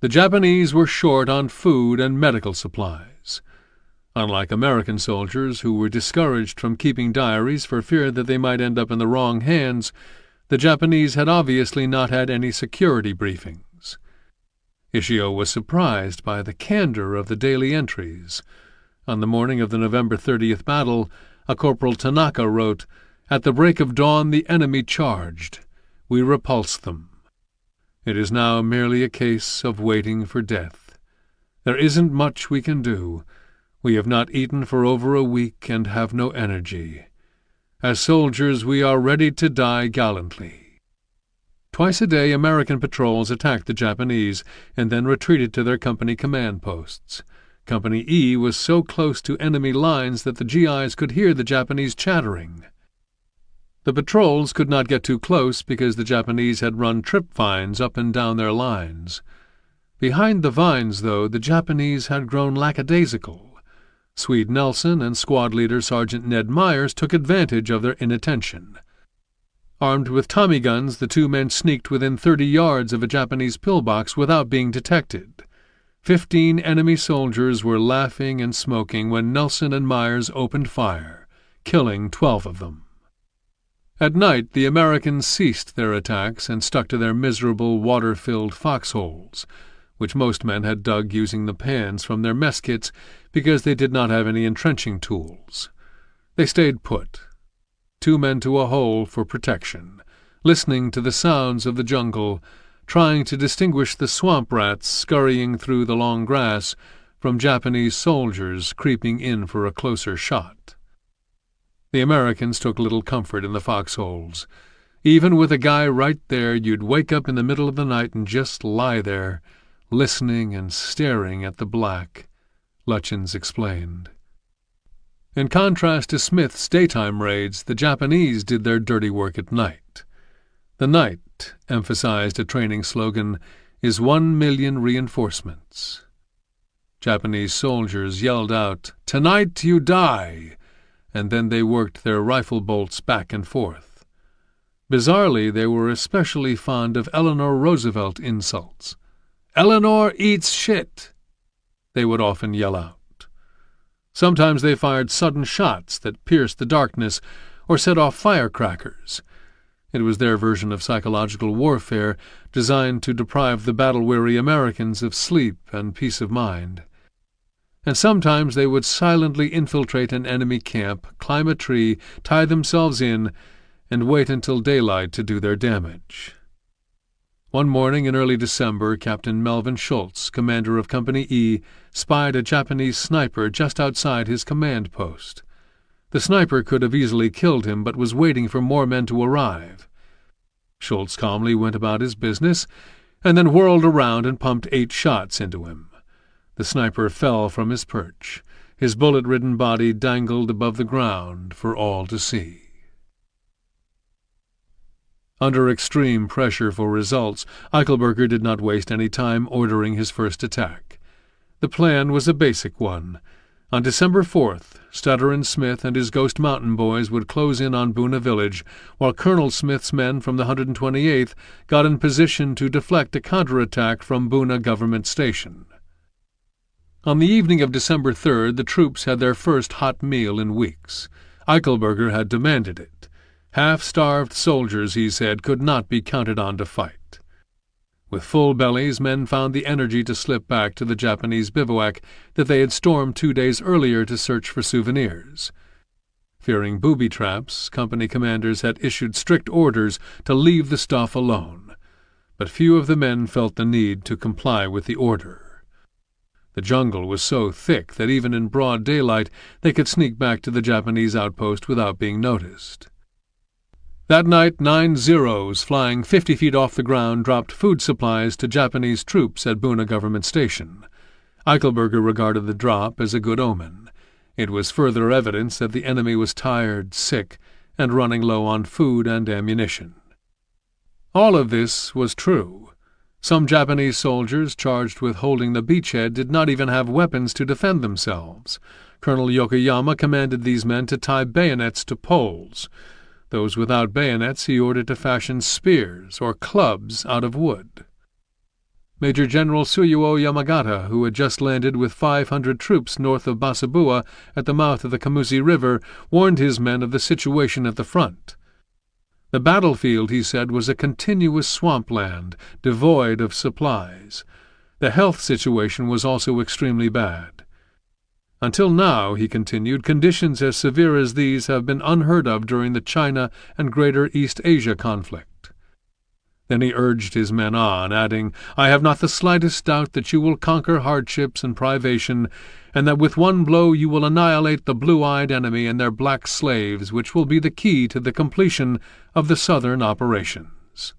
The Japanese were short on food and medical supplies. Unlike American soldiers who were discouraged from keeping diaries for fear that they might end up in the wrong hands, the Japanese had obviously not had any security briefings. Ishio was surprised by the candor of the daily entries. On the morning of the November 30th battle, a Corporal Tanaka wrote, "At the break of dawn the enemy charged. We repulsed them. It is now merely a case of waiting for death. There isn't much we can do. We have not eaten for over a week and have no energy. As soldiers we are ready to die gallantly." Twice a day American patrols attacked the Japanese and then retreated to their company command posts. Company E was so close to enemy lines that the GIs could hear the Japanese chattering. The patrols could not get too close because the Japanese had run trip vines up and down their lines. Behind the vines, though, the Japanese had grown lackadaisical. Swede Nelson and squad leader Sergeant Ned Myers took advantage of their inattention. Armed with Tommy guns, the two men sneaked within 30 yards of a Japanese pillbox without being detected. 15 enemy soldiers were laughing and smoking when Nelson and Myers opened fire, killing 12 of them. At night the Americans ceased their attacks and stuck to their miserable water-filled foxholes, which most men had dug using the pans from their mess kits because they did not have any entrenching tools. They stayed put, 2 men to a hole for protection, listening to the sounds of the jungle, trying to distinguish the swamp rats scurrying through the long grass from Japanese soldiers creeping in for a closer shot. The Americans took little comfort in the foxholes. Even with a guy right there, you'd wake up in the middle of the night and just lie there, listening and staring at the black, Lutchins explained. In contrast to Smith's daytime raids, the Japanese did their dirty work at night. The night, emphasized a training slogan, is 1 million reinforcements. Japanese soldiers yelled out, "Tonight you die!" and then they worked their rifle bolts back and forth. Bizarrely, they were especially fond of Eleanor Roosevelt insults. "Eleanor eats shit!" they would often yell out. Sometimes they fired sudden shots that pierced the darkness or set off firecrackers. It was their version of psychological warfare designed to deprive the battle-weary Americans of sleep and peace of mind. And sometimes they would silently infiltrate an enemy camp, climb a tree, tie themselves in, and wait until daylight to do their damage. One morning in early December, Captain Melvin Schultz, commander of Company E, spied a Japanese sniper just outside his command post. The sniper could have easily killed him, but was waiting for more men to arrive. Schultz calmly went about his business, and then whirled around and pumped 8 shots into him. The sniper fell from his perch. His bullet-ridden body dangled above the ground for all to see. Under extreme pressure for results, Eichelberger did not waste any time ordering his first attack. The plan was a basic one. On December 4th, Stutter and Smith and his Ghost Mountain boys would close in on Boona village, while Colonel Smith's men from the 128th got in position to deflect a counterattack from Boona Government Station. On the evening of December 3rd, the troops had their first hot meal in weeks. Eichelberger had demanded it. Half-starved soldiers, he said, could not be counted on to fight. With full bellies, men found the energy to slip back to the Japanese bivouac that they had stormed 2 days earlier to search for souvenirs. Fearing booby traps, company commanders had issued strict orders to leave the stuff alone, but few of the men felt the need to comply with the order. The jungle was so thick that even in broad daylight they could sneak back to the Japanese outpost without being noticed. That night, 9 Zeros flying 50 feet off the ground dropped food supplies to Japanese troops at Boona Government Station. Eichelberger regarded the drop as a good omen. It was further evidence that the enemy was tired, sick, and running low on food and ammunition. All of this was true. Some Japanese soldiers charged with holding the beachhead did not even have weapons to defend themselves. Colonel Yokoyama commanded these men to tie bayonets to poles. Those without bayonets he ordered to fashion spears or clubs out of wood. Major General Tsuruo Yamagata, who had just landed with 500 troops north of Basabua at the mouth of the Kamusi River, warned his men of the situation at the front. The battlefield, he said, was a continuous swampland, devoid of supplies. The health situation was also extremely bad. Until now, he continued, conditions as severe as these have been unheard of during the China and Greater East Asia conflict. Then he urged his men on, adding, "I have not the slightest doubt that you will conquer hardships and privation, and that with one blow you will annihilate the blue-eyed enemy and their black slaves, which will be the key to the completion of the southern operations."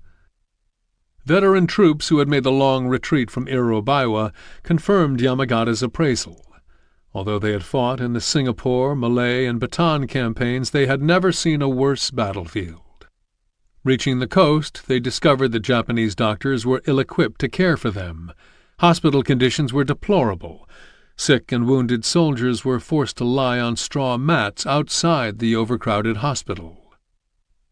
Veteran troops who had made the long retreat from Irobiwa confirmed Yamagata's appraisal. Although they had fought in the Singapore, Malay, and Bataan campaigns, they had never seen a worse battlefield. Reaching the coast, they discovered that Japanese doctors were ill-equipped to care for them. Hospital conditions were deplorable. Sick and wounded soldiers were forced to lie on straw mats outside the overcrowded hospital.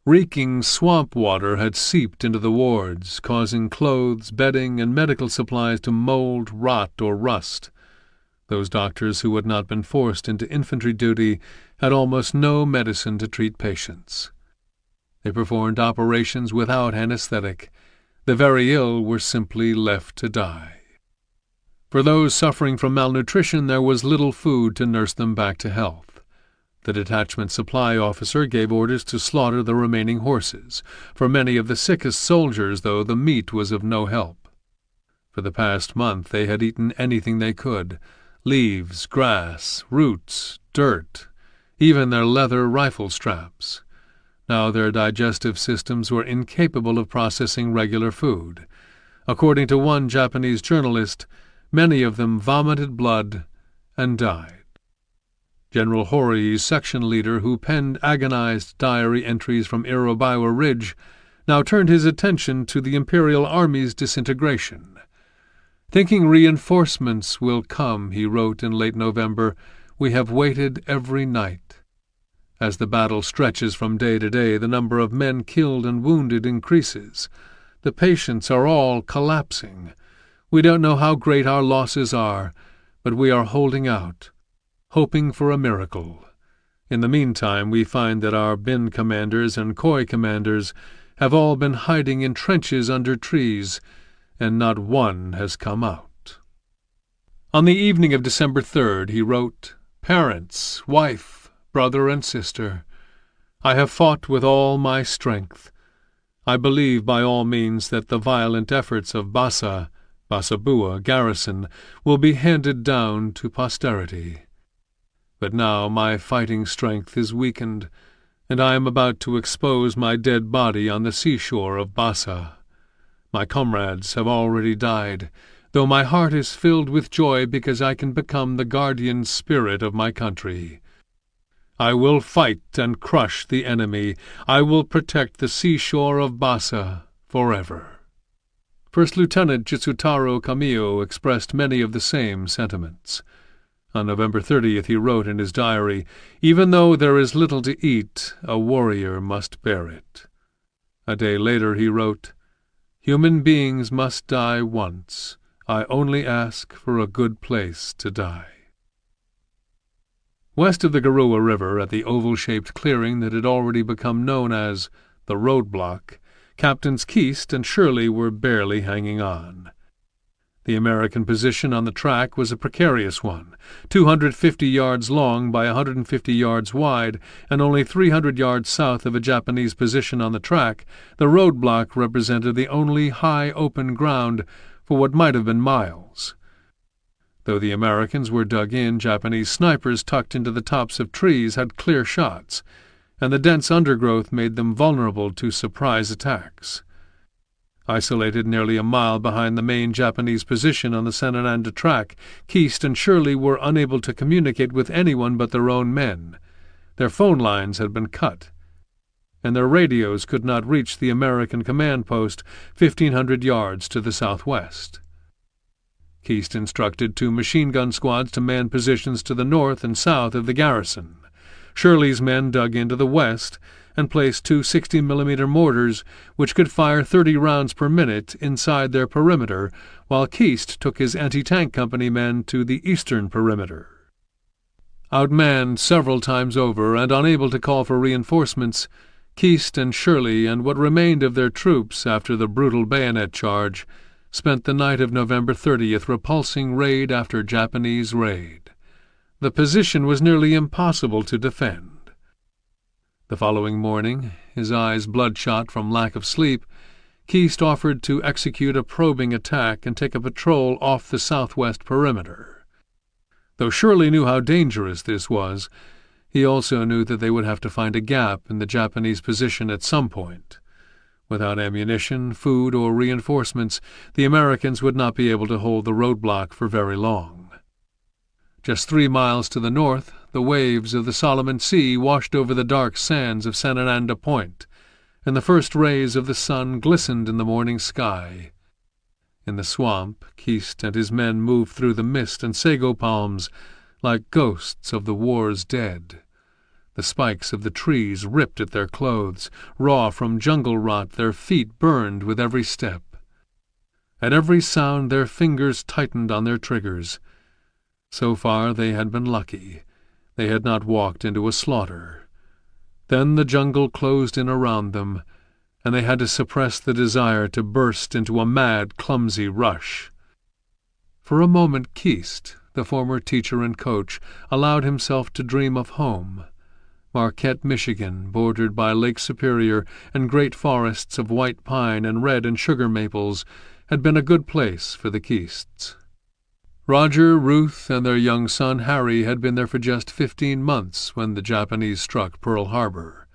Reeking swamp water had seeped into the wards, causing clothes, bedding, and medical supplies to mold, rot, or rust. Those doctors who had not been forced into infantry duty had almost no medicine to treat patients. They performed operations without anesthetic. The very ill were simply left to die. For those suffering from malnutrition, there was little food to nurse them back to health. The detachment supply officer gave orders to slaughter the remaining horses. For many of the sickest soldiers, though, the meat was of no help. For the past month they had eaten anything they could: leaves, grass, roots, dirt, even their leather rifle straps. Now their digestive systems were incapable of processing regular food. According to one Japanese journalist, many of them vomited blood and died. General Hori's section leader, who penned agonized diary entries from Irobiwa Ridge, now turned his attention to the Imperial Army's disintegration. "Thinking reinforcements will come," he wrote in late November, "we have waited every night. As the battle stretches from day to day, the number of men killed and wounded increases. The patients are all collapsing. We don't know how great our losses are, but we are holding out, hoping for a miracle. In the meantime, we find that our bin commanders and Khoi commanders have all been hiding in trenches under trees, and not one has come out." On the evening of December 3rd, he wrote, "Parents, wife, brother, and sister, I have fought with all my strength. I believe by all means that the violent efforts of Basabua garrison will be handed down to posterity. But now my fighting strength is weakened, and I am about to expose my dead body on the seashore of Bassa. My comrades have already died, though my heart is filled with joy because I can become the guardian spirit of my country. I will fight and crush the enemy. I will protect the seashore of Bassa forever." First Lieutenant Jitsutaro Kamiyo expressed many of the same sentiments. On November 30th he wrote in his diary, "Even though there is little to eat, a warrior must bear it." A day later he wrote, "Human beings must die once. I only ask for a good place to die." West of the Garua River, at the oval-shaped clearing that had already become known as the roadblock, Captains Keast and Shirley were barely hanging on. The American position on the track was a precarious one, 250 yards long by 150 yards wide, and only 300 yards south of a Japanese position on the track. The roadblock represented the only high open ground for what might have been miles. Though the Americans were dug in, Japanese snipers tucked into the tops of trees had clear shots, and the dense undergrowth made them vulnerable to surprise attacks. Isolated nearly a mile behind the main Japanese position on the Sanananda track, Keast and Shirley were unable to communicate with anyone but their own men. Their phone lines had been cut, and their radios could not reach the American command post 1,500 yards to the southwest. Keast instructed 2 machine-gun squads to man positions to the north and south of the garrison. Shirley's men dug into the west and placed 2 60mm mortars, which could fire 30 rounds per minute inside their perimeter, while Keast took his anti-tank company men to the eastern perimeter. Outmanned several times over and unable to call for reinforcements, Keast and Shirley and what remained of their troops after the brutal bayonet charge spent the night of November 30th repulsing raid after Japanese raid. The position was nearly impossible to defend. The following morning, his eyes bloodshot from lack of sleep, Keast offered to execute a probing attack and take a patrol off the southwest perimeter. Though Shirley knew how dangerous this was, he also knew that they would have to find a gap in the Japanese position at some point. Without ammunition, food, or reinforcements, the Americans would not be able to hold the roadblock for very long. Just 3 miles to the north, the waves of the Solomon Sea washed over the dark sands of Sanananda Point, and the first rays of the sun glistened in the morning sky. In the swamp, Keast and his men moved through the mist and sago palms like ghosts of the war's dead. The spikes of the trees ripped at their clothes. Raw from jungle rot, their feet burned with every step. At every sound their fingers tightened on their triggers. So far they had been lucky. They had not walked into a slaughter. Then the jungle closed in around them, and they had to suppress the desire to burst into a mad, clumsy rush. For a moment Keast, the former teacher and coach, allowed himself to dream of home. Marquette, Michigan, bordered by Lake Superior and great forests of white pine and red and sugar maples, had been a good place for the Keasts. Roger, Ruth, and their young son Harry had been there for just 15 months when the Japanese struck Pearl Harbor.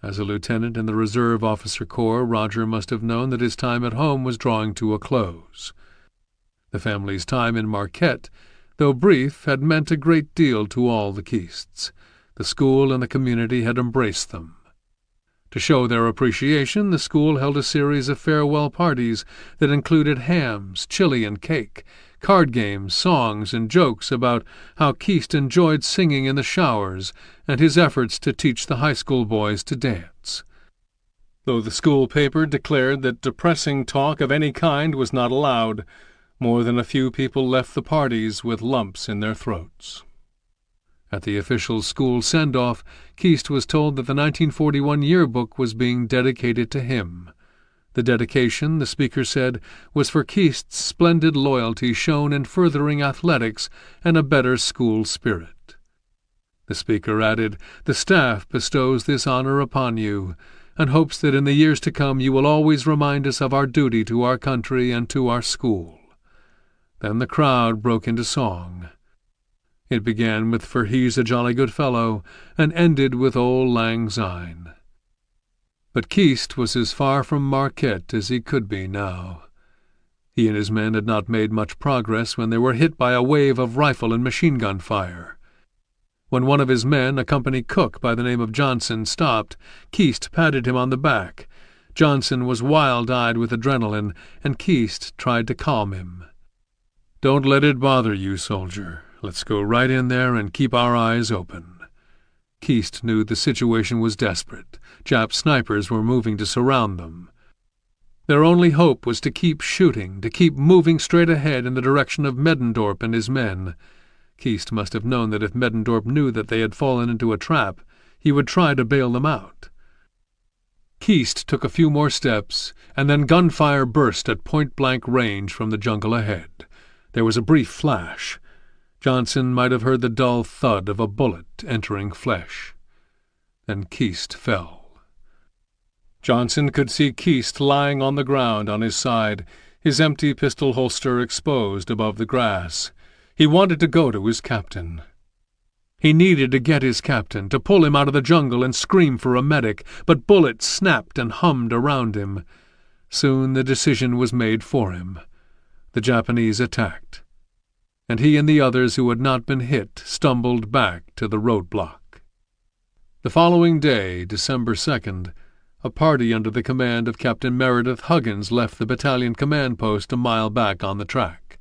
As a lieutenant in the Reserve Officer Corps, Roger must have known that his time at home was drawing to a close. The family's time in Marquette, though brief, had meant a great deal to all the Keasts. The school and the community had embraced them. To show their appreciation, the school held a series of farewell parties that included hams, chili, and cake, card games, songs, and jokes about how Keast enjoyed singing in the showers and his efforts to teach the high school boys to dance. Though the school paper declared that depressing talk of any kind was not allowed, more than a few people left the parties with lumps in their throats. At the official school send-off, Keast was told that the 1941 yearbook was being dedicated to him. The dedication, the speaker said, was for Keast's splendid loyalty shown in furthering athletics and a better school spirit. The speaker added, "The staff bestows this honor upon you, and hopes that in the years to come you will always remind us of our duty to our country and to our school." Then the crowd broke into song. It began with "For He's a Jolly Good Fellow," and ended with "Auld Lang Syne." But Keast was as far from Marquette as he could be now. He and his men had not made much progress when they were hit by a wave of rifle and machine-gun fire. When one of his men, a company cook by the name of Johnson, stopped, Keast patted him on the back. Johnson was wild-eyed with adrenaline, and Keast tried to calm him. "Don't let it bother you, soldier. Let's go right in there and keep our eyes open." Keast knew the situation was desperate. Jap snipers were moving to surround them. Their only hope was to keep shooting, to keep moving straight ahead in the direction of Middendorp and his men. Keast must have known that if Middendorp knew that they had fallen into a trap, he would try to bail them out. Keast took a few more steps, and then gunfire burst at point-blank range from the jungle ahead. There was a brief flash. Johnson might have heard the dull thud of a bullet entering flesh. Then Keast fell. Johnson could see Keast lying on the ground on his side, his empty pistol holster exposed above the grass. He wanted to go to his captain. He needed to get his captain, to pull him out of the jungle and scream for a medic, but bullets snapped and hummed around him. Soon the decision was made for him. The Japanese attacked, and he and the others who had not been hit stumbled back to the roadblock. The following day, December 2nd, a party under the command of Captain Meredith Huggins left the battalion command post a mile back on the track.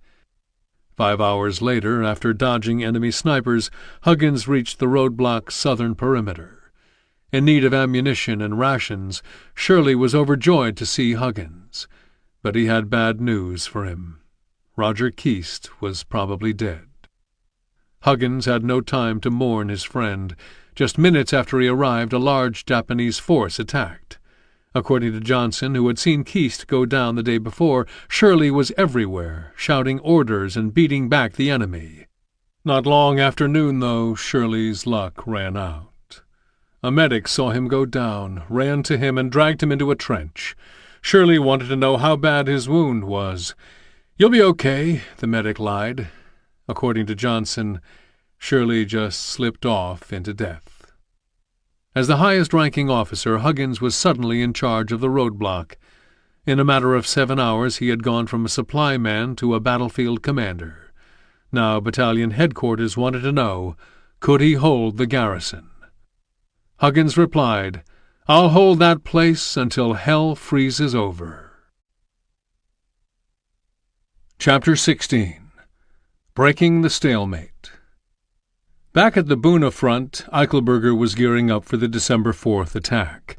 5 hours later, after dodging enemy snipers, Huggins reached the roadblock's southern perimeter. In need of ammunition and rations, Shirley was overjoyed to see Huggins. But he had bad news for him. Roger Keast was probably dead. Huggins had no time to mourn his friend. Just minutes after he arrived, a large Japanese force attacked. According to Johnson, who had seen Keast go down the day before, Shirley was everywhere, shouting orders and beating back the enemy. Not long after noon, though, Shirley's luck ran out. A medic saw him go down, ran to him, and dragged him into a trench. Shirley wanted to know how bad his wound was. "You'll be okay," the medic lied. According to Johnson, Shirley just slipped off into death. As the highest-ranking officer, Huggins was suddenly in charge of the roadblock. In a matter of 7 hours he had gone from a supply man to a battlefield commander. Now battalion headquarters wanted to know, could he hold the garrison? Huggins replied, "I'll hold that place until hell freezes over." Chapter 16. Breaking the Stalemate. Back at the Buna front, Eichelberger was gearing up for the December 4th attack.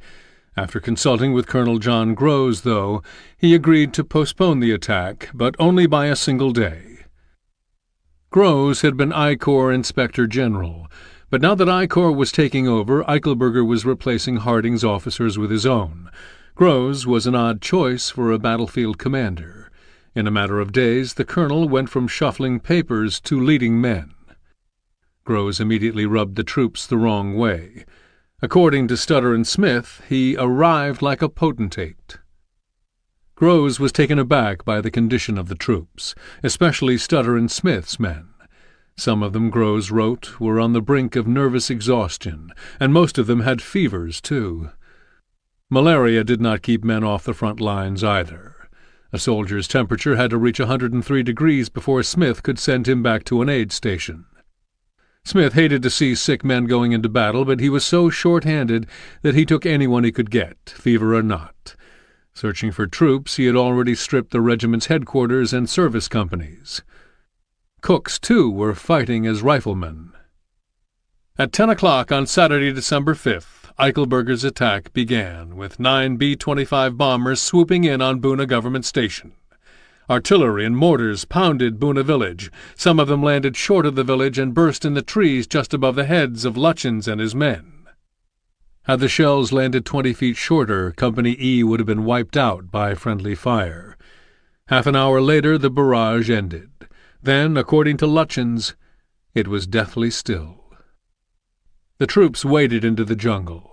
After consulting with Colonel John Groves, though, he agreed to postpone the attack, but only by a single day. Groves had been I Corps Inspector General, but now that I Corps was taking over, Eichelberger was replacing Harding's officers with his own. Groves was an odd choice for a battlefield commander. In a matter of days, the colonel went from shuffling papers to leading men. Groves immediately rubbed the troops the wrong way. According to Stutter and Smith, he arrived like a potentate. Groves was taken aback by the condition of the troops, especially Stutter and Smith's men. Some of them, Groves wrote, were on the brink of nervous exhaustion, and most of them had fevers, too. Malaria did not keep men off the front lines either. A soldier's temperature had to reach 103 degrees before Smith could send him back to an aid station. Smith hated to see sick men going into battle, but he was so short-handed that he took anyone he could get, fever or not. Searching for troops, he had already stripped the regiment's headquarters and service companies. Cooks, too, were fighting as riflemen. At 10 o'clock on Saturday, December 5th, Eichelberger's attack began, with 9 B-25 bombers swooping in on Buna Government Station. Artillery and mortars pounded Buna village. Some of them landed short of the village and burst in the trees just above the heads of Lutchins and his men. Had the shells landed 20 feet shorter, Company E would have been wiped out by friendly fire. Half an hour later the barrage ended. Then, according to Lutchins, it was deathly still. The troops waded into the jungle.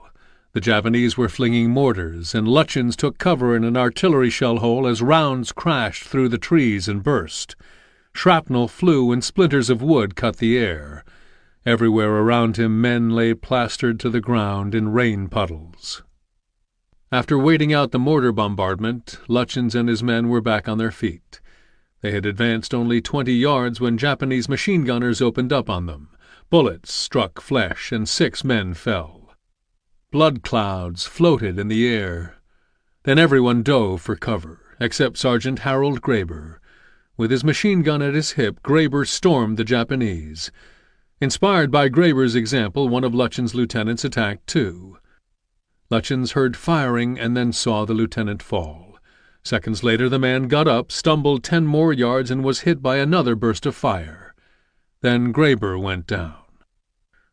The Japanese were flinging mortars, and Lutchins took cover in an artillery shell hole as rounds crashed through the trees and burst. Shrapnel flew and splinters of wood cut the air. Everywhere around him men lay plastered to the ground in rain puddles. After waiting out the mortar bombardment, Lutyens and his men were back on their feet. They had advanced only 20 yards when Japanese machine gunners opened up on them. Bullets struck flesh, and 6 men fell. Blood clouds floated in the air. Then everyone dove for cover, except Sergeant Harold Graber. With his machine gun at his hip, Graber stormed the Japanese. Inspired by Graber's example, one of Lutyens' lieutenants attacked too. Lutyens heard firing and then saw the lieutenant fall. Seconds later the man got up, stumbled 10 more yards, and was hit by another burst of fire. Then Graber went down.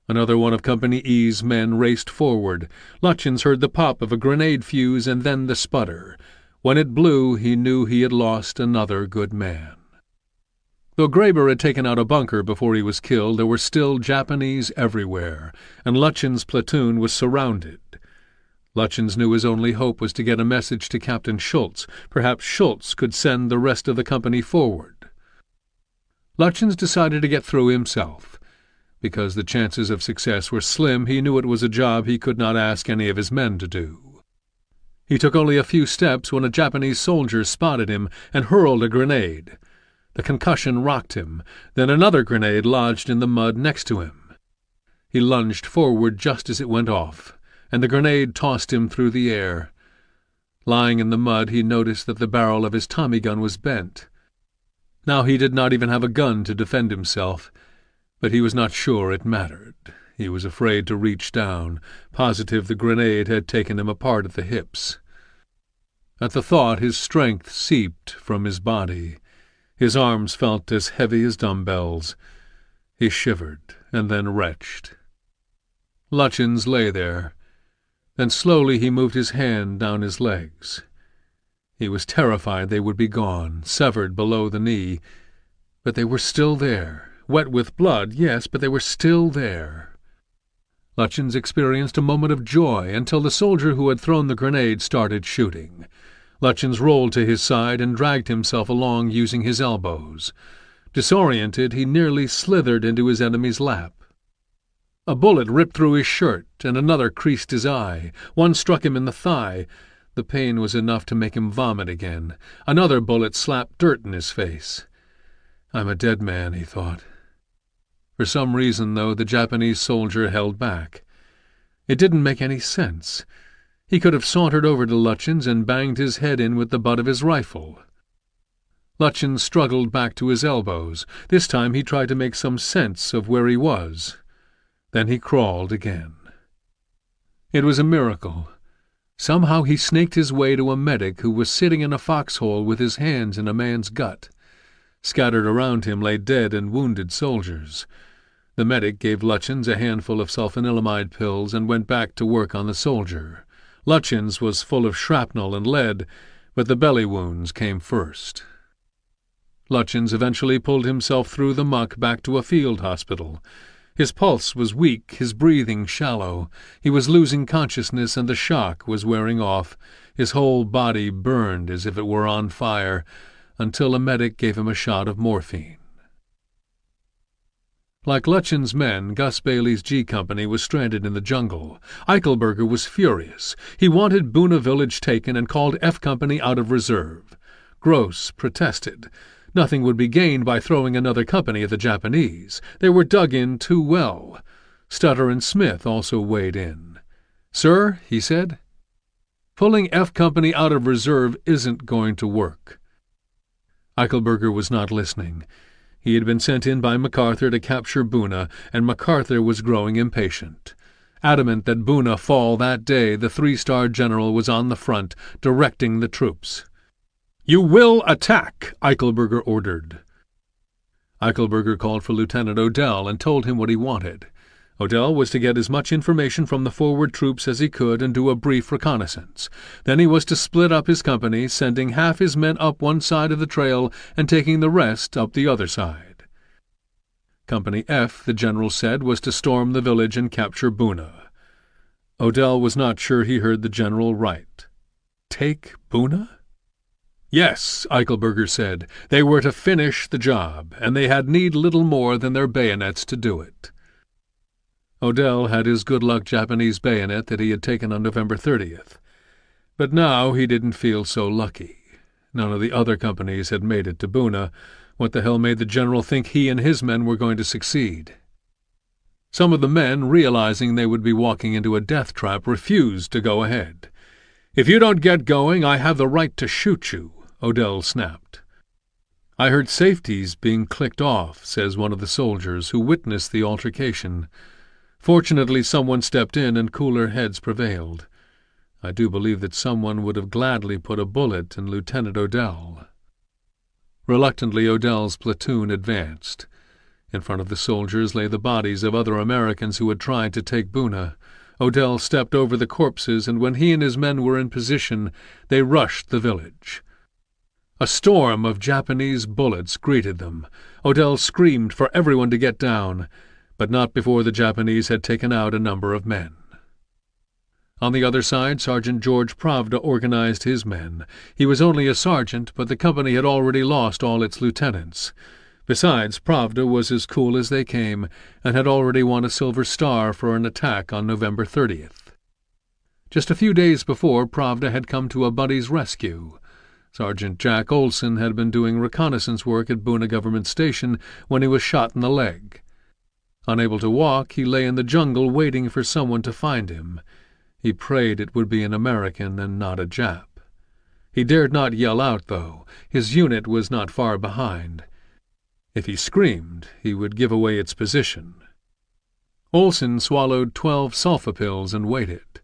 Another one of Company E's men raced forward. Lutyens heard the pop of a grenade fuse and then the sputter. When it blew, he knew he had lost another good man. Though Graber had taken out a bunker before he was killed, there were still Japanese everywhere, and Lutyens' platoon was surrounded. Lutyens knew his only hope was to get a message to Captain Schultz. Perhaps Schultz could send the rest of the company forward. Lutyens decided to get through himself. Because the chances of success were slim, he knew it was a job he could not ask any of his men to do. He took only a few steps when a Japanese soldier spotted him and hurled a grenade. The concussion rocked him. Then another grenade lodged in the mud next to him. He lunged forward just as it went off, and the grenade tossed him through the air. Lying in the mud, he noticed that the barrel of his Tommy gun was bent. Now he did not even have a gun to defend himself, but he was not sure it mattered. He was afraid to reach down, positive the grenade had taken him apart at the hips. At the thought, his strength seeped from his body. His arms felt as heavy as dumbbells. He shivered, and then retched. Lutyens lay there. Then slowly he moved his hand down his legs. He was terrified they would be gone, severed below the knee. But they were still there. Wet with blood, yes, but they were still there. Lutyens experienced a moment of joy until the soldier who had thrown the grenade started shooting. Lutyens rolled to his side and dragged himself along using his elbows. Disoriented, he nearly slithered into his enemy's lap. A bullet ripped through his shirt, and another creased his eye. One struck him in the thigh. The pain was enough to make him vomit again. Another bullet slapped dirt in his face. "I'm a dead man," he thought. For some reason, though, the Japanese soldier held back. It didn't make any sense. He could have sauntered over to Lutyens and banged his head in with the butt of his rifle. Lutyens struggled back to his elbows. This time he tried to make some sense of where he was. Then he crawled again. It was a miracle. Somehow he snaked his way to a medic who was sitting in a foxhole with his hands in a man's gut. Scattered around him lay dead and wounded soldiers. The medic gave Lutyens a handful of sulfanilamide pills and went back to work on the soldier. Lutyens was full of shrapnel and lead, but the belly wounds came first. Lutyens eventually pulled himself through the muck back to a field hospital. His pulse was weak, his breathing shallow. He was losing consciousness, and the shock was wearing off. His whole body burned as if it were on fire, until a medic gave him a shot of morphine. Like Lutyens' men, Gus Bailey's G Company was stranded in the jungle. Eichelberger was furious. He wanted Buna village taken and called F Company out of reserve. Gross protested. Nothing would be gained by throwing another company at the Japanese. They were dug in too well. Stutter and Smith also weighed in. "Sir," he said, "pulling F Company out of reserve isn't going to work." Eichelberger was not listening. He had been sent in by MacArthur to capture Buna, and MacArthur was growing impatient. Adamant that Buna fall that day, the 3-star general was on the front, directing the troops. "You will attack," Eichelberger ordered. Eichelberger called for Lieutenant Odell and told him what he wanted. Odell was to get as much information from the forward troops as he could and do a brief reconnaissance. Then he was to split up his company, sending half his men up one side of the trail and taking the rest up the other side. Company F, the general said, was to storm the village and capture Buna. Odell was not sure he heard the general right. Take Buna? Yes, Eichelberger said. They were to finish the job, and they had need little more than their bayonets to do it. Odell had his good-luck Japanese bayonet that he had taken on November 30th. But now he didn't feel so lucky. None of the other companies had made it to Buna. What the hell made the general think he and his men were going to succeed? Some of the men, realizing they would be walking into a death trap, refused to go ahead. "If you don't get going, I have the right to shoot you," Odell snapped. "I heard safeties being clicked off," says one of the soldiers who witnessed the altercation. "Fortunately, someone stepped in and cooler heads prevailed. I do believe that someone would have gladly put a bullet in Lieutenant Odell." Reluctantly, Odell's platoon advanced. In front of the soldiers lay the bodies of other Americans who had tried to take Buna. Odell stepped over the corpses, and when he and his men were in position, they rushed the village. A storm of Japanese bullets greeted them. Odell screamed for everyone to get down, but not before the Japanese had taken out a number of men. On the other side, Sergeant George Pravda organized his men. He was only a sergeant, but the company had already lost all its lieutenants. Besides, Pravda was as cool as they came, and had already won a Silver Star for an attack on November 30th. Just a few days before, Pravda had come to a buddy's rescue. Sergeant Jack Olson had been doing reconnaissance work at Buna Government Station when he was shot in the leg. Unable to walk, he lay in the jungle waiting for someone to find him. He prayed it would be an American and not a Jap. He dared not yell out, though. His unit was not far behind. If he screamed, he would give away its position. Olson swallowed 12 sulfa pills and waited.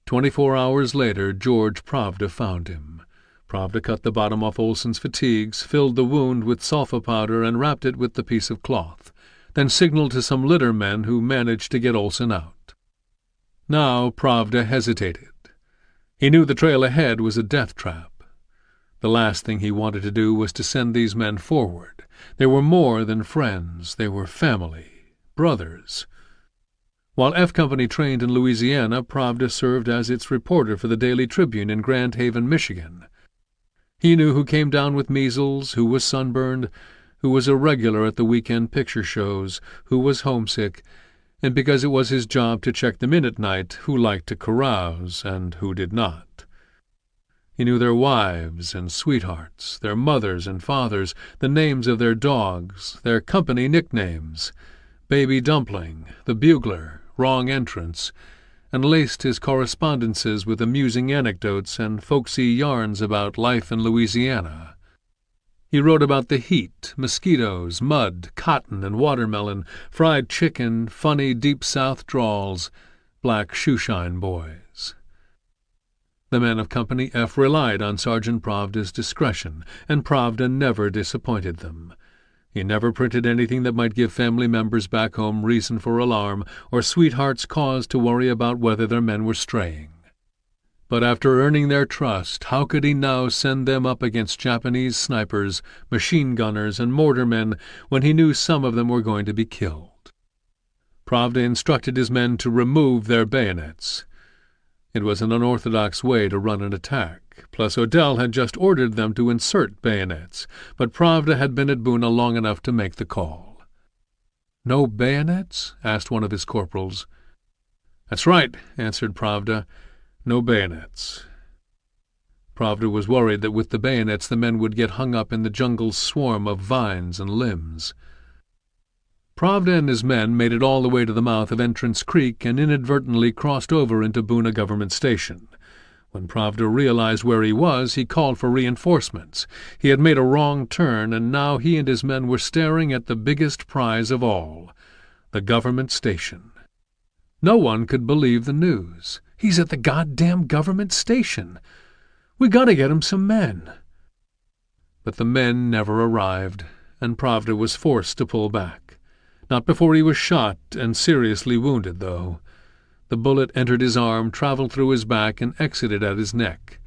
24 hours later, George Pravda found him. Pravda cut the bottom off Olson's fatigues, filled the wound with sulfa powder, and wrapped it with the piece of cloth, then signaled to some litter men who managed to get Olson out. Now Pravda hesitated. He knew the trail ahead was a death trap. The last thing he wanted to do was to send these men forward. They were more than friends. They were family, brothers. While F Company trained in Louisiana, Pravda served as its reporter for the Daily Tribune in Grand Haven, Michigan. He knew who came down with measles, who was sunburned, who was a regular at the weekend picture shows, who was homesick, and because it was his job to check them in at night, who liked to carouse and who did not. He knew their wives and sweethearts, their mothers and fathers, the names of their dogs, their company nicknames, Baby Dumpling, the Bugler, Wrong Entrance, and laced his correspondences with amusing anecdotes and folksy yarns about life in Louisiana. He wrote about the heat, mosquitoes, mud, cotton and watermelon, fried chicken, funny Deep South drawls, black shoeshine boys. The men of Company F relied on Sergeant Pravda's discretion, and Pravda never disappointed them. He never printed anything that might give family members back home reason for alarm or sweethearts cause to worry about whether their men were straying. But after earning their trust, how could he now send them up against Japanese snipers, machine gunners, and mortarmen when he knew some of them were going to be killed? Pravda instructed his men to remove their bayonets. It was an unorthodox way to run an attack, plus Odell had just ordered them to insert bayonets, but Pravda had been at Buna long enough to make the call. "No bayonets?" asked one of his corporals. "That's right," answered Pravda. "No bayonets." Pravda was worried that with the bayonets the men would get hung up in the jungle's swarm of vines and limbs. Pravda and his men made it all the way to the mouth of Entrance Creek and inadvertently crossed over into Buna Government Station. When Pravda realized where he was, he called for reinforcements. He had made a wrong turn, and now he and his men were staring at the biggest prize of all, the government station. No one could believe the news. "He's at the goddamn government station. We gotta get him some men." But the men never arrived, and Pravda was forced to pull back. Not before he was shot and seriously wounded, though. The bullet entered his arm, traveled through his back, and exited at his neck.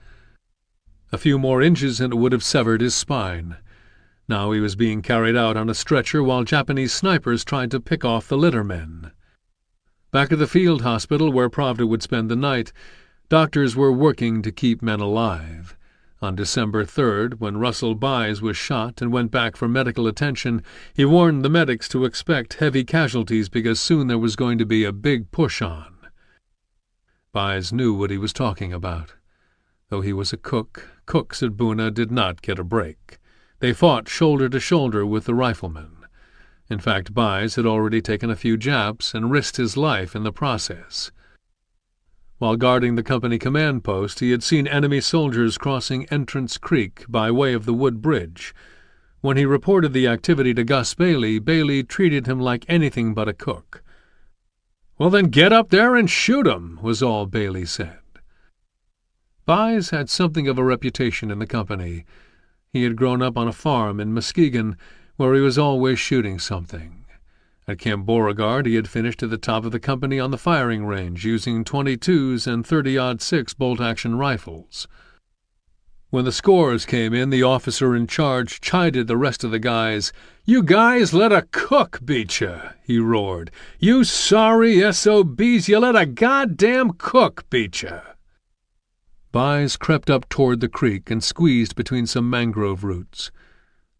A few more inches and it would have severed his spine. Now he was being carried out on a stretcher while Japanese snipers tried to pick off the litter men. Back at the field hospital where Pravda would spend the night, doctors were working to keep men alive. On December 3rd, when Russell Byes was shot and went back for medical attention, he warned the medics to expect heavy casualties because soon there was going to be a big push-on. Byes knew what he was talking about. Though he was a cook, cooks at Buna did not get a break. They fought shoulder to shoulder with the riflemen. In fact, Buys had already taken a few Japs and risked his life in the process. While guarding the company command post, he had seen enemy soldiers crossing Entrance Creek by way of the Wood Bridge. When he reported the activity to Gus Bailey, Bailey treated him like anything but a cook. "Well, then get up there and shoot 'em," was all Bailey said. Buys had something of a reputation in the company. He had grown up on a farm in Muskegon, where he was always shooting something. At Camp Beauregard he had finished at the top of the company on the firing range, using 22s and 30-06 bolt-action rifles. When the scores came in, the officer in charge chided the rest of the guys. "You guys let a cook beat you," he roared. "You sorry SOBs, you let a goddamn cook beat you." Buys crept up toward the creek and squeezed between some mangrove roots.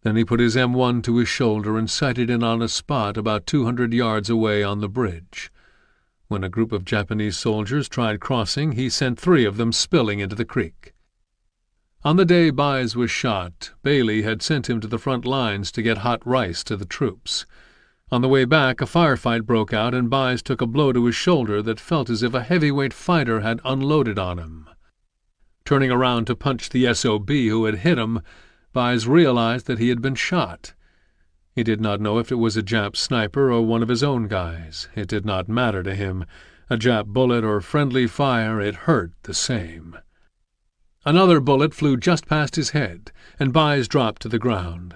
Then he put his M1 to his shoulder and sighted in on a spot about 200 yards away on the bridge. When a group of Japanese soldiers tried crossing, he sent 3 of them spilling into the creek. On the day Buys was shot, Bailey had sent him to the front lines to get hot rice to the troops. On the way back, a firefight broke out, and Buys took a blow to his shoulder that felt as if a heavyweight fighter had unloaded on him. Turning around to punch the SOB who had hit him, Buys realized that he had been shot. He did not know if it was a Jap sniper or one of his own guys. It did not matter to him. A Jap bullet or friendly fire, it hurt the same. Another bullet flew just past his head, and Buys dropped to the ground.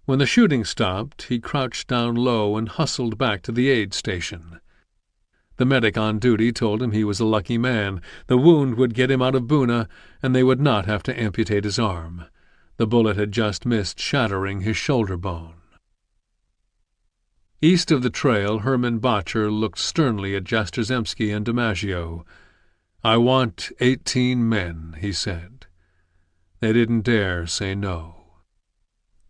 When the shooting stopped, he crouched down low and hustled back to the aid station. The medic on duty told him he was a lucky man. The wound would get him out of Buna, and they would not have to amputate his arm. The bullet had just missed shattering his shoulder bone. East of the trail, Herman Botcher looked sternly at Jastrzemski and DiMaggio. "I want 18 men," he said. They didn't dare say no.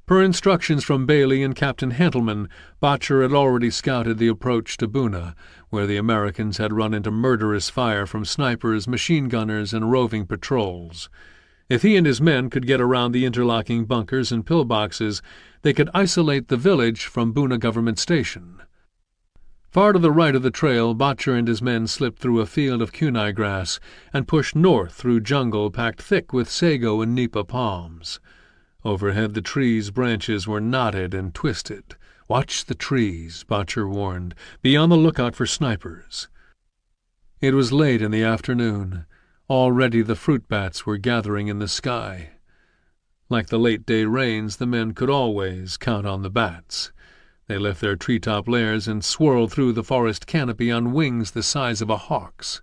Per instructions from Bailey and Captain Hantelman, Botcher had already scouted the approach to Buna, where the Americans had run into murderous fire from snipers, machine gunners, and roving patrols. If he and his men could get around the interlocking bunkers and pillboxes, they could isolate the village from Buna Government Station. Far to the right of the trail, Botcher and his men slipped through a field of kunai grass and pushed north through jungle packed thick with sago and nipa palms. Overhead, the trees' branches were knotted and twisted. "Watch the trees," Botcher warned. "Be on the lookout for snipers." It was late in the afternoon. Already the fruit bats were gathering in the sky. Like the late-day rains, the men could always count on the bats. They left their treetop lairs and swirled through the forest canopy on wings the size of a hawk's.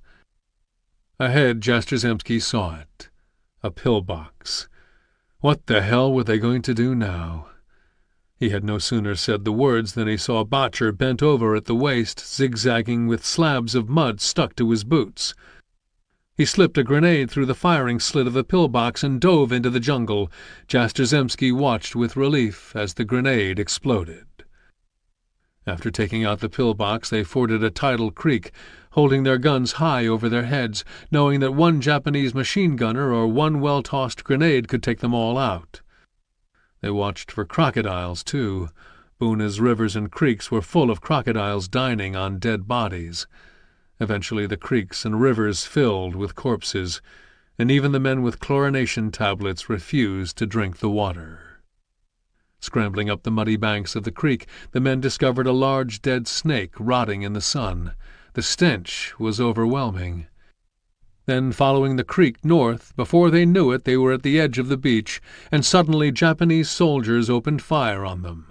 Ahead, Jastrzemski saw it. A pillbox. What the hell were they going to do now? He had no sooner said the words than he saw Botcher bent over at the waist, zigzagging with slabs of mud stuck to his boots. He slipped a grenade through the firing slit of the pillbox and dove into the jungle. Jastrzemski watched with relief as the grenade exploded. After taking out the pillbox, they forded a tidal creek, holding their guns high over their heads, knowing that one Japanese machine gunner or one well-tossed grenade could take them all out. They watched for crocodiles, too. Buna's rivers and creeks were full of crocodiles dining on dead bodies. Eventually the creeks and rivers filled with corpses, and even the men with chlorination tablets refused to drink the water. Scrambling up the muddy banks of the creek, the men discovered a large dead snake rotting in the sun. The stench was overwhelming. Then, following the creek north, before they knew it, they were at the edge of the beach, and suddenly Japanese soldiers opened fire on them.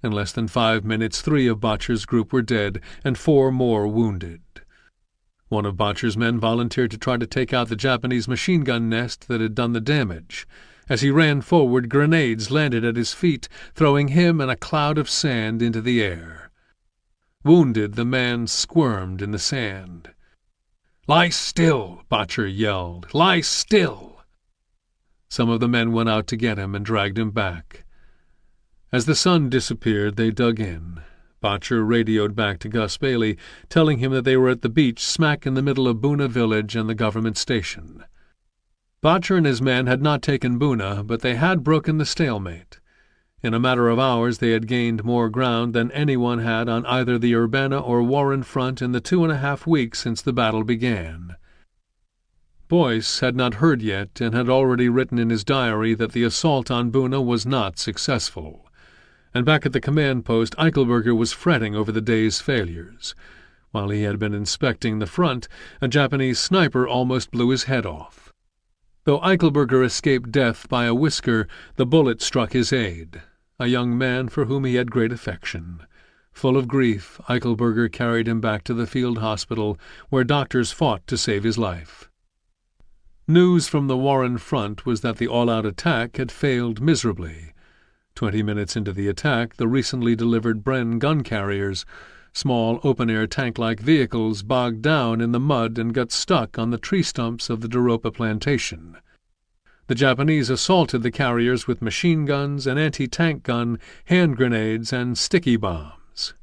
In less than 5 minutes, 3 of Botcher's group were dead, and 4 more wounded. One of Botcher's men volunteered to try to take out the Japanese machine gun nest that had done the damage. As he ran forward, grenades landed at his feet, throwing him and a cloud of sand into the air. Wounded, the man squirmed in the sand. "Lie still!" Botcher yelled. "Lie still!" Some of the men went out to get him and dragged him back. As the sun disappeared, they dug in. Botcher radioed back to Gus Bailey, telling him that they were at the beach smack in the middle of Buna village and the government station. Botcher and his men had not taken Buna, but they had broken the stalemate. In a matter of hours they had gained more ground than anyone had on either the Urbana or Warren front in the 2.5 weeks since the battle began. Boyce had not heard yet, and had already written in his diary that the assault on Buna was not successful. And back at the command post Eichelberger was fretting over the day's failures. While he had been inspecting the front, a Japanese sniper almost blew his head off. Though Eichelberger escaped death by a whisker, the bullet struck his aide, a young man for whom he had great affection. Full of grief, Eichelberger carried him back to the field hospital, where doctors fought to save his life. News from the Warren front was that the all-out attack had failed miserably. 20 minutes into the attack, the recently delivered Bren gun carriers, small open-air tank-like vehicles, bogged down in the mud and got stuck on the tree stumps of the Doropa plantation. The Japanese assaulted the carriers with machine guns, an anti-tank gun, hand grenades, and sticky bombs.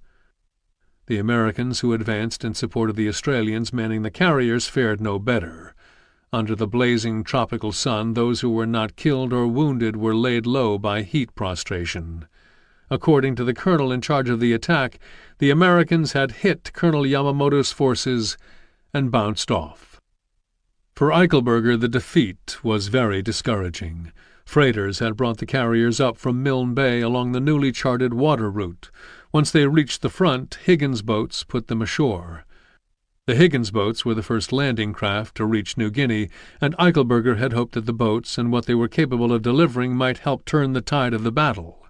The Americans who advanced in support of the Australians manning the carriers fared no better. Under the blazing tropical sun, those who were not killed or wounded were laid low by heat prostration. According to the colonel in charge of the attack, the Americans had hit Colonel Yamamoto's forces and bounced off. For Eichelberger, the defeat was very discouraging. Freighters had brought the carriers up from Milne Bay along the newly charted water route. Once they reached the front, Higgins boats put them ashore. The Higgins boats were the first landing craft to reach New Guinea, and Eichelberger had hoped that the boats and what they were capable of delivering might help turn the tide of the battle.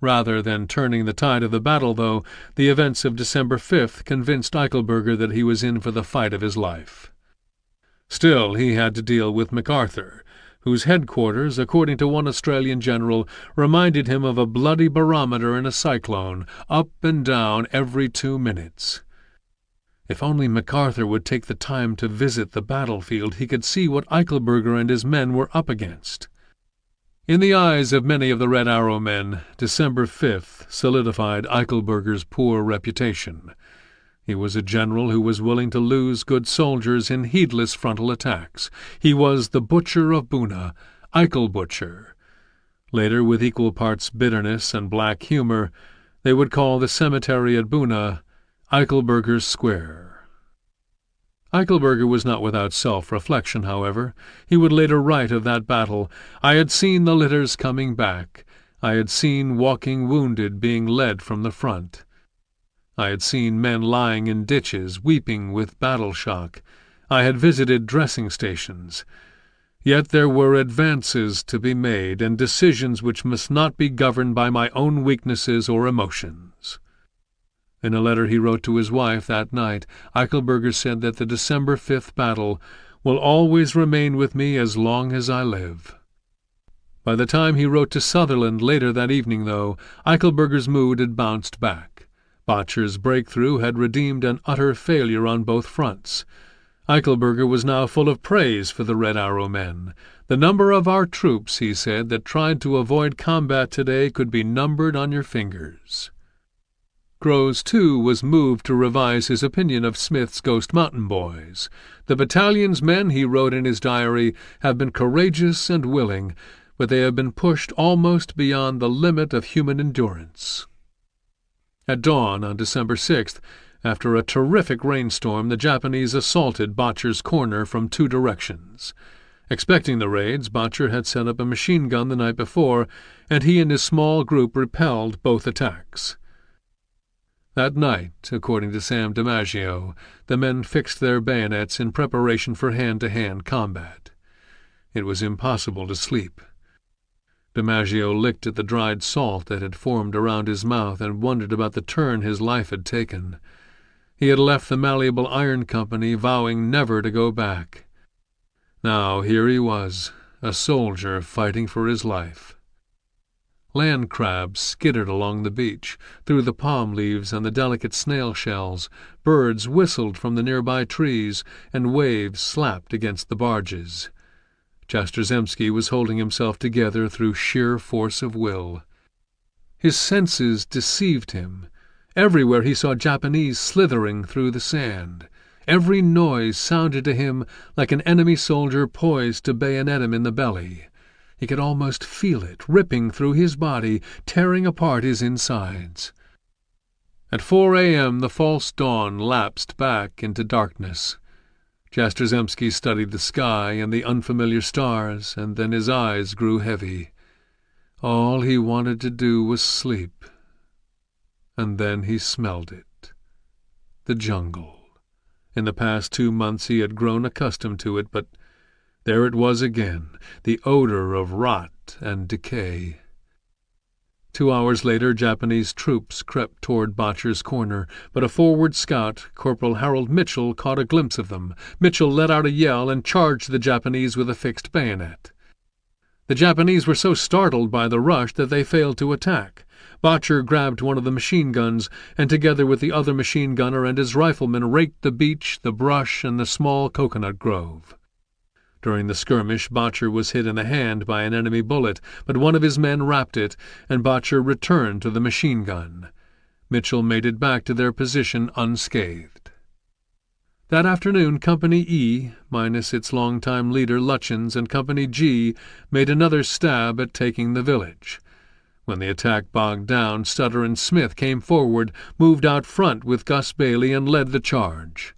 Rather than turning the tide of the battle, though, the events of December 5th convinced Eichelberger that he was in for the fight of his life. Still, he had to deal with MacArthur, whose headquarters, according to one Australian general, reminded him of a bloody barometer in a cyclone, up and down every 2 minutes. If only MacArthur would take the time to visit the battlefield, he could see what Eichelberger and his men were up against. In the eyes of many of the Red Arrow men, December 5th solidified Eichelberger's poor reputation. He was a general who was willing to lose good soldiers in heedless frontal attacks. He was the butcher of Buna, Eichel Butcher. Later, with equal parts bitterness and black humor, they would call the cemetery at Buna Eichelberger's Square. Eichelberger was not without self-reflection, however. He would later write of that battle, "I had seen the litters coming back. I had seen walking wounded being led from the front. I had seen men lying in ditches, weeping with battle shock. I had visited dressing stations. Yet there were advances to be made, and decisions which must not be governed by my own weaknesses or emotions." In a letter he wrote to his wife that night, Eichelberger said that the December 5th battle will always remain with me as long as I live. By the time he wrote to Sutherland later that evening, though, Eichelberger's mood had bounced back. Botcher's breakthrough had redeemed an utter failure on both fronts. Eichelberger was now full of praise for the Red Arrow men. "The number of our troops," he said, "that tried to avoid combat today could be numbered on your fingers." Groves, too, was moved to revise his opinion of Smith's Ghost Mountain Boys. "The battalion's men," he wrote in his diary, "have been courageous and willing, but they have been pushed almost beyond the limit of human endurance." At dawn on December 6th, after a terrific rainstorm, the Japanese assaulted Botcher's Corner from 2 directions. Expecting the raids, Botcher had set up a machine gun the night before, and he and his small group repelled both attacks. That night, according to Sam DiMaggio, the men fixed their bayonets in preparation for hand-to-hand combat. It was impossible to sleep. DiMaggio licked at the dried salt that had formed around his mouth and wondered about the turn his life had taken. He had left the Malleable Iron Company, vowing never to go back. Now here he was, a soldier fighting for his life. Land crabs skittered along the beach, through the palm leaves and the delicate snail shells. Birds whistled from the nearby trees, and waves slapped against the barges. Jastrzemski was holding himself together through sheer force of will. His senses deceived him. Everywhere he saw Japanese slithering through the sand. Every noise sounded to him like an enemy soldier poised to bayonet him in the belly. He could almost feel it ripping through his body, tearing apart his insides. At 4 a.m. the false dawn lapsed back into darkness. Jastrzębski studied the sky and the unfamiliar stars, and then his eyes grew heavy. All he wanted to do was sleep. And then he smelled it. The jungle. In the past 2 months he had grown accustomed to it, but there it was again, the odor of rot and decay. 2 hours later, Japanese troops crept toward Botcher's Corner, but a forward scout, Corporal Harold Mitchell, caught a glimpse of them. Mitchell let out a yell and charged the Japanese with a fixed bayonet. The Japanese were so startled by the rush that they failed to attack. Botcher grabbed one of the machine guns, and together with the other machine gunner and his riflemen raked the beach, the brush, and the small coconut grove. During the skirmish, Botcher was hit in the hand by an enemy bullet, but one of his men rapped it, and Botcher returned to the machine gun. Mitchell made it back to their position unscathed. That afternoon, Company E, minus its longtime leader Lutchins, and Company G made another stab at taking the village. When the attack bogged down, Sutter and Smith came forward, moved out front with Gus Bailey, and led the charge.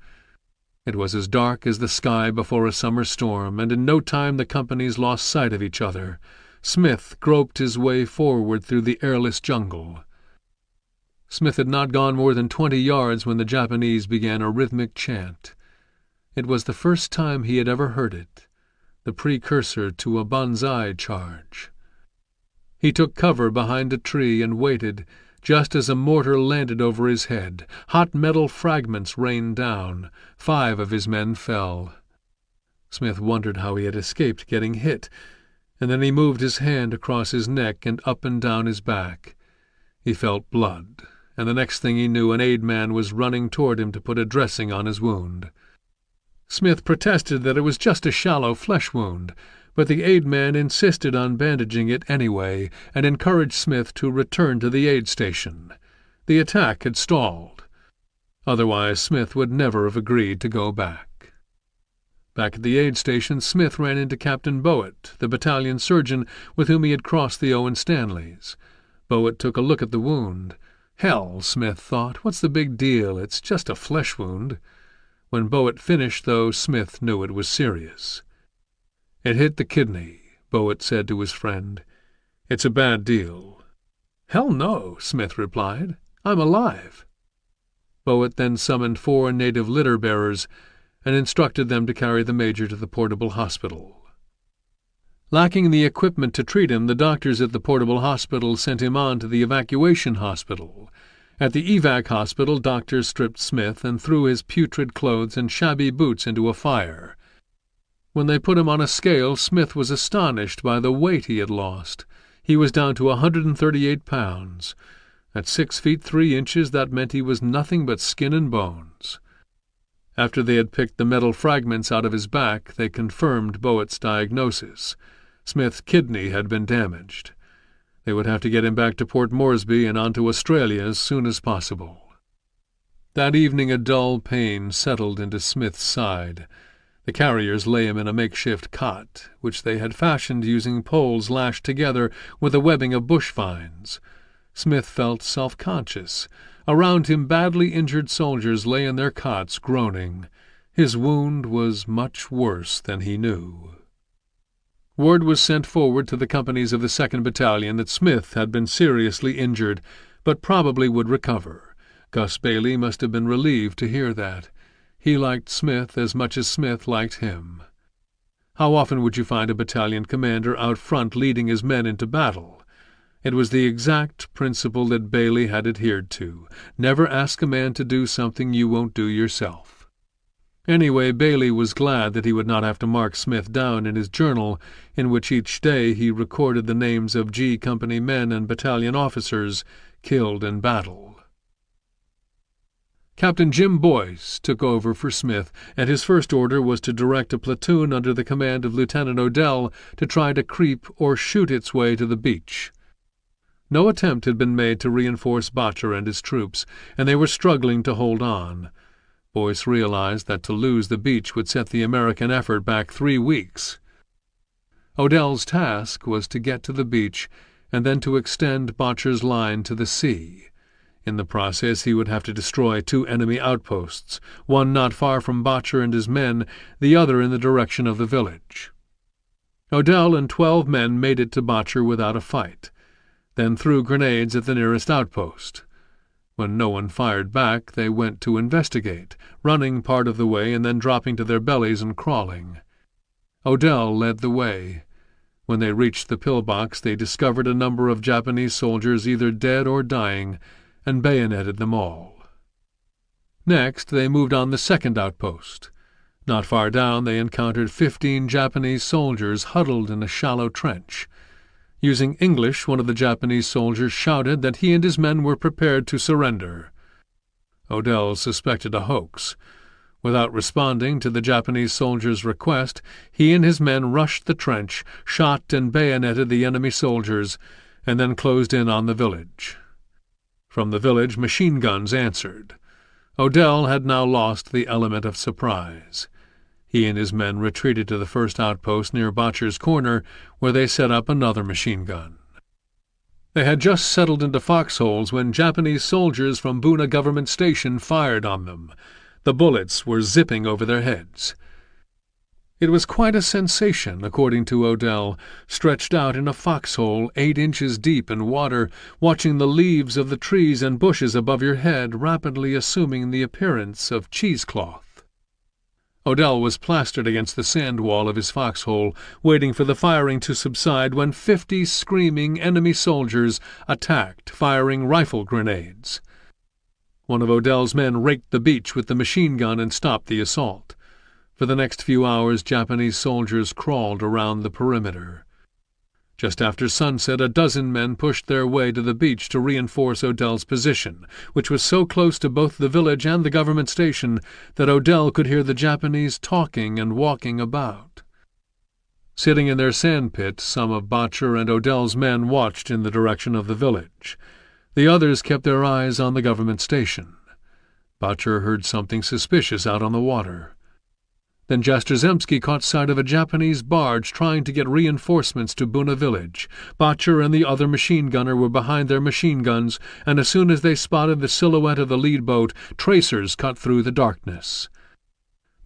It was as dark as the sky before a summer storm, and in no time the companies lost sight of each other. Smith groped his way forward through the airless jungle. Smith had not gone more than 20 yards when the Japanese began a rhythmic chant. It was the first time he had ever heard it, the precursor to a banzai charge. He took cover behind a tree and waited. Just as a mortar landed over his head, hot metal fragments rained down. 5 of his men fell. Smith wondered how he had escaped getting hit, and then he moved his hand across his neck and up and down his back. He felt blood, and the next thing he knew an aid man was running toward him to put a dressing on his wound. Smith protested that it was just a shallow flesh wound, but the aid man insisted on bandaging it anyway and encouraged Smith to return to the aid station. The attack had stalled. Otherwise, Smith would never have agreed to go back. Back at the aid station, Smith ran into Captain Bowitt, the battalion surgeon with whom he had crossed the Owen Stanleys. Bowitt took a look at the wound. Hell, Smith thought, what's the big deal? It's just a flesh wound. When Bowitt finished, though, Smith knew it was serious. "It hit the kidney," Bowitt said to his friend. "It's a bad deal." "Hell no," Smith replied. "I'm alive." Bowitt then summoned 4 native litter-bearers and instructed them to carry the Major to the portable hospital. Lacking the equipment to treat him, the doctors at the portable hospital sent him on to the evacuation hospital. At the evac hospital, doctors stripped Smith and threw his putrid clothes and shabby boots into a fire. When they put him on a scale, Smith was astonished by the weight he had lost. He was down to 138 pounds. At 6 feet 3 inches, that meant he was nothing but skin and bones. After they had picked the metal fragments out of his back, they confirmed Bowitt's diagnosis. Smith's kidney had been damaged. They would have to get him back to Port Moresby and on to Australia as soon as possible. That evening a dull pain settled into Smith's side. The carriers lay him in a makeshift cot, which they had fashioned using poles lashed together with a webbing of bush vines. Smith felt self-conscious. Around him badly injured soldiers lay in their cots, groaning. His wound was much worse than he knew. Word was sent forward to the companies of the 2nd Battalion that Smith had been seriously injured, but probably would recover. Gus Bailey must have been relieved to hear that. He liked Smith as much as Smith liked him. How often would you find a battalion commander out front leading his men into battle? It was the exact principle that Bailey had adhered to. Never ask a man to do something you won't do yourself. Anyway, Bailey was glad that he would not have to mark Smith down in his journal, in which each day he recorded the names of G Company men and battalion officers killed in battle. Captain Jim Boyce took over for Smith, and his first order was to direct a platoon under the command of Lieutenant Odell to try to creep or shoot its way to the beach. No attempt had been made to reinforce Botcher and his troops, and they were struggling to hold on. Boyce realized that to lose the beach would set the American effort back 3 weeks. Odell's task was to get to the beach and then to extend Botcher's line to the sea. In the process he would have to destroy 2 enemy outposts, one not far from Botcher and his men, the other in the direction of the village. Odell and 12 men made it to Botcher without a fight, then threw grenades at the nearest outpost. When no one fired back, they went to investigate, running part of the way and then dropping to their bellies and crawling. Odell led the way. When they reached the pillbox, they discovered a number of Japanese soldiers either dead or dying, and bayoneted them all. Next, they moved on the second outpost. Not far down, they encountered 15 Japanese soldiers huddled in a shallow trench. Using English, one of the Japanese soldiers shouted that he and his men were prepared to surrender. Odell suspected a hoax. Without responding to the Japanese soldier's request, he and his men rushed the trench, shot and bayoneted the enemy soldiers, and then closed in on the village. From the village, machine guns answered. Odell had now lost the element of surprise. He and his men retreated to the first outpost near Botcher's Corner, where they set up another machine gun. They had just settled into foxholes when Japanese soldiers from Buna Government Station fired on them. The bullets were zipping over their heads. It was quite a sensation, according to Odell, stretched out in a foxhole 8 inches deep in water, watching the leaves of the trees and bushes above your head rapidly assuming the appearance of cheesecloth. Odell was plastered against the sand wall of his foxhole, waiting for the firing to subside when 50 screaming enemy soldiers attacked, firing rifle grenades. One of Odell's men raked the beach with the machine gun and stopped the assault. For the next few hours, Japanese soldiers crawled around the perimeter. Just after sunset, a dozen men pushed their way to the beach to reinforce Odell's position, which was so close to both the village and the government station that Odell could hear the Japanese talking and walking about. Sitting in their sand pit, some of Botcher and Odell's men watched in the direction of the village. The others kept their eyes on the government station. Botcher heard something suspicious out on the water. Then Jastrzemski caught sight of a Japanese barge trying to get reinforcements to Buna village. Botcher and the other machine gunner were behind their machine guns, and as soon as they spotted the silhouette of the lead boat, tracers cut through the darkness.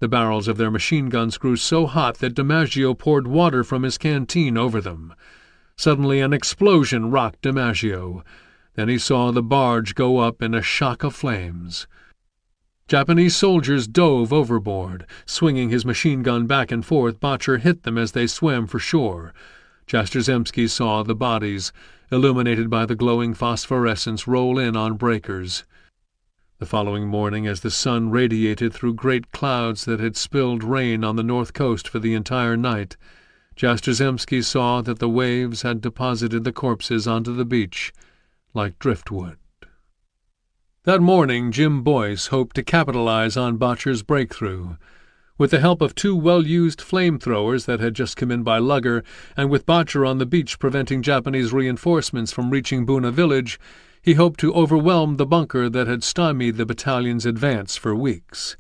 The barrels of their machine guns grew so hot that DiMaggio poured water from his canteen over them. Suddenly an explosion rocked DiMaggio. Then he saw the barge go up in a shock of flames. Japanese soldiers dove overboard. Swinging his machine gun back and forth, Botcher hit them as they swam for shore. Jastrzemski saw the bodies, illuminated by the glowing phosphorescence, roll in on breakers. The following morning, as the sun radiated through great clouds that had spilled rain on the north coast for the entire night, Jastrzemski saw that the waves had deposited the corpses onto the beach like driftwood. That morning, Jim Boyce hoped to capitalize on Botcher's breakthrough. With the help of 2 well-used flamethrowers that had just come in by lugger, and with Botcher on the beach preventing Japanese reinforcements from reaching Buna village, he hoped to overwhelm the bunker that had stymied the battalion's advance for weeks.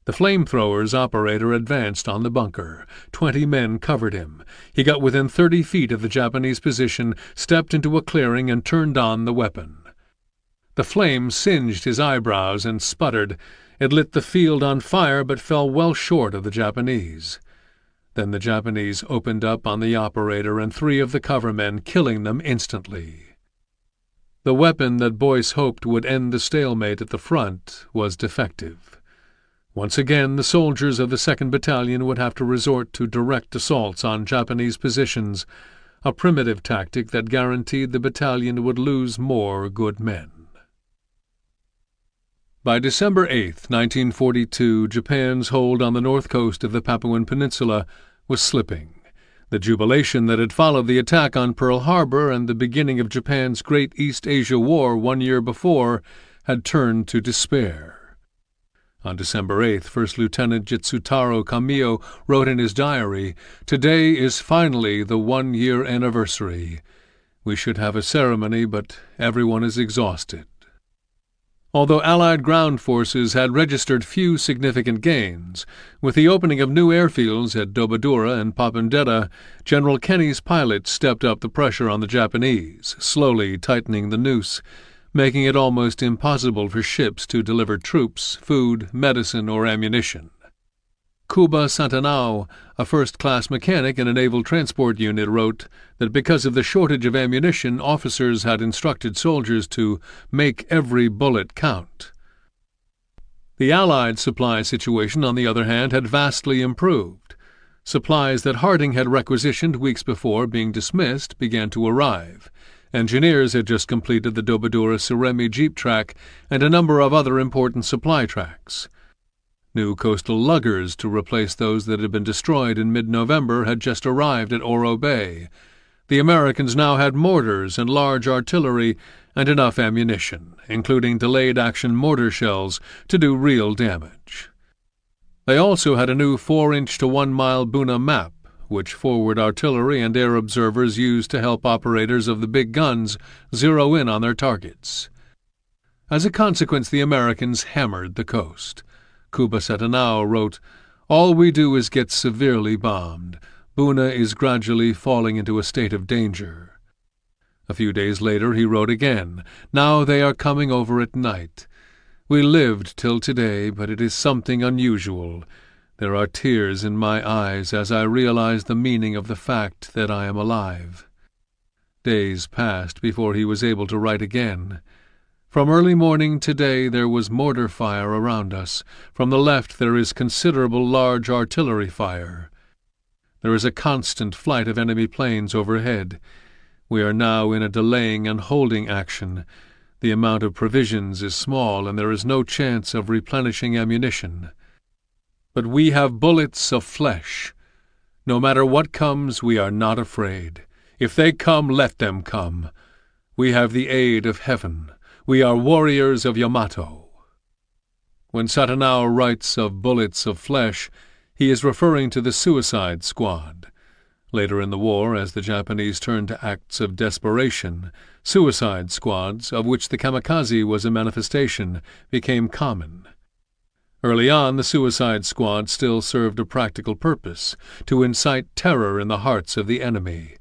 The flamethrowers' operator advanced on the bunker. 20 men covered him. He got within 30 feet of the Japanese position, stepped into a clearing, and turned on the weapon. The flame singed his eyebrows and sputtered. It lit the field on fire but fell well short of the Japanese. Then the Japanese opened up on the operator and 3 of the cover men, killing them instantly. The weapon that Boyce hoped would end the stalemate at the front was defective. Once again, the soldiers of the 2nd Battalion would have to resort to direct assaults on Japanese positions, a primitive tactic that guaranteed the battalion would lose more good men. By December 8, 1942, Japan's hold on the north coast of the Papuan Peninsula was slipping. The jubilation that had followed the attack on Pearl Harbor and the beginning of Japan's Great East Asia War 1 year before had turned to despair. On December 8, First Lieutenant Jitsutaro Kamiyo wrote in his diary, "Today is finally the 1-year anniversary. We should have a ceremony, but everyone is exhausted." Although Allied ground forces had registered few significant gains, with the opening of new airfields at Dobodura and Papandera, General Kenny's pilots stepped up the pressure on the Japanese, slowly tightening the noose, making it almost impossible for ships to deliver troops, food, medicine, or ammunition. Kuba Santanao, a first-class mechanic in a naval transport unit, wrote that because of the shortage of ammunition, officers had instructed soldiers to make every bullet count. The Allied supply situation, on the other hand, had vastly improved. Supplies that Harding had requisitioned weeks before being dismissed began to arrive. Engineers had just completed the Dobodura-Suremi jeep track and a number of other important supply tracks. New coastal luggers to replace those that had been destroyed in mid-November had just arrived at Oro Bay. The Americans now had mortars and large artillery and enough ammunition, including delayed-action mortar shells, to do real damage. They also had a new 4-inch to 1-mile Buna map, which forward artillery and air observers used to help operators of the big guns zero in on their targets. As a consequence, the Americans hammered the coast. Kuba Santanao wrote, "All we do is get severely bombed. Buna is gradually falling into a state of danger." A few days later he wrote again, "Now they are coming over at night. We lived till today, but it is something unusual. There are tears in my eyes as I realize the meaning of the fact that I am alive." Days passed before he was able to write again. "From early morning today there was mortar fire around us. From the left there is considerable large artillery fire. There is a constant flight of enemy planes overhead. We are now in a delaying and holding action. The amount of provisions is small, and there is no chance of replenishing ammunition. But we have bullets of flesh. No matter what comes, we are not afraid. If they come, let them come. We have the aid of heaven. We are warriors of Yamato." When Santanao writes of bullets of flesh, he is referring to the Suicide Squad. Later in the war, as the Japanese turned to acts of desperation, suicide squads, of which the kamikaze was a manifestation, became common. Early on, the Suicide Squad still served a practical purpose, to incite terror in the hearts of the enemy.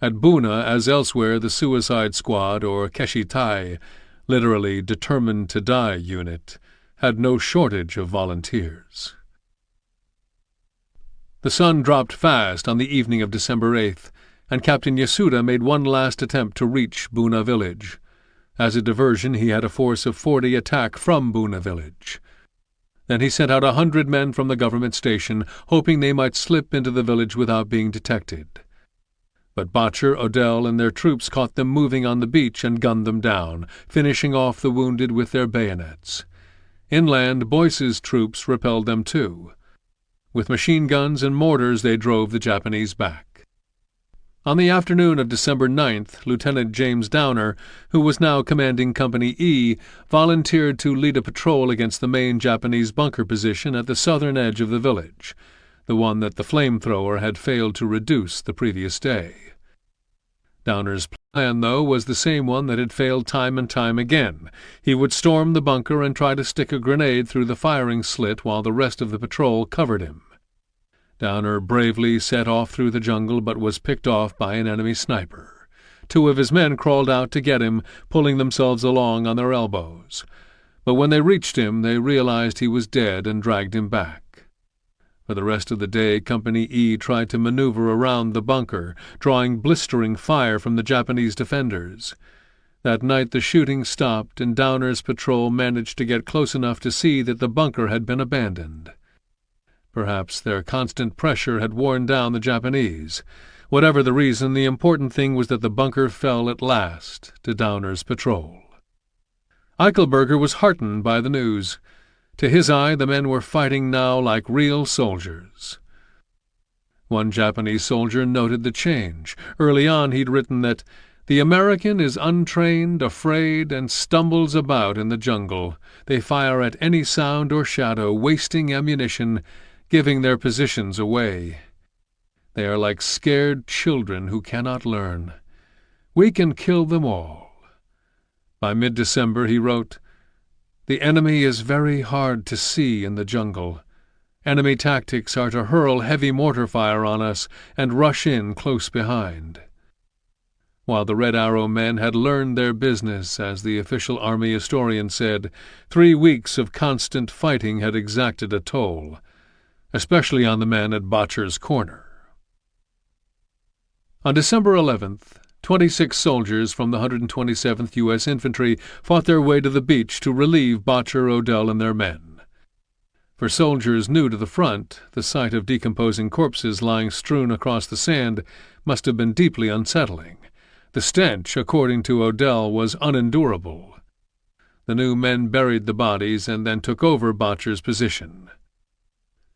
At Buna, as elsewhere, the Suicide Squad, or Keshitai, literally determined to die unit, had no shortage of volunteers. The sun dropped fast on the evening of December 8th, and Captain Yasuda made one last attempt to reach Buna village. As a diversion, he had a force of 40 attack from Buna village. Then he sent out 100 men from the government station, hoping they might slip into the village without being detected. But Botcher, Odell, and their troops caught them moving on the beach and gunned them down, finishing off the wounded with their bayonets. Inland, Boyce's troops repelled them too. With machine guns and mortars they drove the Japanese back. On the afternoon of December 9th, Lieutenant James Downer, who was now commanding Company E, volunteered to lead a patrol against the main Japanese bunker position at the southern edge of the village, the one that the flamethrower had failed to reduce the previous day. Downer's plan, though, was the same one that had failed time and time again. He would storm the bunker and try to stick a grenade through the firing slit while the rest of the patrol covered him. Downer bravely set off through the jungle but was picked off by an enemy sniper. 2 of his men crawled out to get him, pulling themselves along on their elbows. But when they reached him, they realized he was dead and dragged him back. For the rest of the day, Company E tried to maneuver around the bunker, drawing blistering fire from the Japanese defenders. That night the shooting stopped, and Downer's patrol managed to get close enough to see that the bunker had been abandoned. Perhaps their constant pressure had worn down the Japanese. Whatever the reason, the important thing was that the bunker fell at last to Downer's patrol. Eichelberger was heartened by the news. To his eye, the men were fighting now like real soldiers. One Japanese soldier noted the change. Early on he'd written that the American is untrained, afraid, and stumbles about in the jungle. They fire at any sound or shadow, wasting ammunition, giving their positions away. They are like scared children who cannot learn. We can kill them all. By mid-December he wrote, The enemy is very hard to see in the jungle. Enemy tactics are to hurl heavy mortar fire on us and rush in close behind. While the Red Arrow men had learned their business, as the official army historian said, 3 weeks of constant fighting had exacted a toll, especially on the men at Botcher's Corner. On December 11th, 26 soldiers from the 127th U.S. Infantry fought their way to the beach to relieve Botcher, Odell, and their men. For soldiers new to the front, the sight of decomposing corpses lying strewn across the sand must have been deeply unsettling. The stench, according to Odell, was unendurable. The new men buried the bodies and then took over Botcher's position.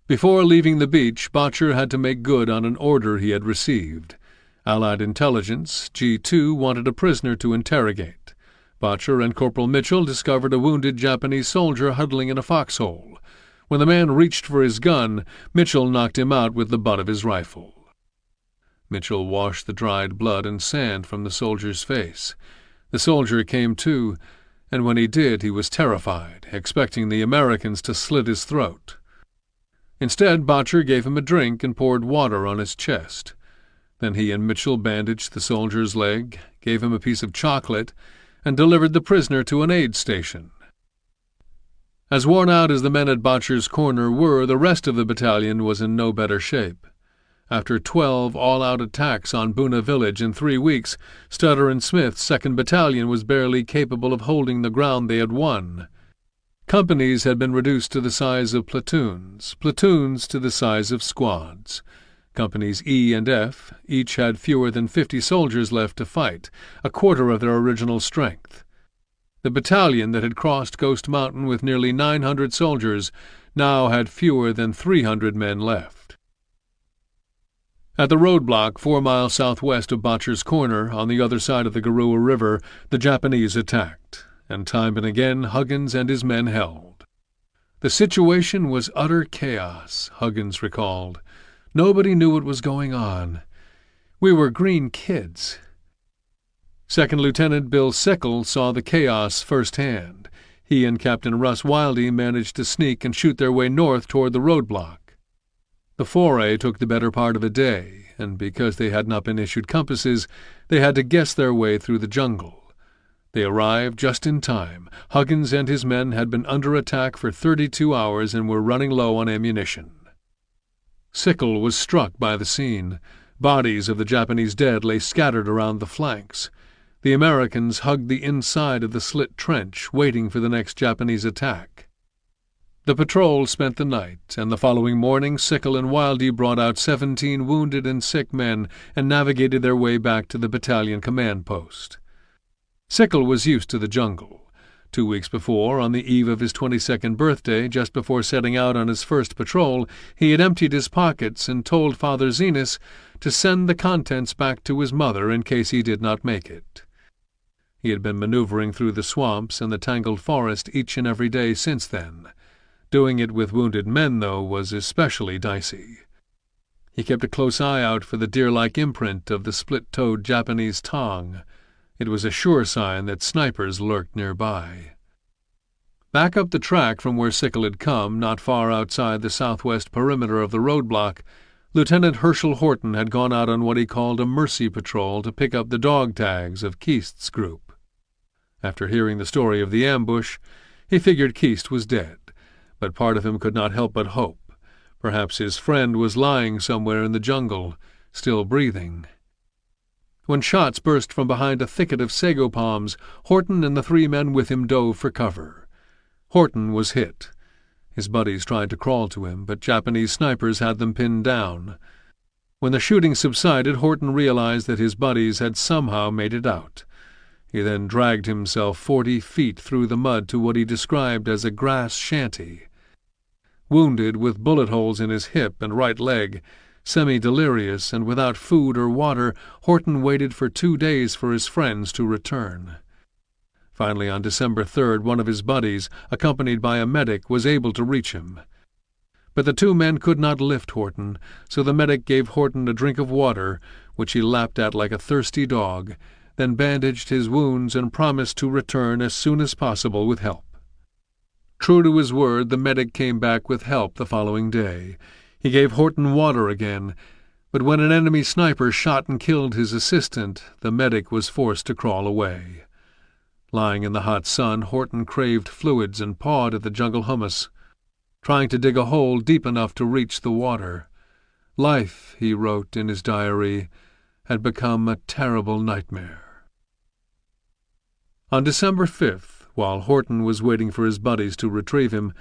Before leaving the beach, Botcher had to make good on an order he had received. Allied intelligence, G2, wanted a prisoner to interrogate. Botcher and Corporal Mitchell discovered a wounded Japanese soldier huddling in a foxhole. When the man reached for his gun, Mitchell knocked him out with the butt of his rifle. Mitchell washed the dried blood and sand from the soldier's face. The soldier came to, and when he did, he was terrified, expecting the Americans to slit his throat. Instead, Botcher gave him a drink and poured water on his chest. Then he and Mitchell bandaged the soldier's leg, gave him a piece of chocolate, and delivered the prisoner to an aid station. As worn out as the men at Botcher's Corner were, the rest of the battalion was in no better shape. After 12 all-out attacks on Boona village in 3 weeks, Stutter and Smith's 2nd Battalion was barely capable of holding the ground they had won. Companies had been reduced to the size of platoons, platoons to the size of squads. Companies E and F each had fewer than 50 soldiers left to fight, a quarter of their original strength. The battalion that had crossed Ghost Mountain with nearly 900 soldiers now had fewer than 300 men left. At the roadblock 4 miles southwest of Botcher's Corner, on the other side of the Garua River, the Japanese attacked, and time and again Huggins and his men held. The situation was utter chaos, Huggins recalled. Nobody knew what was going on. We were green kids. Second Lieutenant Bill Sickle saw the chaos firsthand. He and Captain Russ Wildey managed to sneak and shoot their way north toward the roadblock. The foray took the better part of a day, and because they had not been issued compasses, they had to guess their way through the jungle. They arrived just in time. Huggins and his men had been under attack for 32 hours and were running low on ammunition. Sickle was struck by the scene. Bodies of the Japanese dead lay scattered around the flanks. The Americans hugged the inside of the slit trench, waiting for the next Japanese attack. The patrol spent the night, and the following morning Sickle and Wildey brought out 17 wounded and sick men and navigated their way back to the battalion command post. Sickle was used to the jungle. 2 weeks before, on the eve of his 22nd birthday, just before setting out on his first patrol, he had emptied his pockets and told Father Zenas to send the contents back to his mother in case he did not make it. He had been maneuvering through the swamps and the tangled forest each and every day since then. Doing it with wounded men, though, was especially dicey. He kept a close eye out for the deer-like imprint of the split-toed Japanese tong. It was a sure sign that snipers lurked nearby. Back up the track from where Sickle had come, not far outside the southwest perimeter of the roadblock, Lieutenant Herschel Horton had gone out on what he called a mercy patrol to pick up the dog tags of Keist's group. After hearing the story of the ambush, he figured Keist was dead. But part of him could not help but hope. Perhaps his friend was lying somewhere in the jungle, still breathing. When shots burst from behind a thicket of sago palms, Horton and the 3 men with him dove for cover. Horton was hit. His buddies tried to crawl to him, but Japanese snipers had them pinned down. When the shooting subsided, Horton realized that his buddies had somehow made it out. He then dragged himself 40 feet through the mud to what he described as a grass shanty. Wounded, with bullet holes in his hip and right leg, semi-delirious and without food or water, Horton waited for 2 days for his friends to return. Finally, on December 3rd, one of his buddies, accompanied by a medic, was able to reach him. But the 2 men could not lift Horton, so the medic gave Horton a drink of water, which he lapped at like a thirsty dog, then bandaged his wounds and promised to return as soon as possible with help. True to his word, the medic came back with help the following day. He gave Horton water again, but when an enemy sniper shot and killed his assistant, the medic was forced to crawl away. Lying in the hot sun, Horton craved fluids and pawed at the jungle hummus, trying to dig a hole deep enough to reach the water. Life, he wrote in his diary, had become a terrible nightmare. On December 5th, while Horton was waiting for his buddies to retrieve him,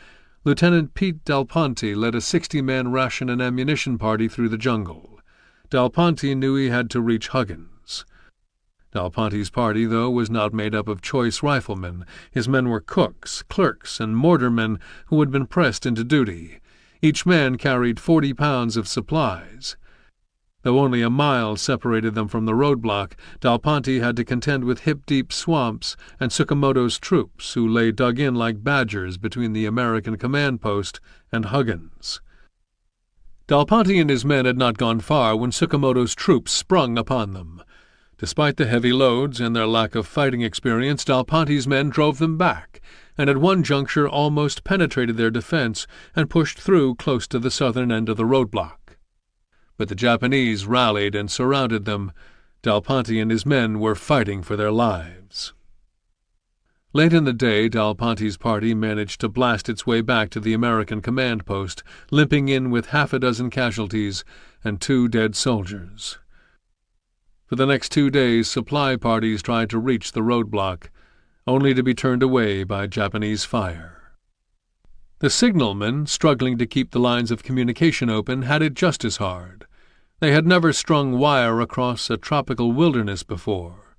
Lieutenant Pete Del Ponte led a 60-man ration and ammunition party through the jungle. Del Ponte knew he had to reach Huggins. Del Ponte's party, though, was not made up of choice riflemen. His men were cooks, clerks, and mortarmen who had been pressed into duty. Each man carried 40 pounds of supplies. Though only a mile separated them from the roadblock, Del Ponte had to contend with hip-deep swamps and Tsukamoto's troops, who lay dug in like badgers between the American command post and Huggins. Del Ponte and his men had not gone far when Tsukamoto's troops sprung upon them. Despite the heavy loads and their lack of fighting experience, Del Ponte's men drove them back, and at one juncture almost penetrated their defense and pushed through close to the southern end of the roadblock. But the Japanese rallied and surrounded them. Del Ponte and his men were fighting for their lives. Late in the day, Del Ponte's party managed to blast its way back to the American command post, limping in with half a dozen casualties and 2 dead soldiers. For the next 2 days, supply parties tried to reach the roadblock, only to be turned away by Japanese fire. The signalmen, struggling to keep the lines of communication open, had it just as hard. They had never strung wire across a tropical wilderness before.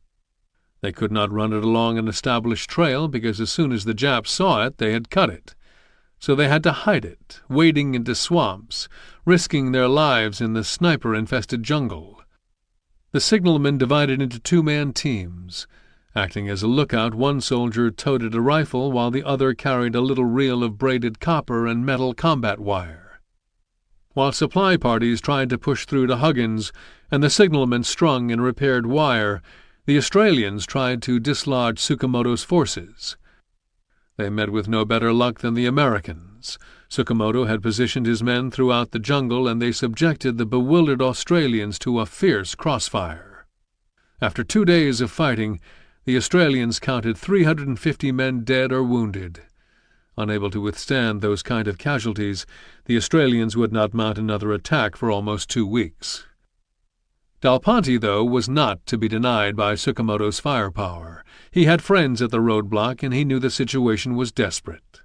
They could not run it along an established trail because as soon as the Japs saw it, they had cut it. So they had to hide it, wading into swamps, risking their lives in the sniper-infested jungle. The signalmen divided into 2-man teams. Acting as a lookout, one soldier toted a rifle while the other carried a little reel of braided copper and metal combat wire. While supply parties tried to push through to Huggins and the signalmen strung and repaired wire, the Australians tried to dislodge Tsukamoto's forces. They met with no better luck than the Americans. Tsukamoto had positioned his men throughout the jungle, and they subjected the bewildered Australians to a fierce crossfire. After 2 days of fighting, the Australians counted 350 men dead or wounded. Unable to withstand those kind of casualties, the Australians would not mount another attack for almost 2 weeks. Del Ponte, though, was not to be denied by Tsukamoto's firepower. He had friends at the roadblock, and he knew the situation was desperate.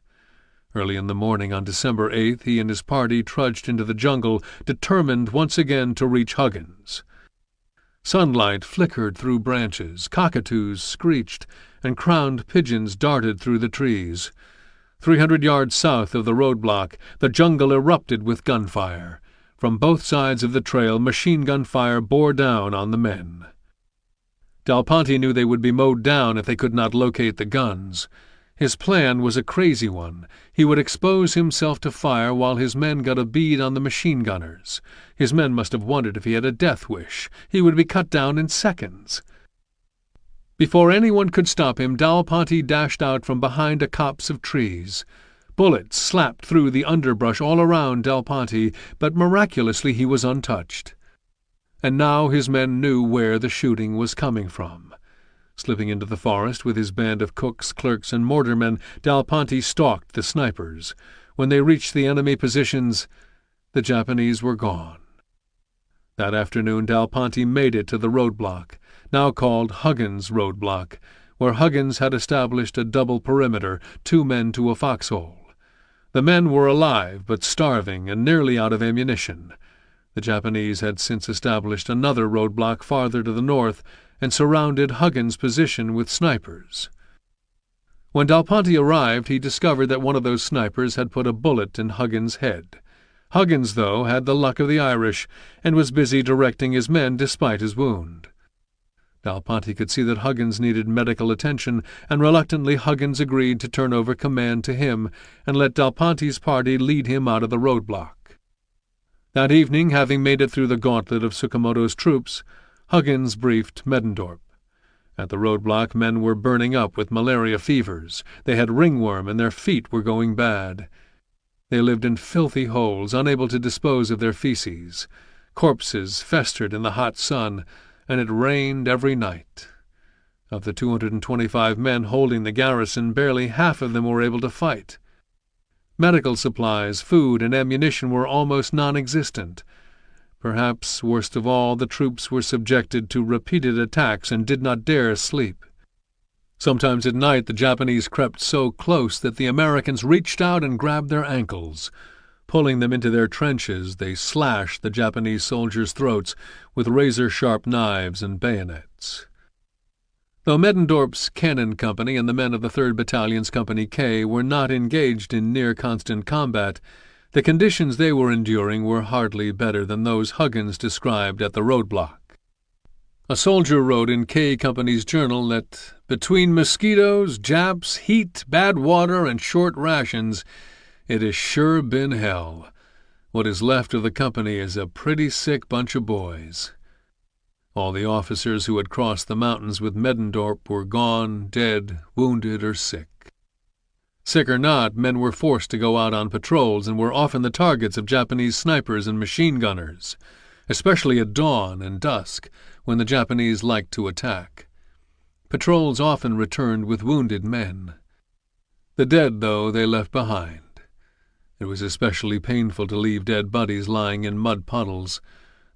Early in the morning on December 8th, he and his party trudged into the jungle, determined once again to reach Huggins. Sunlight flickered through branches, cockatoos screeched, and crowned pigeons darted through the trees. 300 yards south of the roadblock, the jungle erupted with gunfire. From both sides of the trail, machine-gun fire bore down on the men. Del Ponte knew they would be mowed down if they could not locate the guns. His plan was a crazy one. He would expose himself to fire while his men got a bead on the machine-gunners. His men must have wondered if he had a death wish. He would be cut down in seconds. Before anyone could stop him, Del Ponte dashed out from behind a copse of trees. Bullets slapped through the underbrush all around Del Ponte, but miraculously he was untouched. And now his men knew where the shooting was coming from. Slipping into the forest with his band of cooks, clerks, and mortarmen, Del Ponte stalked the snipers. When they reached the enemy positions, the Japanese were gone. That afternoon Del Ponte made it to the roadblock, now called Huggins Roadblock, where Huggins had established a double perimeter, 2 men to a foxhole. The men were alive, but starving and nearly out of ammunition. The Japanese had since established another roadblock farther to the north and surrounded Huggins' position with snipers. When Del Ponte arrived, he discovered that one of those snipers had put a bullet in Huggins' head. Huggins, though, had the luck of the Irish and was busy directing his men despite his wound. Del Ponte could see that Huggins needed medical attention, and reluctantly Huggins agreed to turn over command to him and let Del Ponte's party lead him out of the roadblock. That evening, having made it through the gauntlet of Tsukamoto's troops, Huggins briefed Middendorp. At the roadblock, men were burning up with malaria fevers. They had ringworm, and their feet were going bad. They lived in filthy holes, unable to dispose of their feces. Corpses festered in the hot sun, and it rained every night. Of the 225 men holding the garrison, barely half of them were able to fight. Medical supplies, food, and ammunition were almost non-existent. Perhaps, worst of all, the troops were subjected to repeated attacks and did not dare sleep. Sometimes at night the Japanese crept so close that the Americans reached out and grabbed their ankles. Pulling them into their trenches, they slashed the Japanese soldiers' throats with razor-sharp knives and bayonets. Though Middendorf's cannon company and the men of the 3rd Battalion's Company K were not engaged in near-constant combat, the conditions they were enduring were hardly better than those Huggins described at the roadblock. A soldier wrote in K Company's journal that, between mosquitoes, Japs, heat, bad water, and short rations, it has sure been hell. What is left of the company is a pretty sick bunch of boys. All the officers who had crossed the mountains with Middendorf were gone, dead, wounded, or sick. Sick or not, men were forced to go out on patrols and were often the targets of Japanese snipers and machine gunners, especially at dawn and dusk, when the Japanese liked to attack. Patrols often returned with wounded men. The dead, though, they left behind. It was especially painful to leave dead bodies lying in mud puddles.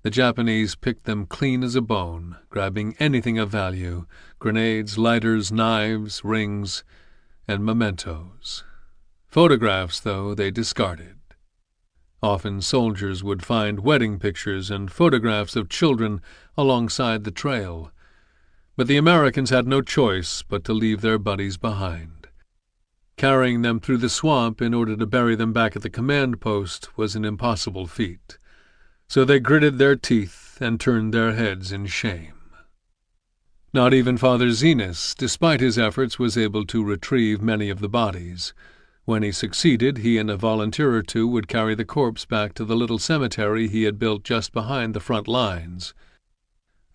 The Japanese picked them clean as a bone, grabbing anything of value: grenades, lighters, knives, rings, and mementos. Photographs, though, they discarded. Often soldiers would find wedding pictures and photographs of children alongside the trail, but the Americans had no choice but to leave their buddies behind. Carrying them through the swamp in order to bury them back at the command post was an impossible feat, so they gritted their teeth and turned their heads in shame. Not even Father Zenas, despite his efforts, was able to retrieve many of the bodies. When he succeeded, he and a volunteer or two would carry the corpse back to the little cemetery he had built just behind the front lines.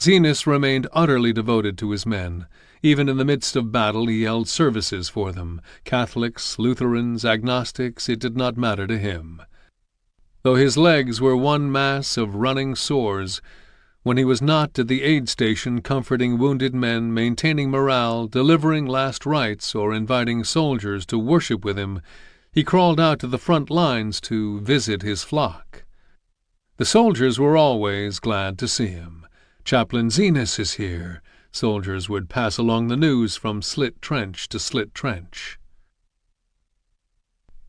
Zenas remained utterly devoted to his men. Even in the midst of battle he held services for them. Catholics, Lutherans, agnostics, it did not matter to him. Though his legs were one mass of running sores, when he was not at the aid station comforting wounded men, maintaining morale, delivering last rites, or inviting soldiers to worship with him, he crawled out to the front lines to visit his flock. The soldiers were always glad to see him. "Chaplain Zenas is here," soldiers would pass along the news from slit trench to slit trench.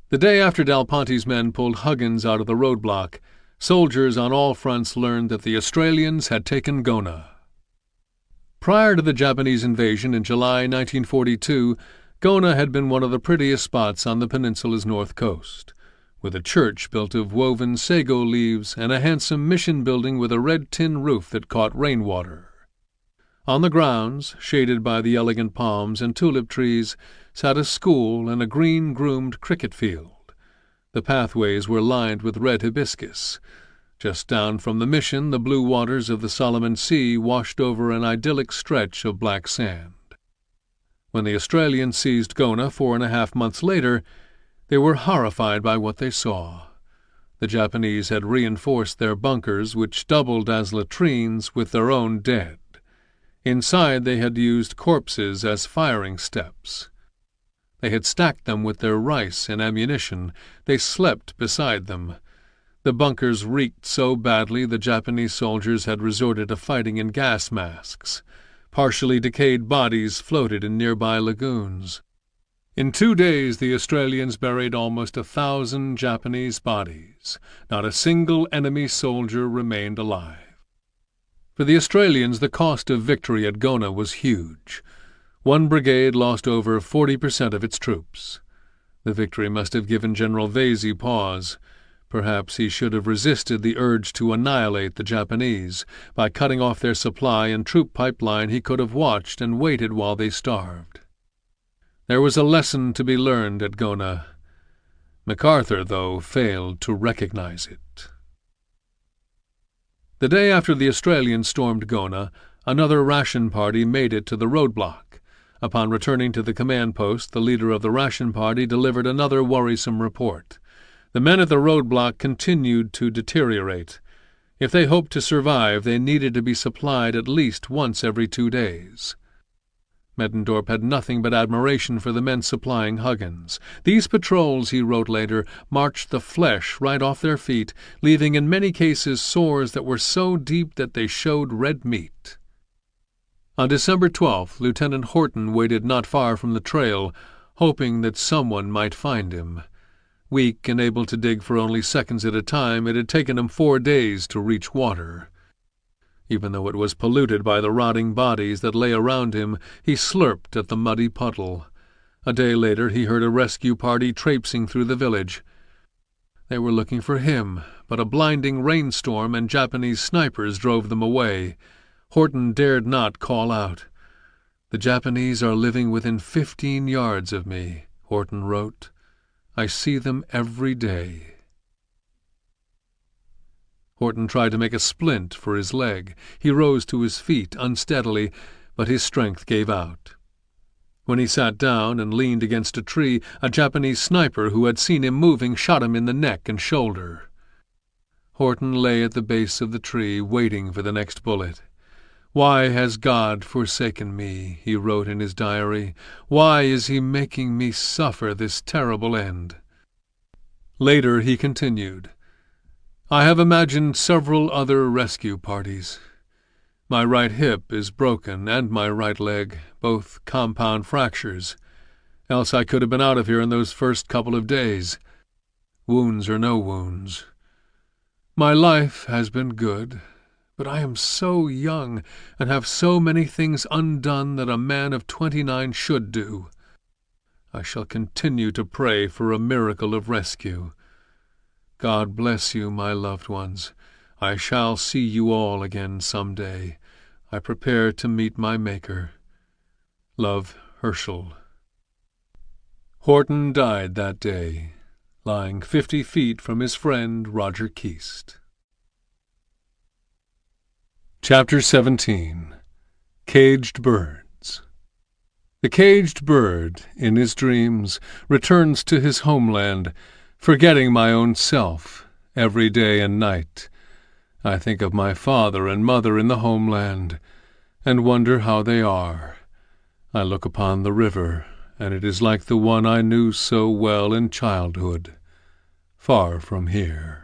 The day after Del Ponte's men pulled Huggins out of the roadblock, soldiers on all fronts learned that the Australians had taken Gona. Prior to the Japanese invasion in July 1942, Gona had been one of the prettiest spots on the peninsula's north coast, with a church built of woven sago leaves and a handsome mission building with a red tin roof that caught rainwater. On the grounds, shaded by the elegant palms and tulip trees, sat a school and a green-groomed cricket field. The pathways were lined with red hibiscus. Just down from the mission, the blue waters of the Solomon Sea washed over an idyllic stretch of black sand. When the Australians seized Gona 4.5 months later, they were horrified by what they saw. The Japanese had reinforced their bunkers, which doubled as latrines, with their own dead. Inside they had used corpses as firing steps. They had stacked them with their rice and ammunition. They slept beside them. The bunkers reeked so badly the Japanese soldiers had resorted to fighting in gas masks. Partially decayed bodies floated in nearby lagoons. In 2 days the Australians buried almost 1,000 Japanese bodies. Not a single enemy soldier remained alive. For the Australians, the cost of victory at Gona was huge. One brigade lost over 40% of its troops. The victory must have given General Vasey pause. Perhaps he should have resisted the urge to annihilate the Japanese. By cutting off their supply and troop pipeline, he could have watched and waited while they starved. There was a lesson to be learned at Gona. MacArthur, though, failed to recognize it. The day after the Australians stormed Gona, another ration party made it to the roadblock. Upon returning to the command post, the leader of the ration party delivered another worrisome report. The men at the roadblock continued to deteriorate. If they hoped to survive, they needed to be supplied at least once every 2 days. Middendorp had nothing but admiration for the men supplying Huggins. These patrols, he wrote later, marched the flesh right off their feet, leaving in many cases sores that were so deep that they showed red meat. On December 12th, Lieutenant Horton waited not far from the trail, hoping that someone might find him. Weak and able to dig for only seconds at a time, it had taken him 4 days to reach water. Even though it was polluted by the rotting bodies that lay around him, he slurped at the muddy puddle. A day later he heard a rescue party traipsing through the village. They were looking for him, but a blinding rainstorm and Japanese snipers drove them away. Horton dared not call out. "The Japanese are living within 15 yards of me," Horton wrote. "I see them every day." Horton tried to make a splint for his leg. He rose to his feet unsteadily, but his strength gave out. When he sat down and leaned against a tree, a Japanese sniper who had seen him moving shot him in the neck and shoulder. Horton lay at the base of the tree, waiting for the next bullet. "Why has God forsaken me?" he wrote in his diary. "Why is he making me suffer this terrible end?" Later he continued, "I have imagined several other rescue parties. My right hip is broken and my right leg, both compound fractures. Else I could have been out of here in those first couple of days. Wounds or no wounds. My life has been good. But I am so young, and have so many things undone that a man of 29 should do. I shall continue to pray for a miracle of rescue. God bless you, my loved ones. I shall see you all again some day. I prepare to meet my Maker. Love, Herschel." Horton died that day, lying 50 feet from his friend Roger Keast. Chapter 17. Caged Birds. The caged bird, in his dreams, returns to his homeland, forgetting my own self, every day and night. I think of my father and mother in the homeland, and wonder how they are. I look upon the river, and it is like the one I knew so well in childhood, far from here.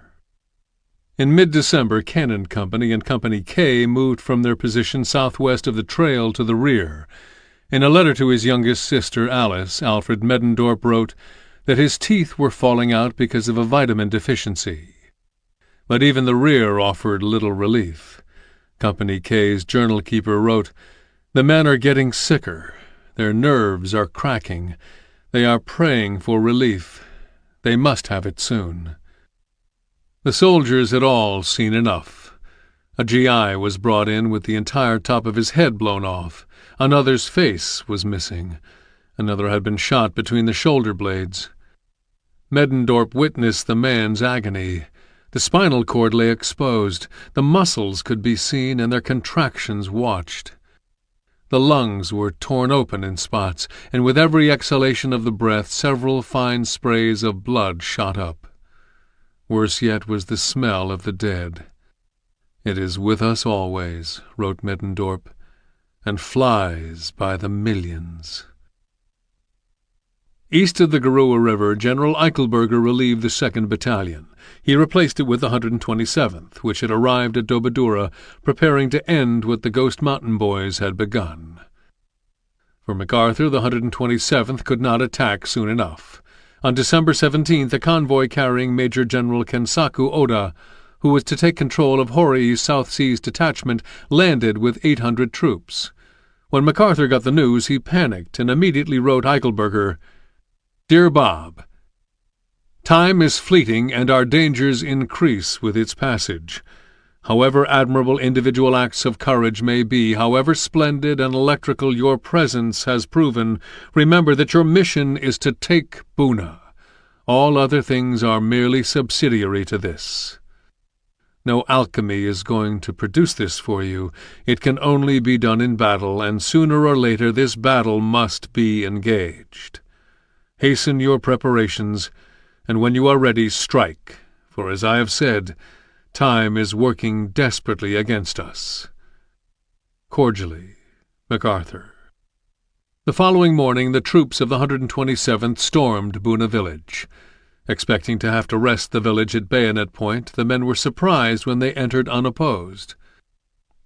In mid-December, Cannon Company and Company K moved from their position southwest of the trail to the rear. In a letter to his youngest sister, Alice, Alfred Middendorp wrote that his teeth were falling out because of a vitamin deficiency. But even the rear offered little relief. Company K's journal keeper wrote, "The men are getting sicker. Their nerves are cracking. They are praying for relief. They must have it soon." The soldiers had all seen enough. A GI was brought in with the entire top of his head blown off. Another's face was missing. Another had been shot between the shoulder blades. Middendorp witnessed the man's agony. The spinal cord lay exposed. The muscles could be seen and their contractions watched. The lungs were torn open in spots, and with every exhalation of the breath several fine sprays of blood shot up. Worse yet was the smell of the dead. "It is with us always," wrote Middendorp, "and flies by the millions." East of the Garua River, General Eichelberger relieved the 2nd Battalion. He replaced it with the 127th, which had arrived at Dobadura, preparing to end what the Ghost Mountain Boys had begun. For MacArthur, the 127th could not attack soon enough. On December 17th, a convoy carrying Major General Kensaku Oda, who was to take control of Horiy's South Seas detachment, landed with 800 troops. When MacArthur got the news, he panicked and immediately wrote Eichelberger, "Dear Bob, time is fleeting and our dangers increase with its passage. However admirable individual acts of courage may be, however splendid and electrical your presence has proven, remember that your mission is to take Buna. All other things are merely subsidiary to this. No alchemy is going to produce this for you. It can only be done in battle, and sooner or later this battle must be engaged. Hasten your preparations, and when you are ready, strike, for as I have said, time is working desperately against us. Cordially, MacArthur. The following morning the troops of the 127th stormed Buna village. Expecting to have to wrest the village at bayonet point, the men were surprised when they entered unopposed.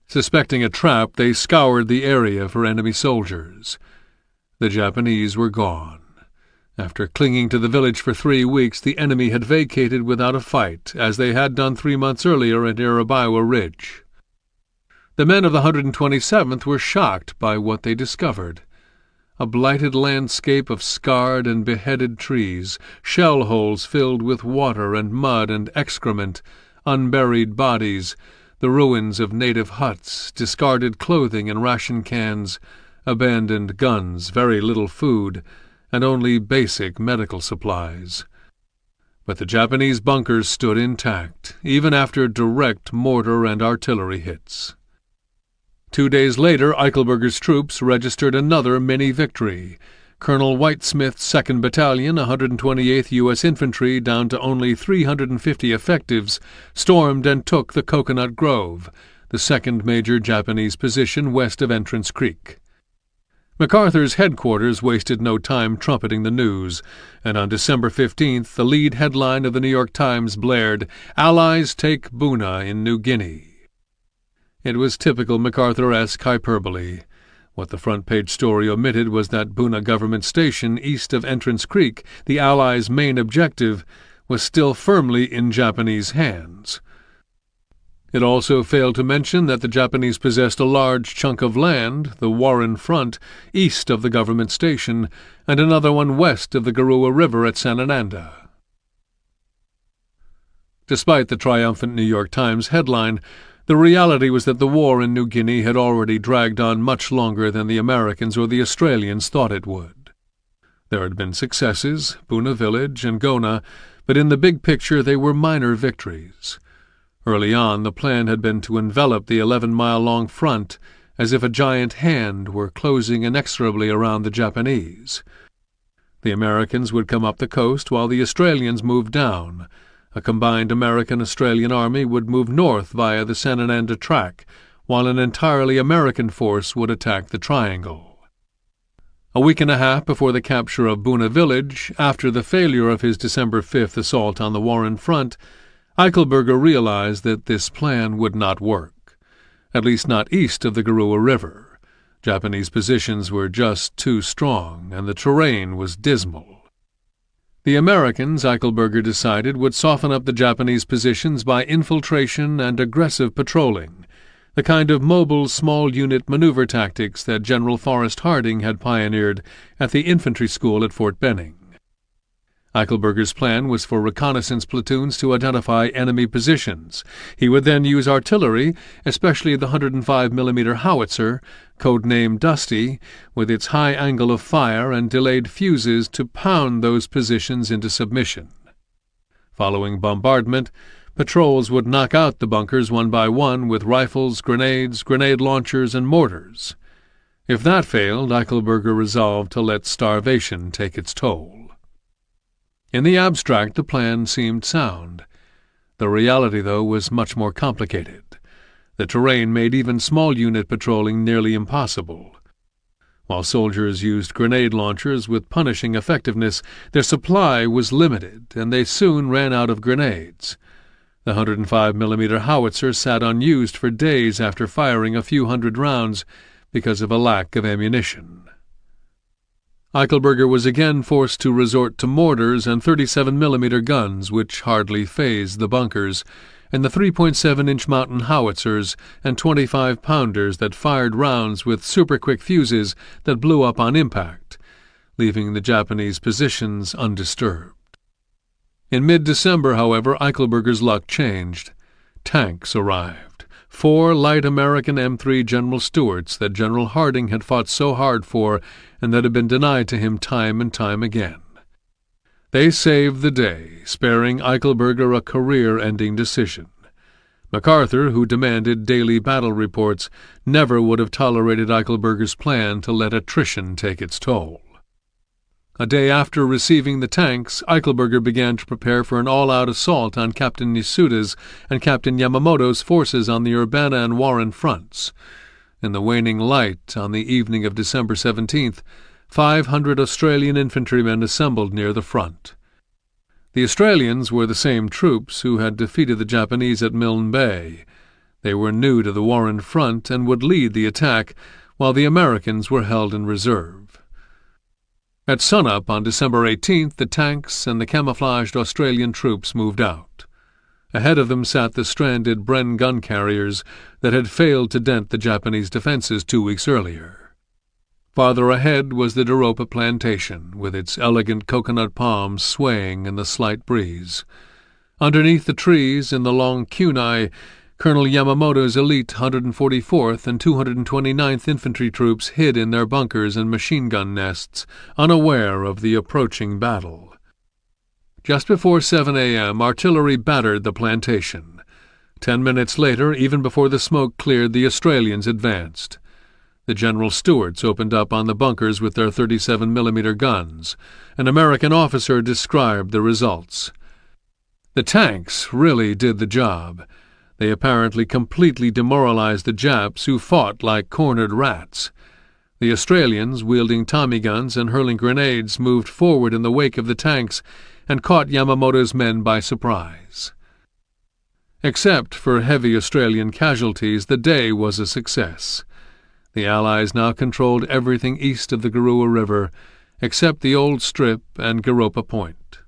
Suspecting a trap, they scoured the area for enemy soldiers. The Japanese were gone. After clinging to the village for 3 weeks, the enemy had vacated without a fight, as they had done 3 months earlier at Irabiwa Ridge. The men of the 127th were shocked by what they discovered. A blighted landscape of scarred and beheaded trees, shell holes filled with water and mud and excrement, unburied bodies, the ruins of native huts, discarded clothing and ration cans, abandoned guns, very little food, and only basic medical supplies. But the Japanese bunkers stood intact, even after direct mortar and artillery hits. 2 days later, Eichelberger's troops registered another mini-victory. Colonel Whitesmith's 2nd Battalion, 128th U.S. Infantry, down to only 350 effectives, stormed and took the Coconut Grove, the second major Japanese position west of Entrance Creek. MacArthur's headquarters wasted no time trumpeting the news, and on December 15th the lead headline of the New York Times blared, "Allies take Buna in New Guinea." It was typical MacArthur-esque hyperbole. What the front-page story omitted was that Buna Government Station, east of Entrance Creek, the Allies' main objective, was still firmly in Japanese hands. It also failed to mention that the Japanese possessed a large chunk of land, the Warren Front, east of the government station, and another one west of the Garua River at Sanananda. Despite the triumphant New York Times headline, the reality was that the war in New Guinea had already dragged on much longer than the Americans or the Australians thought it would. There had been successes, Buna Village and Gona, but in the big picture they were minor victories. Early on, the plan had been to envelop the 11-mile-long front as if a giant hand were closing inexorably around the Japanese. The Americans would come up the coast while the Australians moved down. A combined American-Australian army would move north via the Sanananda Track, while an entirely American force would attack the Triangle. A week and a half before the capture of Buna Village, after the failure of his December 5th assault on the Warren Front, Eichelberger realized that this plan would not work, at least not east of the Garua River. Japanese positions were just too strong, and the terrain was dismal. The Americans, Eichelberger decided, would soften up the Japanese positions by infiltration and aggressive patrolling, the kind of mobile small-unit maneuver tactics that General Forrest Harding had pioneered at the infantry school at Fort Benning. Eichelberger's plan was for reconnaissance platoons to identify enemy positions. He would then use artillery, especially the 105mm howitzer, codenamed Dusty, with its high angle of fire and delayed fuses to pound those positions into submission. Following bombardment, patrols would knock out the bunkers one by one with rifles, grenades, grenade launchers, and mortars. If that failed, Eichelberger resolved to let starvation take its toll. In the abstract, the plan seemed sound. The reality, though, was much more complicated. The terrain made even small-unit patrolling nearly impossible. While soldiers used grenade launchers with punishing effectiveness, their supply was limited, and they soon ran out of grenades. The 105mm howitzer sat unused for days after firing a few hundred rounds because of a lack of ammunition. Eichelberger was again forced to resort to mortars and 37mm guns, which hardly phased the bunkers, and the 3.7-inch mountain howitzers and 25-pounders that fired rounds with super-quick fuses that blew up on impact, leaving the Japanese positions undisturbed. In mid-December, however, Eichelberger's luck changed. Tanks arrived. 4 light American M3 General Stuarts that General Harding had fought so hard for and that had been denied to him time and time again. They saved the day, sparing Eichelberger a career-ending decision. MacArthur, who demanded daily battle reports, never would have tolerated Eichelberger's plan to let attrition take its toll. A day after receiving the tanks, Eichelberger began to prepare for an all-out assault on Captain Nisuda's and Captain Yamamoto's forces on the Urbana and Warren fronts. In the waning light on the evening of December 17th, 500 Australian infantrymen assembled near the front. The Australians were the same troops who had defeated the Japanese at Milne Bay. They were new to the Warren front and would lead the attack, while the Americans were held in reserve. At sunup on December 18th, the tanks and the camouflaged Australian troops moved out. Ahead of them sat the stranded Bren gun carriers that had failed to dent the Japanese defenses 2 weeks earlier. Farther ahead was the Daropa plantation, with its elegant coconut palms swaying in the slight breeze. Underneath the trees, in the long kunai, Colonel Yamamoto's elite 144th and 229th Infantry troops hid in their bunkers and machine gun nests, unaware of the approaching battle. Just before 7 a.m., artillery battered the plantation. 10 minutes later, even before the smoke cleared, the Australians advanced. The General Stewarts opened up on the bunkers with their 37mm guns. An American officer described the results. The tanks really did the job. They apparently completely demoralized the Japs, who fought like cornered rats. The Australians, wielding Tommy guns and hurling grenades, moved forward in the wake of the tanks and caught Yamamoto's men by surprise. Except for heavy Australian casualties, the day was a success. The Allies now controlled everything east of the Garua River, except the Old Strip and Garopa Point.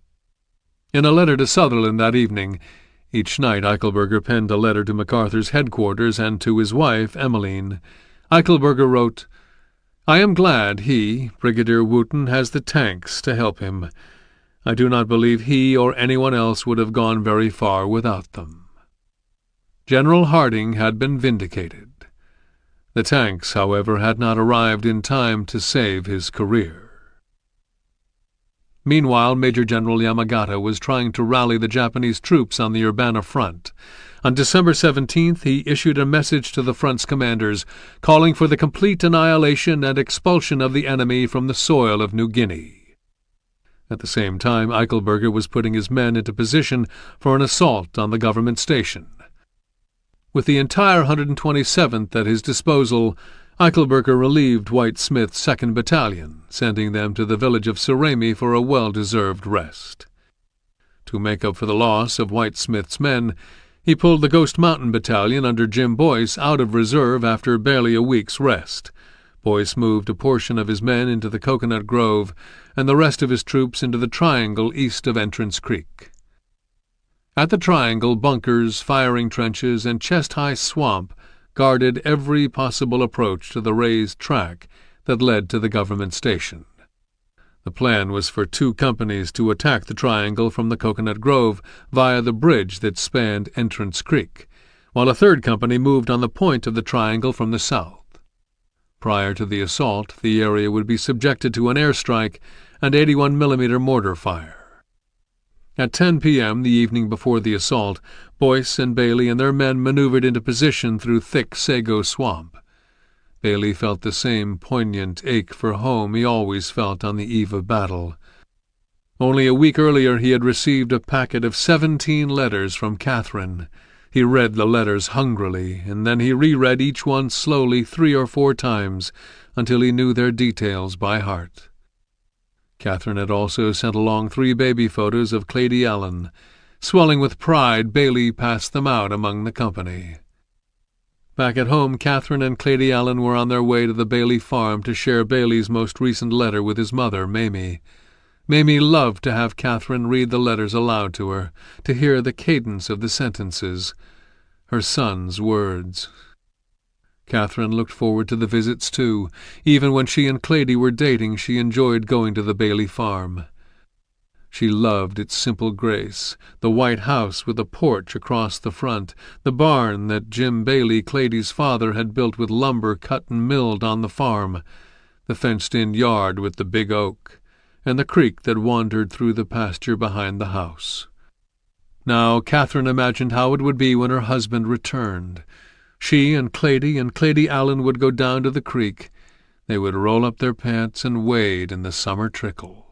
In a letter to Sutherland that evening, each night Eichelberger penned a letter to MacArthur's headquarters and to his wife, Emmeline. Eichelberger wrote, "I am glad he, Brigadier Wooten, has the tanks to help him. I do not believe he or anyone else would have gone very far without them." General Harding had been vindicated. The tanks, however, had not arrived in time to save his career. Meanwhile, Major General Yamagata was trying to rally the Japanese troops on the Urbana front. On December 17th, he issued a message to the front's commanders, calling for the complete annihilation and expulsion of the enemy from the soil of New Guinea. At the same time, Eichelberger was putting his men into position for an assault on the government station. With the entire 127th at his disposal, Eichelberger relieved White-Smith's 2nd Battalion, sending them to the village of Surami for a well-deserved rest. To make up for the loss of White-Smith's men, he pulled the Ghost Mountain Battalion under Jim Boyce out of reserve after barely a week's rest. Boyce moved a portion of his men into the Coconut Grove and the rest of his troops into the Triangle east of Entrance Creek. At the Triangle, bunkers, firing trenches, and chest-high swamp guarded every possible approach to the raised track that led to the government station. The plan was for 2 companies to attack the Triangle from the Coconut Grove via the bridge that spanned Entrance Creek, while a 3rd company moved on the point of the Triangle from the south. Prior to the assault, the area would be subjected to an airstrike and 81mm mortar fire. At 10 p.m. the evening before the assault, Boyce and Bailey and their men maneuvered into position through thick sago swamp. Bailey felt the same poignant ache for home he always felt on the eve of battle. Only a week earlier he had received a packet of 17 letters from Catherine. He read the letters hungrily, and then he reread each one slowly 3 or 4 times until he knew their details by heart. Catherine had also sent along 3 baby photos of Clady Allen. Swelling with pride, Bailey passed them out among the company. Back at home, Catherine and Clady Allen were on their way to the Bailey farm to share Bailey's most recent letter with his mother, Mamie. Mamie loved to have Catherine read the letters aloud to her, to hear the cadence of the sentences, her son's words. Catherine looked forward to the visits, too. Even when she and Clady were dating, she enjoyed going to the Bailey farm. She loved its simple grace, the white house with a porch across the front, the barn that Jim Bailey, Clady's father, had built with lumber cut and milled on the farm, the fenced-in yard with the big oak, and the creek that wandered through the pasture behind the house. Now Catherine imagined how it would be when her husband returned. She and Clady Allen would go down to the creek. They would roll up their pants and wade in the summer trickle.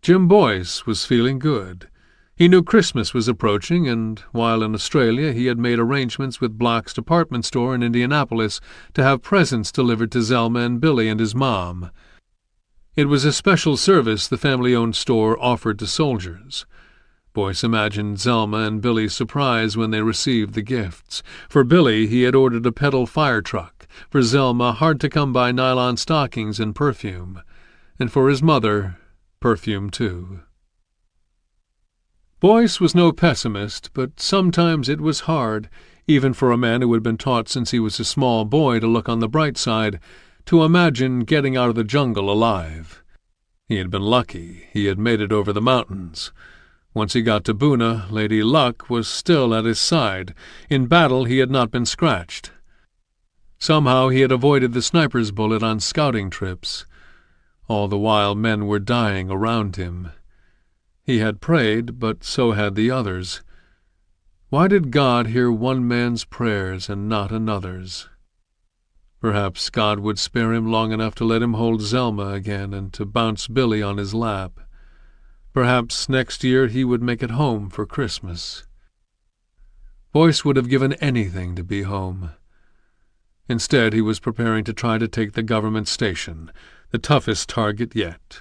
Jim Boyce was feeling good. He knew Christmas was approaching, and while in Australia he had made arrangements with Block's department store in Indianapolis to have presents delivered to Zelma and Billy and his mom. It was a special service the family-owned store offered to soldiers. Boyce imagined Zelma and Billy's surprise when they received the gifts. For Billy, he had ordered a pedal fire truck. For Zelma, hard-to-come-by nylon stockings and perfume. And for his mother, perfume too. Boyce was no pessimist, but sometimes it was hard, even for a man who had been taught since he was a small boy to look on the bright side, to imagine getting out of the jungle alive. He had been lucky. He had made it over the mountains. Once he got to Boona, Lady Luck was still at his side. In battle he had not been scratched. Somehow he had avoided the sniper's bullet on scouting trips. All the while men were dying around him. He had prayed, but so had the others. Why did God hear one man's prayers and not another's? Perhaps God would spare him long enough to let him hold Zelma again and to bounce Billy on his lap. Perhaps next year he would make it home for Christmas. Boyce would have given anything to be home. Instead, he was preparing to try to take the government station, the toughest target yet.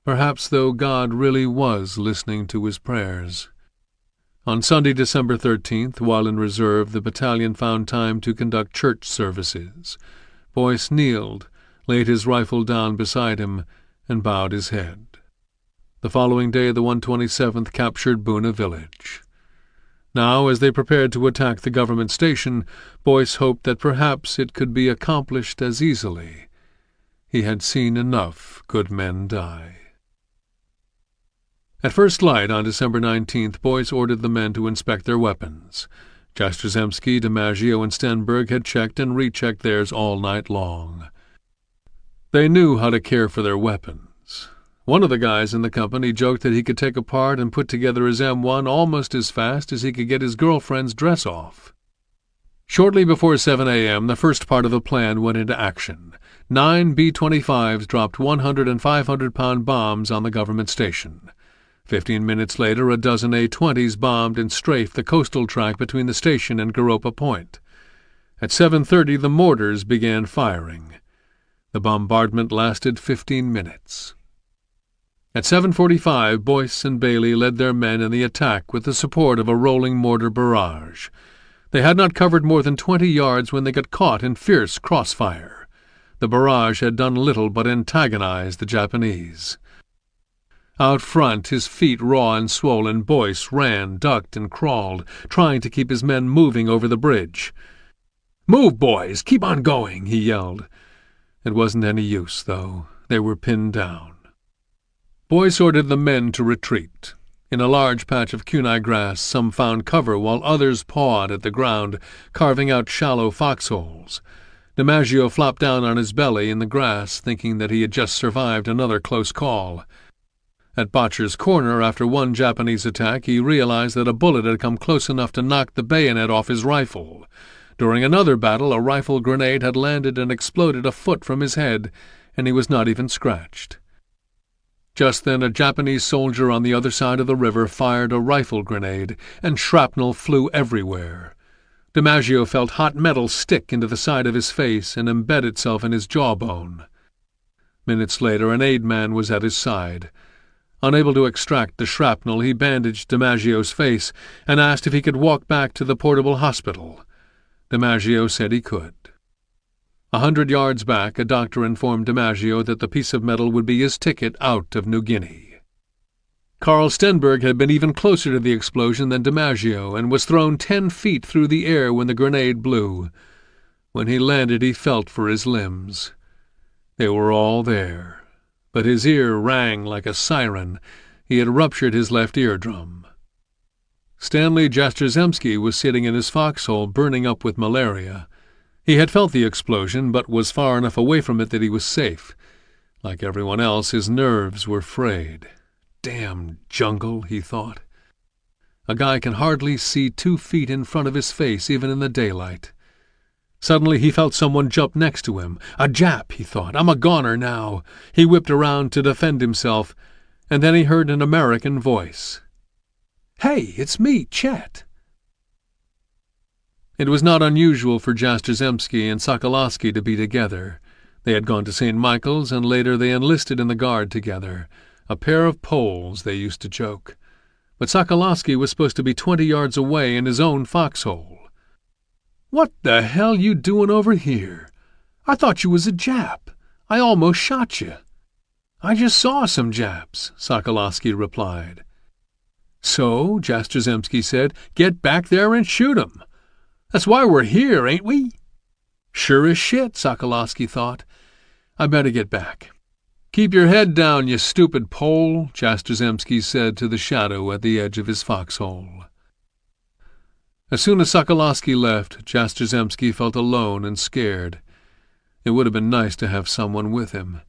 Perhaps, though, God really was listening to his prayers. On Sunday, December 13th, while in reserve, the battalion found time to conduct church services. Boyce kneeled, laid his rifle down beside him, and bowed his head. The following day the 127th captured Boona village. Now, as they prepared to attack the government station, Boyce hoped that perhaps it could be accomplished as easily. He had seen enough good men die. At first light on December 19th, Boyce ordered the men to inspect their weapons. Jastrzemski, DiMaggio, and Stenberg had checked and rechecked theirs all night long. They knew how to care for their weapons. One of the guys in the company joked that he could take apart and put together his M1 almost as fast as he could get his girlfriend's dress off. Shortly before 7 a.m., the first part of the plan went into action. 9 B-25s dropped 100- and 500-pound bombs on the government station. 15 minutes later, a dozen A-20s bombed and strafed the coastal track between the station and Garopa Point. At 7:30, the mortars began firing. The bombardment lasted 15 minutes. At 7:45, Boyce and Bailey led their men in the attack with the support of a rolling mortar barrage. They had not covered more than 20 yards when they got caught in fierce crossfire. The barrage had done little but antagonize the Japanese. Out front, his feet raw and swollen, Boyce ran, ducked, and crawled, trying to keep his men moving over the bridge. "Move, boys! Keep on going!" he yelled. It wasn't any use, though. They were pinned down. Boyce ordered the men to retreat. In a large patch of kunai grass, some found cover while others pawed at the ground, carving out shallow foxholes. DiMaggio flopped down on his belly in the grass, thinking that he had just survived another close call. At Botcher's Corner, after one Japanese attack, he realized that a bullet had come close enough to knock the bayonet off his rifle. During another battle, a rifle grenade had landed and exploded a foot from his head, and he was not even scratched. Just then a Japanese soldier on the other side of the river fired a rifle grenade, and shrapnel flew everywhere. DiMaggio felt hot metal stick into the side of his face and embed itself in his jawbone. Minutes later, an aide man was at his side. Unable to extract the shrapnel, he bandaged DiMaggio's face and asked if he could walk back to the portable hospital. DiMaggio said he could. 100 yards back, a doctor informed DiMaggio that the piece of metal would be his ticket out of New Guinea. Carl Stenberg had been even closer to the explosion than DiMaggio and was thrown 10 feet through the air when the grenade blew. When he landed, he felt for his limbs. They were all there, but his ear rang like a siren. He had ruptured his left eardrum. Stanley Jastrzemski was sitting in his foxhole burning up with malaria. He had felt the explosion, but was far enough away from it that he was safe. Like everyone else, his nerves were frayed. Damn jungle, he thought. A guy can hardly see 2 feet in front of his face even in the daylight. Suddenly he felt someone jump next to him. A Jap, he thought. I'm a goner now. He whipped around to defend himself, and then he heard an American voice. Hey, it's me, Chet. It was not unusual for Jastrzemski and Sokolowski to be together. They had gone to St. Michael's, and later they enlisted in the Guard together. A pair of Poles, they used to joke. But Sokolowski was supposed to be 20 yards away in his own foxhole. "What the hell you doing over here? I thought you was a Jap. I almost shot you." "I just saw some Japs," Sokolowski replied. "So," Jastrzemski said, "get back there and shoot 'em. That's why we're here, ain't we?" "Sure as shit," Sokolowski thought. "I better get back." "Keep your head down, you stupid Pole," Jastrzemski said to the shadow at the edge of his foxhole. As soon as Sokolowski left, Jastrzemski felt alone and scared. It would have been nice to have someone with him.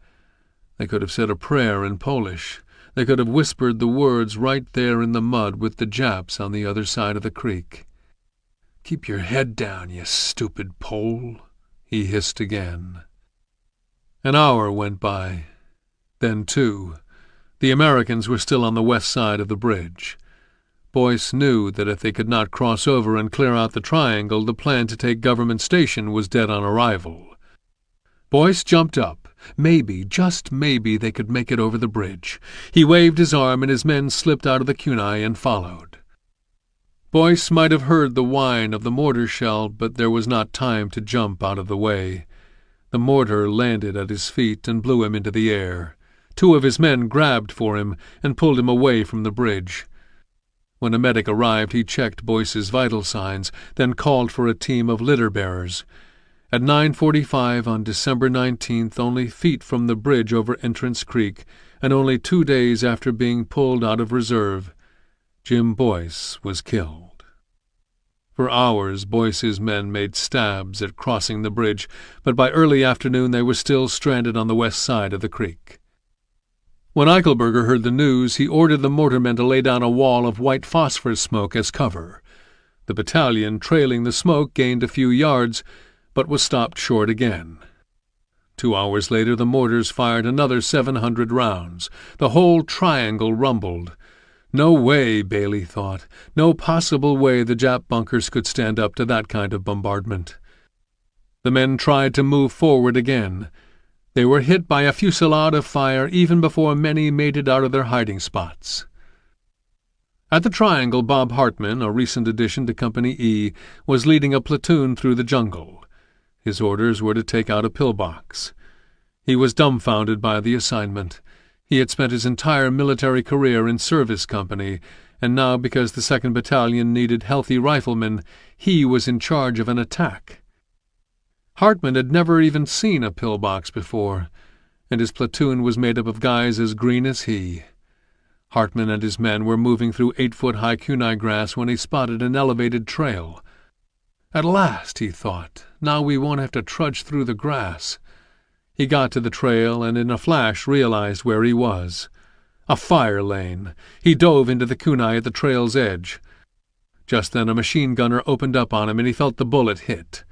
They could have said a prayer in Polish. They could have whispered the words right there in the mud with the Japs on the other side of the creek. "Keep your head down, you stupid Pole," he hissed again. An hour went by. Then 2. The Americans were still on the west side of the bridge. Boyce knew that if they could not cross over and clear out the triangle, the plan to take Government Station was dead on arrival. Boyce jumped up. Maybe, just maybe, they could make it over the bridge. He waved his arm, and his men slipped out of the cunei and followed. Boyce might have heard the whine of the mortar shell, but there was not time to jump out of the way. The mortar landed at his feet and blew him into the air. 2 of his men grabbed for him and pulled him away from the bridge. When a medic arrived, he checked Boyce's vital signs, then called for a team of litter-bearers. At 9:45 on December 19th, only feet from the bridge over Entrance Creek, and only 2 days after being pulled out of reserve, Jim Boyce was killed. For hours, Boyce's men made stabs at crossing the bridge, but by early afternoon they were still stranded on the west side of the creek. When Eichelberger heard the news, he ordered the mortarmen to lay down a wall of white phosphorus smoke as cover. The battalion, trailing the smoke, gained a few yards, but was stopped short again. 2 hours later, the mortars fired another 700 rounds. The whole triangle rumbled. No way, Bailey thought. No possible way the Jap bunkers could stand up to that kind of bombardment. The men tried to move forward again. They were hit by a fusillade of fire even before many made it out of their hiding spots. At the triangle, Bob Hartman, a recent addition to Company E, was leading a platoon through the jungle. His orders were to take out a pillbox. He was dumbfounded by the assignment. He had spent his entire military career in service company, and now, because the 2nd Battalion needed healthy riflemen, he was in charge of an attack. Hartman had never even seen a pillbox before, and his platoon was made up of guys as green as he. Hartman and his men were moving through 8-foot-high cunei grass when he spotted an elevated trail. At last, he thought, now we won't have to trudge through the grass. He got to the trail and in a flash realized where he was. A fire lane. He dove into the cunei at the trail's edge. Just then a machine gunner opened up on him and he felt the bullet hit.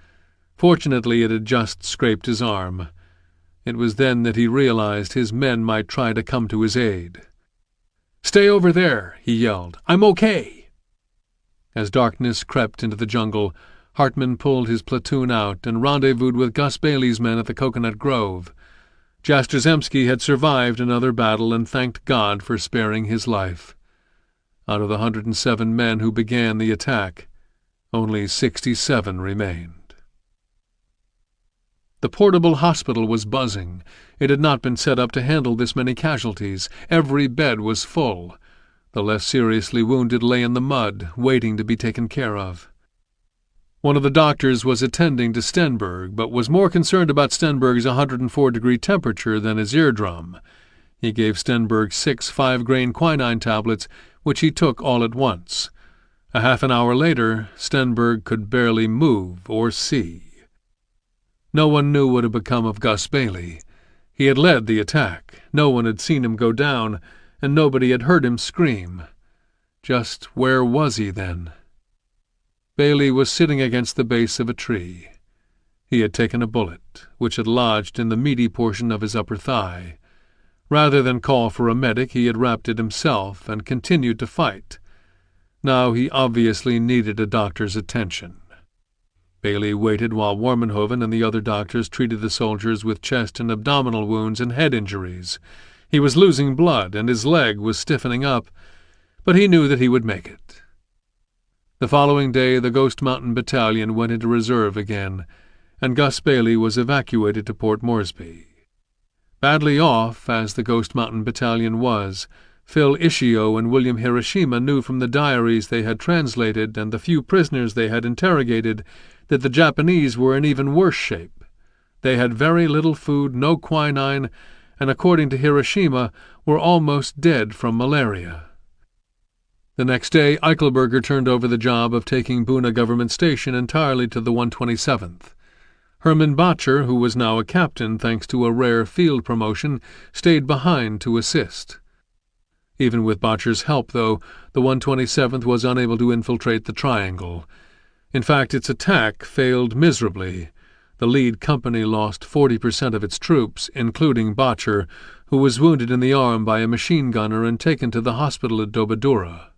Fortunately, it had just scraped his arm. It was then that he realized his men might try to come to his aid. "Stay over there," he yelled. "I'm okay." As darkness crept into the jungle, Hartman pulled his platoon out and rendezvoused with Gus Bailey's men at the Coconut Grove. Jastrzemski had survived another battle and thanked God for sparing his life. Out of the 107 men who began the attack, only 67 remained. The portable hospital was buzzing. It had not been set up to handle this many casualties. Every bed was full. The less seriously wounded lay in the mud, waiting to be taken care of. One of the doctors was attending to Stenberg, but was more concerned about Stenberg's 104-degree temperature than his eardrum. He gave Stenberg 6 5-grain quinine tablets, which he took all at once. A half an hour later, Stenberg could barely move or see. No one knew what had become of Gus Bailey. He had led the attack. No one had seen him go down, and nobody had heard him scream. Just where was he then? Bailey was sitting against the base of a tree. He had taken a bullet, which had lodged in the meaty portion of his upper thigh. Rather than call for a medic, he had wrapped it himself and continued to fight. Now he obviously needed a doctor's attention. Bailey waited while Warmenhoven and the other doctors treated the soldiers with chest and abdominal wounds and head injuries. He was losing blood, and his leg was stiffening up, but he knew that he would make it. The following day the Ghost Mountain Battalion went into reserve again, and Gus Bailey was evacuated to Port Moresby. Badly off, as the Ghost Mountain Battalion was, Phil Ishio and William Hiroshima knew from the diaries they had translated and the few prisoners they had interrogated that the Japanese were in even worse shape. They had very little food, no quinine, and according to Hiroshima, were almost dead from malaria. The next day, Eichelberger turned over the job of taking Buna Government Station entirely to the 127th. Herman Botcher, who was now a captain thanks to a rare field promotion, stayed behind to assist. Even with Botcher's help, though, the 127th was unable to infiltrate the Triangle. In fact, its attack failed miserably. The lead company lost 40% of its troops, including Botcher, who was wounded in the arm by a machine gunner and taken to the hospital at Dobadura.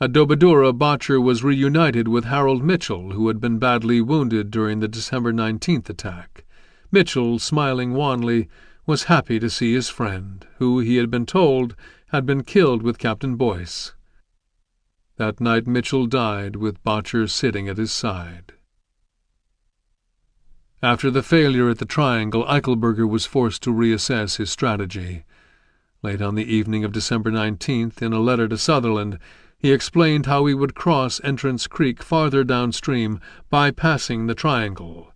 At Dobadura, Botcher was reunited with Harold Mitchell, who had been badly wounded during the December 19th attack. Mitchell, smiling wanly, was happy to see his friend, who, he had been told, had been killed with Captain Boyce. That night Mitchell died, with Botcher sitting at his side. After the failure at the Triangle, Eichelberger was forced to reassess his strategy. Late on the evening of December 19th, in a letter to Sutherland, he explained how he would cross Entrance Creek farther downstream, bypassing the Triangle.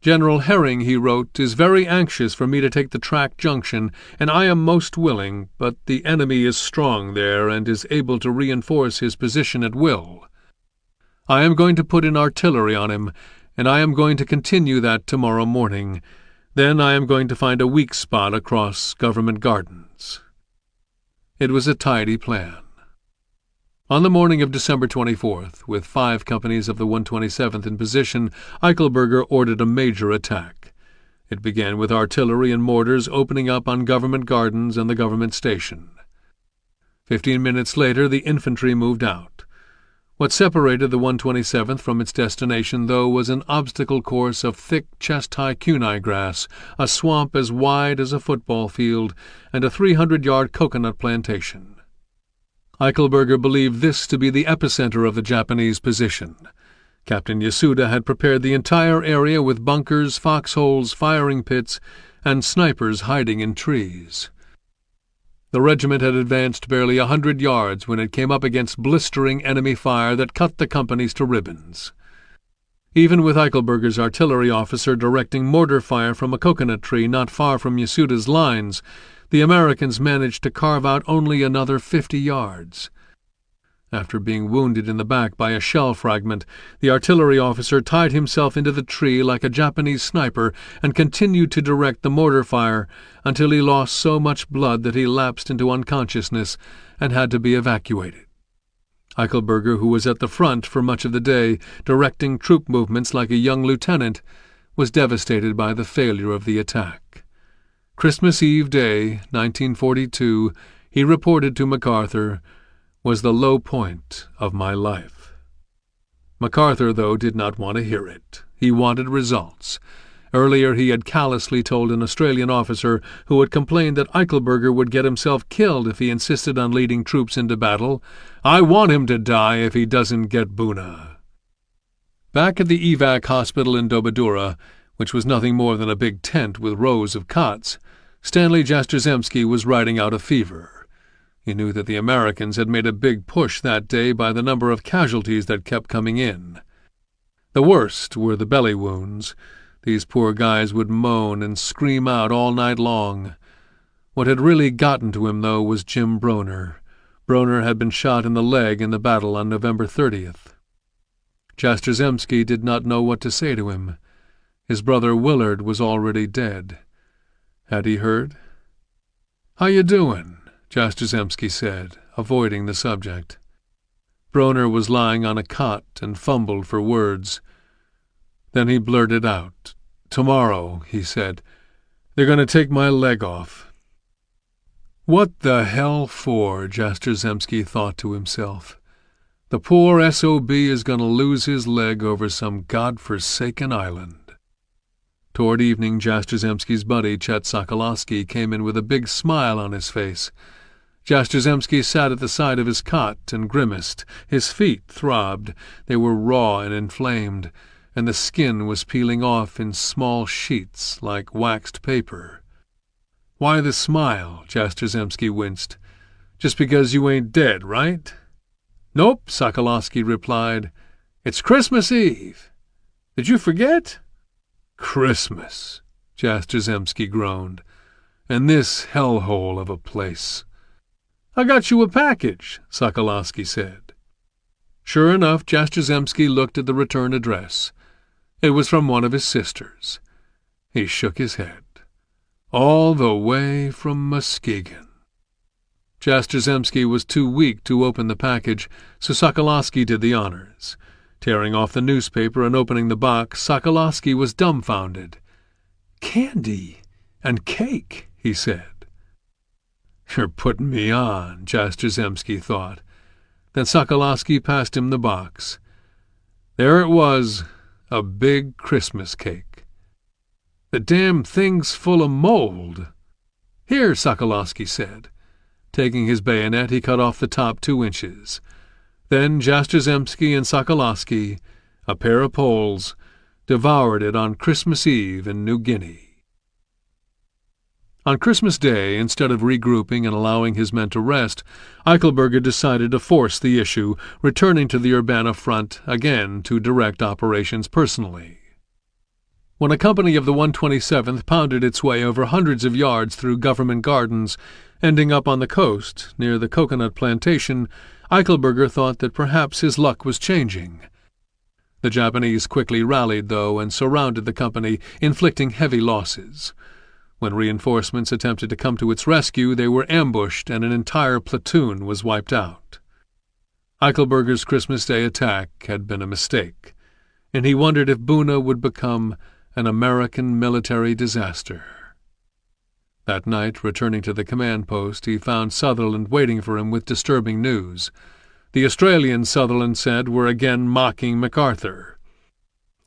"General Herring," he wrote, "is very anxious for me to take the track junction, and I am most willing, but the enemy is strong there and is able to reinforce his position at will. I am going to put in artillery on him, and I am going to continue that tomorrow morning. Then I am going to find a weak spot across Government Gardens." It was a tidy plan. On the morning of December 24th, with 5 companies of the 127th in position, Eichelberger ordered a major attack. It began with artillery and mortars opening up on Government Gardens and the Government Station. 15 minutes later, the infantry moved out. What separated the 127th from its destination, though, was an obstacle course of thick, chest-high kunai grass, a swamp as wide as a football field, and a 300-yard coconut plantation. Eichelberger believed this to be the epicenter of the Japanese position. Captain Yasuda had prepared the entire area with bunkers, foxholes, firing pits, and snipers hiding in trees. The regiment had advanced barely 100 yards when it came up against blistering enemy fire that cut the companies to ribbons. Even with Eichelberger's artillery officer directing mortar fire from a coconut tree not far from Yasuda's lines, the Americans managed to carve out only another 50 yards. After being wounded in the back by a shell fragment, the artillery officer tied himself into the tree like a Japanese sniper and continued to direct the mortar fire until he lost so much blood that he lapsed into unconsciousness and had to be evacuated. Eichelberger, who was at the front for much of the day, directing troop movements like a young lieutenant, was devastated by the failure of the attack. Christmas Eve Day, 1942, he reported to MacArthur, was the low point of my life. MacArthur, though, did not want to hear it. He wanted results. Earlier he had callously told an Australian officer who had complained that Eichelberger would get himself killed if he insisted on leading troops into battle, "I want him to die if he doesn't get Buna." Back at the evac hospital in Dobadura, which was nothing more than a big tent with rows of cots, Stanley Jastrzemski was riding out a fever. He knew that the Americans had made a big push that day by the number of casualties that kept coming in. The worst were the belly wounds. These poor guys would moan and scream out all night long. What had really gotten to him, though, was Jim Broner. Broner had been shot in the leg in the battle on November 30th. Jastrzemski did not know what to say to him. His brother Willard was already dead. Had he heard? "How you doing?" Jastrzemski said, avoiding the subject. Broner was lying on a cot and fumbled for words. Then he blurted out. "Tomorrow," he said, "they're going to take my leg off." What the hell for? Jastrzemski thought to himself. The poor S.O.B. is going to lose his leg over some god-forsaken island. Toward evening, Jastrzemski's buddy, Chet Sokolowski, came in with a big smile on his face. Jastrzemski sat at the side of his cot and grimaced. His feet throbbed. They were raw and inflamed, and the skin was peeling off in small sheets like waxed paper. "Why the smile?" Jastrzemski winced. "Just because you ain't dead, right?" "Nope," Sokolowski replied. "It's Christmas Eve. Did you forget?" "Christmas," Jastrzemski groaned. "And this hellhole of a place." "I got you a package," Sokolowski said. Sure enough, Jastrzemski looked at the return address. It was from one of his sisters. He shook his head. All the way from Muskegon. Jastrzemski was too weak to open the package, so Sokolowski did the honors. Tearing off the newspaper and opening the box, Sokolowski was dumbfounded. "Candy and cake," he said. "You're putting me on," Jastrzemski thought. Then Sokolowski passed him the box. There it was, a big Christmas cake. "The damn thing's full of mold." "Here," Sokolowski said. Taking his bayonet, he cut off the top 2 inches. Then Jastrzemski and Sokolowski, a pair of Poles, devoured it on Christmas Eve in New Guinea. On Christmas Day, instead of regrouping and allowing his men to rest, Eichelberger decided to force the issue, returning to the Urbana front again to direct operations personally. When a company of the 127th pounded its way over hundreds of yards through government gardens, ending up on the coast, near the coconut plantation, Eichelberger thought that perhaps his luck was changing. The Japanese quickly rallied, though, and surrounded the company, inflicting heavy losses. When reinforcements attempted to come to its rescue, they were ambushed and an entire platoon was wiped out. Eichelberger's Christmas Day attack had been a mistake, and he wondered if Buna would become an American military disaster. That night, returning to the command post, he found Sutherland waiting for him with disturbing news. The Australians, Sutherland said, were again mocking MacArthur.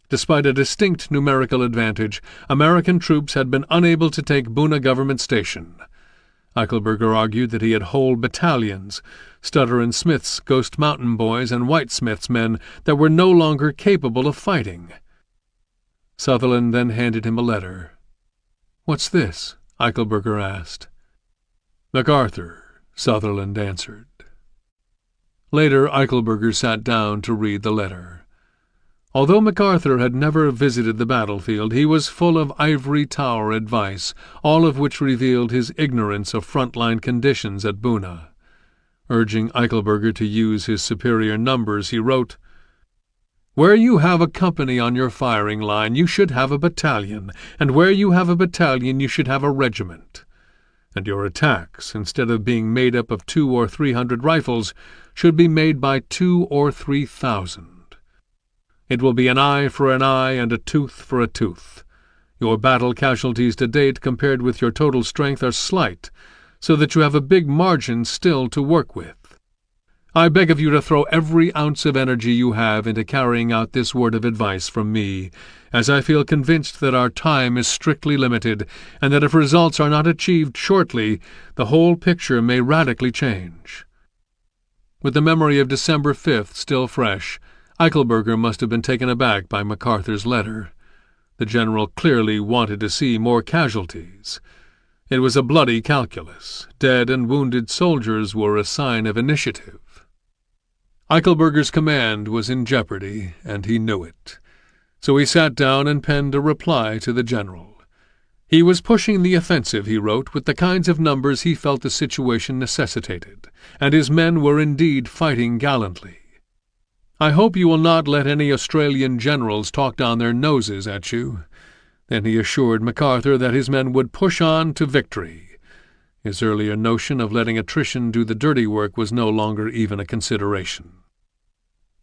Despite a distinct numerical advantage, American troops had been unable to take Buna Government Station. Eichelberger argued that he had whole battalions, Stutter and Smith's Ghost Mountain Boys and Whitesmith's men, that were no longer capable of fighting. Sutherland then handed him a letter. "What's this?" Eichelberger asked. "MacArthur," Sutherland answered. Later, Eichelberger sat down to read the letter. Although MacArthur had never visited the battlefield, he was full of ivory tower advice, all of which revealed his ignorance of front-line conditions at Buna. Urging Eichelberger to use his superior numbers, he wrote, "Where you have a company on your firing line, you should have a battalion, and where you have a battalion, you should have a regiment. And your attacks, instead of being made up of 200 or 300 rifles, should be made by 2,000 or 3,000. It will be an eye for an eye and a tooth for a tooth. Your battle casualties to date compared with your total strength are slight, so that you have a big margin still to work with. I beg of you to throw every ounce of energy you have into carrying out this word of advice from me, as I feel convinced that our time is strictly limited, and that if results are not achieved shortly, the whole picture may radically change." With the memory of December 5th still fresh, Eichelberger must have been taken aback by MacArthur's letter. The general clearly wanted to see more casualties. It was a bloody calculus. Dead and wounded soldiers were a sign of initiative. Eichelberger's command was in jeopardy, and he knew it. So he sat down and penned a reply to the general. He was pushing the offensive, he wrote, with the kinds of numbers he felt the situation necessitated, and his men were indeed fighting gallantly. I hope you will not let any Australian generals talk down their noses at you. Then he assured MacArthur that his men would push on to victory. His earlier notion of letting attrition do the dirty work was no longer even a consideration.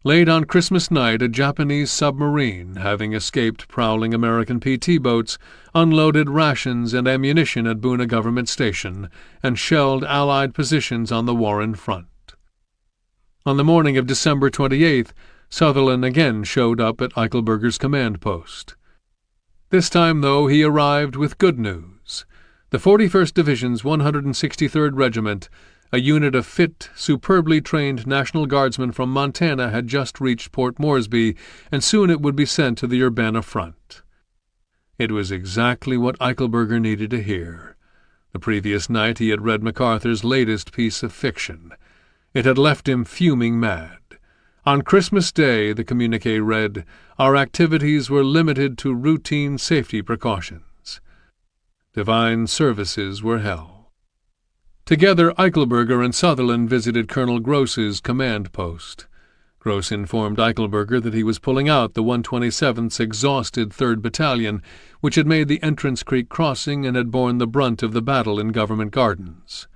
Late on Christmas night, a Japanese submarine, having escaped prowling American PT boats, unloaded rations and ammunition at Buna Government Station and shelled Allied positions on the Warren Front. On the morning of December 28th, Sutherland again showed up at Eichelberger's command post. This time, though, he arrived with good news. The 41st Division's 163rd Regiment, a unit of fit, superbly trained National Guardsmen from Montana, had just reached Port Moresby, and soon it would be sent to the Urbana front. It was exactly what Eichelberger needed to hear. The previous night he had read MacArthur's latest piece of fiction. It had left him fuming mad. On Christmas Day, the communiqué read, our activities were limited to routine safety precautions. Divine services were held. Together, Eichelberger and Sutherland visited Colonel Gross's command post. Gross informed Eichelberger that he was pulling out the 127th's exhausted 3rd Battalion, which had made the Entrance Creek crossing and had borne the brunt of the battle in Government Gardens.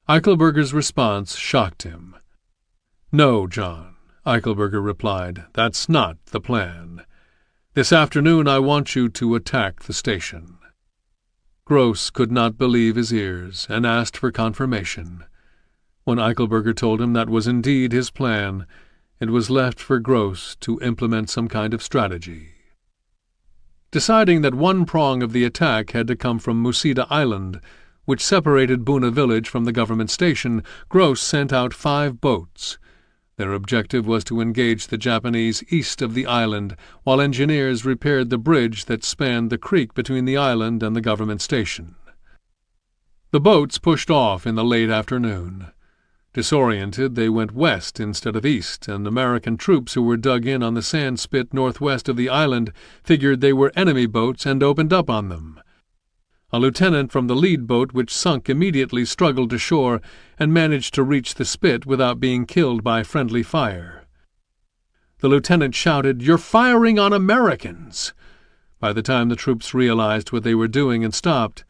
Eichelberger's response shocked him. "No, John," Eichelberger replied, "that's not the plan. This afternoon I want you to attack the station." Gross could not believe his ears, and asked for confirmation. When Eichelberger told him that was indeed his plan, it was left for Gross to implement some kind of strategy. Deciding that one prong of the attack had to come from Musita Island, which separated Buna village from the government station, Gross sent out 5 boats. Their objective was to engage the Japanese east of the island, while engineers repaired the bridge that spanned the creek between the island and the government station. The boats pushed off in the late afternoon. Disoriented, they went west instead of east, and American troops who were dug in on the sand spit northwest of the island figured they were enemy boats and opened up on them. A lieutenant from the lead boat, which sunk immediately, struggled to shore and managed to reach the spit without being killed by friendly fire. The lieutenant shouted, "You're firing on Americans!" By the time the troops realized what they were doing and stopped,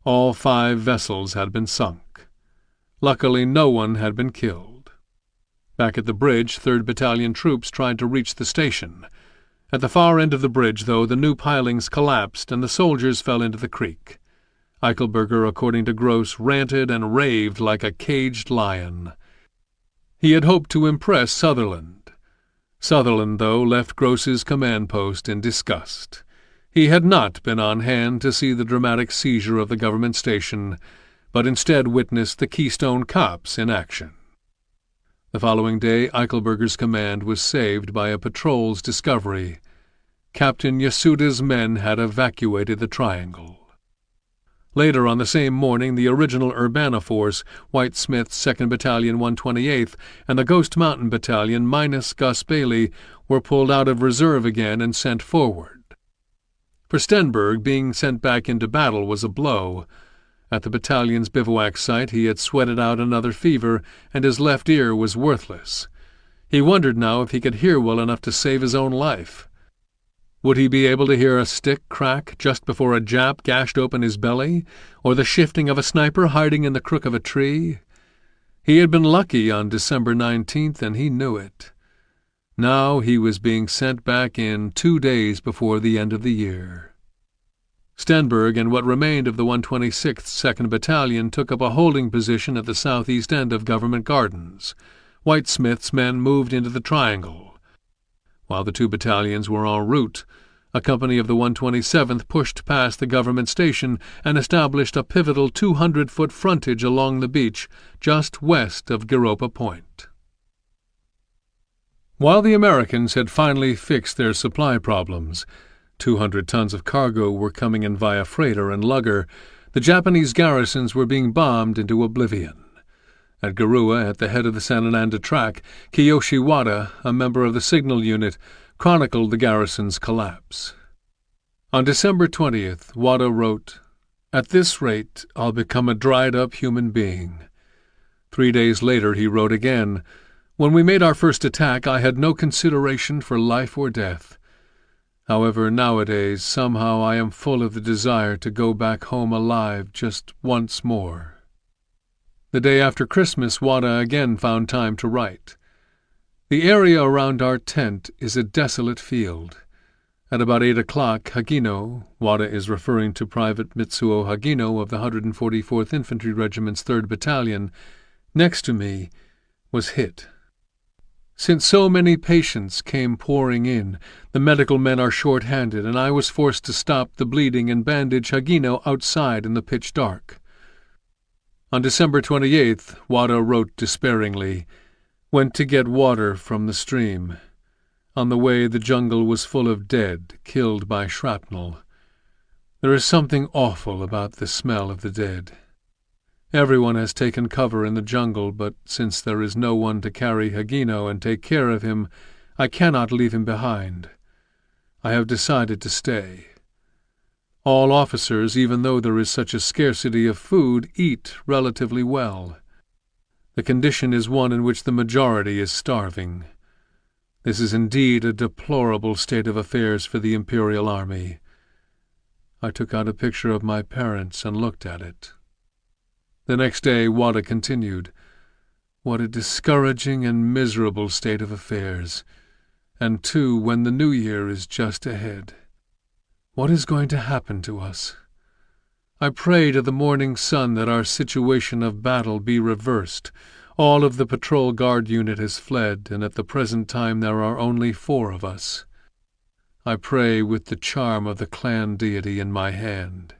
all 5 vessels had been sunk. Luckily, no one had been killed. Back at the bridge, 3rd Battalion troops tried to reach the station. At the far end of the bridge, though, the new pilings collapsed and the soldiers fell into the creek. Eichelberger, according to Gross, ranted and raved like a caged lion. He had hoped to impress Sutherland. Sutherland, though, left Gross's command post in disgust. He had not been on hand to see the dramatic seizure of the government station, but instead witnessed the Keystone Cops in action. The following day, Eichelberger's command was saved by a patrol's discovery. Captain Yasuda's men had evacuated the triangle. Later on the same morning, the original Urbana force, White Smith's 2nd Battalion 128th, and the Ghost Mountain Battalion minus Gus Bailey were pulled out of reserve again and sent forward. For Stenberg, being sent back into battle was a blow. At the battalion's bivouac site he had sweated out another fever, and his left ear was worthless. He wondered now if he could hear well enough to save his own life. Would he be able to hear a stick crack just before a Jap gashed open his belly, or the shifting of a sniper hiding in the crook of a tree? He had been lucky on December 19th, and he knew it. Now he was being sent back in 2 days before the end of the year. Stenberg and what remained of the 126th 2nd Battalion took up a holding position at the southeast end of Government Gardens. White Smith's men moved into the triangle. While the 2 battalions were en route, a company of the 127th pushed past the government station and established a pivotal 200-foot frontage along the beach just west of Giropa Point. While the Americans had finally fixed their supply problems, 200 tons of cargo were coming in via freighter and lugger, the Japanese garrisons were being bombed into oblivion. At Garua, at the head of the Sanananda track, Kiyoshi Wada, a member of the signal unit, chronicled the garrison's collapse. On December 20th, Wada wrote, "At this rate, I'll become a dried-up human being." 3 days later he wrote again, "When we made our first attack, I had no consideration for life or death. However, nowadays, somehow I am full of the desire to go back home alive just once more. The day after Christmas, Wada again found time to write. The area around our tent is a desolate field. At about 8 o'clock, Hagino, Wada is referring to Private Mitsuo Hagino of the 144th Infantry Regiment's 3rd Battalion, next to me, was hit. Since so many patients came pouring in, the medical men are short-handed, and I was forced to stop the bleeding and bandage Hagino outside in the pitch dark. On December 28th, Wada wrote despairingly, "Went to get water from the stream. On the way the jungle was full of dead, killed by shrapnel. There is something awful about the smell of the dead. Everyone has taken cover in the jungle, but since there is no one to carry Hagino and take care of him, I cannot leave him behind. I have decided to stay. All officers, even though there is such a scarcity of food, eat relatively well. The condition is one in which the majority is starving. This is indeed a deplorable state of affairs for the Imperial Army." I took out a picture of my parents and looked at it. The next day, Wada continued, "What a discouraging and miserable state of affairs, and too when the New Year is just ahead. What is going to happen to us? I pray to the morning sun that our situation of battle be reversed. All of the patrol guard unit has fled, and at the present time there are only 4 of us. I pray with the charm of the clan deity in my hand."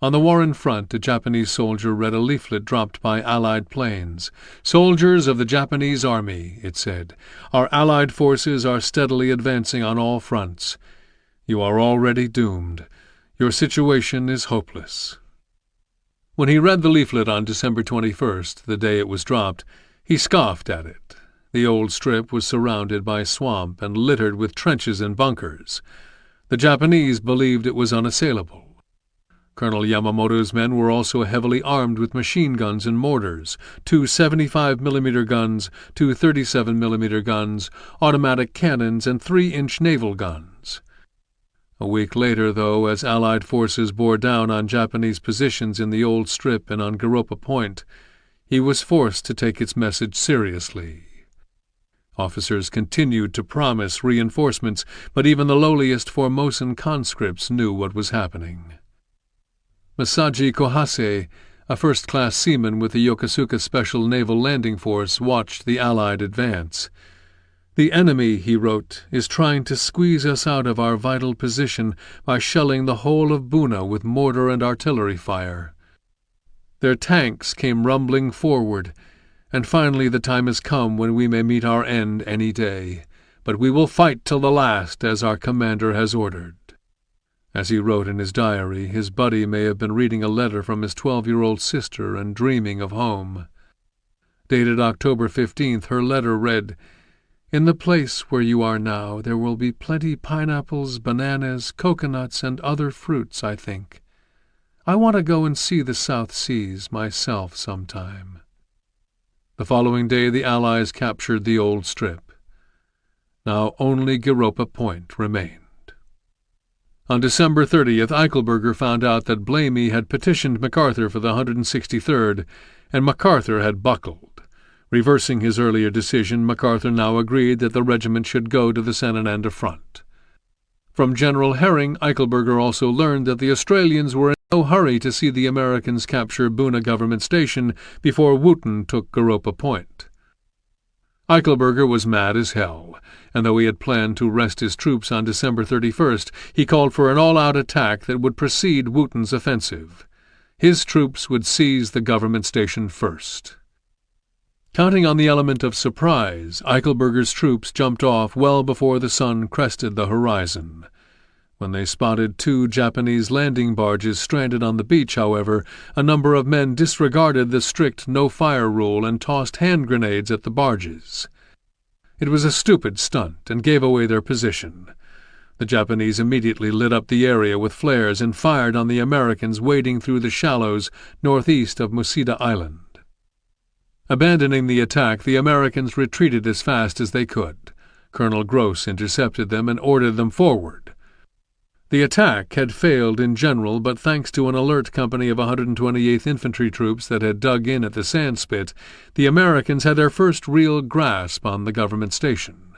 On the Warren Front, a Japanese soldier read a leaflet dropped by Allied planes. "Soldiers of the Japanese Army," it said, "our Allied forces are steadily advancing on all fronts. You are already doomed. Your situation is hopeless." When he read the leaflet on December 21st, the day it was dropped, he scoffed at it. The old strip was surrounded by swamp and littered with trenches and bunkers. The Japanese believed it was unassailable. Colonel Yamamoto's men were also heavily armed with machine guns and mortars, 2 75mm guns, 2 37mm guns, automatic cannons, and 3-inch naval guns. A week later, though, as Allied forces bore down on Japanese positions in the old strip and on Garopa Point, he was forced to take its message seriously. Officers continued to promise reinforcements, but even the lowliest Formosan conscripts knew what was happening. Masaji Kohase, a first-class seaman with the Yokosuka Special Naval Landing Force, watched the Allied advance. "The enemy," he wrote, "is trying to squeeze us out of our vital position by shelling the whole of Buna with mortar and artillery fire. Their tanks came rumbling forward, and finally the time has come when we may meet our end any day, but we will fight till the last as our commander has ordered." As he wrote in his diary, his buddy may have been reading a letter from his 12-year-old sister and dreaming of home. Dated October 15th, her letter read, "In the place where you are now there will be plenty pineapples, bananas, coconuts, and other fruits, I think. I want to go and see the South Seas myself sometime." The following day the Allies captured the old strip. Now only Garopa Point remained. On December 30th, Eichelberger found out that Blamey had petitioned MacArthur for the 163rd, and MacArthur had buckled. Reversing his earlier decision, MacArthur now agreed that the regiment should go to the Sanananda front. From General Herring, Eichelberger also learned that the Australians were in no hurry to see the Americans capture Buna Government Station before Wootton took Garopa Point. Eichelberger was mad as hell, and though he had planned to rest his troops on December 31st, he called for an all-out attack that would precede Wootton's offensive. His troops would seize the government station first. Counting on the element of surprise, Eichelberger's troops jumped off well before the sun crested the horizon. When they spotted 2 Japanese landing barges stranded on the beach, however, a number of men disregarded the strict no-fire rule and tossed hand grenades at the barges. It was a stupid stunt and gave away their position. The Japanese immediately lit up the area with flares and fired on the Americans wading through the shallows northeast of Musita Island. Abandoning the attack, the Americans retreated as fast as they could. Colonel Gross intercepted them and ordered them forward. The attack had failed in general, but thanks to an alert company of 128th Infantry troops that had dug in at the sandspit, the Americans had their first real grasp on the government station.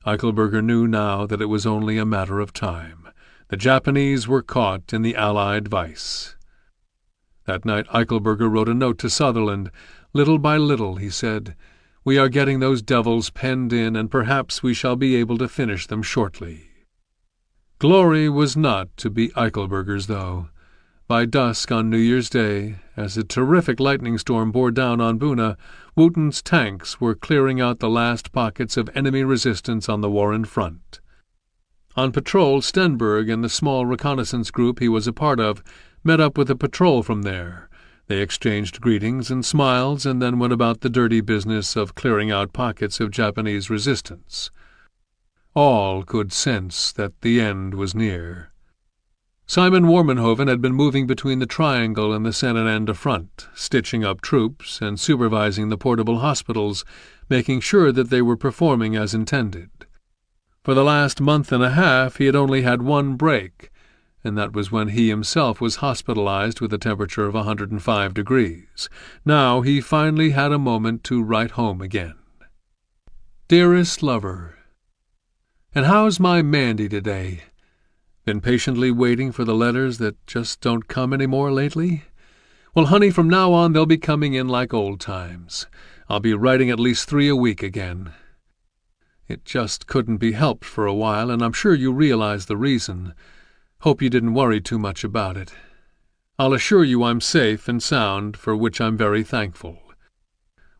Eichelberger knew now that it was only a matter of time. The Japanese were caught in the Allied vice. That night Eichelberger wrote a note to Sutherland. "Little by little," he said, "we are getting those devils penned in, and perhaps we shall be able to finish them shortly." Glory was not to be Eichelberger's, though. By dusk on New Year's Day, as a terrific lightning storm bore down on Buna, Wooten's tanks were clearing out the last pockets of enemy resistance on the Warren front. On patrol, Stenberg and the small reconnaissance group he was a part of met up with a patrol from there. They exchanged greetings and smiles and then went about the dirty business of clearing out pockets of Japanese resistance. All could sense that the end was near. Simon Warmanhoven had been moving between the Triangle and the Sanananda front, stitching up troops and supervising the portable hospitals, making sure that they were performing as intended. For the last month and a half he had only had one break, and that was when he himself was hospitalized with a temperature of 105 degrees. Now he finally had a moment to write home again. "Dearest lover, and how's my Mandy today? Been patiently waiting for the letters that just don't come any more lately? Well, honey, from now on they'll be coming in like old times. I'll be writing at least 3 a week again. It just couldn't be helped for a while, and I'm sure you realize the reason. Hope you didn't worry too much about it. I'll assure you I'm safe and sound, for which I'm very thankful.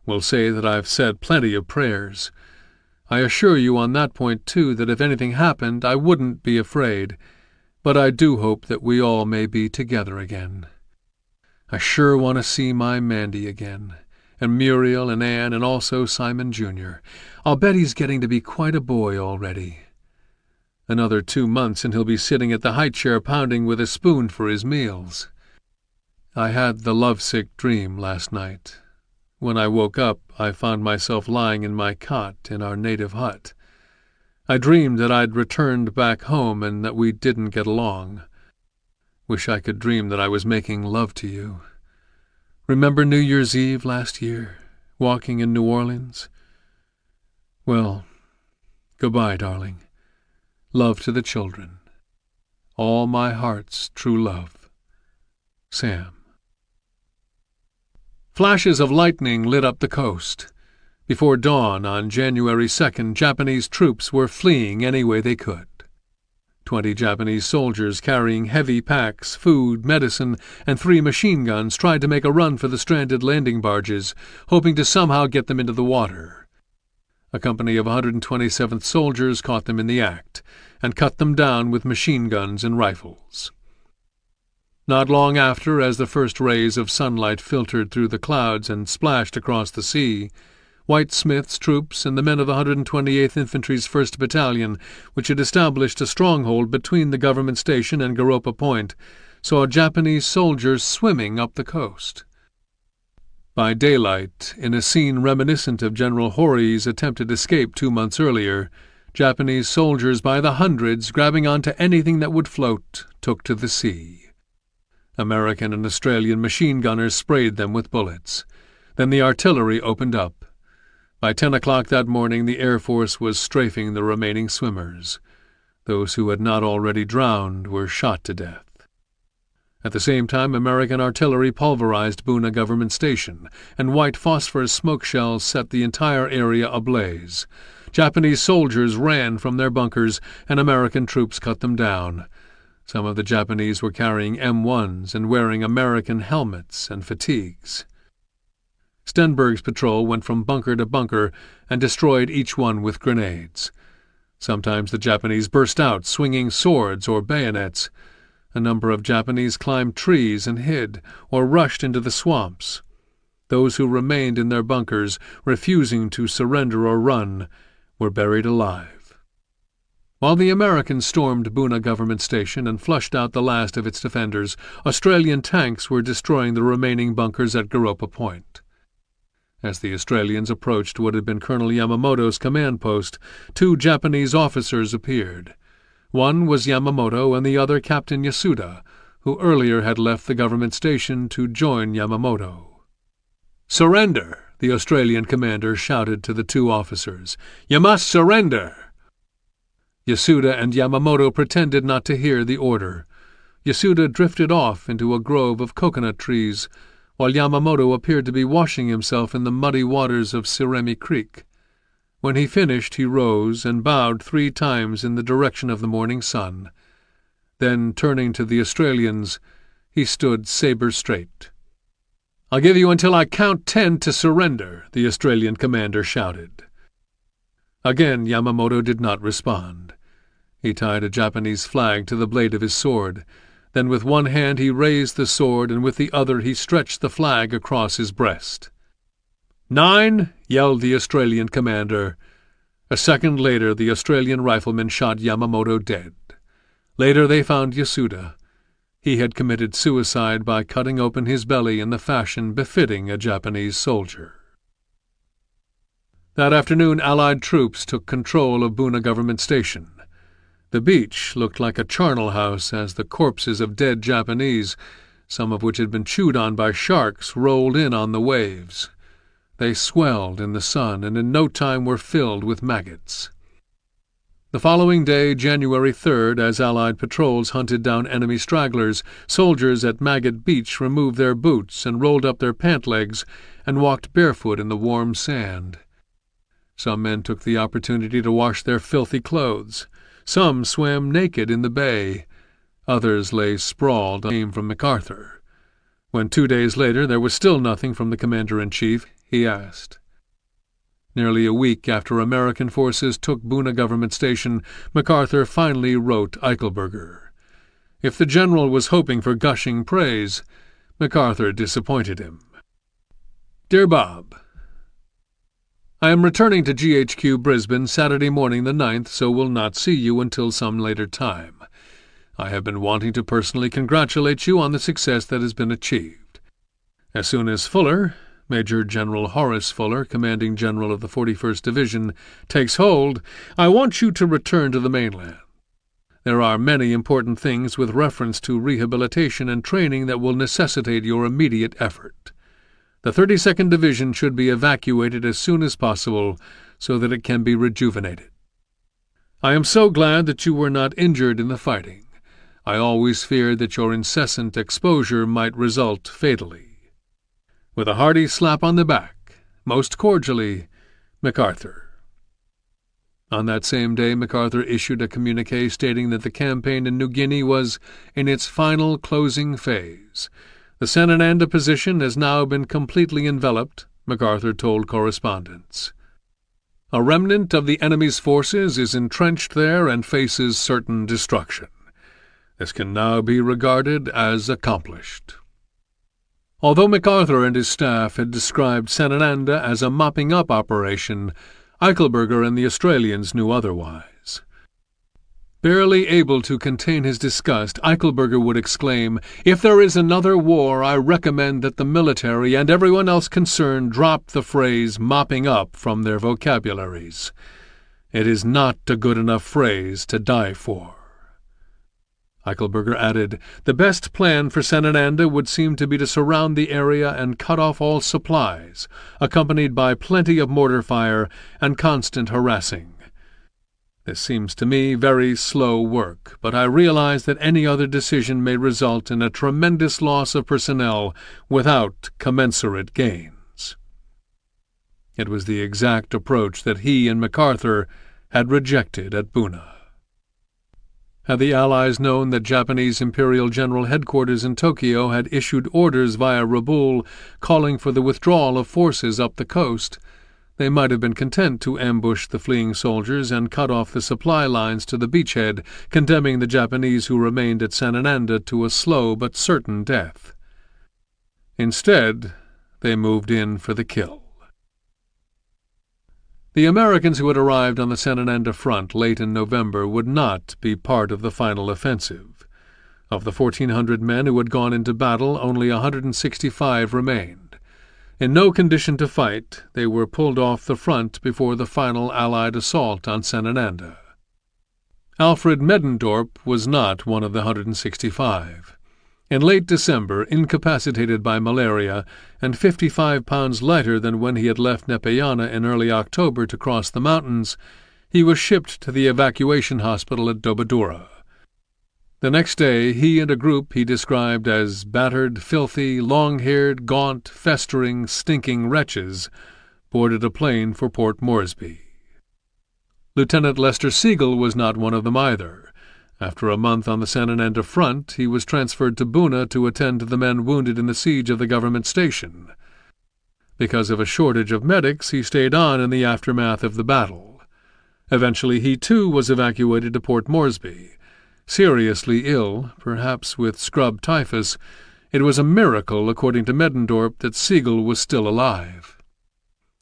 Will say that I've said plenty of prayers. I assure you on that point, too, that if anything happened, I wouldn't be afraid, but I do hope that we all may be together again. I sure want to see my Mandy again, and Muriel and Anne, and also Simon Jr. I'll bet he's getting to be quite a boy already. Another 2 months and he'll be sitting at the high chair pounding with a spoon for his meals. I had the lovesick dream last night. When I woke up, I found myself lying in my cot in our native hut. I dreamed that I'd returned back home and that we didn't get along. Wish I could dream that I was making love to you. Remember New Year's Eve last year, walking in New Orleans? Well, goodbye, darling. Love to the children. All my heart's true love. Sam. Flashes of lightning lit up the coast. Before dawn on January 2nd, Japanese troops were fleeing any way they could. 20 Japanese soldiers carrying heavy packs, food, medicine, and 3 machine guns tried to make a run for the stranded landing barges, hoping to somehow get them into the water. A company of 127th soldiers caught them in the act, and cut them down with machine guns and rifles. Not long after, as the first rays of sunlight filtered through the clouds and splashed across the sea, White Smith's troops and the men of the 128th Infantry's 1st Battalion, which had established a stronghold between the government station and Garopa Point, saw Japanese soldiers swimming up the coast. By daylight, in a scene reminiscent of General Horry's attempted escape 2 months earlier, Japanese soldiers by the hundreds, grabbing onto anything that would float, took to the sea. American and Australian machine gunners sprayed them with bullets. Then the artillery opened up. By 10 o'clock that morning the Air Force was strafing the remaining swimmers. Those who had not already drowned were shot to death. At the same time, American artillery pulverized Buna Government Station, and white phosphorus smoke shells set the entire area ablaze. Japanese soldiers ran from their bunkers, and American troops cut them down. Some of the Japanese were carrying M1s and wearing American helmets and fatigues. Stenberg's patrol went from bunker to bunker and destroyed each one with grenades. Sometimes the Japanese burst out, swinging swords or bayonets. A number of Japanese climbed trees and hid, or rushed into the swamps. Those who remained in their bunkers, refusing to surrender or run, were buried alive. While the Americans stormed Buna Government Station and flushed out the last of its defenders, Australian tanks were destroying the remaining bunkers at Garopa Point. As the Australians approached what had been Colonel Yamamoto's command post, two Japanese officers appeared. One was Yamamoto and the other Captain Yasuda, who earlier had left the government station to join Yamamoto. "Surrender!" the Australian commander shouted to the two officers. "You must surrender!" Yasuda and Yamamoto pretended not to hear the order. Yasuda drifted off into a grove of coconut trees, while Yamamoto appeared to be washing himself in the muddy waters of Siremi Creek. When he finished, he rose and bowed 3 times in the direction of the morning sun. Then, turning to the Australians, he stood saber-straight. "I'll give you until I count 10 to surrender," the Australian commander shouted. Again Yamamoto did not respond. He tied a Japanese flag to the blade of his sword. Then with one hand he raised the sword, and with the other he stretched the flag across his breast. 9! yelled the Australian commander. A second later the Australian riflemen shot Yamamoto dead. Later they found Yasuda. He had committed suicide by cutting open his belly in the fashion befitting a Japanese soldier. That afternoon Allied troops took control of Buna Government Station. The beach looked like a charnel house as the corpses of dead Japanese, some of which had been chewed on by sharks, rolled in on the waves. They swelled in the sun and in no time were filled with maggots. The following day, January 3rd, as Allied patrols hunted down enemy stragglers, soldiers at Maggot Beach removed their boots and rolled up their pant legs and walked barefoot in the warm sand. Some men took the opportunity to wash their filthy clothes. Some swam naked in the bay. Others lay sprawled and came from MacArthur. When 2 days later there was still nothing from the commander-in-chief, he asked. Nearly a week after American forces took Buna Government Station, MacArthur finally wrote Eichelberger. If the general was hoping for gushing praise, MacArthur disappointed him. Dear Bob, I am returning to GHQ Brisbane Saturday morning the 9th, so will not see you until some later time. I have been wanting to personally congratulate you on the success that has been achieved. As soon as Fuller, Major General Horace Fuller, commanding general of the 41st Division, takes hold, I want you to return to the mainland. There are many important things with reference to rehabilitation and training that will necessitate your immediate effort. The 32nd Division should be evacuated as soon as possible so that it can be rejuvenated. I am so glad that you were not injured in the fighting. I always feared that your incessant exposure might result fatally. With a hearty slap on the back, most cordially, MacArthur. On that same day, MacArthur issued a communiqué stating that the campaign in New Guinea was in its final closing phase. The Sanananda position has now been completely enveloped, MacArthur told correspondents. A remnant of the enemy's forces is entrenched there and faces certain destruction. This can now be regarded as accomplished. Although MacArthur and his staff had described Sanananda as a mopping-up operation, Eichelberger and the Australians knew otherwise. Barely able to contain his disgust, Eichelberger would exclaim, "If there is another war, I recommend that the military and everyone else concerned drop the phrase 'mopping up' from their vocabularies. It is not a good enough phrase to die for." Eichelberger added, "The best plan for Sanananda would seem to be to surround the area and cut off all supplies, accompanied by plenty of mortar fire and constant harassing. This seems to me very slow work, but I realize that any other decision may result in a tremendous loss of personnel without commensurate gains." It was the exact approach that he and MacArthur had rejected at Buna. Had the Allies known that Japanese Imperial General Headquarters in Tokyo had issued orders via Rabaul calling for the withdrawal of forces up the coast, they might have been content to ambush the fleeing soldiers and cut off the supply lines to the beachhead, condemning the Japanese who remained at Sanananda to a slow but certain death. Instead, they moved in for the kill. The Americans who had arrived on the Sanananda front late in November would not be part of the final offensive. Of the 1,400 men who had gone into battle, only 165 remained. In no condition to fight, they were pulled off the front before the final Allied assault on Senananda. Alfred Medendorp was not one of the 165. In late December, incapacitated by malaria and 55 pounds lighter than when he had left Nepeana in early October to cross the mountains, he was shipped to the evacuation hospital at Dobadura. The next day, he and a group he described as battered, filthy, long-haired, gaunt, festering, stinking wretches boarded a plane for Port Moresby. Lieutenant Lester Siegel was not one of them either. After a month on the Senananda front, he was transferred to Buna to attend to the men wounded in the siege of the government station. Because of a shortage of medics, he stayed on in the aftermath of the battle. Eventually he too was evacuated to Port Moresby. Seriously ill, perhaps with scrub typhus, it was a miracle, according to Medendorp, that Siegel was still alive.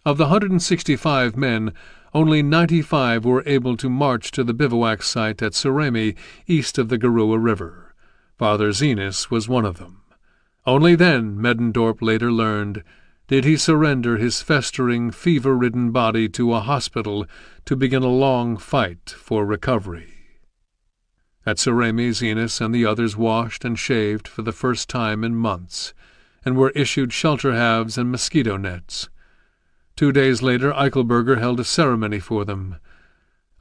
Of the 165 men, only 95 were able to march to the bivouac site at Surrey, east of the Garua River. Father Zenas was one of them. Only then, Medendorp later learned, did he surrender his festering, fever-ridden body to a hospital to begin a long fight for recovery. At Surrey, Zenas and the others washed and shaved for the first time in months, and were issued shelter halves and mosquito nets. 2 days later, Eichelberger held a ceremony for them.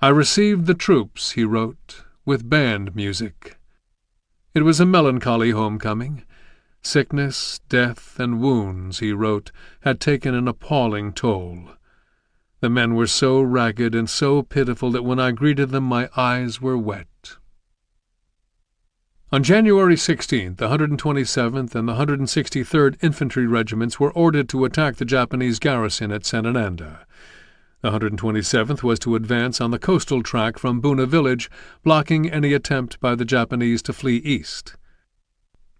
"I received the troops," he wrote, "with band music." It was a melancholy homecoming. Sickness, death, and wounds, he wrote, had taken an appalling toll. The men were so ragged and so pitiful that when I greeted them my eyes were wet. On January 16th, the 127th and the 163rd Infantry Regiments were ordered to attack the Japanese garrison at Senananda. The 127th was to advance on the coastal track from Buna village, blocking any attempt by the Japanese to flee east.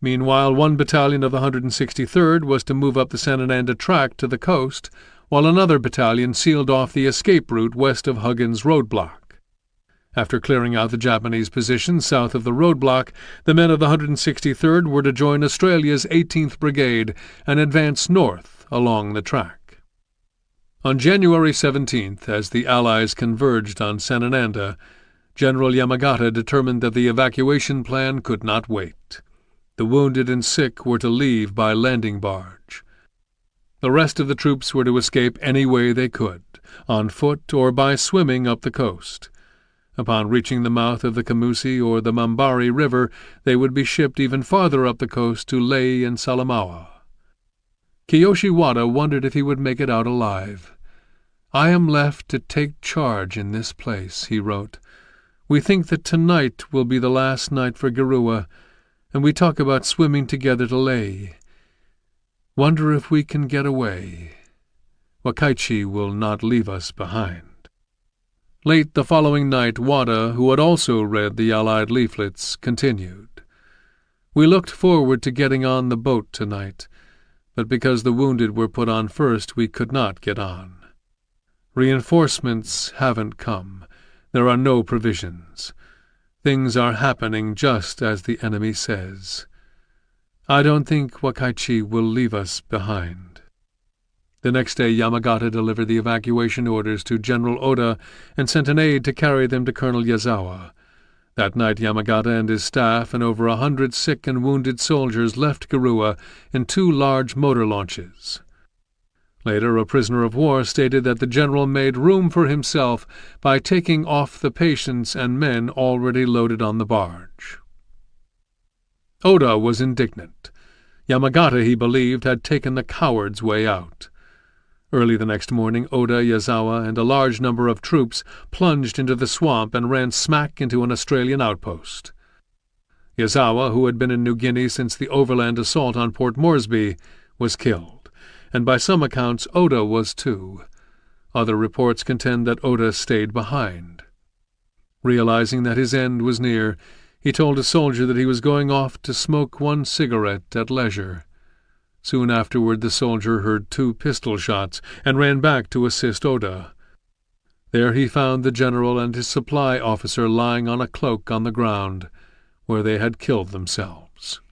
Meanwhile, one battalion of the 163rd was to move up the Senananda track to the coast, while another battalion sealed off the escape route west of Huggins roadblock. After clearing out the Japanese positions south of the roadblock, the men of the 163rd were to join Australia's 18th Brigade and advance north along the track. On January 17th, as the Allies converged on Senananda, General Yamagata determined that the evacuation plan could not wait. The wounded and sick were to leave by landing barge. The rest of the troops were to escape any way they could, on foot or by swimming up the coast. Upon reaching the mouth of the Kamusi or the Mambari River, they would be shipped even farther up the coast to Leh and Salamaua. Kiyoshi Wada wondered if he would make it out alive. "I am left to take charge in this place," he wrote. "We think that tonight will be the last night for Garua, and we talk about swimming together to Leh. Wonder if we can get away. Wakaichi will not leave us behind." Late the following night, Wada, who had also read the Allied leaflets, continued. "We looked forward to getting on the boat tonight, but because the wounded were put on first, we could not get on. Reinforcements haven't come. There are no provisions. Things are happening just as the enemy says. I don't think Wakaichi will leave us behind." The next day Yamagata delivered the evacuation orders to General Oda and sent an aide to carry them to Colonel Yazawa. That night Yamagata and his staff and over 100 sick and wounded soldiers left Garua in 2 large motor launches. Later, a prisoner of war stated that the general made room for himself by taking off the patients and men already loaded on the barge. Oda was indignant. Yamagata, he believed, had taken the coward's way out. Early the next morning, Oda, Yazawa, and a large number of troops plunged into the swamp and ran smack into an Australian outpost. Yazawa, who had been in New Guinea since the overland assault on Port Moresby, was killed, and by some accounts Oda was too. Other reports contend that Oda stayed behind. Realizing that his end was near, he told a soldier that he was going off to smoke one cigarette at leisure. Soon afterward the soldier heard 2 pistol shots and ran back to assist Oda. There he found the general and his supply officer lying on a cloak on the ground, where they had killed themselves.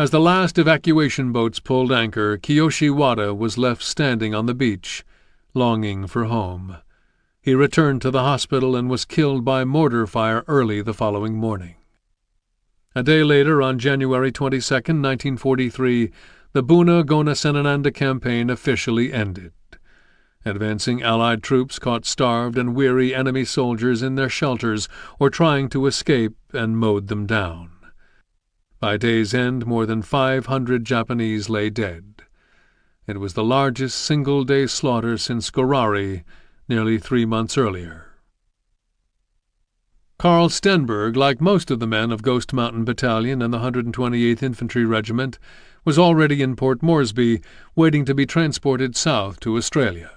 As the last evacuation boats pulled anchor, Kiyoshi Wada was left standing on the beach, longing for home. He returned to the hospital and was killed by mortar fire early the following morning. A day later, on January 22, 1943, the Buna-Gona-Senananda campaign officially ended. Advancing Allied troops caught starved and weary enemy soldiers in their shelters or trying to escape and mowed them down. By day's end, more than 500 Japanese lay dead. It was the largest single-day slaughter since Gorari, nearly 3 months earlier. Karl Stenberg, like most of the men of Ghost Mountain Battalion and the 128th Infantry Regiment, was already in Port Moresby, waiting to be transported south to Australia.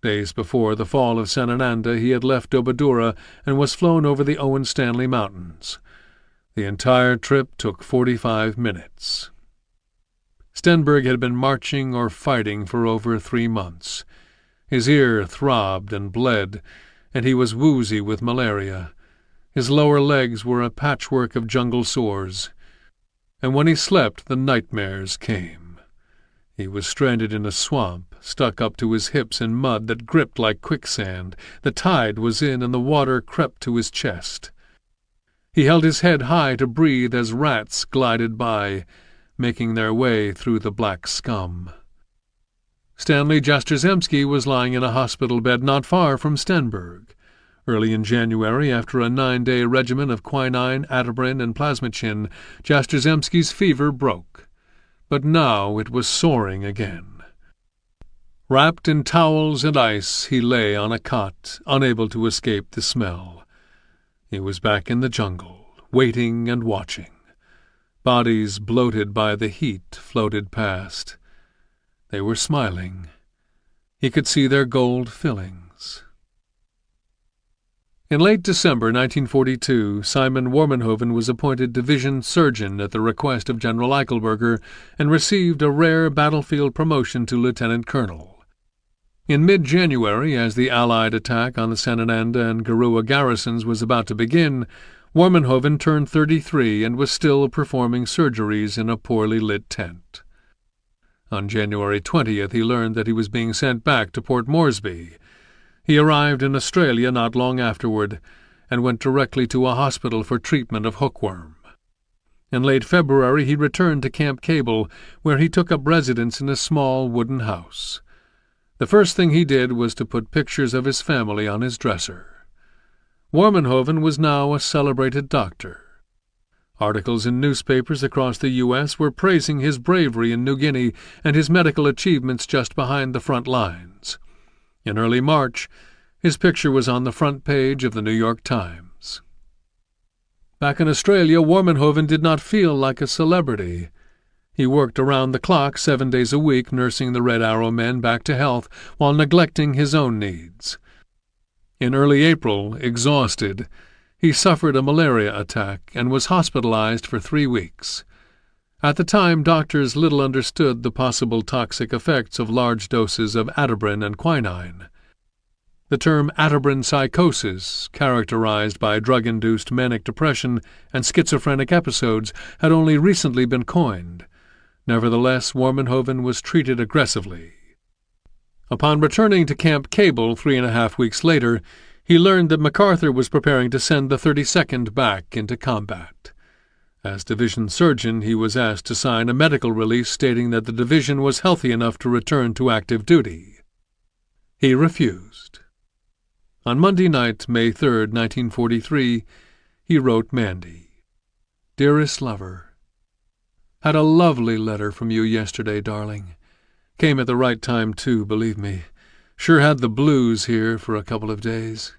Days before the fall of Senananda, he had left Dobadura and was flown over the Owen Stanley Mountains. The entire trip took 45 minutes. Stenberg had been marching or fighting for over 3 months. His ear throbbed and bled, and he was woozy with malaria. His lower legs were a patchwork of jungle sores, and when he slept the nightmares came. He was stranded in a swamp, stuck up to his hips in mud that gripped like quicksand. The tide was in, and the water crept to his chest. He held his head high to breathe as rats glided by, making their way through the black scum. Stanley Jastrzemski was lying in a hospital bed not far from Stenberg. Early in January, after a 9-day regimen of quinine, atabrine, and plasmachin, Jastrzemski's fever broke. But now it was soaring again. Wrapped in towels and ice, he lay on a cot, unable to escape the smell. He was back in the jungle, waiting and watching. Bodies bloated by the heat floated past. They were smiling. He could see their gold fillings. In late December 1942, Simon Warmenhoven was appointed division surgeon at the request of General Eichelberger and received a rare battlefield promotion to lieutenant colonel. In mid-January, as the Allied attack on the Senananda and Garua garrisons was about to begin, Warmenhoven turned 33 and was still performing surgeries in a poorly lit tent. On January 20th, he learned that he was being sent back to Port Moresby. He arrived in Australia not long afterward and went directly to a hospital for treatment of hookworm. In late February, he returned to Camp Cable, where he took up residence in a small wooden house. The first thing he did was to put pictures of his family on his dresser. Warmenhoven was now a celebrated doctor. Articles in newspapers across the U.S. were praising his bravery in New Guinea and his medical achievements just behind the front lines. In early March, his picture was on the front page of the New York Times. Back in Australia, Warmenhoven did not feel like a celebrity. He worked around the clock 7 days a week, nursing the Red Arrow men back to health while neglecting his own needs. In early April, exhausted, he suffered a malaria attack and was hospitalized for 3 weeks. At the time, doctors little understood the possible toxic effects of large doses of atabrine and quinine. The term atabrine psychosis, characterized by drug-induced manic depression and schizophrenic episodes, had only recently been coined. Nevertheless, Warmenhoven was treated aggressively. Upon returning to Camp Cable 3.5 weeks later, he learned that MacArthur was preparing to send the 32nd back into combat. As division surgeon, he was asked to sign a medical release stating that the division was healthy enough to return to active duty. He refused. On Monday night, May 3, 1943, he wrote Mandy, "Dearest lover, had a lovely letter from you yesterday, darling. Came at the right time, too, believe me. Sure had the blues here for a couple of days.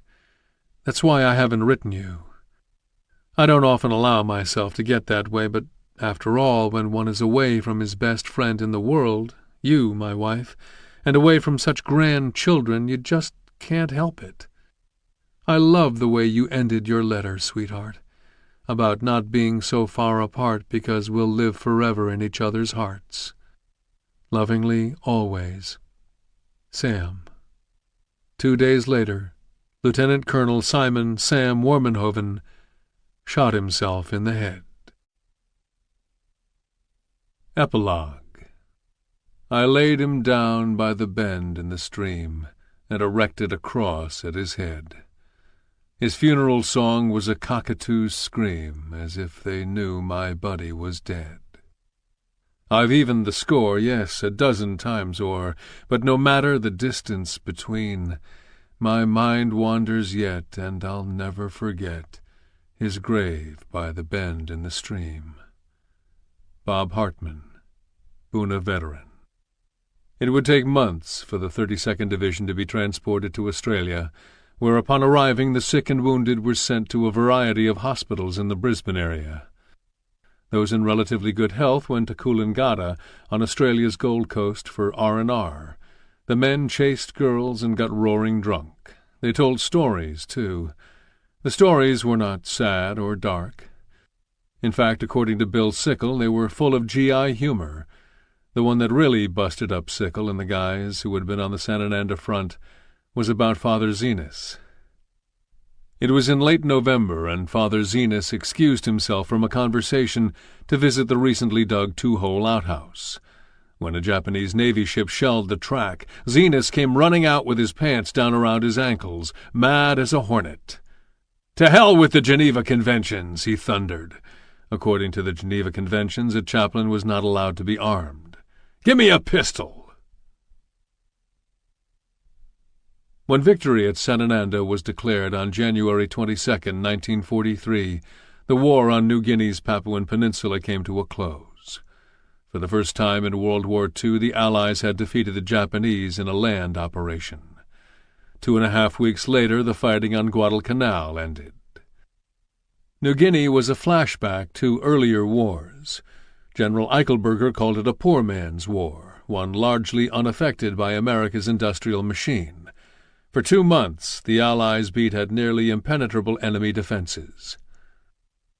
That's why I haven't written you. I don't often allow myself to get that way, but after all, when one is away from his best friend in the world, you, my wife, and away from such grand children, you just can't help it. I love the way you ended your letter, sweetheart, about not being so far apart because we'll live forever in each other's hearts. Lovingly, always, Sam." 2 days later, Lieutenant Colonel Simon Sam Warmenhoven shot himself in the head. Epilogue. I laid him down by the bend in the stream, and erected a cross at his head. His funeral song was a cockatoo's scream, as if they knew my buddy was dead. I've evened the score, yes, 12 times o'er, but no matter the distance between, my mind wanders yet, and I'll never forget his grave by the bend in the stream. Bob Hartman, Boona veteran. It would take months for the 32nd Division to be transported to Australia, where upon arriving the sick and wounded were sent to a variety of hospitals in the Brisbane area. Those in relatively good health went to Coolangatta on Australia's Gold Coast for R&R. The men chased girls and got roaring drunk. They told stories, too. The stories were not sad or dark. In fact, according to Bill Sickle, they were full of GI humor. The one that really busted up Sickle and the guys who had been on the Sanananda front was about Father Zenas. It was in late November, and Father Zenas excused himself from a conversation to visit the recently dug two-hole outhouse. When a Japanese Navy ship shelled the track, Zenas came running out with his pants down around his ankles, mad as a hornet. "To hell with the Geneva Conventions," he thundered. According to the Geneva Conventions, a chaplain was not allowed to be armed. "Give me a pistol!" When victory at Sanananda was declared on January 22, 1943, the war on New Guinea's Papuan Peninsula came to a close. For the first time in World War II, the Allies had defeated the Japanese in a land operation. 2.5 weeks later, the fighting on Guadalcanal ended. New Guinea was a flashback to earlier wars. General Eichelberger called it a poor man's war, one largely unaffected by America's industrial machine. For 2 months, the Allies beat at nearly impenetrable enemy defenses.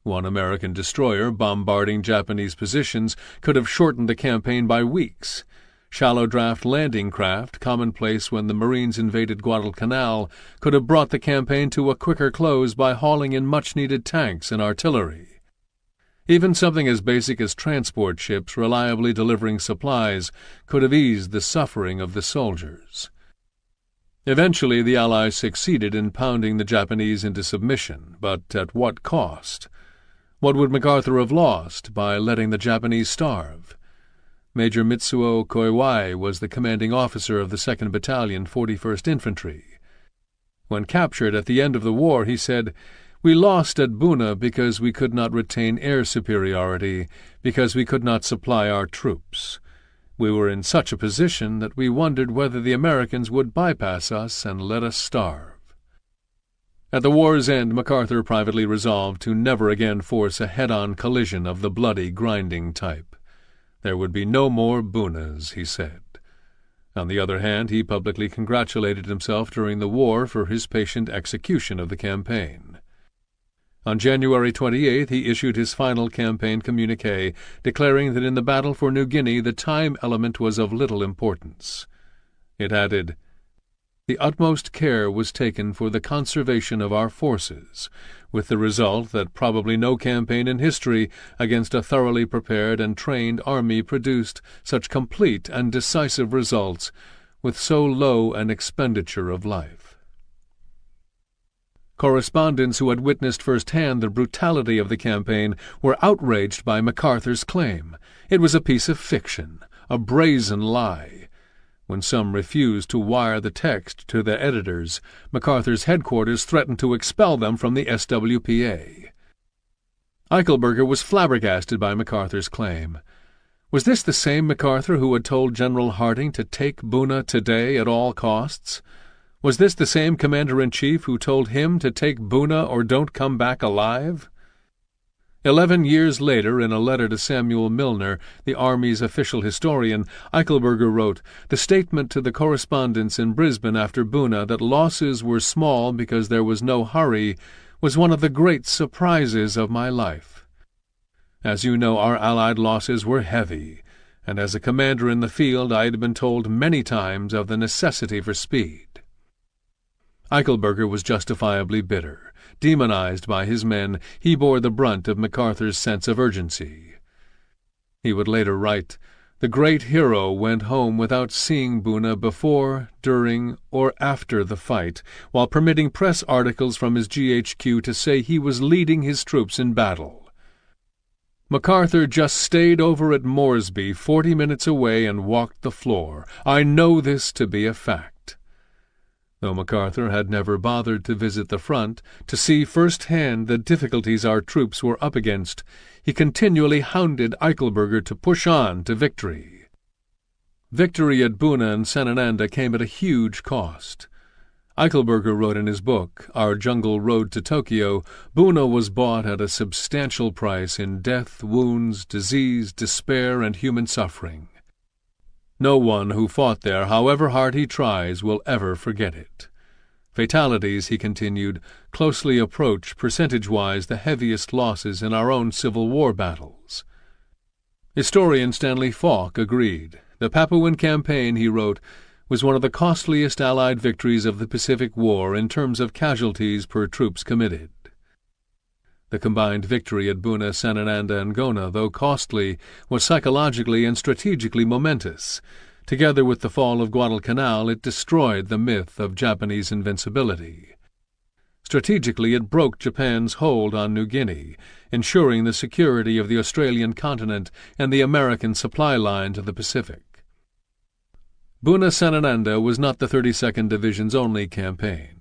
One American destroyer bombarding Japanese positions could have shortened the campaign by weeks. Shallow-draft landing craft, commonplace when the Marines invaded Guadalcanal, could have brought the campaign to a quicker close by hauling in much-needed tanks and artillery. Even something as basic as transport ships reliably delivering supplies could have eased the suffering of the soldiers. Eventually, the Allies succeeded in pounding the Japanese into submission, but at what cost? What would MacArthur have lost by letting the Japanese starve? Major Mitsuo Koiwai was the commanding officer of the 2nd Battalion, 41st Infantry. When captured at the end of the war, he said, "We lost at Boona because we could not retain air superiority, because we could not supply our troops. We were in such a position that we wondered whether the Americans would bypass us and let us starve." At the war's end, MacArthur privately resolved to never again force a head-on collision of the bloody, grinding type. There would be no more Boonas, he said. On the other hand, he publicly congratulated himself during the war for his patient execution of the campaign. On January 28 he issued his final campaign communiqué, declaring that in the battle for New Guinea the time element was of little importance. It added, "The utmost care was taken for the conservation of our forces, with the result that probably no campaign in history against a thoroughly prepared and trained army produced such complete and decisive results with so low an expenditure of life." Correspondents who had witnessed firsthand the brutality of the campaign were outraged by MacArthur's claim. It was a piece of fiction, a brazen lie. When some refused to wire the text to their editors, MacArthur's headquarters threatened to expel them from the SWPA. Eichelberger was flabbergasted by MacArthur's claim. Was this the same MacArthur who had told General Harding to take Boona today at all costs? Was this the same commander-in-chief who told him to take Boona or don't come back alive? 11 years later, in a letter to Samuel Milner, the Army's official historian, Eichelberger wrote, "The statement to the correspondents in Brisbane after Boona that losses were small because there was no hurry was one of the great surprises of my life. As you know, our Allied losses were heavy, and as a commander in the field I had been told many times of the necessity for speed." Eichelberger was justifiably bitter. Demonized by his men, he bore the brunt of MacArthur's sense of urgency. He would later write, "The great hero went home without seeing Buna before, during, or after the fight, while permitting press articles from his GHQ to say he was leading his troops in battle. MacArthur just stayed over at Moresby 40 minutes away and walked the floor. I know this to be a fact." Though MacArthur had never bothered to visit the front, to see firsthand the difficulties our troops were up against, he continually hounded Eichelberger to push on to victory. Victory at Buna and Sanananda came at a huge cost. Eichelberger wrote in his book, Our Jungle Road to Tokyo, Buna was bought at a substantial price in death, wounds, disease, despair, and human suffering. No one who fought there, however hard he tries, will ever forget it. Fatalities, he continued, closely approach percentage-wise the heaviest losses in our own Civil War battles. Historian Stanley Falk agreed. The Papuan campaign, he wrote, was one of the costliest Allied victories of the Pacific War in terms of casualties per troops committed. The combined victory at Buna, Sanananda, and Gona, though costly, was psychologically and strategically momentous. Together with the fall of Guadalcanal, it destroyed the myth of Japanese invincibility. Strategically, it broke Japan's hold on New Guinea, ensuring the security of the Australian continent and the American supply line to the Pacific. Buna Sanananda was not the 32nd Division's only campaign.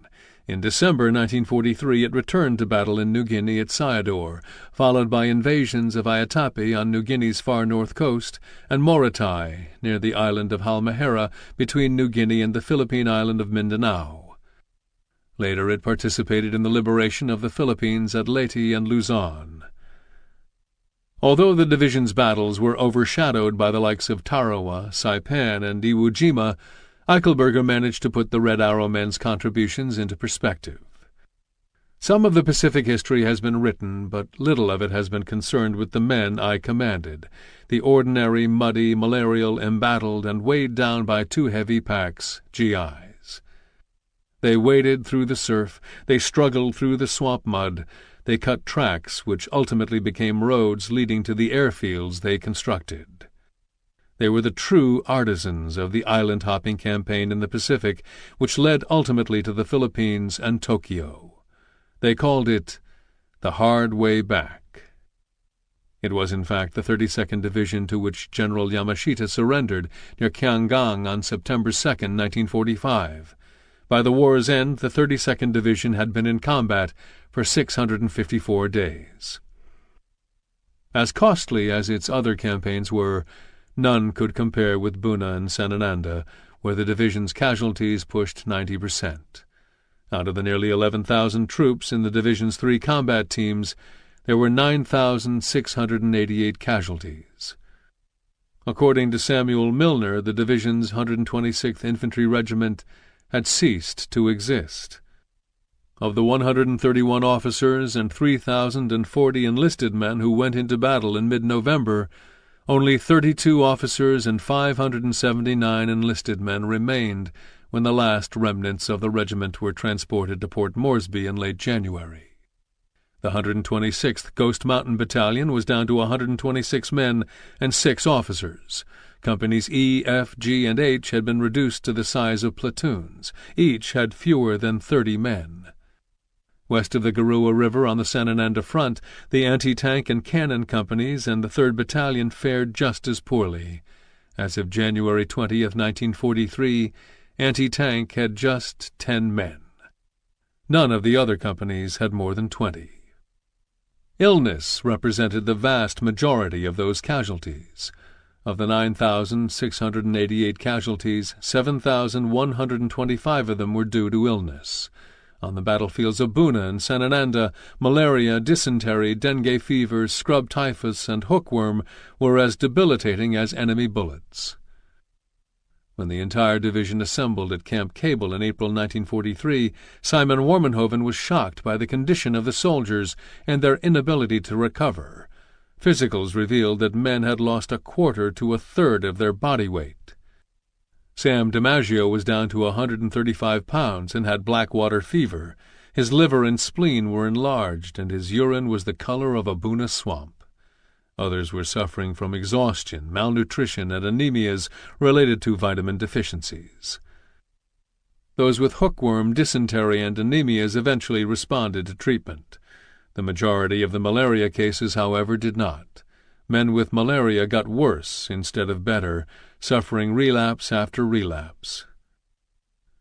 In December 1943 it returned to battle in New Guinea at Sayador, followed by invasions of Ayatape on New Guinea's far north coast and Morotai near the island of Halmahera between New Guinea and the Philippine island of Mindanao. Later it participated in the liberation of the Philippines at Leyte and Luzon. Although the division's battles were overshadowed by the likes of Tarawa, Saipan, and Iwo Jima, Eichelberger managed to put the Red Arrow men's contributions into perspective. Some of the Pacific history has been written, but little of it has been concerned with the men I commanded, the ordinary, muddy, malarial, embattled, and weighed down by two heavy packs, GIs. They waded through the surf, they struggled through the swamp mud, they cut tracks which ultimately became roads leading to the airfields they constructed. They were the true artisans of the island-hopping campaign in the Pacific, which led ultimately to the Philippines and Tokyo. They called it the hard way back. It was, in fact, the 32nd Division to which General Yamashita surrendered near Kiangang on September 2, 1945. By the war's end, the 32nd Division had been in combat for 654 days. As costly as its other campaigns were, none could compare with Buna and Sanananda, where the division's casualties pushed 90%. Out of the nearly 11,000 troops in the division's 3 combat teams, there were 9,688 casualties. According to Samuel Milner, the division's 126th Infantry Regiment had ceased to exist. Of the 131 officers and 3,040 enlisted men who went into battle in mid-November, only 32 officers and 579 enlisted men remained when the last remnants of the regiment were transported to Port Moresby in late January. The 126th Ghost Mountain Battalion was down to 126 men and 6 officers. Companies E, F, G, and H had been reduced to the size of platoons. Each had fewer than 30 men. West of the Garua River on the Sanananda front, the anti-tank and cannon companies and the 3rd Battalion fared just as poorly. As of January 20, 1943, anti-tank had just 10 men. None of the other companies had more than 20. Illness represented the vast majority of those casualties. Of the 9,688 casualties, 7,125 of them were due to illness. On the battlefields of Buna and Sanananda, malaria, dysentery, dengue fever, scrub typhus, and hookworm were as debilitating as enemy bullets. When the entire division assembled at Camp Cable in April 1943, Simon Warmenhoven was shocked by the condition of the soldiers and their inability to recover. Physicals revealed that men had lost a quarter to a third of their body weight. Sam DiMaggio was down to 135 pounds and had blackwater fever. His liver and spleen were enlarged, and his urine was the color of a Buna swamp. Others were suffering from exhaustion, malnutrition, and anemias related to vitamin deficiencies. Those with hookworm, dysentery, and anemias eventually responded to treatment. The majority of the malaria cases, however, did not. Men with malaria got worse instead of better, suffering relapse after relapse.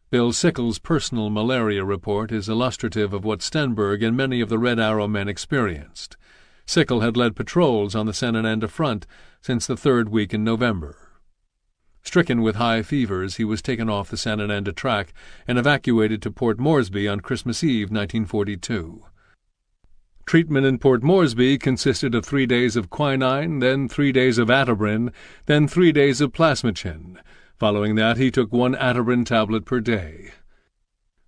Bill Sickles' personal malaria report is illustrative of what Stenberg and many of the Red Arrow men experienced. Sickle had led patrols on the San Fernando front since the third week in November. Stricken with high fevers, he was taken off the San Fernando track and evacuated to Port Moresby on Christmas Eve, 1942. Treatment in Port Moresby consisted of 3 days of quinine, then 3 days of atobrin, then 3 days of plasmachin. Following that, he took 1 atobrin tablet per day.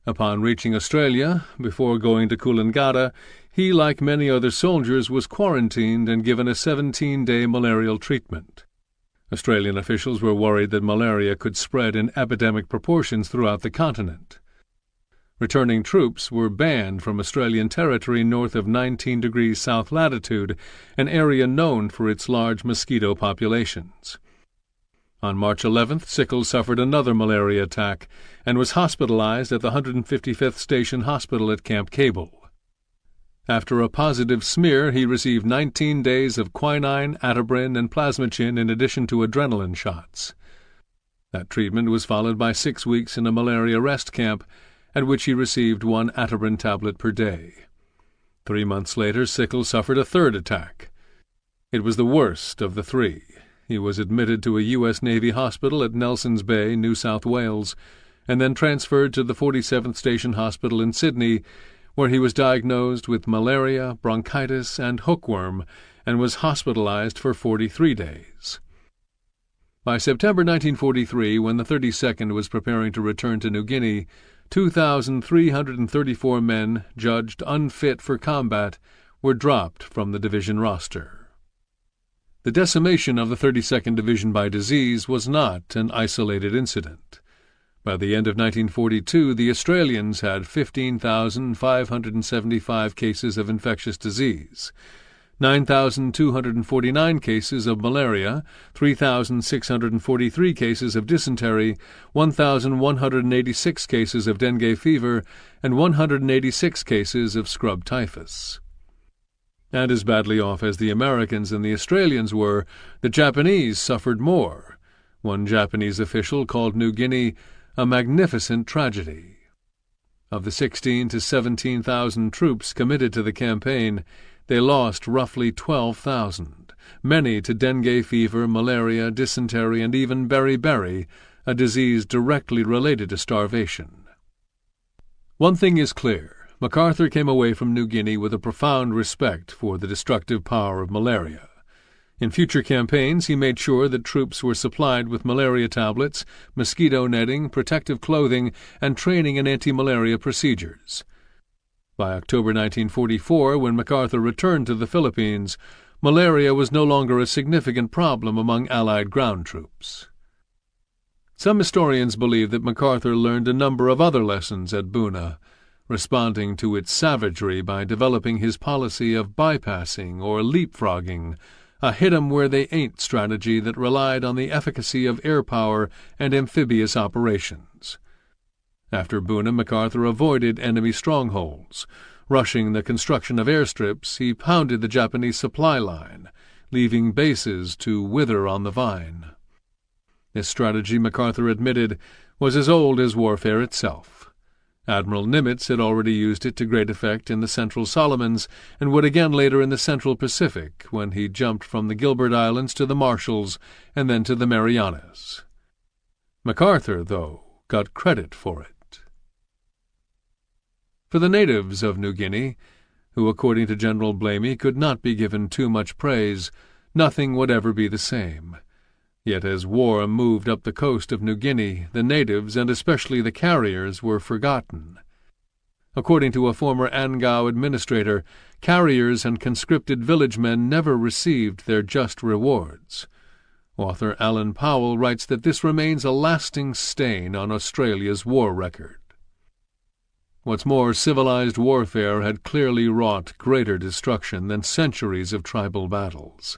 Upon reaching Australia, before going to Coolangatta, he, like many other soldiers, was quarantined and given a 17-day malarial treatment. Australian officials were worried that malaria could spread in epidemic proportions throughout the continent. Returning troops were banned from Australian territory north of 19 degrees south latitude, an area known for its large mosquito populations. On March 11th, Sickles suffered another malaria attack and was hospitalized at the 155th Station Hospital at Camp Cable. After a positive smear, he received 19 days of quinine, atobrin, and plasmachin in addition to adrenaline shots. That treatment was followed by 6 weeks in a malaria rest camp, at which he received 1 atobrin tablet per day. 3 months later, Sickles suffered a third attack. It was the worst of the 3. He was admitted to a U.S. Navy hospital at Nelson's Bay, New South Wales, and then transferred to the 47th Station Hospital in Sydney, where he was diagnosed with malaria, bronchitis, and hookworm, and was hospitalized for 43 days. By September 1943, when the 32nd was preparing to return to New Guinea, 2,334 men judged unfit for combat were dropped from the division roster. The decimation of the 32nd Division by disease was not an isolated incident. By the end of 1942, the Australians had 15,575 cases of infectious disease, 9,249 cases of malaria, 3,643 cases of dysentery, 1,186 cases of dengue fever, and 186 cases of scrub typhus. And as badly off as the Americans and the Australians were, the Japanese suffered more. One Japanese official called New Guinea a magnificent tragedy. Of the 16,000 to 17,000 troops committed to the campaign, they lost roughly 12,000, many to dengue fever, malaria, dysentery, and even beriberi, a disease directly related to starvation. One thing is clear. MacArthur came away from New Guinea with a profound respect for the destructive power of malaria. In future campaigns, he made sure that troops were supplied with malaria tablets, mosquito netting, protective clothing, and training in anti-malaria procedures. By October 1944, when MacArthur returned to the Philippines, malaria was no longer a significant problem among Allied ground troops. Some historians believe that MacArthur learned a number of other lessons at Buna, responding to its savagery by developing his policy of bypassing or leapfrogging, a hit-em-where-they-ain't strategy that relied on the efficacy of air power and amphibious operations. After Buna, MacArthur avoided enemy strongholds. Rushing the construction of airstrips, he pounded the Japanese supply line, leaving bases to wither on the vine. This strategy, MacArthur admitted, was as old as warfare itself. Admiral Nimitz had already used it to great effect in the Central Solomons, and would again later in the Central Pacific, when he jumped from the Gilbert Islands to the Marshalls and then to the Marianas. MacArthur, though, got credit for it. For the natives of New Guinea, who, according to General Blamey, could not be given too much praise, nothing would ever be the same. Yet as war moved up the coast of New Guinea, the natives, and especially the carriers, were forgotten. According to a former Angao administrator, carriers and conscripted village men never received their just rewards. Author Alan Powell writes that this remains a lasting stain on Australia's war record. What's more, civilized warfare had clearly wrought greater destruction than centuries of tribal battles.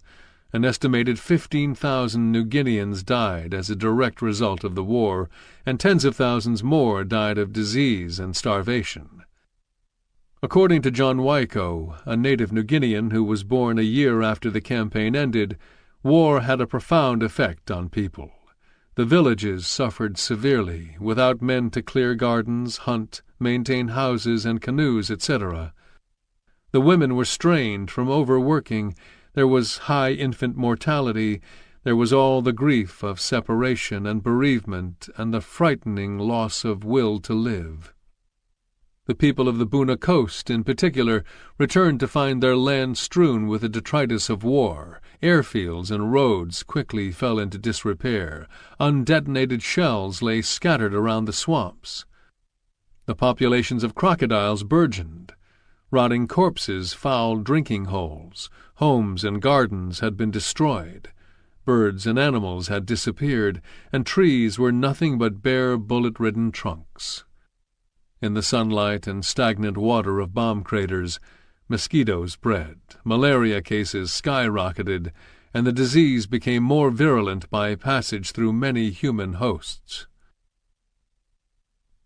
An estimated 15,000 New Guineans died as a direct result of the war, and tens of thousands more died of disease and starvation. According to John Waiko, a native New Guinean who was born a year after the campaign ended, war had a profound effect on people. The villages suffered severely, without men to clear gardens, hunt, maintain houses and canoes, etc. The women were strained from overworking. There was high infant mortality. There was all the grief of separation and bereavement and the frightening loss of will to live. The people of the Buna coast, in particular, returned to find their land strewn with the detritus of war. Airfields and roads quickly fell into disrepair. Undetonated shells lay scattered around the swamps. The populations of crocodiles burgeoned. Rotting corpses fouled drinking holes. Homes and gardens had been destroyed. Birds and animals had disappeared, and trees were nothing but bare bullet-ridden trunks. In the sunlight and stagnant water of bomb craters, mosquitoes bred, malaria cases skyrocketed, and the disease became more virulent by passage through many human hosts.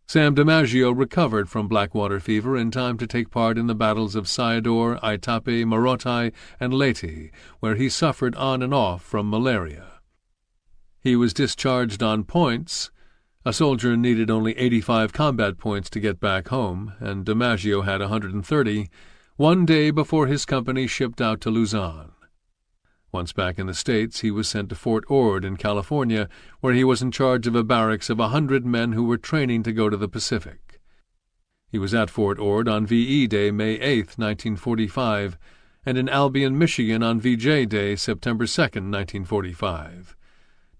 Sam DiMaggio recovered from blackwater fever in time to take part in the battles of Sayador, Aitape, Morotai, and Leyte, where he suffered on and off from malaria. He was discharged on points. A soldier needed only 85 combat points to get back home, and DiMaggio had 130, one day before his company shipped out to Luzon. Once back in the States, he was sent to Fort Ord in California, where he was in charge of a barracks of 100 men who were training to go to the Pacific. He was at Fort Ord on VE Day, May 8, 1945, and in Albion, Michigan on VJ Day, September 2, 1945.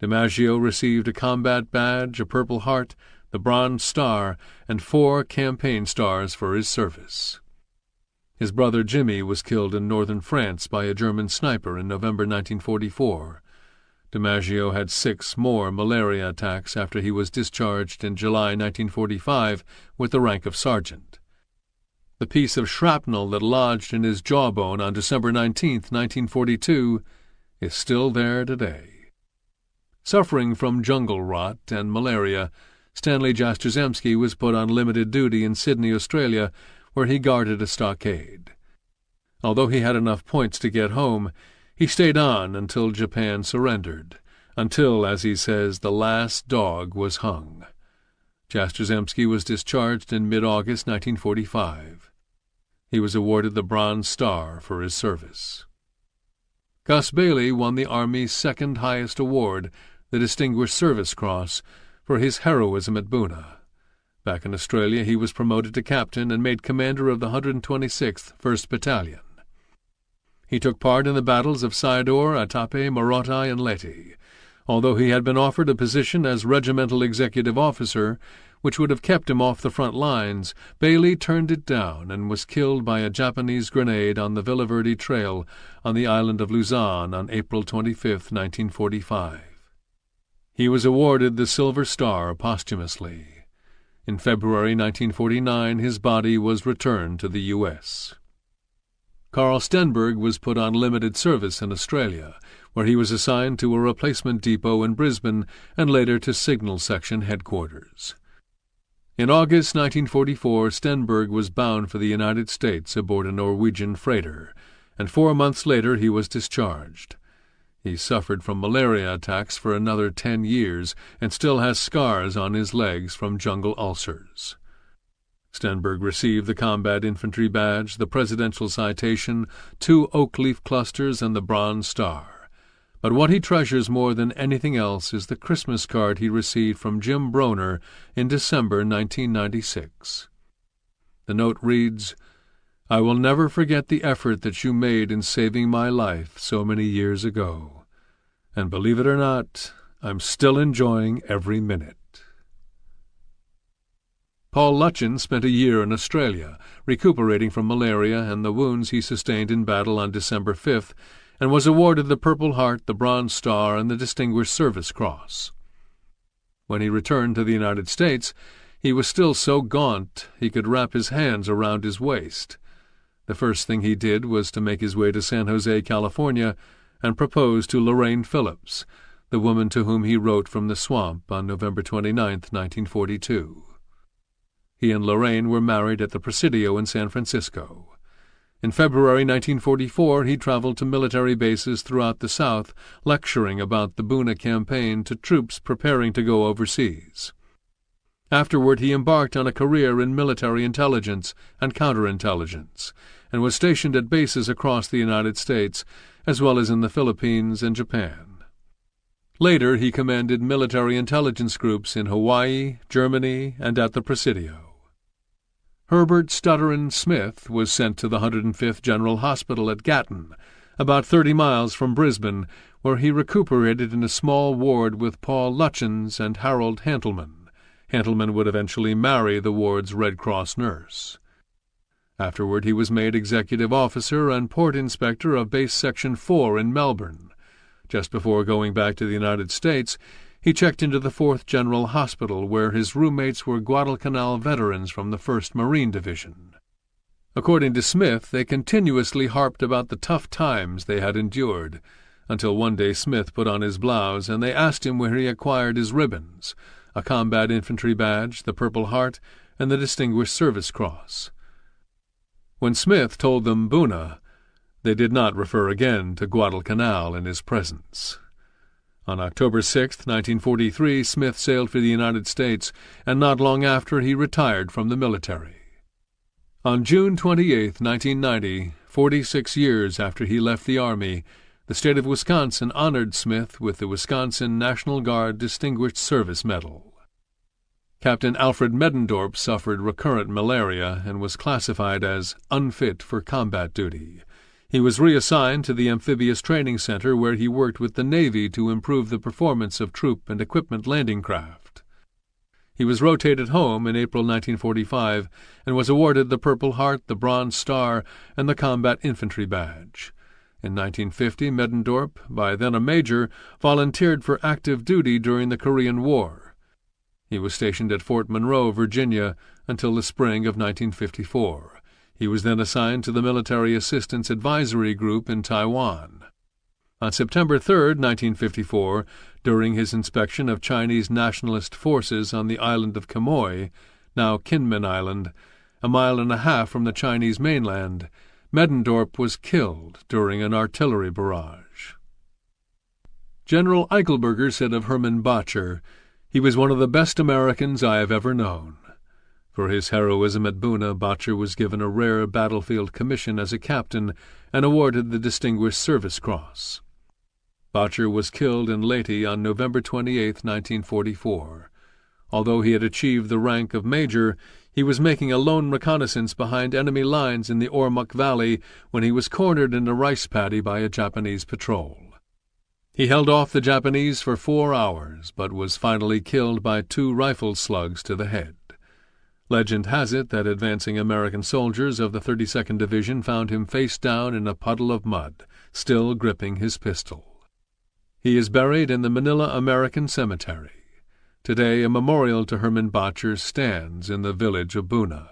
DiMaggio received a combat badge, a Purple Heart, the Bronze Star, and 4 campaign stars for his service. His brother Jimmy was killed in northern France by a German sniper in November 1944. DiMaggio had 6 more malaria attacks after he was discharged in July 1945 with the rank of sergeant. The piece of shrapnel that lodged in his jawbone on December 19, 1942, is still there today. Suffering from jungle rot and malaria, Stanley Jastrzemski was put on limited duty in Sydney, Australia, where he guarded a stockade. Although he had enough points to get home, he stayed on until Japan surrendered, until, as he says, the last dog was hung. Jastrzemski was discharged in mid-August 1945. He was awarded the Bronze Star for his service. Gus Bailey won the Army's second highest award, the Distinguished Service Cross, for his heroism at Buna. Back in Australia, he was promoted to captain and made commander of the 126th 1st Battalion. He took part in the battles of Sayador, Aitape, Morotai, and Leyte. Although he had been offered a position as regimental executive officer, which would have kept him off the front lines, Bailey turned it down and was killed by a Japanese grenade on the Villa Verde Trail on the island of Luzon on April 25, 1945. He was awarded the Silver Star posthumously. In February 1949, his body was returned to the U.S. Carl Stenberg was put on limited service in Australia, where he was assigned to a replacement depot in Brisbane and later to Signal Section headquarters. In August 1944, Stenberg was bound for the United States aboard a Norwegian freighter, and 4 months later he was discharged. He suffered from malaria attacks for another 10 years and still has scars on his legs from jungle ulcers. Stenberg received the Combat Infantry Badge, the Presidential Citation, 2 oak leaf clusters, and the Bronze Star. But what he treasures more than anything else is the Christmas card he received from Jim Broner in December 1996. The note reads, "I will never forget the effort that you made in saving my life so many years ago. And believe it or not, I'm still enjoying every minute." Paul Lutchen spent a year in Australia, recuperating from malaria and the wounds he sustained in battle on December 5th, and was awarded the Purple Heart, the Bronze Star, and the Distinguished Service Cross. When he returned to the United States, he was still so gaunt he could wrap his hands around his waist. The first thing he did was to make his way to San Jose, California, and proposed to Lorraine Phillips, the woman to whom he wrote from the swamp on November 29, 1942. He and Lorraine were married at the Presidio in San Francisco. In February 1944, he traveled to military bases throughout the South, lecturing about the Buna campaign to troops preparing to go overseas. Afterward, he embarked on a career in military intelligence and counterintelligence, and was stationed at bases across the United States, as well as in the Philippines and Japan. Later, he commanded military intelligence groups in Hawaii, Germany, and at the Presidio. Herbert Stutterin Smith was sent to the 105th General Hospital at Gatton, about 30 miles from Brisbane, where he recuperated in a small ward with Paul Lutchens and Harold Hantelman. Hantelman would eventually marry the ward's Red Cross nurse. Afterward, he was made executive officer and port inspector of Base Section 4 in Melbourne. Just before going back to the United States, he checked into the 4th General Hospital, where his roommates were Guadalcanal veterans from the 1st Marine Division. According to Smith, they continuously harped about the tough times they had endured, until one day Smith put on his blouse and they asked him where he acquired his ribbons, a combat infantry badge, the Purple Heart, and the Distinguished Service Cross. When Smith told them Buna, they did not refer again to Guadalcanal in his presence. On October 6, 1943, Smith sailed for the United States, and not long after he retired from the military. On June 28, 1990, 46 years after he left the Army, the state of Wisconsin honored Smith with the Wisconsin National Guard Distinguished Service Medal. Captain Alfred Medendorp suffered recurrent malaria and was classified as unfit for combat duty. He was reassigned to the Amphibious Training Center, where he worked with the Navy to improve the performance of troop and equipment landing craft. He was rotated home in April 1945 and was awarded the Purple Heart, the Bronze Star, and the Combat Infantry Badge. In 1950, Medendorp, by then a major, volunteered for active duty during the Korean War. He was stationed at Fort Monroe, Virginia, until the spring of 1954. He was then assigned to the Military Assistance Advisory Group in Taiwan. On September 3, 1954, during his inspection of Chinese nationalist forces on the island of Quemoy, now Kinmen Island, a mile and a half from the Chinese mainland, Medendorp was killed during an artillery barrage. General Eichelberger said of Hermann Bottcher, "He was one of the best Americans I have ever known." For his heroism at Buna, Bottcher was given a rare battlefield commission as a captain and awarded the Distinguished Service Cross. Bottcher was killed in Leyte on November 28, 1944. Although he had achieved the rank of major, he was making a lone reconnaissance behind enemy lines in the Ormuk Valley when he was cornered in a rice paddy by a Japanese patrol. He held off the Japanese for 4 hours, but was finally killed by 2 rifle slugs to the head. Legend has it that advancing American soldiers of the 32nd Division found him face down in a puddle of mud, still gripping his pistol. He is buried in the Manila American Cemetery. Today, a memorial to Hermann Bottcher stands in the village of Buna.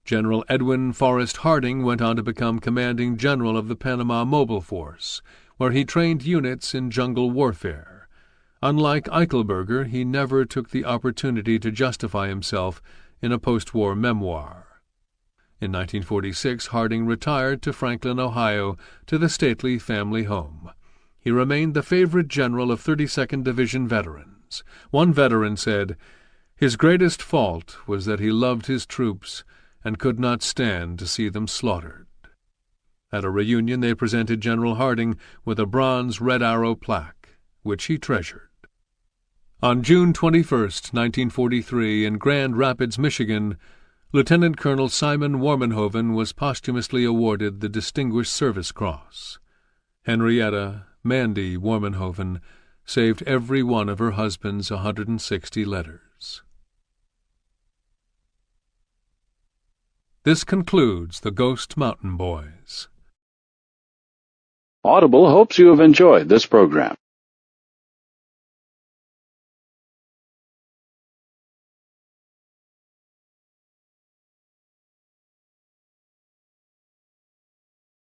General Edwin Forrest Harding went on to become commanding general of the Panama Mobile Force, where he trained units in jungle warfare. Unlike Eichelberger, he never took the opportunity to justify himself in a post-war memoir. In 1946, Harding retired to Franklin, Ohio, to the stately family home. He remained the favorite general of 32nd Division veterans. One veteran said, "His greatest fault was that he loved his troops and could not stand to see them slaughtered." At a reunion, they presented General Harding with a bronze Red Arrow plaque, which he treasured. On June 21, 1943, in Grand Rapids, Michigan, Lieutenant Colonel Simon Warmenhoven was posthumously awarded the Distinguished Service Cross. Henrietta Mandy Warmenhoven saved every one of her husband's 160 letters. This concludes The Ghost Mountain Boys. Audible hopes you have enjoyed this program.